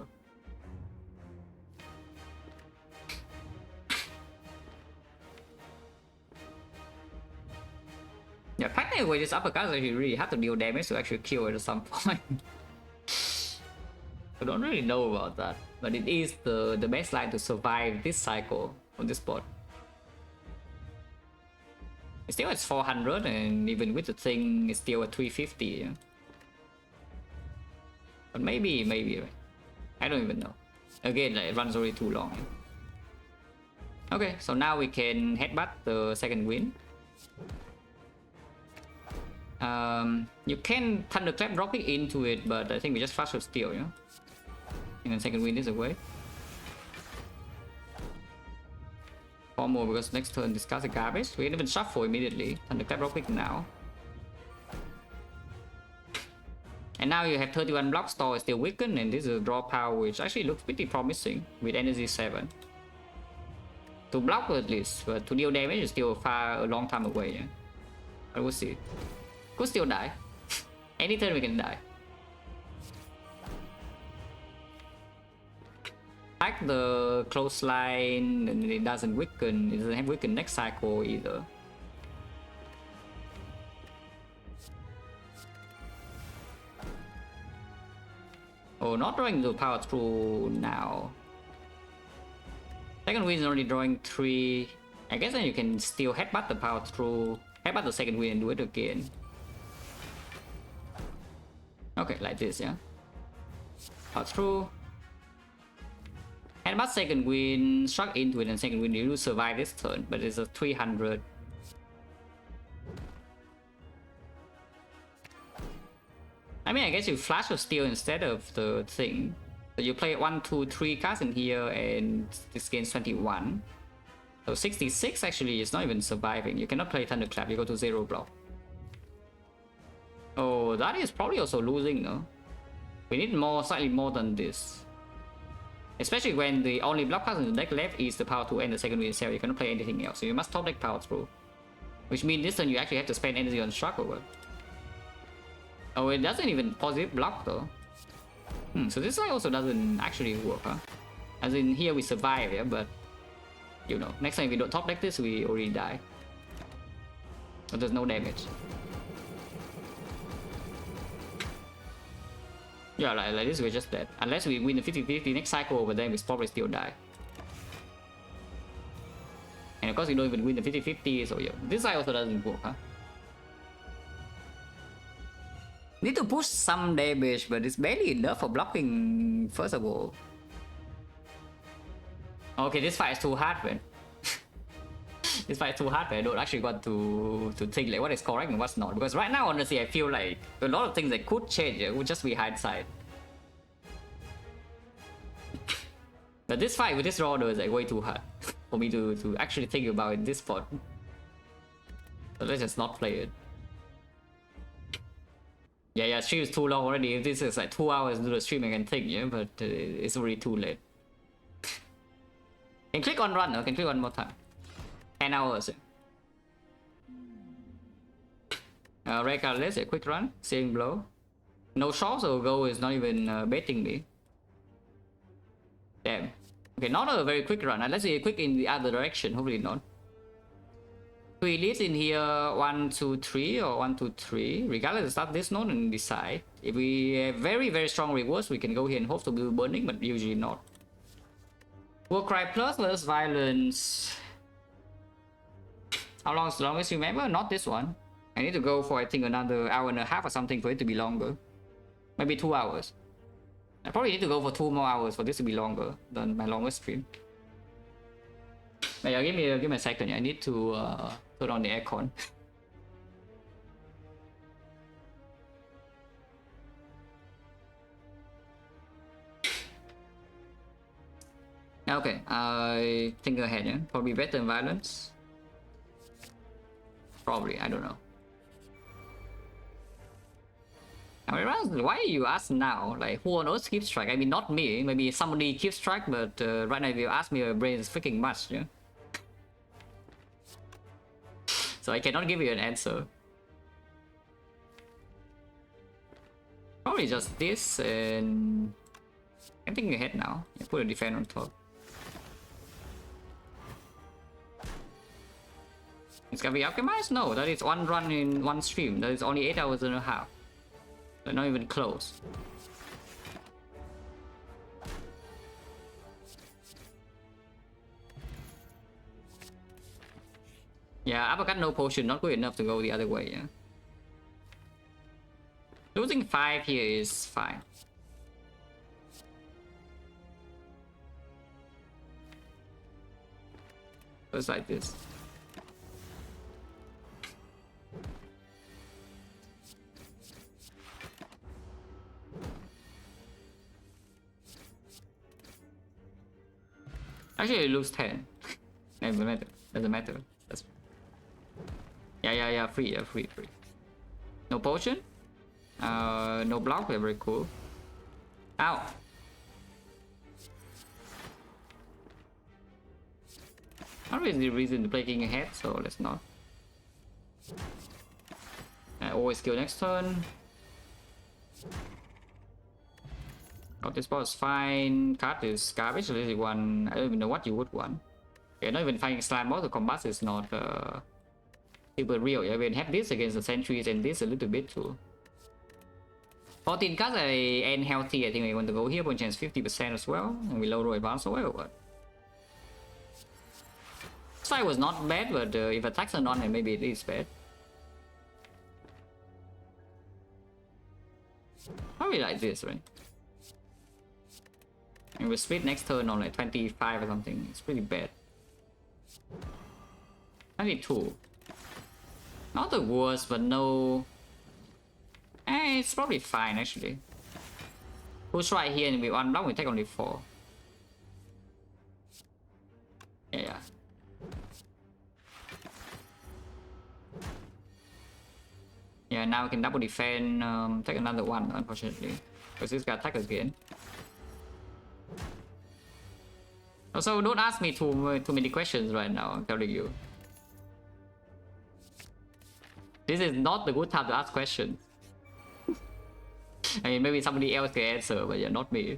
Yeah, technically with this uppercut, you really have to deal damage to actually kill it at some point. I don't really know about that, but it is the best line to survive this cycle on this spot. It's still at 400, and even with the thing, it's still at 350. Yeah? But maybe, I don't even know. Again, it runs already too long. Yeah? Okay, so now we can headbutt the second wind. You can thunderclap dropping into it, but I think we just flash with steel, yeah? And then second wind is away. 4 more because next turn discard the garbage. We can even shuffle immediately. Thunderclap dropping now. And now you have 31 block store still weakened, and this is a draw power which actually looks pretty promising with energy 7. To block at least, but to deal damage is still a long time away, yeah? But we'll see. Could still die. Any turn we can die. Like the close line, and it doesn't weaken. It doesn't have weaken next cycle either. Oh, not drawing the power through now. Second wind is already drawing 3. I guess then you can still headbutt the power through. Headbutt the second wind and do it again. Okay, like this, yeah. Power through. Headbutt second wind, struck into it, and second wind, you do survive this turn, but it's a 300. I mean, I guess you flash with steel instead of the thing. So you play 1, 2, 3 cards in here, and this gains 21. So 66 actually is not even surviving. You cannot play Thunderclap, you go to 0 block. Oh, that is probably also losing, no? We need more, slightly more than this. Especially when the only block card in the deck left is the power 2 and the second wind cell. You cannot play anything else, so you must top deck power through. Which means this turn you actually have to spend energy on struggle. Oh, it doesn't even positive block though. So this side also doesn't actually work, huh? As in here we survive, yeah, but you know, next time we don't top deck this, we already die. So there's no damage. Yeah, like this we're just dead. Unless we win the 50-50 next cycle, but then we probably still die. And of course we don't even win the 50-50, so yeah, this side also doesn't work, huh? Need to push some damage, but it's barely enough for blocking, first of all. Okay, this fight is too hard, man. This fight is too hard, man. I don't actually want to think like what is correct and what's not. Because right now, honestly, I feel like a lot of things that could change, it would just be hindsight. But this fight with this roller is like way too hard for me to actually think about in this spot. So let's just not play it. Yeah, stream is too long already. If this is like 2 hours into the stream, I can think, yeah, but it's already too late. Can click on run, can click one more time. 10 hours. Regardless, a quick run, saving blow. No shots or go is not even baiting me. Damn. Okay, not a very quick run, unless you quick in the other direction, hopefully not. 3 leads in here, 1, 2, 3 or 1, 2, 3. Regardless, start this node and decide. If we have very strong rewards, we can go here and hope to do burning, but usually not. Warcry plus versus violence. How long is the longest you remember? Not this one. I need to go for I think another hour and a half or something for it to be longer. Maybe 2 hours. I probably need to go for 2 more hours for this to be longer than my longest stream. But yeah, give me a second. I need to turn on the aircon. Okay, I think ahead, yeah? Probably better than violence. Probably, I don't know. I mean, why you ask now? Like, who on earth keeps track? I mean, not me. Maybe somebody keeps track, but right now if you ask me, my brain is freaking much, yeah? So I cannot give you an answer. Probably just this, and I'm thinking ahead now. Yeah, put a defense on top. It's gonna be optimized? No, that is one run in one stream. That is only 8 hours and a half. They're not even close. Yeah, uppercut no potion, not good enough to go the other way, yeah. Losing 5 here is fine. Just like this. Actually, lose 10. Doesn't matter. Doesn't matter. That's... Yeah. Free. No potion. No block. Very cool. Ow. Not really reason to play king ahead, so let's not. I always kill next turn. Got this boss fine. Card is garbage. Really one. I don't even know what you would want. Yeah, not even finding slime boss. The combat is not super real. Yeah, we have this against the sentries and this a little bit too. 14 cards and healthy. I think we want to go here. Point chance 50% as well, and we low roll advance away or what? Side was not bad, but if attacks are not, then maybe it is bad. Probably like this, right? And we split next turn on like 25 or something. It's pretty bad. 92. Not the worst, but no. It's probably fine actually. Push right here and we one block, we take only 4. Yeah. Yeah, now we can double defend, take another one, unfortunately. Because this guy attack again. Also, don't ask me too many questions right now, I'm telling you. This is not the good time to ask questions. I mean, maybe somebody else can answer, but yeah, not me.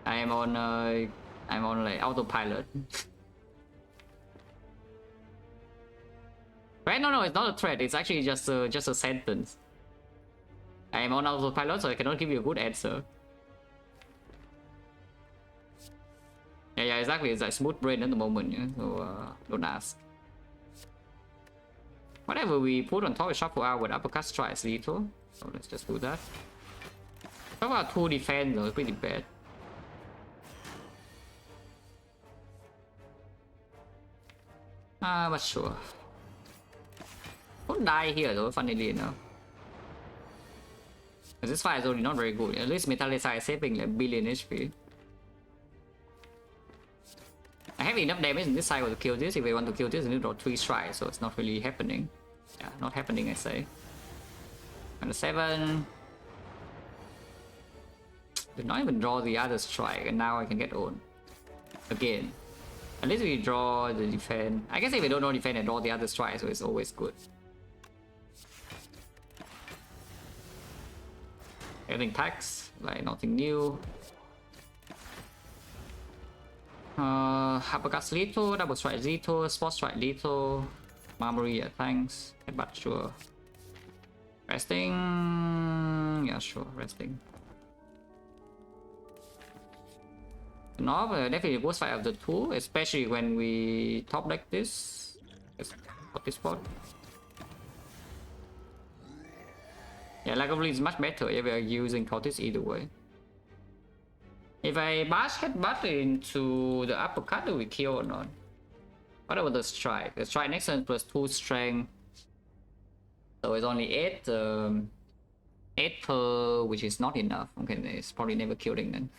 I'm on like autopilot. Right? No, it's not a threat. It's actually just a sentence. I am on autopilot, so I cannot give you a good answer. Yeah, exactly. It's like smooth brain at the moment, yeah? So don't ask. Whatever we put on top is shuffle out with uppercut strikes lethal. So let's just do that. Talk about 2 defense though, it's pretty bad. But sure. Don't die here though, funnily enough. This fight is already not very good. At least Metallicize is saving like billion HP. I have enough damage in this cycle to kill this. If we want to kill this, I need to draw 3 strikes, so it's not really happening. Yeah, not happening, I say. And 7. Did not even draw the other strike, and now I can get on. Again. At least we draw the defense. I guess if we don't draw defense, I draw the other strike, so it's always good. Everything tax, like nothing new. Uppercut lethal, double strike lethal, spot strike lethal, Marmory, yeah, thanks. But sure. Resting, yeah, sure, resting. No, definitely worst fight of the 2, especially when we top deck this. Let's put this spot. Yeah, Lagavulin is much better if we are using Cortis either way. If I bash headbutt into the uppercut, do we kill or not? What about the strike? The strike next turn plus 2 strength. So it's only 8. 8 per, which is not enough. Okay, it's probably never killing then.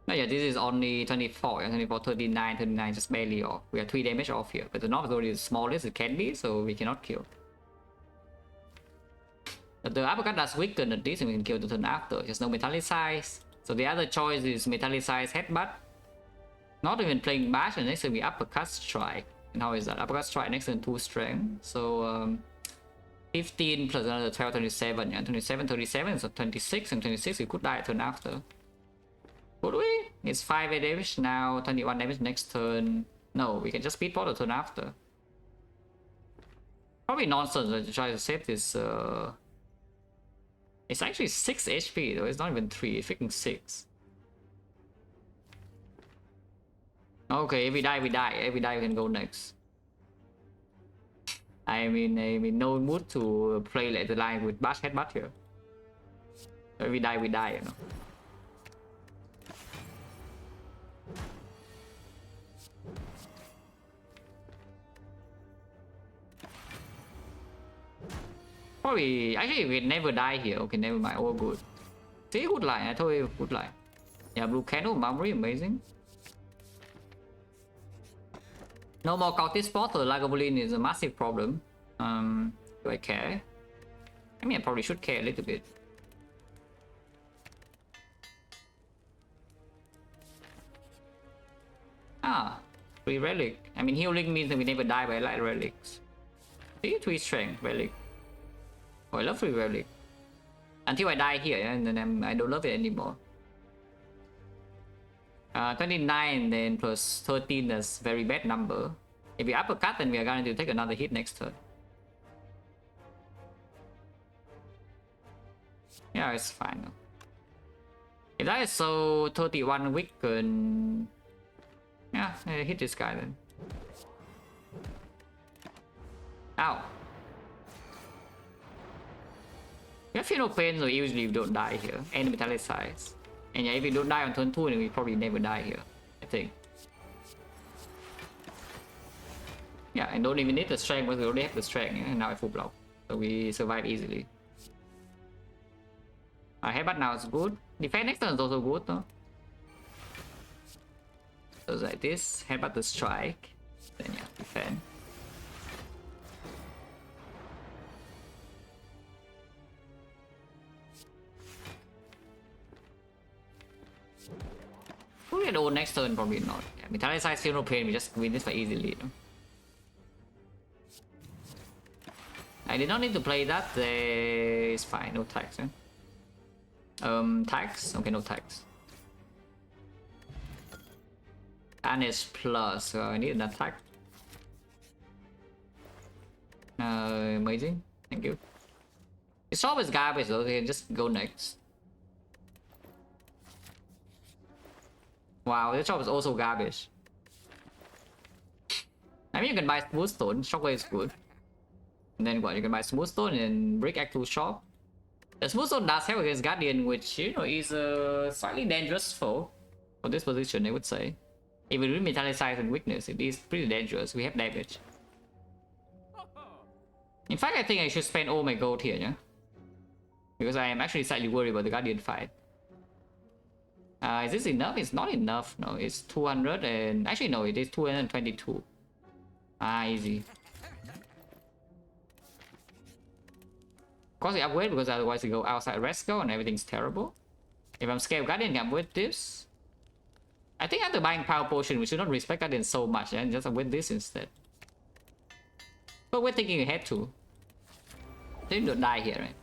No, yeah, this is only 24, 24, 39, 39, just barely off. We are 3 damage off here, but the knob is already the smallest it can be, so we cannot kill. But the uppercut does weaken at this, and we can kill the turn after. Just no Metallicize. So the other choice is Metallicize headbutt. Not even playing bash, and next will be uppercut strike. And how is that? Uppercut strike next turn 2 strength. So 15 plus another 12, 27. Yeah, 27, 37, so 26 and 26 we could die turn after. Could we? It's 5 damage now, 21 damage next turn. No, we can just speed pot the turn after. Probably nonsense to try to save this. It's actually 6 HP though, it's not even 3, it's freaking 6. Okay, if we die, we die. If we die, we can go next. I mean, no mood to play like the line with bash headbutt here. If we die, we die, you know. Probably, actually, we never die here. Okay, never mind. All good. See, good line. I told you, good line. Yeah, blue candle, memory, amazing. No more cultist spot. The Lagavulin is a massive problem. Do I care? I mean, I probably should care a little bit. Ah, free relic. I mean, healing means that we never die by light relics. See, 3 strength relic. Oh, I love free relic. Until I die here, yeah, and then I don't love it anymore. 29 then plus 13, that's very bad number. If we uppercut, then we are going to take another hit next turn. Yeah, it's fine. If that is so 31 weaken, yeah, I hit this guy then. Ow. We have feel no pain, so usually we don't die here. And metallicize. And yeah, if we don't die on turn 2, then we probably never die here, I think. Yeah, and don't even need the strength because we already have the strength, yeah? And now I full block. So we survive easily. Headbutt now is good. Defense next turn is also good though. So it's like this, headbutt the strike. Then yeah, defend. We'll get old next turn, probably not. Yeah, metallicize, feel no pain, we just win this for easily. No? I did not need to play that, it's fine, no tax. Eh? Tax? Okay, no tax. Anish plus, so I need an attack. Amazing, thank you. It's always garbage though, they can just go next. Wow, this job is also garbage. I mean, you can buy smooth stone, shockwave is good. And then what? You can buy smooth stone and brick act 2 shop. The smooth stone does help against Guardian, which you know is a slightly dangerous foe for this position, I would say. Even with metallicize and weakness, it is pretty dangerous. We have damage. In fact, I think I should spend all my gold here, yeah? Because I am actually slightly worried about the Guardian fight. Is this enough? It's not enough. No, it's 200 and... Actually, no, it is 222. Ah, easy. Of course, we upgrade because otherwise we go outside Resco and everything's terrible. If I'm scared of Guardian, can upgrade this. I think after buying Power Potion, we should not respect Guardian so much and just upgrade this instead. But we're thinking ahead too. They don't die here, right?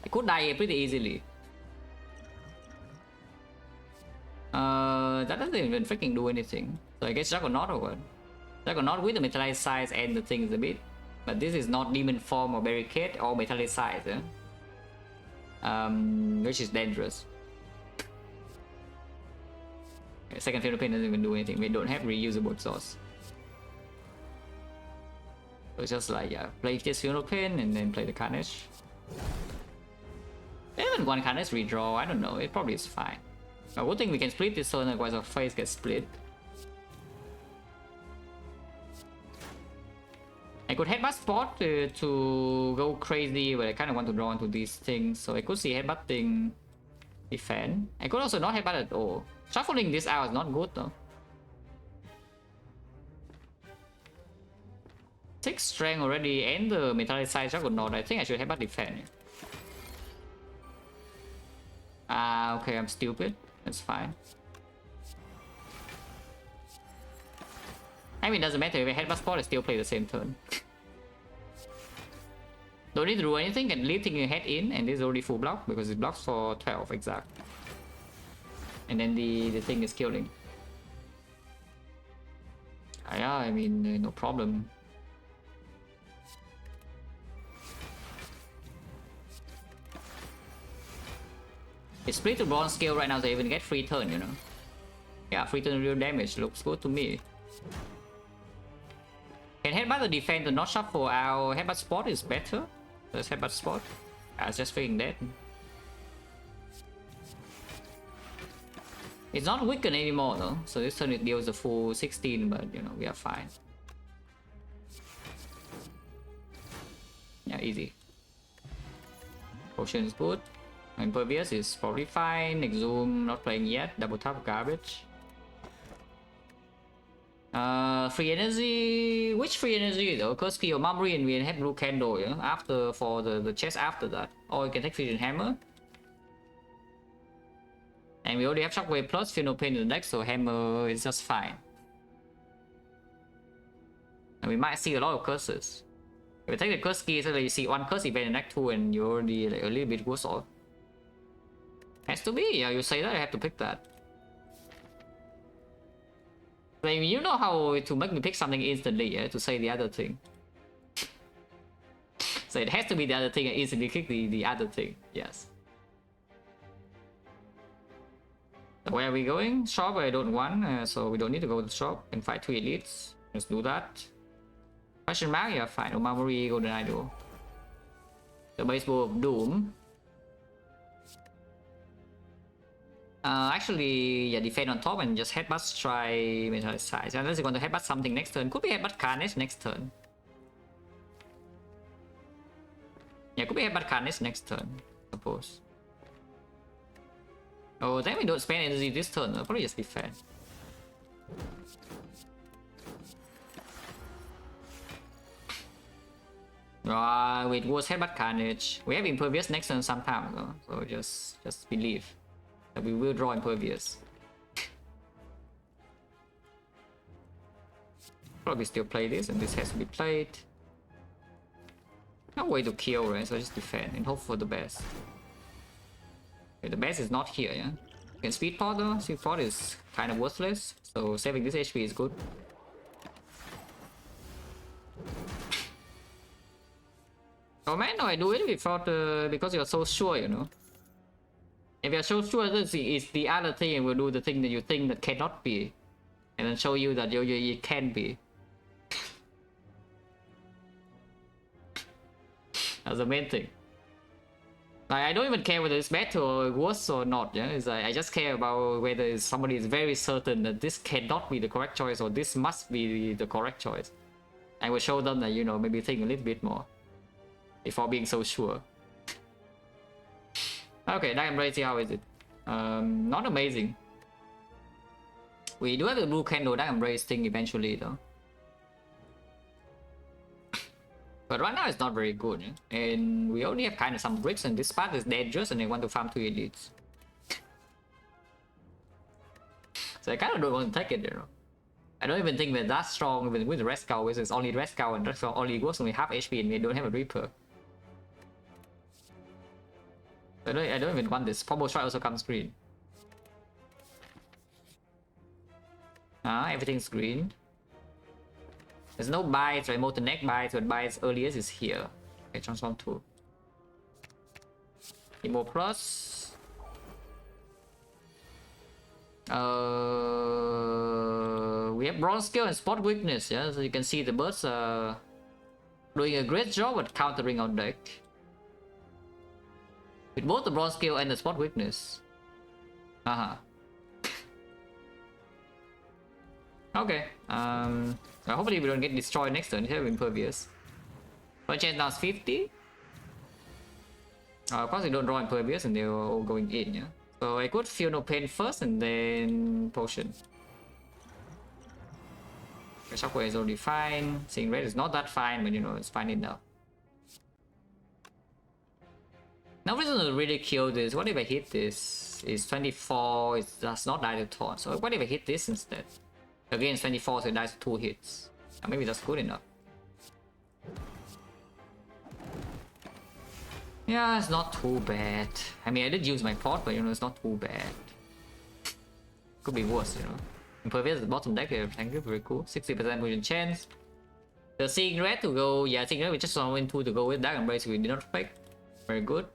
I could die here pretty easily. That doesn't even freaking do anything. So I guess Juggernaut or what? Juggernaut with the metallicize and the things a bit. But this is not demon form or barricade or metallicize, eh? Which is dangerous. Okay, second Field of Pain doesn't even do anything. We don't have reusable source. So it's just like, yeah, play this Field of Pain and then play the Carnage. Even one Carnage redraw, I don't know, it probably is fine. I would think we can split this turn, otherwise our face gets split. I could headbutt spot to go crazy, but I kind of want to draw into these things, so I could see headbutting defend. I could also not headbutt at all. Shuffling this out is not good though. 6 strength already and the metallicize Juggernaut. I think I should headbutt defend. Ah, okay, I'm stupid. That's fine. I mean, it doesn't matter if I headbutt spot, I still play the same turn. Don't need to do anything, and lifting your head in, and this is already full block because it blocks for 12 exact. And then the thing is killing. Yeah, I mean, no problem. It's split to bronze scale right now, so even get free turn, you know. Yeah, free turn real damage looks good to me. Can headbutt the defense to not shuffle our headbutt spot is better. Let's headbutt spot. I was just thinking that. It's not weakened anymore though, so this turn it deals a full 16, but you know, we are fine. Yeah, easy. Potion is good. Impervious is probably fine. Exhume not playing yet. Double tap garbage. Free energy. Which free energy though? Because your Mummery and we have blue candle, yeah? After for the chest after that. Or you can take Fusion Hammer. And we already have Shockwave plus Feel No Pain in the deck, so Hammer is just fine. And we might see a lot of curses. If we take the curse key, so that you see one curse event in deck 2 and you're already like a little bit worse off. Has to be, yeah, you say that, I have to pick that. Like, you know how to make me pick something instantly, yeah, to say the other thing. So it has to be the other thing and instantly click the other thing, yes. So where are we going? Shop I don't want, so we don't need to go to the shop and fight 2 elites. Let's do that. Question mark, yeah, fine. Omamori, Golden Idol. The Baseball of Doom. Actually, yeah, defend on top and just headbutt try metal size. Unless you're going to headbutt something next turn. Could be headbutt Carnage next turn. Yeah, could be headbutt Carnage next turn, suppose. Oh, then we don't spend energy this turn. I'll probably just defend. It was headbutt Carnage. We have Impervious next turn sometime though, so just believe that we will draw Impervious. Probably still play this, and this has to be played. No way to kill, right? So just defend and hope for the best. Okay, the best is not here, yeah? You can speed pot though. Speed pot is kind of worthless, so saving this HP is good. Oh man, no, I do it without because you're so sure, you know. If you're so sure that it's the other thing, and will do the thing that you think that cannot be, and then show you that it can be. That's the main thing. Like, I don't even care whether it's better or worse or not. Yeah, it's like, I just care about whether somebody is very certain that this cannot be the correct choice or this must be the correct choice. I will show them that, you know, maybe think a little bit more before being so sure. Okay, Dark Embrace, how is it? Not amazing. We do have the blue candle Dark Embrace thing eventually though. But right now it's not very good, yeah? And we only have kind of some bricks, and this part is dangerous and they want to farm 2 elites. So I kind of don't want to take it, you know. I don't even think we're that strong with the Red Skull, which is only Red Skull, and Red Skull only works only half HP and we don't have a Reaper. I don't even want this. Combo Strike also comes green. Everything's green. There's no bites, right? Molten Neck bites, but bites earliest is here. Okay, transform 2. Emo plus. We have Bronze Scale and Spot Weakness, yeah? So you can see the birds are doing a great job at countering our deck. With both the Bronze Scale and the Spot Weakness. Okay, hopefully we don't get destroyed next turn. Here, Impervious. But chance now is 50. Of course, we don't draw Impervious and they're all going in, yeah? So I could Feel No Pain first and then Potion. The Shockwave is already fine. Seeing red is not that fine, but you know, it's fine enough. No reason to really kill this. What if I hit this? It's 24, it does not die to taunt. So what if I hit this instead? Against 24, so it dies 2 hits. Maybe that's good enough. Yeah, it's not too bad. I mean, I did use my pot, but you know, it's not too bad. Could be worse, you know. Impervious the bottom deck here, thank you, very cool. 60% potion chance. The seeing red to go, yeah, seeing red we just saw win 2 to go with Dark Embrace, we did not pick. Very good.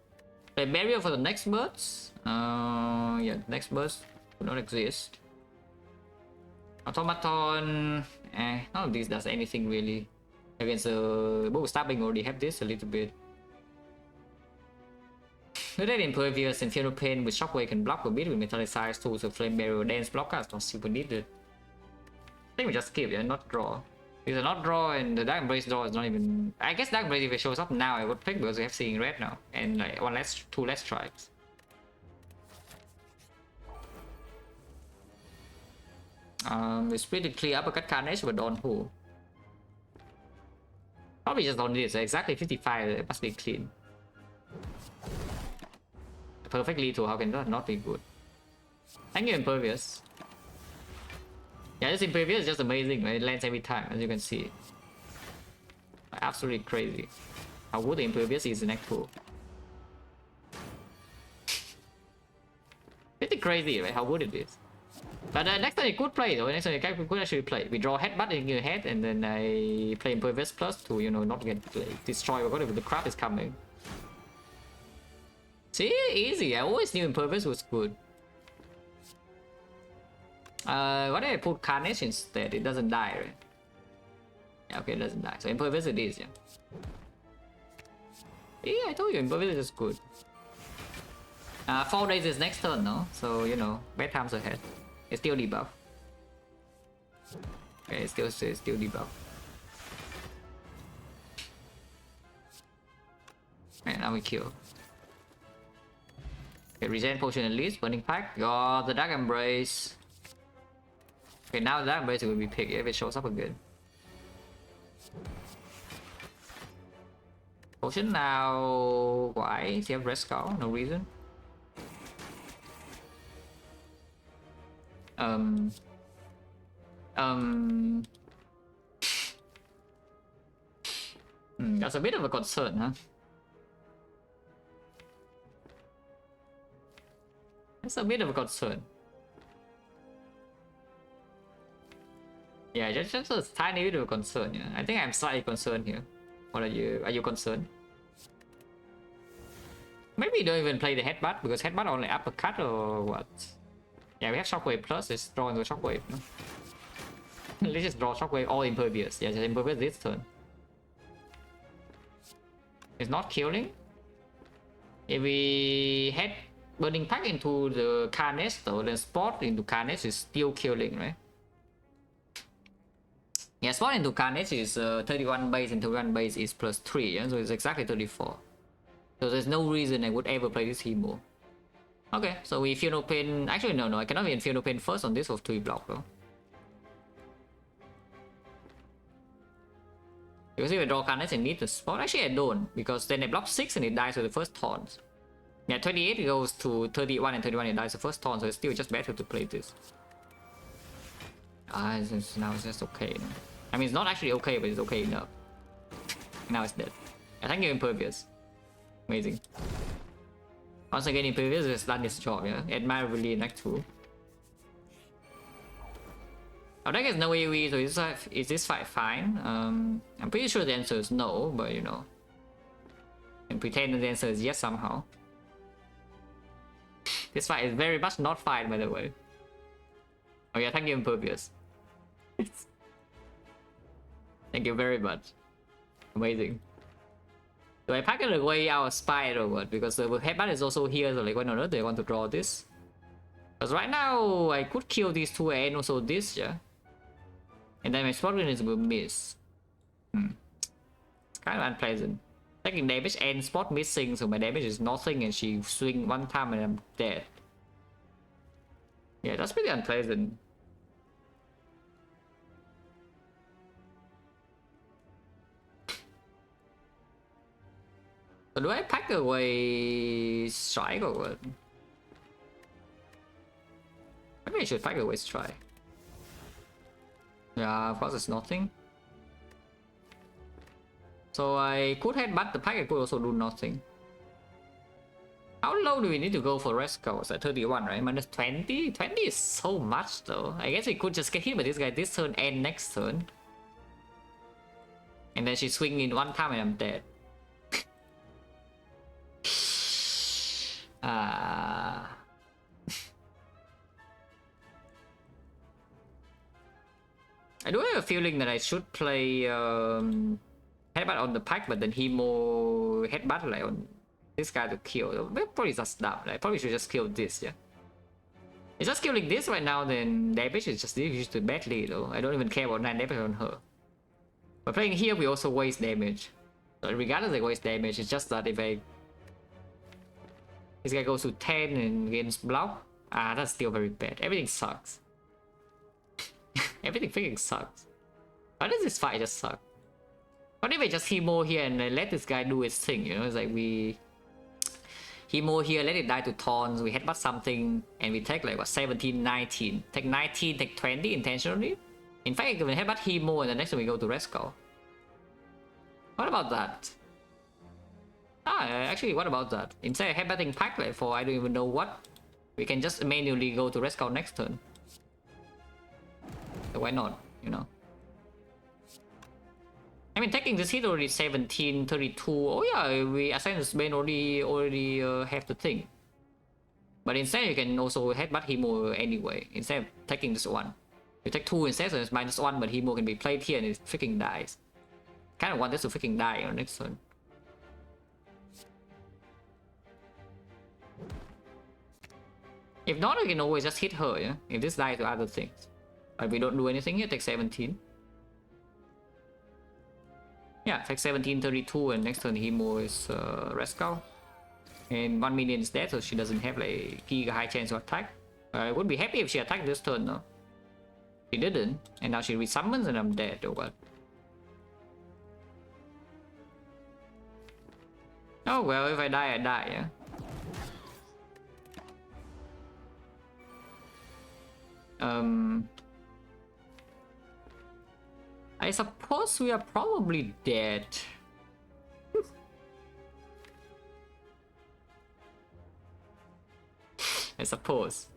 Play barrier for the next birds. Yeah, next birds do not exist. Automaton, none of these does anything really. Against the bow stabbing already have this a little bit. With that Impervious and Infernal Pain with Shockwave can block a bit with Metallicize too, so Flame Barrier Dance blockers don't super needed. I think we just skip, yeah, not draw. Because not draw and the Dark Embrace draw is not even... I guess Dark Embrace if it shows up now I would pick because we have Seeing Red now. And like 2 less strikes. It's pretty clear uppercut Carnage but on who? Probably just on this, exactly 55, it must be clean. Perfect lethal, how can that not be good? Thank you, Impervious. Yeah, this Impervious is just amazing, right? It lands every time, as you can see. Absolutely crazy. How good the Impervious is in Act 2. Pretty crazy, right? How good it is. But next time you could play though, next time you could actually play. We draw Headbutt in your head and then I play Impervious Plus to, you know, not get like, destroyed or whatever the crap is coming. See, easy. I always knew Impervious was good. Why did I put Carnage instead? It doesn't die, right? Yeah, okay, it doesn't die. So Impervious it is, yeah. Yeah, I told you Impervious is good. 4 days is next turn, no? So, you know, bad times ahead. It's still debuff. Okay, it's still debuff. And now we kill. Okay, regen potion at least, burning pack. Got the Dark Embrace. Okay, now the Dark Embrace will be picked if it shows up again. Potion now. Why? Does he have Red Skull? No reason. That's a bit of a concern, huh? That's a bit of a concern. Yeah, just a tiny bit of a concern, yeah. I think I'm slightly concerned here. What are you? Are you concerned? Maybe you don't even play the Headbutt, because Headbutt only uppercut or what? Yeah, we have Shockwave plus, let's draw into Shockwave. No? Let's just draw Shockwave or Impervious. Yeah, just Impervious this turn. It's not killing. If we head Burning Pack into the Carnage though, then Spot into Carnage is still killing, right? Yeah, Spot into Carnage is 31 base and 31 base is plus 3, yeah? So it's exactly 34. So there's no reason I would ever play this hero. Okay, so we Infernal Pain. Actually, no, I cannot be Infernal Pain first on this with 3 block though. Because if I draw Carnage, I need to Spot. Actually, I don't, because then I block 6 and it dies with the first taunt. Yeah, 28 it goes to 31 and 31 it dies the first taunt, so it's still just better to play this. Now it's just okay. No? I mean, it's not actually okay, but it's okay enough. Now it's dead. Yeah, thank you, Impervious. Amazing. Once again, Impervious has done this job, yeah? Admirably in Act 2. Our deck has no AoE, so is this fight fine? I'm pretty sure the answer is no, but you know. And pretend the answer is yes somehow. This fight is very much not fine, by the way. Oh yeah, thank you, Impervious. Thank you very much. Amazing. Do I pack it away our spy or what? Because the Headbutt is also here, so like why not? Do I want to draw this? Because right now I could kill these 2 and also this, yeah. And then my Spot is will miss. It's kind of unpleasant. Taking damage and Spot missing, so my damage is nothing and she swing 1 time and I'm dead. Yeah, that's pretty unpleasant. So do I pack away Strike or what? Maybe I should pack away Strike. Yeah, of course it's nothing. So I could headbutt the pack, I could also do nothing. How low do we need to go for Resco? It's at 31, right? Minus 20? 20 is so much though. I guess we could just get hit by this guy this turn and next turn. And then she swing in one time and I'm dead. I do have a feeling that I should play headbutt on the pack, but then Hemo headbutt like on this guy to kill. Probably just dumb. I probably should just kill this, yeah. It's just killing this right now, then damage is just used to badly though. I don't even care about 9 damage on her. But playing here, we also waste damage. So regardless, I waste damage. It's just that if this guy goes to 10 and gains block, that's still very bad. Everything sucks. Everything freaking sucks. Why does this fight just suck? What if I just Hemo here and let this guy do his thing, you know? It's like we Hemo here, let it die to taunts, we headbutt something, and we take like what, 17, 19. Take 19, take 20 intentionally? In fact, I can headbutt Hemo and the next time we go to Resco. What about that? Actually, what about that? Instead of headbutting pack like for I don't even know what, we can just manually go to Resco next turn. So why not, you know? I mean, taking this hit already 17, 32. Oh yeah, we Assassin's Bane already have the thing. But instead, you can also headbutt Hemo anyway. Instead of taking this one, you take 2 instead, so it's -1. But Hemo can be played here and it freaking dies. Kind of want this to freaking die on next turn. If not, we can always just hit her. Yeah, if this dies to other things. But we don't do anything here. Take 17. Yeah, take 17, 32, and next turn Hemo is Rescal. And 1 minion is dead, so she doesn't have like giga high chance to attack. I would be happy if she attacked this turn though. She didn't, and now she resummons and I'm dead or what? Oh well, if I die, I die, yeah. I suppose we are probably dead. I suppose.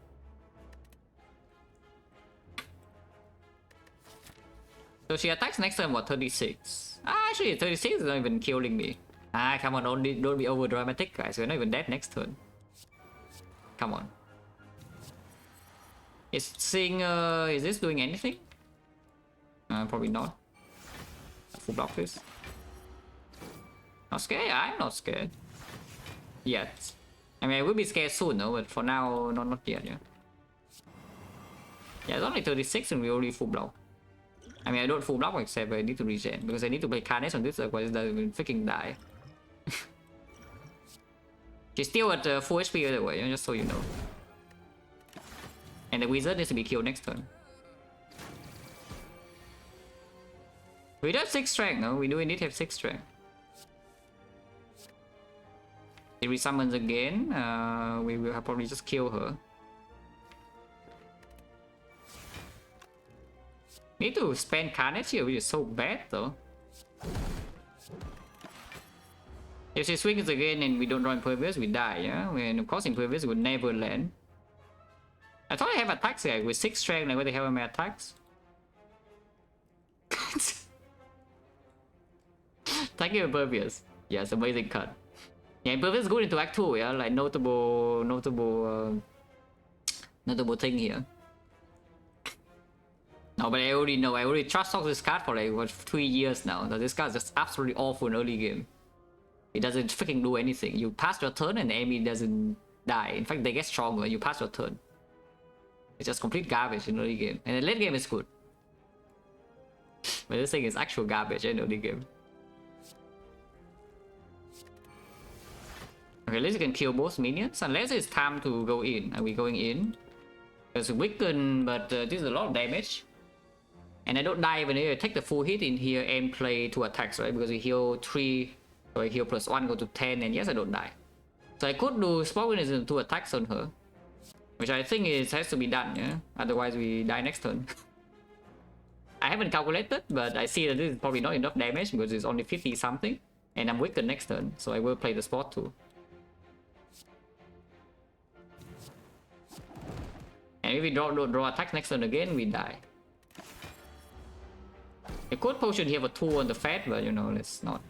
So she attacks next time, what, 36? Actually, 36 is not even killing me. Come on, don't be over dramatic, guys. We're not even dead next turn. Come on. Is this doing anything? Probably not. Full block this. Not scared? I'm not scared. Yet. I mean, I will be scared soon, though, but for now, not yet, yeah. Yeah, it's only 36 and we already full block. I mean, I don't full block except I need to regen, because I need to play Carnage on this, otherwise it doesn't even freaking die. She's still at full HP either way, just so you know. And the wizard needs to be killed next turn. We do have 6 strength, no? We do indeed have 6 strength. If we summons again, we will probably just kill her. Need to spend Carnage here, which is so bad though. If she swings again and we don't draw Impervious, we die, yeah? And of course Impervious would never land. I thought I have attacks here with 6 strength, like where the hell are my attacks? Thank you, Impervious. Yes, amazing cut. Yeah, Impervious is good into Act 2, yeah? Like notable thing here. No, but I already know. I already trust talk this card for like what 3 years now. So this card is just absolutely awful in early game. It doesn't freaking do anything. You pass your turn and the enemy doesn't die. In fact, they get stronger. You pass your turn. It's just complete garbage in early game. And the late game is good. But this thing is actual garbage in early game. Okay, at least you can kill both minions. Unless it's time to go in. Are we going in? There's a weaken, but this is a lot of damage. And I don't die even if I take the full hit in here and play 2 attacks, right? Because we heal 3, so I heal +1, go to 10, and yes, I don't die. So I could do Spot Witness and 2 attacks on her. Which I think has to be done, yeah? Otherwise we die next turn. I haven't calculated, but I see that this is probably not enough damage because it's only 50 something, and I'm weakened next turn, so I will play the spot too. And if we draw attacks next turn again, we die. A cold potion here for 2 on the fat, but you know, let's not.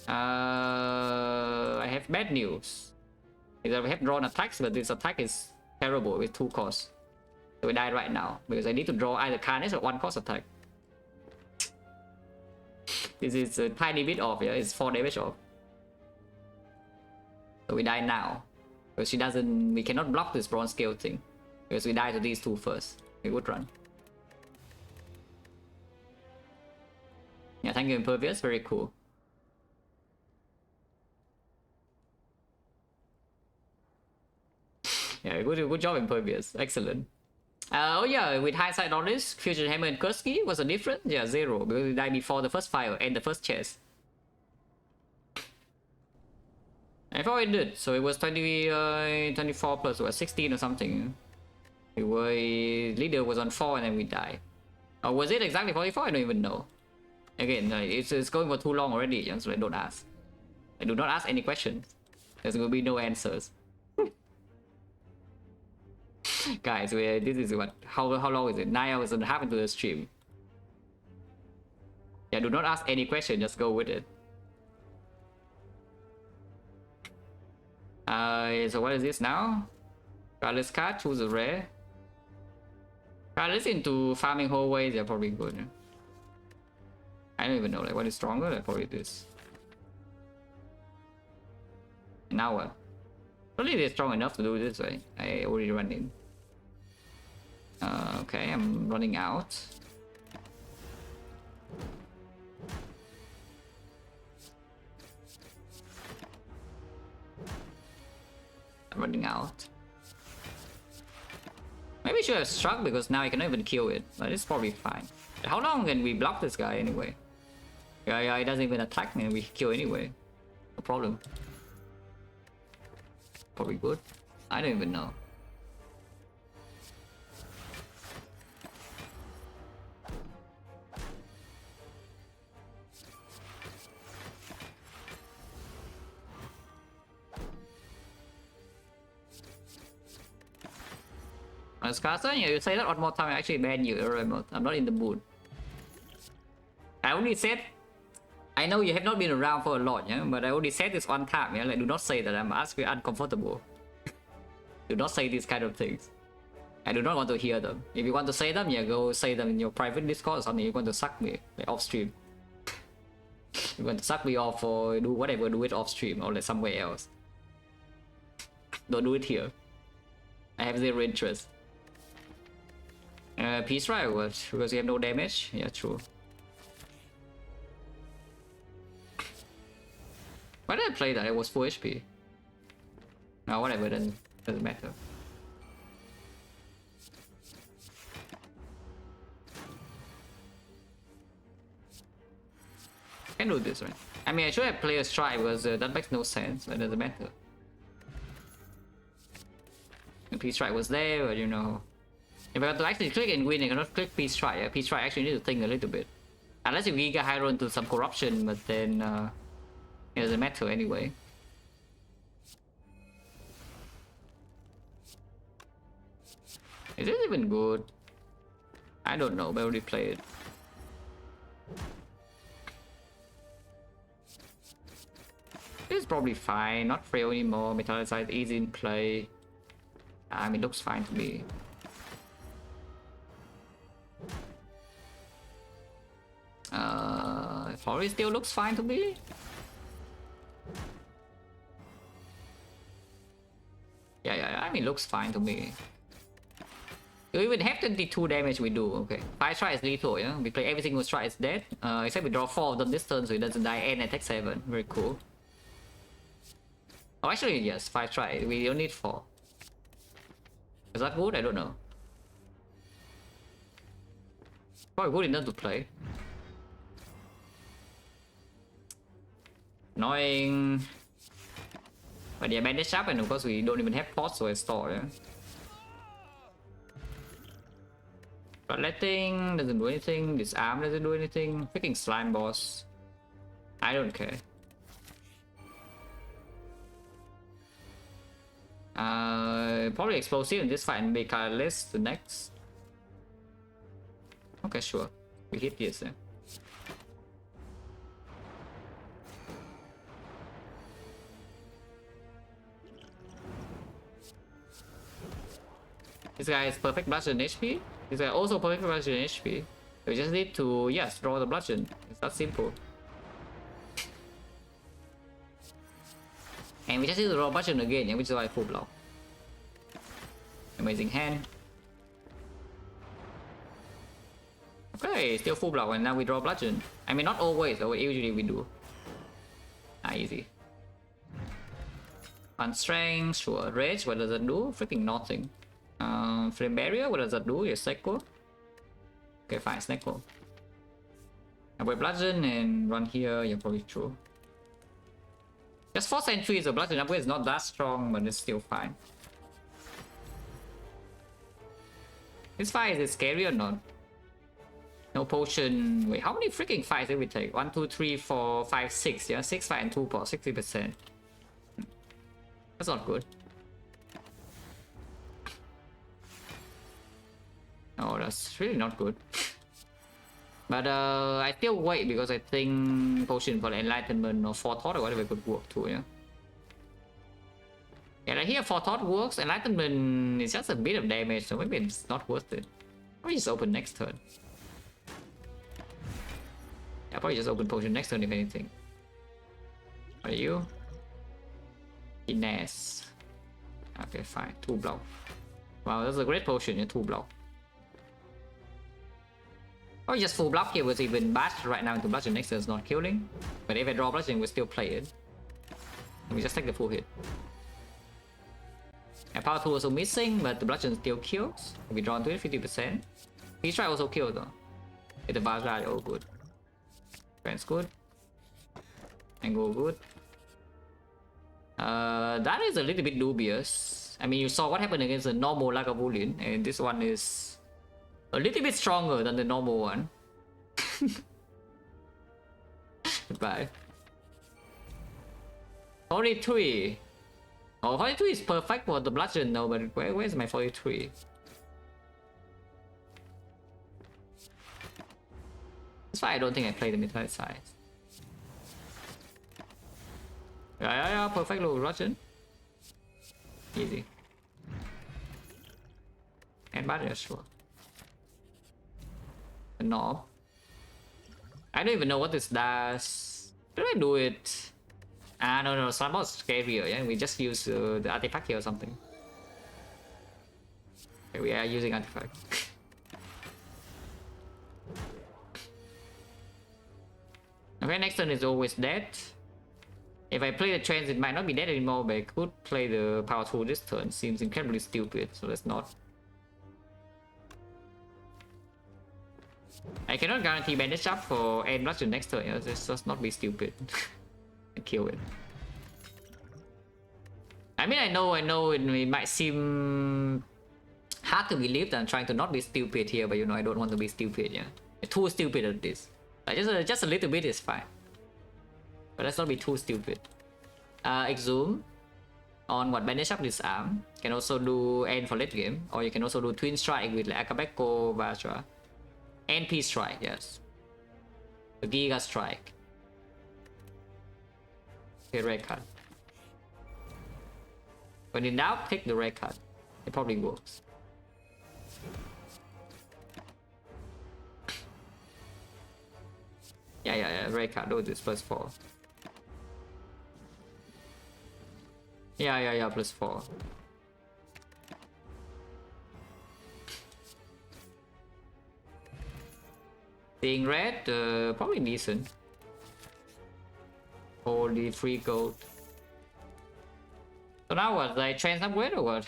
I have bad news. I have drawn attacks, but this attack is terrible with 2 costs. So we die right now because I need to draw either carnage or 1 cost attack. This is a tiny bit off, yeah, it's 4 damage off. So we die now. Because she doesn't, we cannot block this bronze scale thing. Because we die to these 2 first. We would run. Yeah, thank you, Impervious, very cool. Yeah, good job, Impervious. Excellent. Oh yeah, with hindsight on this, Fusion Hammer and Kursky was a difference? Yeah, 0, because we died before the first fire and the first chest. I thought it did, so it was 24 plus, what, 16 or something. Leader was on 4 and then we died. Or was it exactly 44? I don't even know. Again, it's going for too long already, so I don't ask. I do not ask any questions. There's gonna be no answers. Guys, this is what? How long is it? 9 hours and a half into the stream. Yeah, do not ask any question, just go with it. So what is this now? Colorless card, choose a rare. Colorless into farming hallways, they're probably good. I don't even know, like, what is stronger? Like, probably this. Now what? Probably they're strong enough to do this, right? I already run in. Okay, I'm running out. I'm running out. Maybe I should have struck because now I cannot even kill it, but it's probably fine. How long can we block this guy anyway? Yeah, he doesn't even attack me and we kill anyway. No problem. Probably good. I don't even know. Scarson, you say that one more time, I actually ban you. I'm not in the mood. I only said, I know you have not been around for a lot, yeah, but I only said this one time, yeah, like do not say that I'm actually uncomfortable. Do not say these kind of things. I do not want to hear them. If you want to say them, yeah, go say them in your private Discord or something. You want to suck me like off stream. You want to suck me off or do whatever, do it off stream or like somewhere else. Don't do it here. I have 0 interest. Peace right or what? Because you have no damage? Yeah, true. Why did I play that? It was full HP. No, whatever, then doesn't matter. Can do this, right? I mean, I should have played a strike because that makes no sense, but it doesn't matter. The Peace Strike was there, but you know. If I want to actually click and win, I cannot click Peace Strike. Yeah? Peace Strike actually need to think a little bit. Unless you Giga Hydro into some corruption, but then it doesn't matter anyway. Is this even good? I don't know, but I already played it. This is probably fine, not frail anymore. Metallicize easy in play. It looks fine to me. Probably still looks fine to me. Yeah, I mean, looks fine to me. You even have 22 damage we do, okay. 5 strike is lethal, yeah? We play every single strike is dead. Except we draw 4 of them this turn so it doesn't die and attack 7. Very cool. Oh, actually, yes, 5 strike. We don't need 4. Is that good? I don't know. Probably good enough to play. Annoying. But yeah, bandage up and of course we don't even have pots so I store, yeah. Bloodletting doesn't do anything. Disarm doesn't do anything. Freaking slime boss. I don't care. Probably explosive in this fight and be colorless the next. Okay, sure. We hit this. This guy is perfect bludgeon HP. This guy also perfect bludgeon HP. We just need to, yes, draw the bludgeon. It's that simple. And we just need to draw bludgeon again, yeah, which is why I full block. Amazing hand. Okay, still full block, and now we draw bludgeon. I mean, not always, but usually we do. Easy. One strength, sure. Rage, what does it do? Freaking nothing. Flame barrier, what does that do? Yes, cycle. Okay, fine, cycle. Avoid bludgeon and run here. You're probably true. Just 4 sentries, the bludgeon upgrade is not that strong, but it's still fine. This fight, is it scary or not? No potion. Wait, how many freaking fights did we take? 1, 2, 3, 4, 5, 6. Yeah, 6 fight and 2 per 60%. That's not good. Oh, that's really not good. But I still wait because I think potion for enlightenment or forethought or whatever could work too, yeah. Yeah, like here forethought works, enlightenment is just a bit of damage, so maybe it's not worth it. Probably just open next turn. Yeah, probably just open potion next turn if anything. What are you? Finesse. Okay, fine. 2 block. Wow, that's a great potion, yeah, 2 block. Or just full block here was even bad right now into bludgeon next turn is not killing. But if I draw bludgeon, we still play it. And we just take the full hit. And power 2 also missing, but the bludgeon still kills. We draw into it 50%. He strike also kills though. Hit the Vajra, oh good. Friends good. Angle good. That is a little bit dubious. I mean, you saw what happened against the normal Lagavulin, and this one is a little bit stronger than the normal one. Goodbye. 43. Oh, 43 is perfect for the bludgeon now, but where's my 43? That's why I don't think I play the mid-height size. Yeah, perfect little bludgeon. Easy. And barrier, sure. The knob. I don't even know what this does. Did I do it? Ah, no, somehow it's scarier, yeah? We just use the artifact here or something. Okay, we are using artifact. Okay, next turn is always dead. If I play the trends, it might not be dead anymore, but I could play the power 2 this turn. Seems incredibly stupid, so let's not. I cannot guarantee bandage up for end bludgeon next turn, yeah? Let's just not be stupid. And kill it. I mean, I know it might seem hard to believe that I'm trying to not be stupid here, but you know, I don't want to be stupid, yeah? Too stupid at this. Like just a little bit is fine. But let's not be too stupid. Exhume on what bandage up this arm. Can also do end for late game, or you can also do twin strike with like Akabeko Vajra. NP strike, yes. The Giga strike. Okay, red card. When in doubt, take the red card. It probably works. Yeah, red card. Do this +4. Yeah, +4. Seeing red, probably decent. Holy 3 gold. So now what? Like trans upgrade or what?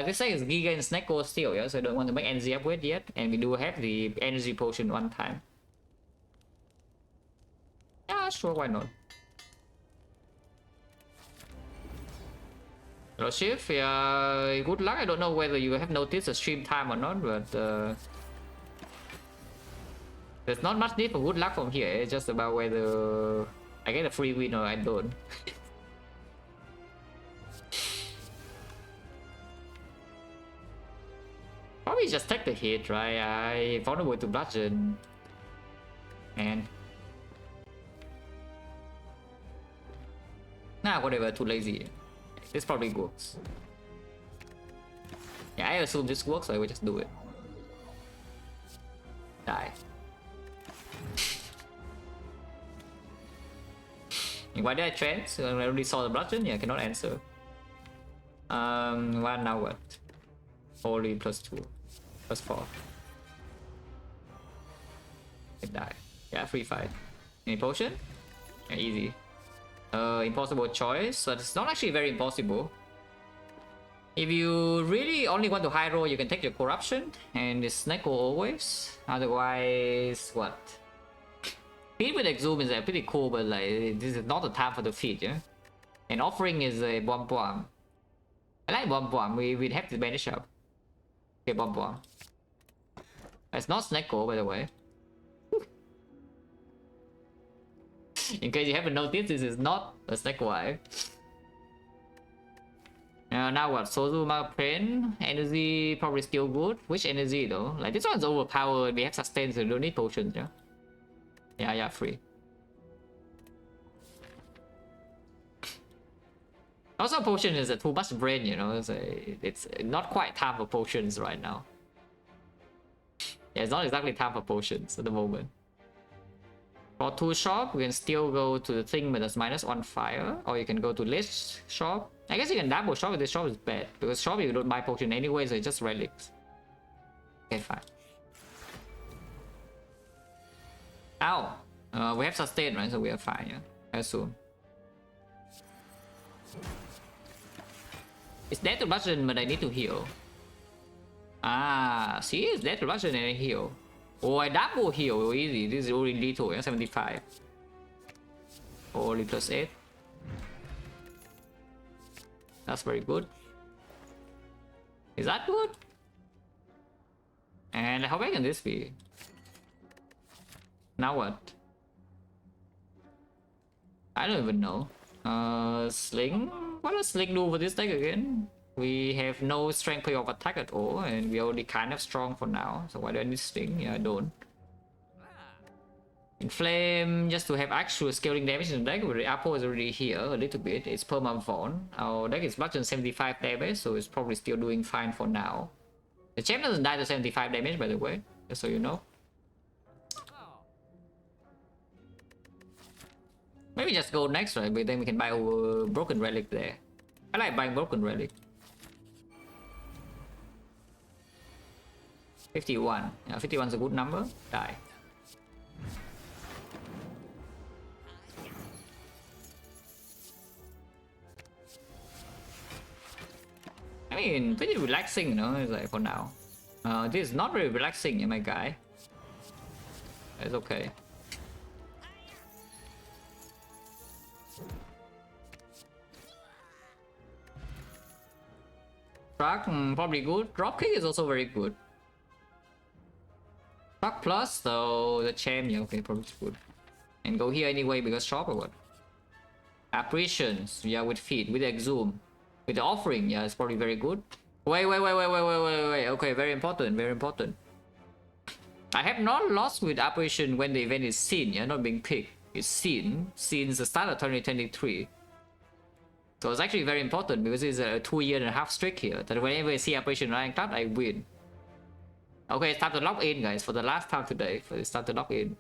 This thing is Giga and Snake Gold still, yeah? So I don't want to make energy upgrade yet. And we do have the energy potion one time. Yeah, sure, why not? Hello, Shift. Yeah, good luck. I don't know whether you have noticed the stream time or not, but There's not much need for good luck from here. It's just about whether I get a free win or I don't. Probably just take the hit, right? I vulnerable to bludgeon. And nah, whatever, too lazy. This probably works. Yeah, I assume this works, so I will just do it. Die. Why did I trance? I already saw the bludgeon. Yeah, I cannot answer. What now? What? Holy +2, +4. It die. Yeah, free fight. Any potion? Yeah, easy. Impossible choice. So it's not actually very impossible. If you really only want to high roll, you can take your corruption and the snake always. Otherwise, what? Feed with Exhume is pretty cool, but like this is not the time for the feed, yeah. And offering is a bomb bomb. I like bomb bomb. We'd have to banish up. Okay, bomb bomb. It's not Snecko, by the way. In case you haven't noticed, this is not a Snecko eye. Now what? Sozuma Print energy probably still good. Which energy though? Like this one's overpowered. We have sustain, so we don't need potions, yeah. Yeah, free. Also, potion is too much brain, you know. It's not quite time for potions right now. Yeah, it's not exactly time for potions at the moment. For 2 shop, we can still go to the thing with -1 fire, or you can go to list shop. I guess you can double shop, but this shop is bad because shop you don't buy potion anyway, so it's just relics. Okay, fine. Ow! We have sustain, right? So we are fine, yeah? I assume. It's dead to bludgeon, but I need to heal. Ah, see? It's dead to bludgeon and I heal. Oh, I double heal. Easy. This is already lethal, yeah? 75. Only +8. That's very good. Is that good? And how big can this be? Now what? I don't even know. Sling? What does Sling do for this deck again? We have no strength payoff attack at all, and we're already kind of strong for now. So why do I need Sling? Yeah, I don't. Inflame, just to have actual scaling damage in the deck. The Apple is already here a little bit. It's perma-Von. Our deck is bludgeon 75 damage, so it's probably still doing fine for now. The champ doesn't die to 75 damage, by the way, just so you know. Maybe just go next, right? But then we can buy a broken relic there. I like buying broken relic. 51. Yeah, 51 is a good number. Die. I mean, pretty relaxing, you know, it's like for now. This is not very relaxing, yeah, my guy. It's okay. Truck, probably good. Dropkick is also very good. Truck plus, though, the champ, yeah, okay, probably good. And go here anyway because shop or what? Apparitions, yeah, with feet, with exhume. With the offering, yeah, it's probably very good. Wait. Okay, very important, very important. I have not lost with apparition when the event is seen, yeah, not being picked. It's seen since the start of 2023. So it's actually very important because it's a 2.5-year streak here. That whenever I see Operation Ironclad, I win. Okay, it's time to lock in, guys, for the last time today. It's time to lock in.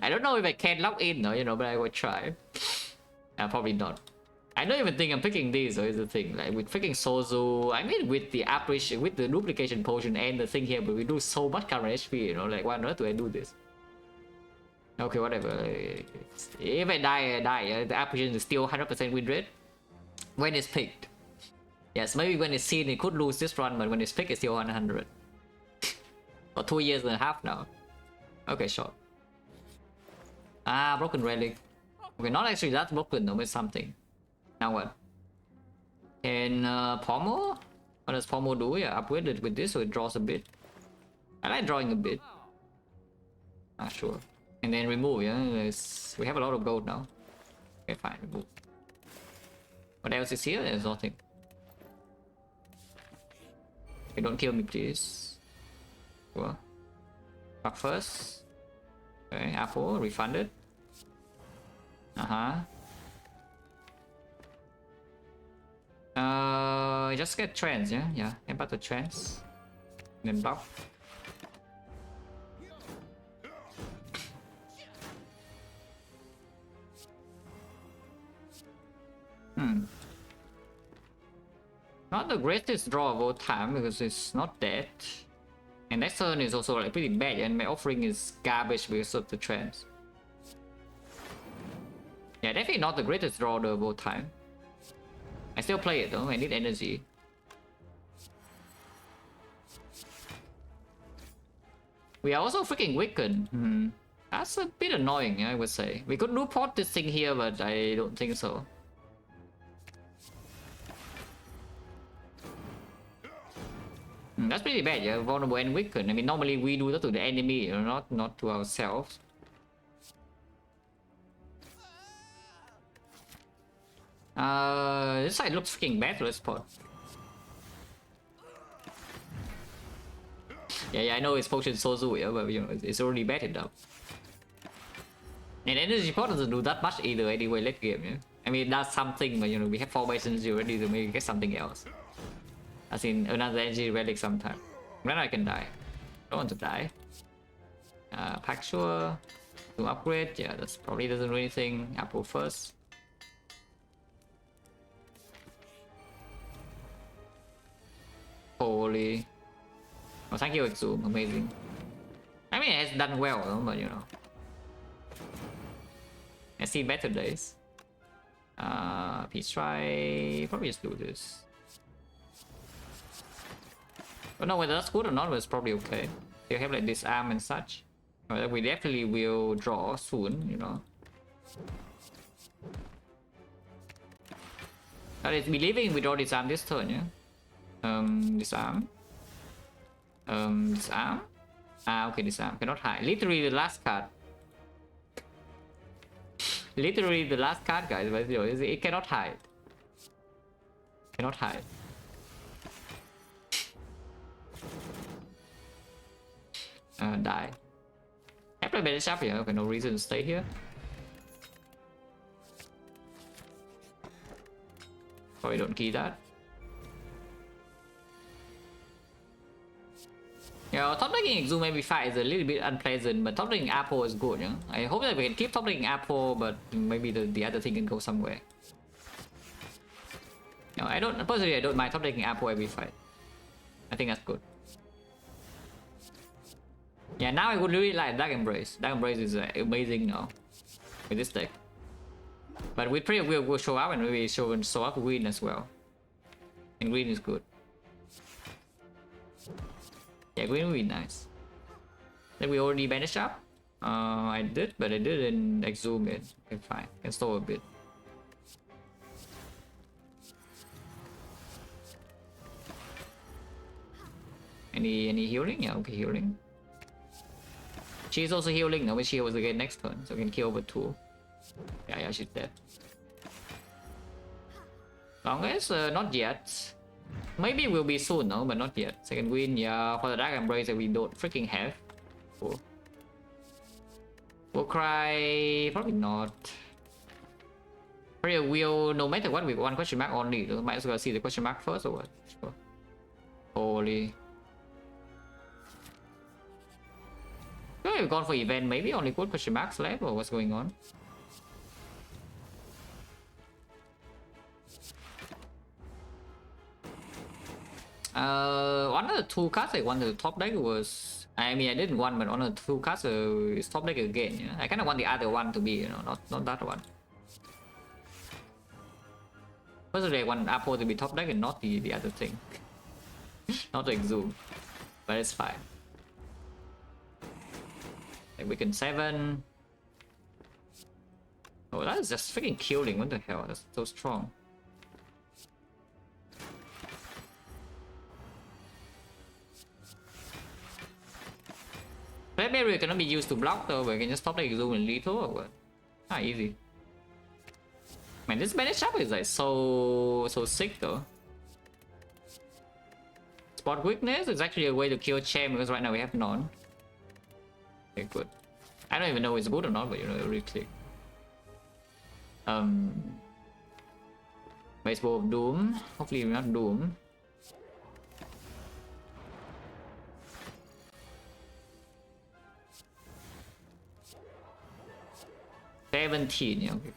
I don't know if I can lock in, though, you know, but I will try. Probably not. I don't even think I'm picking these, though, is the thing. Like with freaking Sozu, I mean, with the apparition, with the duplication potion and the thing here, but we do so much current HP, you know, like why on earth do I do this? Okay, whatever. If I die, I die. The apparition is still 100% win rate when it's picked. Yes, maybe when it's seen, it could lose this run, but when it's picked, it's still 100. For 2.5 years now. Okay, sure. Ah, broken relic. Okay, not actually that broken though, but something. Now what? And Pommel? What does Pommel do? Yeah, upgrade it with this so it draws a bit. I like drawing a bit. Sure. And then remove, yeah? We have a lot of gold now. Okay, fine, remove. What else is here? There's nothing. Okay, don't kill me, please. Sure. Fuck first. Okay, apple, refunded. Just get trends, yeah? Yeah, about the trends. And then block. Not the greatest draw of all time because it's not dead. And next turn is also like pretty bad, and my offering is garbage because of the trends. Yeah, definitely not the greatest draw of all time. I still play it though, I need energy. We are also freaking weakened. That's a bit annoying, I would say. We could report this thing here, but I don't think so. That's pretty bad, yeah. Vulnerable and weakened. I mean, normally we do that to the enemy, you know, not to ourselves. This side looks freaking bad. Let's spot. Yeah, I know it's potion Sozu, yeah, but you know, it's already bad enough. And energy pot doesn't do that much either anyway late game, yeah. I mean, that's something, but you know, we have 4 base energy already, so maybe get something else. As in another energy relic sometime. Then I can die. Don't want to die. Pack sure. To upgrade, yeah, that's probably doesn't do anything. Apple first. Holy. Oh, thank you, Zoom. Amazing. I mean, it has done well, but you know. I see better days. Please try. Probably just do this. But no, whether that's good or not, but it's probably okay. You have like this arm and such. We definitely will draw soon, you know. It's believing we draw this arm this turn, yeah? This arm. This arm. Okay, this arm cannot hide. Literally the last card. Literally the last card, guys, but you know, it cannot hide. Cannot hide. Die. I play better sharp here, okay, no reason to stay here. Probably don't key that. Yeah, top decking Exu maybe 5 is a little bit unpleasant, but top decking Apple is good, yeah? I hope that we can keep top decking Apple, but maybe the other thing can go somewhere. You know, personally I don't mind top decking Apple every fight. I think that's good. Yeah, now I would really like Dark Embrace. Dark Embrace is amazing now with this deck. But with Prayer we'll show up, and we show up green as well. And green is good. Yeah, green will be nice. Then we already banished up. I did, but I didn't like zoom it. Okay, fine. Can store a bit. Any healing? Yeah, okay, healing. She's also healing now, when she heals again next turn, so we can kill over 2. Yeah, she's dead. Long as not yet. Maybe will be soon, no, but not yet. Second win, yeah, for the Dark Embrace that we don't freaking have. Cool. We'll cry, probably not. Prayer will, no matter what, with 1 question mark only. Might as well see the question mark first or what? Sure. Holy. We've gone for event, maybe only put question marks left, or what's going on? One of the 2 cards I wanted the top deck was, I mean I didn't want, but one of the 2 cards is top deck again. You know? I kind of want the other one to be, you know, not that one. Personally, I want Apple to be top deck and not the other thing. Not to Exhume, but it's fine. Like weaken 7. Oh, that is just freaking killing. What the hell? That's so strong. That barrier cannot be used to block though, but I can just stop like zoom and lethal or what? Not easy. Man, this bandage up is like so sick though. Spot weakness is actually a way to kill champ because right now we have none. Okay, good. I don't even know if it's good or not, but you know, really click. Baseball of Doom. Hopefully we're not Doom. Yeah, okay.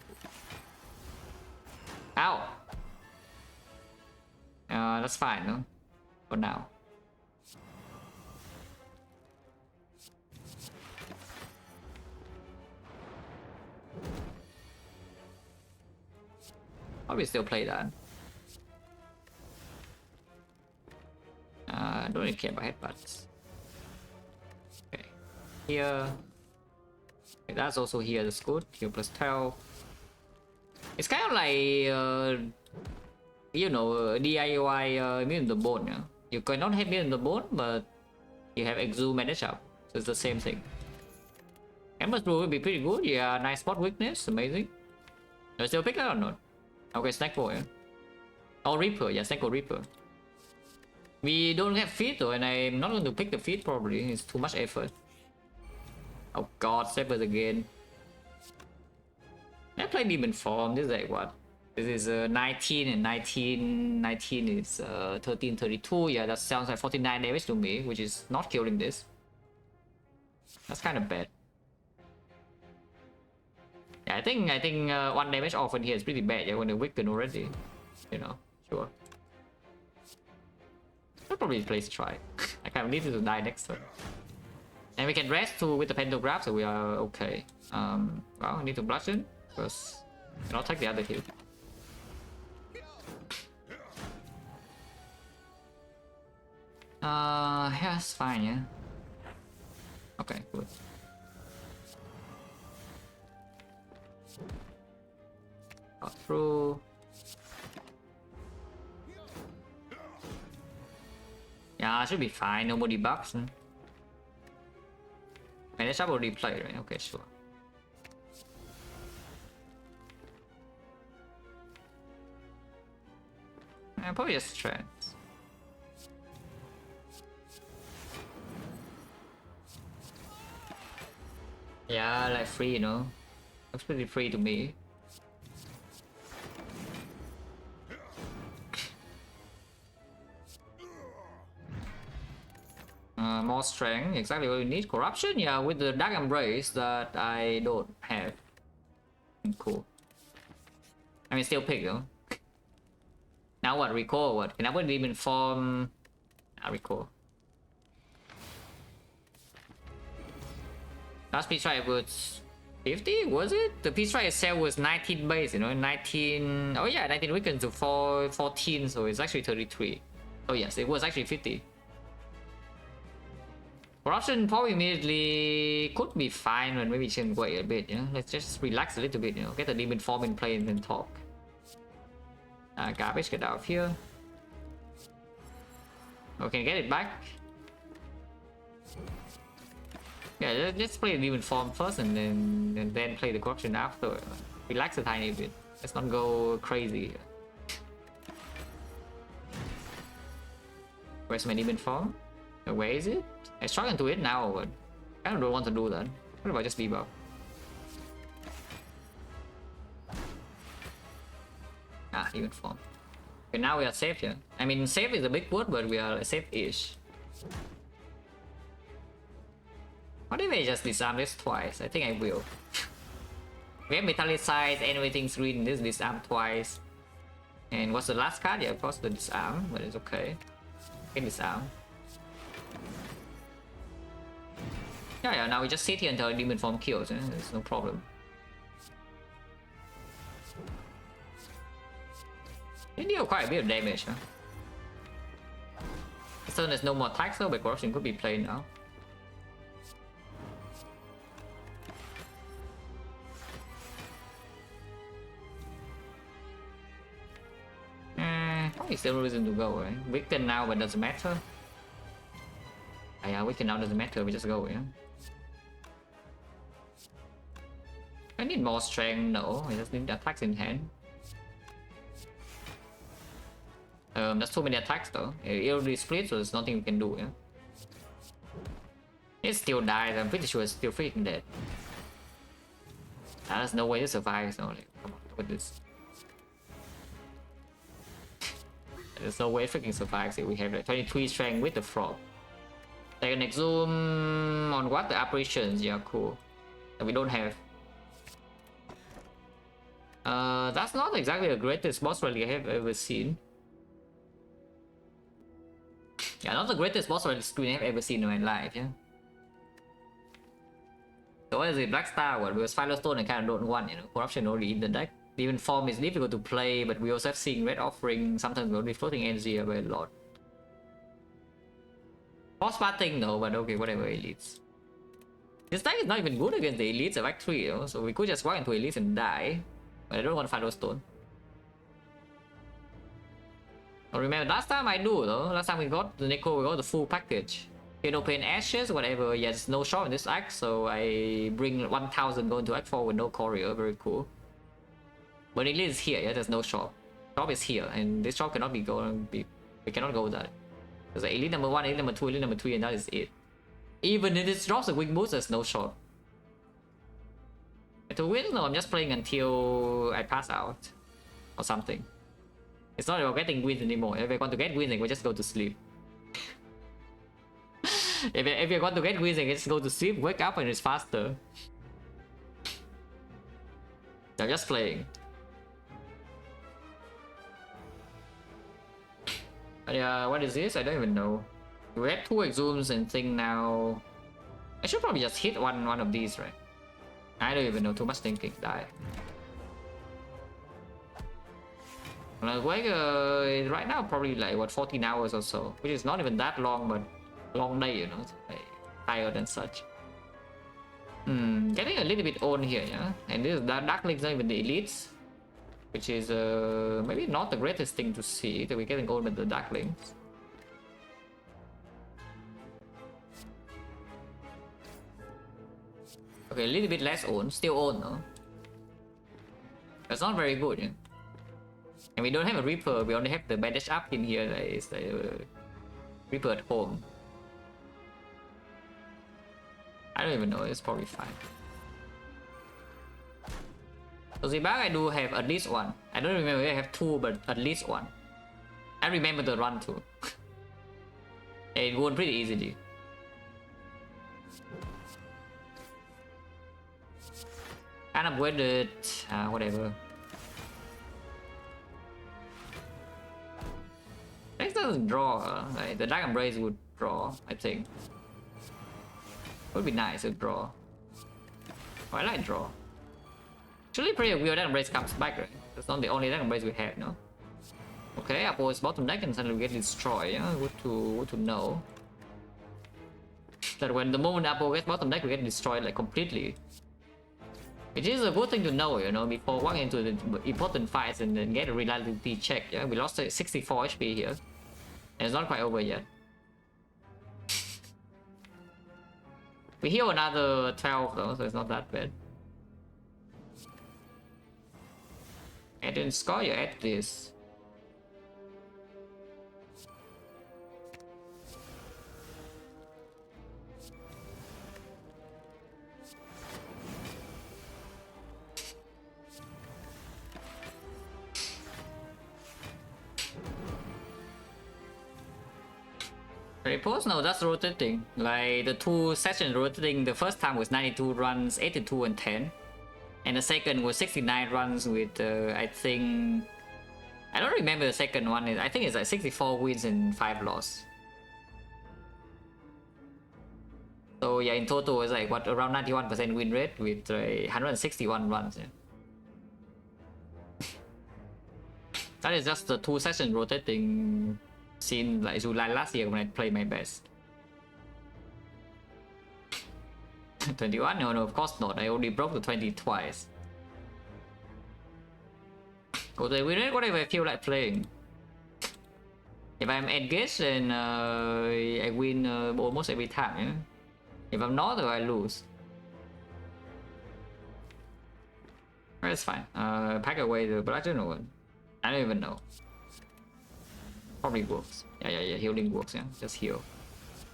Ow! That's fine, no? For now. Probably still play that. I don't really care about headbutts. Okay. Here. Okay, that's also here, that's good. Here plus 12. It's kind of like, you know, DIY immune to the bone. Yeah? You cannot have immune to the bone, but you have exu manage up. So it's the same thing. Ember's Brew will be pretty good. Yeah, nice spot weakness, amazing. Do I still pick that or not? Okay, snack for it. Oh, Reaper, yeah, snack for Reaper. We don't have feet though, and I'm not going to pick the feet probably. It's too much effort. Oh god, Sabers again. I play Demon Form. This is like what? This is 19 and 19 is 13, 32. Yeah, that sounds like 49 damage to me, which is not killing this. That's kind of bad. Yeah, I think 1 damage off in here is pretty bad. Yeah, when they weaken already. You know, sure. I'll probably place try. I kind of need to die next turn. And we can rest too with the pentagram, so we are okay. Well, I need to bludgeon because I'll take the other hit. Yeah, it's fine, yeah. Okay, good. Got through. Yeah, I should be fine. Nobody buffs. And this I've already played, right? Okay, sure. Probably just trends. Yeah, like free, you know. Looks pretty free to me. More strength, exactly what we need. Corruption, yeah, with the Dark Embrace that I don't have. Cool. I mean, still pick though. Now what? Recall what? Can I put Demon Form? Recall. Last Peace Strike was 50, was it? The Peace Strike itself was 19 base, you know, 19... Oh yeah, 19 weakened to 14, so it's actually 33. Oh yes, it was actually 50. Corruption probably immediately could be fine, but maybe we should wait a bit, you know? Let's just relax a little bit, you know? Get the Demon Form in play and then talk. Garbage, get out of here. Okay, get it back. Yeah, let's play the Demon Form first and then play the Corruption after. Relax a tiny bit. Let's not go crazy. Where's my Demon Form? Where is it? I struggle to it now, but I don't want to do that. What if I just debuff? Demon Form. Okay, now we are safe here. I mean, safe is a big word, but we are safe-ish. What if I just disarm this twice? I think I will. We have Metallicized, everything's green, this disarm twice. And what's the last card? Yeah, of course the disarm, but it's okay. Can disarm. Yeah, now we just sit here until Demon Form kills, there's no problem. They deal quite a bit of damage, huh? So there's no more attacks though, but Corruption could be played now. Probably still no reason to go, right? Weaken now, but doesn't matter. Yeah, weaken now doesn't matter, we just go, yeah? I need more strength. No, I just need attacks in hand. That's too many attacks though. It already split, so there's nothing we can do. Yeah. It still dies. I'm pretty sure it's still freaking dead. There's no way to survive. So like, come on, look at this. There's no way it freaking survives. We have like 23 strength with the frog. They can zoom on what the apparitions. Yeah, cool. That we don't have. That's not exactly the greatest boss rally I have ever seen. Yeah, not the greatest boss rally screen I've ever seen in my life. Yeah. So what is it? Black Star what? Because Firestone I kind of don't want, you know. Corruption already in the deck. Even form is difficult to play, but we also have seen Red Offering. Sometimes we're only floating energy away a lot. Boss thing though, but okay, whatever, elites. This deck is not even good against the elites of Act 3, you know? So we could just walk into elites and die. But I don't want Firestone. I remember last time I do though. Last time we got the Neko, we got the full package. Pain Ashes, whatever. Yes, no shot in this act, so I bring 1000 going to Act 4 with no courier. Very cool. But it is here, yeah, there's no shop. Shop is here, and this shop cannot be going. We cannot go there. There's elite number 1, elite number 2, elite number 3, and that is it. Even if it drops a quick boost, there's no shot. To win, no, I'm just playing until I pass out. Or something. It's not about getting wins anymore. If I want to get wins, we just go to sleep. if you want to get wins, just go to sleep, wake up, and it's faster. I'm just playing. But yeah, what is this? I don't even know. We have 2 exhumes and thing now. I should probably just hit one of these, right? I don't even know. Too much thinking. Die. Like right now probably like what 14 hours or so, which is not even that long, but long day, you know, like, tired and such. Getting a little bit on here, yeah. And this Dark Link's not even the elites, which is maybe not the greatest thing to see that we're getting on with the Dark Links. Okay, a little bit less on, still on, no? That's not very good, yeah. And we don't have a Reaper, we only have the bandage up in here that is the Reaper at home. I don't even know, it's probably fine. So the bag I do have at least one. I don't remember if I have 2, but at least one. I remember the run too. It won pretty easily. Kind of waited, whatever. Next doesn't draw, like the Dark Embrace would draw, I think. Would be nice to draw. Oh, I like draw. Actually pretty weird Dark Embrace comes back, right? That's not the only Dark Embrace we have, no? Okay, Appo's bottom deck and suddenly we get destroyed, yeah? Good to know. That when the moment Appo gets bottom deck we get destroyed like completely. Which is a good thing to know, you know, before walking into the important fights and then get a reliability check, yeah? We lost 64 HP here. And it's not quite over yet. We heal another 12 though, so it's not that bad. And then score you add this. Repose? No, that's rotating. Like the 2 sessions rotating, the first time was 92 runs, 82 and 10. And the second was 69 runs with, I think... I don't remember the second one. I think it's like 64 wins and 5 losses. So yeah, in total it's like what, around 91% win rate with 161 runs. Yeah. That is just the 2 sessions rotating scene like July last year when I played my best. 21? No, of course not. I only broke the 20 twice. Go to win rate whatever I feel like playing. If I'm engaged, then I win almost every time. Yeah? If I'm not, I lose. That's fine. Pack away the bludgeon or I don't even know. Probably works. Yeah. Healing works. Yeah, just heal.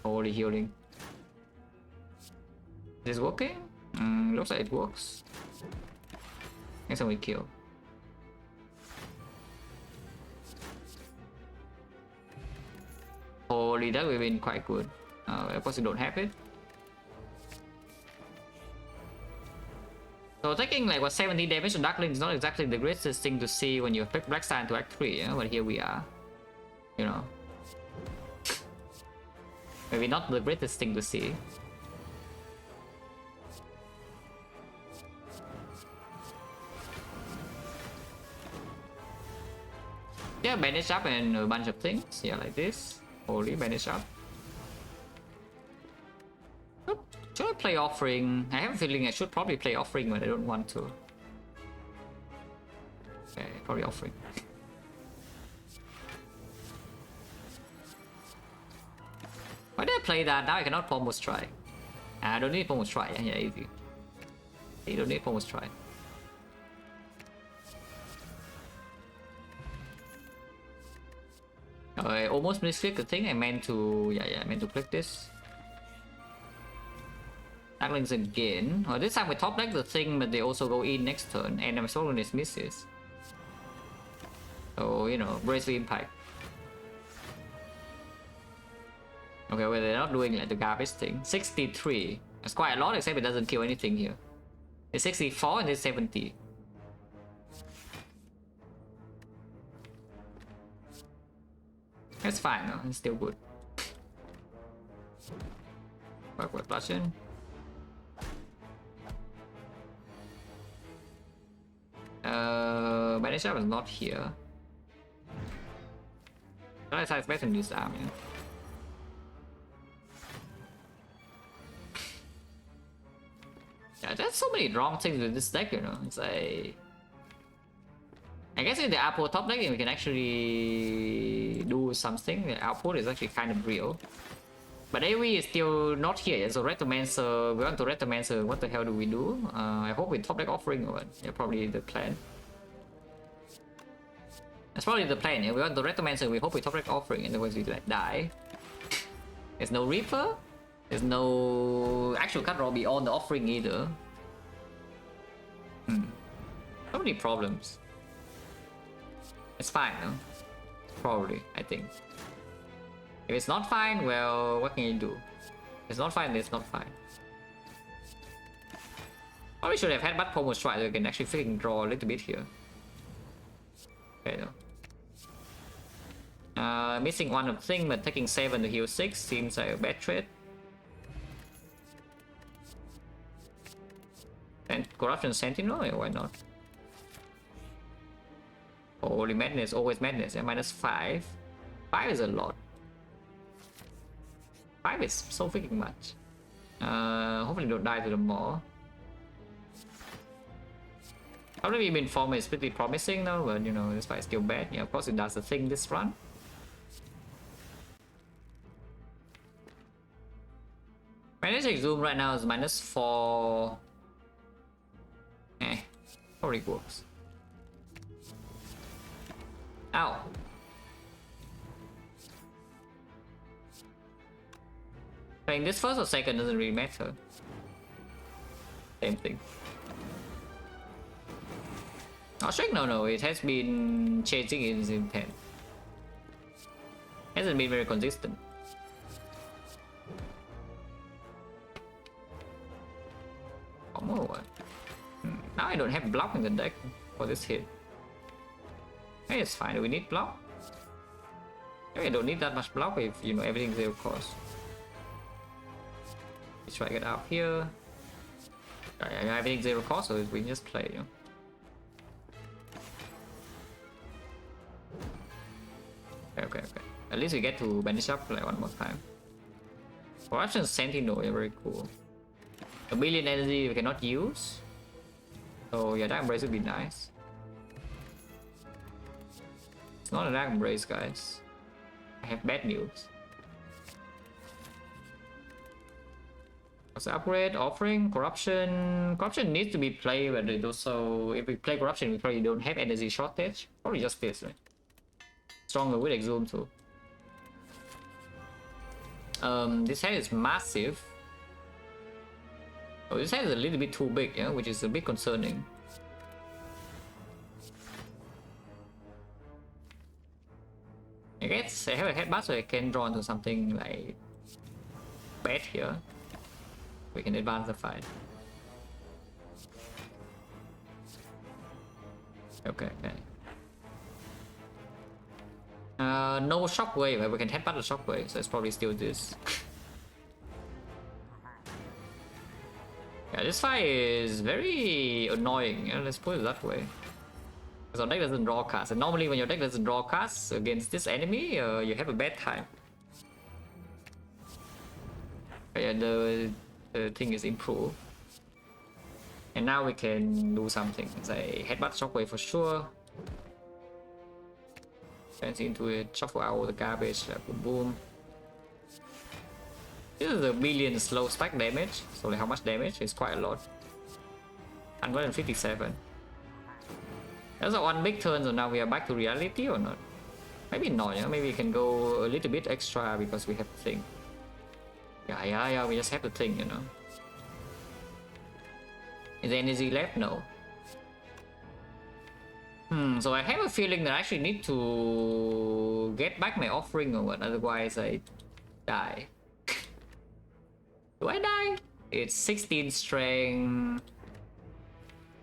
Holy healing. Is this working? Looks like it works. Next time we kill. Holy, that would have been quite good. Of course, you don't have it. So taking like what 70 damage on Darkling is not exactly the greatest thing to see when you pick Black Star into Act 3, yeah? But here we are. You know. Maybe not the greatest thing to see. Yeah, bandage up and a bunch of things. Yeah, like this. Holy, bandage up. Should I play Offering? I have a feeling I should probably play Offering when I don't want to. Okay, probably Offering. Why did I play that? Now I cannot Pommel Strike. I don't need Pommel Strike. Yeah, easy. You don't need Pommel Strike. I almost misclicked the thing. I meant to, I meant to click this. Darklings again. Well, this time we top deck the thing, but they also go in next turn, and I'm Solemnist misses. So, you know, Bracely Impact. Okay, well, they're not doing like the garbage thing. 63. That's quite a lot, except it doesn't kill anything here. It's 64 and it's 70. That's fine, no? It's still good. Work with bludgeon. Banish up is not here. I better than this arm, yeah. Yeah, there's so many wrong things with this deck, you know. It's like, I guess in the output top deck we can actually do something. The output is actually kind of real. But AoE is still not here, so Rectomancer, we want to Rectomancer, what the hell do we do? I hope we top deck Offering or what? Yeah, probably the plan. That's probably the plan, yeah. We want the Rectomancer, we hope we top deck Offering, and otherwise we like die. There's no Reaper. There's no actual cut draw beyond the Offering either. So many problems. It's fine, no? Probably, I think. If it's not fine, well, what can you do? If it's not fine, it's not fine. Probably should have had Bud Pommel Strike so I can actually freaking draw a little bit here. Okay, no. Missing one of thing, but taking 7 to heal 6 seems like a bad trade. And Corruption Sentinel? Yeah, why not? Holy madness, always madness. Yeah, -5. 5 is a lot. 5 is so freaking much. Hopefully don't die to the maw. Probably been form is pretty promising now, but you know, this fight is still bad. Yeah, of course it does the thing this run. Magnetic Zoom right now is -4. Probably works. Ow. Playing this first or second doesn't really matter. Same thing. Oh, Shrek, no, it has been changing its intent. Hasn't been very consistent. Oh, what? Now I don't have block in the deck for this hit. Hey, it's fine. Do we need block? Maybe I don't need that much block if, you know, everything's 0 cost. Let's try to get out here. Everything's 0 cost, so we can just play, you know. Okay. At least we get to banish up like one more time. Corruption Sentinel, yeah, very cool. A billion energy we cannot use. So yeah, Dark Embrace would be nice. It's not a Dark Embrace, guys. I have bad news. What's the upgrade? Offering? Corruption? Corruption needs to be played, but it also, if we play Corruption, we probably don't have energy shortage. Probably just this, right? Stronger with Exhume too. This head is massive. Oh, this head is a little bit too big, yeah, which is a bit concerning. I guess I have a headbutt, so I can draw into something like bad here. We can advance the fight. Okay. No shockwave, but we can headbutt the shockwave, so it's probably still this. Yeah, this fight is very annoying, yeah, let's put it that way. Because our deck doesn't draw cards, and normally when your deck doesn't draw cards against this enemy, you have a bad time. Yeah, the thing is improved. And now we can do something. Say headbutt shockwave for sure. Turns into it, shuffle out the garbage, boom boom. This is a million slow stack damage, so like how much damage? It's quite a lot. 157. That's a one big turn, so now we are back to reality or not? Maybe not, yeah? Maybe we can go a little bit extra because we have the thing. Yeah, we just have the thing, you know. Is there energy left? No. So I have a feeling that I actually need to get back my offering or what, otherwise I die. Do I die? It's 16 strength.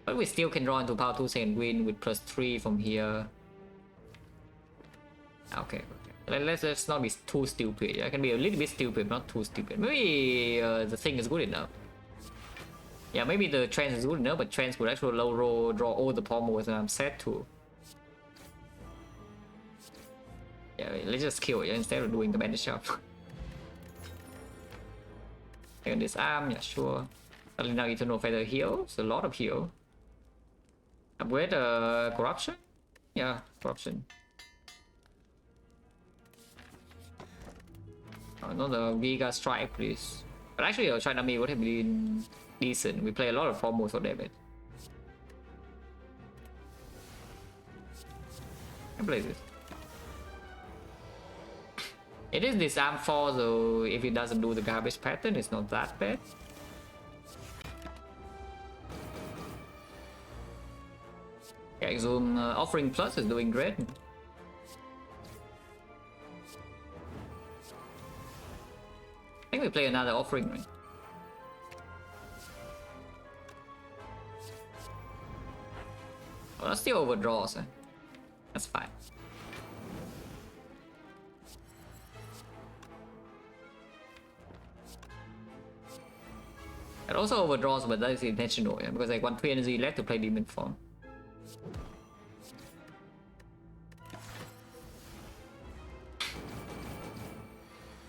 But we still can draw into power 2 second win with +3 from here. Okay. Let's not be too stupid. I can be a little bit stupid, not too stupid. Maybe the thing is good enough. Yeah, maybe the trance is good enough, but trance would actually low roll, draw all the pommels, and I'm sad too. Yeah, let's just kill it, yeah, instead of doing the bandage shop. And disarm, yeah, sure. Only now Eternal Feather heals, a lot of heal. Upgrade corruption? Yeah, corruption. Another Giga Strike, please. But actually, our China Me would have been decent. We play a lot of formals for damage. I play this. It is disarm 4, so if it doesn't do the garbage pattern, it's not that bad. Yeah, Exhume offering plus is doing great. I think we play another offering ring. Well, that still overdraws, eh? That's fine. It also overdraws, but that is intentional, yeah? Because I want 3 energy left to play demon form.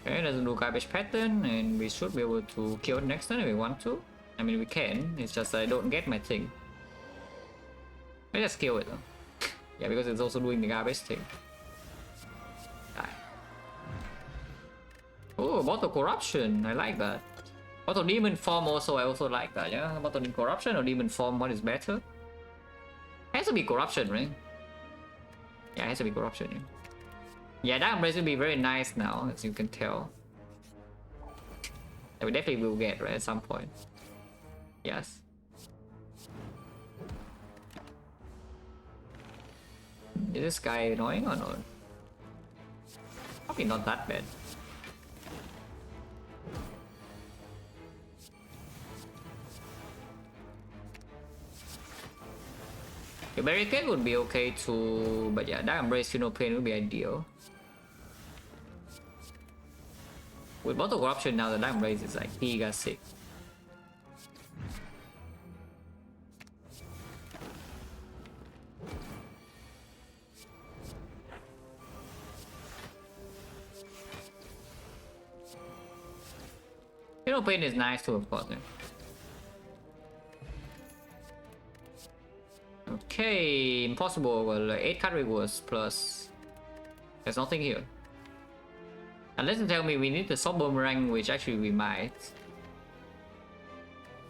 Okay, doesn't do garbage pattern, and we should be able to kill it next turn if we want to. I mean, we can, it's just I don't get my thing. Let's just kill it though. Yeah, because it's also doing the garbage thing. Die. Oh, bottle corruption, I like that. Bottle demon form also, I also like that, yeah? Bottle in corruption or demon form, what is better? Has to be corruption, right? Yeah, it has to be corruption, yeah. Yeah, that embrace will be very nice now, as you can tell. That we definitely will get, right, at some point. Yes. Is this guy annoying or not? Probably not that bad. The barricade would be okay too, but yeah, that embrace no pain would be ideal. With bottle corruption now, the damn raise is like giga sick. Pain is nice too, of course. Yeah. Okay, impossible. Well, 8 card rewards plus. There's nothing here. Unless you tell me we need the soft boomerang, which actually we might.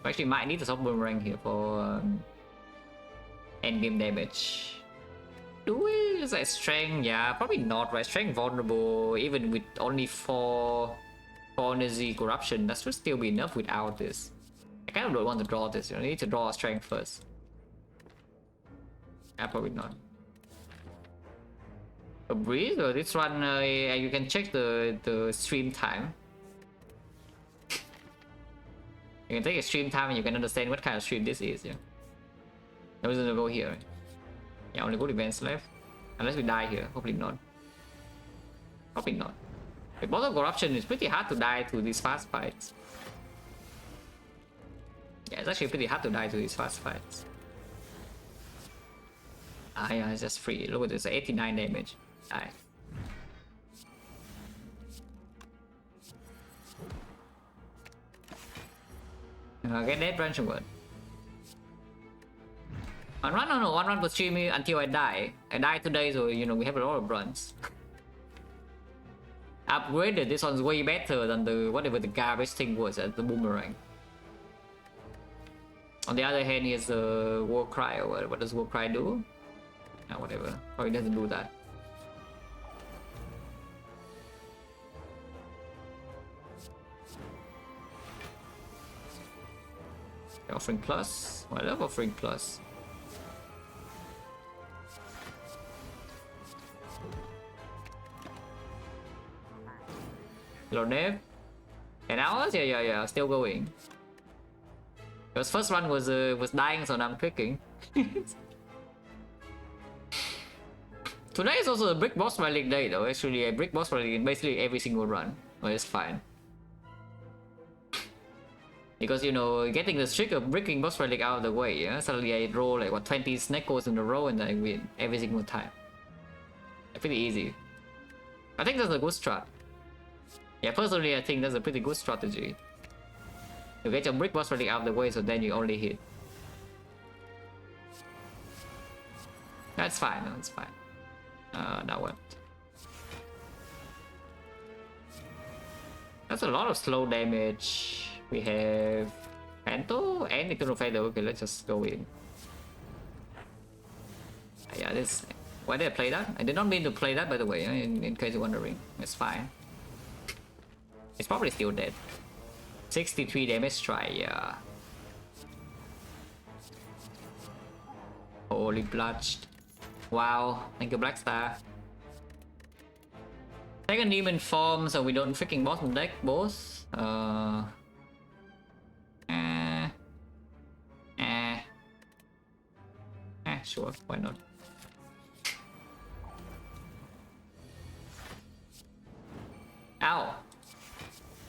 Actually, might need to stop boomerang here for end game damage. Do we? Is that strength? Yeah, probably not, right? Strength vulnerable, even with only 4 energy corruption, that should still be enough without this. I kind of don't want to draw this, you know, I need to draw a strength first. Yeah, probably not. A breeze or this one, you can check the stream time. You can take a stream time and you can understand what kind of stream this is, yeah. I'm just gonna go here. Yeah, only good events left. Unless we die here, hopefully not. Probably not. With bottom corruption, it's pretty hard to die to these fast fights. Yeah, it's actually pretty hard to die to these fast fights. Ah, yeah, it's just free. Look at this, 89 damage. Die. Get dead run word. One run per stream until I die. I die today, so you know we have a lot of runs. Upgraded, this one's way better than the whatever the garbage thing was at the boomerang. On the other hand, here's the war cry. Or what does war cry do? Whatever. Probably doesn't do that. Offering plus. I love offering plus. Hello, Nev. 10 hours? Yeah. Still going. Because first run was dying, so now I'm clicking. Today is also a brick boss rallying day, though. Actually, a brick boss rallying in basically every single run. But it's fine. Because, you know, getting the trick of bricking boss relic out of the way, yeah? Suddenly I roll like, what, 20 snake in a row and I win every single time. Pretty easy. I think that's a good strat. Yeah, personally I think that's a pretty good strategy. You get your brick boss relic out of the way so then you only hit. That's fine, that's fine. Now what? That's a lot of slow damage. We have Panto and Eternal Feather. Okay, let's just go in. Yeah, this. Why did I play that? I did not mean to play that, by the way, in case you're wondering. It's fine. It's probably still dead. 63 damage try, yeah. Holy bludged. Wow, thank you, Black Star. Second demon form, so we don't freaking bottom deck both. Sure, why not? Ow!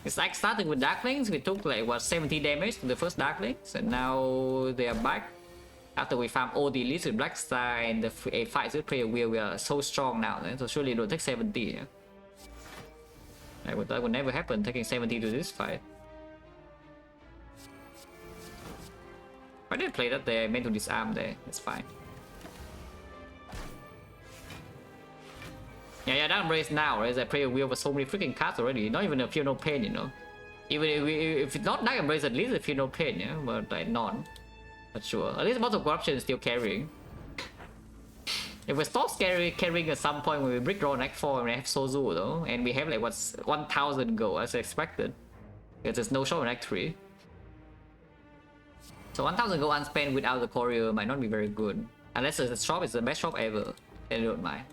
It's like starting with Darklings, we took like what 70 damage to the first Darklings, and now they are back. After we farm all the elites with Black Star and the fights with Prayer Wheel, we are so strong now, so surely don't take 70. Yeah? Like, that would never happen, taking 70 to this fight. Why did I play that there? I meant to disarm there, it's fine. Yeah, that race now, right? I play a wheel with so many freaking cards already. Not even a feel no pain, you know. Even if it's not Dark Embrace, at least I feel no pain, yeah. But like none. Not sure. At least most of corruption is still carrying. If we stop carrying at some point when we brick draw next 4 and we have Sozu though, and we have like what's 1000 gold as expected. Because there's no shop in Act 3. So 1000 gold unspent without the courier might not be very good. Unless the shop is the best shop ever. Then I don't mind.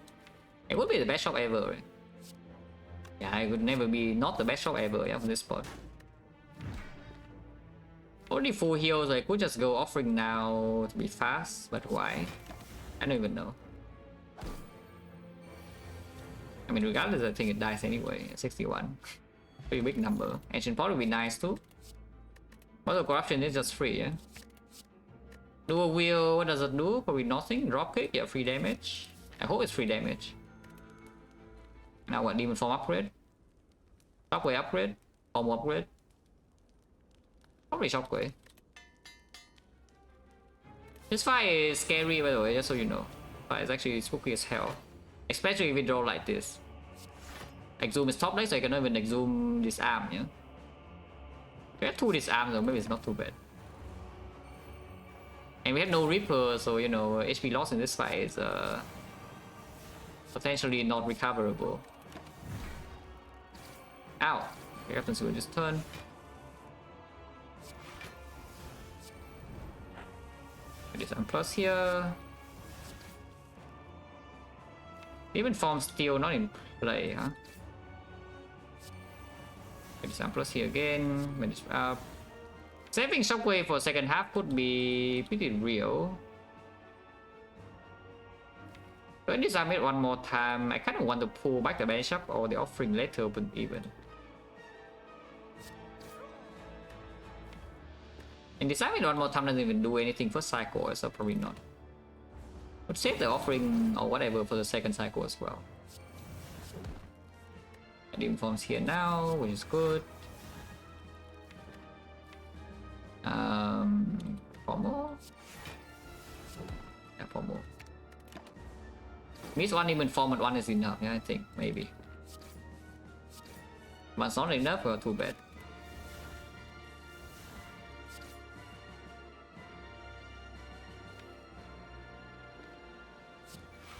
It would be the best shop ever, right? Yeah, it would never be not the best shop ever, yeah, from this spot. Only full heals, I could just go offering now to be fast, but why? I don't even know. I mean, regardless, I think it dies anyway, 61. Pretty big number. Ancient Pot would be nice too. Most of corruption is just free, yeah? Dual Wheel, what does it do? Probably nothing. Dropkick, yeah, free damage. I hope it's free damage. Now what? Demon Form upgrade? Shockwave upgrade? Form upgrade? Probably Shockwave. This fight is scary, by the way, just so you know. But it's actually spooky as hell. Especially if we draw like this. Exhume is top deck, so I cannot even exhume this arm, yeah? We have 2 disarms, so maybe it's not too bad. And we have no Reaper, so you know, HP loss in this fight is potentially not recoverable. Ow! What happens with this turn? This plus here. Even form still not in play, huh? This plus here again. Manage up. Saving Shockwave for second half could be pretty real. When disarm it one more time, I kind of want to pull back the bench up or the offering later, but even. And disarm it one more time doesn't even do anything for cycle, so probably not. But save the offering or whatever for the second cycle as well. And the informs here now, which is good. 4 more? Yeah, 4 more. Miss one even form at 1 is enough, yeah, I think, maybe. But it's not enough, or too bad.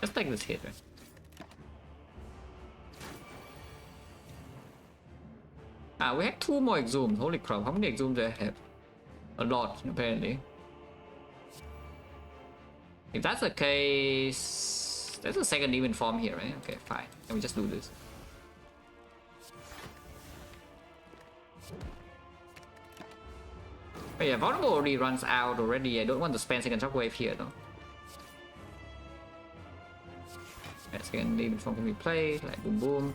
Let's take this hit, right? Ah, we have 2 more exhumes. Holy crap, how many exhumes do I have? A lot, apparently. If that's the case, there's a second even form here, right? Okay, fine. Can we just do this? Oh yeah, vulnerable already runs out already. I don't want to spend second shockwave here though. Yeah, second even form can be played, like boom boom.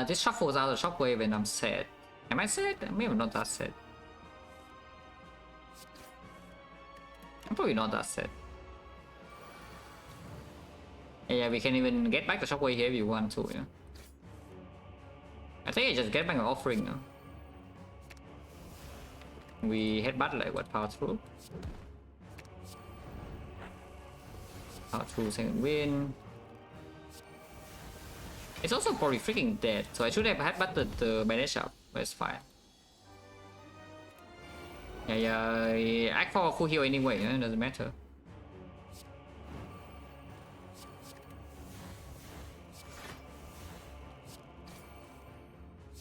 This shuffles out the shockwave and I'm sad. Am I sad? Maybe I'm not that sad. I'm probably not that sad. Yeah, we can even get back the shockwave here if you want to, yeah. I think I just get back an offering now. We headbutt like what, power through? Power through second win. It's also probably freaking dead, so I should have headbutted the manage up, but it's fine. Yeah, act for full heal anyway, it doesn't matter.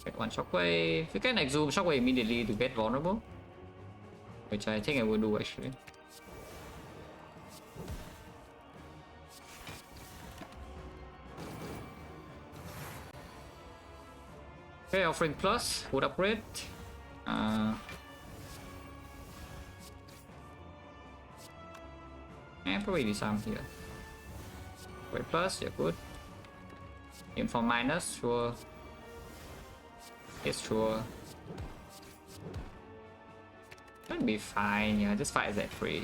Get 1 shockwave. We can exhume shockwave immediately to get vulnerable, which I think I will do actually. Okay, offering plus, wood upgrade. And probably disarm here. Wait, plus, yeah, good. Inform minus, sure. Yes, sure. Should be fine, yeah, this fight is at 3.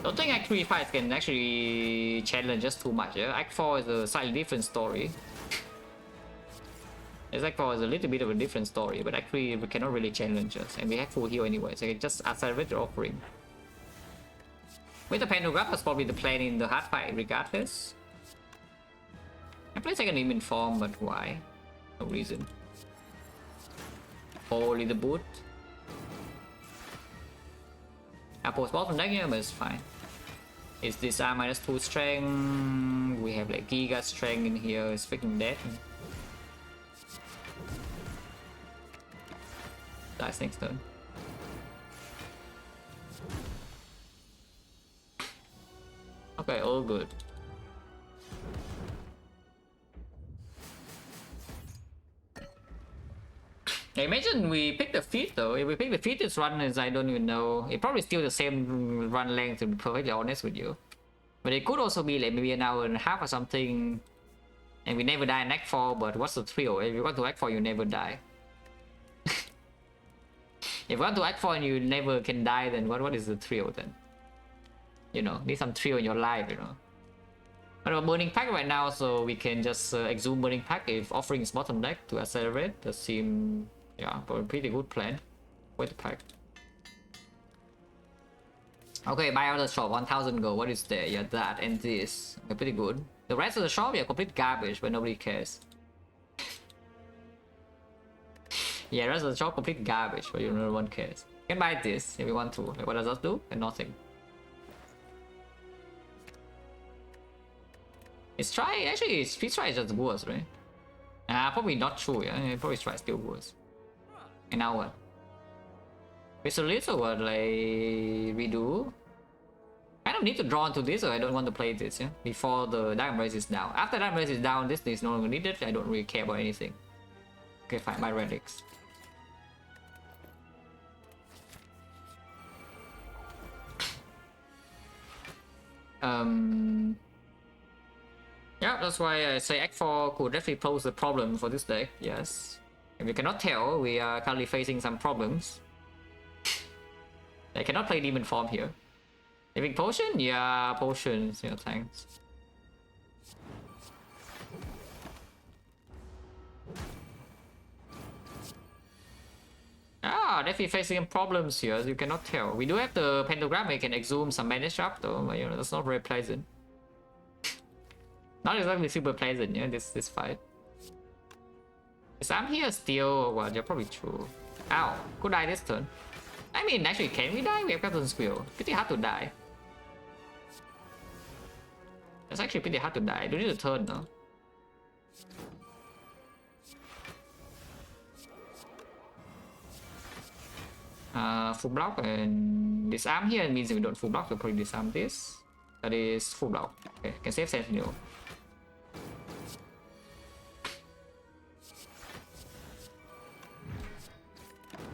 Don't think Act 3 fights can actually challenge just too much, yeah? Act 4 is a slightly different story. Act 4 is a little bit of a different story, but Act 3 we cannot really challenge us, and we have full heal anyway, so I can just accelerate the offering. With the pentagram, that's probably the plan in the hard fight regardless. I play second image form, but why? No reason. Holy the boot. I post bottom deck here, but it's fine. It's this minus 2 strength. We have like giga strength in here. It's freaking dead. Dies next turn. Okay, all good. Yeah, imagine we pick the feet though. If we pick the feet, its run is I don't even know. It probably still the same run length, to be perfectly honest with you. But it could also be like maybe an hour and a half or something. And we never die in Act 4, but what's the thrill? If you want to Act 4, you never die. If you want to Act 4 and you never can die, then what is the thrill then? You know, need some thrill in your life, you know. But we're burning pack right now, so we can just exhume burning pack if offering is bottom deck to accelerate. That seems, yeah, a pretty good plan. Wait the pack. Okay, buy out the shop, 1000 gold. What is there? Yeah, that and this. Okay, pretty good. The rest of the shop, yeah, complete garbage, but nobody cares. Yeah, rest of the shop complete garbage, but you know, no one cares. You can buy this if you want to. Like, what does that do? And nothing. It's try, actually, speed try is just worse, right? Probably not true, yeah. Probably try still worse. And now what? It's a little what, like, redo. I don't need to draw into this, or I don't want to play this, yeah? Before the Diamond Race is down. After Diamond Race is down, this is no longer needed. I don't really care about anything. Okay, fine, buy relics. Yeah, that's why I say Act 4 could definitely pose a problem for this deck, yes. If you cannot tell, we are currently facing some problems. I cannot play Demon Form here. Living Potion? Yeah, potions, yeah, thanks. Definitely facing problems here, as you cannot tell. We do have the Pentagram, we can exhume some mana shop though, but you know, that's not very pleasant. Not exactly super pleasant, yeah, this fight. Is I'm here still or what? You're probably true. Ow, could die this turn. I mean, actually, can we die? We have Captain Squill. Pretty hard to die. That's actually pretty hard to die. Do you need a turn, no? Full block and disarm here means if we don't full block, we'll probably disarm this. That is full block. Okay, can save Sentinel.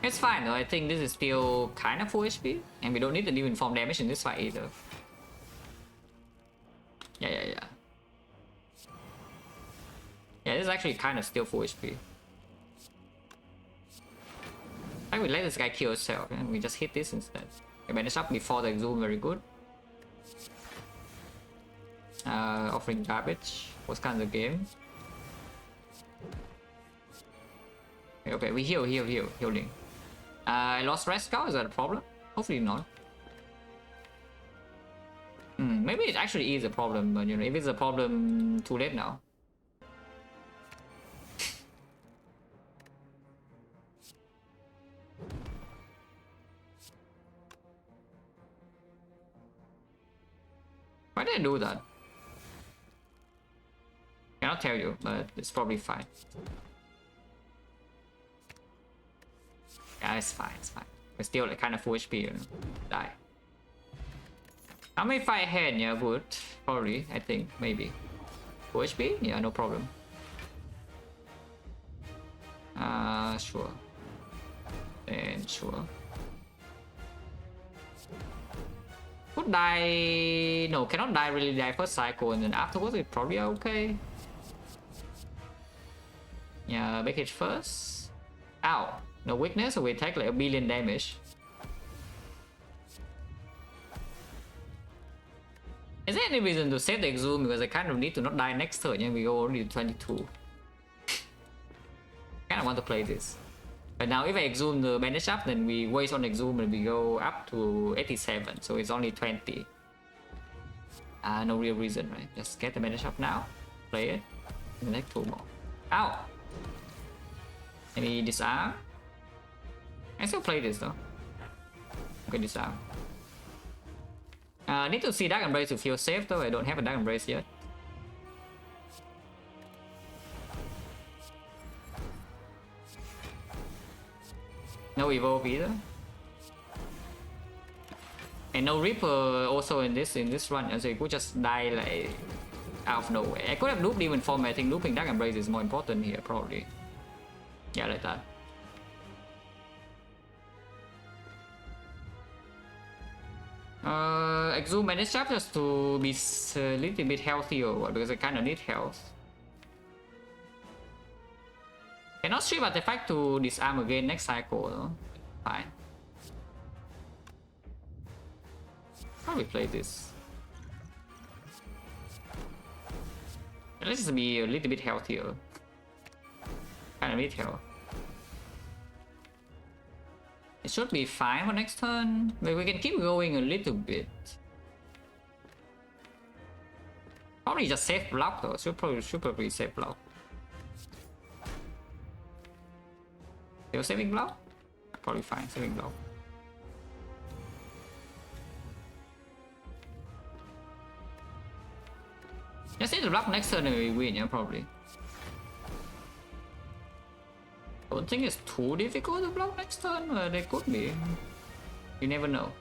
It's fine though, I think this is still kind of full HP, and we don't need the new inform damage in this fight either. Yeah. Yeah, this is actually kind of still full HP. I would let this guy kill himself, and we just hit this instead. We managed up before the zoom, very good. Offering garbage was kind of the game. Okay, we healing. I lost Red Skull, is that a problem? Hopefully not. Maybe it actually is a problem, but you know, if it's a problem, too late now. Why did I do that? Cannot tell you, but it's probably fine. Yeah, it's fine, it's fine. We're still like kind of full HP, you know. Die. How many fight ahead? Yeah, good. Probably, I think, maybe. Full HP? Yeah, no problem. Sure. Then sure. Could die... No, cannot die, really die first cycle, and then afterwards it's probably okay. Yeah, make it first. Ow. No weakness, so we take like 1 billion damage. Is there any reason to save the exhume? Because I kind of need to not die next turn, and we go only to 22. Kind of want to play this. But now if I exhume the bandage up, then we waste on exhume and we go up to 87, so it's only 20. No real reason, right? Just get the bandage up now, play it, and the next 2 more. Ow! Maybe disarm? I still play this though. Okay, disarm. Need to see Dark Embrace to feel safe though, I don't have a Dark Embrace yet. No evolve either. And no Reaper also in this run, so it could just die like out of nowhere. I could have looped Demon Form, I think looping Dark Embrace is more important here probably. Yeah, like that. Exhume manage up just to be a little bit healthier because I kind of need health. Cannot strip artifact to disarm again next cycle though. Fine. How do we play this? Let's just be a little bit healthier. Kind of need health. It should be fine for next turn. But we can keep going a little bit. Probably just safe block though. Should probably safe block. Still saving block? Probably fine, saving block. Just need to block next turn and we win, yeah, probably. Don't think it's too difficult to block next turn, but it could be. You never know.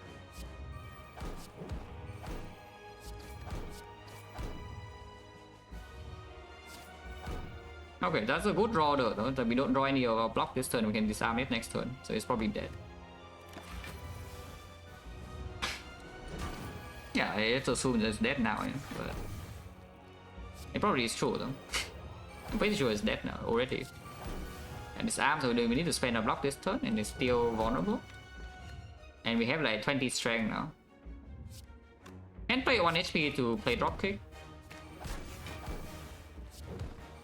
Okay, that's a good draw though, that we don't draw any of our block this turn, we can disarm it next turn, so it's probably dead. Yeah, I have to assume that it's dead now, yeah, but it probably is true though. I'm pretty sure it's dead now already. And disarm, so we need to spend a block this turn, and it's still vulnerable. And we have like 20 strength now. And play 1 HP to play dropkick.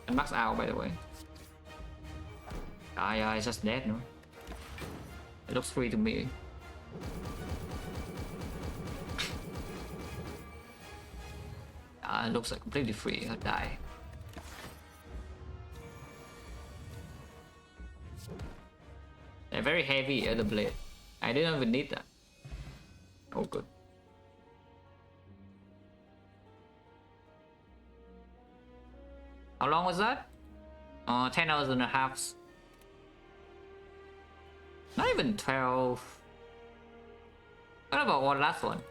And max out, by the way. Ah, yeah, it's just dead, no? It looks free to me. It looks like completely free. I'll die. They're very heavy at the blade. I didn't even need that. Oh, good. How long was that? 10 hours and a half. Not even 12. What about one last one?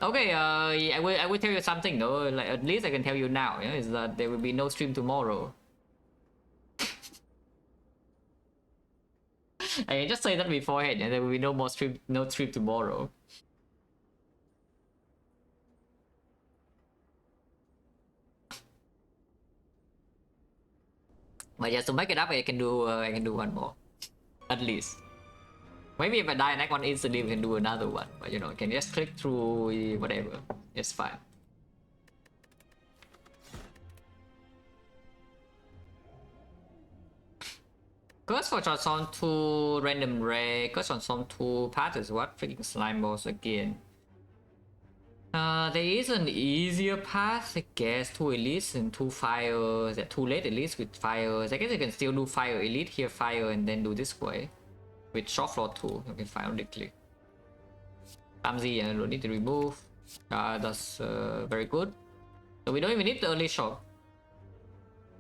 Okay, I will tell you something though. Like at least I can tell you now. Yeah, is that there will be no stream tomorrow. I can just say that beforehand, and there will be no more stream, no stream tomorrow. But just to make it up, I can do one more, at least. Maybe if I die next one instantly, we can do another one. But you know, I can just click through whatever. It's fine. Curse for transform to random rare. Curse transform to path is what? Freaking slime balls again. There is an easier path, I guess. 2 elites and 2 fires. 2 late elites with fires. I guess you can still do fire elite here, fire, and then do this way. With short floor 2. Okay, finally click. Clumsy, and don't need to remove. That's very good. So we don't even need the early shock.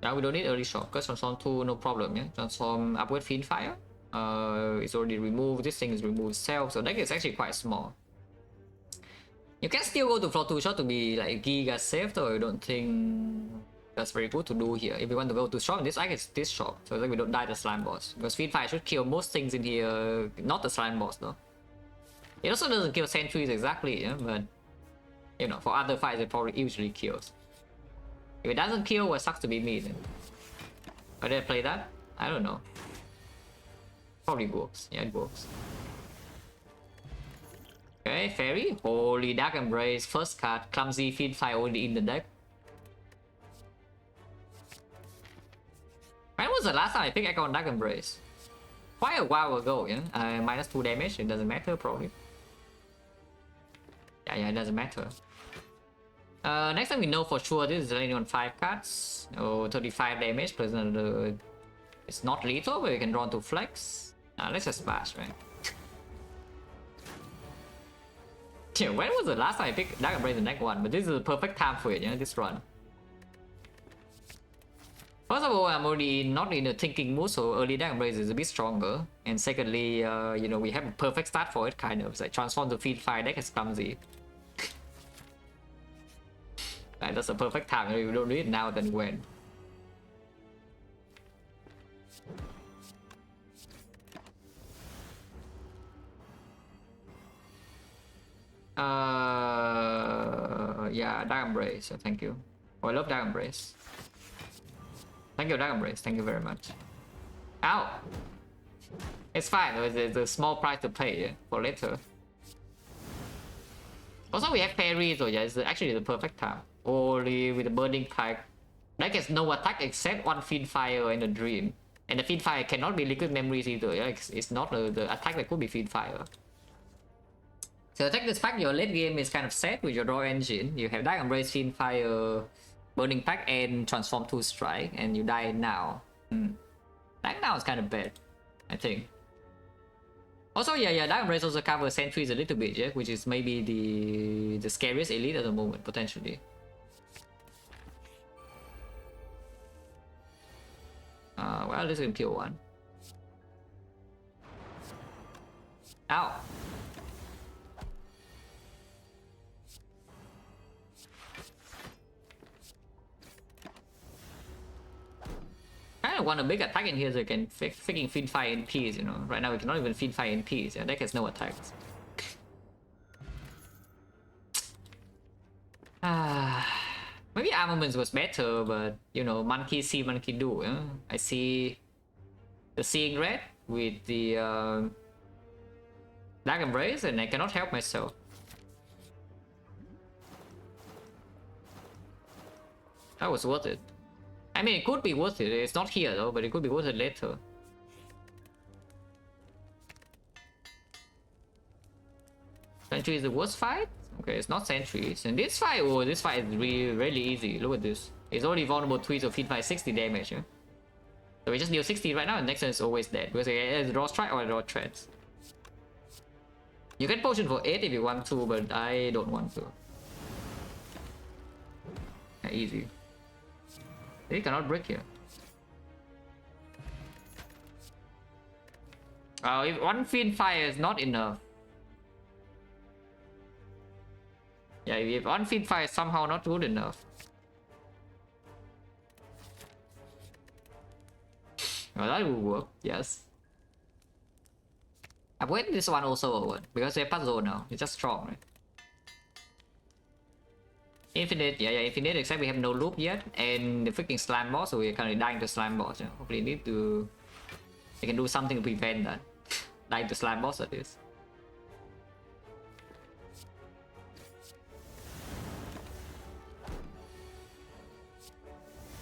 Yeah, we don't need early shock, because transform 2, no problem, yeah? Transform upward fiend fire. It's already removed, this thing is removed itself, so that is actually quite small. You can still go to floor 2 shot to be like giga safe, though I don't think that's very good to do here. If we want to go to shop, this I guess this shop, so that we don't die the slime boss. Because fiend fire should kill most things in here, not the slime boss though. It also doesn't kill sentries exactly, yeah, but you know, for other fights it probably usually kills. If it doesn't kill, well, sucks to be me then. Why did I play that? I don't know. Probably works. Yeah, it works. Okay, fairy. Holy Dark Embrace. First card. Clumsy fiend fire only in the deck. When was the last time I picked Icon Dark Embrace? Quite a while ago, yeah? Minus 2 damage. It doesn't matter, probably. Yeah, it doesn't matter. Next time we know for sure this is only on 5 cards. Oh, 35 damage plus another. It's not lethal, but we can draw to flex. Let's just pass, right? Yeah, when was the last time I picked Dark Embrace the next one? But this is the perfect time for it, you know, this run. First of all, I'm already not in a thinking mood, so early Dark Embrace is a bit stronger. And secondly, you know, we have a perfect start for it, kind of. It's like transform to fiend fire deck as clumsy. That's a perfect time. If we don't do it now, then when? Yeah, Dark Embrace. So thank you. Oh, I love Dark Embrace. Thank you, Dark Embrace. Thank you very much. Ow! It's fine. It's a small price to pay, yeah, for later. Also, we have fairy, so yeah, it's actually the perfect time. Only with the burning pack. That gets no attack except one fiend fire and a dream. And the fiend fire cannot be liquid memories either. Yeah? It's not the attack that could be fiend fire. So take this fact, your late game is kind of set with your draw engine. You have Dark Embrace, fiend fire, Burning Pact and transform to strike, and you die now. Dying now is kind of bad, I think. Also, yeah, Diamond Race also covers sentries a little bit, yeah, which is maybe the scariest elite at the moment, potentially. Well, this can kill one. Ow. I kind of want a big attack in here so I can freaking feed fire in peace, you know. Right now we cannot even feed fire in peace, yeah, deck has no attacks. Maybe armaments was better, but you know, monkey see, monkey do. Yeah? I see the seeing red with the Dark Embrace, and I cannot help myself. That was worth it. I mean, it could be worth it. It's not here though, but it could be worth it later. Sentry is the worst fight? Okay, it's not sentries. And this fight, oh, this fight is really easy. Look at this. It's already vulnerable to it, so feed fight 60 damage. Yeah? So we just deal 60 right now, and next turn is always dead. Because it's draw strike or draw threats. You can potion for 8 if you want to, but I don't want to. Yeah, easy. They cannot break here. If one feed fire is not enough. Yeah, if one feed fire is somehow not good enough. Well, that will work, yes. I've waited this one also over because they have puzzle now. It's just strong, right? Infinite, yeah, infinite, except we have no loop yet, and the freaking slime boss, so we're currently dying to slime boss. Yeah. Hopefully, need to. They can do something to prevent that. Dying to slime boss, that is.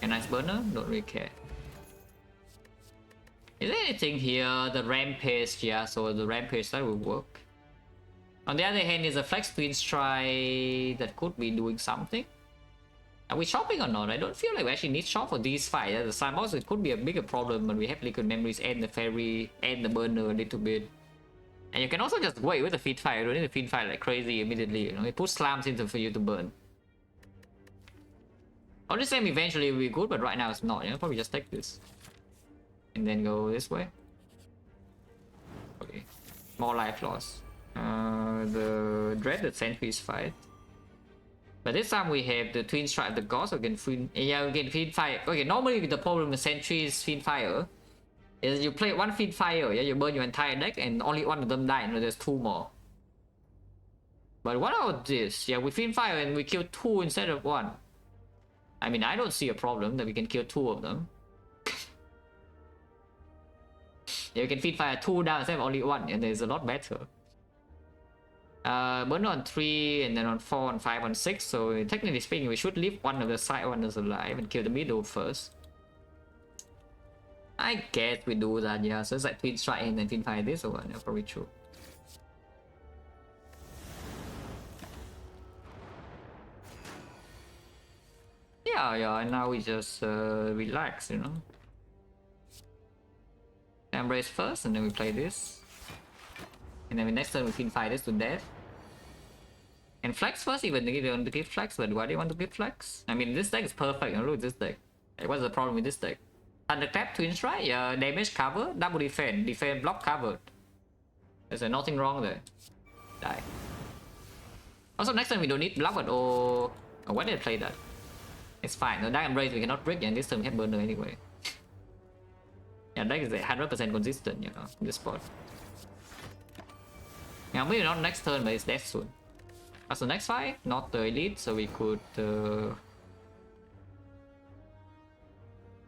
A nice burner, don't really care. Is there anything here? The rampage, yeah, so the rampage that will work. On the other hand, is a flex twin strike that could be doing something. Are we shopping or not? I don't feel like we actually need shop for these fights. Yeah, the slime boss, it could be a bigger problem, but we have liquid memories and the fairy and the burner a little bit. And you can also just wait with the feed fire. You don't need to feed fire like crazy immediately. You know, it puts slams into for you to burn. I'll just say eventually it will be good, but right now it's not. You know, probably just take this. And then go this way. Okay. More life loss. The dreaded sentries fight. But this time we have the twin strike, the gods again. Yeah, we can feed fire. Okay, normally the problem with sentries feed fire is you play one feed fire, yeah, you burn your entire deck and only one of them die, and there's 2 more. But what about this? Yeah, we feed fire and we kill 2 instead of 1. I mean, I don't see a problem that we can kill 2 of them. Yeah, you can feed fire 2 down instead of only 1, and it's a lot better. Burn on 3, and then on 4, on 5, on 6, so technically speaking, we should leave one of the side runners alive and kill the middle first. I guess we do that, yeah, so it's like twin strike and then twin fire this one, yeah, probably true. Yeah, and now we just relax, you know. Embrace first, and then we play this. And then next turn we twin fire this to death. And flex first, even if they want to give flex, but why do you want to give flex? I mean, this deck is perfect, you know, look at this deck. Like, what's the problem with this deck? Thunderclap, twin strike, yeah, damage cover, double defense, block covered. There's nothing wrong there. Die. Also, next time we don't need block, but oh, why did I play that? It's fine. The Dark Embrace we cannot break, and this turn we have burner anyway. Yeah, that is 100% consistent, you know, in this spot. Yeah, maybe not next turn, but it's death soon. As the next fight, not the elite, so we could.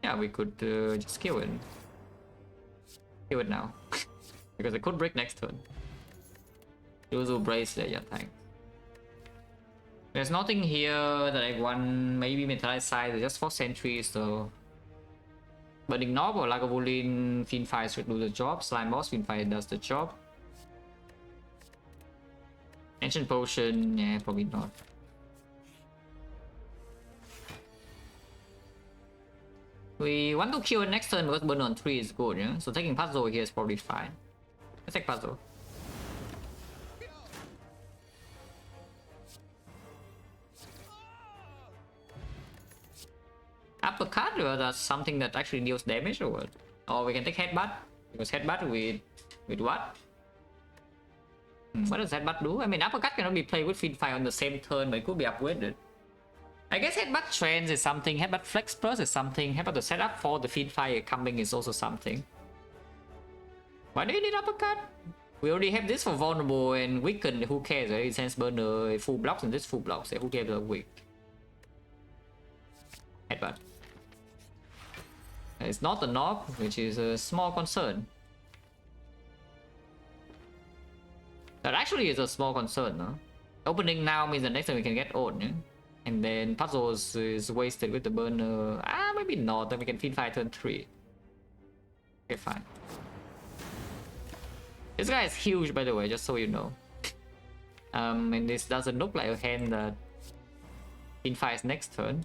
Yeah, we could just kill it. Kill it now. Because it could break next turn. Usual bracelet, yeah, thanks. There's nothing here that I want, maybe metallized side, just for sentries, so. Burning Knob or Lagavulin, Fiend Fire should do the job. Slime Boss, Fiend Fire does the job. Ancient Potion, yeah, probably not. We want to kill next turn because burn on 3 is good, yeah? So taking puzzle here is probably fine. Let's take puzzle. Uppercut, or that's something that actually deals damage or what? Or we can take headbutt, because headbutt with what? What does headbutt do? I mean, uppercut cannot be played with Fiend Fire on the same turn, but it could be upgraded. I guess headbutt trends is something, headbutt flex plus is something, headbutt the setup for the Fiend Fire coming is also something. Why do you need uppercut? We already have this for vulnerable and weakened, who cares, right? It sends burner full blocks and this full blocks, so who cares about weak? Headbutt. It's not a knob, which is a small concern. That actually is a small concern, no? Opening now means the next time we can get old, yeah? And then puzzles is wasted with the burner. Ah, maybe not, then we can Fiend Fire turn 3. Okay, fine. This guy is huge, by the way, just so you know. And this doesn't look like a hand that Fiend Fire's next turn.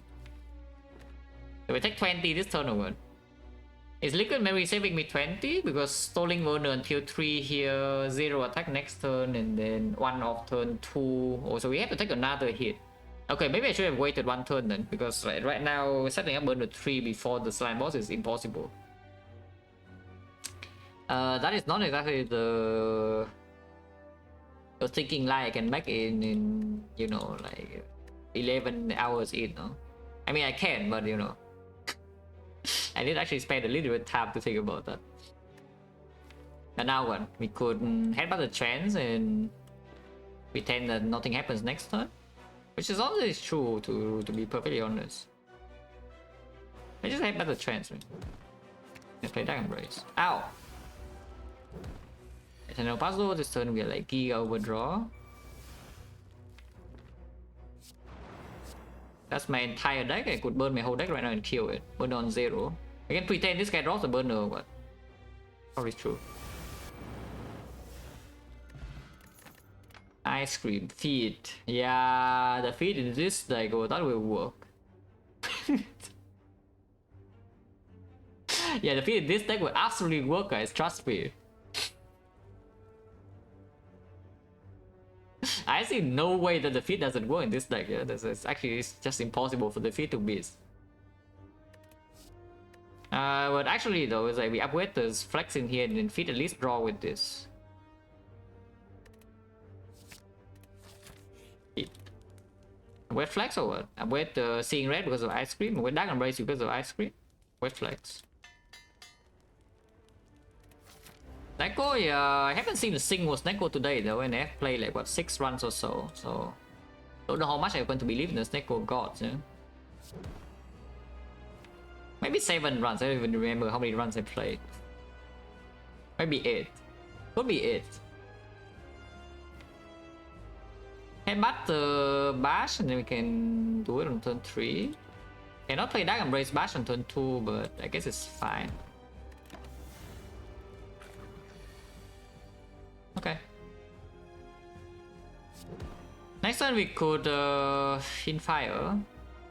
So we take 20 this turn or what? Is Liquid Memory saving me 20? Because stalling Warner until 3 here, 0 attack next turn, and then 1 off turn 2. Oh, so we have to take another hit. Okay, maybe I should have waited 1 turn then, because right now setting up Burner 3 before the slime boss is impossible. That is not exactly the thinking lie I can make in you know, like 11 hours in, no? I mean, I can, but you know. I did actually spend a little bit of time to think about that. And now what? We could headbutt the trance and pretend that nothing happens next turn, which is always true, to be perfectly honest. I just headbutt the trance. Let's play Dark Embrace. Ow! Eternal puzzle. This turn we are like Giga Overdraw. That's my entire deck. I could burn my whole deck right now and kill it. Burn on 0. I can pretend this guy draws a burner, but probably true. Ice cream feed. Yeah, the feed in this deck, oh, that will work. Yeah, the feed in this deck will absolutely work, guys. Trust me. I see no way that the feed doesn't work in this deck. Yeah, it's actually it's just impossible for the feed to miss. But actually though, is like we upgrade this flex in here and then feed at least draw with this. Wet flex or what? Upgrade the seeing red because of ice cream. With Dark Embrace because of ice cream. Wet flex. Neko, yeah, I haven't seen a single Sneko today though, and I've played like what 6 runs or so. So don't know how much I'm going to believe in the Sneko gods. Yeah? Maybe 7 runs. I don't even remember how many runs I played. Maybe 8. Could be 8. Headbutt the bash and then we can do it on turn 3. Cannot play Dark Embrace bash on turn 2, but I guess it's fine. Okay. Next turn we could Fiend Fire.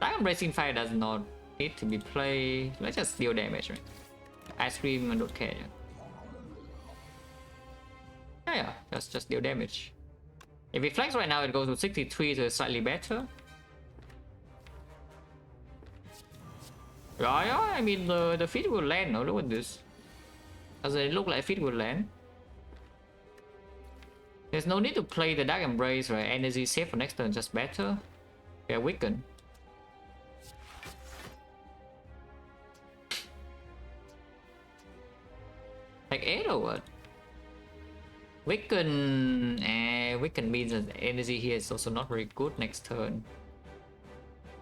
Dark Embrace Fiend Fire does not need to be played. Let's just deal damage, right? Ice cream and don't care. Yeah, just deal damage. If we flex right now, it goes to 63, so it's slightly better. Yeah, I mean the feed will land. No, look at this. Doesn't it look like feed will land? There's no need to play the Dark Embrace, right? Energy save for next turn, just better. Yeah, weaken. Like 8 or what? Weaken. Weaken means that energy here is also not very good next turn.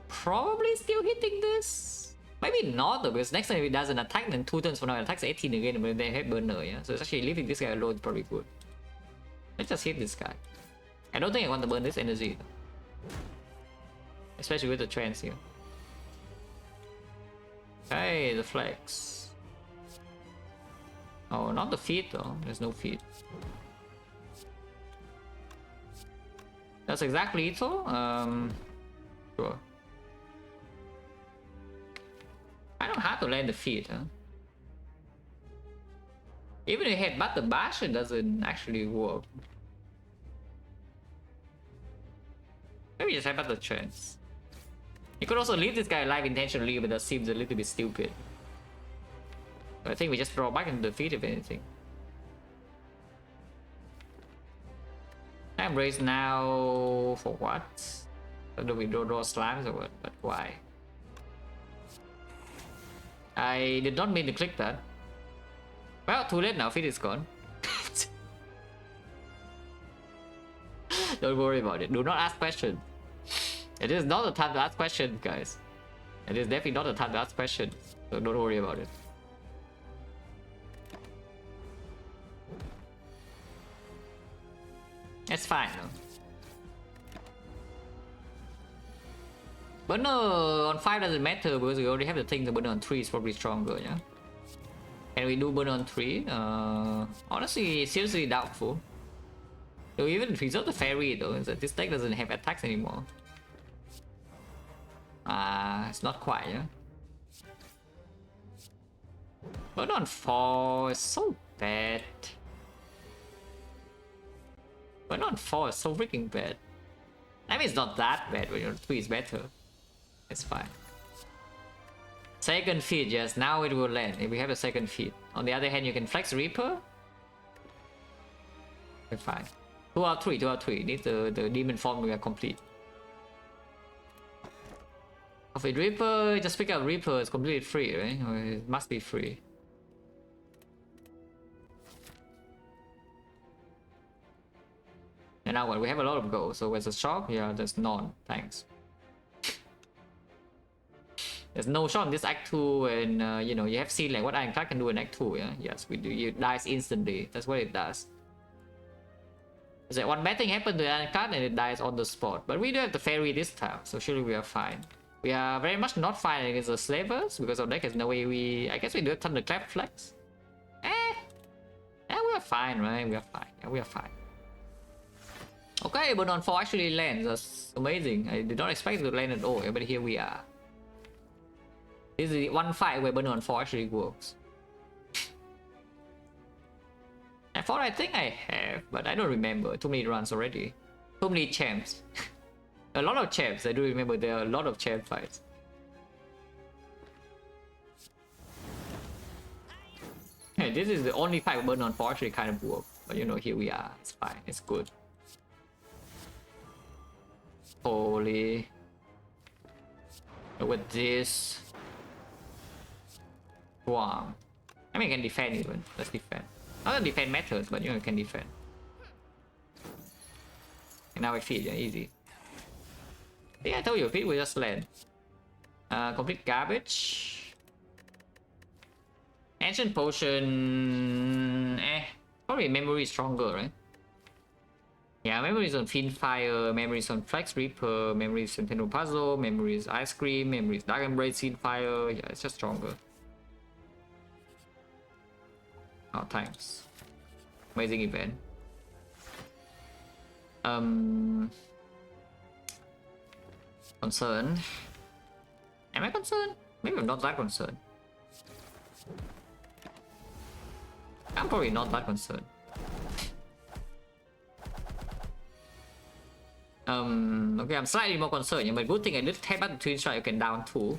Probably still hitting this. Maybe not though, because next time if it doesn't attack, then 2 turns from now it attacks 18 again, but they have burner, yeah. So it's actually leaving this guy alone is probably good. Let's just hit this guy. I don't think I want to burn this energy though. Especially with the trance here. Okay, the flex. Oh, not the feed though. There's no feed. That's exactly lethal. Sure. Kind of hard to land the feed, huh? Even if you headbutt the bash, it doesn't actually work. Maybe just headbutt the trance. You could also leave this guy alive intentionally, but that seems a little bit stupid. I think we just draw back into the feed if anything. Time raise now for what? Do we draw slams or what? But why? I did not mean to click that. Well, too late now, feed is gone. Don't worry about it. Do not ask questions. It is not the time to ask questions, guys. It is definitely not the time to ask questions. So don't worry about it. It's fine though. Burner on 5 doesn't matter because we already have the thing. The burner on 3 is probably stronger, yeah? Can we do burner on 3? Honestly, seriously doubtful. So even if we resolve the fairy though, is that this deck doesn't have attacks anymore. It's not quite, yeah? Burner on 4 is so bad. But on 4 is so freaking bad. I mean, it's not that bad, but your 3 is better. It's fine. Second feed, yes, now it will land if we have a second feed. On the other hand, you can flex Reaper. Okay, fine. 2 out 3, 2 out 3. Need the demon form we are complete. Of it, Reaper, just pick up Reaper, it's completely free, right? Or it must be free. And now what? We have a lot of gold, so there's a shop? Yeah, there's none. Thanks. There's no shop in this Act 2, and you know, you have seen like what Ironclad can do in Act 2, yeah? Yes, we do. It dies instantly. That's what it does. It's like one bad thing happened to Ironclad and it dies on the spot. But we do have the fairy this time, so surely we are fine. We are very much not fine against the slavers because our deck has no way we... I guess we do have Thunderclap Flex. We are fine, right? We are fine. Yeah, we are fine. Okay, but on 4 actually lands. That's amazing. I did not expect it to land at all, but here we are. This is the one fight where Burn on 4 actually works. And 4 I think I have, but I don't remember. Too many runs already. Too many champs. A lot of champs. I do remember there are a lot of champ fights. Hey, this is the only fight where Burn on 4 actually kind of works. But you know, here we are. It's fine. It's good. Holy. Look at this. Wow. I mean, I can defend even. Let's defend. Not that defend matters, but you know, you can defend. And now I feed, yeah, easy. Yeah, I told you, feed will just land. Complete garbage. Ancient potion. Probably memory is stronger, right? Yeah, memories on Fiendfire, memories on Flex Reaper, memories on Nintendo Puzzle, memories Ice Cream, memories Dark Embrace, Fiendfire. Yeah, it's just stronger. Oh, thanks. Amazing event. Concerned. Am I concerned? Maybe I'm not that concerned. I'm probably not that concerned. Okay, I'm slightly more concerned, but good thing I did tap out the Twin Strike, you can down 2.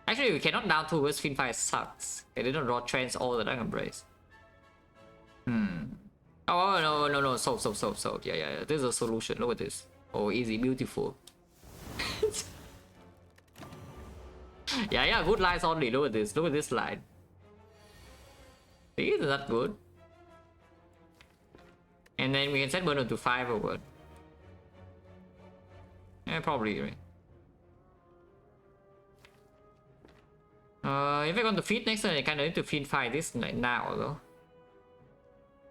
Actually, we cannot down 2 because Fiendfire sucks. I did not draw trends all the Dark Embrace. Oh, no. Solve. Yeah. This is a solution. Look at this. Oh, easy, beautiful. yeah, good lines only. Look at this. Look at this line. Isn't that good? And then we can set burner to 5 or what? Yeah, probably, right? If I want to feed next turn, I kind of need to feed 5 this like now though.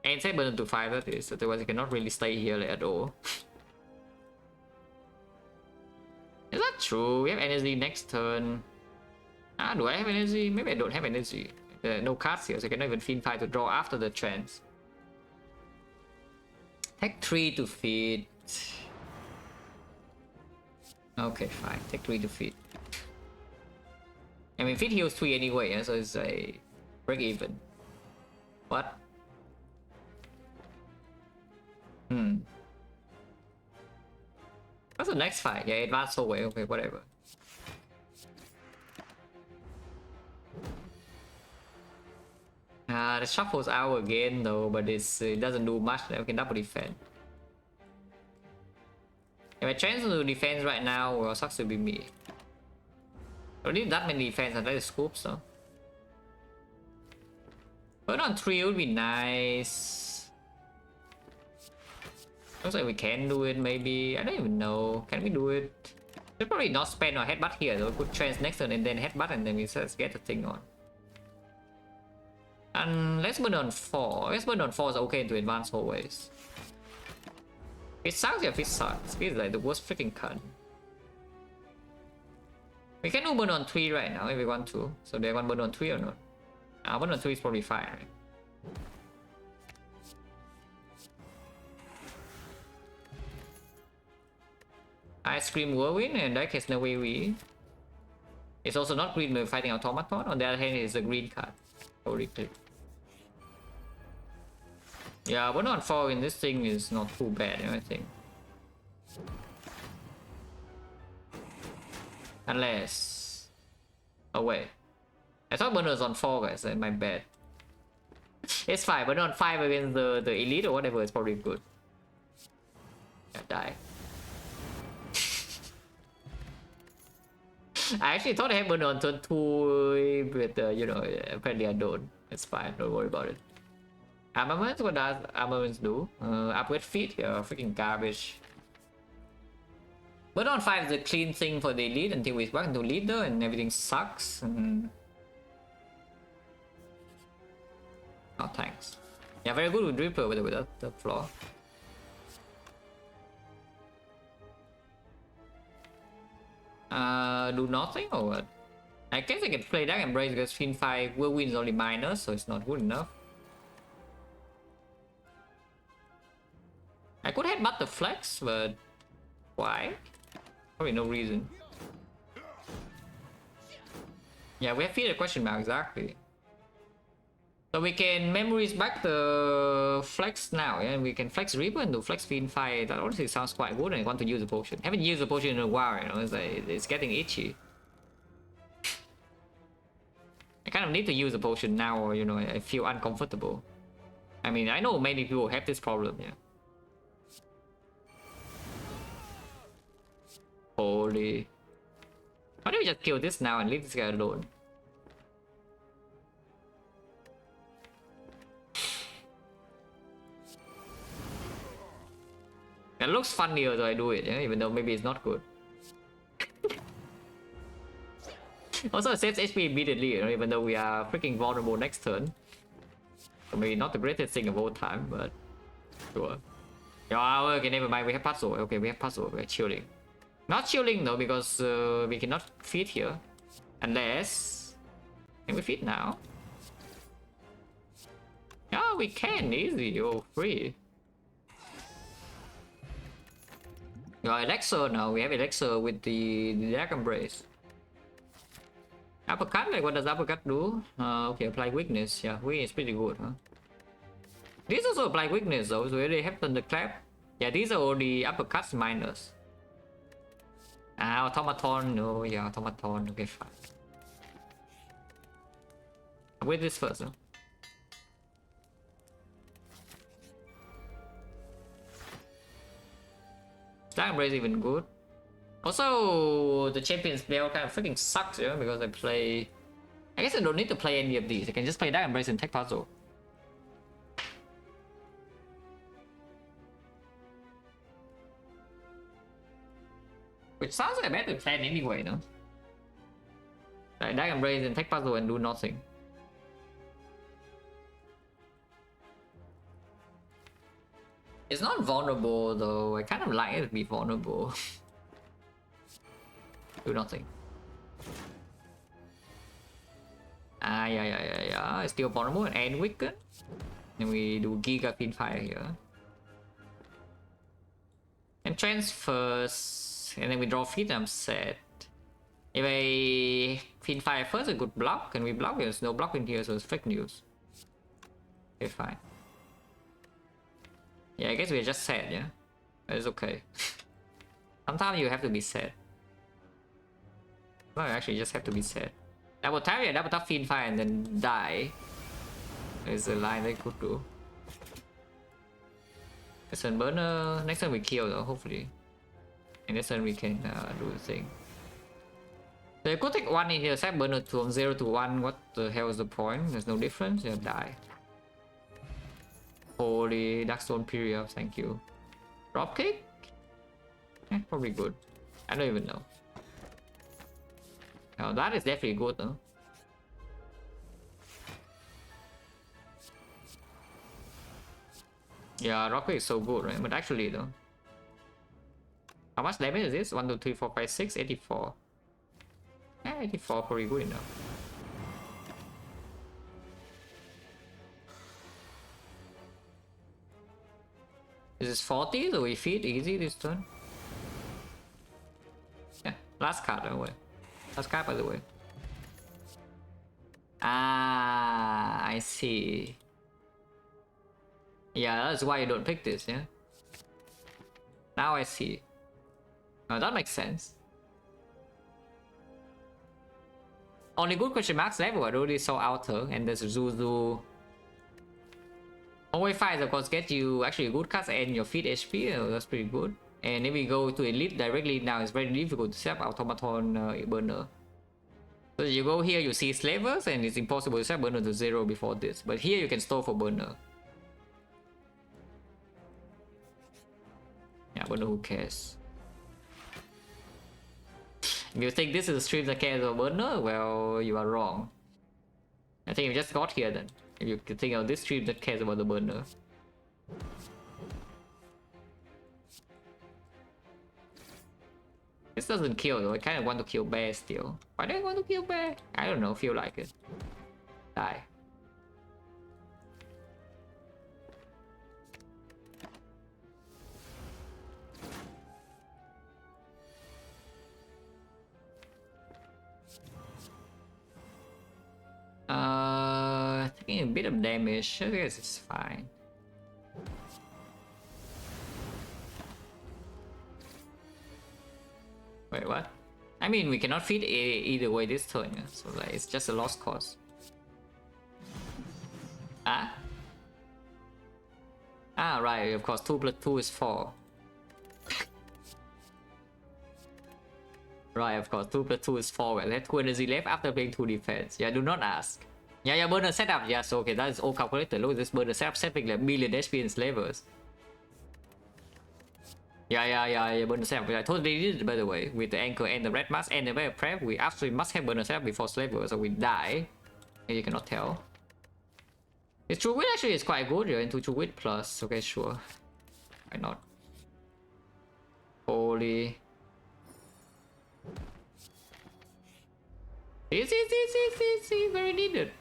And set burner to 5 that is, otherwise I cannot really stay here like, at all. Is that true? We have energy next turn. Do I have energy? Maybe I don't have energy. No cards here, so I cannot even feed 5 to draw after the trance. Take 3 to feed. Okay, fine. Take 3 to feed. I mean, Fit heals 3 anyway, yeah, so it's a break even. What? What's the next fight? Yeah, advance away. Okay, whatever. The shuffle's out again though, but it doesn't do much. We can double defend. If I chance to do defense right now, well, sucks to be me. I don't need that many defense unless it scoops though. But on 3 would be nice. Looks like we can do it maybe. I don't even know. Can we do it? We'll probably not spend our headbutt here though. Put trance next turn and then headbutt and then we just get the thing on. And let's burn on 4. Let's burn on 4 is okay to advance always. It sucks if it sucks. It's like the worst freaking card. We can do burn on 3 right now if we want to. So they want burn on 3 or not? Burn on 3 is probably fine, right? Ice Cream Whirlwind, and that case no way we. It's also not green when we're fighting Automaton. On the other hand, it's a green card. Holy click. Yeah, but on 4 in this thing is not too bad, I think. Unless. Oh, wait. I thought Burner's on 4, guys. My bad. It's fine, but on 5 against the elite or whatever is probably good. Yeah, die. I actually thought I had Burner on turn 2, but you know, apparently I don't. It's fine, don't worry about it. Armaments, what does armaments do? Upgrade feet, yeah, freaking garbage. But on 5 is a clean thing for the elite until we back into leader and everything sucks. Oh, thanks. Yeah, very good with Reaper without the flaw. Do nothing or what? I guess I can play Dark Embrace because Fin 5 Whirlwind is only minus, so it's not good enough. I could headbutt the flex, but why? Probably no reason. Yeah, we have feed a question mark, exactly. So we can memories back the flex now, yeah? And we can flex Reaper and do flex Fin 5. That honestly sounds quite good and I want to use a potion. Haven't used a potion in a while, you know, it's getting itchy. I kind of need to use a potion now or, you know, I feel uncomfortable. I mean, I know many people have this problem, yeah. Holy. Why don't we just kill this now and leave this guy alone? It looks funnier so I do it, yeah? Even though maybe it's not good. Also it saves HP immediately, you know, even though we are freaking vulnerable next turn. So maybe not the greatest thing of all time, but sure. Yeah, okay, never mind, we have puzzle. Okay, we have puzzle, we're chilling. Not chilling though, because we cannot feed here. Unless... Can we feed now? Yeah, we can, easy, oh, free. Yeah, Elixir now, we have Elixir with the Dark Embrace. Uppercut, like what does Uppercut do? Okay, apply weakness, yeah, weakness is pretty good, huh? These also apply weakness though, so they have Thunderclap. Yeah, these are all the uppercuts minus. Automaton, no, yeah, Automaton, okay, fine. With this first, huh? Dark Embrace even good. Also, the champions they all kind of freaking sucks, you know, because I play... I guess I don't need to play any of these, I can just play Dark Embrace and Tech Puzzle. Which sounds like a better plan anyway, no? Like Dark Embrace and Tech Puzzle and do nothing. It's not vulnerable though, I kind of like it to be vulnerable. Do nothing. Yeah, it's still vulnerable and weaken. Then we do Giga Fin Fire here. And transfers. And then we draw feet, I'm set. If I fin fire first, a good block. Can we block? There's no block in here, so it's fake news. Okay, fine. Yeah, I guess we're just sad, yeah? It's okay. Sometimes you have to be sad. No, you actually just have to be sad. Double tap, yeah, double tap fin fire and then die. Is a line they could do. This turn burner. Next turn we kill though, hopefully. And next turn we can do the thing. So you could take one in here, set burner from 0 to 1. What the hell is the point? There's no difference. You die. Holy Darkstone period, thank you. Dropkick? Probably good. I don't even know. Oh, that is definitely good though. Yeah, Rockpick is so good, right? But actually though. How much damage is this? 1, 2, 3, 4, 5, 6, 84. Yeah, 84 pretty good enough. This is 40, so we feed easy this turn. Yeah, last card by the way. Last card by the way. Ah, I see. Yeah, that's why you don't pick this, yeah? Now I see. Oh, that makes sense. Only good question marks level, I already saw Outer, and there's Zuzu. Only 5 of course get you actually good cards and your feed HP, that's pretty good. And if we go to Elite directly now, it's very difficult to set up Automaton burner. So you go here, you see Slavers, and it's impossible to set burner to 0 before this. But here you can store for burner. Yeah, burner, who cares? If you think this is a stream that cares about burner, well, you are wrong. I think you just got here then. If you think of this stream that cares about the burner. This doesn't kill though, I kind of want to kill bear still. Why do I want to kill bear? I don't know, feel like it. Die. Taking a bit of damage, I guess it's fine. Wait, what? I mean, we cannot feed either way this turn, yeah? So like, it's just a lost cause. Ah? Ah, right, of course, 2 plus 2 is 4. Right, of course, 2 plus 2 is 4. Well, that's 2 energy left after playing 2 defense. Yeah, do not ask. Yeah, burner setup. Yeah, so okay, that is all calculated. Look at this burner setup setting like million HP in slavers. Yeah, burner setup. I totally did it by the way. With the anchor and the red mask and the bear prep, we absolutely must have burner setup before slavers, so we die. You cannot tell. It's true wit actually is quite good. You're into true wit plus. Okay, sure. Why not? Holy. See, very needed.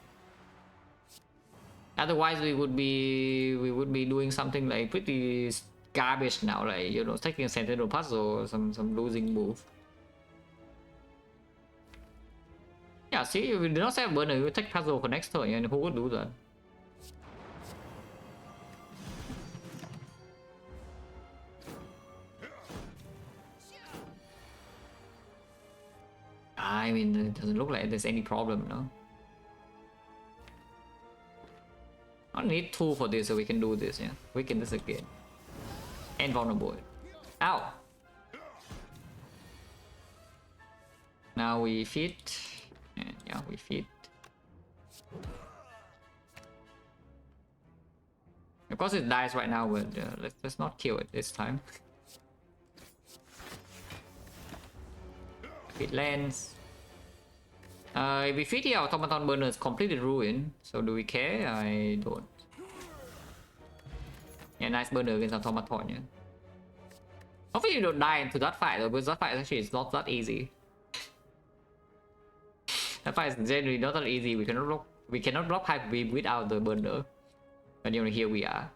Otherwise, we would be doing something like pretty garbage now, like you know, taking a sentinel puzzle or some losing move. Yeah, see, if we do not have burner, we would take puzzle for next turn, and who would do that? I mean, it doesn't look like there's any problem, no? I don't need 2 for this, so we can do this, yeah? We can this again. And vulnerable. Ow! Now we feed. And yeah, we feed. Of course it dies right now, but let's not kill it this time. Feed lands. If we feed here, automaton burner is completely ruined. So do we care? I don't. Yeah, nice burner against automaton, yeah. Hopefully you don't die into that fight though, because that fight actually is not that easy. That fight is generally not that easy. We cannot block hype beam without the burner. But you know, here we are.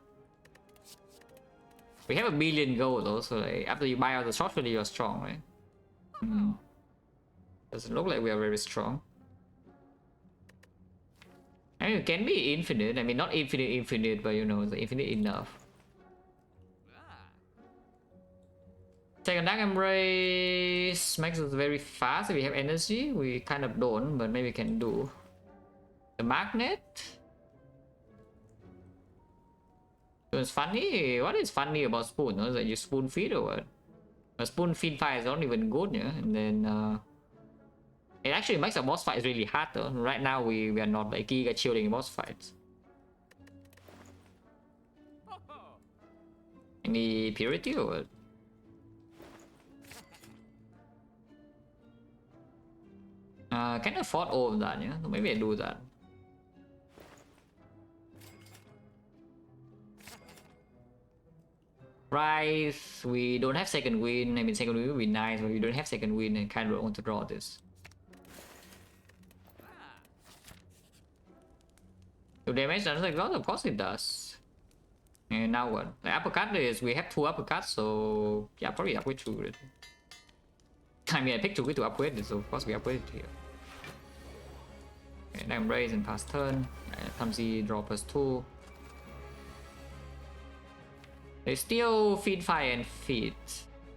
We have a million gold though, so like after you buy out the short, really you're strong, right? Doesn't look like we are very strong. I mean, it can be infinite. I mean, not infinite, but you know, it's infinite enough. Second Dark Embrace makes us very fast. If we have energy, we kind of don't, but maybe we can do. The magnet. So it's funny. What is funny about spoon? No? Is that you spoon feed or what? A spoon feed fight is not even good, yeah. And then it actually makes a boss fight really hard though. Right now we are not like giga chilling in boss fights. Any purity or what? Can I afford all of that, yeah? Maybe I do that. Right, we don't have second win. I mean, second win would be nice, but we don't have second win and kind of don't want to draw this. Do damage does like that? Of course it does. And now what? The uppercut is we have 2 uppercuts, so yeah, probably upgrade to it. I mean, I picked 2 to upgrade it, so of course we upgrade it here. Okay, now raise and pass turn. Clumsy draw +2. They still feed fire and feed.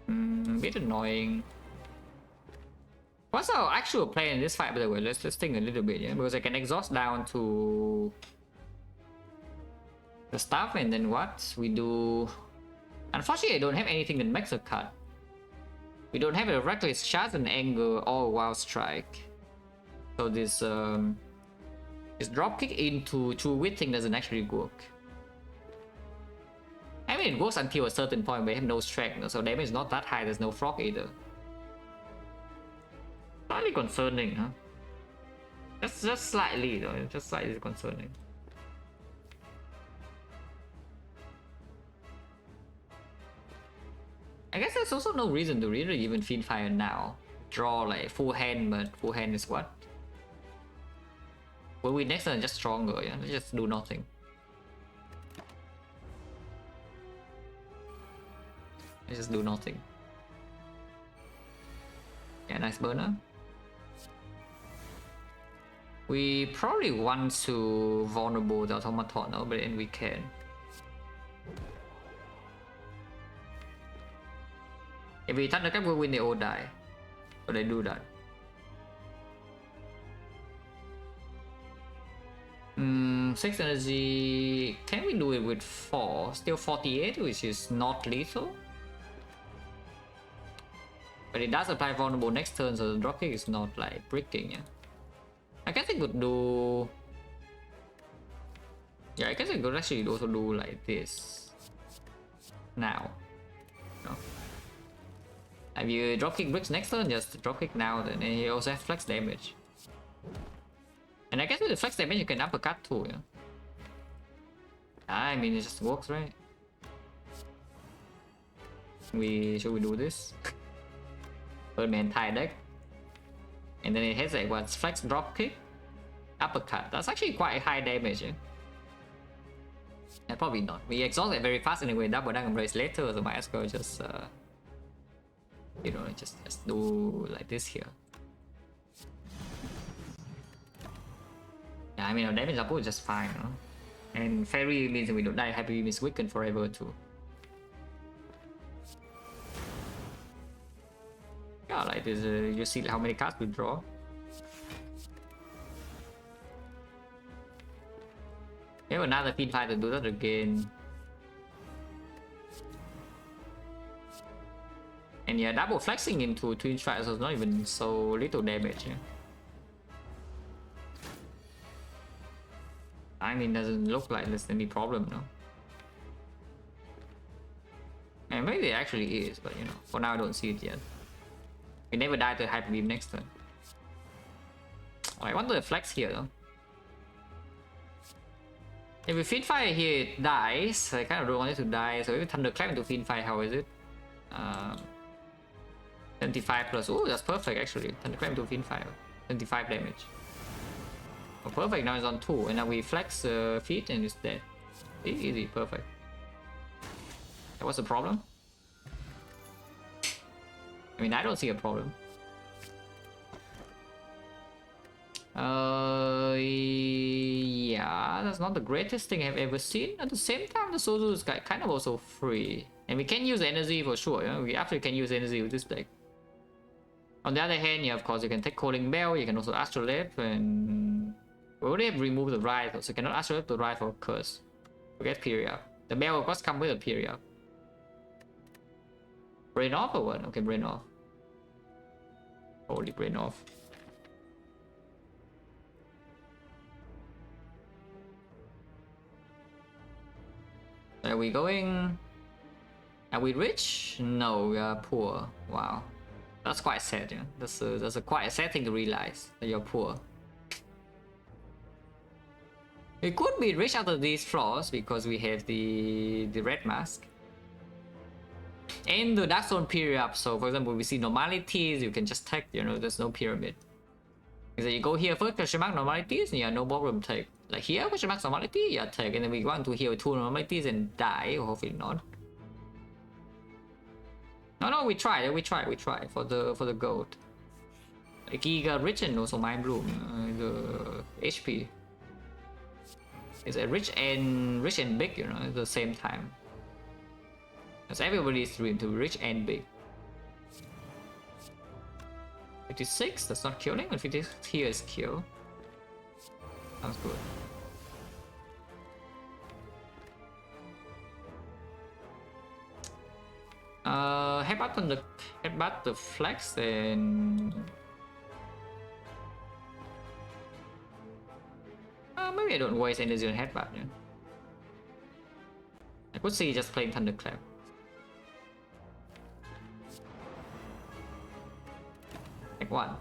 Bit annoying. What's our actual plan in this fight, by the way? Let's think a little bit, yeah? Because I can exhaust down to the stuff, and then what? We do... Unfortunately, I don't have anything that makes a cut. We don't have a reckless charge and anger or wild strike. So this dropkick into true wit thing doesn't actually work. I mean, it works until a certain point where I have no strength, so damage is not that high. There's no frog either. Slightly concerning, huh? Just slightly though. Just slightly concerning. I guess there's also no reason to really even feed fire now. Draw like full hand, but full hand is what? Will we next turn just stronger? Yeah, let's just do nothing. Let's just do nothing. Yeah, nice burner. We probably want to vulnerable the automaton now, but then we can. If we thunderclap, we'll win, they all die. So they do that. 6 energy. Can we do it with 4? Still 48, which is not lethal. But it does apply vulnerable next turn, so the dropkick is not like breaking, yeah. I guess I could do... Yeah, I guess I could actually also do like this. Now. No. If you dropkick bricks next turn, just dropkick now, then he also has flex damage. And I guess with the flex damage you can uppercut too, yeah. I mean, it just works, right? Should we do this? Burn my entire deck. And then it has like what? Flex drop kick, uppercut. That's actually quite high damage, yeah? Yeah, probably not. We exhaust it very fast anyway. Double Dark Embrace later, so might as well just you know, just do like this here. Yeah, I mean our damage output is just fine, no? And fairy means we don't die. Happy Beam is weakened forever too. Yeah, like this. You see how many cards we draw. We have another feed fight to do that again. And yeah, double flexing into twin strike, so it's not even so little damage. Yeah. I mean, doesn't look like there's any problem, no. And maybe it actually is, but you know, for now I don't see it yet. We never die to Hyper Beam next turn. Oh, I want to flex here though. If we feed fire here, it dies. I kind of don't want it to die. So if we thunderclap into feed fire, how is it? 75 plus. Oh, that's perfect actually. Thunderclap into feed fire. 25 damage. Oh, perfect. Now it's on 2, and now we flex feed and it's dead. Easy, perfect. What's the problem? I mean, I don't see a problem. Yeah, that's not the greatest thing I've ever seen. At the same time, the Sozu is kind of also free. And we can use energy for sure, you know? We absolutely can use energy with this deck. On the other hand, yeah, of course, you can take Calling Bell, you can also Astrolabe, and we already have removed the Ride, so you cannot Astrolabe the Ride for a Curse. Forget Period. The Bell of course come with a Period. Brain off or what? Okay, brain off. Holy brain off. Are we going? Are we rich? No, we are poor. Wow. That's quite sad, yeah. That's a quite a sad thing to realize that you're poor. We could be rich after these flaws because we have the red mask. And the Dark Zone period, so for example, we see normalities, you can just take, you know, there's no pyramid. So you go here first, question mark normalities, and you have no problem take. Like here, question mark normality, yeah, take, and then we want to heal two normalities and die, or hopefully not. No, we try for the gold. Like Giga Rich and also Mind Bloom, the HP. It's a rich and big, you know, at the same time. Because everybody is into rich and big. 56, that's not killing, but 56 here is kill. Sounds good. Headbutt the flex and maybe I don't waste energy on headbutt. Yeah? I could see just playing Thunderclap. Like one.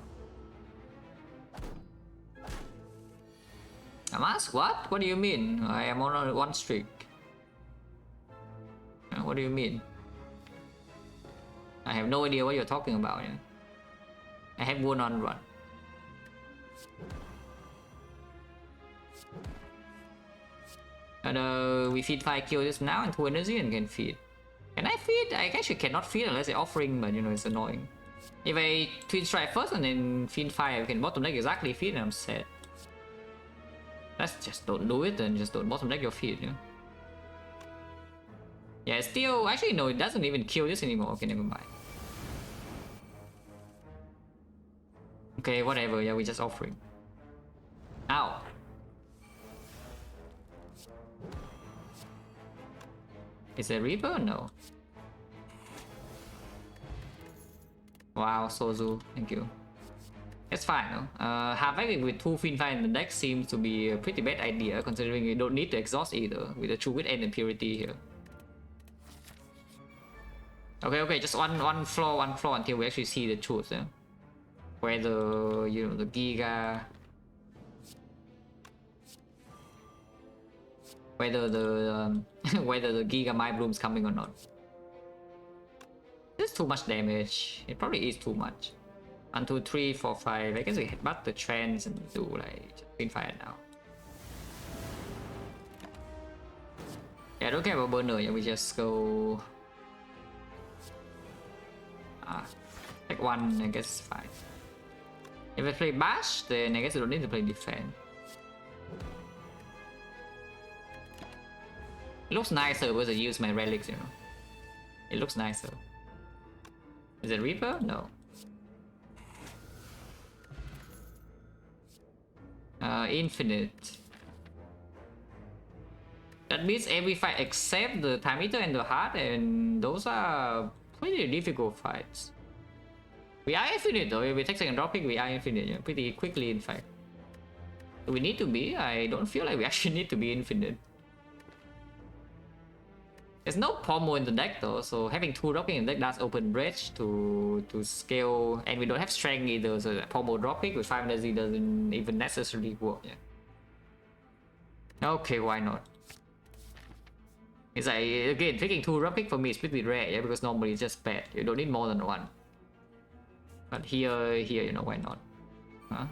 Amask? What? What do you mean? I am on one streak. What do you mean? I have no idea what you're talking about. Yeah? I have one on run. And we feed 5 kills now and 2 energy and can feed. Can I feed? I actually cannot feed unless they're offering, but you know, it's annoying. If I Twin Strike first and then feed 5, I can bottom deck exactly feed and I'm set. Let's just don't do it and just don't bottom deck your feed, you know? Yeah, still, actually no, it doesn't even kill this anymore. Okay, never mind. Okay, whatever, yeah, we're just offering. Ow. Is there Reaper? No. Wow, Sozu, thank you. It's fine, no? Having with 2 Fin Fire in the deck seems to be a pretty bad idea, considering you don't need to exhaust either, with the True Wit and Impurity here. Okay, just one flaw until we actually see the truth, yeah? Whether, you know, the Giga... Whether the whether the Giga Mind Bloom's coming or not. There's too much damage. It probably is too much. 1, 2, 3, 4, 5. I guess we headbutt the trends and do like just Fin Fire now. Yeah, I don't care about burner. Yeah, we just go. Take 1. I guess it's fine. If I play bash, then I guess I don't need to play defense. It looks nicer because I use my relics, you know. It looks nicer. Is it Reaper? No. Infinite. That beats every fight except the Time Eater and the Heart, and those are pretty difficult fights. We are infinite though. If we take second drop pick, we are infinite, yeah, pretty quickly in fact. Do we need to be? I don't feel like we actually need to be infinite. There's no pommel in the deck though, so having 2 dropping in the deck does open bridge to scale, and we don't have strength either, so that pommel dropping with 5 energy doesn't even necessarily work. Yeah. Okay, why not? It's like, again, taking 2 dropping for me is pretty rare, yeah, because normally it's just bad. You don't need more than 1. But here, you know, why not? Huh?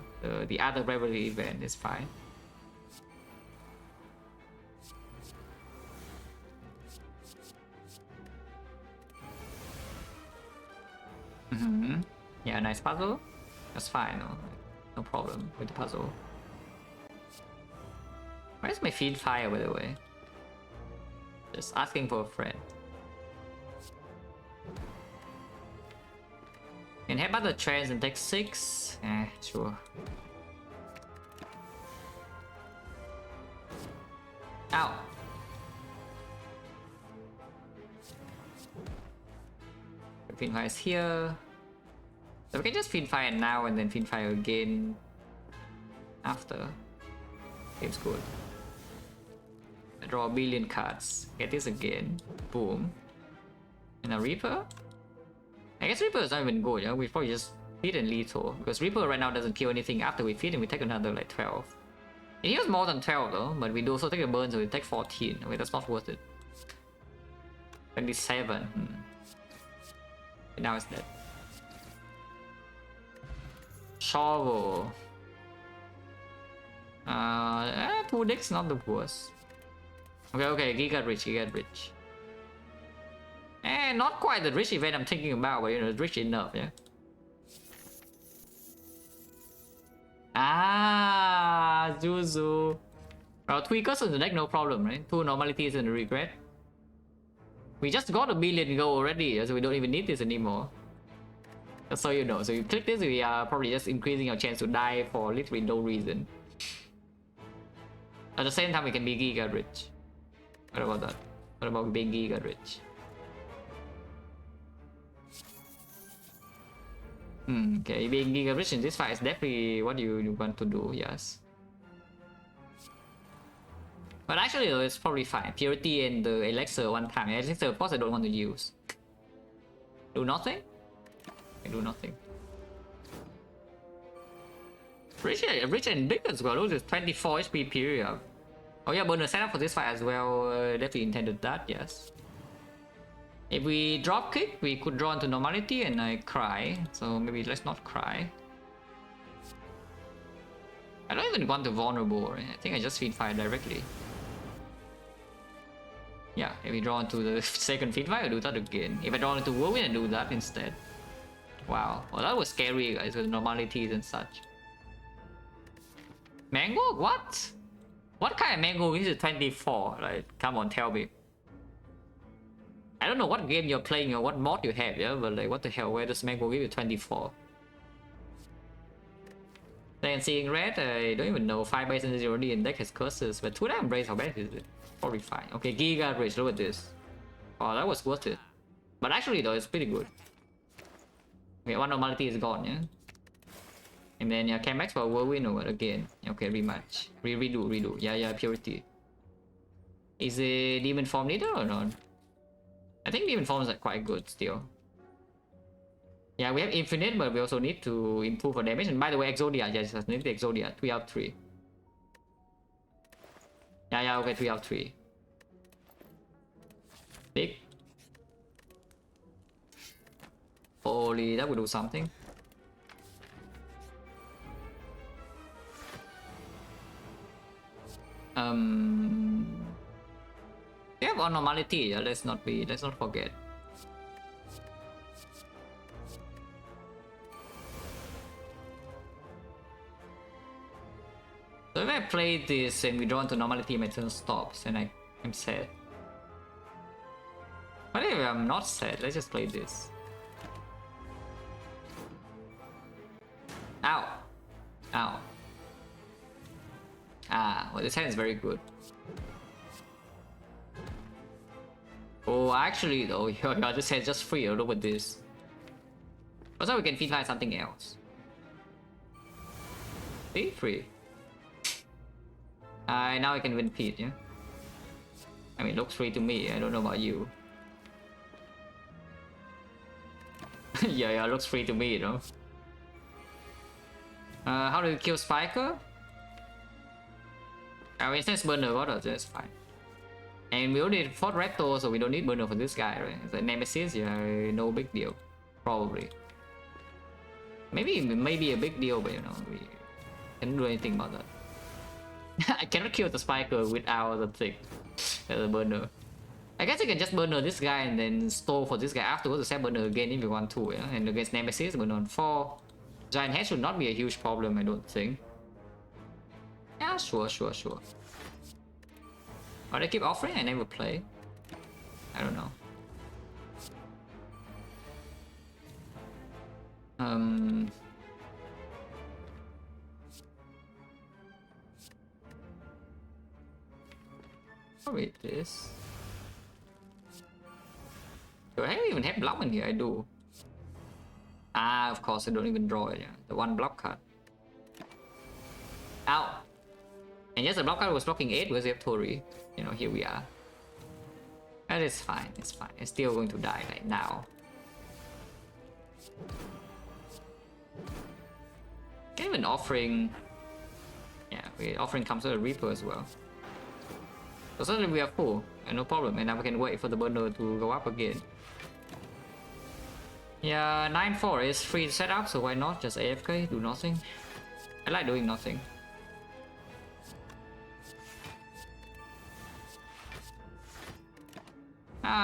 The other rivalry event is fine. Yeah, nice puzzle. That's fine. No no problem with the puzzle. Where's my feed fire, by the way? Just asking for a friend. Can headbutt the trance and take 6? Sure. Ow. Fiend fire is here. So we can just fiend fire now and then fiend fire again after. Seems good. I draw a billion cards. Get this again. Boom. And a Reaper? I guess Reaper is not even good, yeah? We probably just feed and lethal. Because Reaper right now doesn't kill anything after we feed and we take another like 12. It heals more than 12 though, but we do also take a burn, so we take 14. Okay, that's not worth it. 27. And now it's dead. Shovel. 2 decks, not the worst. Okay, Giga Rich. Not quite the rich event I'm thinking about, but you know, it's rich enough, yeah. Juzu. Well, 3 curses in the deck, no problem, right? 2 normalities and a regret. We just got a billion gold already, so we don't even need this anymore. Just so you know. So you click this, we are probably just increasing our chance to die for literally no reason. At the same time, we can be Giga Rich. What about that? What about being Giga Rich? Okay, being Giga Rich in this fight is definitely what you want to do, yes. But actually, it's probably fine. Purity and the Elixir one time. Elixir, of course, I don't want to use. Do nothing? I do nothing. Rich and big as well. Those is 24 HP period. Oh yeah, burner setup for this fight as well. Definitely intended that, yes. If we drop kick, we could draw into normality and I cry. So maybe let's not cry. I don't even want the vulnerable. Right? I think I just feed fire directly. Yeah, if we draw into the second feed fire, I'll do that again. If I draw into whirlwind, I do that instead. Wow, well that was scary, guys, with normalities and such. Mango? What? What kind of mango is it 24? Like, come on, tell me. I don't know what game you're playing or what mod you have, yeah, but like, what the hell? Where does mango give you 24? Then seeing red, I don't even know. 5 base and 0 D in deck has curses, but 2 damn embrace, how bad is it? Probably fine. Okay, Giga Rich, look at this. Oh, that was worth it. But actually, though, it's pretty good. Okay, one normality is gone, yeah? And then, yeah, came back for a whirlwind or what again? Okay, rematch. Redo. Yeah, purity. Is it demon form needed or not? I think demon forms are quite good still. Yeah, we have infinite, but we also need to improve our damage. And by the way, Exodia, yes, I need the Exodia. 3 out of 3. Yeah, okay, 3 out of 3. Big. Holy, that would do something. We have our normality, yeah, let's not forget. So if I play this and we draw into normality, my turn stops and I'm sad. But if I'm not sad, let's just play this. Ow. Well, this hand is very good. Oh, actually though, yeah, this hand is just free. Look at this. Also, we can feed fire something else. See? Free. Now I can win feed, yeah? I mean, it looks free to me. I don't know about you. yeah, it looks free to me, you know? How do you kill Spiker? Instead burner water, that's fine. And we only fought Recto, so we don't need burner for this guy, right? The Nemesis, yeah, no big deal. Probably. Maybe a big deal, but you know, we can't do anything about that. I cannot kill the Spiker without the thing. The burner. I guess you can just burner this guy and then store for this guy afterwards to set burner again if you want to, yeah? And against Nemesis, burner on 4. Giant head should not be a huge problem, I don't think. Yeah, sure. But I keep offering, I never play. I don't know. I'll read this. Do I even have block in here? I do. Ah, of course I don't even draw it. Yeah. The one block card. Ow! And yes, the block card was blocking 8 because we have Tori. You know, here we are. That is fine, it's fine. It's still going to die right now. Even offering... Yeah, offering comes with a Reaper as well. So suddenly we are full, and no problem, and now we can wait for the burner to go up again. Yeah, 9-4 is free to set up, so why not just AFK, do nothing. I like doing nothing.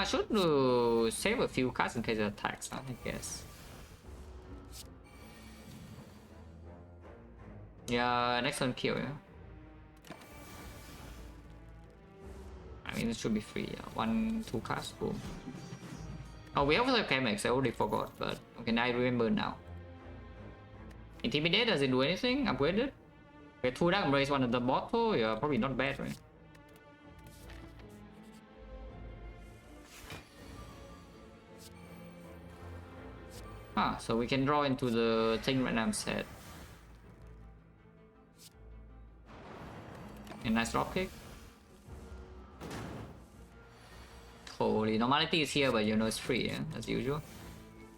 Should save a few cards in case it attacks, I guess. Yeah, next turn kill, yeah. I mean, it should be free, yeah. 1-2 cards, boom. Oh, we also have Chemex, I already forgot, but okay, now I remember now. Intimidate, does it do anything? Upgraded? Okay, 2 Dark Embrace, 1 of the bottle, yeah, probably not bad, right? So we can draw into the thing right now I'm set. A nice dropkick. Holy, normality is here, but you know it's free, yeah, as usual.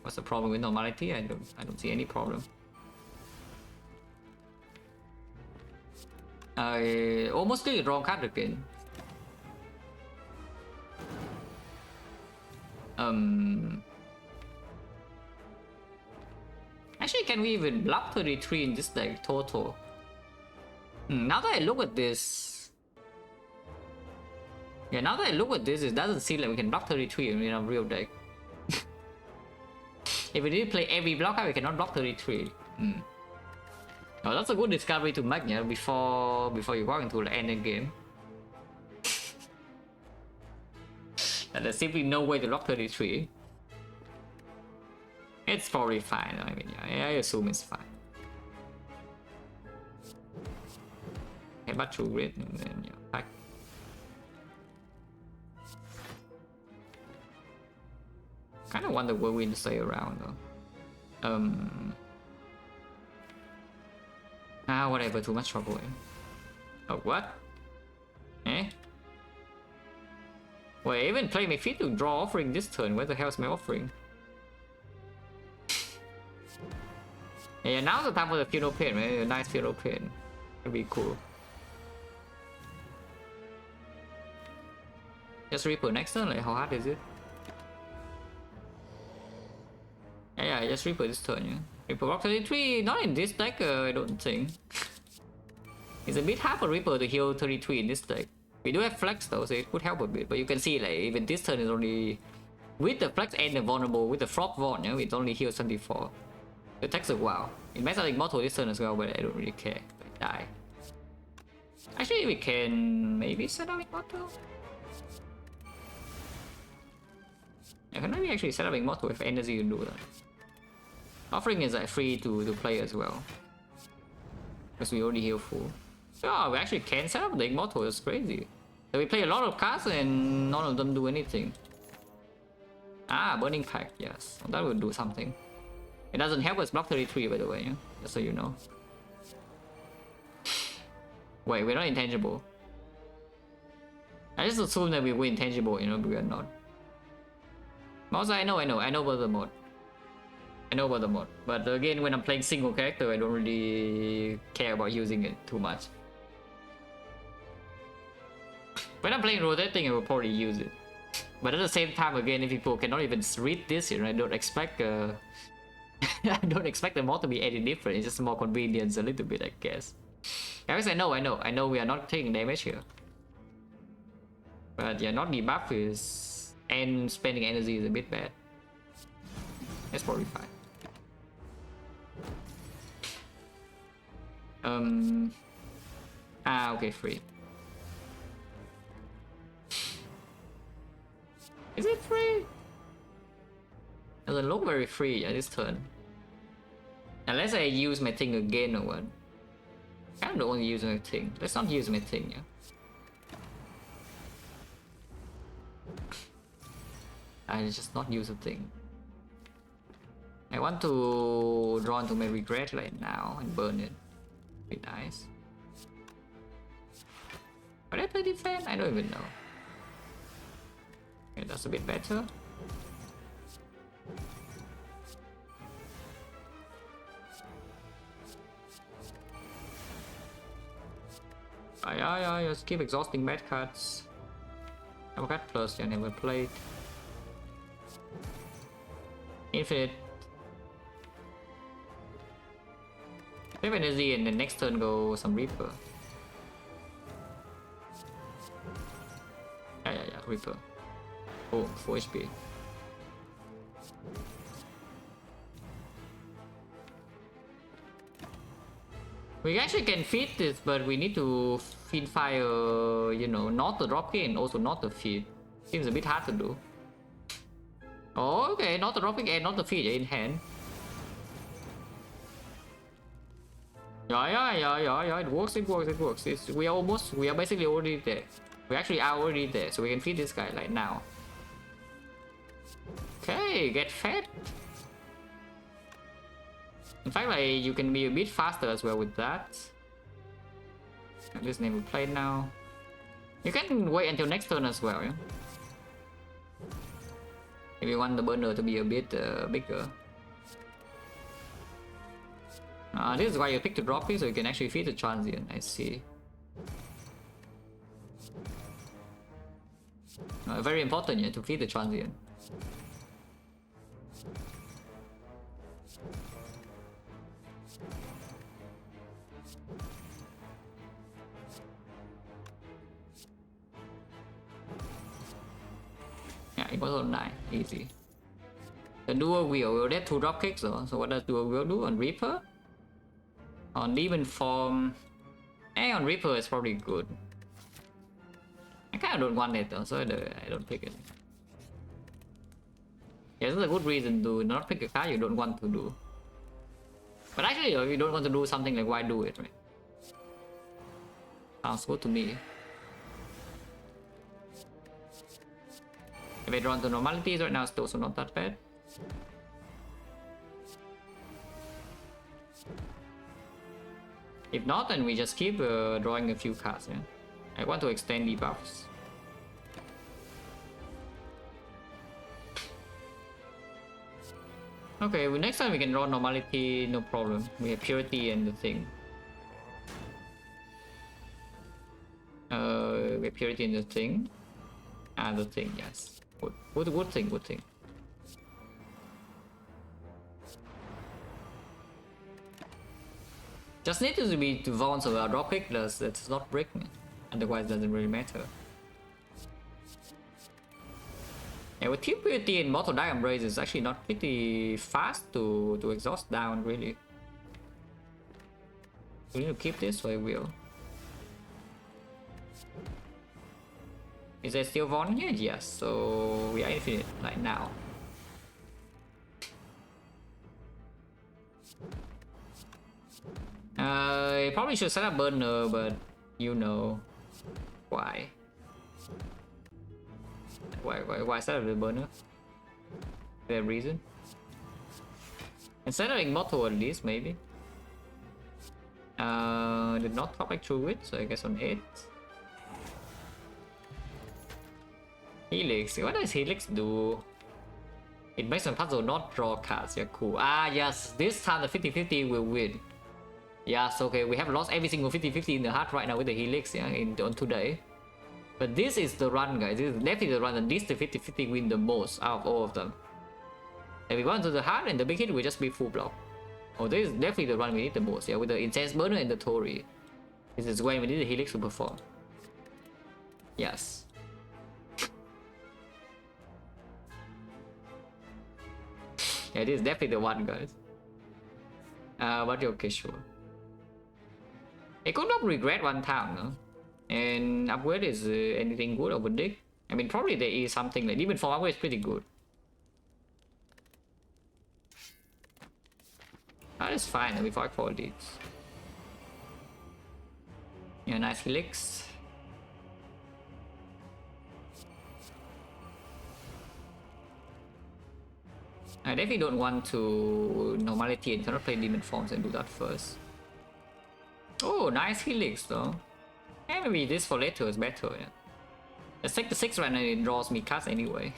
What's the problem with normality? I don't see any problem. I almost did wrong card again. Actually, can we even block 33 in this deck total? Now that I look at this... Yeah, now that I look at this, it doesn't seem like we can block 33 in a real deck. If we did play every blocker, we cannot block 33. Oh, that's a good discovery to make, yeah, before you walk into the ending game. And there's simply no way to block 33. It's probably fine, I mean, yeah, I assume it's fine. Okay, but 2 grid, and then, yeah, back. Kind of wonder where we'll stay around, though. Whatever, too much trouble, eh? Oh, what? Eh? Wait, I even play my feet to draw offering this turn. Where the hell is my offering? Yeah, now's the time for the funeral pin, man. A nice funeral pin. That'd be cool. Just Reaper next turn, like how hard is it? Yeah, just Reaper this turn, yeah. Reaper Rock 33, not in this deck, I don't think. It's a bit hard for Reaper to heal 33 in this deck. We do have Flex though, so it could help a bit, but you can see like even this turn is only... With the Flex and the Vulnerable, with the Frog Vault, yeah, it only heals 74. It takes a while. It makes like Immortal this turn as well, but I don't really care. I die. Actually, we can maybe set up Immortal. I can maybe actually set up Immortal with energy to do that. Offering is like free to play as well. Because we already heal full. Oh, we actually can set up the Immortal, it's crazy. So we play a lot of cards and none of them do anything. Burning Pact, yes. That would do something. It doesn't help us block 33 by the way, yeah? Just so you know. Wait, we're not intangible. I just assume that we were intangible, you know, but we are not. Also, I know about the mod. I know about the mod. But again, when I'm playing single character, I don't really care about using it too much. When I'm playing rotating, I will probably use it. But at the same time, again, if people cannot even read this, you know, I don't expect I don't expect the mod to be any different. It's just more convenience a little bit, I guess. Guys, I know we are not taking damage here. But yeah, not debuff is... and spending energy is a bit bad. That's probably fine. Okay, free. Is it free? Doesn't look very free at this turn. Unless I use my thing again or what. I don't want to use my thing. Let's not use my thing, yeah. I just not use a thing. I want to draw into my regret right now and burn it. Be nice. But I play defense? I don't even know. Okay, that's a bit better. Yeah, just keep exhausting bad cards. I've got plus, I never played. Infinite. Save energy and the next turn go some Reaper. Yeah, Reaper. Oh, 4 HP. We actually can feed this, but we need to feed fire, you know, not the dropkick and also not the feed. Seems a bit hard to do. Oh, okay, not the dropkick and not the feed in hand. Yeah, it works. We are basically already there. We actually are already there, so we can feed this guy like now. Okay, get fed. In fact, like, you can be a bit faster as well with that. This name we played now. You can wait until next turn as well, yeah? If you want the burner to be a bit bigger. This is why you pick the drop pick, so you can actually feed the transient, I see. Very important, yeah, to feed the transient. Yeah, it was on 9, easy. The dual wheel will get 2 drop kicks though, so what does dual wheel do on Reaper? On Demon Form... on Reaper is probably good. I kinda don't want it though, so I don't pick it. Yeah, that's a good reason to not pick a card you don't want to do. But actually, if you don't want to do something, like, why do it, right? Sounds good to me. If I draw into normalities right now, it's also not that bad. If not, then we just keep drawing a few cards, yeah? I want to extend debuffs. Okay, well, next time we can draw normality, no problem. We have purity and the thing. We have purity and the thing. And the thing, yes. Good thing. Just need to be to bounce over a drop kick, that's not break me. Otherwise it doesn't really matter. Yeah, with purity and Mortal Die Embrace is actually not pretty fast to exhaust down, really. We need to keep this, so I will. Is there still one here? Yes, so we are infinite like now. I probably should set up burner, but you know why. Why set up the burner? Is there a reason? Instead of Immortal at least, maybe. Did not top back through it, so I guess on 8. Helix, what does Helix do? It makes a puzzle not draw cards, yeah, cool. Yes, this time the 50-50 will win. Yes, okay, we have lost every single 50-50 in the heart right now with the Helix, yeah, on today. But this is the run, guys. This is definitely the run, and this the 50-50 win the most out of all of them. If we go into the heart and the big hit will just be full block. Oh, this is definitely the run we need the most, yeah, with the Intense Burner and the Tori. This is when we need the Helix to perform. Yes. Yeah, this is definitely the one, guys. But okay, sure. It could not regret one town, no? And upgrade is anything good over Dick? I mean, probably there is something like even for upgrade is pretty good. That is fine before I call these. Yeah, nice helix. I definitely don't want to normality and cannot play demon forms and do that first. Oh, nice helix though. Yeah, maybe this for later is better, yeah. Let's take the 6 right now, it draws me cards anyway.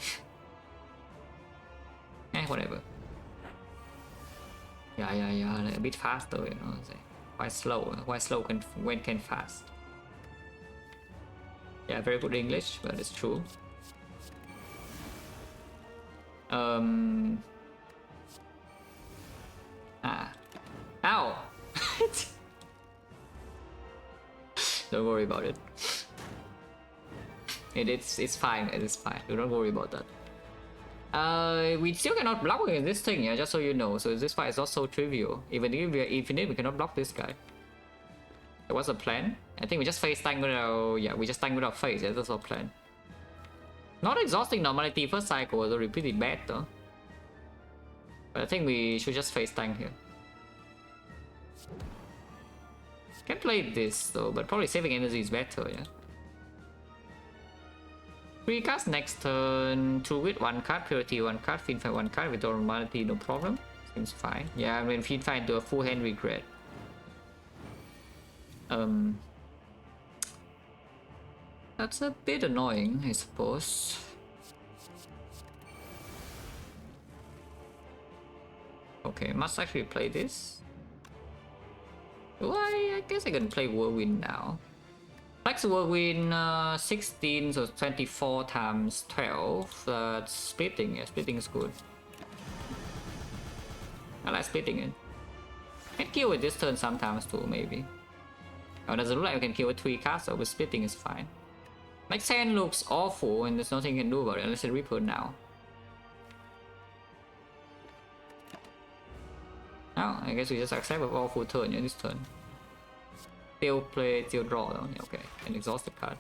Eh, whatever. Yeah, like a bit faster, you know. Quite slow. Quite slow when can fast. Yeah, very good English, but it's true. Ow! Don't worry about it. It's fine. It's fine. Do not worry about that. We still cannot block against this thing, yeah. Just so you know. So this fight is not so trivial. Even if we are infinite, we cannot block this guy. So what's the plan? I think we just face tank with our we just tank with our face. Yeah, that's our plan. Not exhausting normality first cycle was already pretty bad though. But I think we should just face tank here. Can play this though, but probably saving energy is better, yeah. 3 cards next turn, True Wit 1 card, Purity 1 card, Fiend Fight 1 card with normality, no problem. Seems fine. Yeah, I mean Fiend Fight into a full hand regret. That's a bit annoying, I suppose. Okay, must actually play this. Well, I guess I can play Whirlwind now. Flex Whirlwind 16, so 24 times 12. That's splitting, yeah, splitting is good. I like splitting it. Can kill with this turn sometimes too, maybe. Oh, doesn't look like we can kill with 3 cards, so with splitting is fine. Like 10 looks awful and there's nothing you can do about it unless it Reaper now. Oh, I guess we just accept with awful turn, yeah, this turn. Still play, still draw though, yeah, okay. And exhaust the card.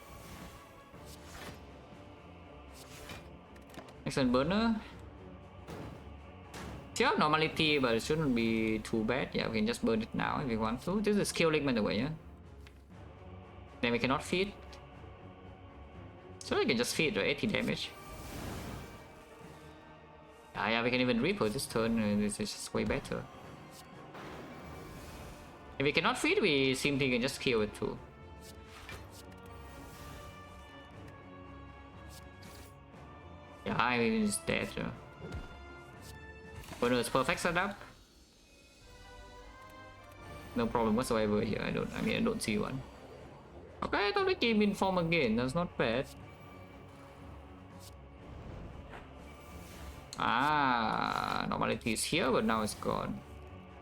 Excellent burner. Still have normality, but it shouldn't be too bad. Yeah, we can just burn it now if we want to. This is skill link by the way, yeah. Then we cannot feed. So we can just feed, right? 80 damage. Yeah, we can even Reaper this turn, and this is just way better. If we cannot feed, we simply can just kill it too. Yeah, I mean it's dead. But no, it's perfect setup. No problem whatsoever here. I don't see one. Okay, I thought we came in form again. That's not bad. Ah, normality is here, but now it's gone.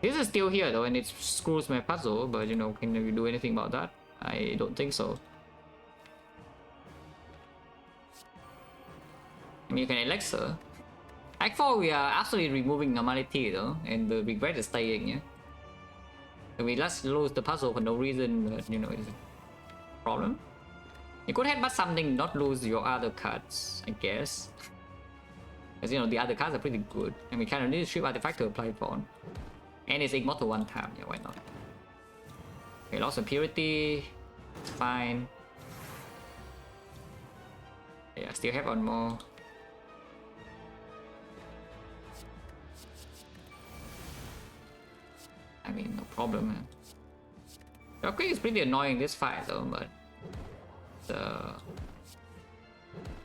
This is still here though, and it screws my puzzle, but you know, can we do anything about that? I don't think so. I mean, you can elixir. Act 4, we are absolutely removing normality though, and the regret is staying, yeah? So we just lose the puzzle for no reason, but you know, it's a problem. You could headbutt something, not lose your other cards, I guess. Because you know, the other cards are pretty good, and we kind of need to strip artifact to apply upon. And it's immortal 1 time, yeah, why not? Okay, lost some purity. It's fine. Yeah, still have 1 more. I mean, no problem, man. Okay, it's pretty annoying this fight though, but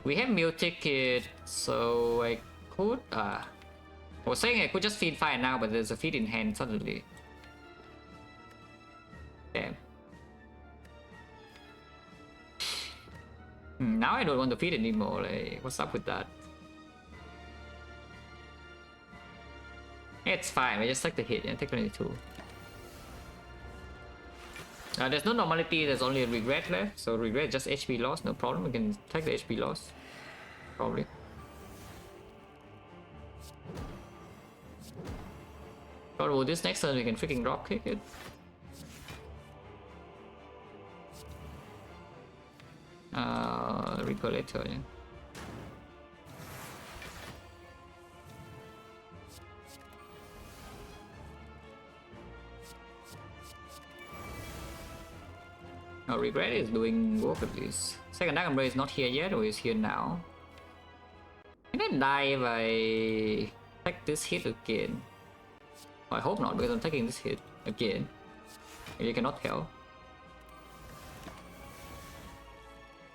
we have meal ticket, so I could I was saying I could just feed fire now, but there's a feed in hand suddenly. Damn. Now I don't want to feed anymore, like, what's up with that? It's fine, we just take the hit, yeah, take 22. There's no normality, there's only a regret left, so regret just HP loss, no problem, we can take the HP loss. Probably. God, well, this next turn we can freaking drop kick it. Reaper later, yeah. No, Regret is doing work at least. Second Dark Embrace is not here yet, or is here now. Can I die if I take this hit again? I hope not, because I'm taking this hit again. You cannot tell.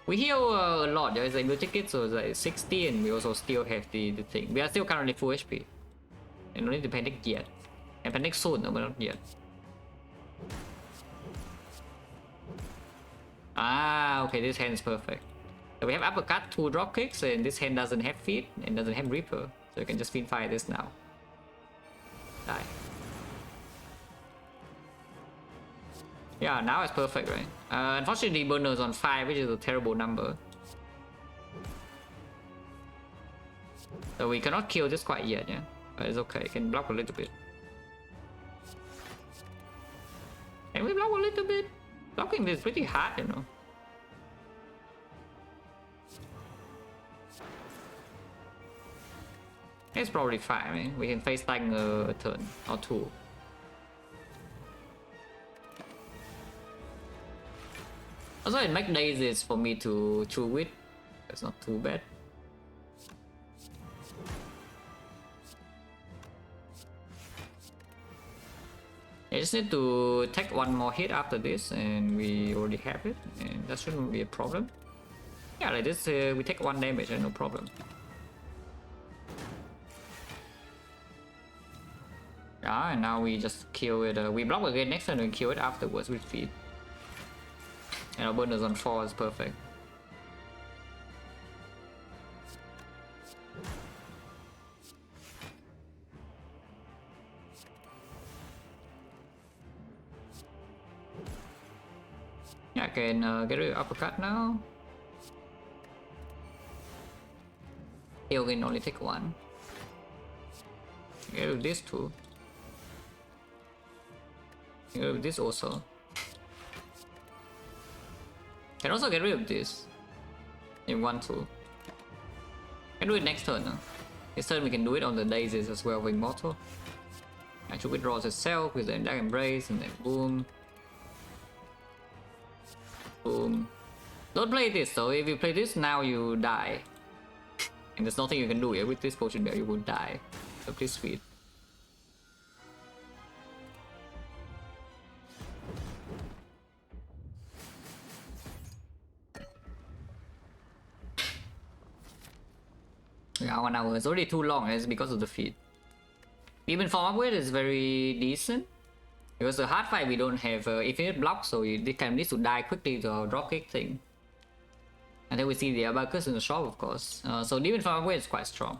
We heal a lot, there is like blue ticket, so it's like 60, and we also still have the thing. We are still currently full HP. And don't need to panic yet. And panic soon, no, but not yet. Ah, okay, this hand is perfect. So we have uppercut, 2 drop kicks, and this hand doesn't have feet and doesn't have Reaper. So you can just fire this now. Die. Yeah, now it's perfect, right? Unfortunately, burner is on 5, which is a terrible number. So we cannot kill this quite yet, yeah? But it's okay, can block a little bit. Can we block a little bit? Blocking this is pretty hard, you know. It's probably fine, I mean, we can face tank a turn or 2. Also, it makes days for me to chew with. It's not too bad. I just need to take 1 more hit after this, and we already have it, and that shouldn't be a problem. Yeah, like this, we take 1 damage and no problem. Yeah, and now we just kill it. We block again next turn and kill it afterwards with feet. And our bonus on 4 is perfect. Yeah, I can get rid of uppercut now. Heal can only take 1. Get rid of this too. Get rid of this also. Can also get rid of this if you want to. Can do it next turn. This turn we can do it on the daisies as well with Immortal. Actually withdraws itself with the Dark Embrace and then boom. Boom. Don't play this though, if you play this now you die. And there's nothing you can do here with this potion there, you will die. So please feed. Yeah, 1 hour. It's already too long. It's because of the feed. Even form upgrade is very decent. Because the hard fight we don't have infinite block, so this kind of needs to die quickly to our dropkick thing. And then we see the abacus in the shop, of course. So demon form upgrade is quite strong.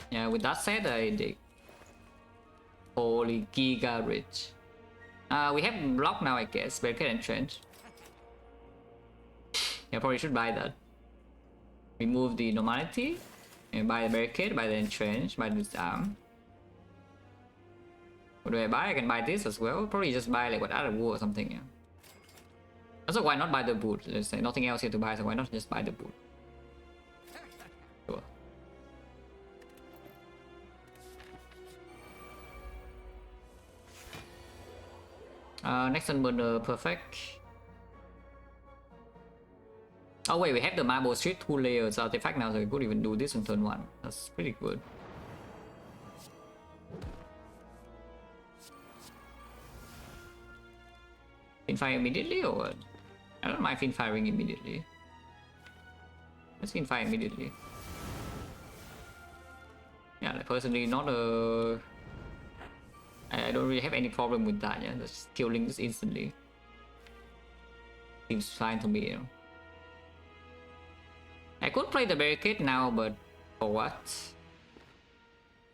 Yeah, with that said, I dig. Holy giga rich. We have block now, I guess. Barricade and trench. Yeah, probably should buy that. Remove the normality, and buy the barricade, buy the entrench, buy this arm. What do I buy? I can buy this as well. Probably just buy like what other war or something. Yeah. Also, why not buy the boot? There's like nothing else here to buy, so why not just buy the boot? Sure. Next unburner, perfect. Oh wait, we have the marble street 2 layers artifact now, so we could even do this in turn 1. That's pretty good. Fin fire immediately or what? I don't mind fin firing immediately. Let's fin fire immediately. Yeah, like personally not a... I don't really have any problem with that, yeah, just killing this instantly. Seems fine to me, you know. I could play the barricade now, but for what?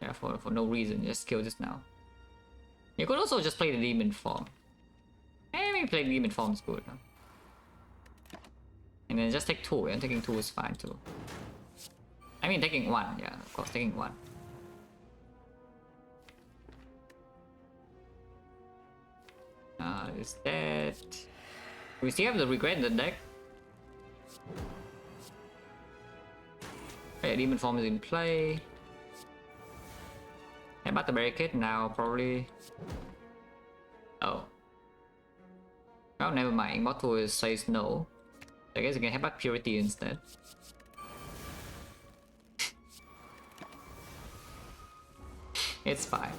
Yeah, for no reason, just kill this now. You could also just play the demon form. Maybe playing demon form is good. Huh? And then just take 2, and taking 2 is fine too. I mean taking 1, yeah, of course, taking 1. Is that... We still have the regret in the deck. Okay, demon form is in play. About the barricade now, probably. Oh. Oh, never mind. Immortal says no. I guess you can headbutt Purity instead. It's fine.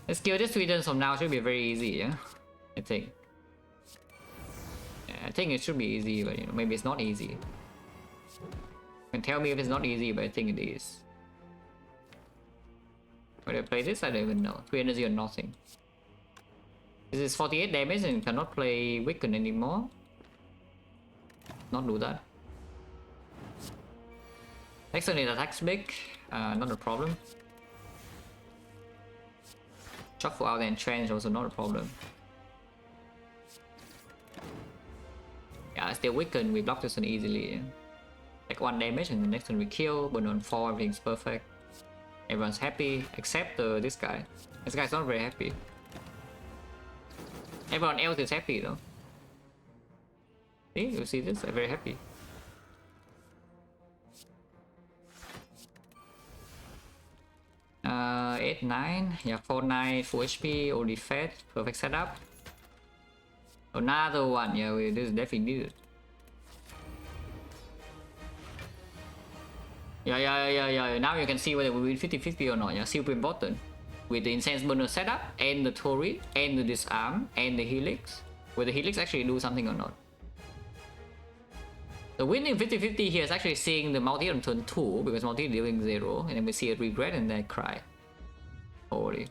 Let's kill this 3 turns from now should be very easy, yeah? I think. Yeah, I think it should be easy, but you know, maybe it's not easy. You can tell me if it's not easy, but I think it is. Whether I play this, I don't even know. 3 energy or nothing. This is 48 damage and cannot play Weaken anymore. Not do that. Next one is attacks big. Not a problem. Shuffle out and Entrench also not a problem. Yeah, still Weaken, we block this one easily. Take 1 damage and the next one we kill, burn on 4, everything's perfect. Everyone's happy, except this guy. This guy's not very happy. Everyone else is happy though. See, you see this? I'm very happy. Uh, 8, 9. Yeah, 4, 9, full HP, only fed, perfect setup. Another one, yeah, this is definitely needed. Yeah. Now you can see whether we win 50-50 or not. Yeah, super important. With the Incense Burner setup, and the Tori, and the Disarm, and the Helix. Will the Helix actually do something or not? The winning 50-50 here is actually seeing the multi on turn 2, because multi is dealing 0, and then we see a regret and then cry. Holy.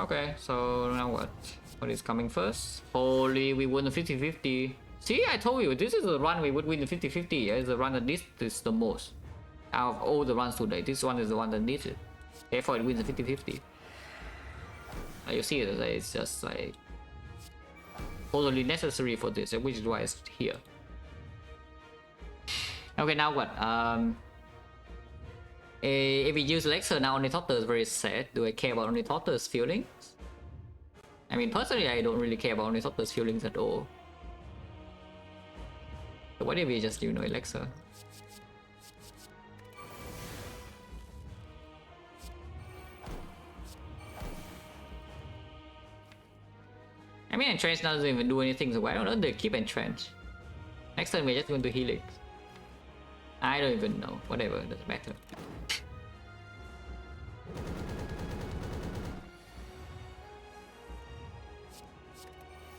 Okay, so now what? What is coming first? Holy, we won the 50-50. See, I told you, this is the run we would win the 50-50. Yeah? It's the run that needs this the most. Out of all the runs today, this one is the one that needs it. Therefore, it wins the 50-50. You see it, it's just like totally necessary for this, which is why it's here. Okay, now what? If we use Lexer now, Ornithopter is very sad. Do I care about Ornithopter's feelings? I mean, personally, I don't really care about Ornithopter's feelings at all. So what if we just, you know, Elixir? I mean, Entrench doesn't even do anything, so why don't they keep Entrench? Next time we're just going to Helix. I don't even know. Whatever, doesn't matter.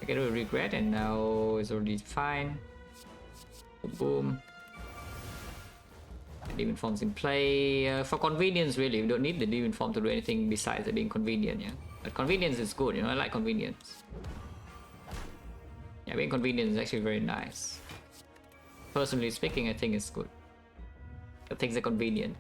I get a regret and now it's already fine. Boom. Demon Form's in play. For convenience, really, we don't need the Demon Form to do anything besides it being convenient, yeah? But convenience is good, you know, I like convenience. Yeah, being convenient is actually very nice. Personally speaking, I think it's good. The things are convenient.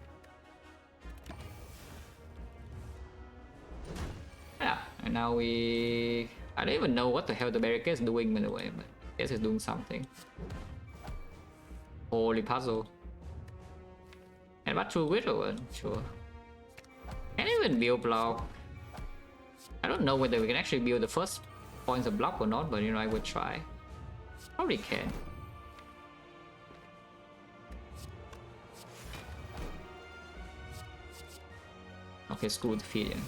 Yeah, and now we... I don't even know what the hell the barricade is doing, by the way, but I guess it's doing something. Holy puzzle. And what true widow? Sure. Can I even build block? I don't know whether we can actually build the first points of block or not, but you know, I would try. Probably can. Okay, screw the feed in.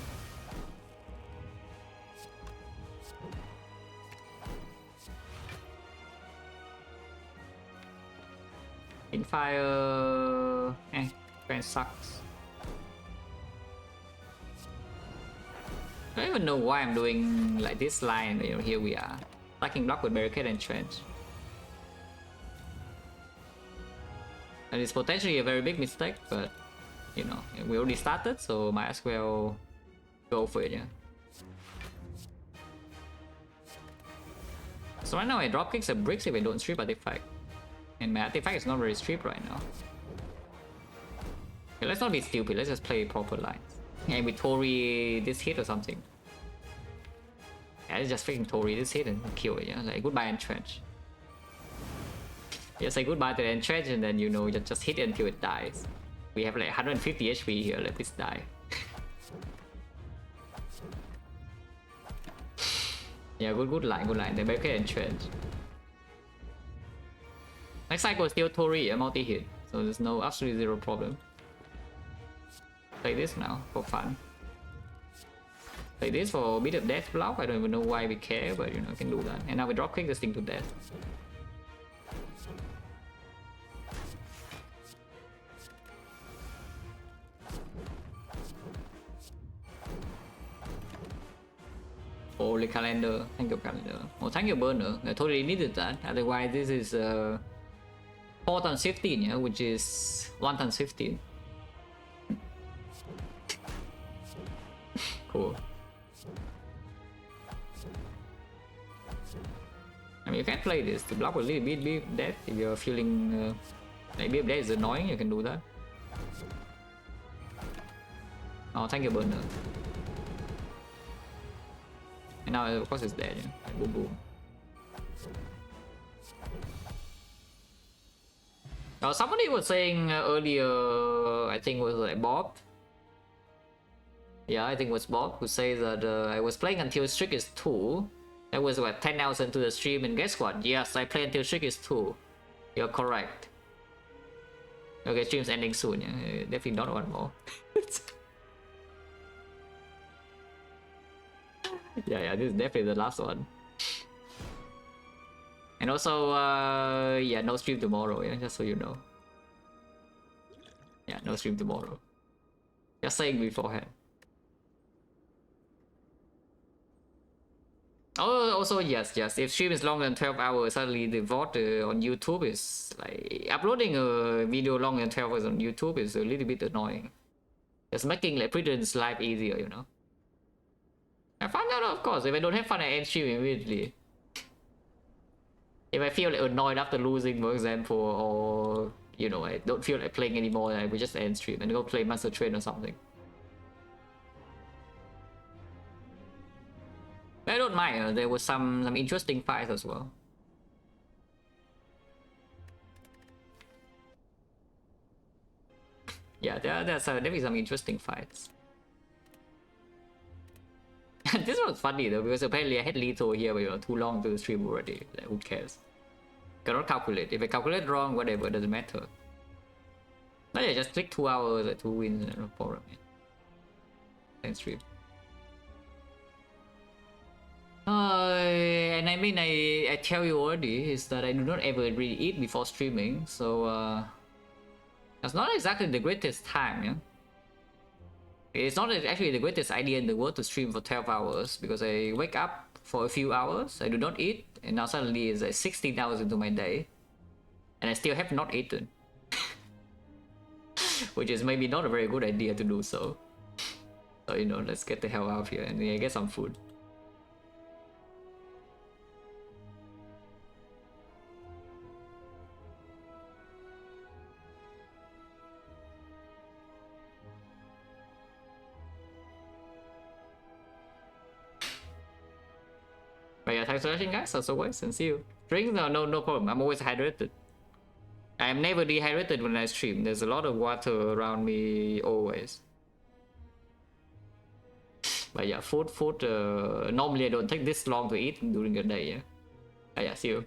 In fire, kind sucks. I don't even know why I'm doing like this line. You know, here we are, stacking block with barricade and trench, and it's potentially a very big mistake. But you know, we already started, so might as well go for it. Yeah. So right now I drop kicks and bricks if I don't strip artifact. And my artifact is not very stripped right now. Okay, let's not be stupid, let's just play proper lines. And with Tori this hit or something. Yeah, let's just freaking Tori this hit and kill it, yeah? Like goodbye Entrench. You say goodbye to the Entrench and then you know, you just hit it until it dies. We have like 150 HP here, let this die. Yeah, good line, the barricade Entrench. Next cycle is still Tori, a multi-hit, so there's no absolutely zero problem. Play this now for fun. Play this for a bit of death block. I don't even know why we care, but you know, can do that. And now we drop kick this thing to death. Holy calendar, thank you calendar. Oh, thank you burner. I totally needed that. Otherwise, this is 4 times 15, yeah, which is 1 times 15. Cool. I mean, you can play this to block a little bit death if you're feeling maybe if that is annoying. You can do that. Oh, thank you burner. And now of course it's dead, yeah. Like, boom boom. Somebody was saying earlier, I think it was like Bob. Yeah, I think it was Bob who says that I was playing until Streak is 2. That was what, 10 hours into the stream, and guess what? Yes, I play until Streak is 2. You're correct. Okay, stream's ending soon, yeah. Definitely not one more. Yeah, this is definitely the last one. And also, yeah, no stream tomorrow, yeah, just so you know. Yeah, no stream tomorrow. Just saying beforehand. Oh, also, yes, if stream is longer than 12 hours, suddenly the VOD on YouTube is like... Uploading a video longer than 12 hours on YouTube is a little bit annoying. Just making like Preten's life easier, you know. I found out, of course, if I don't have fun, I end stream immediately. If I feel like annoyed after losing, for example, or, you know, I don't feel like playing anymore, I will just end stream and go play Master Train or something. But I don't mind, there was some interesting fights as well. Yeah, there's definitely some interesting fights. This was funny though, because apparently I had lethal here, but you know, too long to stream already. Like, who cares? Cannot calculate. If I calculate wrong, whatever, it doesn't matter. But yeah, just click 2 hours or 2 wins, no problem. Thanks, stream. And I mean, I tell you already is that I do not ever really eat before streaming, so that's not exactly the greatest time, yeah. It's not actually the greatest idea in the world to stream for 12 hours because I wake up for a few hours, I do not eat, and now suddenly it's like 16 hours into my day, and I still have not eaten. Which is maybe not a very good idea to do so. So, you know, let's get the hell out of here and yeah, get some food. But yeah, thanks for watching, guys, as always, and see you. Drink? No problem. I'm always hydrated. I'm never dehydrated when I stream. There's a lot of water around me always. But yeah, food. Normally I don't take this long to eat during the day. Yeah. But yeah, see you.